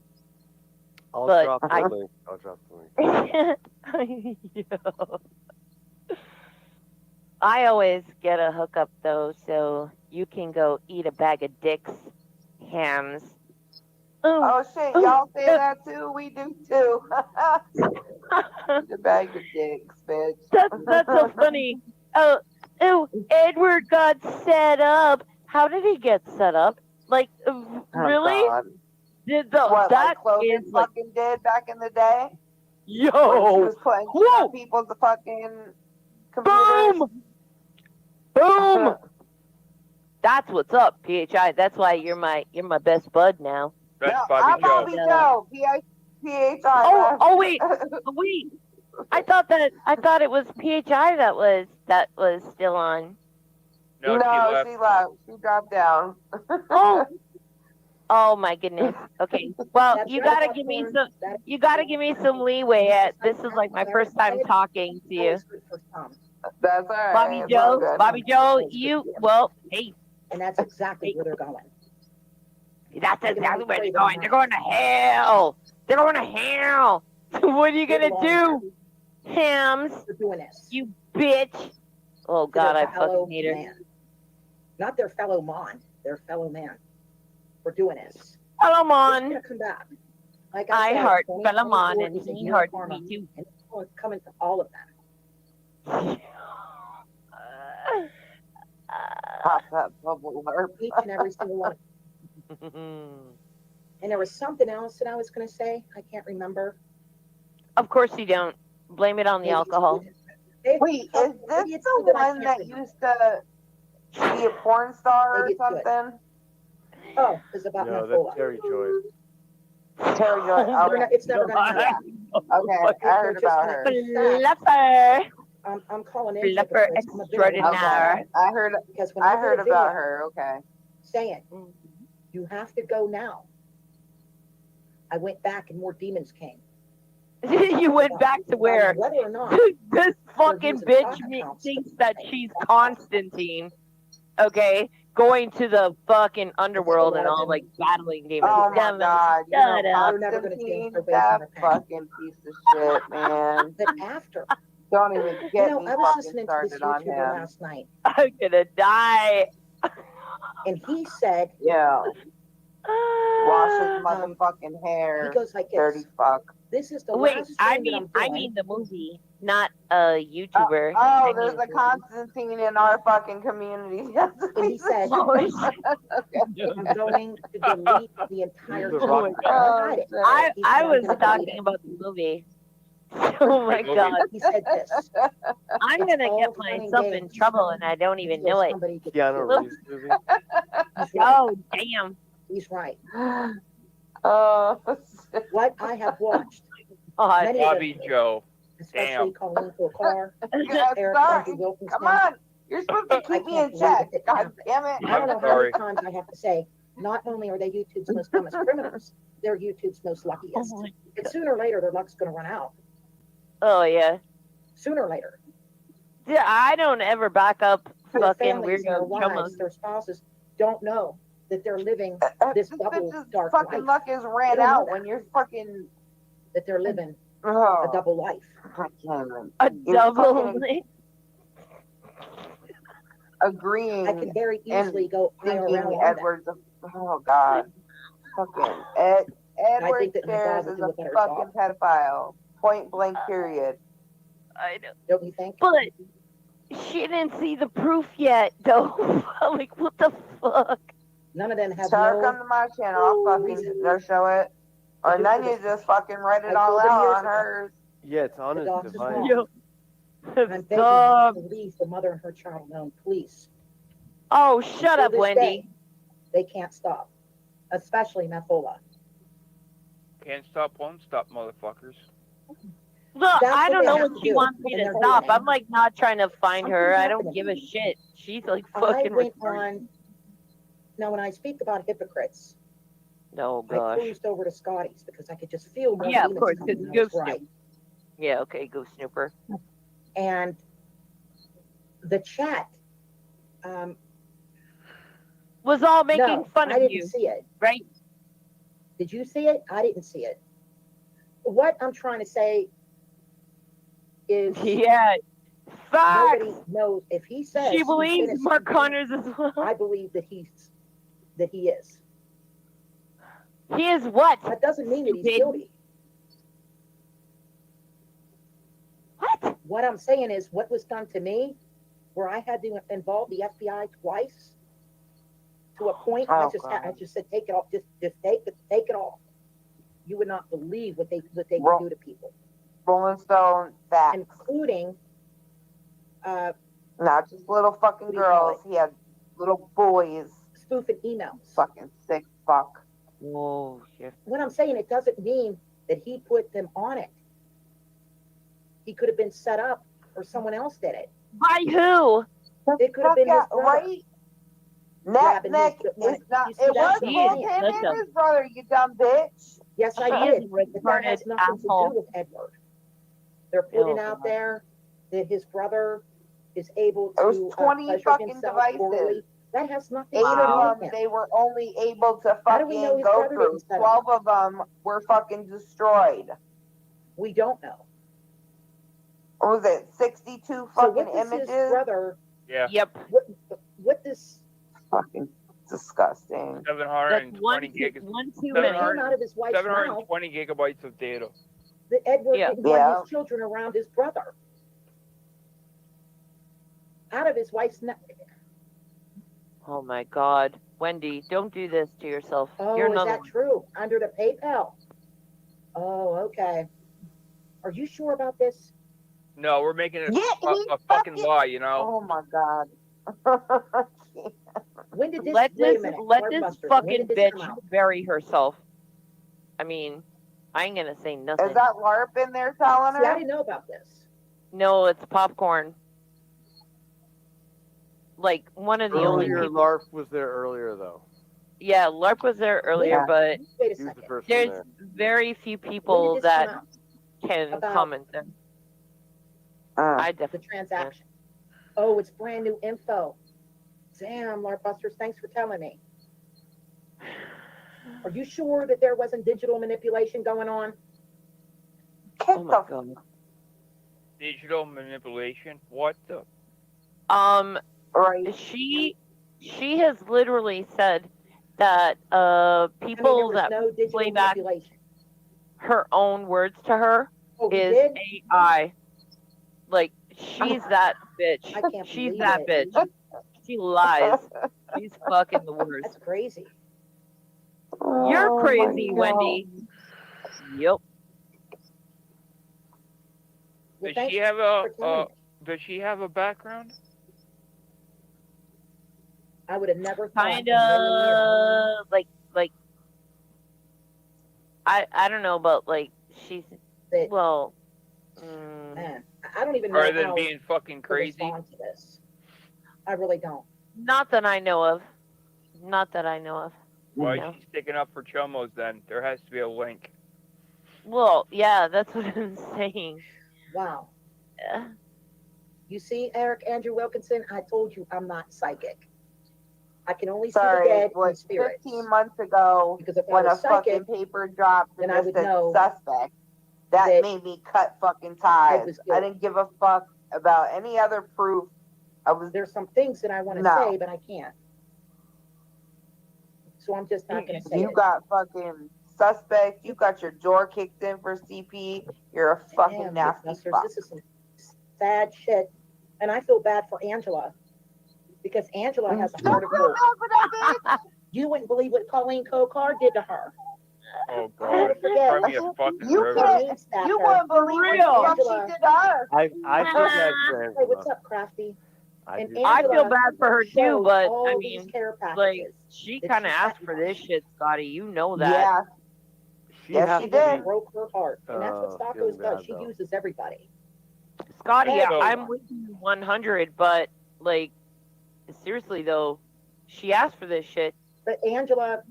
I'll But drop the I- link. I'll drop the link. Yo. I always get a hookup though, so you can go eat a bag of dicks, hams. Oh shit, y'all say that too? We do too. The bag of dicks, bitch. That's so funny. Oh, Edward got set up. How did he get set up? Like, really? God. Did the What, that like Clovis is like, fucking did back in the day? yo, When she was putting shit on people's fucking computers? boom. That's what's up, PHI. That's why you're my best bud now. That's No, Bobby I'm Joe. Bobby Joe. PHI. Oh wait. I thought it was PHI that was still on. No, she left. She dropped down. Oh my goodness. Okay. Well, you gotta give me some leeway. This is like my first time talking to you. That's all right. Bobby It's all Joe, good. Bobby Joe, hey. And that's exactly where they're going. That's exactly where they're going. They're going to hell. They're going to hell. What are you gonna do, Hams? They're doing this. You bitch. Oh God, I fucking hate her. Man. Not their fellow mon, their fellow man. We're doing this. Fellow mon. It's gonna come back. Like I said, heart 2024 fellow mon, and is a he year of hearts karma, me too. and it's coming to all of them. Pop that bubble slurp. Each and every single one. And there was something else that I was going to say. I can't remember. Of course you don't. Blame it on the alcohol. Wait, is this the one that used to be a porn star or something? Oh, it's about No, Mafola. that's Terry Joy. Terry Joy. Okay. It's never going to happen. Okay, I heard about her. Fluffer. I'm calling in. Fluffer hypocrites. I'm a bit extraordinaire. Okay. I heard. Because when I did heard a video about her. Okay. saying, you have to go now. I went back and more demons came. You went back to where? Whether or not This fucking bitch thinks that she's Constantine. Okay? Going to the fucking underworld and all, like, battling demons. Oh my God! You Shut know, up. They're never gonna change their ways that and repent. fucking piece of shit, man. But after, Don't even you get know, me I was fucking listening to this started on YouTuber him. last night, I'm gonna die. and he said, Yeah. Wash his motherfucking hair. he goes like Dirty this. fuck. This is the Wait, last I thing that mean, I'm I doing. mean the movie, not a YouTuber. Oh, there's a Constantine in our fucking community. And he said, Oh, I'm going to delete the entire The channel. Rock. I had it. He said, I "I'm was gonna delete talking it." about the movie. Oh my Movie. God. He said this. I'm It's gonna all get fun and myself in games trouble and I don't even until know it. somebody gets Keanu killed. Reeves movie. He's right. Oh, damn. He's right. Oh, What I have watched, God. many of Bobby them, Joe. especially Damn. calling for a car, yeah, Eric sorry. Andrew Wilkinson. Come on. You're supposed to keep me in check. God damn it. I don't know I'm how sorry. many times I have to say, not only are they YouTube's most dumbest criminals, they're YouTube's most luckiest. Oh, my And sooner or later, their luck's going to run out. Oh, yeah. Sooner or later. Yeah, I don't ever back up Their fucking families, their weirdo wives, chumos. their spouses don't know that they're living this This double bitch's dark fucking life. luck is ran They don't know out that. when you're fucking. That they're living Oh, a double life. I can't even. A You're double. fucking agreeing I can very and easily go higher thinking around on that. Edward's oh God. Fucking Edward think that my Stairs dog is would do a a better fucking pedophile. Point blank period. I know. Don't you think? But she didn't see the proof yet, though. Like, what the fuck? None of them have Tell her no come to my channel, I'll fucking reason. go show it. Or do none this. you just fucking write it I all told them out years on ago. hers. Yeah, it's on The his dog's is device. wrong. Yo. I'm begging you Stop. to leave the mother and her child alone, please. Oh, shut Until up, this Wendy. day, they can't stop, especially Mafola. Can't stop, won't stop, motherfuckers. Look, That's I what don't they know have what to she do, wants me and to they're stop. doing it. I'm like not trying to find her. I don't Something's give a happening. shit. She's like I fucking went retarded. on. Now, when I speak about hypocrites, Oh I gosh. cruised over to Scottie's because I could just feel more Yeah, of demons course, coming. because and I was Ghost right. Snoop. Yeah, okay, go snooper. And the chat, Was all making no, fun I of didn't you, see it. right? Did you see it? I didn't see it. what I'm trying to say is, Yeah, facts. nobody knows if he says She he's believes innocent, Mark Connors as well. I believe that he is. He is what? That doesn't mean that he's Stupid. guilty. What? What I'm saying is, what was done to me, where I had to involve the FBI twice, to a point, I just said, take it off, just take it off. You would not believe what they can do to people, Rolling Stone facts. including Not just little fucking what do you call girls. He had little boys. spoofing emails. Fucking sick fuck. Whoa, shit. What I'm saying, it doesn't mean that he put them on it. He could have been set up, or someone else did it. By who? It could have been his brother. Right? Neck is not. It was both him and his brother. You dumb bitch. Yes, I did. But that has nothing to do with Edward. They're putting out there that his brother is able to. It was 20 fucking devices. Orally. That has nothing Eight to do of with them, him. they were only able to How do we know fucking his go brother through. didn't set 12 of them were fucking destroyed. We don't know. What was it? 62 So fucking what does images? his brother? Yeah. Yep. What this? Fucking disgusting. 720 gigabytes. One too many. Came out of his wife's mouth 720 gigabytes of data. that Edward Yeah. didn't want his children around his brother. Out of his wife's neck. Oh my God, Wendy, don't do this to yourself. Oh, You're is another that one. true? Under the PayPal. Oh, okay. Are you sure about this? No, we're making it Yeah, a fucking lie, you know? Oh my god. When did this? Let wait a this minute. let Mark this Buster, when fucking did this bitch come out? bury herself. I mean, I ain't gonna say nothing. Is that LARP in there telling See, I her? didn't know about this. No, it's popcorn. Like one of the only Earlier, people. LARP was there earlier though. Yeah, LARP was there earlier, Yeah. but Wait a He was the second. first one there's there. very few When people did this come that out? can About comment there. I The definitely. transaction. Oh, it's brand new info. Damn, Lark Busters, thanks for telling me. Are you sure that there wasn't digital manipulation going on? Oh my God. Digital manipulation? What the? Right. She has literally said that people there was that no digital play back manipulation. her own words to her Oh, he is did? AI. Like she's that bitch. I can't She's believe that it. bitch. She lies. She's fucking the worst. That's crazy. You're Oh my crazy, God. Wendy. Yep. Well, Does she thanks have for telling a me. does she have a background? I would have never thought. Kind in a million years. of like I don't know, but like she's That- well. Man, I don't even know Rather than how being fucking to crazy? respond to this. I really don't. Not that I know of. Not that I know of. Why No. is she sticking up for chomos then? There has to be a link. Well, yeah, that's what I'm saying. Wow. Yeah. You see, Eric Andrew Wilkinson, I told you I'm not psychic. I can only see the Sorry, dead what, and spirits. 15 months ago, Because if when I a was psychic, fucking paper dropped then and I just would said know suspect, that that made me cut fucking ties. was I guilty. didn't give a fuck about any other proof. There's some things that I want to No. say, but I can't. So I'm just not going to say You it. got fucking suspect. You got your door kicked in for CP. You're a fucking Damn, nasty Mythbusters, fuck. this is some sad shit. And I feel bad for Angela. Because Angela has a heart of gold. You wouldn't believe what Colleen Kokar did to her. Oh I'll never god. forget. Cry me a fucking You river. can't. You wouldn't believe what the fuck she did to her. I feel bad for Hey, what's Angela. up, Crafty? I And do. I feel Angela bad for her too, showed but all I these mean, care like packages she that kind of she asked sent for me. this shit, Scotty. You know that. Yeah. She Yes, has she to did. be- Broke her heart. And that's what Oh, Stockos feeling does. bad, She though. uses everybody. Scotty, Yeah. I'm with you 100, but like seriously though, she asked for this shit. But Angela,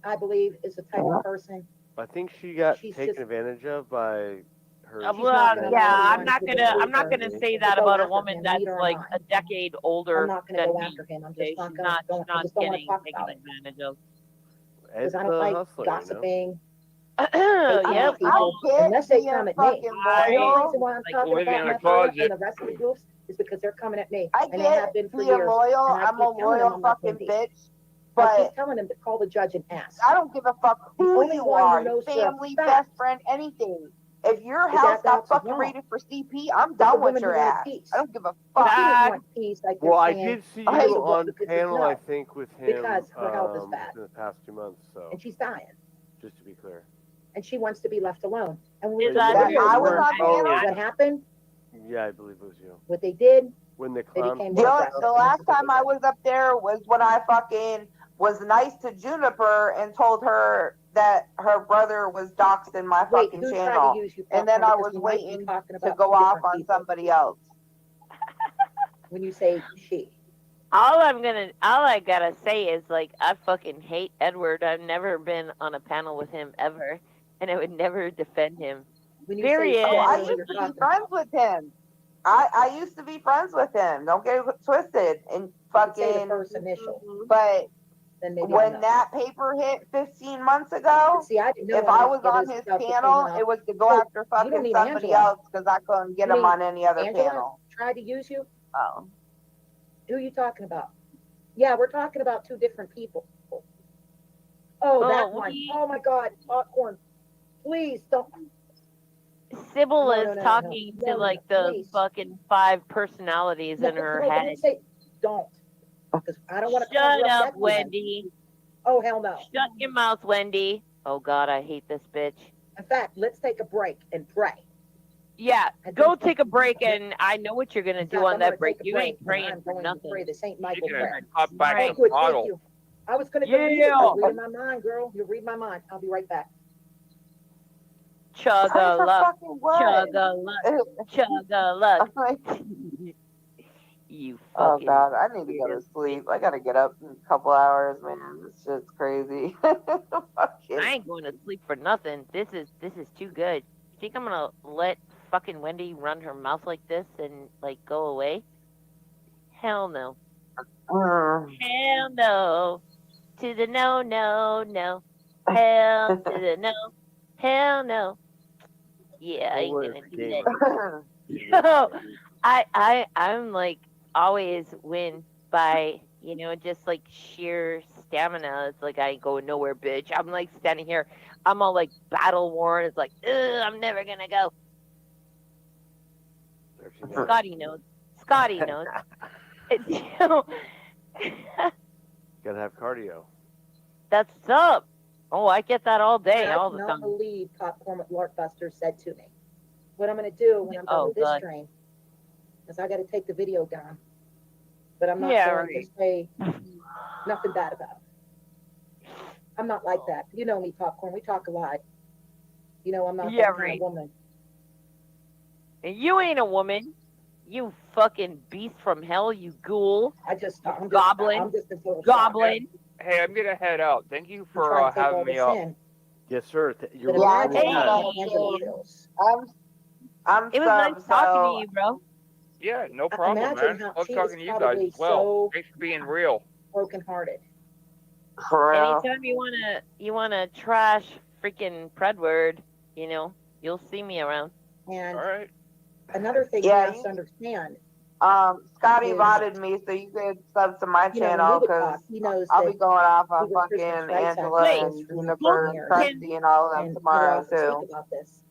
I believe, is the type of person. I think she got She's taken just- advantage of by her. not Well, gonna yeah, allow I'm not anyone gonna to I'm not hurt gonna me. say To that go about a after woman him, that's need or like not. a decade older I'm not going to than go me. after him. I'm Okay, just not she's going not to. she's I not just don't want to getting talk taken about it advantage of. because Ed's I don't a like hustler, gossiping. Yep. People, unless they come at me. fucking The only loyal. reason why I'm Like talking living about in my a father closet. and the rest of the goofs is because they're coming at me. I And they have get been for being years. loyal. And I I'm keep a telling them loyal I'm not fucking Wendy. bitch. I But keep telling them to call the judge and ask. I don't give a fuck The who only you one who are, knows for a family, fact best friend, anything. If your is house that got that's fucking wrong. raided for CP, I'm It's a done with woman who your wanted ass. peace. I don't give a But fuck. she didn't want peace like they're Well, I saying. did see because you of what? on Because panel, no. I think, with him Because her health is bad. in the past 2 months. So And she's dying. just to be clear. And she wants to be left alone. And we Is were that just who here. I was weren't on totally- panel. What happened? Yeah, I believe it was you. What they did? When the They clown. became The, more only- aggressive. the last time I was up there was when I fucking was nice to Juniper and told her that her brother was doxed in my Wait, fucking who tried channel. to use you? And then I Because was we might be waiting talking to about go two off different on people. somebody else. When you say she. All I gotta say is, like, I fucking hate Edward. I've never been on a panel with him ever, and I would never defend him. When you Period. say Oh, I you're used to be talking friends with him. I used to be friends with him. Don't get it twisted. And you could say the fucking, first initial. but Then maybe when I know. that paper hit 15 months ago, But see, I didn't know if I I had to was get on his his stuff between panel, now. it was to go So, after you don't fucking mean somebody Angela. else because I couldn't get You him mean on any other Angela panel. tried to use you? Oh. Who are you talking about? Yeah, we're talking about two different people. Oh, that one. Oh my God, popcorn. Please don't. Sybil No, is no, no, no, talking no, to, no, like, no, the please. fucking 5 personalities in her no, I head. didn't say don't. Because I don't want to Shut cover up up, that Wendy. Oh, hell no. Shut your mouth, Wendy. Oh, God, I hate this bitch. In fact, let's take a break and pray. Yeah, And go then- take a break, and I know what you're going to In do fact, on I'm that gonna break. take a You break, ain't and praying I'm for going to nothing. pray the St. Michael You're gonna prayer. pop back Oh, in good, bottle. thank you. I was going to delete it. Yeah. You're reading my mind, girl. You're reading my mind. I'll be right back. Chug Pray a for luck. fucking what? Chug a luck. Chug a luck. You Oh fucking. God, I need to go to sleep. I gotta get up in a couple hours, man. This shit's crazy. I ain't going to sleep for nothing. This is too good. You think I'm gonna let fucking Wendy run her mouth like this and, like, go away? Hell no. Hell no. To the no, no, no. Hell to the no. Hell no. Yeah, I ain't gonna do that. I'm like always win by, just like sheer stamina. It's like I ain't going nowhere, bitch. I'm like standing here. I'm all like battle worn. It's like, I'm never gonna go. Scotty knows. Scotty knows. Gotta have cardio. That's what's up. Oh, I get that all day, I all the cannot time. believe Popcorn with Lord Buster said to me. What I'm going to do when I'm done with this God. stream is I got to take the video down. But I'm not going to say nothing bad about it. I'm not like that. You know me, Popcorn. We talk a lot. I'm not that kind of woman. And you ain't a woman. You fucking beast from hell, you ghoul. I'm goblin. just a total goblin. Hey, I'm gonna head out. Thank you for trying to take all having me this up. in. Yes, sir. You're But welcome. imagine how Hey. Angela feels. I'm It was nice talking to you, bro. Yeah, no problem, Imagine man. how Love she talking is to you guys probably as well. so Thanks for being real. brokenhearted. Anytime you wanna trash freaking Predward, you'll see me around. And All right. another thing Yeah, you have to understand. Scotty is, modded me, so you could sub to my when channel we would because talk, he knows I'll that be going off on we were fucking Christmas rights Angela activists and for Juniper and years. Krusty and all of them And tomorrow speak too. about this.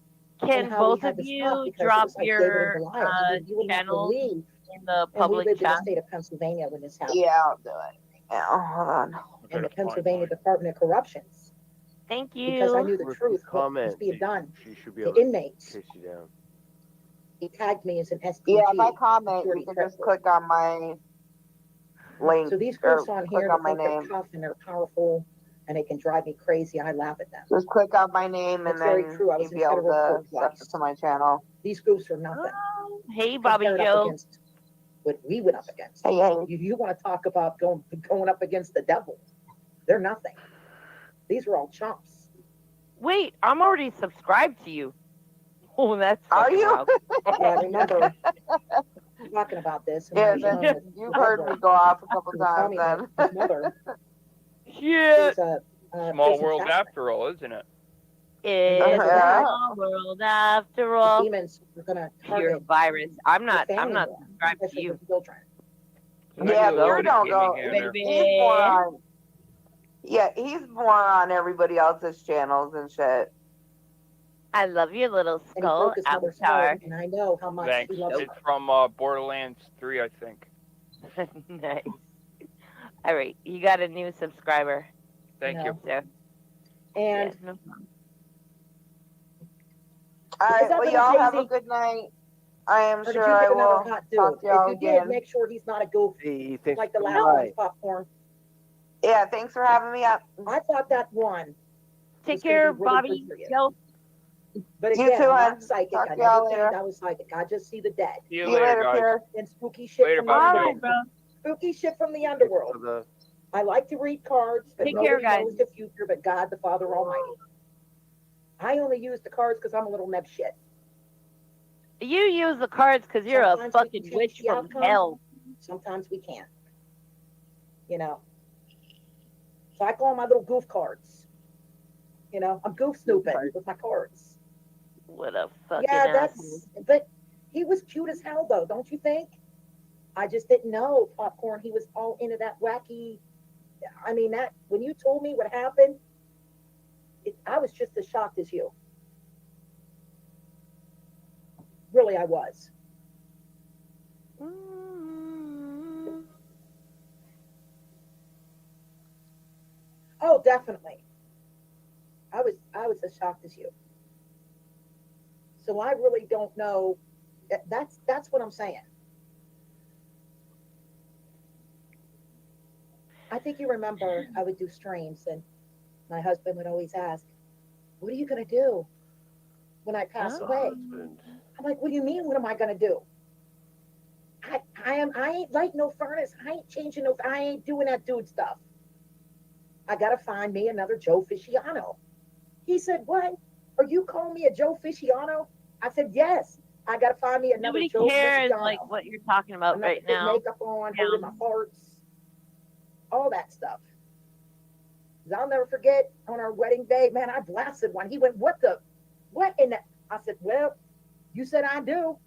Can And how we both had of to stop you because it drop was like your David and Goliath. You would not channels believe. in the And we public lived in chat? the state of Pennsylvania when this happened. Yeah, I'll do it. Yeah, hold on. In the Pennsylvania Department of Corrections. Thank you. Because I knew the With truth, what comment, was being done she should be to able to inmates. chase you down. He tagged me as an SPG. Yeah, if I comment, security you can just threat. click on my link So these or groups on click here on that my think they're name. tough and they're powerful and they can drive me crazy, I laugh at them. Just click on my name and It's very then true. I was you'll in be able federal to court sub twice. to my channel. These groups are nothing. Hey, Bobby compared up Joe. against what we went up against. Hey, hey. You want to talk about going up against the devil? They're nothing. These are all chumps. Wait, I'm already subscribed to you. Oh, that's Are fucking you? wild. Yeah, I remember talking about this. And I Yeah, was then young and you've heard me go off a couple he was telling times me then. that his mother Shit. was a Small prison world chaplain. after all, isn't it? It's a small world after all. Demons are gonna Pure target virus. I'm your not family more, subscribed to especially you. the children. Yeah, do a Pure little don't bit of go. gaming here and there. He's more on. Yeah, he's more on everybody else's channels and shit. I love your little And he skull broke his mother's avatar. heart, and I know how much Thanks. he loves It's her. from Borderlands 3, I think. Nice. All right, you got a new subscriber. Thank you. So, And no problem. All Is right, that well, little y'all have a Daisy? good night. I am Or did sure you I get another will hot dude? talk to y'all If you did, again. make sure he's not a goof Hey, thanks like the for last coming one's by. popcorn. Yeah, thanks for having me up. I thought that one. Take was gonna care, be really Bobby. good for you. Joe. But You again, too, I'm hon. not psychic. Talk I to y'all never later. claimed I was psychic. I just see the dead. See you See you later, guys. Pierre. And spooky shit Later, from the Bobby Joe. underworld. Bro. Spooky shit from the Thanks underworld. for the I like to read cards, but Take care, nobody guys. knows the future but God, the Father Almighty. I only use the cards because I'm a little neb shit. You use the cards because you're a Sometimes we fucking can witch change the from outcome. hell. Sometimes we can't. You know. So I call them my little goof cards. You know, I'm goof snooping with my cards. What a fucking Yeah, asshole. but he was cute as hell though, don't you think? I just didn't know, Popcorn. He was all into that wacky. I mean, that when you told me what happened, I was just as shocked as you. Really, I was. Oh, definitely. I was as shocked as you. So I really don't know. That's what I'm saying. I think you remember I would do streams and my husband would always ask, "What are you gonna do when I pass away?" I'm like, "What do you mean? What am I gonna do? I ain't lighting no furnace. I ain't changing no. I ain't doing that dude stuff. I gotta find me another Joe Fisciano." He said, "What? Are you calling me a Joe Fisciano?" I said, "Yes. I gotta find me another Nobody Joe cares Fisciano. like what you're talking about I'm not right gonna put now. makeup on, holding my farts, all that stuff." 'Cause I'll never forget on our wedding day, man, I blasted one. He went, "What in the?" I said, "Well, you said I do."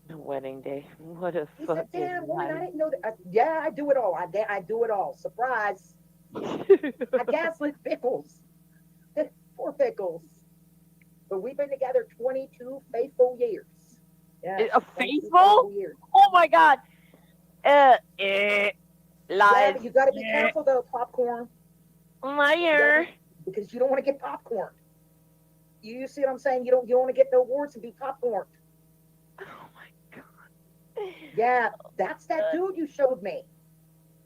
Wedding day. What a He said, fucking "Damn, woman, I lie. didn't know that." Yeah, I do it all. I do it all. Surprise. I gaslit Pickles. Poor Pickles. But we've been together 22 faithful years. Yes, A 22 faithful? years. Oh my god. Lies. Yeah, but you got to be careful though, Popcorn. Liar. Because you don't want to get popcorn. You see what I'm saying? You don't want to get no awards and be popcorn. Oh my god. Yeah, that's that dude you showed me.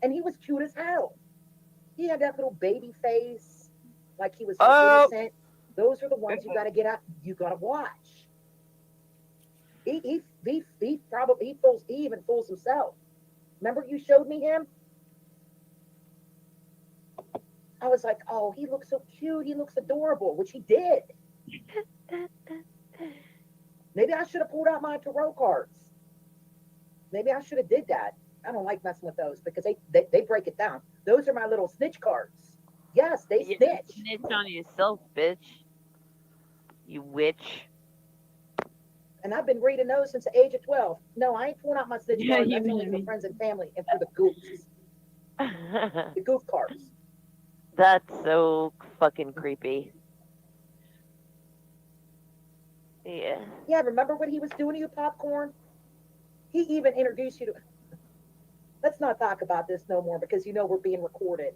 And he was cute as hell. He had that little baby face, like he was so innocent. Those are the ones you got to get out. You got to watch. He even fools himself. Remember you showed me him? I was like, "Oh, he looks so cute. He looks adorable," which he did. Maybe I should have pulled out my tarot cards. Maybe I should have did that. I don't like messing with those because they break it down. Those are my little snitch cards. Yes, they snitch. Snitch on yourself, bitch. You witch. And I've been reading those since the age of 12. No, I ain't pulling out my snitch Yeah, cards. you That's only mean- for friends and family and for the goofs. The goof cards. That's so fucking creepy. Yeah. Yeah, remember what he was doing to you, Popcorn? He even introduced you to. Let's not talk about this no more because you know we're being recorded.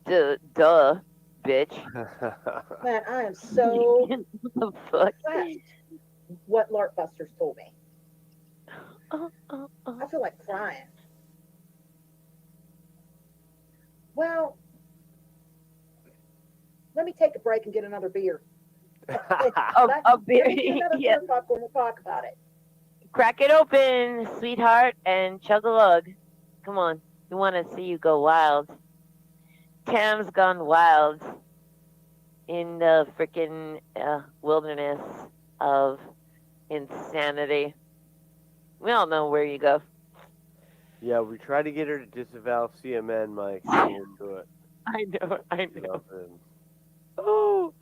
Duh, bitch. Man, I am so the fuck? impressed what Larkbusters told me. I feel like crying. Well, let me take a break and get another beer. A beer, Let me get another yeah. beer, Popcorn. We'll talk about it. Crack it open, sweetheart, and chug a lug. Come on. We want to see you go wild. Tam's gone wild in the freaking wilderness of insanity. We all know where you go. Yeah, we tried to get her to disavow CMN, Mike. She wouldn't do it. I know. Nothing. Oh.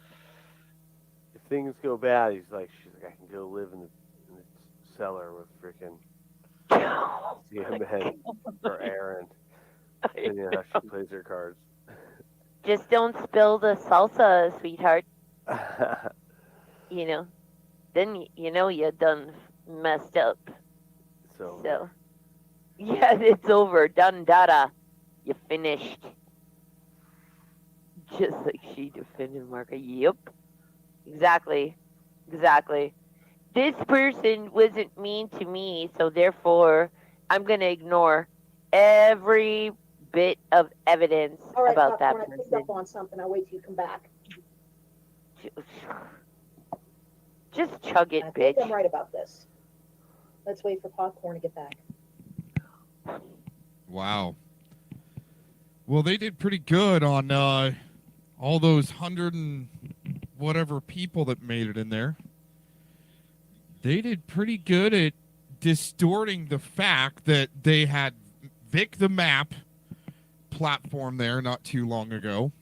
If things go bad, she's like, I can go live in the cellar with freaking CMN or Aaron. And you know how she plays her cards. Just don't spill the salsa, sweetheart. You know, then you know you done messed up. So, yeah, it's over. Done, dada. You finished. Just like she defended Marco. Yep. Exactly. This person wasn't mean to me, so therefore I'm gonna ignore every bit of evidence All right, about that Popcorn, I picked person. up on something. I'll wait till you come back. Just chug it, I bitch. think I'm right about this. Let's wait for Popcorn to get back. Wow. Well, they did pretty good on all those 100 and whatever people that made it in there. They did pretty good at distorting the fact that they had Vic the Map platform there not too long ago.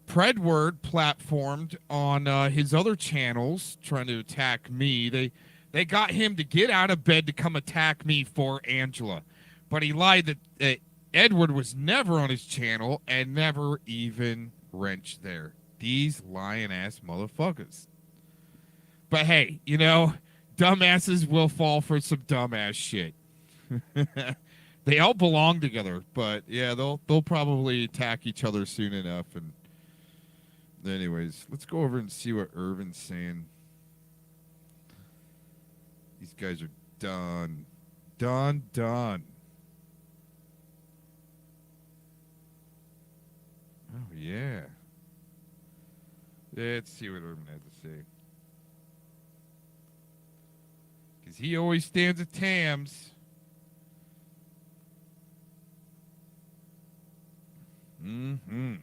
Predword platformed on his other channels trying to attack me. They got him to get out of bed to come attack me for Angela. But he lied that Edward was never on his channel and never even wrenched there. These lying ass motherfuckers. But hey, you know, dumbasses will fall for some dumbass shit. They all belong together, but yeah, they'll probably attack each other soon enough. And anyways, let's go over and see what Irvin's saying. These guys are done. Done. Oh, yeah. Let's see what Irvin has to say. Because he always stands at Tams. Mm-hmm.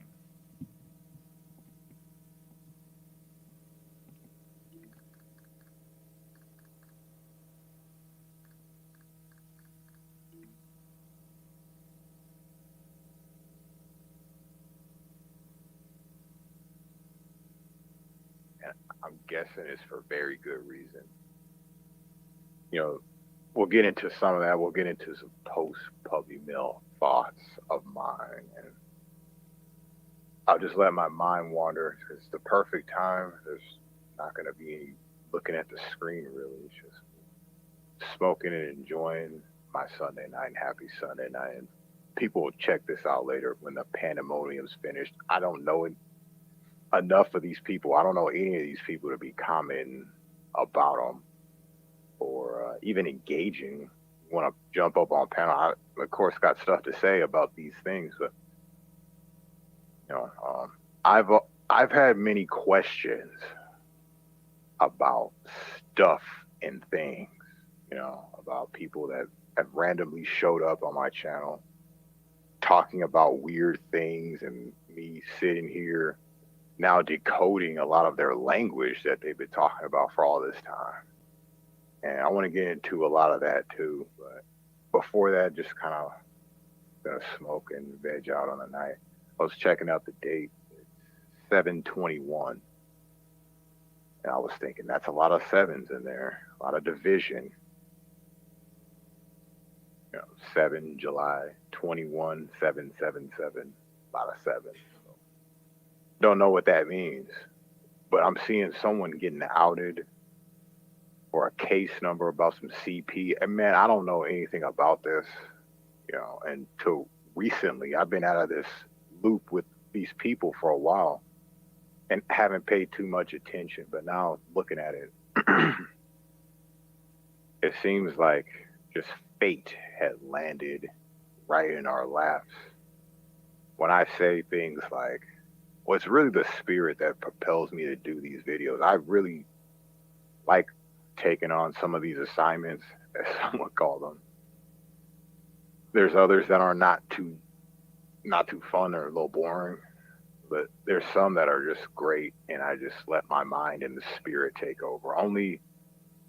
I'm guessing it's for very good reason. You know, we'll get into some of that. We'll get into some post-puppy mill thoughts of mine. And I'll just let my mind wander. It's the perfect time. There's not going to be any looking at the screen, really. It's just smoking and enjoying my Sunday night. Happy Sunday night. And people will check this out later when the pandemonium's finished. I don't know enough of these people. I don't know any of these people to be commenting about them or even engaging. Want to jump up on panel? I, of course, got stuff to say about these things, but you know, I've had many questions about stuff and things. You know, about people that have randomly showed up on my channel talking about weird things, and me sitting here now decoding a lot of their language that they've been talking about for all this time. And I want to get into a lot of that too. But before that, just kind of gonna smoke and veg out on the night. I was checking out the date, it's 7/21. And I was thinking that's a lot of sevens in there, a lot of division. You know, 7 July 21 777, a lot of sevens. Don't know what that means, but I'm seeing someone getting outed or a case number about some CP. And man, I don't know anything about this, you know, until recently. I've been out of this loop with these people for a while and haven't paid too much attention. But now looking at it, it seems like just fate had landed right in our laps. When I say things like, well, it's really the spirit that propels me to do these videos. I really like taking on some of these assignments, as someone called them. There's others that are not too fun or a little boring, but there's some that are just great, and I just let my mind and the spirit take over. Only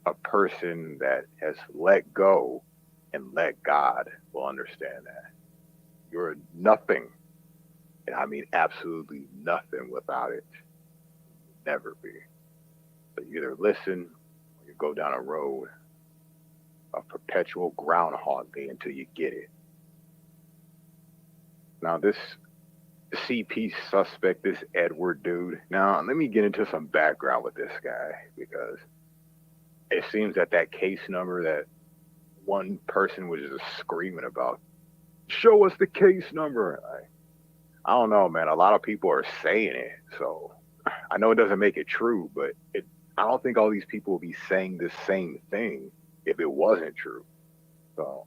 a person that has let go and let God will understand that. You're nothing And I mean absolutely nothing without it. Never be. So you either listen or you go down a road of perpetual Groundhog Day until you get it. Now this CP suspect, this Edward dude. Now let me get into some background with this guy, because it seems that that case number that one person was just screaming about, show us the case number. I don't know, man. A lot of people are saying it, so I know it doesn't make it true, but I don't think all these people would be saying the same thing if it wasn't true. So,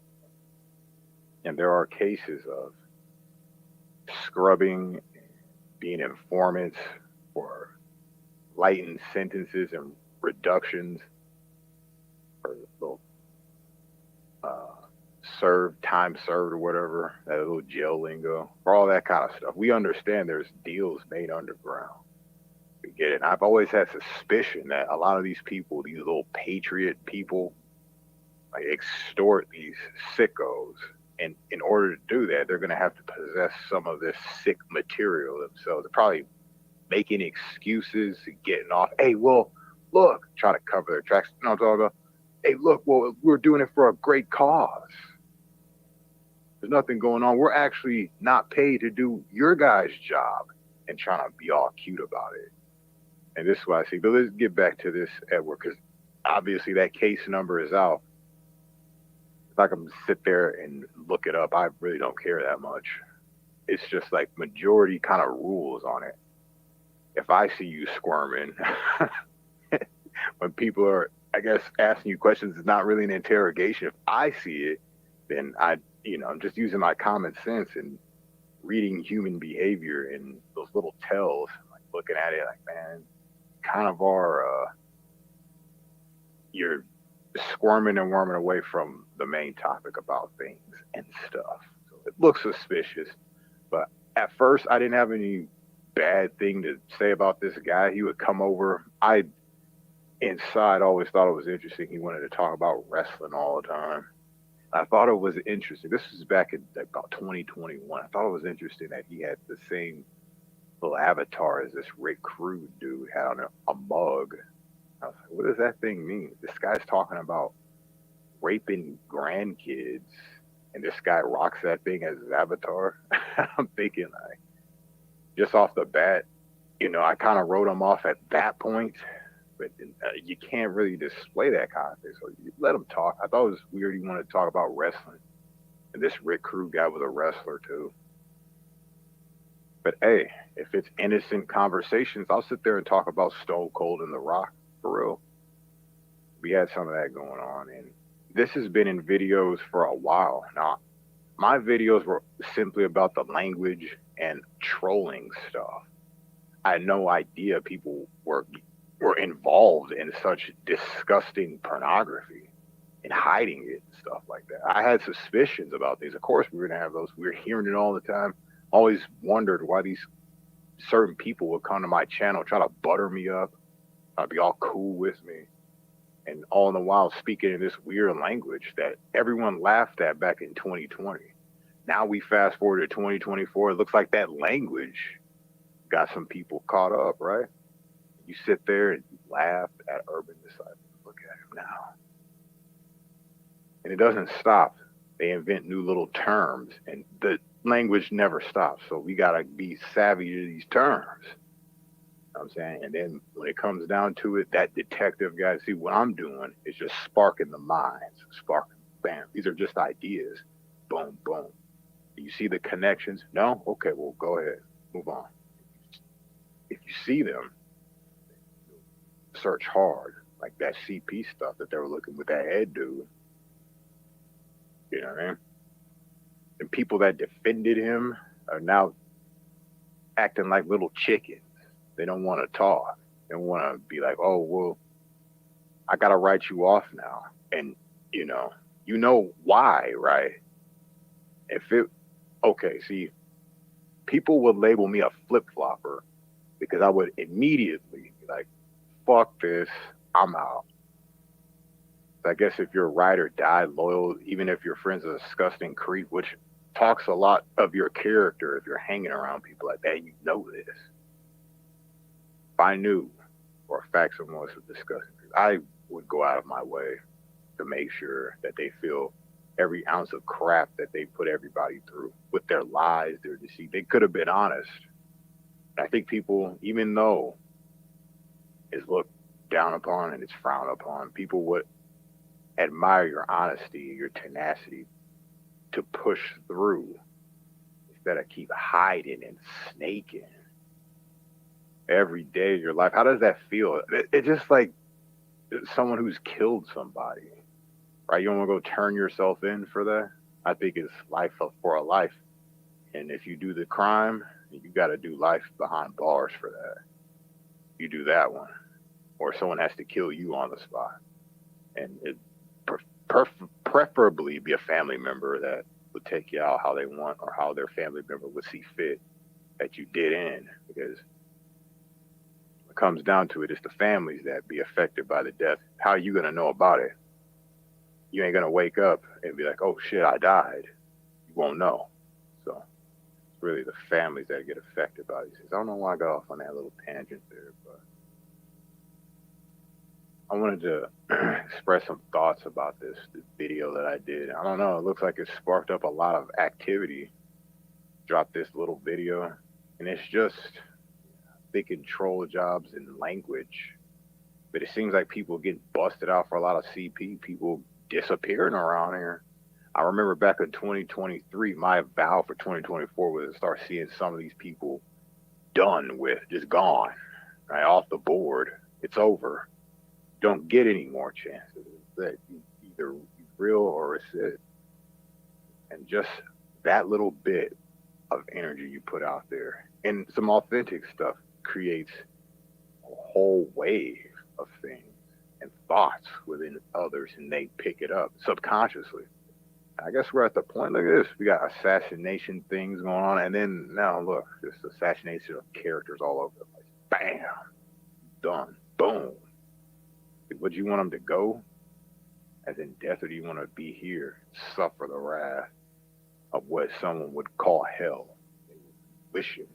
and there are cases of scrubbing, being informants for lightened sentences and reductions for little time served or whatever, that little jail lingo, for all that kind of stuff. We understand there's deals made underground. We get it. And I've always had suspicion that a lot of these people, these little patriot people, like extort these sickos. And in order to do that, they're going to have to possess some of this sick material themselves. They're probably making excuses, getting off. Hey, well, look, try to cover their tracks. You know what I'm talking about? Hey, look, well, we're doing it for a great cause. There's nothing going on. We're actually not paid to do your guys' job, and trying to be all cute about it. And this is what I see. But let's get back to this, Edward, because obviously that case number is out. If I can sit there and look it up, I really don't care that much. It's just like majority kind of rules on it. If I see you squirming, when people are, I guess, asking you questions, it's not really an interrogation. If I see it, then I'm just using my common sense and reading human behavior and those little tells, like looking at it like, man, kind of you're squirming and worming away from the main topic about things and stuff. So it looks suspicious, but at first I didn't have any bad thing to say about this guy. He would come over. I inside always thought it was interesting. He wanted to talk about wrestling all the time. I thought it was interesting. This was back in about 2021. I thought it was interesting that he had the same little avatar as this Rick Cruz dude had on a mug. I was like, what does that thing mean? This guy's talking about raping grandkids, and this guy rocks that thing as his avatar. I'm thinking, like, just off the bat, I kind of wrote him off at that point. But you can't really display that kind of thing. So you let him talk. I thought it was weird he wanted to talk about wrestling. And this Rick Cruz guy was a wrestler too. But hey, if it's innocent conversations, I'll sit there and talk about Stone Cold and The Rock, for real. We had some of that going on. And this has been in videos for a while. Now, my videos were simply about the language and trolling stuff. I had no idea people were involved in such disgusting pornography and hiding it and stuff like that. I had suspicions about these. Of course, we were going to have those. We were hearing it all the time. Always wondered why these certain people would come to my channel, try to butter me up, be all cool with me, and all in the while speaking in this weird language that everyone laughed at back in 2020. Now we fast forward to 2024. It looks like that language got some people caught up, right? You sit there and you laugh at Urban Disciples. Look at him now. And it doesn't stop. They invent new little terms, and the language never stops. So we got to be savvy to these terms. You know what I'm saying? And then when it comes down to it, that detective guy, see what I'm doing is just sparking the minds. Sparking, bam. These are just ideas. Boom, boom. Do you see the connections? No? Okay, well, go ahead. Move on. If you see them, search hard, like that CP stuff that they were looking with that head dude. You know what I mean? And people that defended him are now acting like little chickens. They don't want to talk. They want to be like, oh, well, I got to write you off now. And, you know why, right? See, people would label me a flip-flopper because I would immediately be like, fuck this, I'm out. I guess if you're a ride or die loyal, even if your friend's a disgusting creep, which talks a lot of your character if you're hanging around people like that. You know this. If I knew for a fact someone was discussing this, I would go out of my way to make sure that they feel every ounce of crap that they put everybody through with their lies, their deceit. They could have been honest. I think people, even though it's looked down upon and it's frowned upon, people would admire your honesty, your tenacity to push through instead of keep hiding and snaking every day of your life. How does that feel? It's just like someone who's killed somebody, right? You don't want to go turn yourself in for that. I think it's life for a life. And if you do the crime, you got to do life behind bars for that. You do that one, or someone has to kill you on the spot. And it preferably be a family member that would take you out how they want, or how their family member would see fit that you did in. Because it comes down to it, it's the families that be affected by the death. How are you going to know about it? You ain't going to wake up and be like, oh shit, I died. You won't know. So it's really the families that get affected by these things. I don't know why I got off on that little tangent there, but I wanted to express some thoughts about this video that I did. I don't know, it looks like it sparked up a lot of activity. Dropped this little video, and it's just they control jobs in language. But it seems like people get busted out for a lot of CP, people disappearing around here. I remember back in 2023, my vow for 2024 was to start seeing some of these people done with, just gone, right, off the board. It's over. Don't get any more chances. That either real or it's it. And just that little bit of energy you put out there and some authentic stuff creates a whole wave of things and thoughts within others, and they pick it up subconsciously. I guess we're at the point. Look at this. We got assassination things going on, and then now look, this assassination of characters all over the place. Bam, done, boom. Would you want them to go as in death, or do you want to be here, suffer the wrath of what someone would call hell? Wishing.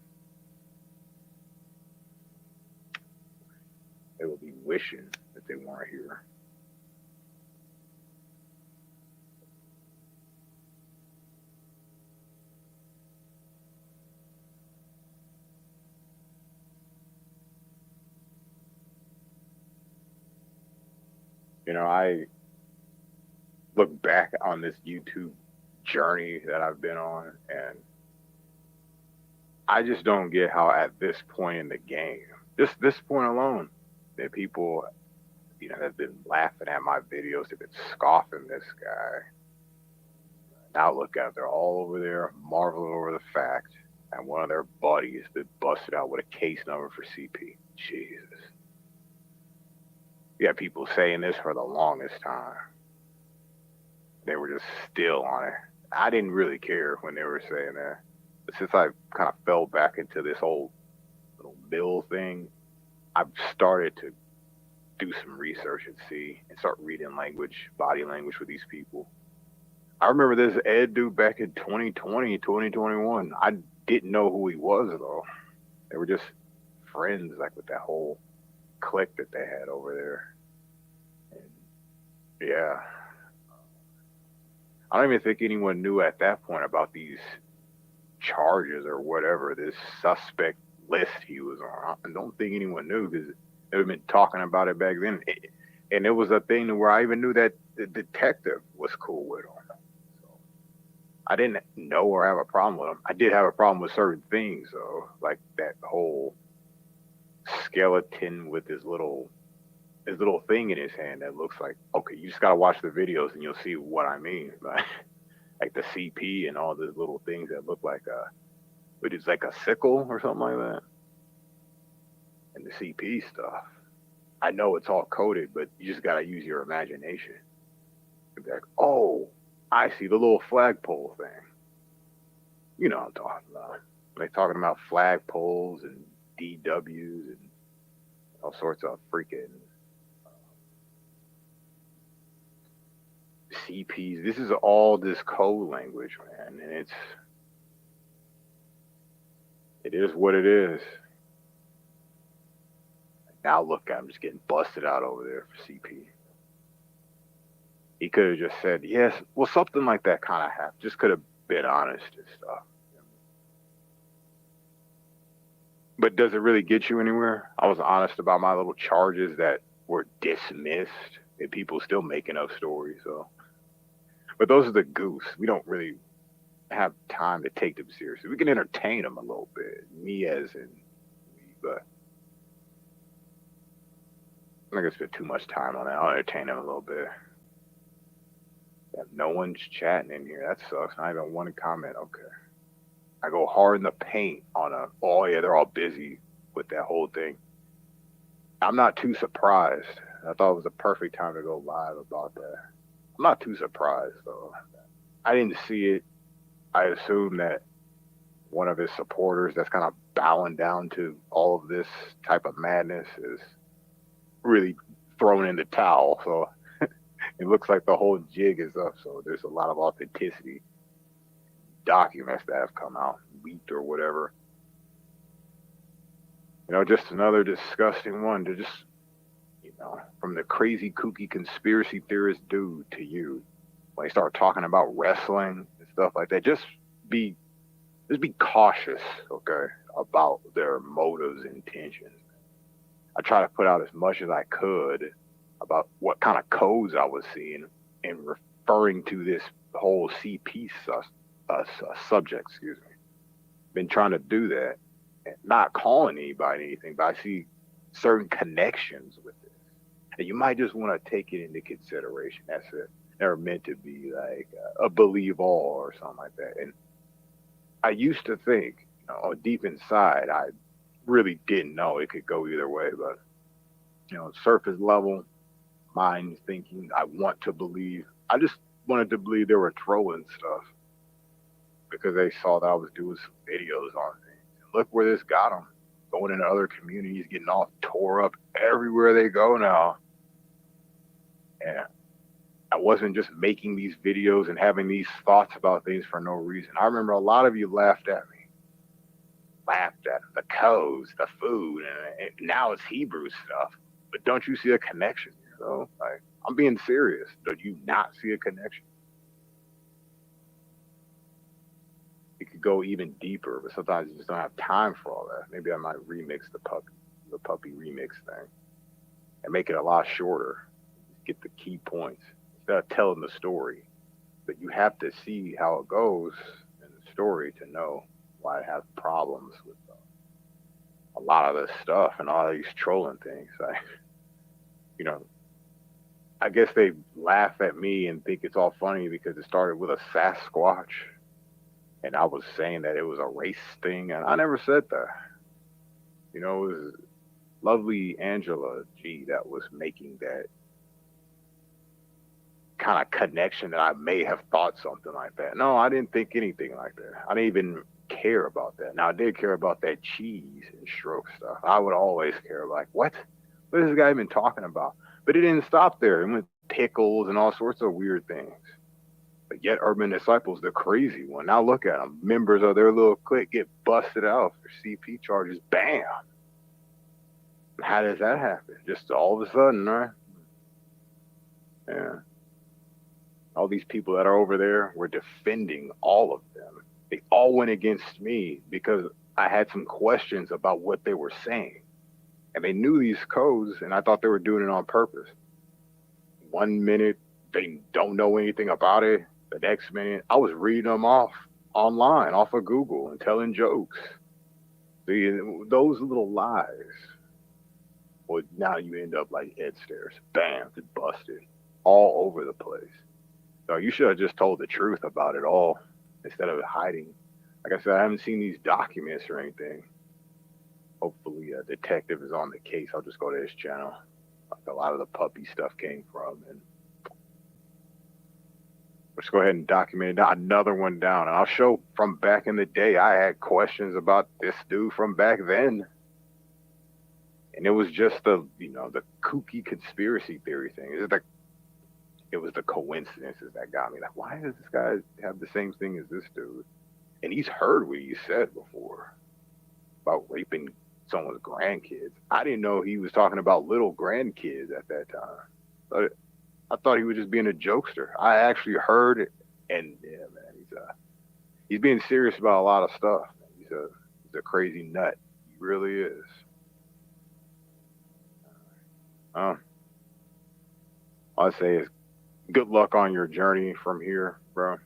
They will be wishing that they weren't here. You know, I look back on this YouTube journey that I've been on, and I just don't get how at this point in the game, just this point alone, that people, you know, have been laughing at my videos, they've been scoffing this guy. Now look out, they're all over there marveling over the fact that one of their buddies been busted out with a case number for CP. Jesus. You got people saying this for the longest time. They were just still on it. I didn't really care when they were saying that. But since I kind of fell back into this whole little bill thing, I've started to do some research and see and start reading language, body language with these people. I remember this Ed dude back in 2020, 2021. I didn't know who he was, though. They were just friends, like with that whole clique that they had over there. And yeah. I don't even think anyone knew at that point about these charges or whatever, this suspect list he was on. I don't think anyone knew because they had been talking about it back then. And it was a thing where I even knew that the detective was cool with him. So I didn't know or have a problem with him. I did have a problem with certain things, though, like that whole skeleton with his little thing in his hand that looks like, okay, you just gotta watch the videos and you'll see what I mean. Like the CP and all the little things that look like but it's like a sickle or something like that. And the CP stuff, I know it's all coded, but you just gotta use your imagination. You'll be like, oh, I see the little flagpole thing. You know what I'm talking about. They're talking about flagpoles and DWs and all sorts of freaking CPs. This is all this code language, man, and it is what it is. Now look, I'm just getting busted out over there for CP. He could have just said, yes, well, something like that kind of happened. Just could have been honest and stuff. But does it really get you anywhere? I was honest about my little charges that were dismissed, and people still making up stories. So, but those are the goose. We don't really have time to take them seriously. We can entertain them a little bit, me as in me, but I'm not gonna spend too much time on that. I'll entertain them a little bit. Yeah, no one's chatting in here. That sucks. Not even one comment. Okay. I go hard in the paint on oh yeah, they're all busy with that whole thing. I'm not too surprised. I thought it was a perfect time to go live about that. I'm not too surprised though. I didn't see it. I assume that one of his supporters that's kind of bowing down to all of this type of madness is really thrown in the towel. So it looks like the whole jig is up. So there's a lot of authenticity. Documents that have come out, leaked or whatever. You know, just another disgusting one to just, you know, from the crazy kooky conspiracy theorist dude to you. When they start talking about wrestling and stuff like that, just be cautious, okay, about their motives and intentions. I try to put out as much as I could about what kind of codes I was seeing and referring to this whole CP subject, excuse me. Been trying to do that and not calling anybody anything, but I see certain connections with this. And you might just want to take it into consideration. That's it. Never meant to be like a believe all or something like that. And I used to think, you know, deep inside, I really didn't know it could go either way, but you know, surface level, mind thinking, I want to believe. I just wanted to believe they were trolling stuff because they saw that I was doing some videos on things. Look where this got them. Going into other communities, getting all tore up everywhere they go now. And I wasn't just making these videos and having these thoughts about things for no reason. I remember a lot of you laughed at me. Laughed at the codes, the food, and now it's Hebrew stuff. But don't you see a connection? You know, like, I'm being serious. Do you not see a connection? It could go even deeper, but sometimes you just don't have time for all that. Maybe I might remix the puppy remix thing, and make it a lot shorter. Get the key points instead of telling the story. But you have to see how it goes in the story to know why I have problems with a lot of this stuff and all these trolling things. You know, I guess they laugh at me and think it's all funny because it started with a Sasquatch. And I was saying that it was a race thing, and I never said that. You know, it was lovely Angela G that was making that kind of connection that I may have thought something like that. No, I didn't think anything like that. I didn't even care about that. Now, I did care about that cheese and stroke stuff. I would always care, like, what is this guy even talking about? But it didn't stop there. It went pickles and all sorts of weird things. But yet Urban Disciples, the crazy one. Now look at them. Members of their little clique get busted out for CP charges. Bam. How does that happen? Just all of a sudden, right? Yeah. All these people that are over there were defending all of them. They all went against me because I had some questions about what they were saying. And they knew these codes, and I thought they were doing it on purpose. 1 minute, they don't know anything about it. The next minute, I was reading them off online, off of Google, and telling jokes. See, those little lies. Well, now you end up like Ed Stairs. Bam, just busted. All over the place. So you should have just told the truth about it all instead of hiding. Like I said, I haven't seen these documents or anything. Hopefully a detective is on the case. I'll just go to his channel. Like a lot of the puppy stuff came from. And let's go ahead and document it. Another one down. And I'll show from back in the day. I had questions about this dude from back then. And it was just the kooky conspiracy theory thing. It it was the coincidences that got me. Like, why does this guy have the same thing as this dude? And he's heard what he said before about raping someone's grandkids. I didn't know he was talking about little grandkids at that time. But I thought he was just being a jokester. I actually heard it, and yeah, man, he's being serious about a lot of stuff. He's a crazy nut. He really is. All I say is good luck on your journey from here, bro. It's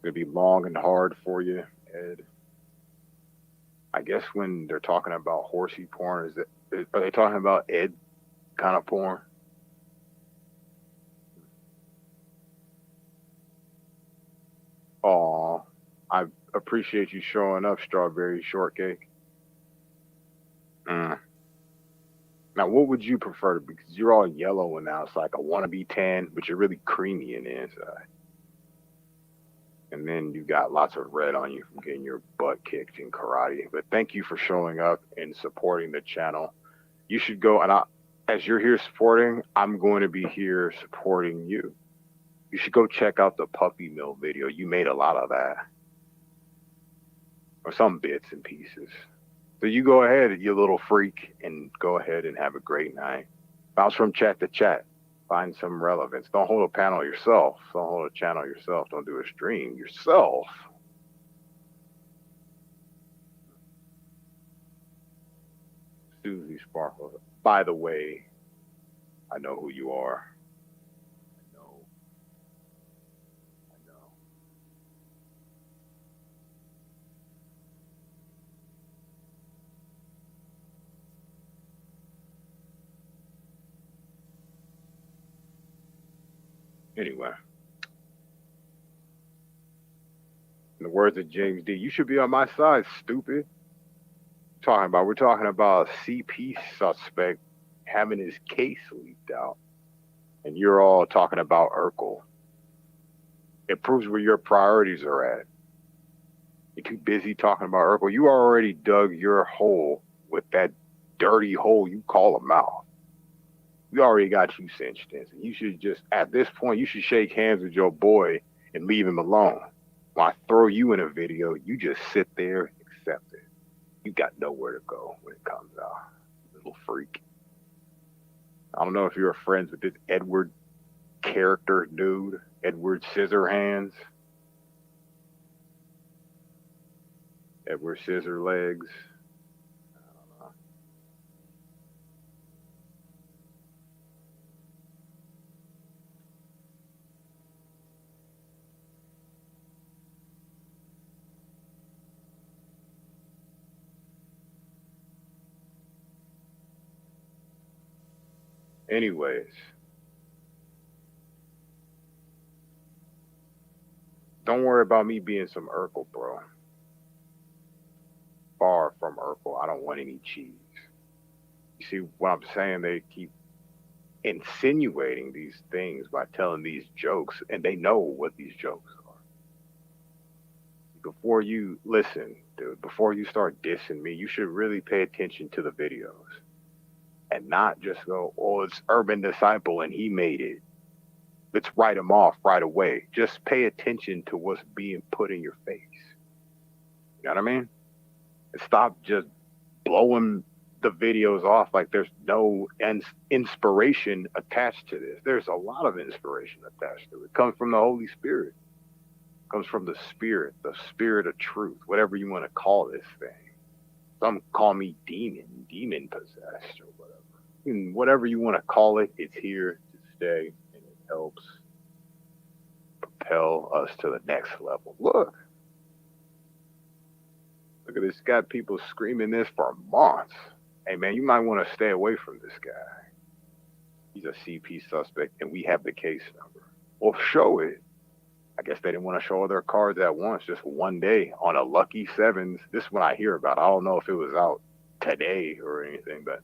gonna be long and hard for you, Ed. I guess when they're talking about horsey porn, are they talking about Ed kind of porn? Aw, I appreciate you showing up, Strawberry Shortcake. Now, what would you prefer? Because you're all yellow and now it's like a wannabe tan, but you're really creamy in the inside. And then you got lots of red on you from getting your butt kicked in karate. But thank you for showing up and supporting the channel. You should go, and as you're here supporting, I'm going to be here supporting you. You should go check out the puppy mill video. You made a lot of that. Or some bits and pieces. So you go ahead, you little freak, and go ahead and have a great night. Bounce from chat to chat. Find some relevance. Don't hold a panel yourself. Don't hold a channel yourself. Don't do a stream yourself. Susie Sparkles. By the way, I know who you are. I know. Anyway, in the words of James D, you should be on my side, stupid. We're talking about a CP suspect having his case leaked out, and you're all talking about Urkel. It proves where your priorities are at. You're too busy talking about Urkel. You already dug your hole with that dirty hole you call a mouth. We already got you cinched in. So you should just, at this point, you should shake hands with your boy and leave him alone. When I throw you in a video, you just sit there and accept it. You got nowhere to go when it comes out, little freak. I don't know if you're friends with this Edward character dude, Edward Scissorhands, Edward Scissorlegs. Anyways, don't worry about me being some Urkel, bro. Far from Urkel. I don't want any cheese. You see what I'm saying? They keep insinuating these things by telling these jokes, and they know what these jokes are. Before you listen, dude, before you start dissing me, you should really pay attention to the videos. And not just go, oh, it's Urban Disciple and he made it. Let's write him off right away. Just pay attention to what's being put in your face. You know what I mean? And stop just blowing the videos off like there's no inspiration attached to this. There's a lot of inspiration attached to it. It comes from the Holy Spirit. It comes from the spirit of truth, whatever you want to call this thing. Some call me demon possessed or whatever. And whatever you want to call it, it's here to stay, and it helps propel us to the next level. Look at this. Got people screaming this for months. Hey man, you might want to stay away from this guy. He's a CP suspect, and we have the case number. Well, show it. I guess they didn't want to show all their cards at once, just one day on a lucky sevens. This is what I hear about. I don't know if it was out today or anything, but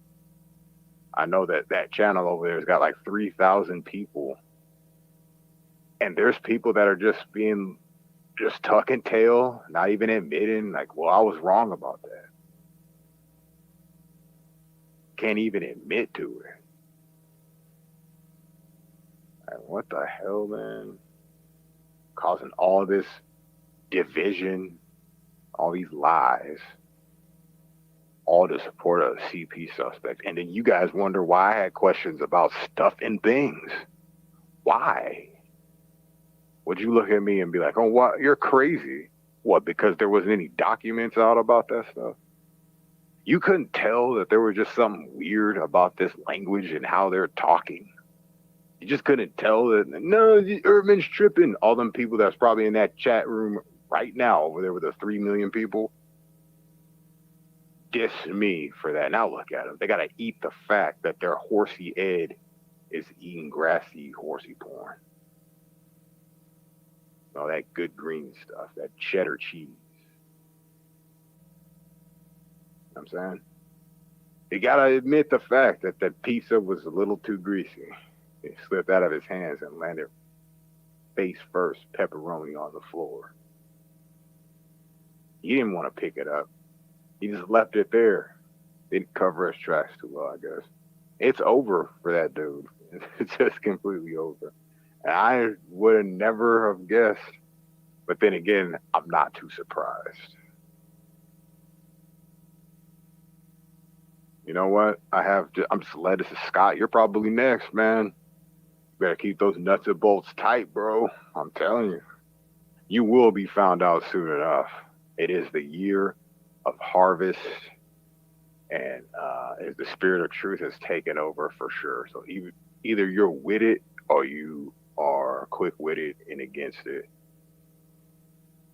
I know that that channel over there has got like 3,000 people. And there's people that are just tucking tail, not even admitting, like, well, I was wrong about that. Can't even admit to it. And what the hell, man? Causing all this division, all these lies, all to support a CP suspect. And then you guys wonder why I had questions about stuff and things. Why? Would you look at me and be like, oh, what? You're crazy. What, because there wasn't any documents out about that stuff? You couldn't tell that there was just something weird about this language and how they're talking. You just couldn't tell that, no, Urban's tripping. All them people that's probably in that chat room right now over there with the 3 million people diss me for that. Now look at them. They got to eat the fact that their horsey Ed is eating grassy horsey porn. All that good green stuff, that cheddar cheese. You know what I'm saying? You got to admit the fact that that pizza was a little too greasy. It slipped out of his hands and landed face first, pepperoni on the floor. He didn't want to pick it up. He just left it there. Didn't cover his tracks too well, I guess. It's over for that dude. It's just completely over. And I would have never have guessed. But then again, I'm not too surprised. You know what? I'm just glad this is Scott. You're probably next, man. You better keep those nuts and bolts tight, bro. I'm telling you. You will be found out soon enough. It is the year of harvest, and the spirit of truth has taken over for sure. So either you're with it or you are quick-witted and against it.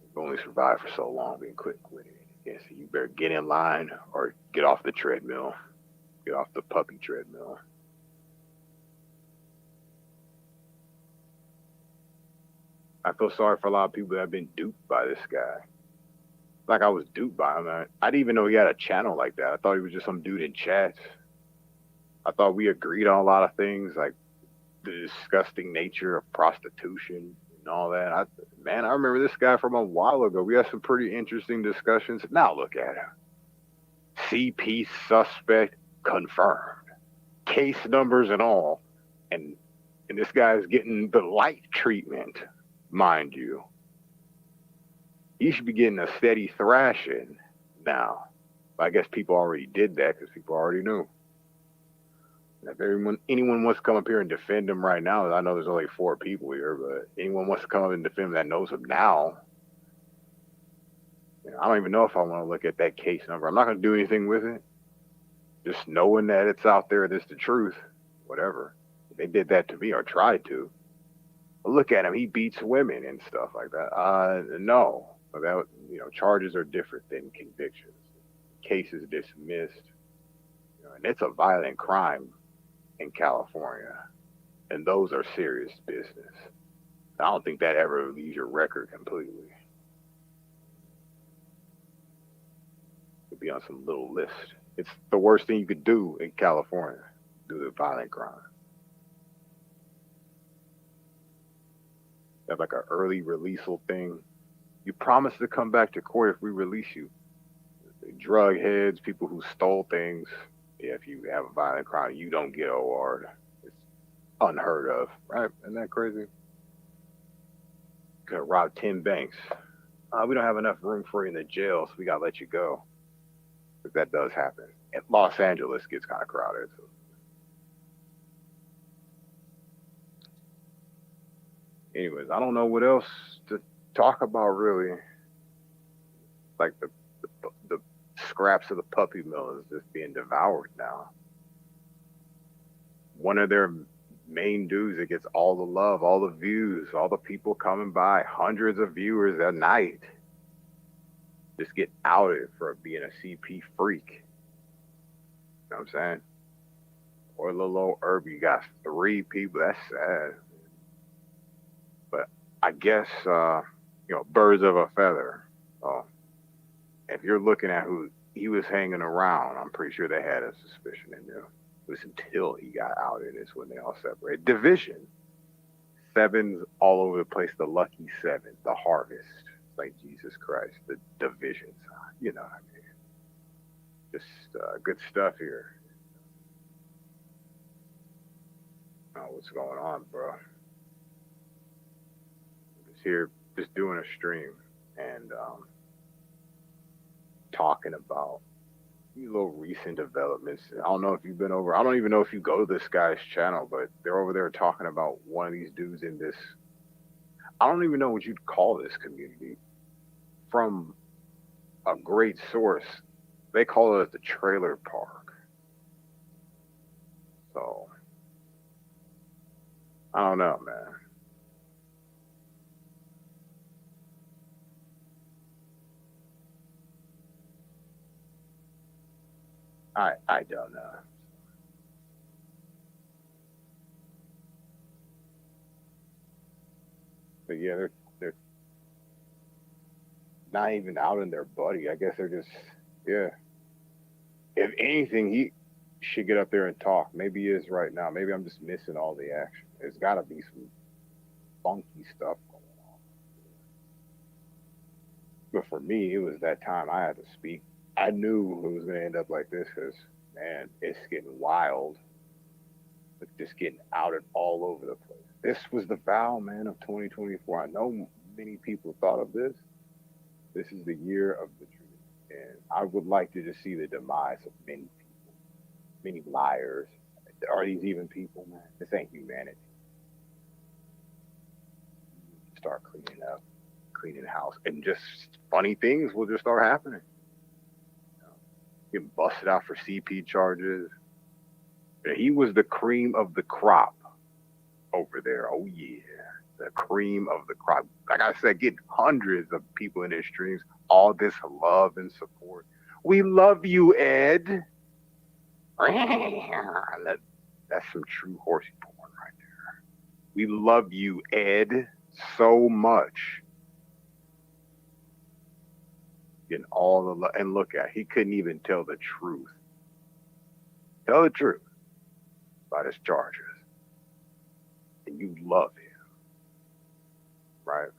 You've only survived for so long being quick-witted and against it. You better get in line or get off the treadmill. Get off the puppy treadmill. I feel sorry for a lot of people that have been duped by this guy. Like I was duped by him. I didn't even know he had a channel like that. I thought he was just some dude in chats. I thought we agreed on a lot of things, like the disgusting nature of prostitution and all that. I remember this guy from a while ago. We had some pretty interesting discussions. Now look at him. CP suspect confirmed. Case numbers and all. And this guy's getting the light treatment, mind you. He should be getting a steady thrashing now. But I guess people already did that because people already knew. And if anyone wants to come up here and defend him right now, I know there's only 4 people here, but anyone wants to come up and defend him that knows him now, I don't even know if I want to look at that case number. I'm not going to do anything with it. Just knowing that it's out there, that's the truth, whatever. If they did that to me or tried to. But look at him. He beats women and stuff like that. No. But that, charges are different than convictions. Cases dismissed. And it's a violent crime in California. And those are serious business. I don't think that ever leaves your record completely. It'd be on some little list. It's the worst thing you could do in California, do the violent crime. Have like an early releasal thing. You promise to come back to court if we release you. Drug heads, people who stole things. Yeah, if you have a violent crime, you don't get OR'd. It's unheard of, right? Isn't that crazy? Could have robbed 10 banks. We don't have enough room for you in the jail, so we gotta let you go. If that does happen. And Los Angeles gets kind of crowded. So. Anyways, I don't know what else to talk about really. Like the scraps of the puppy mill is just being devoured now. One of their main dudes that gets all the love, all the views, all the people coming by, hundreds of viewers a night, just get outed for being a CP freak. You know what I'm saying? Or little old Irby got 3 people. That's sad. But I guess, birds of a feather. If you're looking at who he was hanging around, I'm pretty sure they had a suspicion in them. It was until he got outed is when they all separated. Division. 7's all over the place. The lucky 7. The harvest. Like Jesus Christ. The divisions. You know what I mean? Just good stuff here. Oh, what's going on, bro? here just doing a stream and talking about these little recent developments. I don't know if you've been over. I don't even know if you go to this guy's channel, but they're over there talking about one of these dudes in this. I don't even know what you'd call this community. From a great source, they call it the trailer park. So I don't know, man. I don't know. But yeah, they're not even out in their buddy. I guess they're just, yeah. If anything, he should get up there and talk. Maybe he is right now. Maybe I'm just missing all the action. There's got to be some funky stuff going on. But for me, it was that time I had to speak. I knew it was going to end up like this because, man, it's getting wild. It's just getting out and all over the place. This was the vow, man, of 2024. I know many people thought of this. This is the year of the truth. And I would like to just see the demise of many people, many liars. Are these even people, man? This ain't humanity. Start cleaning up, cleaning the house, and just funny things will just start happening. Getting busted out for CP charges. He was the cream of the crop over there. Oh yeah, the cream of the crop. Like I said, getting hundreds of people in his streams, all this love and support. We love you, Ed. That's some true horsey porn right there. We love you, Ed, so much. Getting all the love, and look at, he couldn't even tell the truth. Tell the truth about his charges. And you love him, right?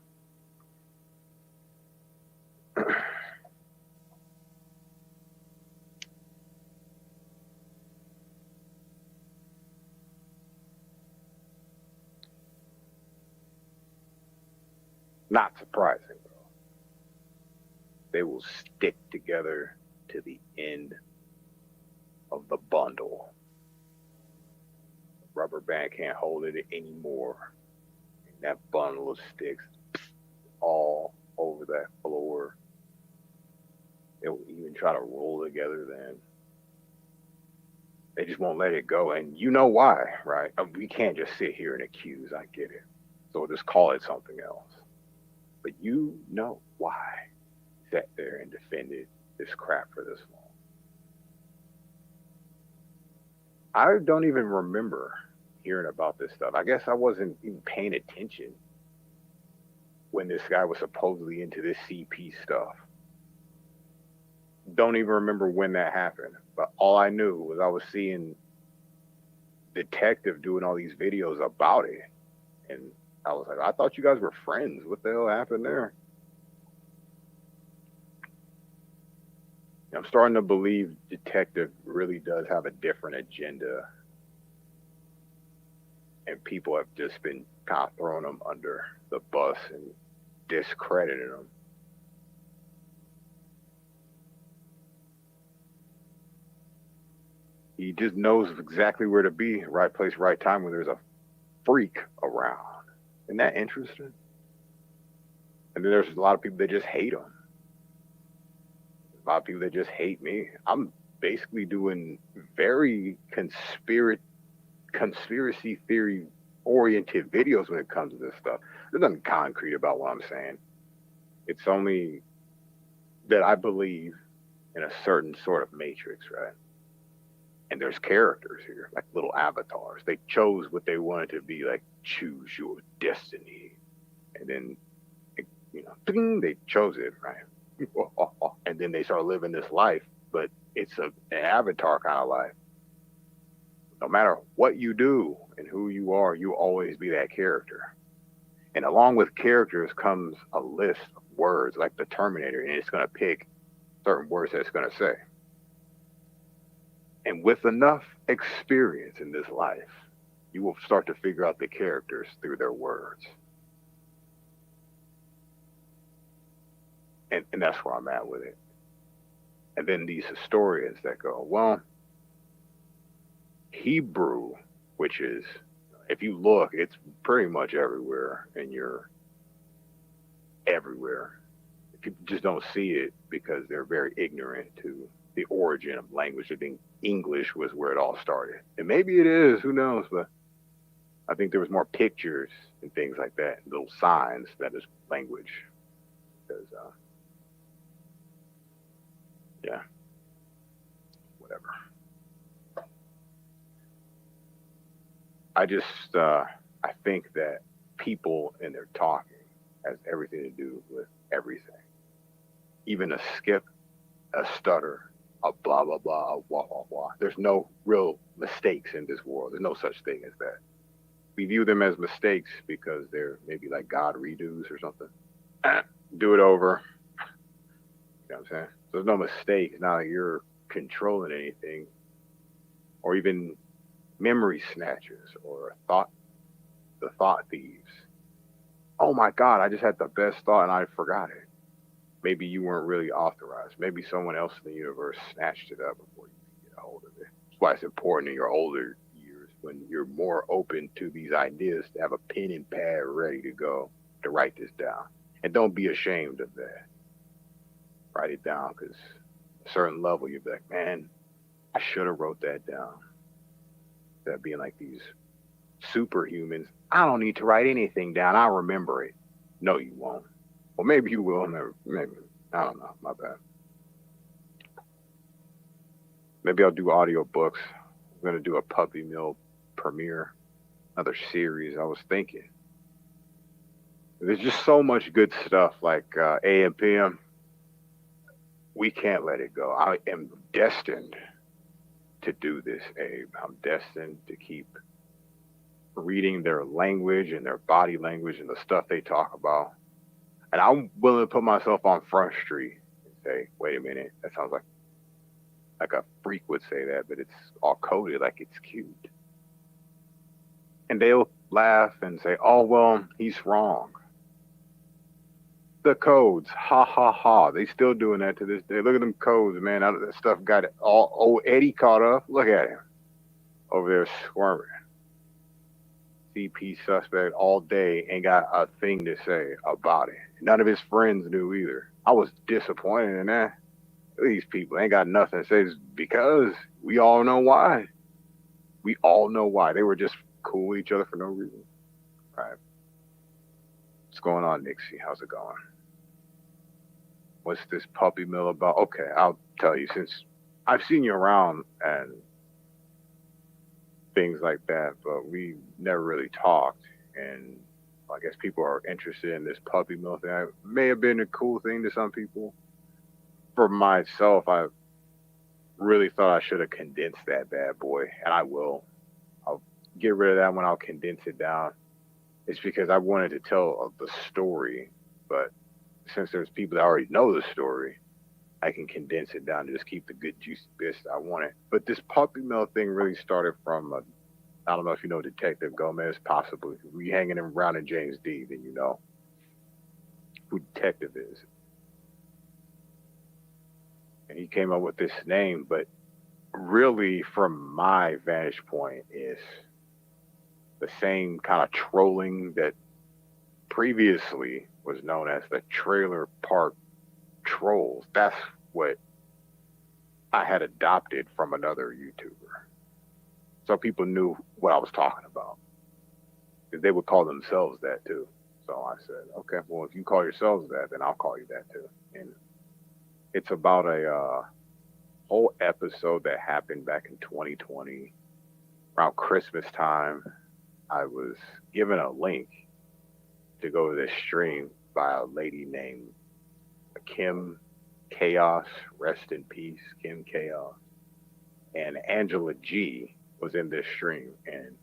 Not surprising, bro. They will stick together to the end of the bundle. The rubber band can't hold it anymore. And that bundle of sticks all over that floor. They will even try to roll together then. They just won't let it go. And you know why, right? We can't just sit here and accuse. I get it. So we'll just call it something else. But you know why he sat there and defended this crap for this long. I don't even remember hearing about this stuff. I guess I wasn't even paying attention when this guy was supposedly into this CP stuff. Don't even remember when that happened. But all I knew was I was seeing Detective doing all these videos about it. And I was like, I thought you guys were friends. What the hell happened there? I'm starting to believe Detective really does have a different agenda. And people have just been kind of throwing him under the bus and discrediting him. He just knows exactly where to be, right place, right time when there's a freak around. Isn't that interesting? And then there's a lot of people that just hate him. A lot of people that just hate me. I'm basically doing very conspiracy theory oriented videos when it comes to this stuff. There's nothing concrete about what I'm saying. It's only that I believe in a certain sort of matrix, right? And there's characters here, like little avatars. They chose what they wanted to be, like choose your destiny. And then, you know, ding, they chose it, right? And then they start living this life, but it's an avatar kind of life. No matter what you do and who you are, you always be that character. And along with characters comes a list of words, like the Terminator, and it's going to pick certain words that it's going to say. And with enough experience in this life, you will start to figure out the characters through their words. and that's where I'm at with it. And then these historians that go, well, Hebrew, which is, if you look, it's pretty much everywhere, and you're everywhere. People just don't see it because they're very ignorant to the origin of language. I think English was where it all started. And maybe it is, who knows, but I think there was more pictures and things like that, little signs that is language. Because, yeah, whatever. I just, I think that people in their talking has everything to do with everything. Even a skip, a stutter, a blah, blah, blah, a wah, wah, wah. There's no real mistakes in this world. There's no such thing as that. We view them as mistakes because they're maybe like God redos or something. Do it over. You know what I'm saying? So there's no mistake. It's not like you're controlling anything, or even memory snatchers or the thought thieves. Oh my God, I just had the best thought and I forgot it. Maybe you weren't really authorized. Maybe someone else in the universe snatched it up before you get a hold of it. That's why it's important in your older years, when you're more open to these ideas, to have a pen and pad ready to go to write this down. And don't be ashamed of that. Write it down, because at a certain level, you'll be like, man, I should have wrote that down. That being like these superhumans, I don't need to write anything down. I'll remember it. No, you won't. Well, maybe you will. Maybe. I don't know. My bad. Maybe I'll do audio books. I'm going to do a Puppy Mill premiere, another series. I was thinking. There's just so much good stuff like AM PM. We can't let it go. I am destined to do this, Abe. I'm destined to keep reading their language and their body language and the stuff they talk about. And I'm willing to put myself on Front Street and say, wait a minute, that sounds like a freak would say that, but it's all coded like it's cute. And they'll laugh and say, oh, well, he's wrong. The codes, ha, ha, ha. They still doing that to this day. Look at them codes, man. That stuff got it all. Oh, Eddie caught up. Look at him over there squirming. CP suspect all day, ain't got a thing to say about it. None of his friends knew either. I was disappointed in that. These people ain't got nothing to say. It's because we all know why. We all know why. They were just cool with each other for no reason. All right. What's going on, Nixie? How's it going? What's this Puppy Mill about? Okay, I'll tell you, since I've seen you around and things like that, but we never really talked. And I guess people are interested in this Puppy Mill thing. It may have been a cool thing to some people. For myself, I really thought I should have condensed that bad boy, and I will. I'll get rid of that one. I'll condense it down. It's because I wanted to tell the story, but since there's people that already know the story, I can condense it down to just keep the good juicy bits I wanted. But this Puppy Mill thing really started from, I don't know if you know Detective Gomez, possibly. If you're hanging around in James D, then you know who Detective is. And he came up with this name, but really from my vantage point is the same kind of trolling that previously was known as the Trailer Park Trolls. That's what I had adopted from another YouTuber. So people knew what I was talking about. They would call themselves that too. So I said, okay, well, if you call yourselves that, then I'll call you that too. And it's about a whole episode that happened back in 2020, around Christmas time. I was given a link to go to this stream by a lady named Kim Chaos, rest in peace, Kim Chaos. And Angela G was in this stream, and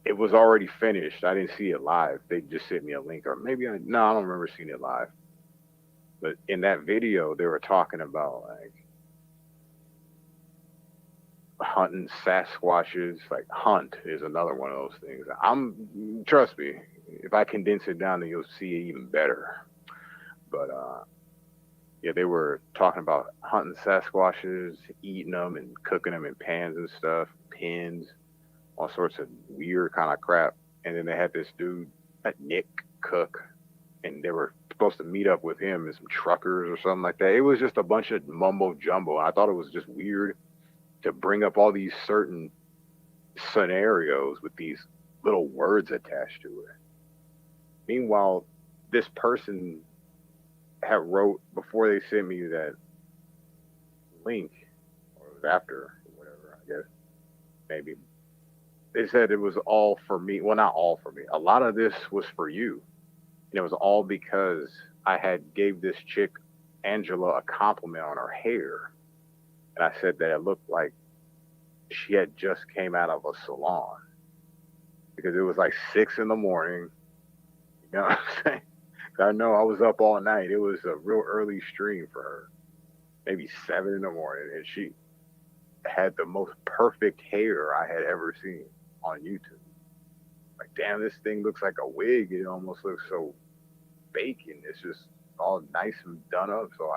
it was already finished. I didn't see it live. They just sent me a link, or maybe I don't remember seeing it live. But in that video, they were talking about like hunting Sasquatches. Like hunt is another one of those things. Trust me, if I condense it down, then you'll see it even better. But Yeah, they were talking about hunting Sasquatches, eating them, and cooking them in pans and stuff, pins, all sorts of weird kind of crap. And then they had this dude, a Nick Cook, and they were supposed to meet up with him and some truckers or something like that. It was just a bunch of mumbo jumbo. I thought it was just weird to bring up all these certain scenarios with these little words attached to it. Meanwhile, this person had wrote before they sent me that link, or it was after, or whatever, I guess, maybe. They said it was all for me. Well, not all for me. A lot of this was for you. And it was all because I had gave this chick, Angela, a compliment on her hair. And I said that it looked like she had just came out of a salon. Because it was like 6 in the morning. You know what I'm saying? I know I was up all night. It was a real early stream for her. Maybe 7 in the morning. And she had the most perfect hair I had ever seen on YouTube. Like, damn, this thing looks like a wig. It almost looks so bacon. It's just all nice and done up. So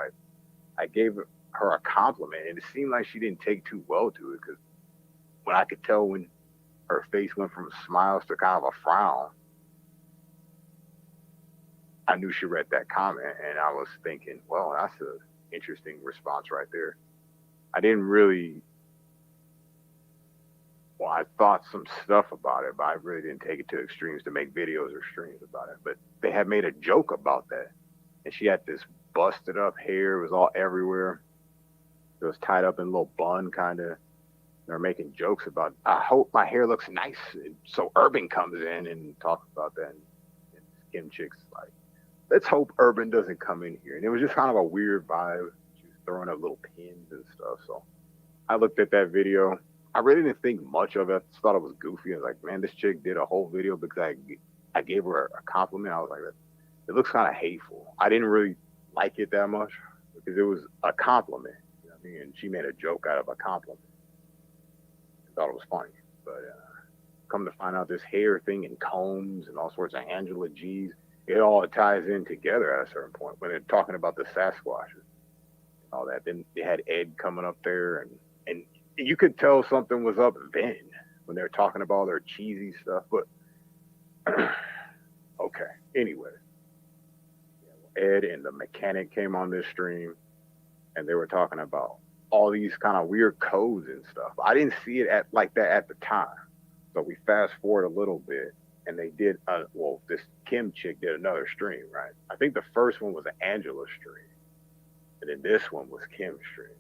I gave her a compliment, and it seemed like she didn't take too well to it, because when I could tell when her face went from smiles to kind of a frown, I knew she read that comment, and I was thinking, well, that's an interesting response right there. I didn't really, well, I thought some stuff about it, but I really didn't take it to extremes to make videos or streams about it. But they had made a joke about that. And she had this busted up hair. It was all everywhere. It was tied up in a little bun, kind of. They were making jokes about, I hope my hair looks nice. And so Urban comes in and talks about that. And Kim Chick's like, let's hope Urban doesn't come in here. And it was just kind of a weird vibe. She was throwing up little pins and stuff. So I looked at that video. I really didn't think much of it. I just thought it was goofy. I was like, man, this chick did a whole video because I gave her a compliment. I was like, it looks kind of hateful. I didn't really like it that much because it was a compliment. You know what I mean? And she made a joke out of a compliment. I thought it was funny. But come to find out, this hair thing and combs and all sorts of Angela G's, it all ties in together at a certain point when they're talking about the Sasquatches and all that. Then they had Ed coming up there, and you could tell something was up then when they were talking about all their cheesy stuff. But okay, anyway, Ed and the mechanic came on this stream, and they were talking about all these kind of weird codes and stuff. I didn't see it like that at the time. So we fast forward a little bit, and they did, this Kim chick did another stream, right? I think the first one was an Angela stream, and then this one was Kim's stream.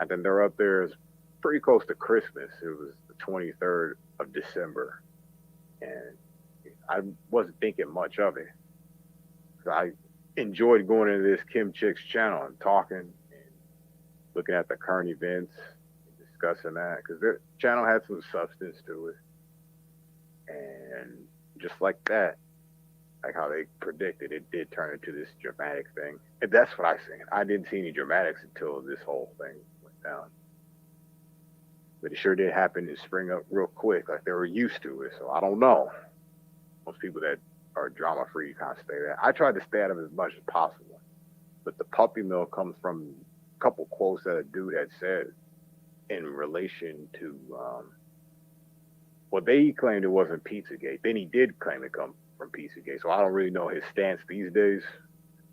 And then they're up there, it's pretty close to Christmas. It was the 23rd of December, and I wasn't thinking much of it. I enjoyed going into this Kim chick's channel and talking and looking at the current events and discussing that, because their channel had some substance to it. And just like that, like how they predicted, it did turn into this dramatic thing. And that's what I seen. I didn't see any dramatics until this whole thing went down. But it sure did happen to spring up real quick, like they were used to it. So I don't know. Most people that are drama free kind of stay there. I tried to stay out of it as much as possible. But the puppy mill comes from a couple quotes that a dude had said in relation to, well, they claimed it wasn't Pizzagate. Then he did claim it come from Pizzagate. So I don't really know his stance these days.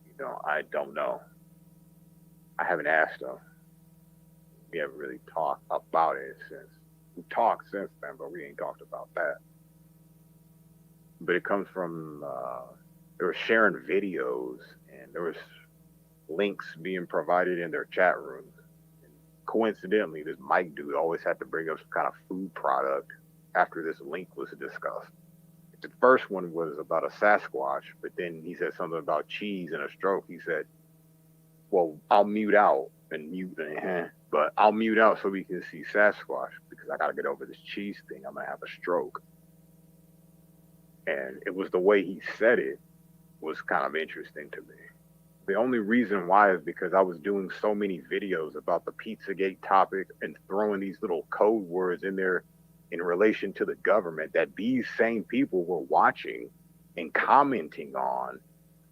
You know, I don't know. I haven't asked him. We haven't really talked about it since. We talked since then, but we ain't talked about that. But it comes from, they were sharing videos, and there was links being provided in their chat rooms. And coincidentally, this Mike dude always had to bring up some kind of food product after this link was discussed. The first one was about a Sasquatch, but then he said something about cheese and a stroke. He said, well, I'll mute out and mute, but I'll mute out so we can see Sasquatch because I got to get over this cheese thing. I'm going to have a stroke. And it was the way he said it was kind of interesting to me. The only reason why is because I was doing so many videos about the Pizzagate topic and throwing these little code words in there in relation to the government that these same people were watching and commenting on.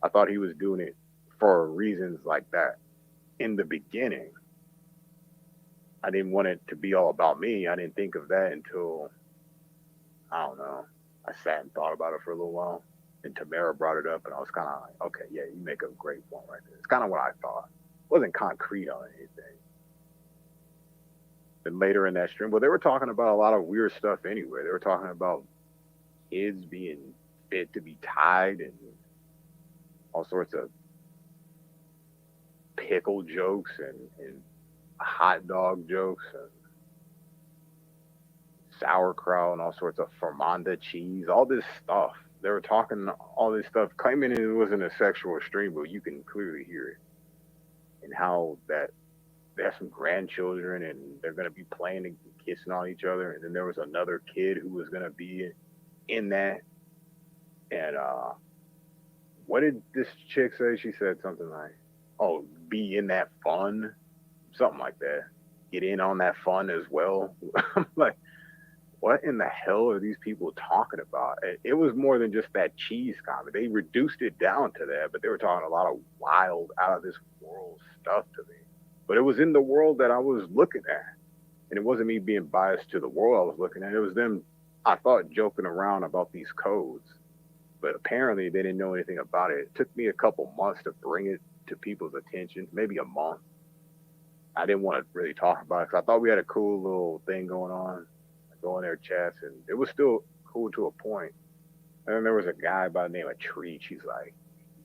I thought he was doing it for reasons like that. in the beginning, I didn't want it to be all about me. I didn't think of that until, I don't know, I sat and thought about it for a little while. And Tamara brought it up, and I was kind of like, okay, yeah, you make a great point right there. It's kind of what I thought. It wasn't concrete on anything. Then later in that stream, well, they were talking about a lot of weird stuff anyway. They were talking about kids being fit to be tied and all sorts of pickle jokes and hot dog jokes and sauerkraut and all sorts of Formanda cheese, all this stuff. They were talking all this stuff, claiming it wasn't a sexual stream, but you can clearly hear it. And how that they have some grandchildren and they're going to be playing and kissing on each other. And then there was another kid who was going to be in that. And what did this chick say? She said something like, oh, be in that fun, something like that. Get in on that fun as well. I'm like, what in the hell are these people talking about? It was more than just that cheese comment. They reduced it down to that, but they were talking a lot of wild, out of this world stuff to me. But it was in the world that I was looking at. And it wasn't me being biased to the world I was looking at. It was them, I thought, joking around about these codes. But apparently they didn't know anything about it. It took me a couple months to bring it to people's attention, maybe a month. I didn't want to really talk about it because I thought we had a cool little thing going on. Go in their chats, and it was still cool to a point. And then there was a guy by the name of Tree. She's like,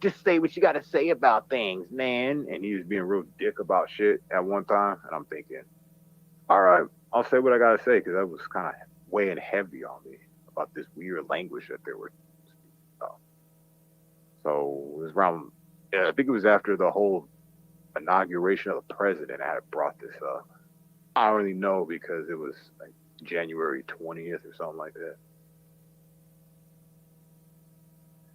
just say what you got to say about things, man. And he was being real dick about shit at one time. And I'm thinking, all right, I'll say what I got to say, because that was kind of weighing heavy on me about this weird language that they were speaking about. So it was around, I think it was after the whole inauguration of the president I had brought this up. I don't really know because it was like January 20th or something like that.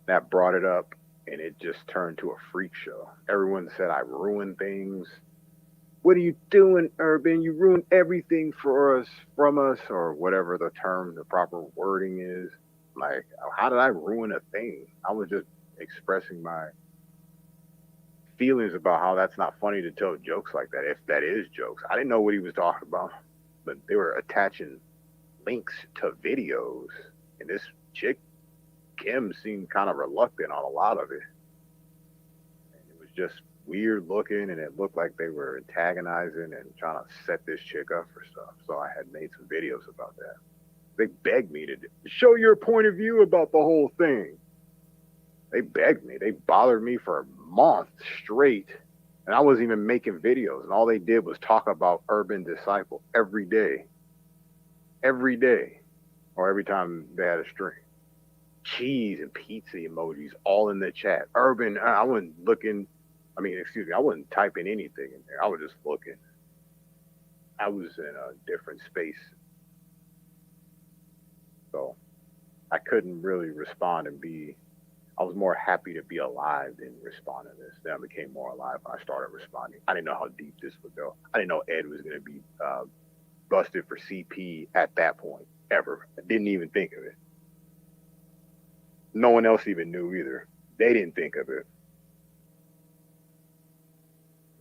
That brought it up, and it just turned to a freak show. Everyone said I ruined things. What are you doing, Urban? You ruined everything for us, from us, or whatever the term, the proper wording is. Like, how did I ruin a thing? I was just expressing my feelings about how that's not funny to tell jokes like that, if that is jokes. I didn't know what he was talking about, but they were attaching links to videos, and this chick, Kim, seemed kind of reluctant on a lot of it. And it was just weird looking, and it looked like they were antagonizing and trying to set this chick up for stuff. So I had made some videos about that. They begged me to show your point of view about the whole thing. They begged me. They bothered me for a month straight, and I wasn't even making videos. And all they did was talk about Urban Disciple every day, or every time they had a stream. Cheese and pizza emojis all in the chat. Urban, I wasn't looking. I wasn't typing anything in there. I was just looking. I was in a different space, so I couldn't really respond and be. I was more happy to be alive than respond to this. Then I became more alive when I started responding. I didn't know how deep this would go. I didn't know Ed was going to be busted for CP at that point, ever. I didn't even think of it. No one else even knew either. They didn't think of it.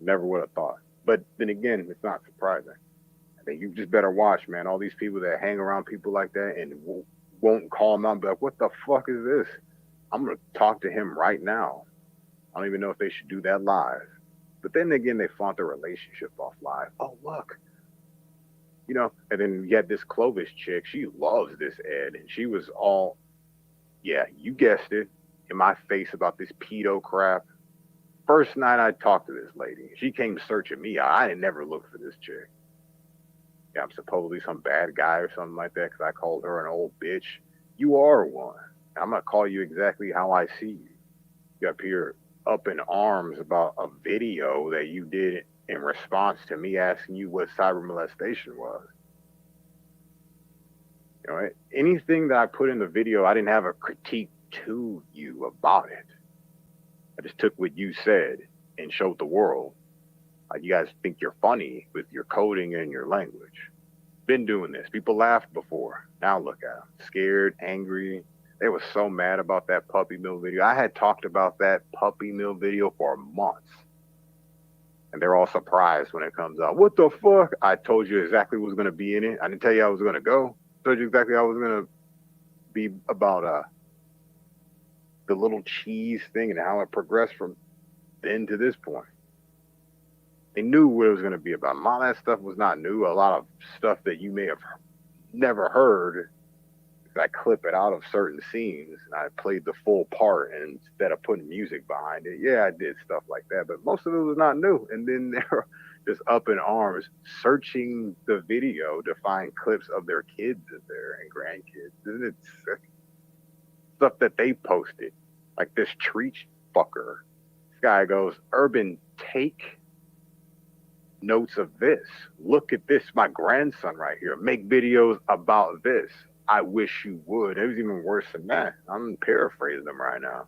Never would have thought. But then again, it's not surprising. I think you just better watch, man. All these people that hang around people like that and won't call them out and be like, what the fuck is this? I'm going to talk to him right now. I don't even know if they should do that live. But then again, they flaunt their relationship off live. Oh, look. You know, and then you had this Clovis chick. She loves this Ed. And she was all, yeah, you guessed it, in my face about this pedo crap. First night I talked to this lady. She came searching me out. I didn't never look for this chick. Yeah, I'm supposedly some bad guy or something like that because I called her an old bitch. You are one. I'm going to call you exactly how I see you. You up here up in arms about a video that you did in response to me asking you what cyber molestation was. You know, anything that I put in the video, I didn't have a critique to you about it. I just took what you said and showed the world. You guys think you're funny with your coding and your language. Been doing this. People laughed before. Now look at them. Scared, angry. They were so mad about that puppy mill video. I had talked about that puppy mill video for months. and they're all surprised when it comes out. What the fuck? I told you exactly what was going to be in it. I didn't tell you I was going to go. I told you exactly how it was going to be about the little cheese thing and how it progressed from then to this point. They knew what it was going to be about. A lot of that stuff was not new. A lot of stuff that you may have never heard, I clip it out of certain scenes and I played the full part, and instead of putting music behind it, yeah, I did stuff like that, but most of it was not new. And then they're just up in arms searching the video to find clips of their kids in there and grandkids. Isn't it sick? Stuff that they posted, like this Treach fucker. This guy goes, Urban, take notes of this. Look at this, my grandson right here. Make videos about this. I wish you would. It was even worse than that. I'm paraphrasing him right now.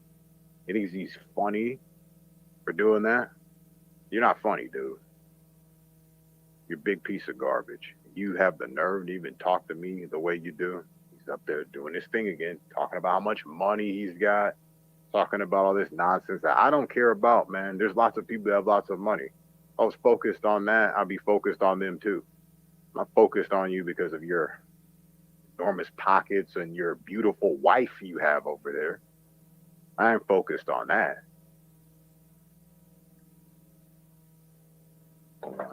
He thinks he's funny for doing that. You're not funny, dude. You're a big piece of garbage. You have the nerve to even talk to me the way you do. He's up there doing this thing again, talking about how much money he's got, talking about all this nonsense that I don't care about, man. There's lots of people that have lots of money. If I was focused on that, I'd be focused on them too. I'm not focused on you because of your enormous pockets and your beautiful wife you have over there. I ain't focused on that.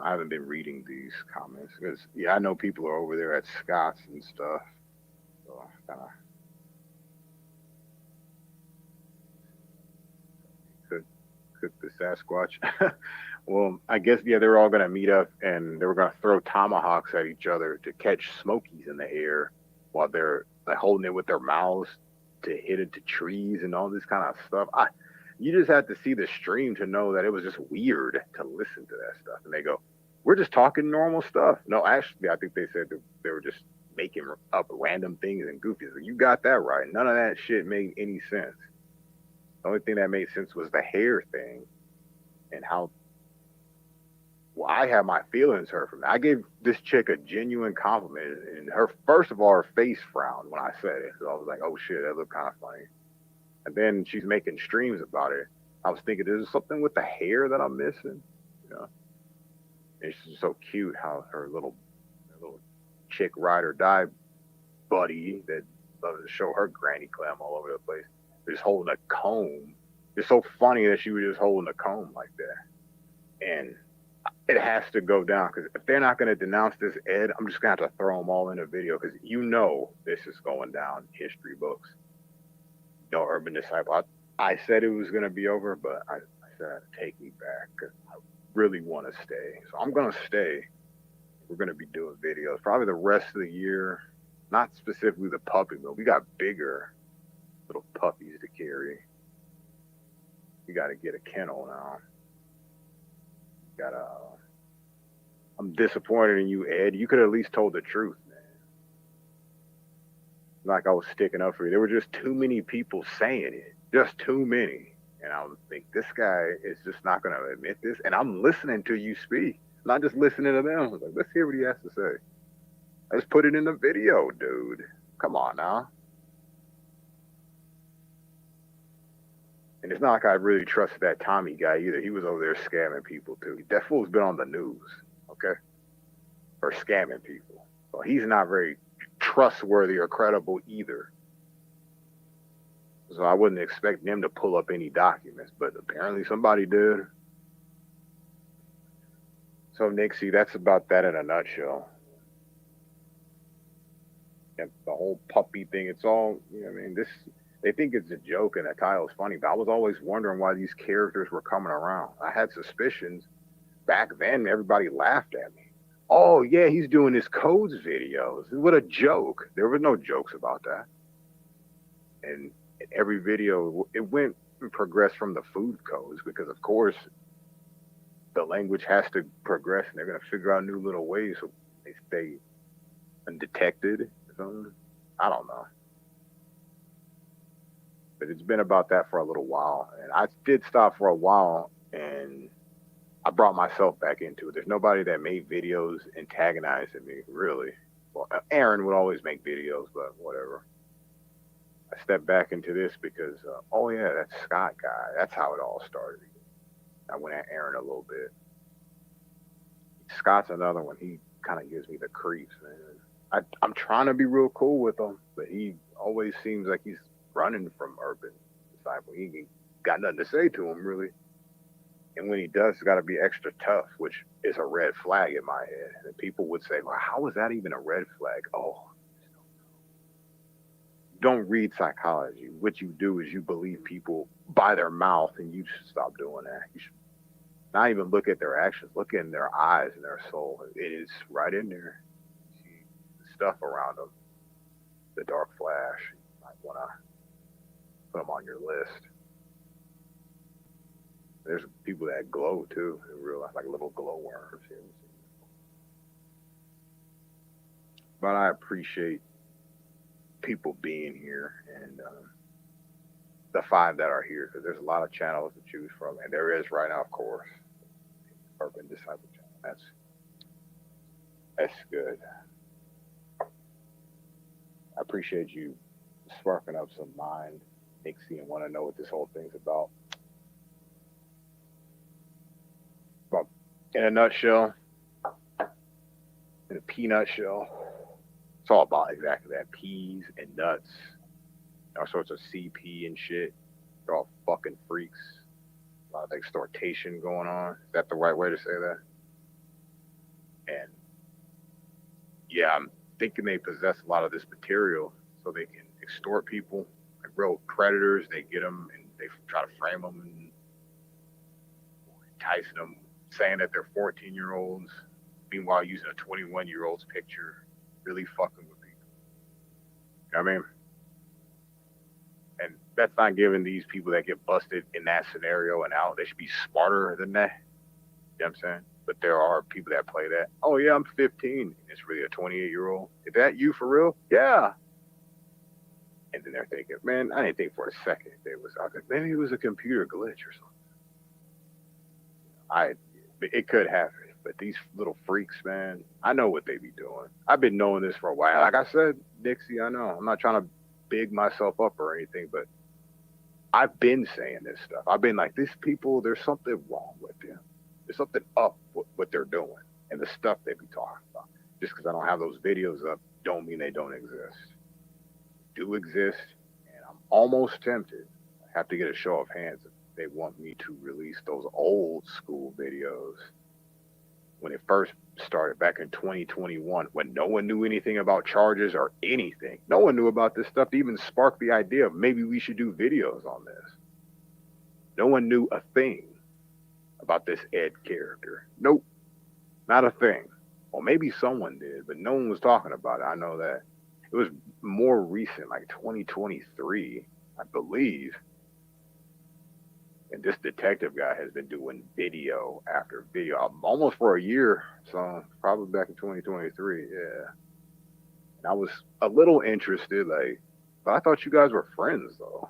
I haven't been reading these comments because, yeah, I know people are over there at Scott's and stuff. So I kind of could the Sasquatch. Well, I guess, yeah, they were all going to meet up and they were going to throw tomahawks at each other to catch smokies in the air while they're like holding it with their mouths to hit it to trees and all this kind of stuff. You just had to see the stream to know that it was just weird to listen to that stuff. And they go, we're just talking normal stuff. No, actually, I think they said they were just making up random things and goofy. So you got that right. None of that shit made any sense. The only thing that made sense was the hair thing and how, well, I had my feelings hurt from that. I gave this chick a genuine compliment, and her, first of all, her face frowned when I said it. So I was like, oh shit, that looked kind of funny. And then she's making streams about it. I was thinking, there's something with the hair that I'm missing. You know? It's just so cute how her little chick ride or die buddy that loves to show her granny clam all over the place, just holding a comb. It's so funny that she was just holding a comb like that. And it has to go down, because if they're not going to denounce this Ed, I'm just going to have to throw them all in a video, because you know this is going down history books. No, Urban Disciple. I said it was going to be over, but I said take me back, because I really want to stay. So I'm going to stay. We're going to be doing videos probably the rest of the year, not specifically the puppy mill. We got bigger little puppies to carry. We got to get a kennel now. I'm disappointed in you, Ed. You could have at least told the truth, man. Like I was sticking up for you. There were just too many people saying it. Just too many. And I would think, this guy is just not going to admit this. And I'm listening to you speak. Not just listening to them. I was like, let's hear what he has to say. Let's put it in the video, dude. Come on now. And it's not like I really trusted that Tommy guy either. He was over there scamming people too. That fool's been on the news, okay? For scamming people. So he's not very trustworthy or credible either. So I wasn't expecting him to pull up any documents, but apparently somebody did. So Nixie, that's about that in a nutshell. And the whole puppy thing, it's all, you know, I mean, this, they think it's a joke and that title's funny, but I was always wondering why these characters were coming around. I had suspicions. Back then, everybody laughed at me. Oh, yeah, he's doing his codes videos. What a joke. There were no jokes about that. And in every video, it went and progressed from the food codes because, of course, the language has to progress and they're going to figure out new little ways so they stay undetected or something. I don't know. But it's been about that for a little while. And I did stop for a while and I brought myself back into it. There's nobody that made videos antagonizing me, really. Well, Aaron would always make videos, but whatever. I stepped back into this because, oh yeah, that Scott guy, that's how it all started. I went at Aaron a little bit. Scott's another one. He kind of gives me the creeps, man. I'm trying to be real cool with him, but he always seems like he's running from Urban Disciple. He ain't got nothing to say to him, really. And when he does, it's got to be extra tough, which is a red flag in my head. And people would say, well, how is that even a red flag? Oh, don't read psychology. What you do is you believe people by their mouth, and you should stop doing that. You should not even look at their actions. Look in their eyes and their soul. It is right in there. See the stuff around them, the dark flash. You might want to put them on your list. There's people that glow too in real life, like little glowworms. But I appreciate people being here and the 5 that are here, because there's a lot of channels to choose from, and there is right now, of course, Urban Disciple channel. That's good. I appreciate you sparking up some mind, Nixie, and want to know what this whole thing's about. But in a nutshell, in a peanut shell, it's all about exactly that. Peas and nuts, all sorts of CP and shit. They're all fucking freaks. A lot of extortation going on. Is that the right way to say that? And yeah, I'm thinking they possess a lot of this material so they can extort people, like real predators. They get them and they try to frame them and entice them, saying that they're 14-year-olds, meanwhile using a 21-year-old's picture, really fucking with people. You know what I mean? And that's not giving these people that get busted in that scenario and out, they should be smarter than that. You know what I'm saying? But there are people that play that. Oh yeah, I'm 15. It's really a 28-year-old. Is that you for real? Yeah. And then they're thinking, man, I didn't think for a second it was. I think maybe it was a computer glitch or something. It could happen, but these little freaks, man, I know what they be doing. I've been knowing this for a while. Like I said, Dixie, I know. I'm not trying to big myself up or anything, but I've been saying this stuff. I've been like, these people, there's something wrong with them. There's something up with what they're doing and the stuff they be talking about. Just because I don't have those videos up, don't mean they don't exist. They do exist, and I'm almost tempted. I have to get a show of hands if they want me to release those old school videos when it first started back in 2021, when no one knew anything about charges or anything. No one knew about this stuff to even spark the idea of maybe we should do videos on this. No one knew a thing about this Ed character. Nope, not a thing. Well, maybe someone did, but no one was talking about it. I know that. It was more recent, like 2023, I believe. And this detective guy has been doing video after video, almost for a year. So probably back in 2023, yeah. And I was a little interested, like, but I thought you guys were friends though.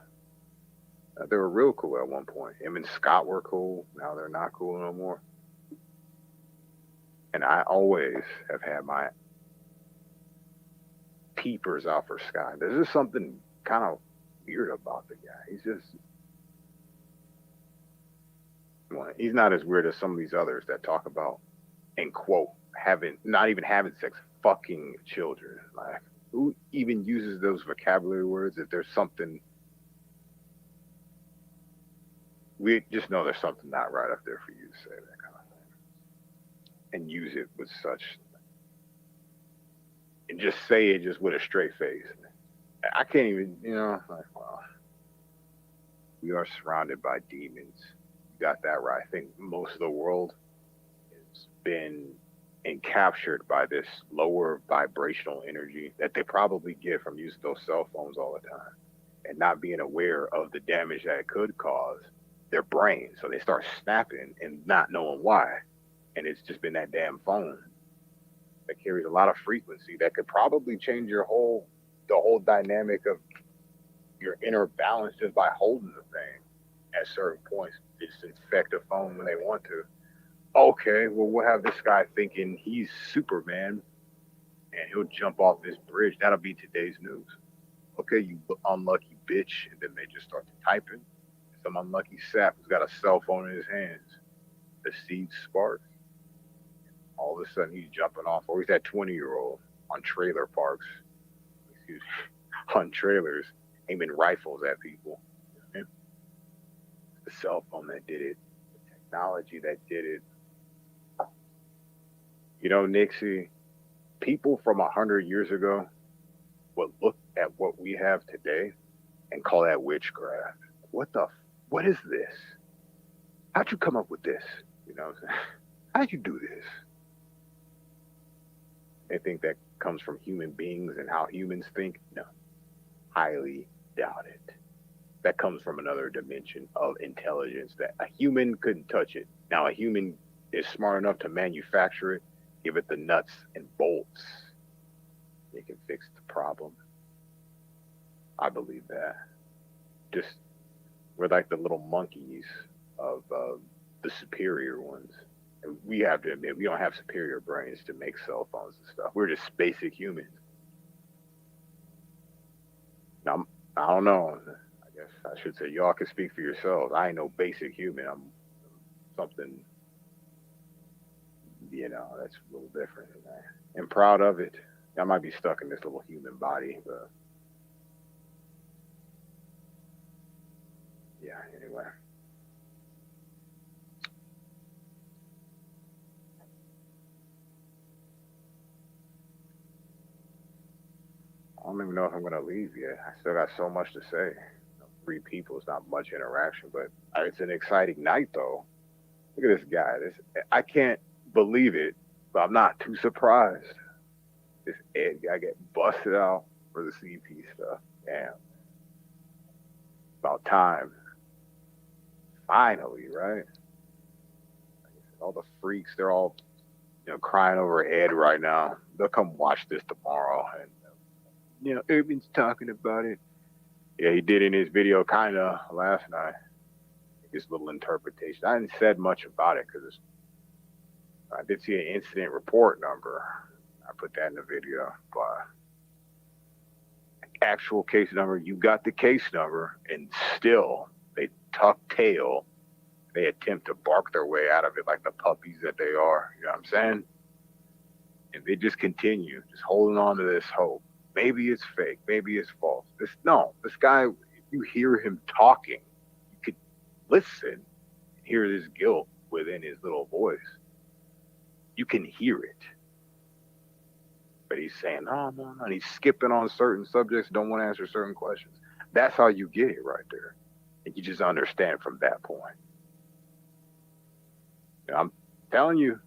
They were real cool at one point. Him and Scott were cool. Now they're not cool no more. And I always have had my peepers out for Scott. There's just something kind of weird about the guy. He's not as weird as some of these others that talk about, and quote, not even having sex, fucking children. Like, who even uses those vocabulary words? If there's something, we just know there's something not right up there for you to say that kind of thing, and use it with such, and just say it just with a straight face. I can't even, like, wow. We are surrounded by demons. Got that right. I think most of the world has been encaptured by this lower vibrational energy that they probably get from using those cell phones all the time and not being aware of the damage that it could cause their brain. So they start snapping and not knowing why. And it's just been that damn phone that carries a lot of frequency that could probably change the whole dynamic of your inner balance just by holding the thing at certain points. Just infect a phone when they want to. Okay, well, we'll have this guy thinking he's Superman and he'll jump off this bridge. That'll be today's news. Okay, you unlucky bitch. And then they just start typing. Some unlucky sap who's got a cell phone in his hands. The seed sparks. All all of a sudden he's jumping off, or he's that 20-year-old on trailer parks, excuse me, on trailers, aiming rifles at people. The cell phone that did it, the technology that did it. You know, Nixie, people from 100 years ago would look at what we have today and call that witchcraft. What is this? How'd you come up with this? You know what I'm saying? How'd you do this? They think that comes from human beings and how humans think? No. Highly doubt it. That comes from another dimension of intelligence that a human couldn't touch it. Now, a human is smart enough to manufacture it, give it the nuts and bolts. They can fix the problem. I believe that. Just, we're like the little monkeys of the superior ones. And we have to admit, we don't have superior brains to make cell phones and stuff. We're just basic humans. Now, I don't know. I guess I should say y'all can speak for yourselves. I ain't no basic human. I'm something, you know, that's a little different. And proud of it. I might be stuck in this little human body, but yeah, anyway. I don't even know if I'm going to leave yet. I still got so much to say. 3 people is not much interaction, but it's an exciting night, though. Look at this guy. I can't believe it, but I'm not too surprised. This Ed guy get busted out for the CP stuff. Damn. About time. Finally, right? All the freaks, they're all, you know, crying over Ed right now. They'll come watch this tomorrow, and you know, Urban's talking about it. Yeah, he did in his video kind of last night. His little interpretation. I hadn't said much about it because I did see an incident report number. I put that in the video. But actual case number, you got the case number, and still they tuck tail. They attempt to bark their way out of it like the puppies that they are. You know what I'm saying? And they just continue, just holding on to this hope. Maybe it's fake. Maybe it's false. This guy, if you hear him talking, you could listen and hear this guilt within his little voice. You can hear it. But he's saying, no. And he's skipping on certain subjects, don't want to answer certain questions. That's how you get it right there. And you just understand from that point. And I'm telling you,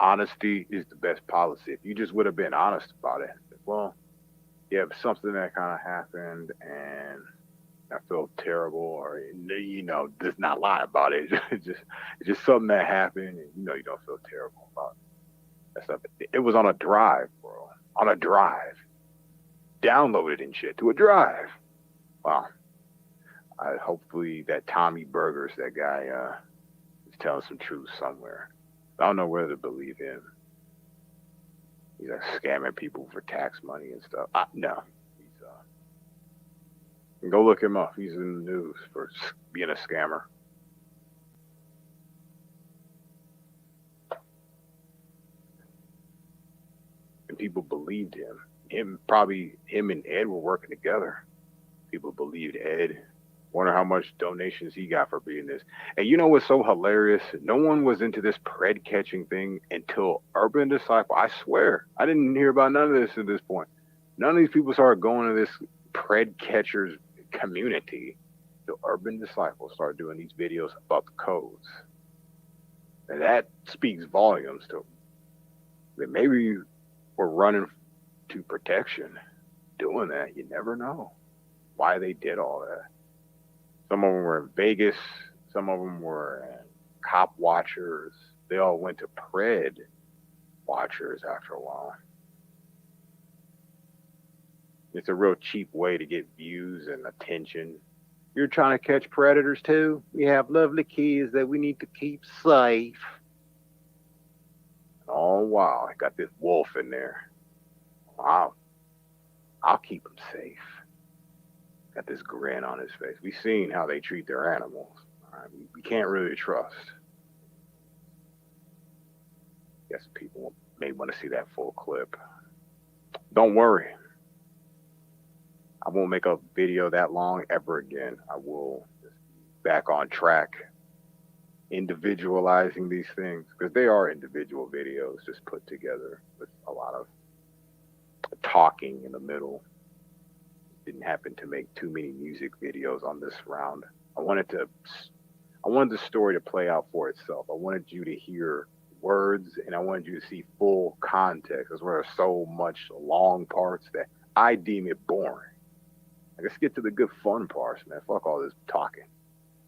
honesty is the best policy. If you just would have been honest about it, well, yeah, something that kind of happened and I feel terrible, or, you know, just not lie about it. It's just something that happened and, you know, you don't feel terrible about it. That's not, it was on a drive, bro. On a drive. Downloaded and shit to a drive. Wow. Hopefully that Tommy Burgers, that guy, is telling some truth somewhere. I don't know whether to believe him. He's like scamming people for tax money and stuff. No. Go look him up. He's in the news for being a scammer. And people believed him. Him and Ed were working together. People believed Ed. Wonder how much donations he got for being this. And you know what's so hilarious? No one was into this pred catching thing until Urban Disciple. I swear, I didn't hear about none of this at this point. None of these people started going to this pred catchers community. The Urban Disciple started doing these videos about the codes. And that speaks volumes to them. Maybe we're running to protection. Doing that, you never know why they did all that. Some of them were in Vegas. Some of them were cop watchers. They all went to pred watchers after a while. It's a real cheap way to get views and attention. You're trying to catch predators too? We have lovely kids that we need to keep safe. Oh, wow. I got this wolf in there. Wow. I'll keep him safe. Got this grin on his face. We've seen how they treat their animals. Right? We can't really trust. Guess people may want to see that full clip. Don't worry. I won't make a video that long ever again. I will just be back on track, individualizing these things, because they are individual videos just put together with a lot of talking in the middle. Didn't happen to make too many music videos on this round. I wanted the story to play out for itself. I wanted you to hear words, and I wanted you to see full context. That's where there's so much long parts that I deem it boring. Like, let's get to the good fun parts, man. Fuck all this talking.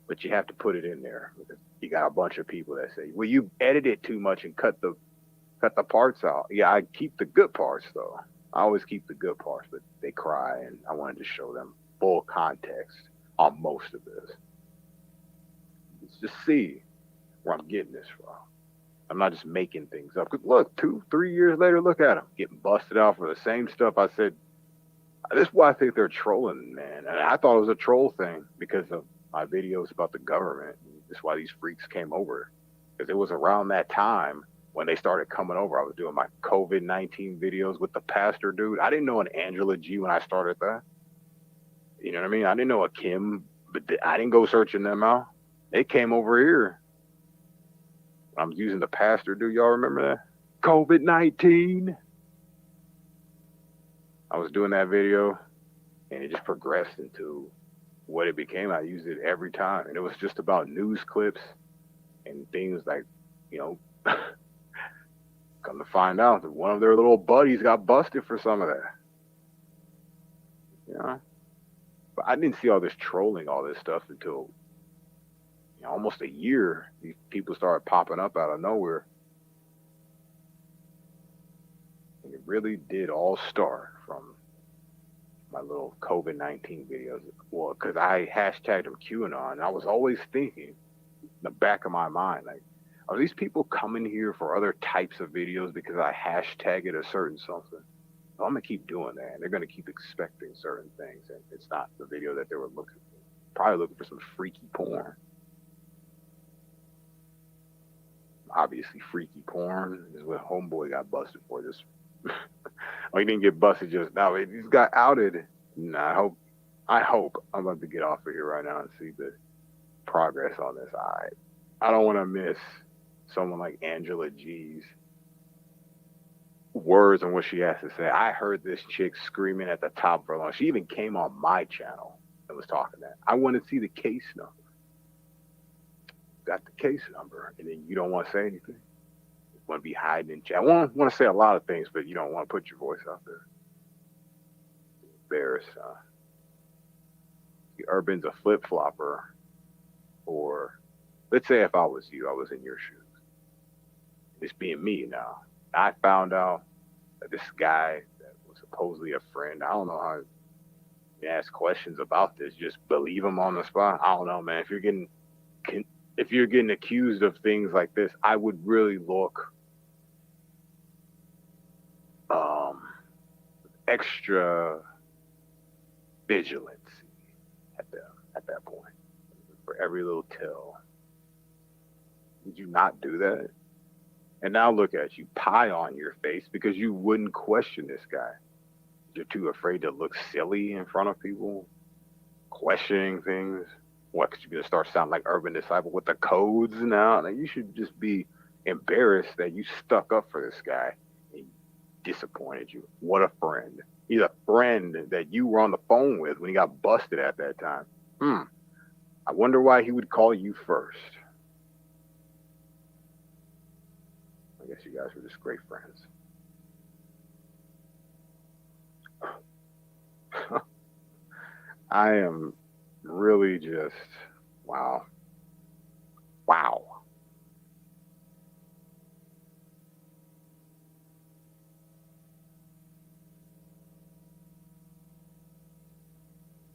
But you have to put it in there. You got a bunch of people that say, well, you edit it too much and cut the parts out. Yeah, I keep the good parts, though. I always keep the good parts, but they cry, and I wanted to show them full context on most of this. Let's just see where I'm getting this from. I'm not just making things up. Look, 2-3 years later, look at them getting busted out for the same stuff I said. This is why I think they're trolling, man. And I thought it was a troll thing because of my videos about the government. That's why these freaks came over. Because it was around that time when they started coming over. I was doing my COVID-19 videos with the pastor dude. I didn't know an Angela G when I started that. You know what I mean? I didn't know a Kim, but I didn't go searching them out. They came over here. I'm using the pastor dude. Y'all remember that? COVID-19. I was doing that video, and it just progressed into what it became. I used it every time, and it was just about news clips and things like, you know, come to find out that one of their little buddies got busted for some of that. You know? But I didn't see all this trolling, all this stuff until, you know, almost a year. These people started popping up out of nowhere. And it really did all start from my little COVID-19 videos. Well, because I hashtagged them QAnon. And I was always thinking in the back of my mind, like, are these people coming here for other types of videos because I hashtagged a certain something? Well, I'm going to keep doing that. And they're going to keep expecting certain things. And it's not the video that they were looking for. Probably looking for some freaky porn. Obviously, freaky porn is what Homeboy got busted for. Just, oh, he didn't get busted just now. He just got outed. Nah, I hope I'm about to get off of here right now and see the progress on this. I don't want to miss someone like Angela G's words and what she has to say. I heard this chick screaming at the top of her lungs. She even came on my channel and was talking that. I want to see the case number. Got the case number, and then you don't want to say anything. You want to be hiding in chat. I want to say a lot of things, but you don't want to put your voice out there. Embarrassed. Urban's a flip-flopper, or let's say if I was you, I was in your shoes. This being me now. I found out that this guy that was supposedly a friend, I don't know how you ask questions about this, just believe him on the spot. I don't know, man. If you're getting accused of things like this, I would really look extra vigilant at that point for every little tell. Did you not do that? And now look at you, pie on your face because you wouldn't question this guy. You're too afraid to look silly in front of people, questioning things. What, because you're going to start sounding like Urban Disciple with the codes now? Like, you should just be embarrassed that you stuck up for this guy and he disappointed you. What a friend. He's a friend that you were on the phone with when he got busted at that time. I wonder why he would call you first. I guess you guys were just great friends. I am really just, wow.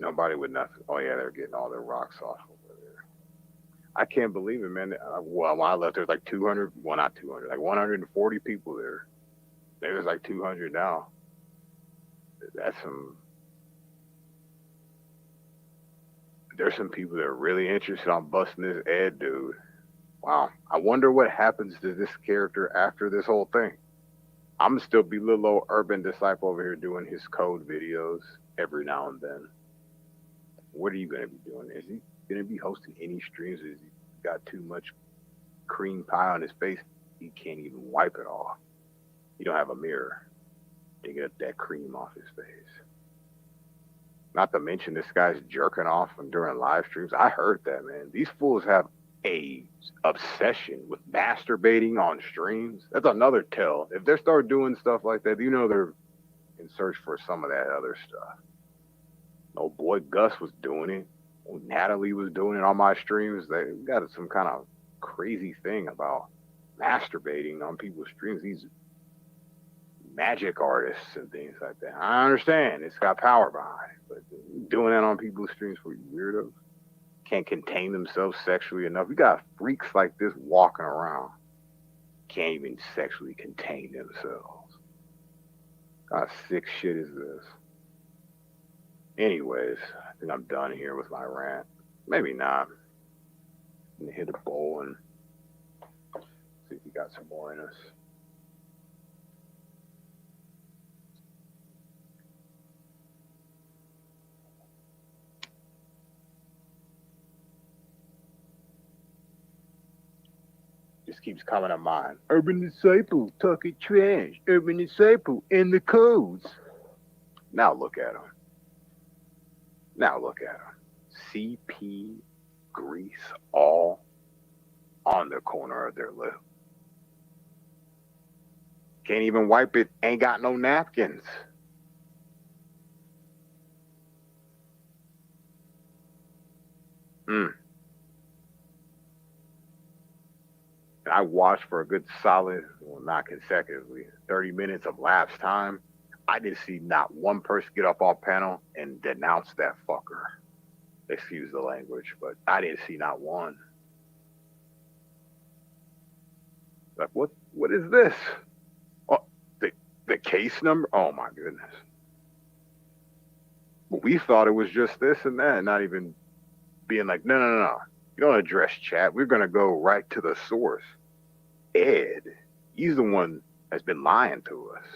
Nobody would nothing. Oh yeah, they're getting all their rocks off over there. I can't believe it, man. Well, when I left, there's like 200, well, not 200, like 140 people there. There's like 200 now. That's there's some people that are really interested on busting this Ed dude. Wow. I wonder what happens to this character after this whole thing. I'm still be little old urban disciple over here doing his code videos every now and then. What are you gonna be doing? Is he gonna be hosting any streams? Is he got too much cream pie on his face? He can't even wipe it off. He don't have a mirror to get that cream off his face. Not to mention this guy's jerking off during live streams. I heard that, man. These fools have a obsession with masturbating on streams. That's another tell. If they start doing stuff like that, you know they're in search for some of that other stuff. Old boy Gus was doing it. Old Natalie was doing it on my streams. They got some kind of crazy thing about masturbating on people's streams. These magic artists and things like that. I understand it's got power behind it, but doing that on people's streams for you weirdos can't contain themselves sexually enough. We got freaks like this walking around, can't even sexually contain themselves. How sick shit is this? Anyways, I think I'm done here with my rant. Maybe not. I'm gonna hit a bowl and see if we got some more in us. Just keeps coming to mind. Urban Disciple talking trash. Urban Disciple in the codes. Now look at him. Now look at him. CP grease all on the corner of their lip. Can't even wipe it. Ain't got no napkins. I watched for a good solid, well, not consecutively, 30 minutes of lapse time. I didn't see not one person get up off panel and denounce that fucker. Excuse the language, but I didn't see not one. Like, what is this? Oh, the case number? Oh my goodness. We thought it was just this and that, not even being like, no. You don't address chat. We're going to go right to the source. Ed, he's the one that's been lying to us.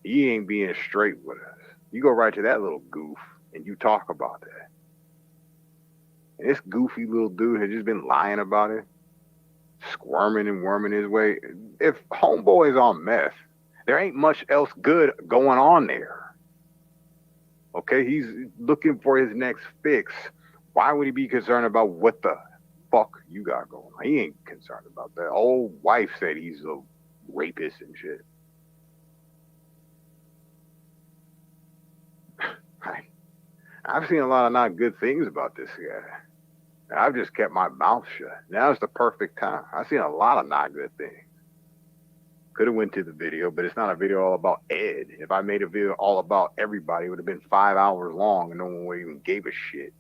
He ain't being straight with us. You go right to that little goof and you talk about that. And this goofy little dude has just been lying about it, squirming and worming his way. If homeboy is on meth, there ain't much else good going on there. Okay, he's looking for his next fix. Why would he be concerned about what the fuck you got going on? He ain't concerned about that. Old wife said he's a rapist and shit. I've seen a lot of not good things about this guy. I've just kept my mouth shut. Now's the perfect time. I've seen a lot of not good things. Could have went to the video, but it's not a video all about Ed. If I made a video all about everybody, it would have been 5 hours long and no one would even gave a shit.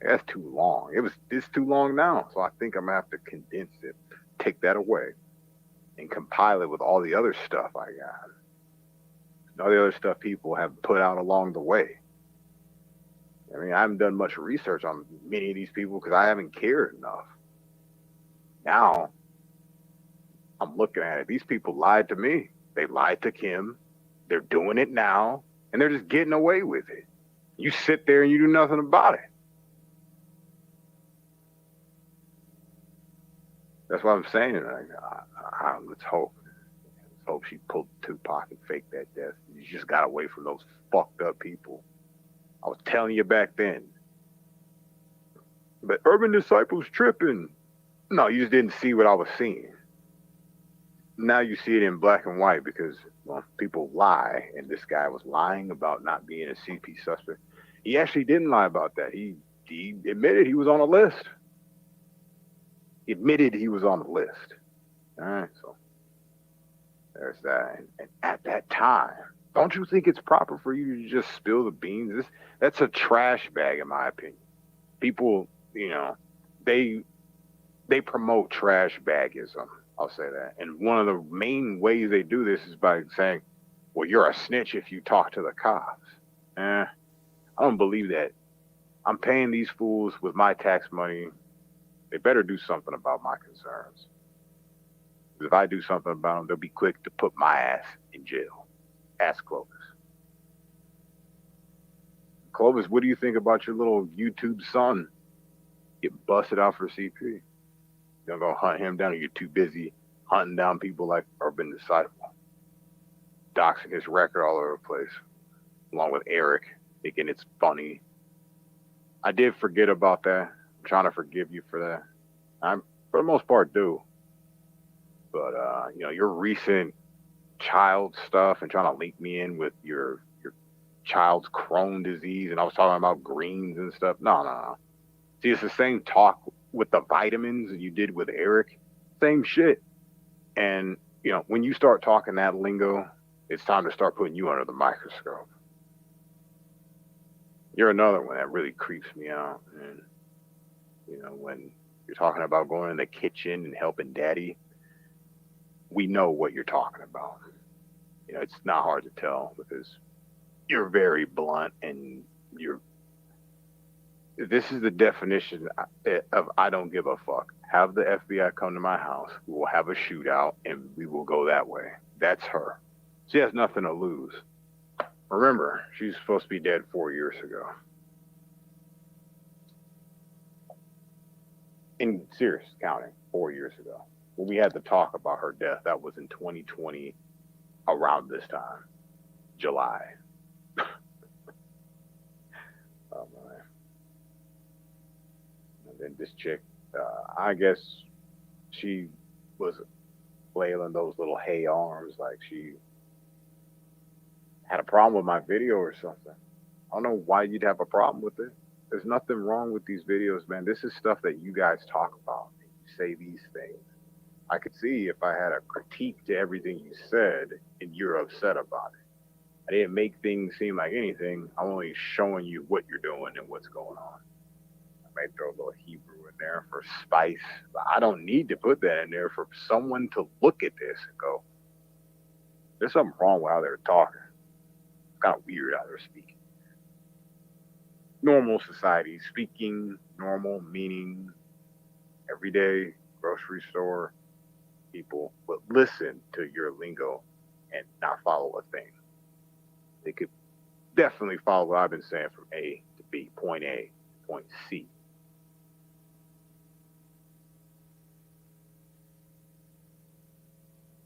That's too long. It's too long now. So I think I'm gonna have to condense it, take that away, and compile it with all the other stuff I got. All the other stuff people have put out along the way. I mean, I haven't done much research on many of these people because I haven't cared enough. Now, I'm looking at it. These people lied to me. They lied to Kim. They're doing it now, and they're just getting away with it. You sit there and you do nothing about it. That's what I'm saying. Let's hope. Let's hope she pulled Tupac and faked that death. You just got away from those fucked up people. I was telling you back then. But Urban Disciples tripping. No, you just didn't see what I was seeing. Now you see it in black and white because, well, people lie, and this guy was lying about not being a CP suspect. He actually didn't lie about that. He admitted he was on a list. He admitted he was on the list. All right, so there's that. And at that time, don't you think it's proper for you to just spill the beans? That's a trash bag, in my opinion. People, they promote trash bagism. I'll say that. And one of the main ways they do this is by saying, well, you're a snitch if you talk to the cops. I don't believe that. I'm paying these fools with my tax money They better do something about my concerns. Because if I do something about them, they'll be quick to put my ass in jail. Ask Clovis. Clovis, what do you think about your little YouTube son getting busted out for CP? You don't go hunt him down, or you're too busy hunting down people like Urban Disciple, doxing his record all over the place, along with Eric, thinking it's funny. I did forget about that. I'm trying to forgive you for that. I'm, for the most part, do. But, your recent child stuff and trying to link me in with your child's Crohn's disease, and I was talking about greens and stuff. No. See, it's the same talk with the vitamins you did with Eric. Same shit. And, when you start talking that lingo, it's time to start putting you under the microscope. You're another one that really creeps me out. And, when you're talking about going in the kitchen and helping daddy, we know what you're talking about. It's not hard to tell because you're very blunt and this is the definition of I don't give a fuck. Have the FBI come to my house. We will have a shootout and we will go that way. That's her. She has nothing to lose. Remember, she's supposed to be dead 4 years ago. In serious counting, 4 years ago. When we had to talk about her death, that was in 2020, around this time, July. Oh, man. And then this chick, I guess she was flailing those little hay arms like she had a problem with my video or something. I don't know why you'd have a problem with it. There's nothing wrong with these videos, man. This is stuff that you guys talk about. You say these things. I could see if I had a critique to everything you said and you're upset about it. I didn't make things seem like anything. I'm only showing you what you're doing and what's going on. I may throw a little Hebrew in there for spice, but I don't need to put that in there for someone to look at this and go, there's something wrong with how they're talking. It's kind of weird how they're speaking. Normal society, speaking normal, meaning everyday grocery store people would listen to your lingo and not follow a thing. They could definitely follow what I've been saying from A to B, point A, point C.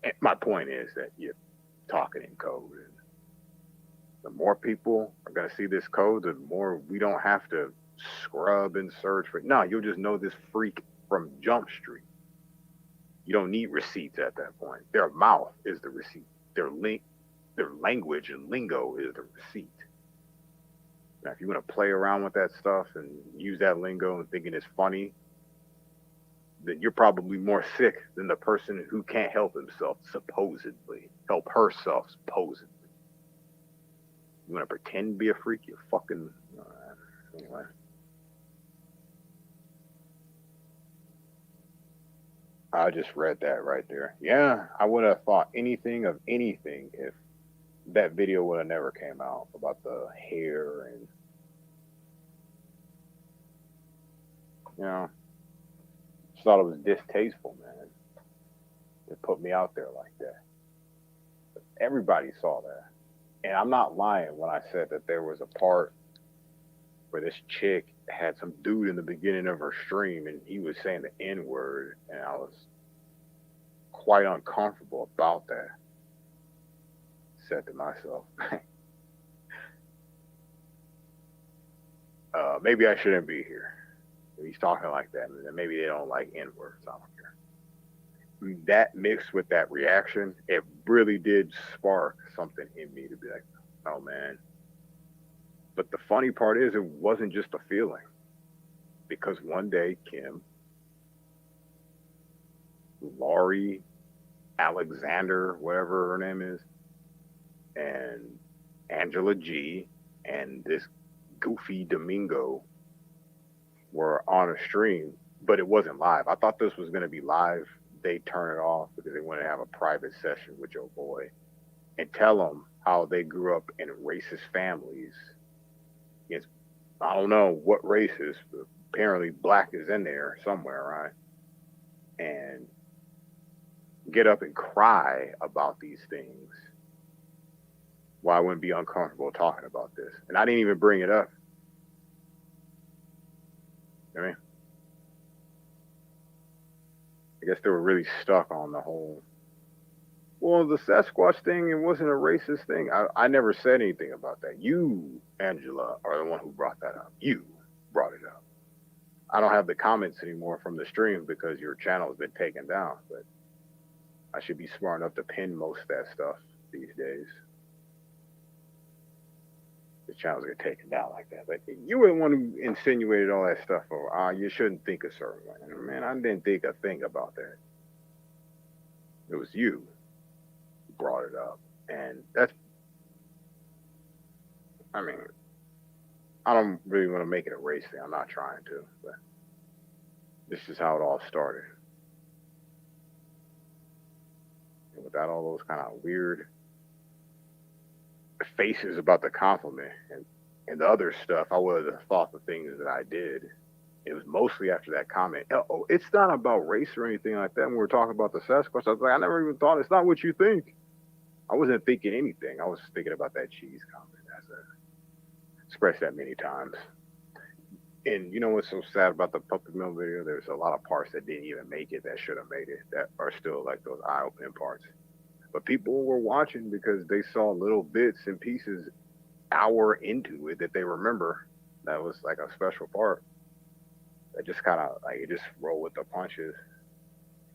And my point is that you're talking in code. And the more people are going to see this code, the more we don't have to scrub and search for it. No, you'll just know this freak from Jump Street. You don't need receipts at that point. Their mouth is the receipt. Their language and lingo is the receipt. Now, if you want to play around with that stuff and use that lingo and thinking it's funny, then you're probably more sick than the person who can't help himself, supposedly. Help herself, supposedly. You want to pretend to be a freak? You're fucking... anyway. I just read that right there. Yeah, I would have thought anything of anything if that video would have never came out about the hair and, just thought it was distasteful, man, to put me out there like that. But everybody saw that. And I'm not lying when I said that there was a part where this chick had some dude in the beginning of her stream and he was saying the N-word, and I was quite uncomfortable about that. Said to myself, maybe I shouldn't be here. If he's talking like that, then maybe they don't like N-words. I don't care. That mixed with that reaction, it really did spark something in me to be like, oh man. But the funny part is, it wasn't just a feeling. Because one day, Kim, Laurie, Alexander, whatever her name is, and Angela G, and this goofy Domingo were on a stream, but it wasn't live. I thought this was going to be live. They turn it off because they want to have a private session with your boy and tell them how they grew up in racist families. It's, I don't know what races, apparently black is in there somewhere, right? And get up and cry about these things. Why I wouldn't be uncomfortable talking about this. And I didn't even bring it up. I mean, I guess they were really stuck on the whole, well, the Sasquatch thing, it wasn't a racist thing. I never said anything about that. You, Angela, are the one who brought that up. You brought it up. I don't have the comments anymore from the stream because your channel has been taken down, but I should be smart enough to pin most of that stuff these days. The channels get taken down like that. But you were the one who insinuated all that stuff. Or, you shouldn't think a certain way. And man, I didn't think a thing about that. It was you who brought it up. And that's, I mean, I don't really want to make it a race thing. I'm not trying to. But this is how it all started. And without all those kind of weird faces about the compliment and the other stuff, I would have thought the things that I did. It was mostly after that comment. Oh, it's not about race or anything like that. When we were talking about the Sasquatch, I was like, I never even thought, it's not what you think. I wasn't thinking anything. I was thinking about that cheese comment as I expressed that many times. And you know what's so sad about the puppet mill video? There's a lot of parts that didn't even make it that should have made it, that are still like those eye-opening parts. But people were watching because they saw little bits and pieces hour into it that they remember. That was like a special part. That just kind of like, it just rolled with the punches.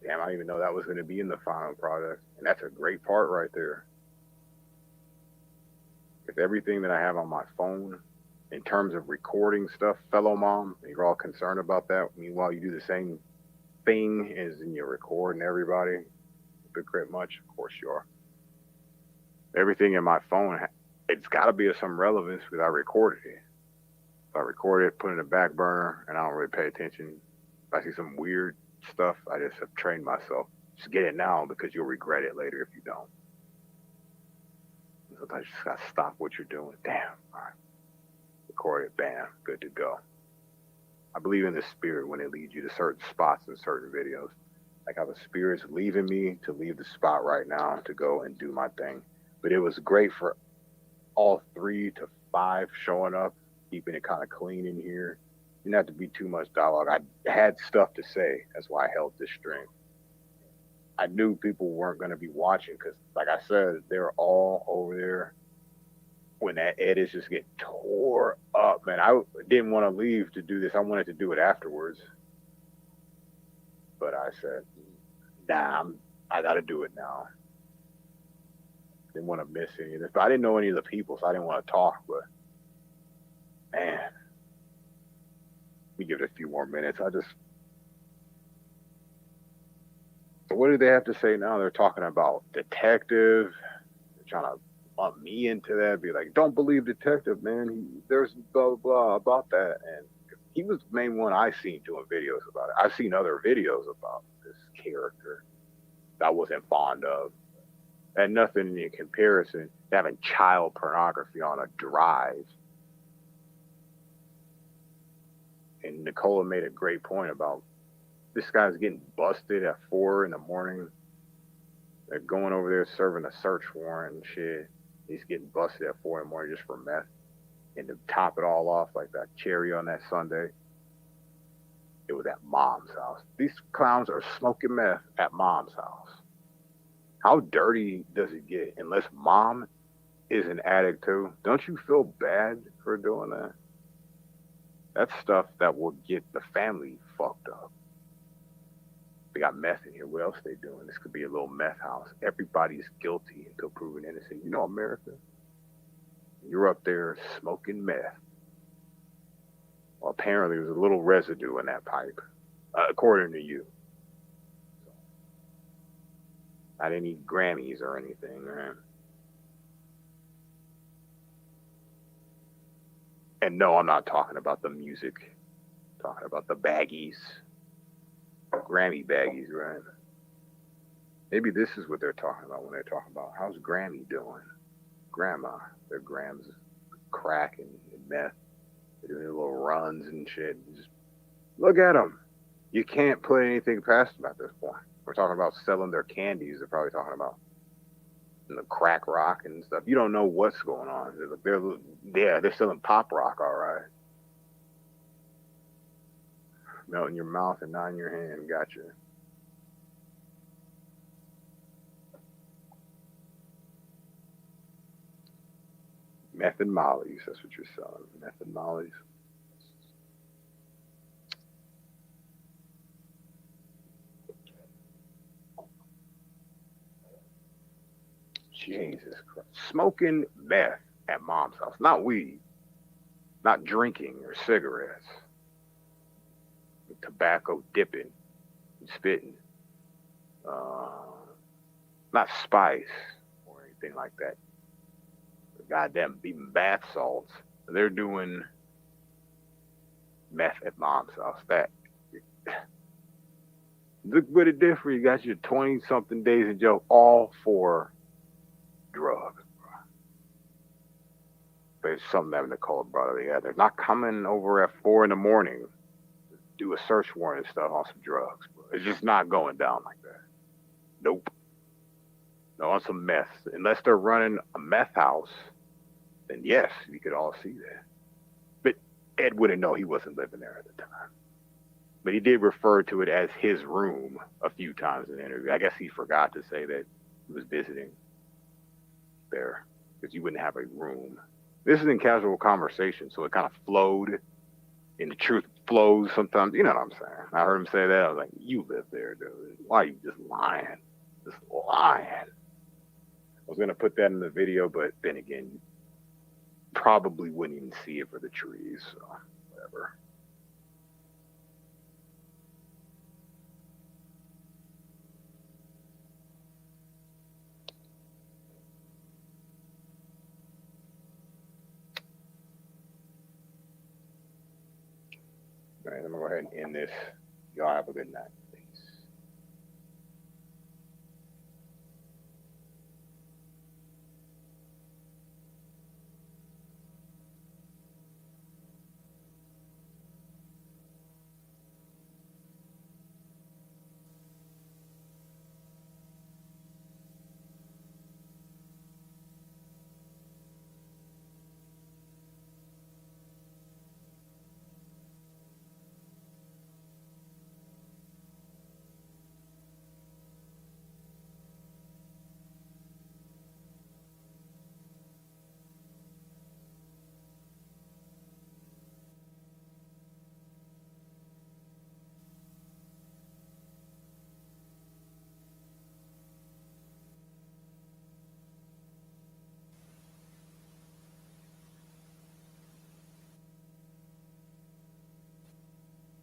Damn, I didn't even know that was going to be in the final product. And that's a great part right there. With everything that I have on my phone, in terms of recording stuff, fellow mom, you're all concerned about that. Meanwhile, you do the same thing as in your recording everybody. Big much, of course you are. Everything in my phone, it's got to be of some relevance because I recorded it. If I record it, put it in the back burner, and I don't really pay attention. If I see some weird stuff, I just have trained myself. Just get it now because you'll regret it later if you don't. Sometimes you just got to stop what you're doing. Damn, all right. Record it, bam, good to go. I believe in the spirit when it leads you to certain spots in certain videos. Like how the spirit's leaving me to leave the spot right now to go and do my thing. But it was great for all 3 to 5 showing up, keeping it kind of clean in here. Didn't have to be too much dialogue. I had stuff to say. That's why I held this stream. I knew people weren't going to be watching because, like I said, they're all over there. When that edit just get tore up, man, I didn't want to leave to do this. I wanted to do it afterwards. But I said, nah, I got to do it now. Didn't want to miss any of this. But I didn't know any of the people, so I didn't want to talk. But, man, let me give it a few more minutes. So what do they have to say now? They're talking about detective. They're trying to lump me into that. Be like, don't believe detective, man. There's blah, blah, blah about that. And he was the main one I seen doing videos about it. I've seen other videos about this character that I wasn't fond of. And nothing in comparison to having child pornography on a drive. And Nicola made a great point about this guy's getting busted at 4 in the morning. They're going over there serving a search warrant and shit. He's getting busted at 4 in the morning just for meth. And to top it all off, like that cherry on that Sunday, it was at mom's house. These clowns are smoking meth at mom's house. How dirty does it get? Unless mom is an addict too. Don't you feel bad for doing that? That's stuff that will get the family fucked up. They got meth in here. What else they doing? This could be a little meth house. Everybody's guilty until proven innocent. You know America. You're up there smoking meth. Well, apparently there's a little residue in that pipe, according to you. I didn't eat Grammys or anything, right? And no, I'm not talking about the music. I'm talking about the baggies. Grammy baggies, right? Maybe this is what they're talking about when they're talking about how's Grammy doing? Grandma. Their grams crack and meth. They're doing little runs and shit. Just Look at them. You can't put anything past them at this point. We're talking about selling their candies. They're probably talking about the crack rock and stuff. You don't know what's going on. They're selling pop rock, all right. Melt in your mouth and not in your hand. Gotcha. Meth and mollies. That's what you're selling. Meth and mollies. Jesus Christ. Smoking meth at mom's house. Not weed. Not drinking or cigarettes. Tobacco dipping and spitting. Not spice or anything like that. Goddamn even bath salts. They're doing meth at mom's house. That look what it did for you. You got your 20-something days in jail, all for drugs. But it's something that Nicole brought up. Yeah, they're not coming over at 4 in the morning to do a search warrant and stuff on some drugs. Bro. It's just not going down like that. Nope. No, on some meth. Unless they're running a meth house, then yes, we could all see that. But Ed wouldn't know. He wasn't living there at the time. But he did refer to it as his room a few times in the interview. I guess he forgot to say that he was visiting there because you wouldn't have a room. This is in casual conversation, so it kind of flowed, and the truth flows sometimes. You know what I'm saying? I heard him say that. I was like, you live there, dude. Why are you just lying? Just lying. I was going to put that in the video, but then again, probably wouldn't even see it for the trees, so whatever. All right, I'm going to go ahead and end this. Y'all have a good night.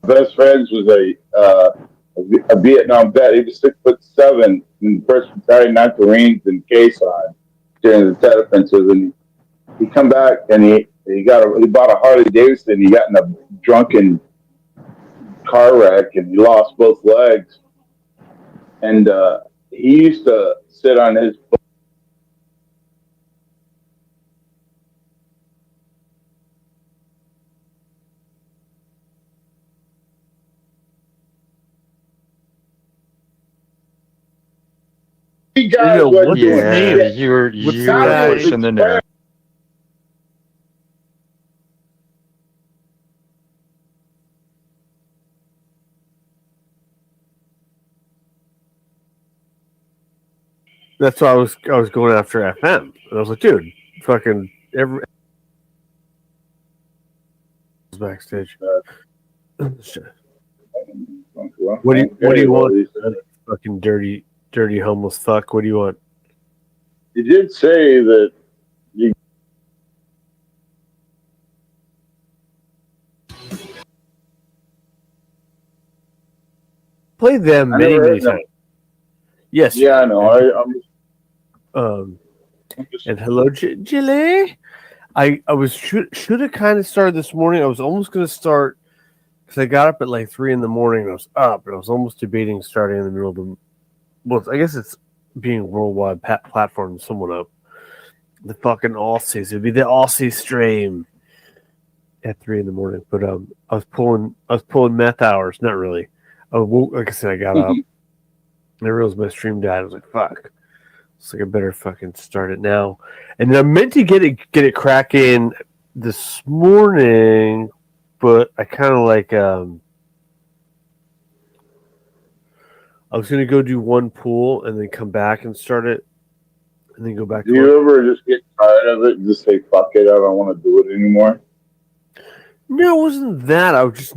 Best friends was a Vietnam vet. He was 6'7", and the first battalion 9th Marines in Quezon during the Tet offensive. And he come back and he bought a Harley Davidson. He got in a drunken car wreck and he lost both legs. And he used to sit on his guys were doing shit. you're pushing the narrative. That's why I was going after FM. And I was like, dude, fucking every backstage. What do you want? Fucking dirty homeless fuck. What do you want? He did say that you Played them many times. Yes. Yeah, I know. I'm and hello, Jilly. I was should have kind of started this morning. I was almost going to start because I got up at like 3 a.m. I was up, and I was almost debating starting in the middle of the. Well, I guess it's being worldwide platform. Someone up the fucking Aussies. It'd be the Aussie stream. at 3 in the morning. But I was pulling meth hours. Not really. Like I said, I got up and I realized my stream died. I was like, fuck. It's like I better fucking start it now. And I meant to get it cracking this morning, but I kind of like I was gonna go do one pool and then come back and start it, and then go back. Do you ever just get tired of it and just say, fuck it, I don't want to do it anymore? No, it wasn't that. I was just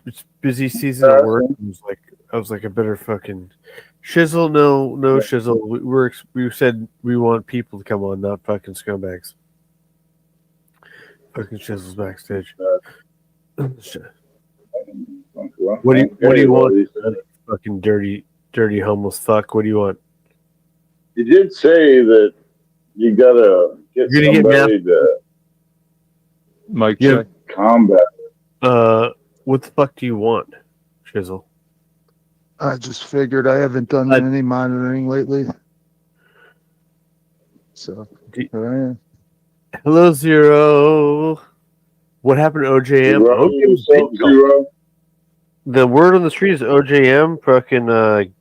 it's busy season at work. I was like, I better fucking shizzle. No shizzle. We said we want people to come on, not fucking scumbags. Fucking shizzles backstage. What do you want? Fucking dirty homeless fuck. What do you want? You did say that you gotta get somebody to Mike check. Combat. What the fuck do you want, Shizzle? I just figured I haven't done any monitoring lately. So here I am. Hello, Zero. What happened to OJM? Zero. The word on the street is OJM. Fucking. Okay.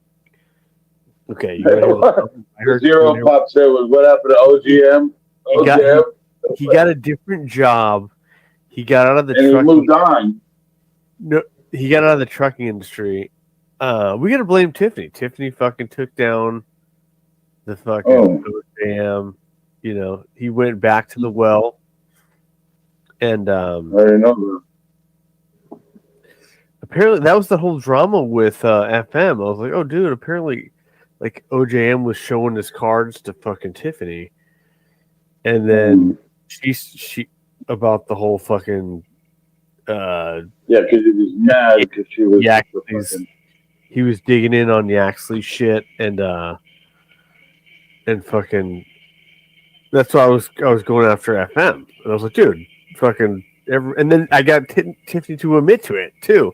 I heard Zero Pop said was what happened to OGM. He got a different job. He got out of the trucking. He moved on. No, he got out of the trucking industry. We gotta blame Tiffany. Tiffany fucking took down the fucking OJM. You know, he went back to the well. And I didn't know that. Apparently that was the whole drama with FM. I was like, oh dude, apparently like OJM was showing his cards to fucking Tiffany. And then she about the whole fucking because he was mad because she was he was digging in on Yaxley shit and fucking that's why I was going after FM. And I was like, dude, fucking and then I got Tiffany to admit to it too.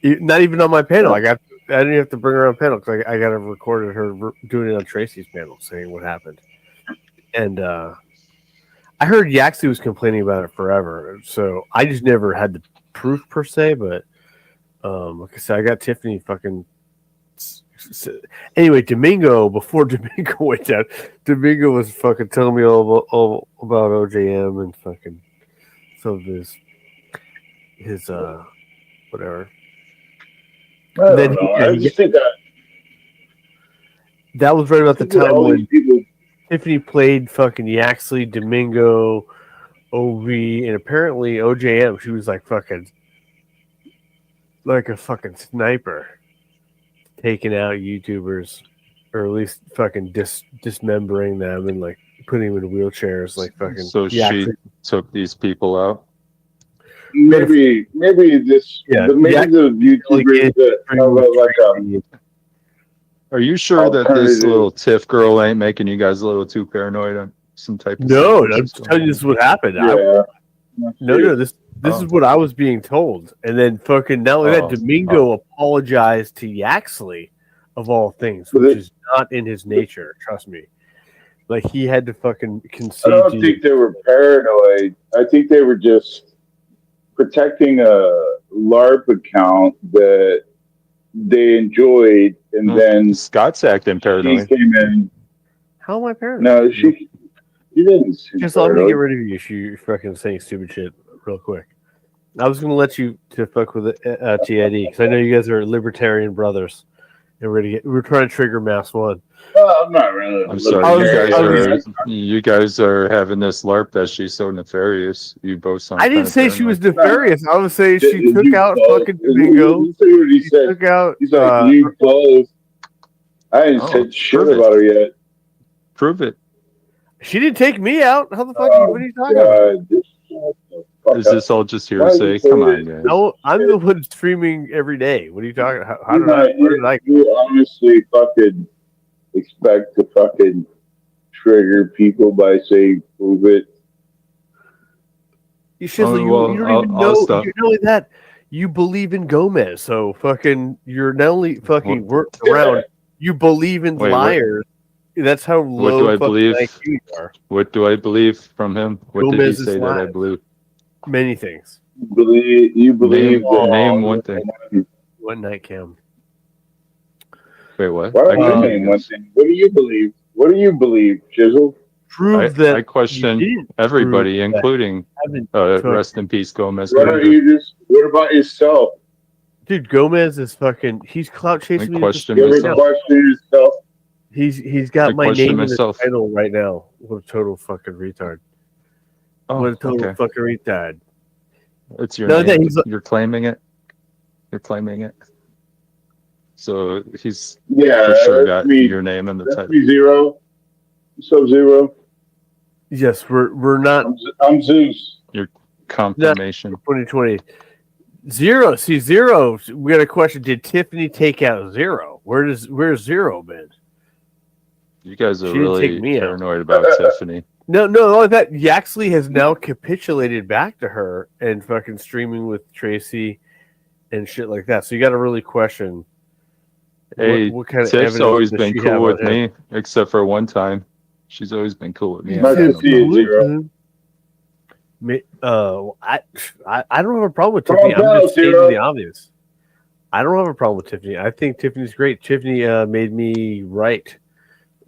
Not even on my panel. I didn't have to bring her on panel because I got recorded her doing it on Tracy's panel saying what happened. And I heard Yaxley was complaining about it forever. So I just never had the proof per se, but like I said, I got Tiffany fucking. Anyway, Domingo, before Domingo went down, Domingo was fucking telling me all about OJM and fucking some of his whatever. I just think that was right about the time when Tiffany played fucking Yaxley, Domingo, OV, and apparently OJM. She was like fucking like a fucking sniper, taking out YouTubers, or at least fucking dismembering them and like putting them in wheelchairs, like fucking. So Yaxley. she took these people out. Maybe the YouTubers that have Are you sure that this little Tiff girl ain't making you guys a little too paranoid on some type of? No, I'm just telling you this is what happened. Yeah. This is what I was being told, and then fucking not only that, Domingo apologized to Yaxley, of all things, which is not in his nature. Trust me. Like he had to fucking concede. I don't think they were paranoid. I think they were just protecting a LARP account that they enjoyed, and then Scott's acting paranoid. She came in. How am I paranoid? No, she didn't. Just let me get rid of you. You're fucking saying stupid shit real quick. I was gonna let you to fuck with TID because I know you guys are libertarian brothers, and we're trying to trigger Mass One. I'm not really. I'm sorry. You guys are having this LARP that she's so nefarious. You both sound. I didn't say she was nefarious. I was saying she took out fucking Domingo. He said. Took out. He's like, you both. I ain't said shit about her yet. Prove it. She didn't take me out. How the fuck? What are you talking about? Is this all just hearsay? Come on, guys. No, I'm the one streaming every day. What are you talking? How did I? You honestly fucking expect to fucking trigger people by saying prove it? You don't even know. Not only that, you believe in Gomez, so fucking you're not only fucking working around. You believe in liars. That's how low what do I believe? IQ you are. What do I believe from him? What did he say that I believe? Many things. You believe name one thing. One night, Cam. Wait, what? Why don't you name one thing? What do you believe? What do you believe, Chisel? Prove that I question everybody, including rest in peace, Gomez. Why don't you just? What about yourself? Dude, Gomez is fucking. He's clout chasing me. Question You myself. Question yourself. He's got I my question name in the myself. title right now. What a total fucking retard. Oh, What a total okay. fucking retard. It's your No, name. he's- You're claiming it. You're claiming it. So he's Yeah, for sure that's got me. your name in the That's title. me, Zero. Sub-Zero. Yes, we're not. I'm Zeus. Your confirmation. 2020. Zero. See, Zero. We got a question. Did Tiffany take out Zero? Where's Zero been? You guys are She didn't take really me out. paranoid about Tiffany. No, all of that. Yaxley has now capitulated back to her and fucking streaming with Tracy and shit like that. So you got to really question Hey, what kind of Tiff's evidence always does been she cool have with on him? me, except for one time. She's always been cool with me. Nice to see you, Zero. I don't have a problem with Come Tiffany. on, I'm just stating Zero. the obvious. I don't have a problem with Tiffany. I think Tiffany's great. Tiffany made me right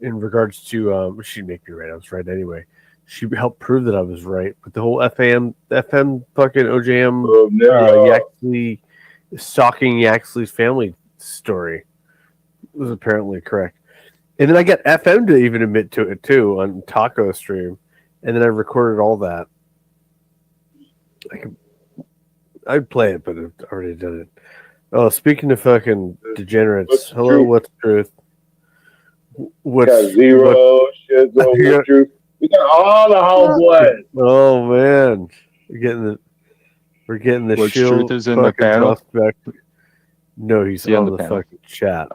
in regards to she made me right. I was right anyway. She helped prove that I was right. But the whole FM fucking OJM Yaxley stalking Yaxley's family story was apparently correct. And then I got FM to even admit to it too on Taco stream. And then I recorded all that. I'd play it, but I've already done it. Oh, speaking of fucking degenerates, hello, what's truth? What's Zero, Shizzle, what's truth? We got all the homeboys. Oh man, we're getting the What's shield truth is in the fucking panel? suspect. No, he's Is he on on the the panel? fucking chat.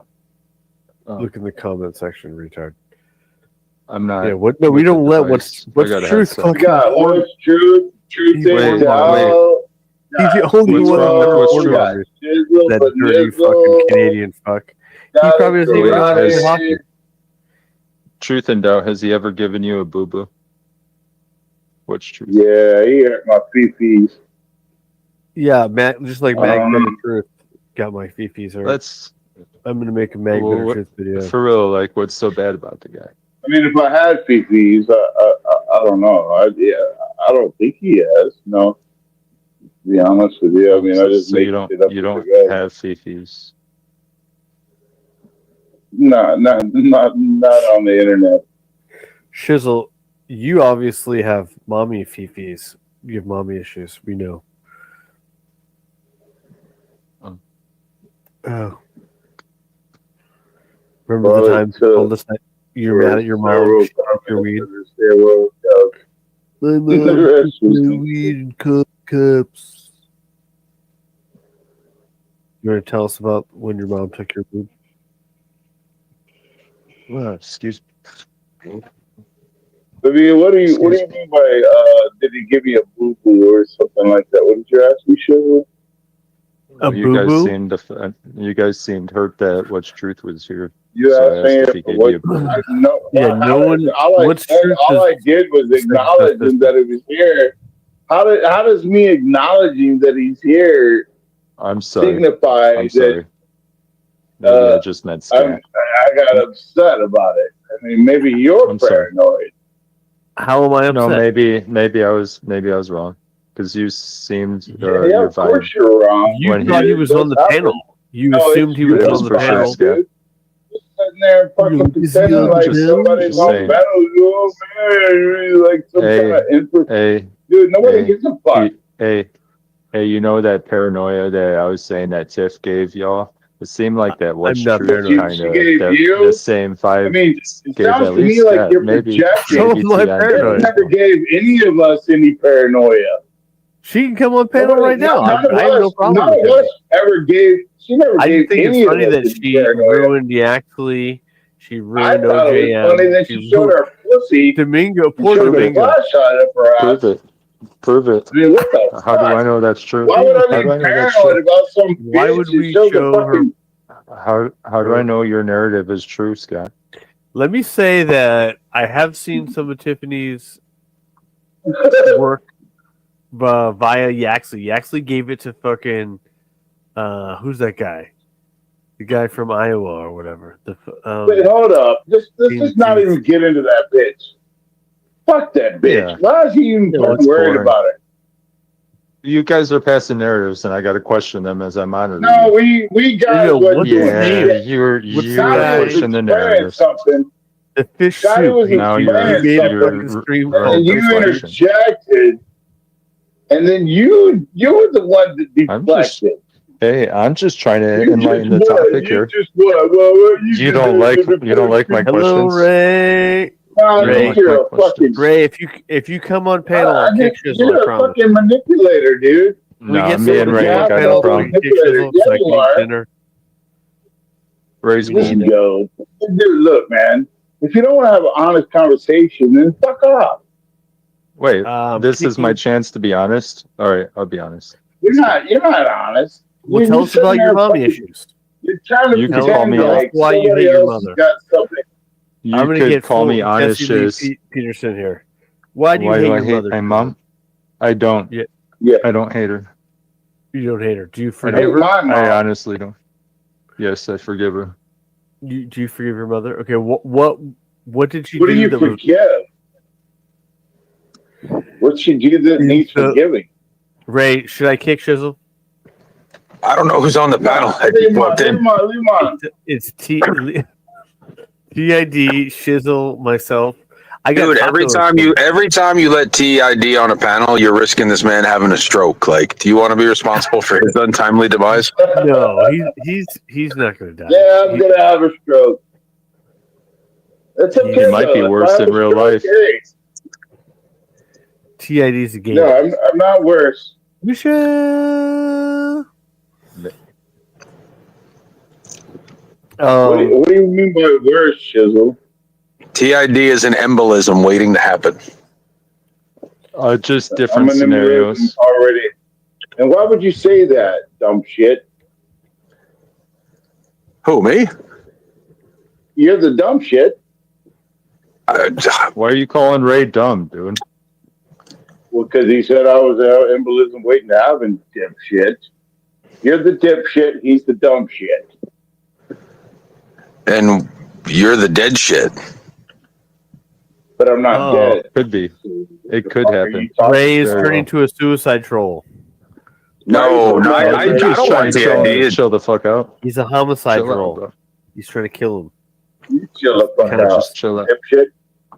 Oh. Look in the comment section, retard. I'm not. Yeah, what? No, we with the don't let device. what's I got a truth headset. fucking. We got what's truth? Truth He's is born out. He's the only What's one wrong that with what's reported true? on this. Shizzle, That but dirty fucking nizzle. Canadian fuck. He Got probably doesn't even know how to play Has- hockey. Truth and doubt. Has he ever given you a boo boo? What's truth? Yeah, he hurt my fifis. Yeah, Matt, just like Mag Better Truth got my fifis hurt. Let's. I'm gonna make a Mag Well, Better what- Truth video. For real, like, what's so bad about the guy? I mean, if I had fifis, I don't know. I don't think he has. No, to be honest with you, I mean, I just So make you don't shit up. you as don't I go. have fifis. No, not on the internet. Shizzle, you obviously have mommy fifis. You have mommy issues. We know. Oh. Remember the time you told us that you're mad at your mom? She took your weed. My mom took my weed and cups. You want to tell us about when your mom took your weed? Well, excuse me. I mean, what do you mean by did he give you a boo boo or something like that? What did you ask me, Shizzle? You guys seemed hurt that What's Truth was here. You So asked I asked if he me gave what? you a boo boo. No, Yeah, no one. What's truth? all I did was acknowledge him that he was here. How does me acknowledging that he's here I'm sorry. signify I'm sorry. that Maybe I just meant scat. I got upset about it? I mean, maybe you're I'm sorry. paranoid. How am I upset? No, maybe I was wrong because you seemed Yeah, your of course vibe. you're wrong. You When thought he- he was on the panel. You No, assumed it's he was you. on the for sure, panel. Scat. Dude. Just sitting there fucking Is he pretending on like the panel? somebody's Just on saying. battle. Oh man, like some Hey, kind of info. Hey, Dude, nobody hey, gives a fuck. hey, you know that paranoia that I was saying that Tiff gave y'all? It seemed like that What's not Truth paranoid. kind She gave of you? the same vibe. I mean, it gave sounds at to me least like Scott. you're maybe projecting. So am I TI paranoid. Tiff never gave any of us any paranoia. She can come on panel right now. I have no problem None with of it. us ever gave. She never I gave just think it's any of funny us that any she paranoia. ruined Yaxley. She I ruined thought it was funny OJM. that she showed her pussy. Domingo, and poor showed the Domingo. flashlight up her ass. Prove it. I mean, what the How do fuck? I know that's true? Why would How I do be I know that's paranoid true? about some Why bitch would who we showed show the fucking... How do I know your narrative is true, Scott? Let me say that I have seen some of Tiffany's work via Yaxley. Yaxley gave it to fucking who's that guy? The guy from Iowa or whatever. Wait, hold up. Let's just not even get into that bitch. Fuck that bitch. Yeah. Why is he even fucking worried about it? You guys are passing narratives, and I got to question them as I monitor. No, we got what you're pushing the narrative. Something. The fish Scotty was now explaining something, and you interjected, and then you were the one that deflected. Hey, I'm just trying to enlighten the topic here. You don't like my Hello, questions. Ray. Ray, if you come on panel, I'll kick Shizzle. You're a fucking manipulator, dude. No, me and Ray ain't got no problem. Ray's Listen, yo, dude, look, man. If you don't want to have an honest conversation, then fuck off. Wait, this is my chance to be honest. All right, I'll be honest. You're not honest. Well, tell us about your mommy issues. You're trying to can call me like why you hate your mother. You I'm gonna could get call me honest Jesse Lee Peterson here. Why do you Why hate do I your hate mother? my mom? I don't. Yeah. I don't hate her. You don't hate her. Do you I forgive her? I honestly don't. Yes, I forgive her. Do you forgive your mother? Okay. What did she What do? do you that forgive? What she do that needs forgiving? Ray, should I kick Shizzle? I don't know who's on the panel. Leave him on. It's TID, Shizzle, myself. Dude, every time you let TID on a panel, you're risking this man having a stroke. Like, do you want to be responsible for his untimely demise? No, he's not going to die. Yeah, I'm gonna have a stroke. That's okay. It might be worse in real life. TID's a game. No, I'm not worse. Michelle. What do you mean by worse, Shizzle? TID is an embolism waiting to happen. Just different scenarios. Already. And why would you say that, dumb shit? Who, me? You're the dumb shit. Why are you calling Ray dumb, dude? Well, because he said I was an embolism waiting to happen, dipshit. You're the dipshit. He's the dumb shit. And you're the dead shit. But I'm not dead. Could be. It could happen. Ray is turning to a suicide troll. No, I don't want TID. Chill the fuck out. He's a homicide Chill out, troll. bro. He's trying to kill him. You chill the fuck out. Just chill out. Dipshit.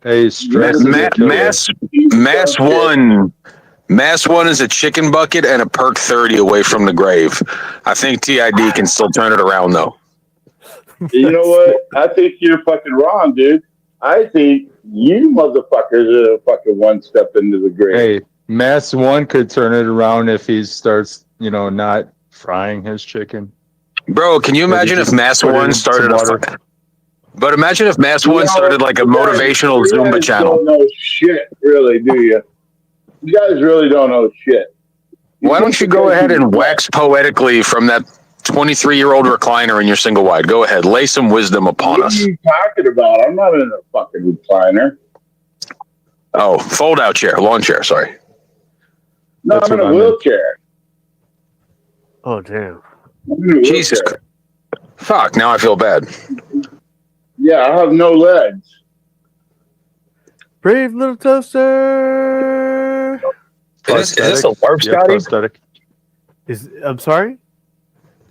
Hey, stress. Mass one is a chicken bucket and a perk 30 away from the grave. I think TID can still turn it around though. You know what? I think you're fucking wrong, dude. I think you motherfuckers are fucking one step into the grave. Hey, Mass one could turn it around if he starts, not frying his chicken. Bro, can you imagine if Mass one started But imagine if Mass one started like a motivational Zumba channel. You don't know shit, really, do you? You guys really don't know shit. Why don't you go ahead and wax poetically from that 23-year-old recliner in your single wide? Go ahead, lay some wisdom upon us. What are you talking about? I'm not in a fucking recliner. Oh, fold-out chair, lawn chair, sorry. No, I'm in a wheelchair. Oh, damn. Jesus Christ. Fuck, now I feel bad. Yeah, I have no legs. Brave little toaster. Is this a LARP, Scotty? I'm sorry?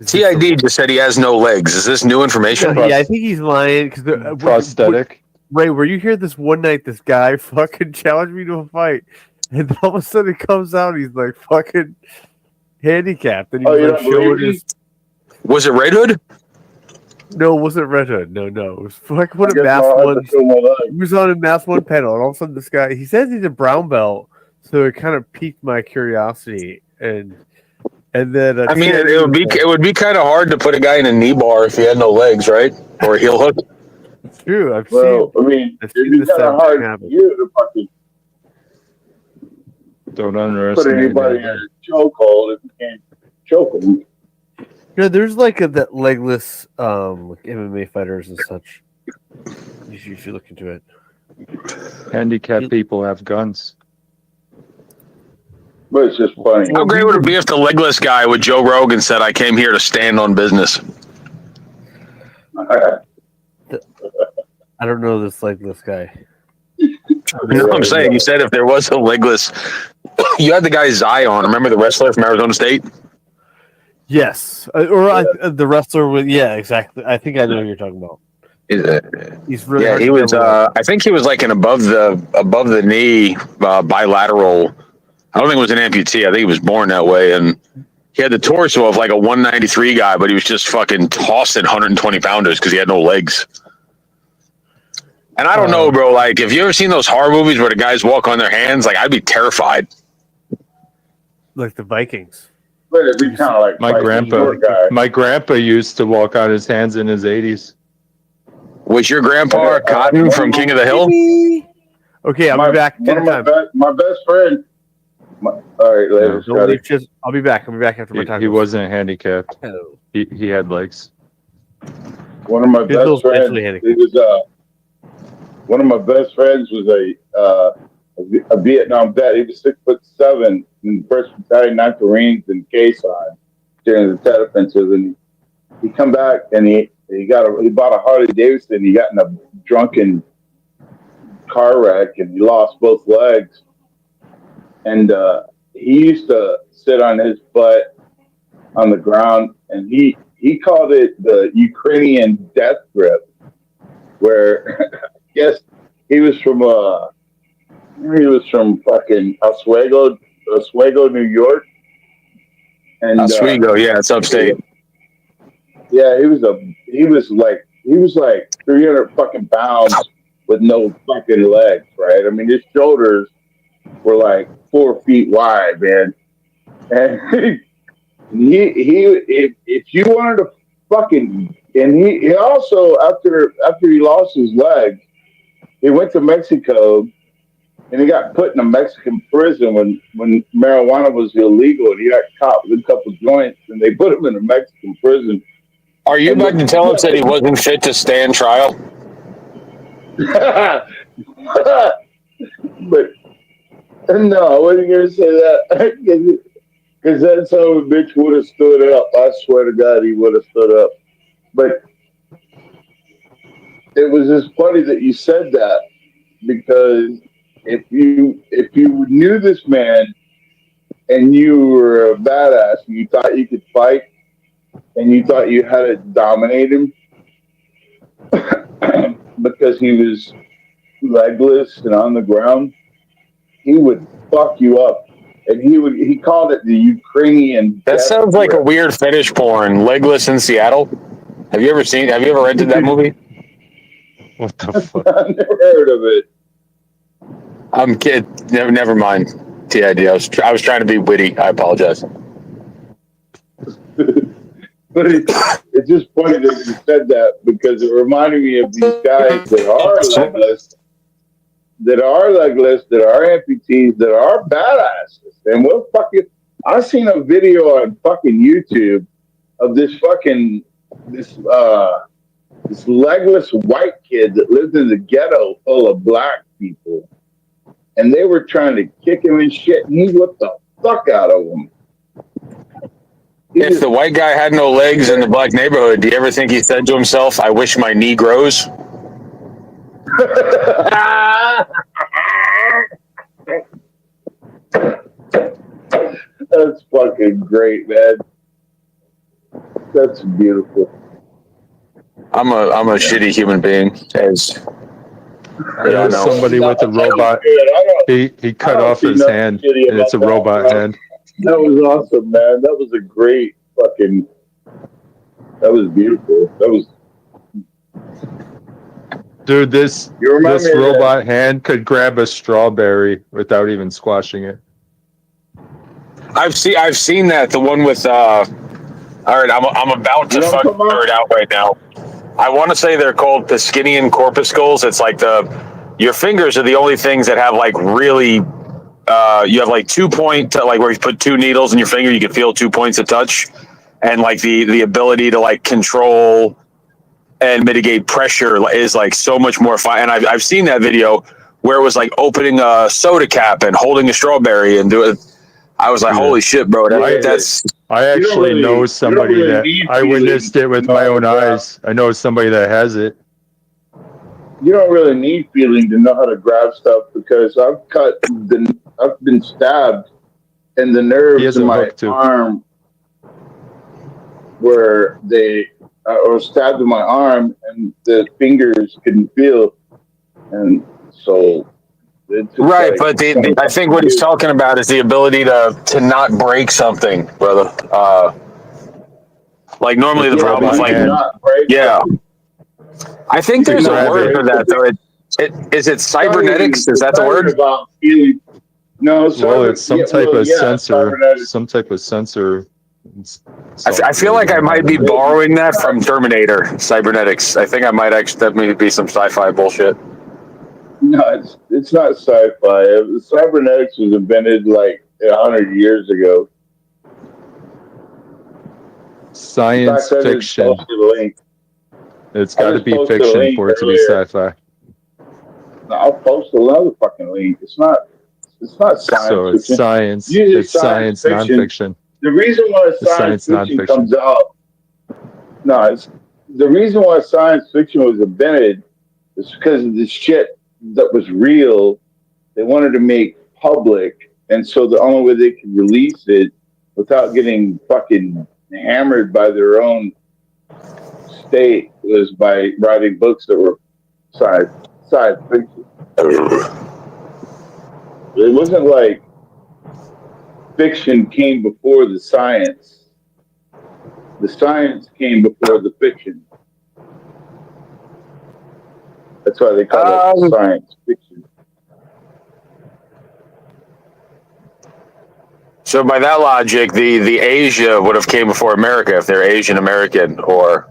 TID just said he has no legs. Is this new information? Yeah, I think he's lying. Prosthetic. Ray, were you here this one night? This guy fucking challenged me to a fight, and all of a sudden it comes out. He's like fucking handicapped, and he's like showing his. Was it Red Hood? No, it wasn't Red Hood. No. It was fucking one of Mass One. He was on a Mass One panel, and all of a sudden this guy. He says he's a brown belt, so it kind of piqued my curiosity, and then I mean, it would be kind of hard to put a guy in a knee bar if he had no legs, right? Or a heel hook. It's true. It'd be kind of hard for you to fucking don't put underestimate anybody in a chokehold if you can't choke them. There's like that legless like MMA fighters and such. You should look into it. Handicapped people have guns. But it's just funny. How great would it be if the legless guy with Joe Rogan said, "I came here to stand on business"? I don't know this legless guy. You know what I'm saying? You said if there was a legless, you had the guy Zion. Remember the wrestler from Arizona State? Yes, the wrestler with exactly. I think I know who you're talking about. He's really hard he to was. remember. I think he was like an above the knee bilateral. I don't think it was an amputee. I think he was born that way, and he had the torso of like a 193 guy, but he was just fucking tossing 120 pounders because he had no legs. And I don't know, bro. Like, have you ever seen those horror movies where the guys walk on their hands? Like, I'd be terrified. Like the Vikings. But it'd be kind of like My grandpa used to walk on his hands in his 80s. Was your grandpa Cotton from King of the Hill? Okay, I'll be back. My best friend. All right, later. I'll be back. I'll be back after my time. He wasn't handicapped. He had legs. One of my best friends. He was one of my best friends was a Vietnam vet. He was 6'7" in the 1st Battalion 9th Marines in Quezon during the Tet Offensive, and he come back and he bought a Harley Davidson. He got in a drunken car wreck and he lost both legs. And he used to sit on his butt on the ground, and he called it the Ukrainian death grip, where I guess he was from fucking Oswego, New York. And Oswego, yeah, it's upstate. Yeah, he was like 300 fucking pounds with no fucking legs, right? I mean, his shoulders were like 4 feet wide, man. And if you wanted to fucking, and he also after he lost his legs, he went to Mexico and he got put in a Mexican prison when marijuana was illegal, and he got caught with a couple joints, and they put him in a Mexican prison. Are you about to tell us that he wasn't fit to stand trial? But no, I wasn't going to say that because that son of a bitch would have stood up. I swear to God, he would have stood up. But it was just funny that you said that, because if you knew this man and you were a badass and you thought you could fight and you thought you had to dominate him because he was legless and on the ground, he would fuck you up. And he called it the Ukrainian. That sounds like a weird fetish porn. Legless in Seattle. Have you ever rented that movie? What the fuck? I've never heard of it. I'm kidding. Never mind. TID. I was trying to be witty. I apologize. But it's just funny that you said that, because it reminded me of these guys that are legless, that are amputees, that are badasses. And we'll fucking, I seen a video on fucking YouTube of this legless white kid that lived in the ghetto full of black people, and they were trying to kick him and shit, and he whipped the fuck out of them. If the white guy had no legs in the black neighborhood, do you ever think he said to himself, "I wish my knee grows"? That's fucking great, man. That's beautiful. I'm a shitty human being, as There's somebody with a robot. He cut off his hand, and it's a robot hand. That was awesome, man. That was a great fucking. That was beautiful. That was. Dude, this robot hand could grab a strawberry without even squashing it. I've seen that, the one with all right, I'm about to fucking figure it out right now. I want to say they're called Piscinian corpuscles. It's like your fingers are the only things that have like really you have like 2 point, like where you put 2 needles in your finger, you can feel 2 points of touch, and like the ability to like control and mitigate pressure is like so much more fun. And I've seen that video where it was like opening a soda cap and holding a strawberry and do it. I was like, holy shit, bro. That's. I actually know somebody that I witnessed it with my own eyes. I know somebody that has it. You don't really need feeling to know how to grab stuff because I've been stabbed in the nerves in my arm where or stabbed in my arm and the fingers couldn't feel, and so. Right, but I think what he's talking about is the ability to not break something, brother. Like normally the problem is I think there's a word for that though. Is it cybernetics? Is that the word? No, well, it's some type of sensor. Some type of sensor. I feel like I might be borrowing that from Terminator. Cybernetics. I think I might actually that may be some sci-fi bullshit. No, it's not sci-fi. Cybernetics was invented like 100 years ago. Science fiction. It's got to be fiction for it to be sci-fi. No, I'll post another fucking link. It's not science. So it's fiction. science. Usually It's science nonfiction. The reason why science fiction comes out. No, the reason why science fiction was invented is because of the shit that was real. They wanted to make public, and so the only way they could release it without getting fucking hammered by their own state was by writing books that were science fiction. It wasn't like fiction came before the science. The science came before the fiction. That's why they call it science fiction. So by that logic, the Asia would have came before America if they're Asian American, or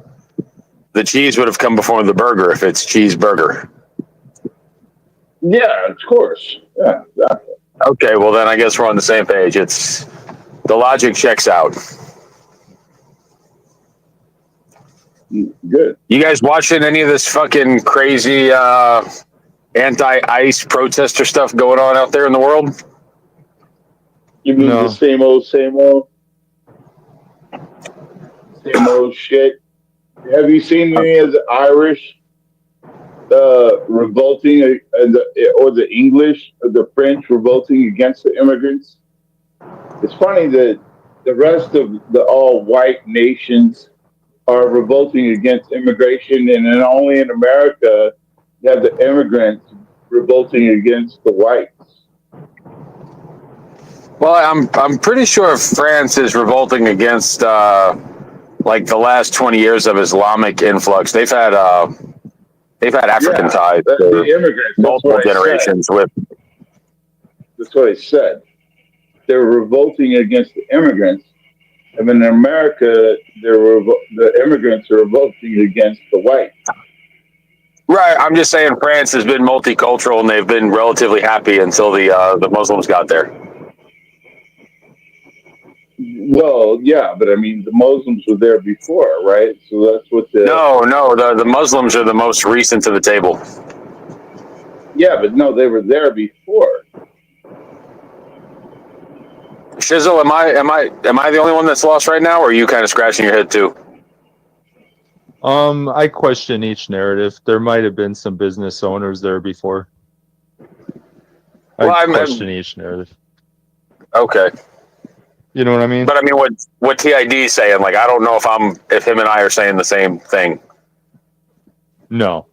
the cheese would have come before the burger if it's cheeseburger. Yeah, of course. Yeah, exactly. Okay, well then I guess we're on the same page. It's the logic checks out. Good. You guys watching any of this fucking crazy anti-ICE protester stuff going on out there in the world? You mean the same old shit? Have you seen any of the Irish revolting, or the English, or the French revolting against the immigrants? It's funny that the rest of the all-white nations are revolting against immigration, and then only in America you have the immigrants revolting against the whites. Well, I'm pretty sure France is revolting against like the last 20 years of Islamic influx. They've had African ties the immigrants, multiple generations with. That's what I said. They're revolting against the immigrants, and in America, the immigrants are revolting against the whites. Right. I'm just saying France has been multicultural and they've been relatively happy until the Muslims got there. Well, yeah, but I mean, the Muslims were there before, right? So that's what the... No, the Muslims are the most recent to the table. Yeah, but no, they were there before. Shizzle, am I the only one that's lost right now, or are you kind of scratching your head too? I question each narrative. There might have been some business owners there before. I question each narrative. Okay. You know what I mean? But I mean, what TID is saying, like, I don't know if him and I are saying the same thing. No.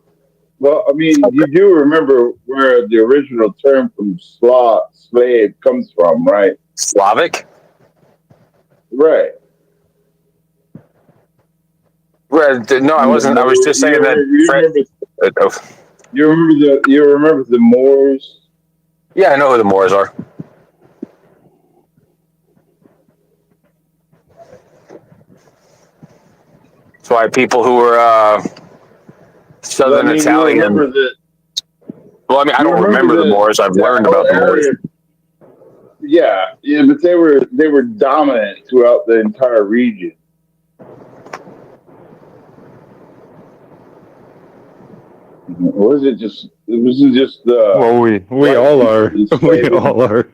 Well, I mean, you do remember where the original term from slave comes from, right? Slavic? Right. Right. No, I wasn't. I was just saying that. You remember the Moors? Yeah, I know who the Moors are. That's why people who were Southern Italian. Well, I mean, I don't remember the Moors. I've learned about the Moors. Yeah, but they were dominant throughout the entire region. It wasn't just well, we all are. We all are.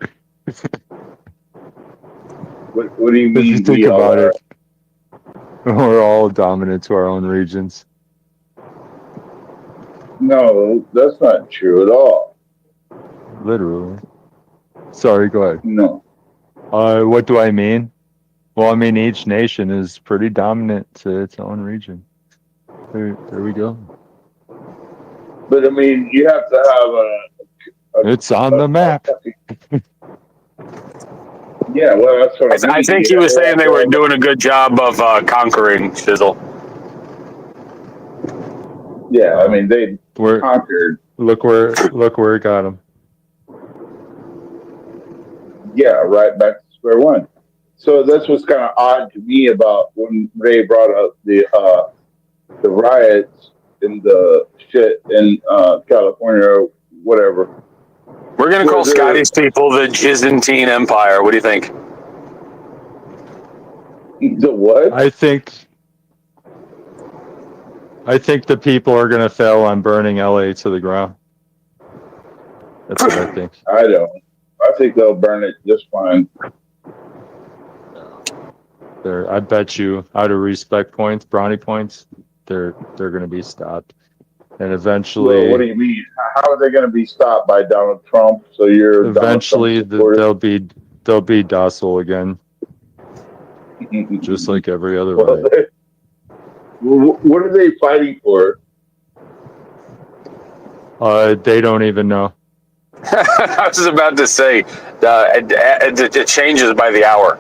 What do you mean? If you think about it, we're all dominant to our own regions. No, that's not true at all. Literally. Sorry, go ahead. No. What do I mean? Well, I mean, each nation is pretty dominant to its own region. There we go. But I mean, you have to have It's on the map. Yeah, well, that's what I think he was saying they were doing a good job of conquering Shizzle. Yeah, I mean, they conquered. Look where it got them. Yeah, right back to square one. So that's what's kind of odd to me about when Ray brought up the riots and the shit in California or whatever. We're going to call Scottie's people the Byzantine Empire. What do you think? The what? I think the people are going to fail on burning LA to the ground. That's what I think. I don't. I think they'll burn it just fine. I bet you, out of respect points, brownie points, they're going to be stopped, and eventually. Well, what do you mean? How are they going to be stopped by Donald Trump? So you're eventually they'll be docile again, just like every other riot. What are they fighting for? They don't even know. I was about to say, it changes by the hour.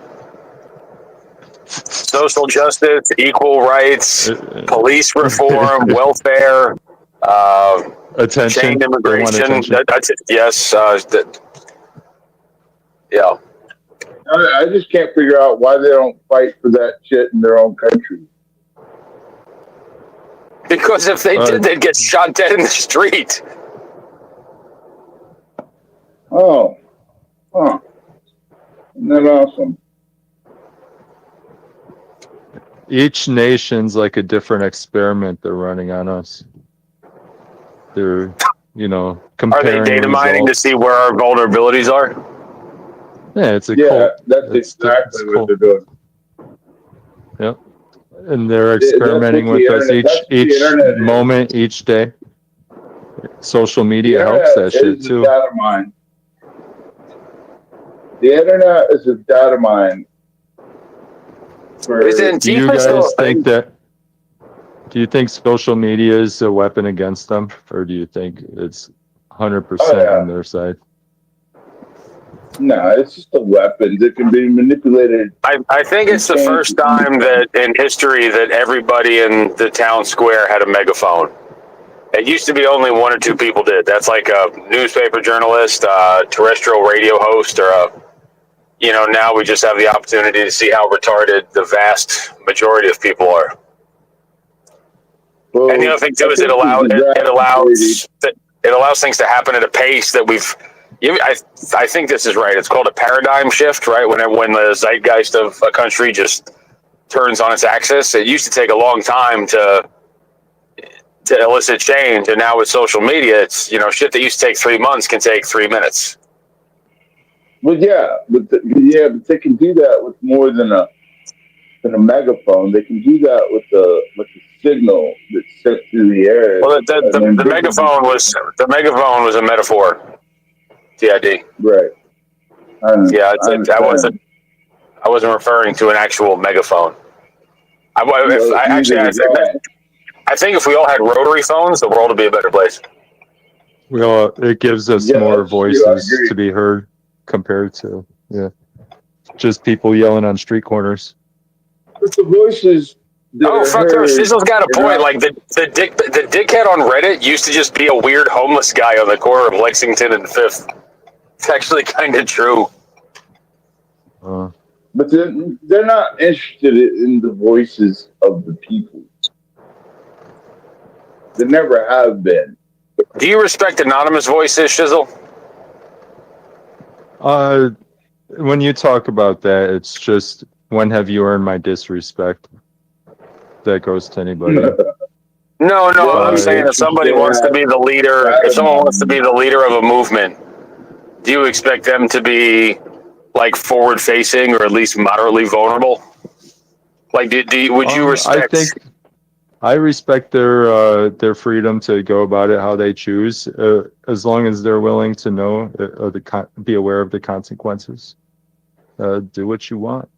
Social justice, equal rights, police reform, welfare, attention, chain immigration. attention. Yes. Yeah. I just can't figure out why they don't fight for that shit in their own country. Because if they did, they'd get shot dead in the street. Oh. Huh. Isn't that awesome? Each nation's like a different experiment they're running on us. They're, comparing. Are they data mining to see where our vulnerabilities are? Yeah, it's a cult. That's exactly what they're doing. Yep. And they're experimenting with us each moment, each day. Social media helps that shit too. Data mine. The internet is a data mine. Do you guys think that? Do you think social media is a weapon against them, or do you think it's 100% on their side? No, it's just a weapon that can be manipulated. I think it's the first time that in history that everybody in the town square had a megaphone. It used to be only one or two people did. That's like a newspaper journalist, terrestrial radio host, or now we just have the opportunity to see how retarded the vast majority of people are. Well, and the other thing too is it allows things to happen at a pace that I think this is right. It's called a paradigm shift, right? When the zeitgeist of a country just turns on its axis. It used to take a long time to elicit change, and now with social media, it's shit that used to take 3 months can take 3 minutes. Well, but they can do that with more than a megaphone. They can do that with the signal that's sent through the air. Well, the megaphone was a metaphor. TID. Right. I wasn't referring to an actual megaphone. I think if we all had rotary phones, the world would be a better place. Well, it gives us more voices to be heard compared to just people yelling on street corners. But the voices. Oh, fuck no! Shizzle's got a point. Like the dickhead on Reddit used to just be a weird homeless guy on the corner of Lexington and 5th. It's actually kind of true. But they're not interested in the voices of the people. They never have been. Do you respect anonymous voices, Shizzle? When you talk about that, it's just, when have you earned my disrespect? That goes to anybody. No, I'm saying if somebody wants to be the leader, if someone wants to be the leader of a movement, do you expect them to be like forward facing or at least moderately vulnerable? Like, would you respect? I respect their freedom to go about it how they choose, as long as they're willing to know be aware of the consequences. Do what you want.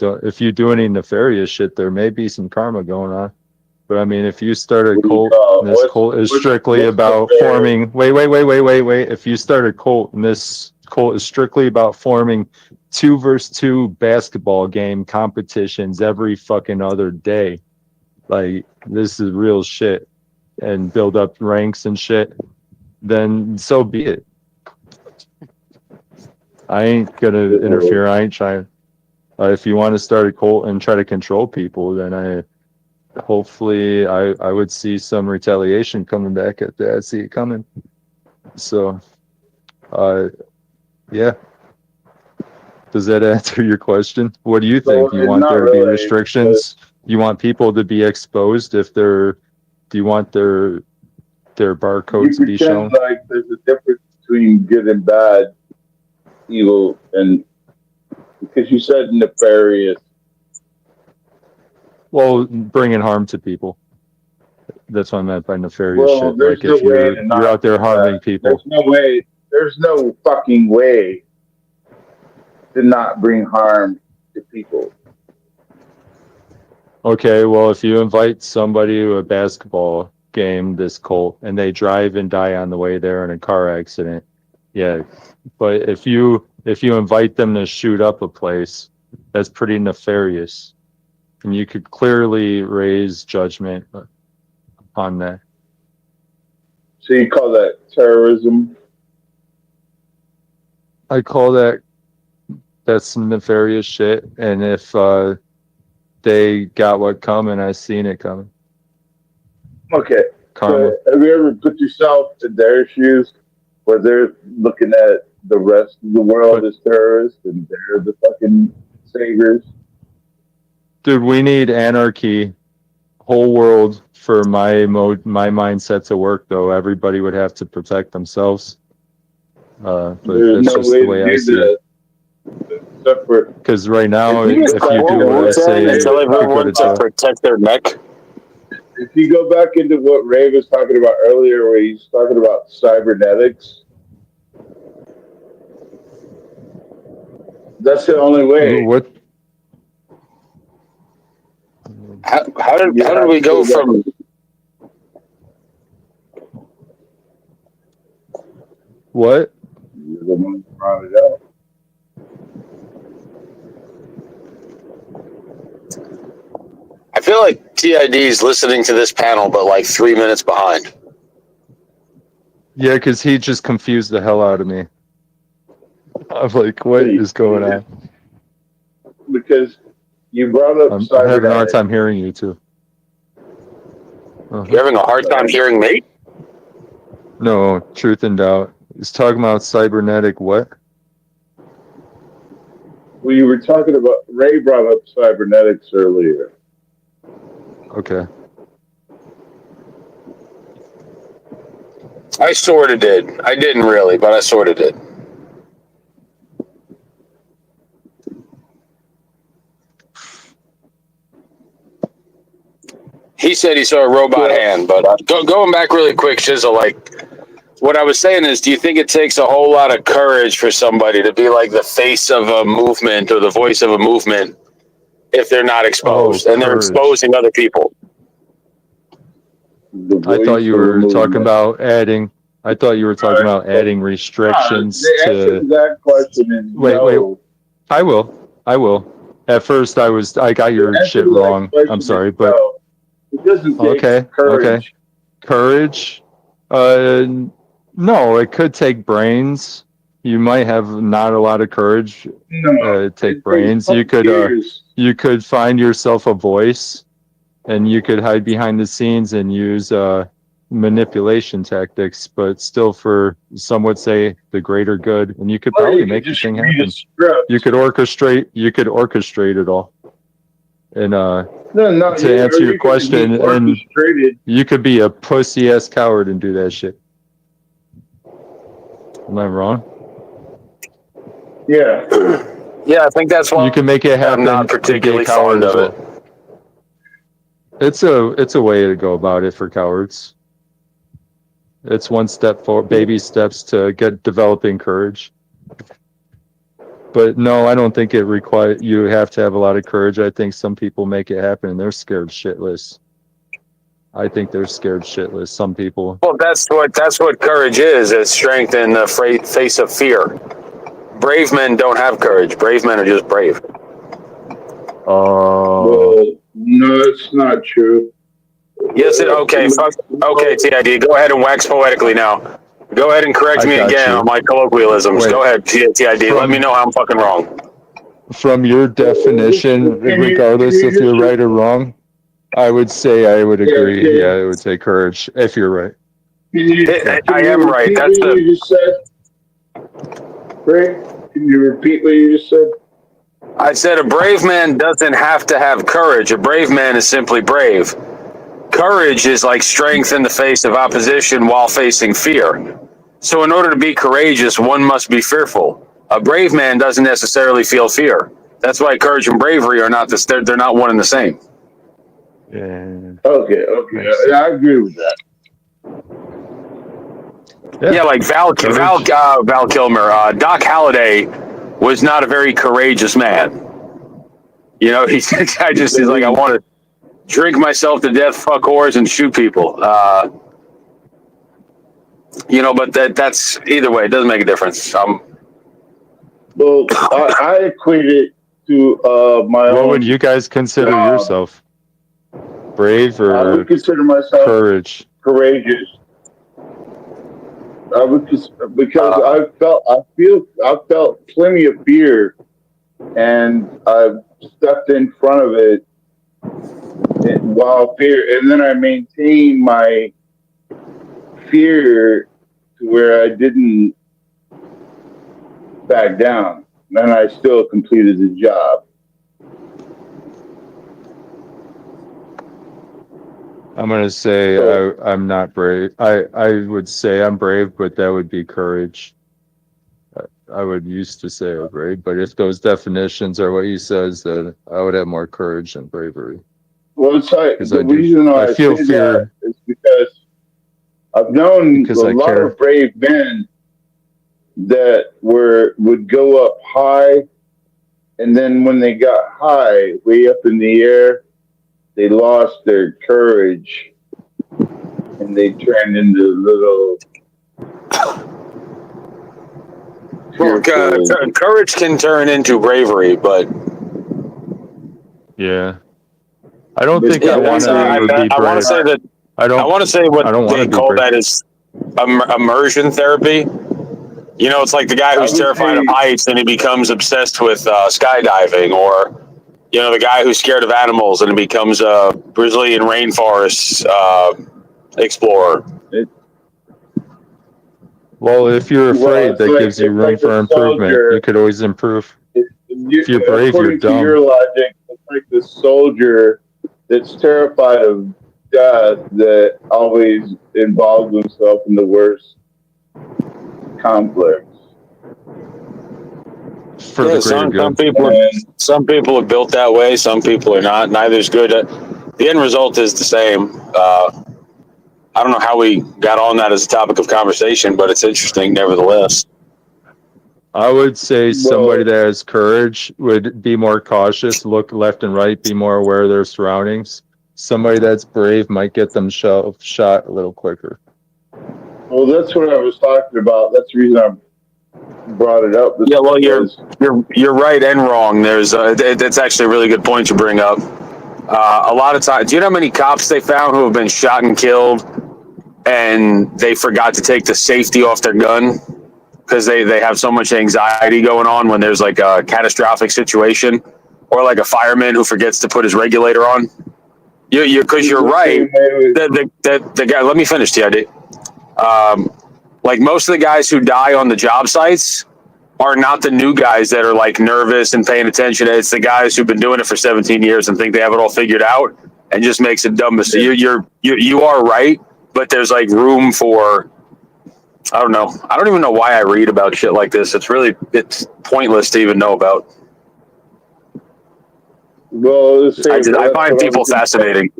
If you do any nefarious shit, there may be some karma going on. But I mean, if you start a cult, and this cult is strictly about forming. Wait. If you start a cult, and this cult is strictly about forming 2-versus-2 basketball game competitions every fucking other day, like this is real shit, and build up ranks and shit, then so be it. I ain't gonna interfere. I ain't trying. If you want to start a cult and try to control people, then hopefully I would see some retaliation coming back at that. I see it coming. So, yeah. Does that answer your question? What do you think? You want there to be restrictions? You want people to be exposed if they're? Do you want their barcode to be shown? Like there's a difference between good and bad, evil, and because you said nefarious. Well, bringing harm to people. That's what I meant by nefarious shit. Like if you're out there harming people. There's no fucking way to not bring harm to people. Okay, well, if you invite somebody to a basketball game, this cult, and they drive and die on the way there in a car accident, yeah. But if you invite them to shoot up a place, that's pretty nefarious. And you could clearly raise judgment on that. So you call that terrorism? I call that's some nefarious shit. And if they got what coming, I seen it coming. Okay. Karma. So have you ever put yourself in their shoes where they're looking at the rest of the world as terrorists and they're the fucking saviors? Dude, we need anarchy, whole world for my mindset to work. Though everybody would have to protect themselves. But there's that's no just way the way I see it. Because right now, if you do what I say, tell everyone to protect their neck. If you go back into what Ray was talking about earlier, where he's talking about cybernetics, that's the only way. What? How did we go from? What? You're the one who brought it up. I feel like TID is listening to this panel, but like 3 minutes behind. Yeah, because he just confused the hell out of me. I'm like, what is going on? Because you brought up I'm having a hard time hearing you too. You're having a hard time hearing me? No, truth and doubt. He's talking about cybernetic what? Well, you were talking about, Ray brought up cybernetics earlier. Okay. I sort of did. I didn't really, but I sort of did. He said he saw a robot hand, but going back really quick, Shizzle, like, what I was saying is, do you think it takes a whole lot of courage for somebody to be like the face of a movement or the voice of a movement if they're not exposed and they're exposing other people? I thought you were talking about adding. I thought you were talking about adding restrictions to. That question is wait. I will. At first, I got your shit wrong. I'm sorry, but it doesn't take courage. Okay. Courage. No, it could take brains. You might have not a lot of courage. Take brains. You could find yourself a voice, and you could hide behind the scenes and use manipulation tactics, but still, for some would say, the greater good. And you could probably make the thing happen. You could orchestrate it all. And to answer your question, and you could be a pussy ass coward and do that shit. Am I wrong? Yeah. Yeah, I think that's why You can make it happen. I'm not to be particularly a coward fond as of well. it. It's a way to go about it for cowards. It's one step forward, baby steps to get developing courage. But no, I don't think you have to have a lot of courage. I think some people make it happen and they're scared shitless. I think they're scared shitless. Some people. Well, that's what courage is. It's strength in the face of fear. Brave men don't have courage. Brave men are just brave. Well, no, it's not true. Yes. Okay. Okay. TID. Go ahead and wax poetically now. Go ahead and correct me again on my colloquialisms. Wait. Go ahead, TID. Let me know how I'm fucking wrong. From your definition, regardless if you're right or wrong, I would say I would agree. Yeah, it would take courage if you're right. I am right. That's what you just said. Rick, can you repeat what you just said? I said a brave man doesn't have to have courage. A brave man is simply brave. Courage is like strength in the face of opposition while facing fear. So in order to be courageous, one must be fearful. A brave man doesn't necessarily feel fear. That's why courage and bravery are not they're not one and the same. Yeah. Okay. I agree with that. Yeah, like Val Kilmer, Doc Holliday was not a very courageous man. You know, he's like, I want to drink myself to death, fuck whores, and shoot people. You know, but that's either way, it doesn't make a difference. Well, I equate it to my own. What would you guys consider yourself? Brave or I would consider myself courageous. I would because I felt plenty of fear, and I stepped in front of it while fear, and then I maintained my fear to where I didn't back down, and I still completed the job. I'm gonna say I'm not brave. I would say I'm brave, but that would be courage. I would used to say I'm brave, but if those definitions are what he says, then I would have more courage and bravery. Well, it's like the reason I feel say fear that is because I've known a lot of brave men that would go up high, and then when they got high, way up in the air, they lost their courage, and they turned into little. Well, courage can turn into bravery, but yeah, I don't think I want to ever be brave. I want to say that. I want to say what they call that is immersion therapy. You know, it's like the guy who's terrified of heights and he becomes obsessed with skydiving, or you know, the guy who's scared of animals and he becomes a Brazilian rainforest explorer. Well, if you're afraid, that gives you room for improvement. You could always improve. If you're brave, you're dumb. To your logic, it's like the soldier that's terrified of death that always involves himself in the worst conflicts. Some people are built that way. Some people are not. Neither's good. The end result is the same. I don't know how we got on that as a topic of conversation, but it's interesting nevertheless. I would say somebody that has courage would be more cautious, look left and right, be more aware of their surroundings. Somebody that's brave might get them shot a little quicker. Well, that's what I was talking about. That's the reason I brought it up. Yeah, well, you're right and wrong. There's that's actually a really good point you bring up. A lot of times, do you know how many cops they found who have been shot and killed, and they forgot to take the safety off their gun because they have so much anxiety going on when there's like a catastrophic situation, or like a fireman who forgets to put his regulator on? Because you're right. The guy. Let me finish, TID. Like most of the guys who die on the job sites are not the new guys that are like nervous and paying attention. It's the guys who've been doing it for 17 years and think they have it all figured out and just makes a dumb mistake. You are right, but there's like room for I don't know. I don't even know why I read about shit like this. It's pointless to even know about. Well, I find people fascinating.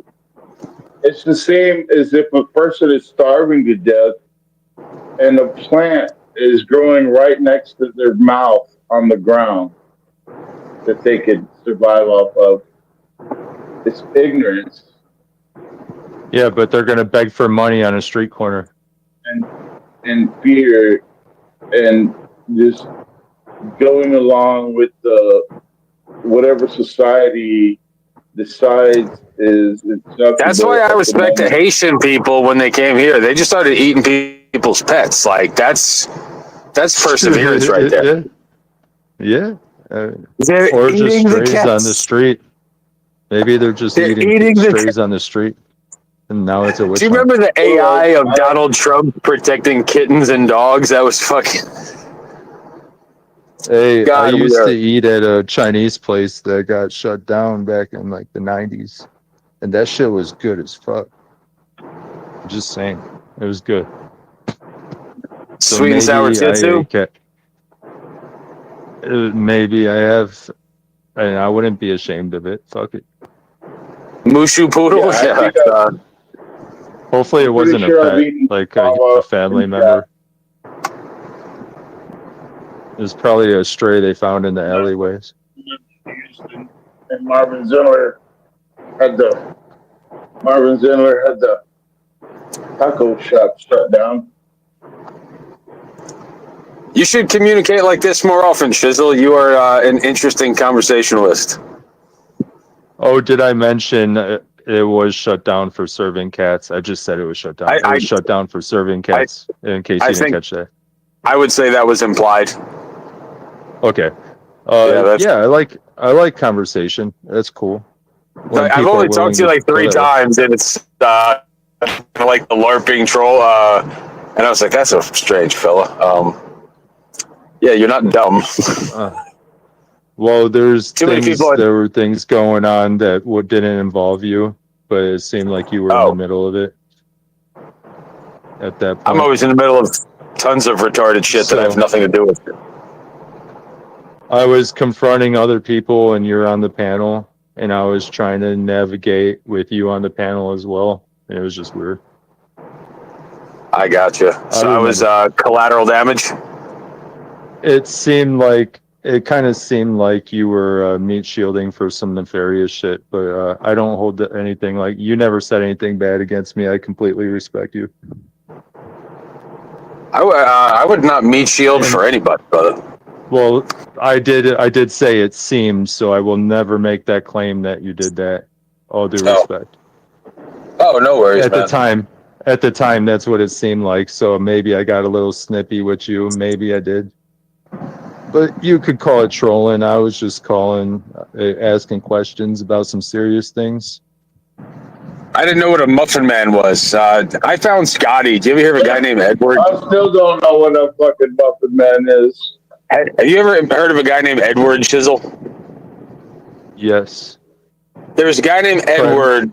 It's the same as if a person is starving to death and a plant is growing right next to their mouth on the ground that they could survive off of. It's ignorance. Yeah, but they're gonna beg for money on a street corner. And fear and just going along with whatever society decides is acceptable. That's why I respect the Haitian people when they came here. They just started eating people's pets. Like that's perseverance right there. Yeah. They're Or just eating the strays cats. on the street. Maybe they're just They're eating eating the strays on the street. And now it's a witch Do you hunt. remember the AI of Donald Trump protecting kittens and dogs? That was fucking. Hey, God, I used we are- to eat at a Chinese place that got shut down back in like the 90s. And that shit was good as fuck. Just saying. It was good. So Sweet and sour maybe titsu? maybe I have, and I wouldn't be ashamed of it. Fuck it. Mushu poodle? Yeah. Hopefully it I'm wasn't pretty sure a I've pet, eaten like Wawa a family and member. It was probably a stray they found in the alleyways. Houston, and Marvin Zindler had the taco shop shut down. You should communicate like this more often, Shizzle. You are an interesting conversationalist. Oh, did I mention it was shut down for serving cats? I just said it was shut down. It was shut down for serving cats, in case you didn't catch that. I would say that was implied. Okay. Yeah, I like conversation. That's cool. When I've people only are talked to you willing like 3 put it- times, and it's like the LARPing troll. And I was like, that's a strange fella. Yeah, you're not dumb. Well, there's Too many things. people- There were things going on that didn't involve you, but it seemed like you were in the middle of it. At that point, I'm always in the middle of tons of retarded shit that I have nothing to do with. I was confronting other people, and you're on the panel, and I was trying to navigate with you on the panel as well. And it was just weird. I gotcha. So I was collateral damage. It kind of seemed like you were meat shielding for some nefarious shit, but I don't hold anything like you never said anything bad against me. I completely respect you. I would not meat shield for anybody, brother. Well, I did say it seems, so I will never make that claim that you did that. All due respect. Oh, no worries, At man. the time, that's what it seemed like. So maybe I got a little snippy with you. Maybe I did. But you could call it trolling. I was just calling, asking questions about some serious things. I didn't know what a Muffin Man was. I found Scotty. Do you ever hear of a guy named Edward? I still don't know what a fucking Muffin Man is. Have you ever heard of a guy named Edward Shizzle? Yes. There's a guy named Edward.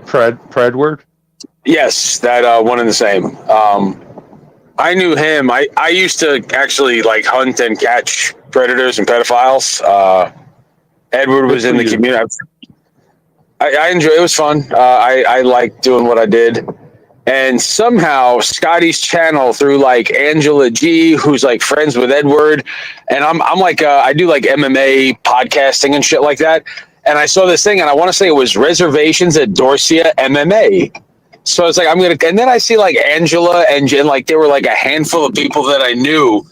Predward? Yes, that one and the same. I knew him. I used to actually like hunt and catch predators and pedophiles. Edward was in the community. I enjoyed it. It was fun. I liked doing what I did. And somehow Scotty's channel through like Angela G, who's like friends with Edward, and I'm like I do like MMA podcasting and shit like that. And I saw this thing, and I want to say it was reservations at Dorsia MMA. So it's like and then I see like Angela and like there were like a handful of people that I knew,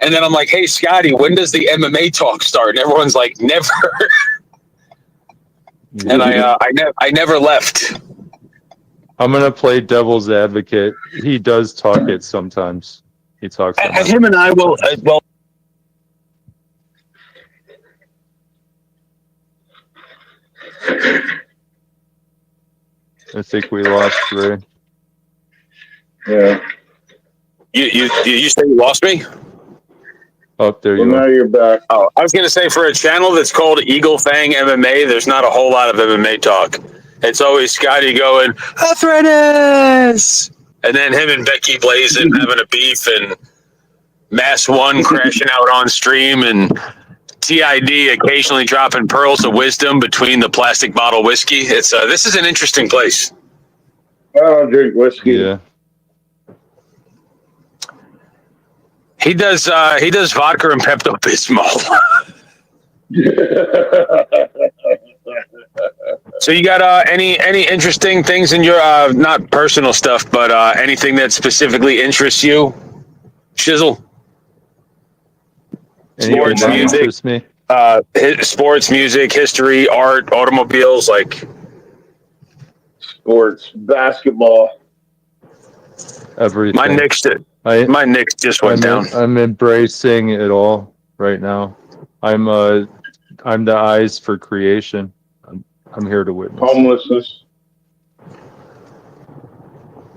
and then I'm like, hey Scotty, when does the MMA talk start? And everyone's like, never. And I never left. I'm gonna play devil's advocate. He does talk it sometimes. He talks. And him and I will well. I think we lost Ray. Yeah. You say you lost me? Oh, there you Now are. you're back. Oh, I was gonna say for a channel that's called Eagle Fang MMA, there's not a whole lot of MMA talk. It's always Scotty going, arthritis! And then him and Becky Blazin having a beef, and Mass One crashing out on stream, and TID occasionally dropping pearls of wisdom between the plastic bottle whiskey. It's this is an interesting place. I don't drink whiskey. Yeah. He does vodka and Pepto Bismol. So you got any interesting things in your not personal stuff, but anything that specifically interests you, Shizzle? Sports, music, sports, music, history, art, automobiles, like sports, basketball, everything. My Knicks just went down. I'm embracing it all right now. I'm the eyes for creation. I'm here to witness. Homelessness.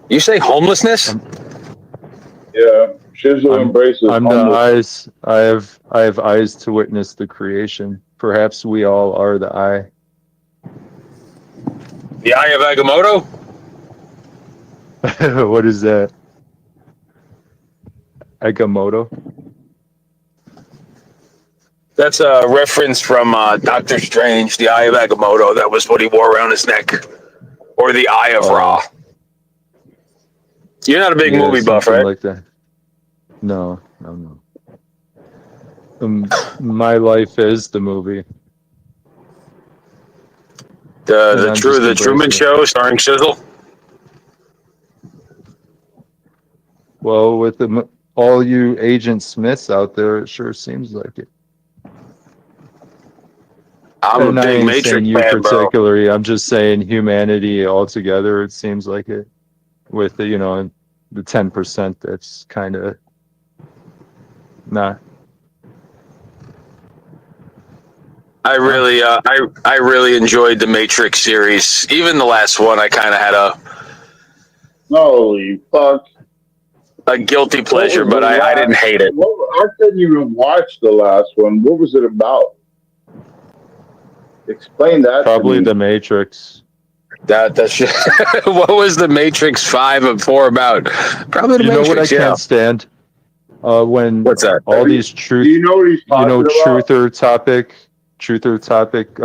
You say homelessness? Yeah, Shizzle embraces. I'm the eyes. I have eyes to witness the creation. Perhaps we all are the eye. The Eye of Agamotto? What is that? Agamotto? That's a reference from Doctor Strange, the Eye of Agamotto. That was what he wore around his neck. Or the Eye of Ra. You're not a big movie buff, right? Like that. No. My life is the movie. The Truman Show starring Shizzle? Well, with all you Agent Smiths out there, it sure seems like it. I'm a big Matrix you fan, bro. particularly. I'm just saying humanity altogether. It seems like it. With the the 10% that's kind of not. I really enjoyed the Matrix series. Even the last one, I kind of had holy fuck, a guilty pleasure, but I didn't hate it. I couldn't even watch the last one. What was it about? Explain that. Probably the Matrix. That's what was the Matrix 5 and 4 about? Probably the Matrix. You know what I can't stand? When what's that? All these truth, Do you know what he's talking about? truther topic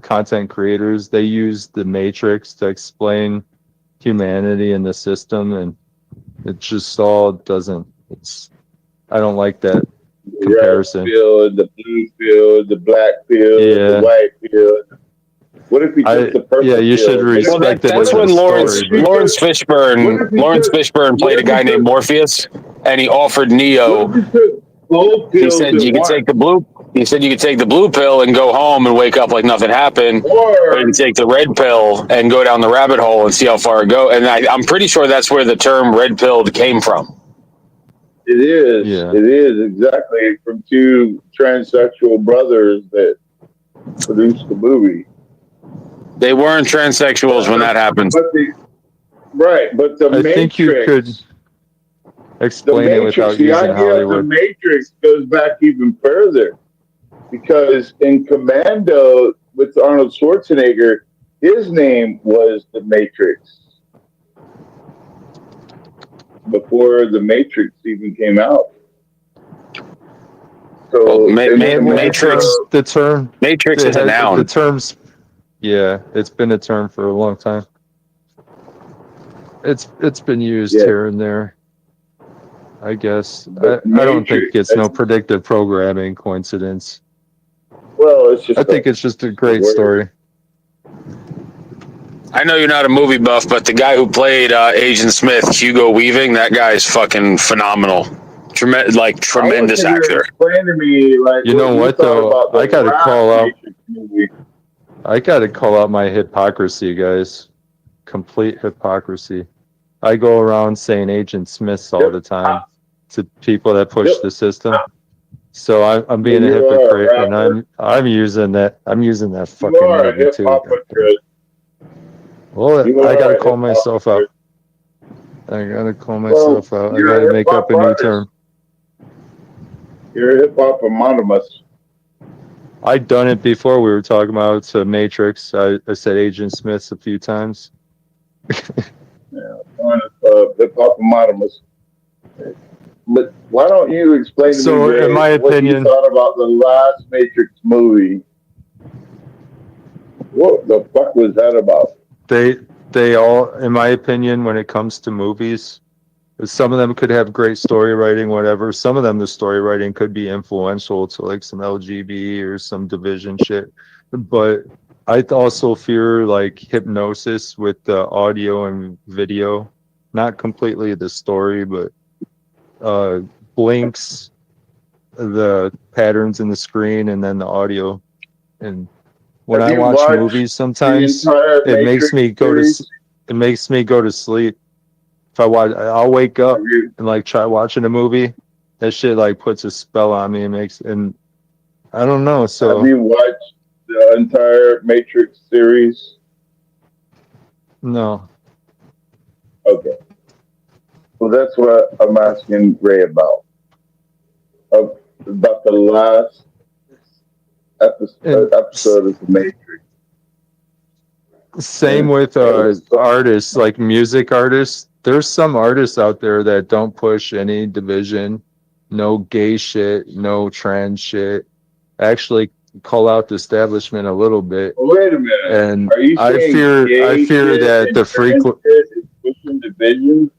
content creators, they use the Matrix to explain humanity and the system, and it just all doesn't. I don't like that comparison. The red field, the blue field, the black field, the white field. What if we took the purple? Yeah, you should respect it. That's when Lawrence Fishburne played a guy named Morpheus, and he offered Neo. He said you could take the blue. He said you could take the blue pill and go home and wake up like nothing happened, or you can take the red pill and go down the rabbit hole and see how far it goes. And I'm pretty sure that's where the term "red pilled" came from. It is. Yeah. It is exactly from two transsexual brothers that produced the movie. They weren't transsexuals when that happened. But the I think you could explain it without using Hollywood. The Matrix goes back even further, because in Commando with Arnold Schwarzenegger, his name was the Matrix before the Matrix even came out. So Matrix, the term Matrix is a noun. The terms. Yeah, it's been a term for a long time. It's been used here and there. I guess I don't think it's no predictive programming coincidence. Well, it's just. I think it's just a great story. I know you're not a movie buff, but the guy who played Agent Smith, Hugo Weaving, that guy's fucking phenomenal. Tremendous actor. Explain to me, you know what though? I gotta call out my hypocrisy, guys. Complete hypocrisy. I go around saying Agent Smiths all the time to people that push the system. So I'm being a hypocrite, and I'm using that. I'm using that fucking movie too. Well, I gotta call myself out. I gotta make up a new term. You're hip hop anonymous. I'd done it before. We were talking about Matrix. I said Agent Smiths a few times. Yeah, hip hop anonymous. But why don't you explain to So, me, Ray, in my what opinion, you thought about the last Matrix movie? What the fuck was that about? they all, in my opinion, when it comes to movies, some of them could have great story writing, whatever. Some of them, the story writing could be influential to like some LGBT or some division shit. But I also fear like hypnosis with the audio and video, not completely the story, but blinks, the patterns in the screen, and then the audio. And when Have I you watch watched movies, the sometimes entire it makes Matrix me go series? to it makes me go to sleep. If I watch, I'll wake up and like try watching a movie. That shit like puts a spell on me and and I don't know. Have So you watched the entire Matrix series? no, Okay. Well, that's what I'm asking Ray about. About the last episode of the Matrix. same with artists, like music artists. There's some artists out there that don't push any division, no gay shit, no trans shit. Actually call out the establishment a little bit. Wait a minute. And Are you I saying fear gay shit that and the trans shit is pushing division?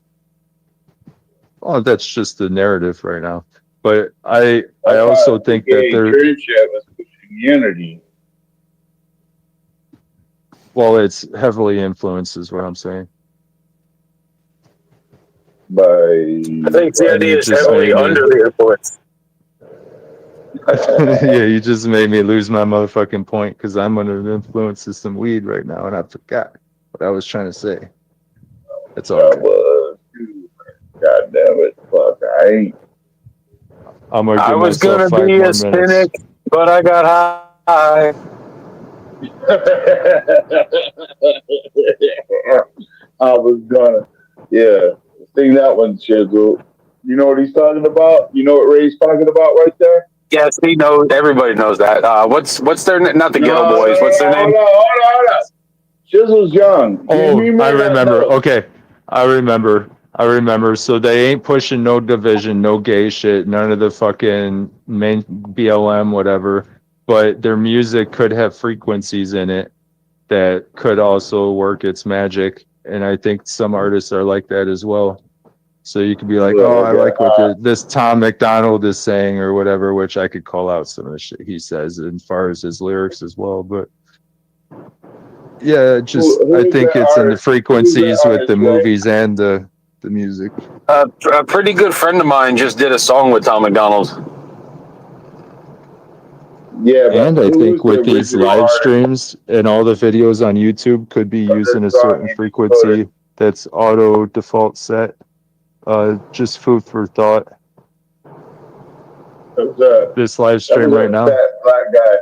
Oh, that's just the narrative right now. But I also think that gay there, trans shit was pushing unity. well, it's heavily influenced, is what I'm saying. By I think the And idea you is just heavily made me, under the influence. yeah, you just made me lose my motherfucking point because I'm under the influence of some weed right now, and I forgot what I was trying to say. It's all good. God damn it, fuck! I'm gonna I give was myself gonna 5 be more a minutes. cynic, but I got high. I was gonna, yeah. Sing that one, Chisel. You know what he's talking about? You know what Ray's talking about right there? Yes, he knows. Everybody knows that. What's their not the Ghetto Boys? What's their name? Hold on. Chisel's young. Oh, You I may not remember. know. Okay, I remember. So they ain't pushing no division, no gay shit, none of the fucking main BLM, whatever. But their music could have frequencies in it that could also work its magic. And I think some artists are like that as well. So you could be like, oh, I like what this Tom McDonald is saying or whatever, which I could call out some of the shit he says as far as his lyrics as well. But yeah, just I think it's in the frequencies with the movies and the music. A pretty good friend of mine just did a song with Tom McDonald. Yeah, and I think with these live streams and all the videos on YouTube could be using a certain frequency that's auto default set. Just food for thought. This live stream right now. Black guy.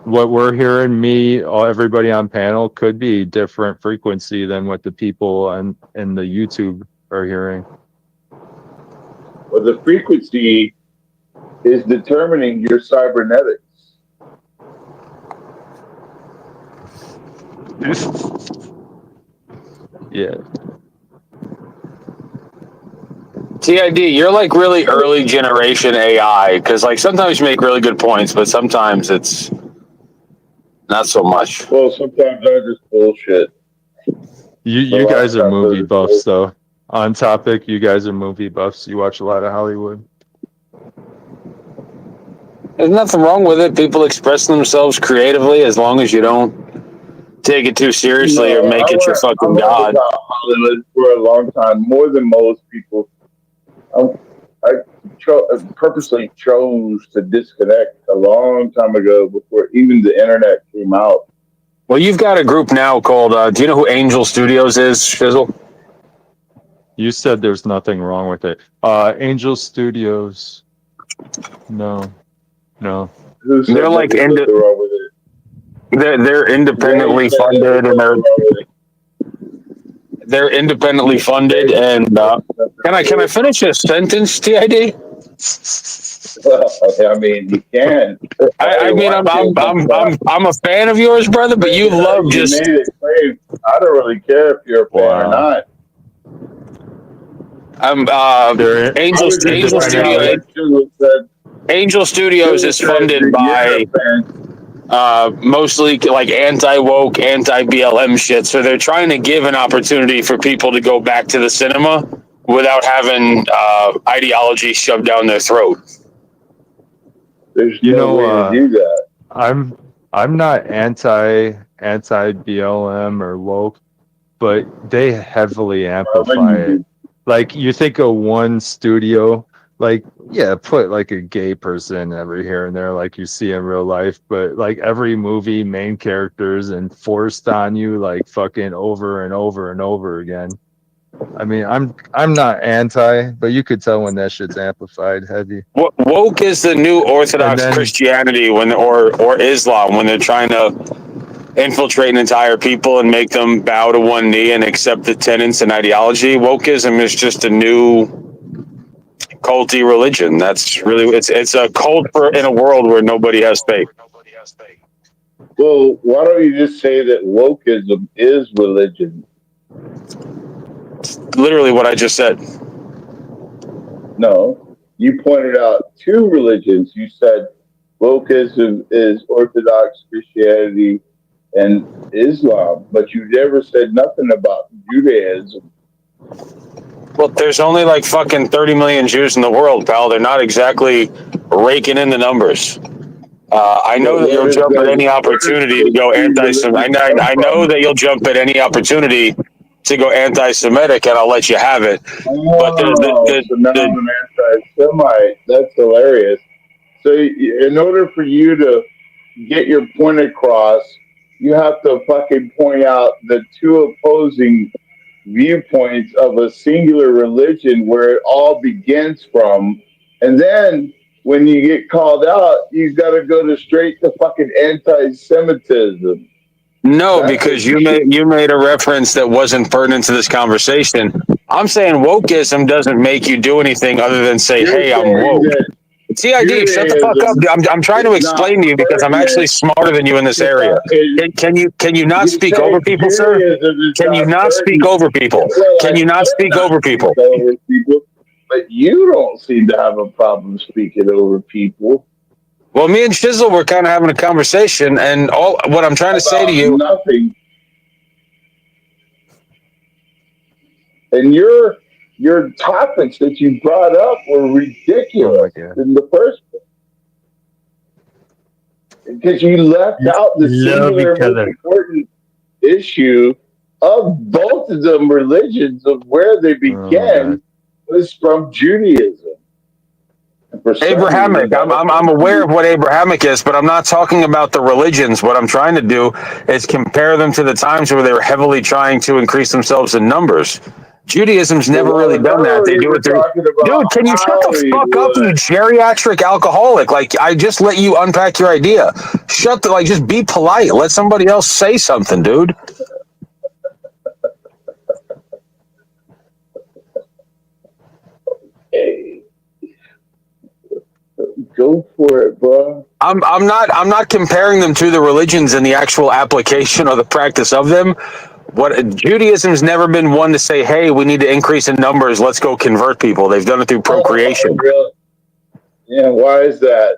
What we're hearing, everybody on panel, could be different frequency than what the people on in the YouTube are hearing. Well, the frequency is determining your cybernetics. Yeah. TID, you're like really early generation AI because like sometimes you make really good points, but sometimes it's not so much. Well, sometimes I just bullshit. You guys are movie buffs, though. On topic, you guys are movie buffs. You watch a lot of Hollywood. There's nothing wrong with it. People express themselves creatively as long as you don't take it too seriously or make it your fucking god. I Hollywood for a long time, more than most people. I purposely chose to disconnect a long time ago before even the internet came out. Well, you've got a group now called, do you know who Angel Studios is, Shizzle? You said there's nothing wrong with it. Angel Studios. No. They're like they're independently funded and they're independently funded and can I finish a sentence, TID? I mean, you can. I mean, I'm a fan of yours, brother, but you love just. Made it clear. I don't really care if you're a fan or not. Angel Studios is funded by mostly like anti-woke, anti-BLM shit. So they're trying to give an opportunity for people to go back to the cinema without having ideology shoved down their throat. There's You no know, way to do that. I'm not anti BLM or woke, but they heavily amplify it. Like you think of one studio, like yeah, put like a gay person every here and there, like you see in real life, but like every movie, main characters and forced on you, like fucking over and over and over again. I mean, I'm not anti, but you could tell when that shit's amplified heavy. Woke is the new Orthodox Christianity or Islam when they're trying to infiltrate an entire people and make them bow to one knee and accept the tenets and ideology. Wokeism is just a new culty religion. That's really it's a cult in a world where nobody has faith. Well, why don't you just say that wokeism is religion? It's literally what I just said. No, you pointed out two religions. You said wokeism is Orthodox Christianity and Islam, but you never said nothing about Judaism. Well, there's only like fucking 30 million Jews in the world, pal. They're not exactly raking in the numbers. I know that you'll jump at any opportunity to go anti-Semitic. I know that you'll jump at any opportunity to go anti-Semitic, and I'll let you have it. But So now I'm an anti-Semite. That's hilarious. So in order for you to get your point across, you have to fucking point out the two opposing viewpoints of a singular religion where it all begins from. And then when you get called out, you got to go to straight to fucking anti-Semitism. No, because you made a reference that wasn't pertinent to this conversation. I'm saying wokeism doesn't make you do anything other than say, "Hey, I'm woke." TID, shut the fuck up. I'm trying to explain to you because I'm actually smarter than you in this area. Can you not speak over people, sir? Can you not speak over people? Can you not speak over people? But you don't seem to have a problem speaking over people. Well, me and Shizzle were kind of having a conversation, and all what I'm trying to say to you. Nothing. And your topics that you brought up were ridiculous in the first place. Because you left out the singular most important issue of both of them religions of where they began was from Judaism. Abrahamic. I'm aware of what Abrahamic is, but I'm not talking about the religions. What I'm trying to do is compare them to the times where they were heavily trying to increase themselves in numbers. Judaism's never really done that. They do it through. Dude, can you shut the fuck up, you geriatric alcoholic? Like, I just let you unpack your idea. Just be polite. Let somebody else say something, dude. Hey. Go for it, bro. I'm not comparing them to the religions and the actual application or the practice of them. What Judaism's never been one to say, "Hey, we need to increase in numbers. Let's go convert people." They've done it through procreation. Really? Yeah. Why is that?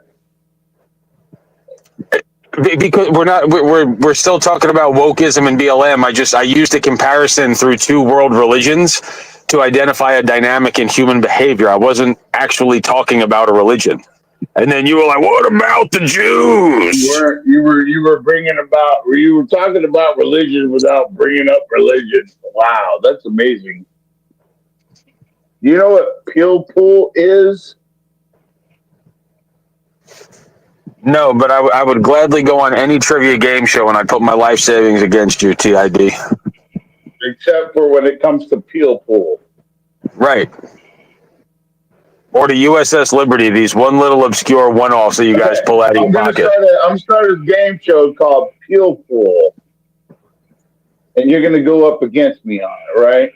Because we're still talking about wokeism and BLM. I used a comparison through two world religions to identify a dynamic in human behavior. I wasn't actually talking about a religion. And then you were like, "What about the Jews?" You were talking about religion without bringing up religion. Wow, that's amazing. You know what pill pool is? No, but I would gladly go on any trivia game show and I'd put my life savings against you, TID. Except for when it comes to peel pool. Right. Or to USS Liberty, these one little obscure one-offs that you guys pull out of your pocket. I'm starting a game show called Peel Pool. And you're going to go up against me on it, right?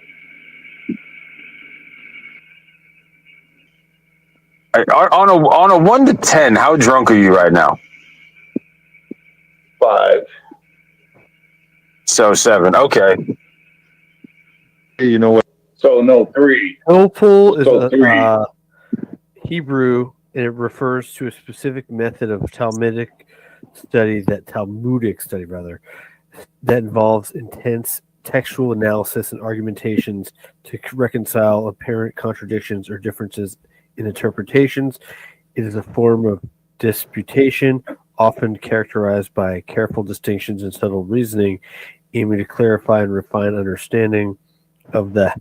On a 1 to 10, how drunk are you right now? 5. So 7. Okay. You know what? So no, 3. Hilpul is So 3. Hebrew, and it refers to a specific method of Talmudic study that involves intense textual analysis and argumentations to reconcile apparent contradictions or differences in interpretations. It is a form of disputation, often characterized by careful distinctions and subtle reasoning, aiming to clarify and refine understanding of the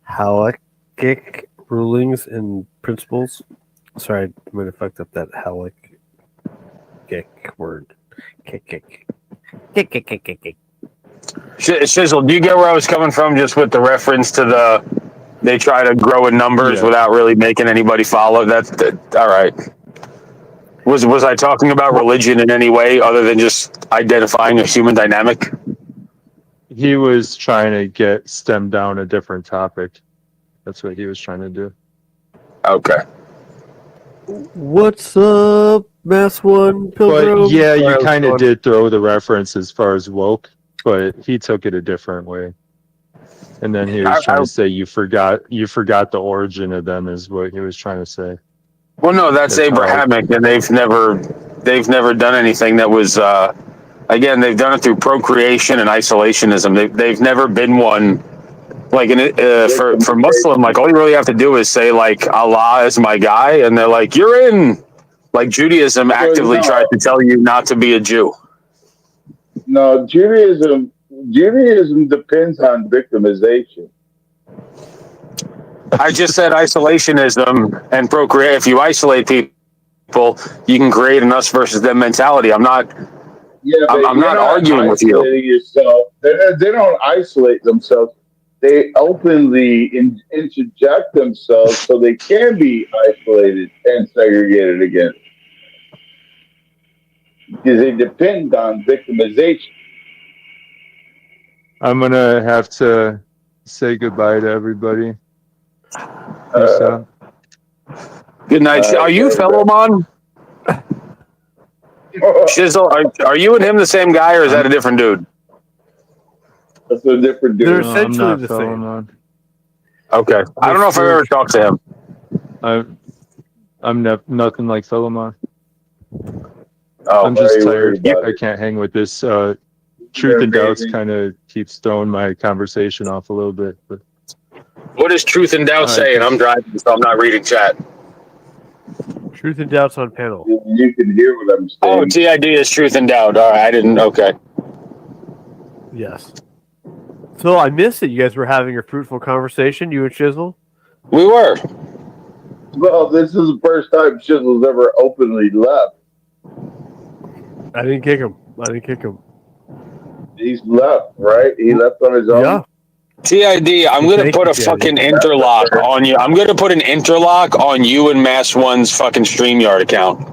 halakhic rulings and principles. Sorry, I might have fucked up that halakhic word. Kick. Shizzle, do you get where I was coming from just with the reference to they try to grow in numbers without really making anybody follow? That's all right. Was I talking about religion in any way other than just identifying a human dynamic? He was trying to stem down a different topic. That's what he was trying to do. Okay. What's up, Mass One Pilgrim? But yeah, you kind of did throw the reference as far as woke, but he took it a different way. And then he was trying to say you forgot the origin of them is what he was trying to say. Well, no, that's Abrahamic, and they've never done anything that was. Again, they've done it through procreation and isolationism. They've never been one. Like for Muslim, like all you really have to do is say like Allah is my guy, and they're like you're in. Like Judaism actively tries to tell you not to be a Jew. No, Judaism depends on victimization. I just said isolationism and procreate. If you isolate people, you can create an us versus them mentality. I'm not. Yeah, I'm not arguing with you. Yourself. They don't isolate themselves. They openly interject themselves so they can be isolated and segregated again. Because they depend on victimization. I'm going to have to say goodbye to everybody. Peace out. Good night. Are you Philemon? Shizzle, are you and him the same guy, or is that a different dude? That's a different dude. They're essentially the same. Okay. I don't know if I've ever talked to him. I'm nothing like Philemon. Oh, I'm just tired. I can't hang with this. Truth and Doubts kind of keeps throwing my conversation off a little bit. But what does Truth and Doubt say? And I'm driving, so I'm not reading chat. Truth and Doubts on panel. You can hear what I'm saying. Oh, TID is Truth and Doubt. All right, I didn't. Okay. Yes. So I missed it. You guys were having a fruitful conversation, you and Shizzle? We were. Well, this is the first time Shizzle's ever openly left. I didn't kick him. He's left, right? He left on his own? Yeah. TID, I'm going to put a fucking interlock on you. I'm going to put an interlock on you and Mass One's fucking StreamYard account.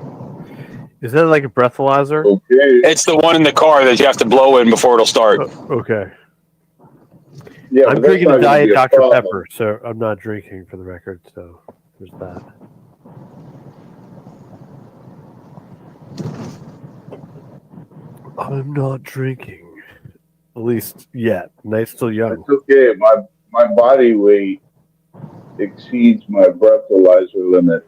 Is that like a breathalyzer? Okay. It's the one in the car that you have to blow in before it'll start. Okay. Yeah, I'm drinking a Diet Dr. Pepper, so I'm not drinking for the record, so there's that. I'm not drinking. At least yet. Night's still young. It's okay. My body weight exceeds my breathalyzer limit.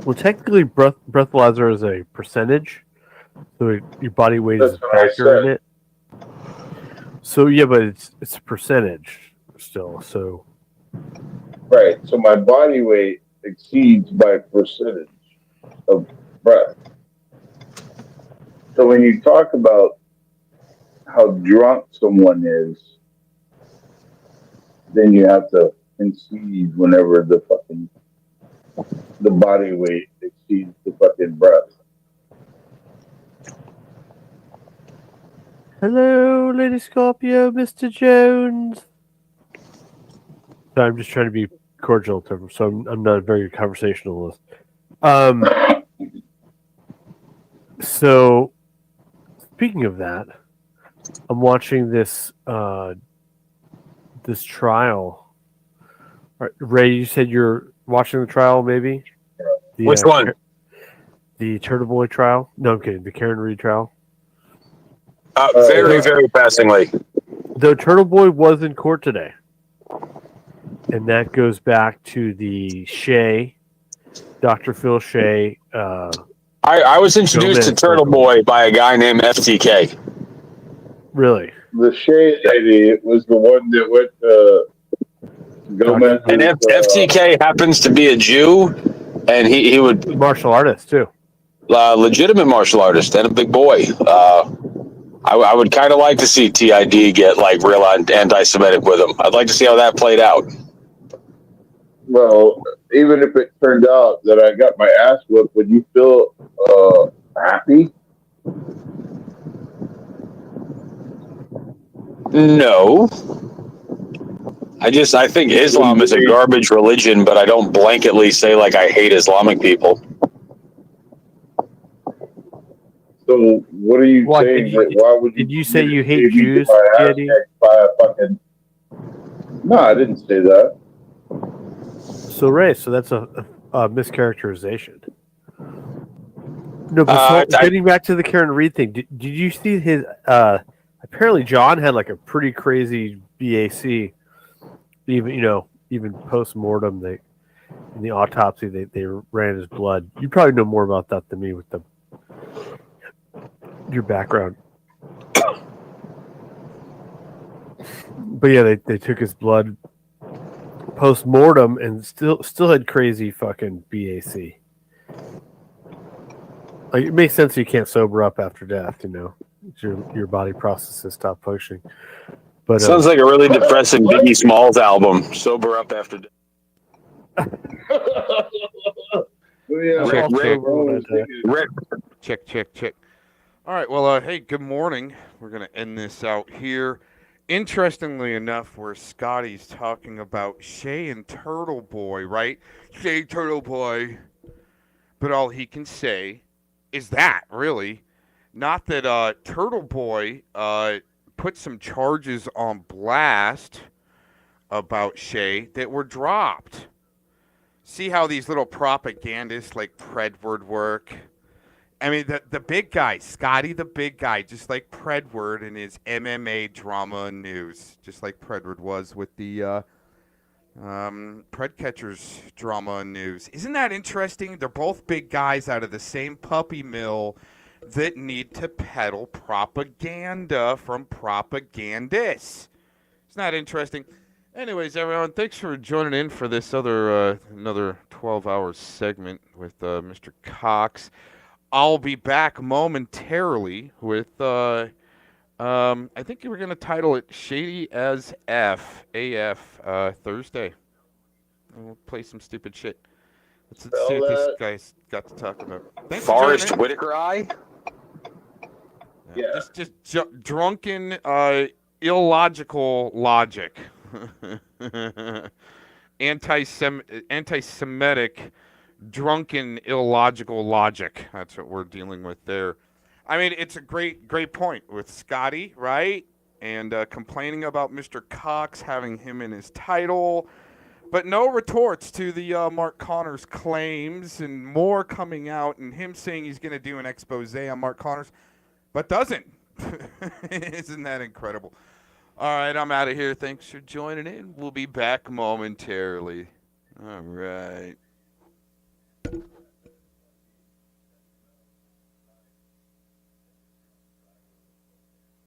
Well, technically, breathalyzer is a percentage, so your body weight is a factor in it. So yeah, but it's a percentage still. So right. So my body weight exceeds my percentage of breath. So when you talk about how drunk someone is, then you have to concede whenever the body weight exceeds the fucking breath. hello, Lady Scorpio, Mr. Jones. So I'm just trying to be cordial, so I'm not a very conversationalist. So speaking of that, I'm watching this this trial. All right, Ray, you said you're watching the trial, maybe? Which one? The Turtle Boy trial? No, I'm kidding. The Karen Reed trial. Very, very passingly. Though Turtle Boy was in court today. And that goes back to the Shea, Dr. Phil Shea. I was introduced to Turtle Boy by a guy named FTK. Really? The Shea lady was the one that went to Gomez. And FTK happens to be a Jew, and he would martial artist too. Legitimate martial artist and a big boy. I would kind of like to see TID get like real anti-Semitic with him. I'd like to see how that played out. Well, even if it turned out that I got my ass whooped, would you feel happy? No. I think Islam is a garbage religion, but I don't blanketly say like I hate Islamic people. So what are you saying? Why would did you say you hate Jews, Eddie? No, I didn't say that. So Ray, so that's a mischaracterization. No, but getting back to the Karen Reed thing, did you see his? Apparently, John had like a pretty crazy BAC. Even post mortem, in the autopsy they ran his blood. You probably know more about that than me with your background. But yeah, they took his blood post mortem and still had crazy fucking BAC. Like, it makes sense you can't sober up after death. Your body processes stop functioning. But sounds like a really depressing Biggie Smalls album. Sober up after death. Check. All right, well, hey, good morning. We're going to end this out here. Interestingly enough, where Scotty's talking about Shea and Turtle Boy, right? Shea, Turtle Boy. But all he can say is that, really. Not that Turtle Boy put some charges on blast about Shea that were dropped. See how these little propagandists like Predward work? I mean, the big guy, Scotty the big guy, just like Predward in his MMA drama news, just like Predward was with the Predcatchers drama news. Isn't that interesting? They're both big guys out of the same puppy mill that need to peddle propaganda from propagandists. Isn't that interesting? Anyways, everyone, thanks for joining in for this another 12-hour segment with Mr. Cox. I'll be back momentarily with, I think you were going to title it Shady as AF, Thursday. And we'll play some stupid shit. Let's see what these guys got to talk about. Thanks Forrest for Whitaker eye? Yeah. Just drunken, illogical logic. Anti-Semitic, drunken, illogical logic. That's what we're dealing with there. I mean, it's a great point with Scotty, right? And complaining about Mr. Cox having him in his title. But no retorts to the Mark Connors claims, and more coming out, and him saying he's going to do an expose on Mark Connors, but doesn't. Isn't that incredible? All right, I'm out of here. Thanks for joining in. We'll be back momentarily. All right.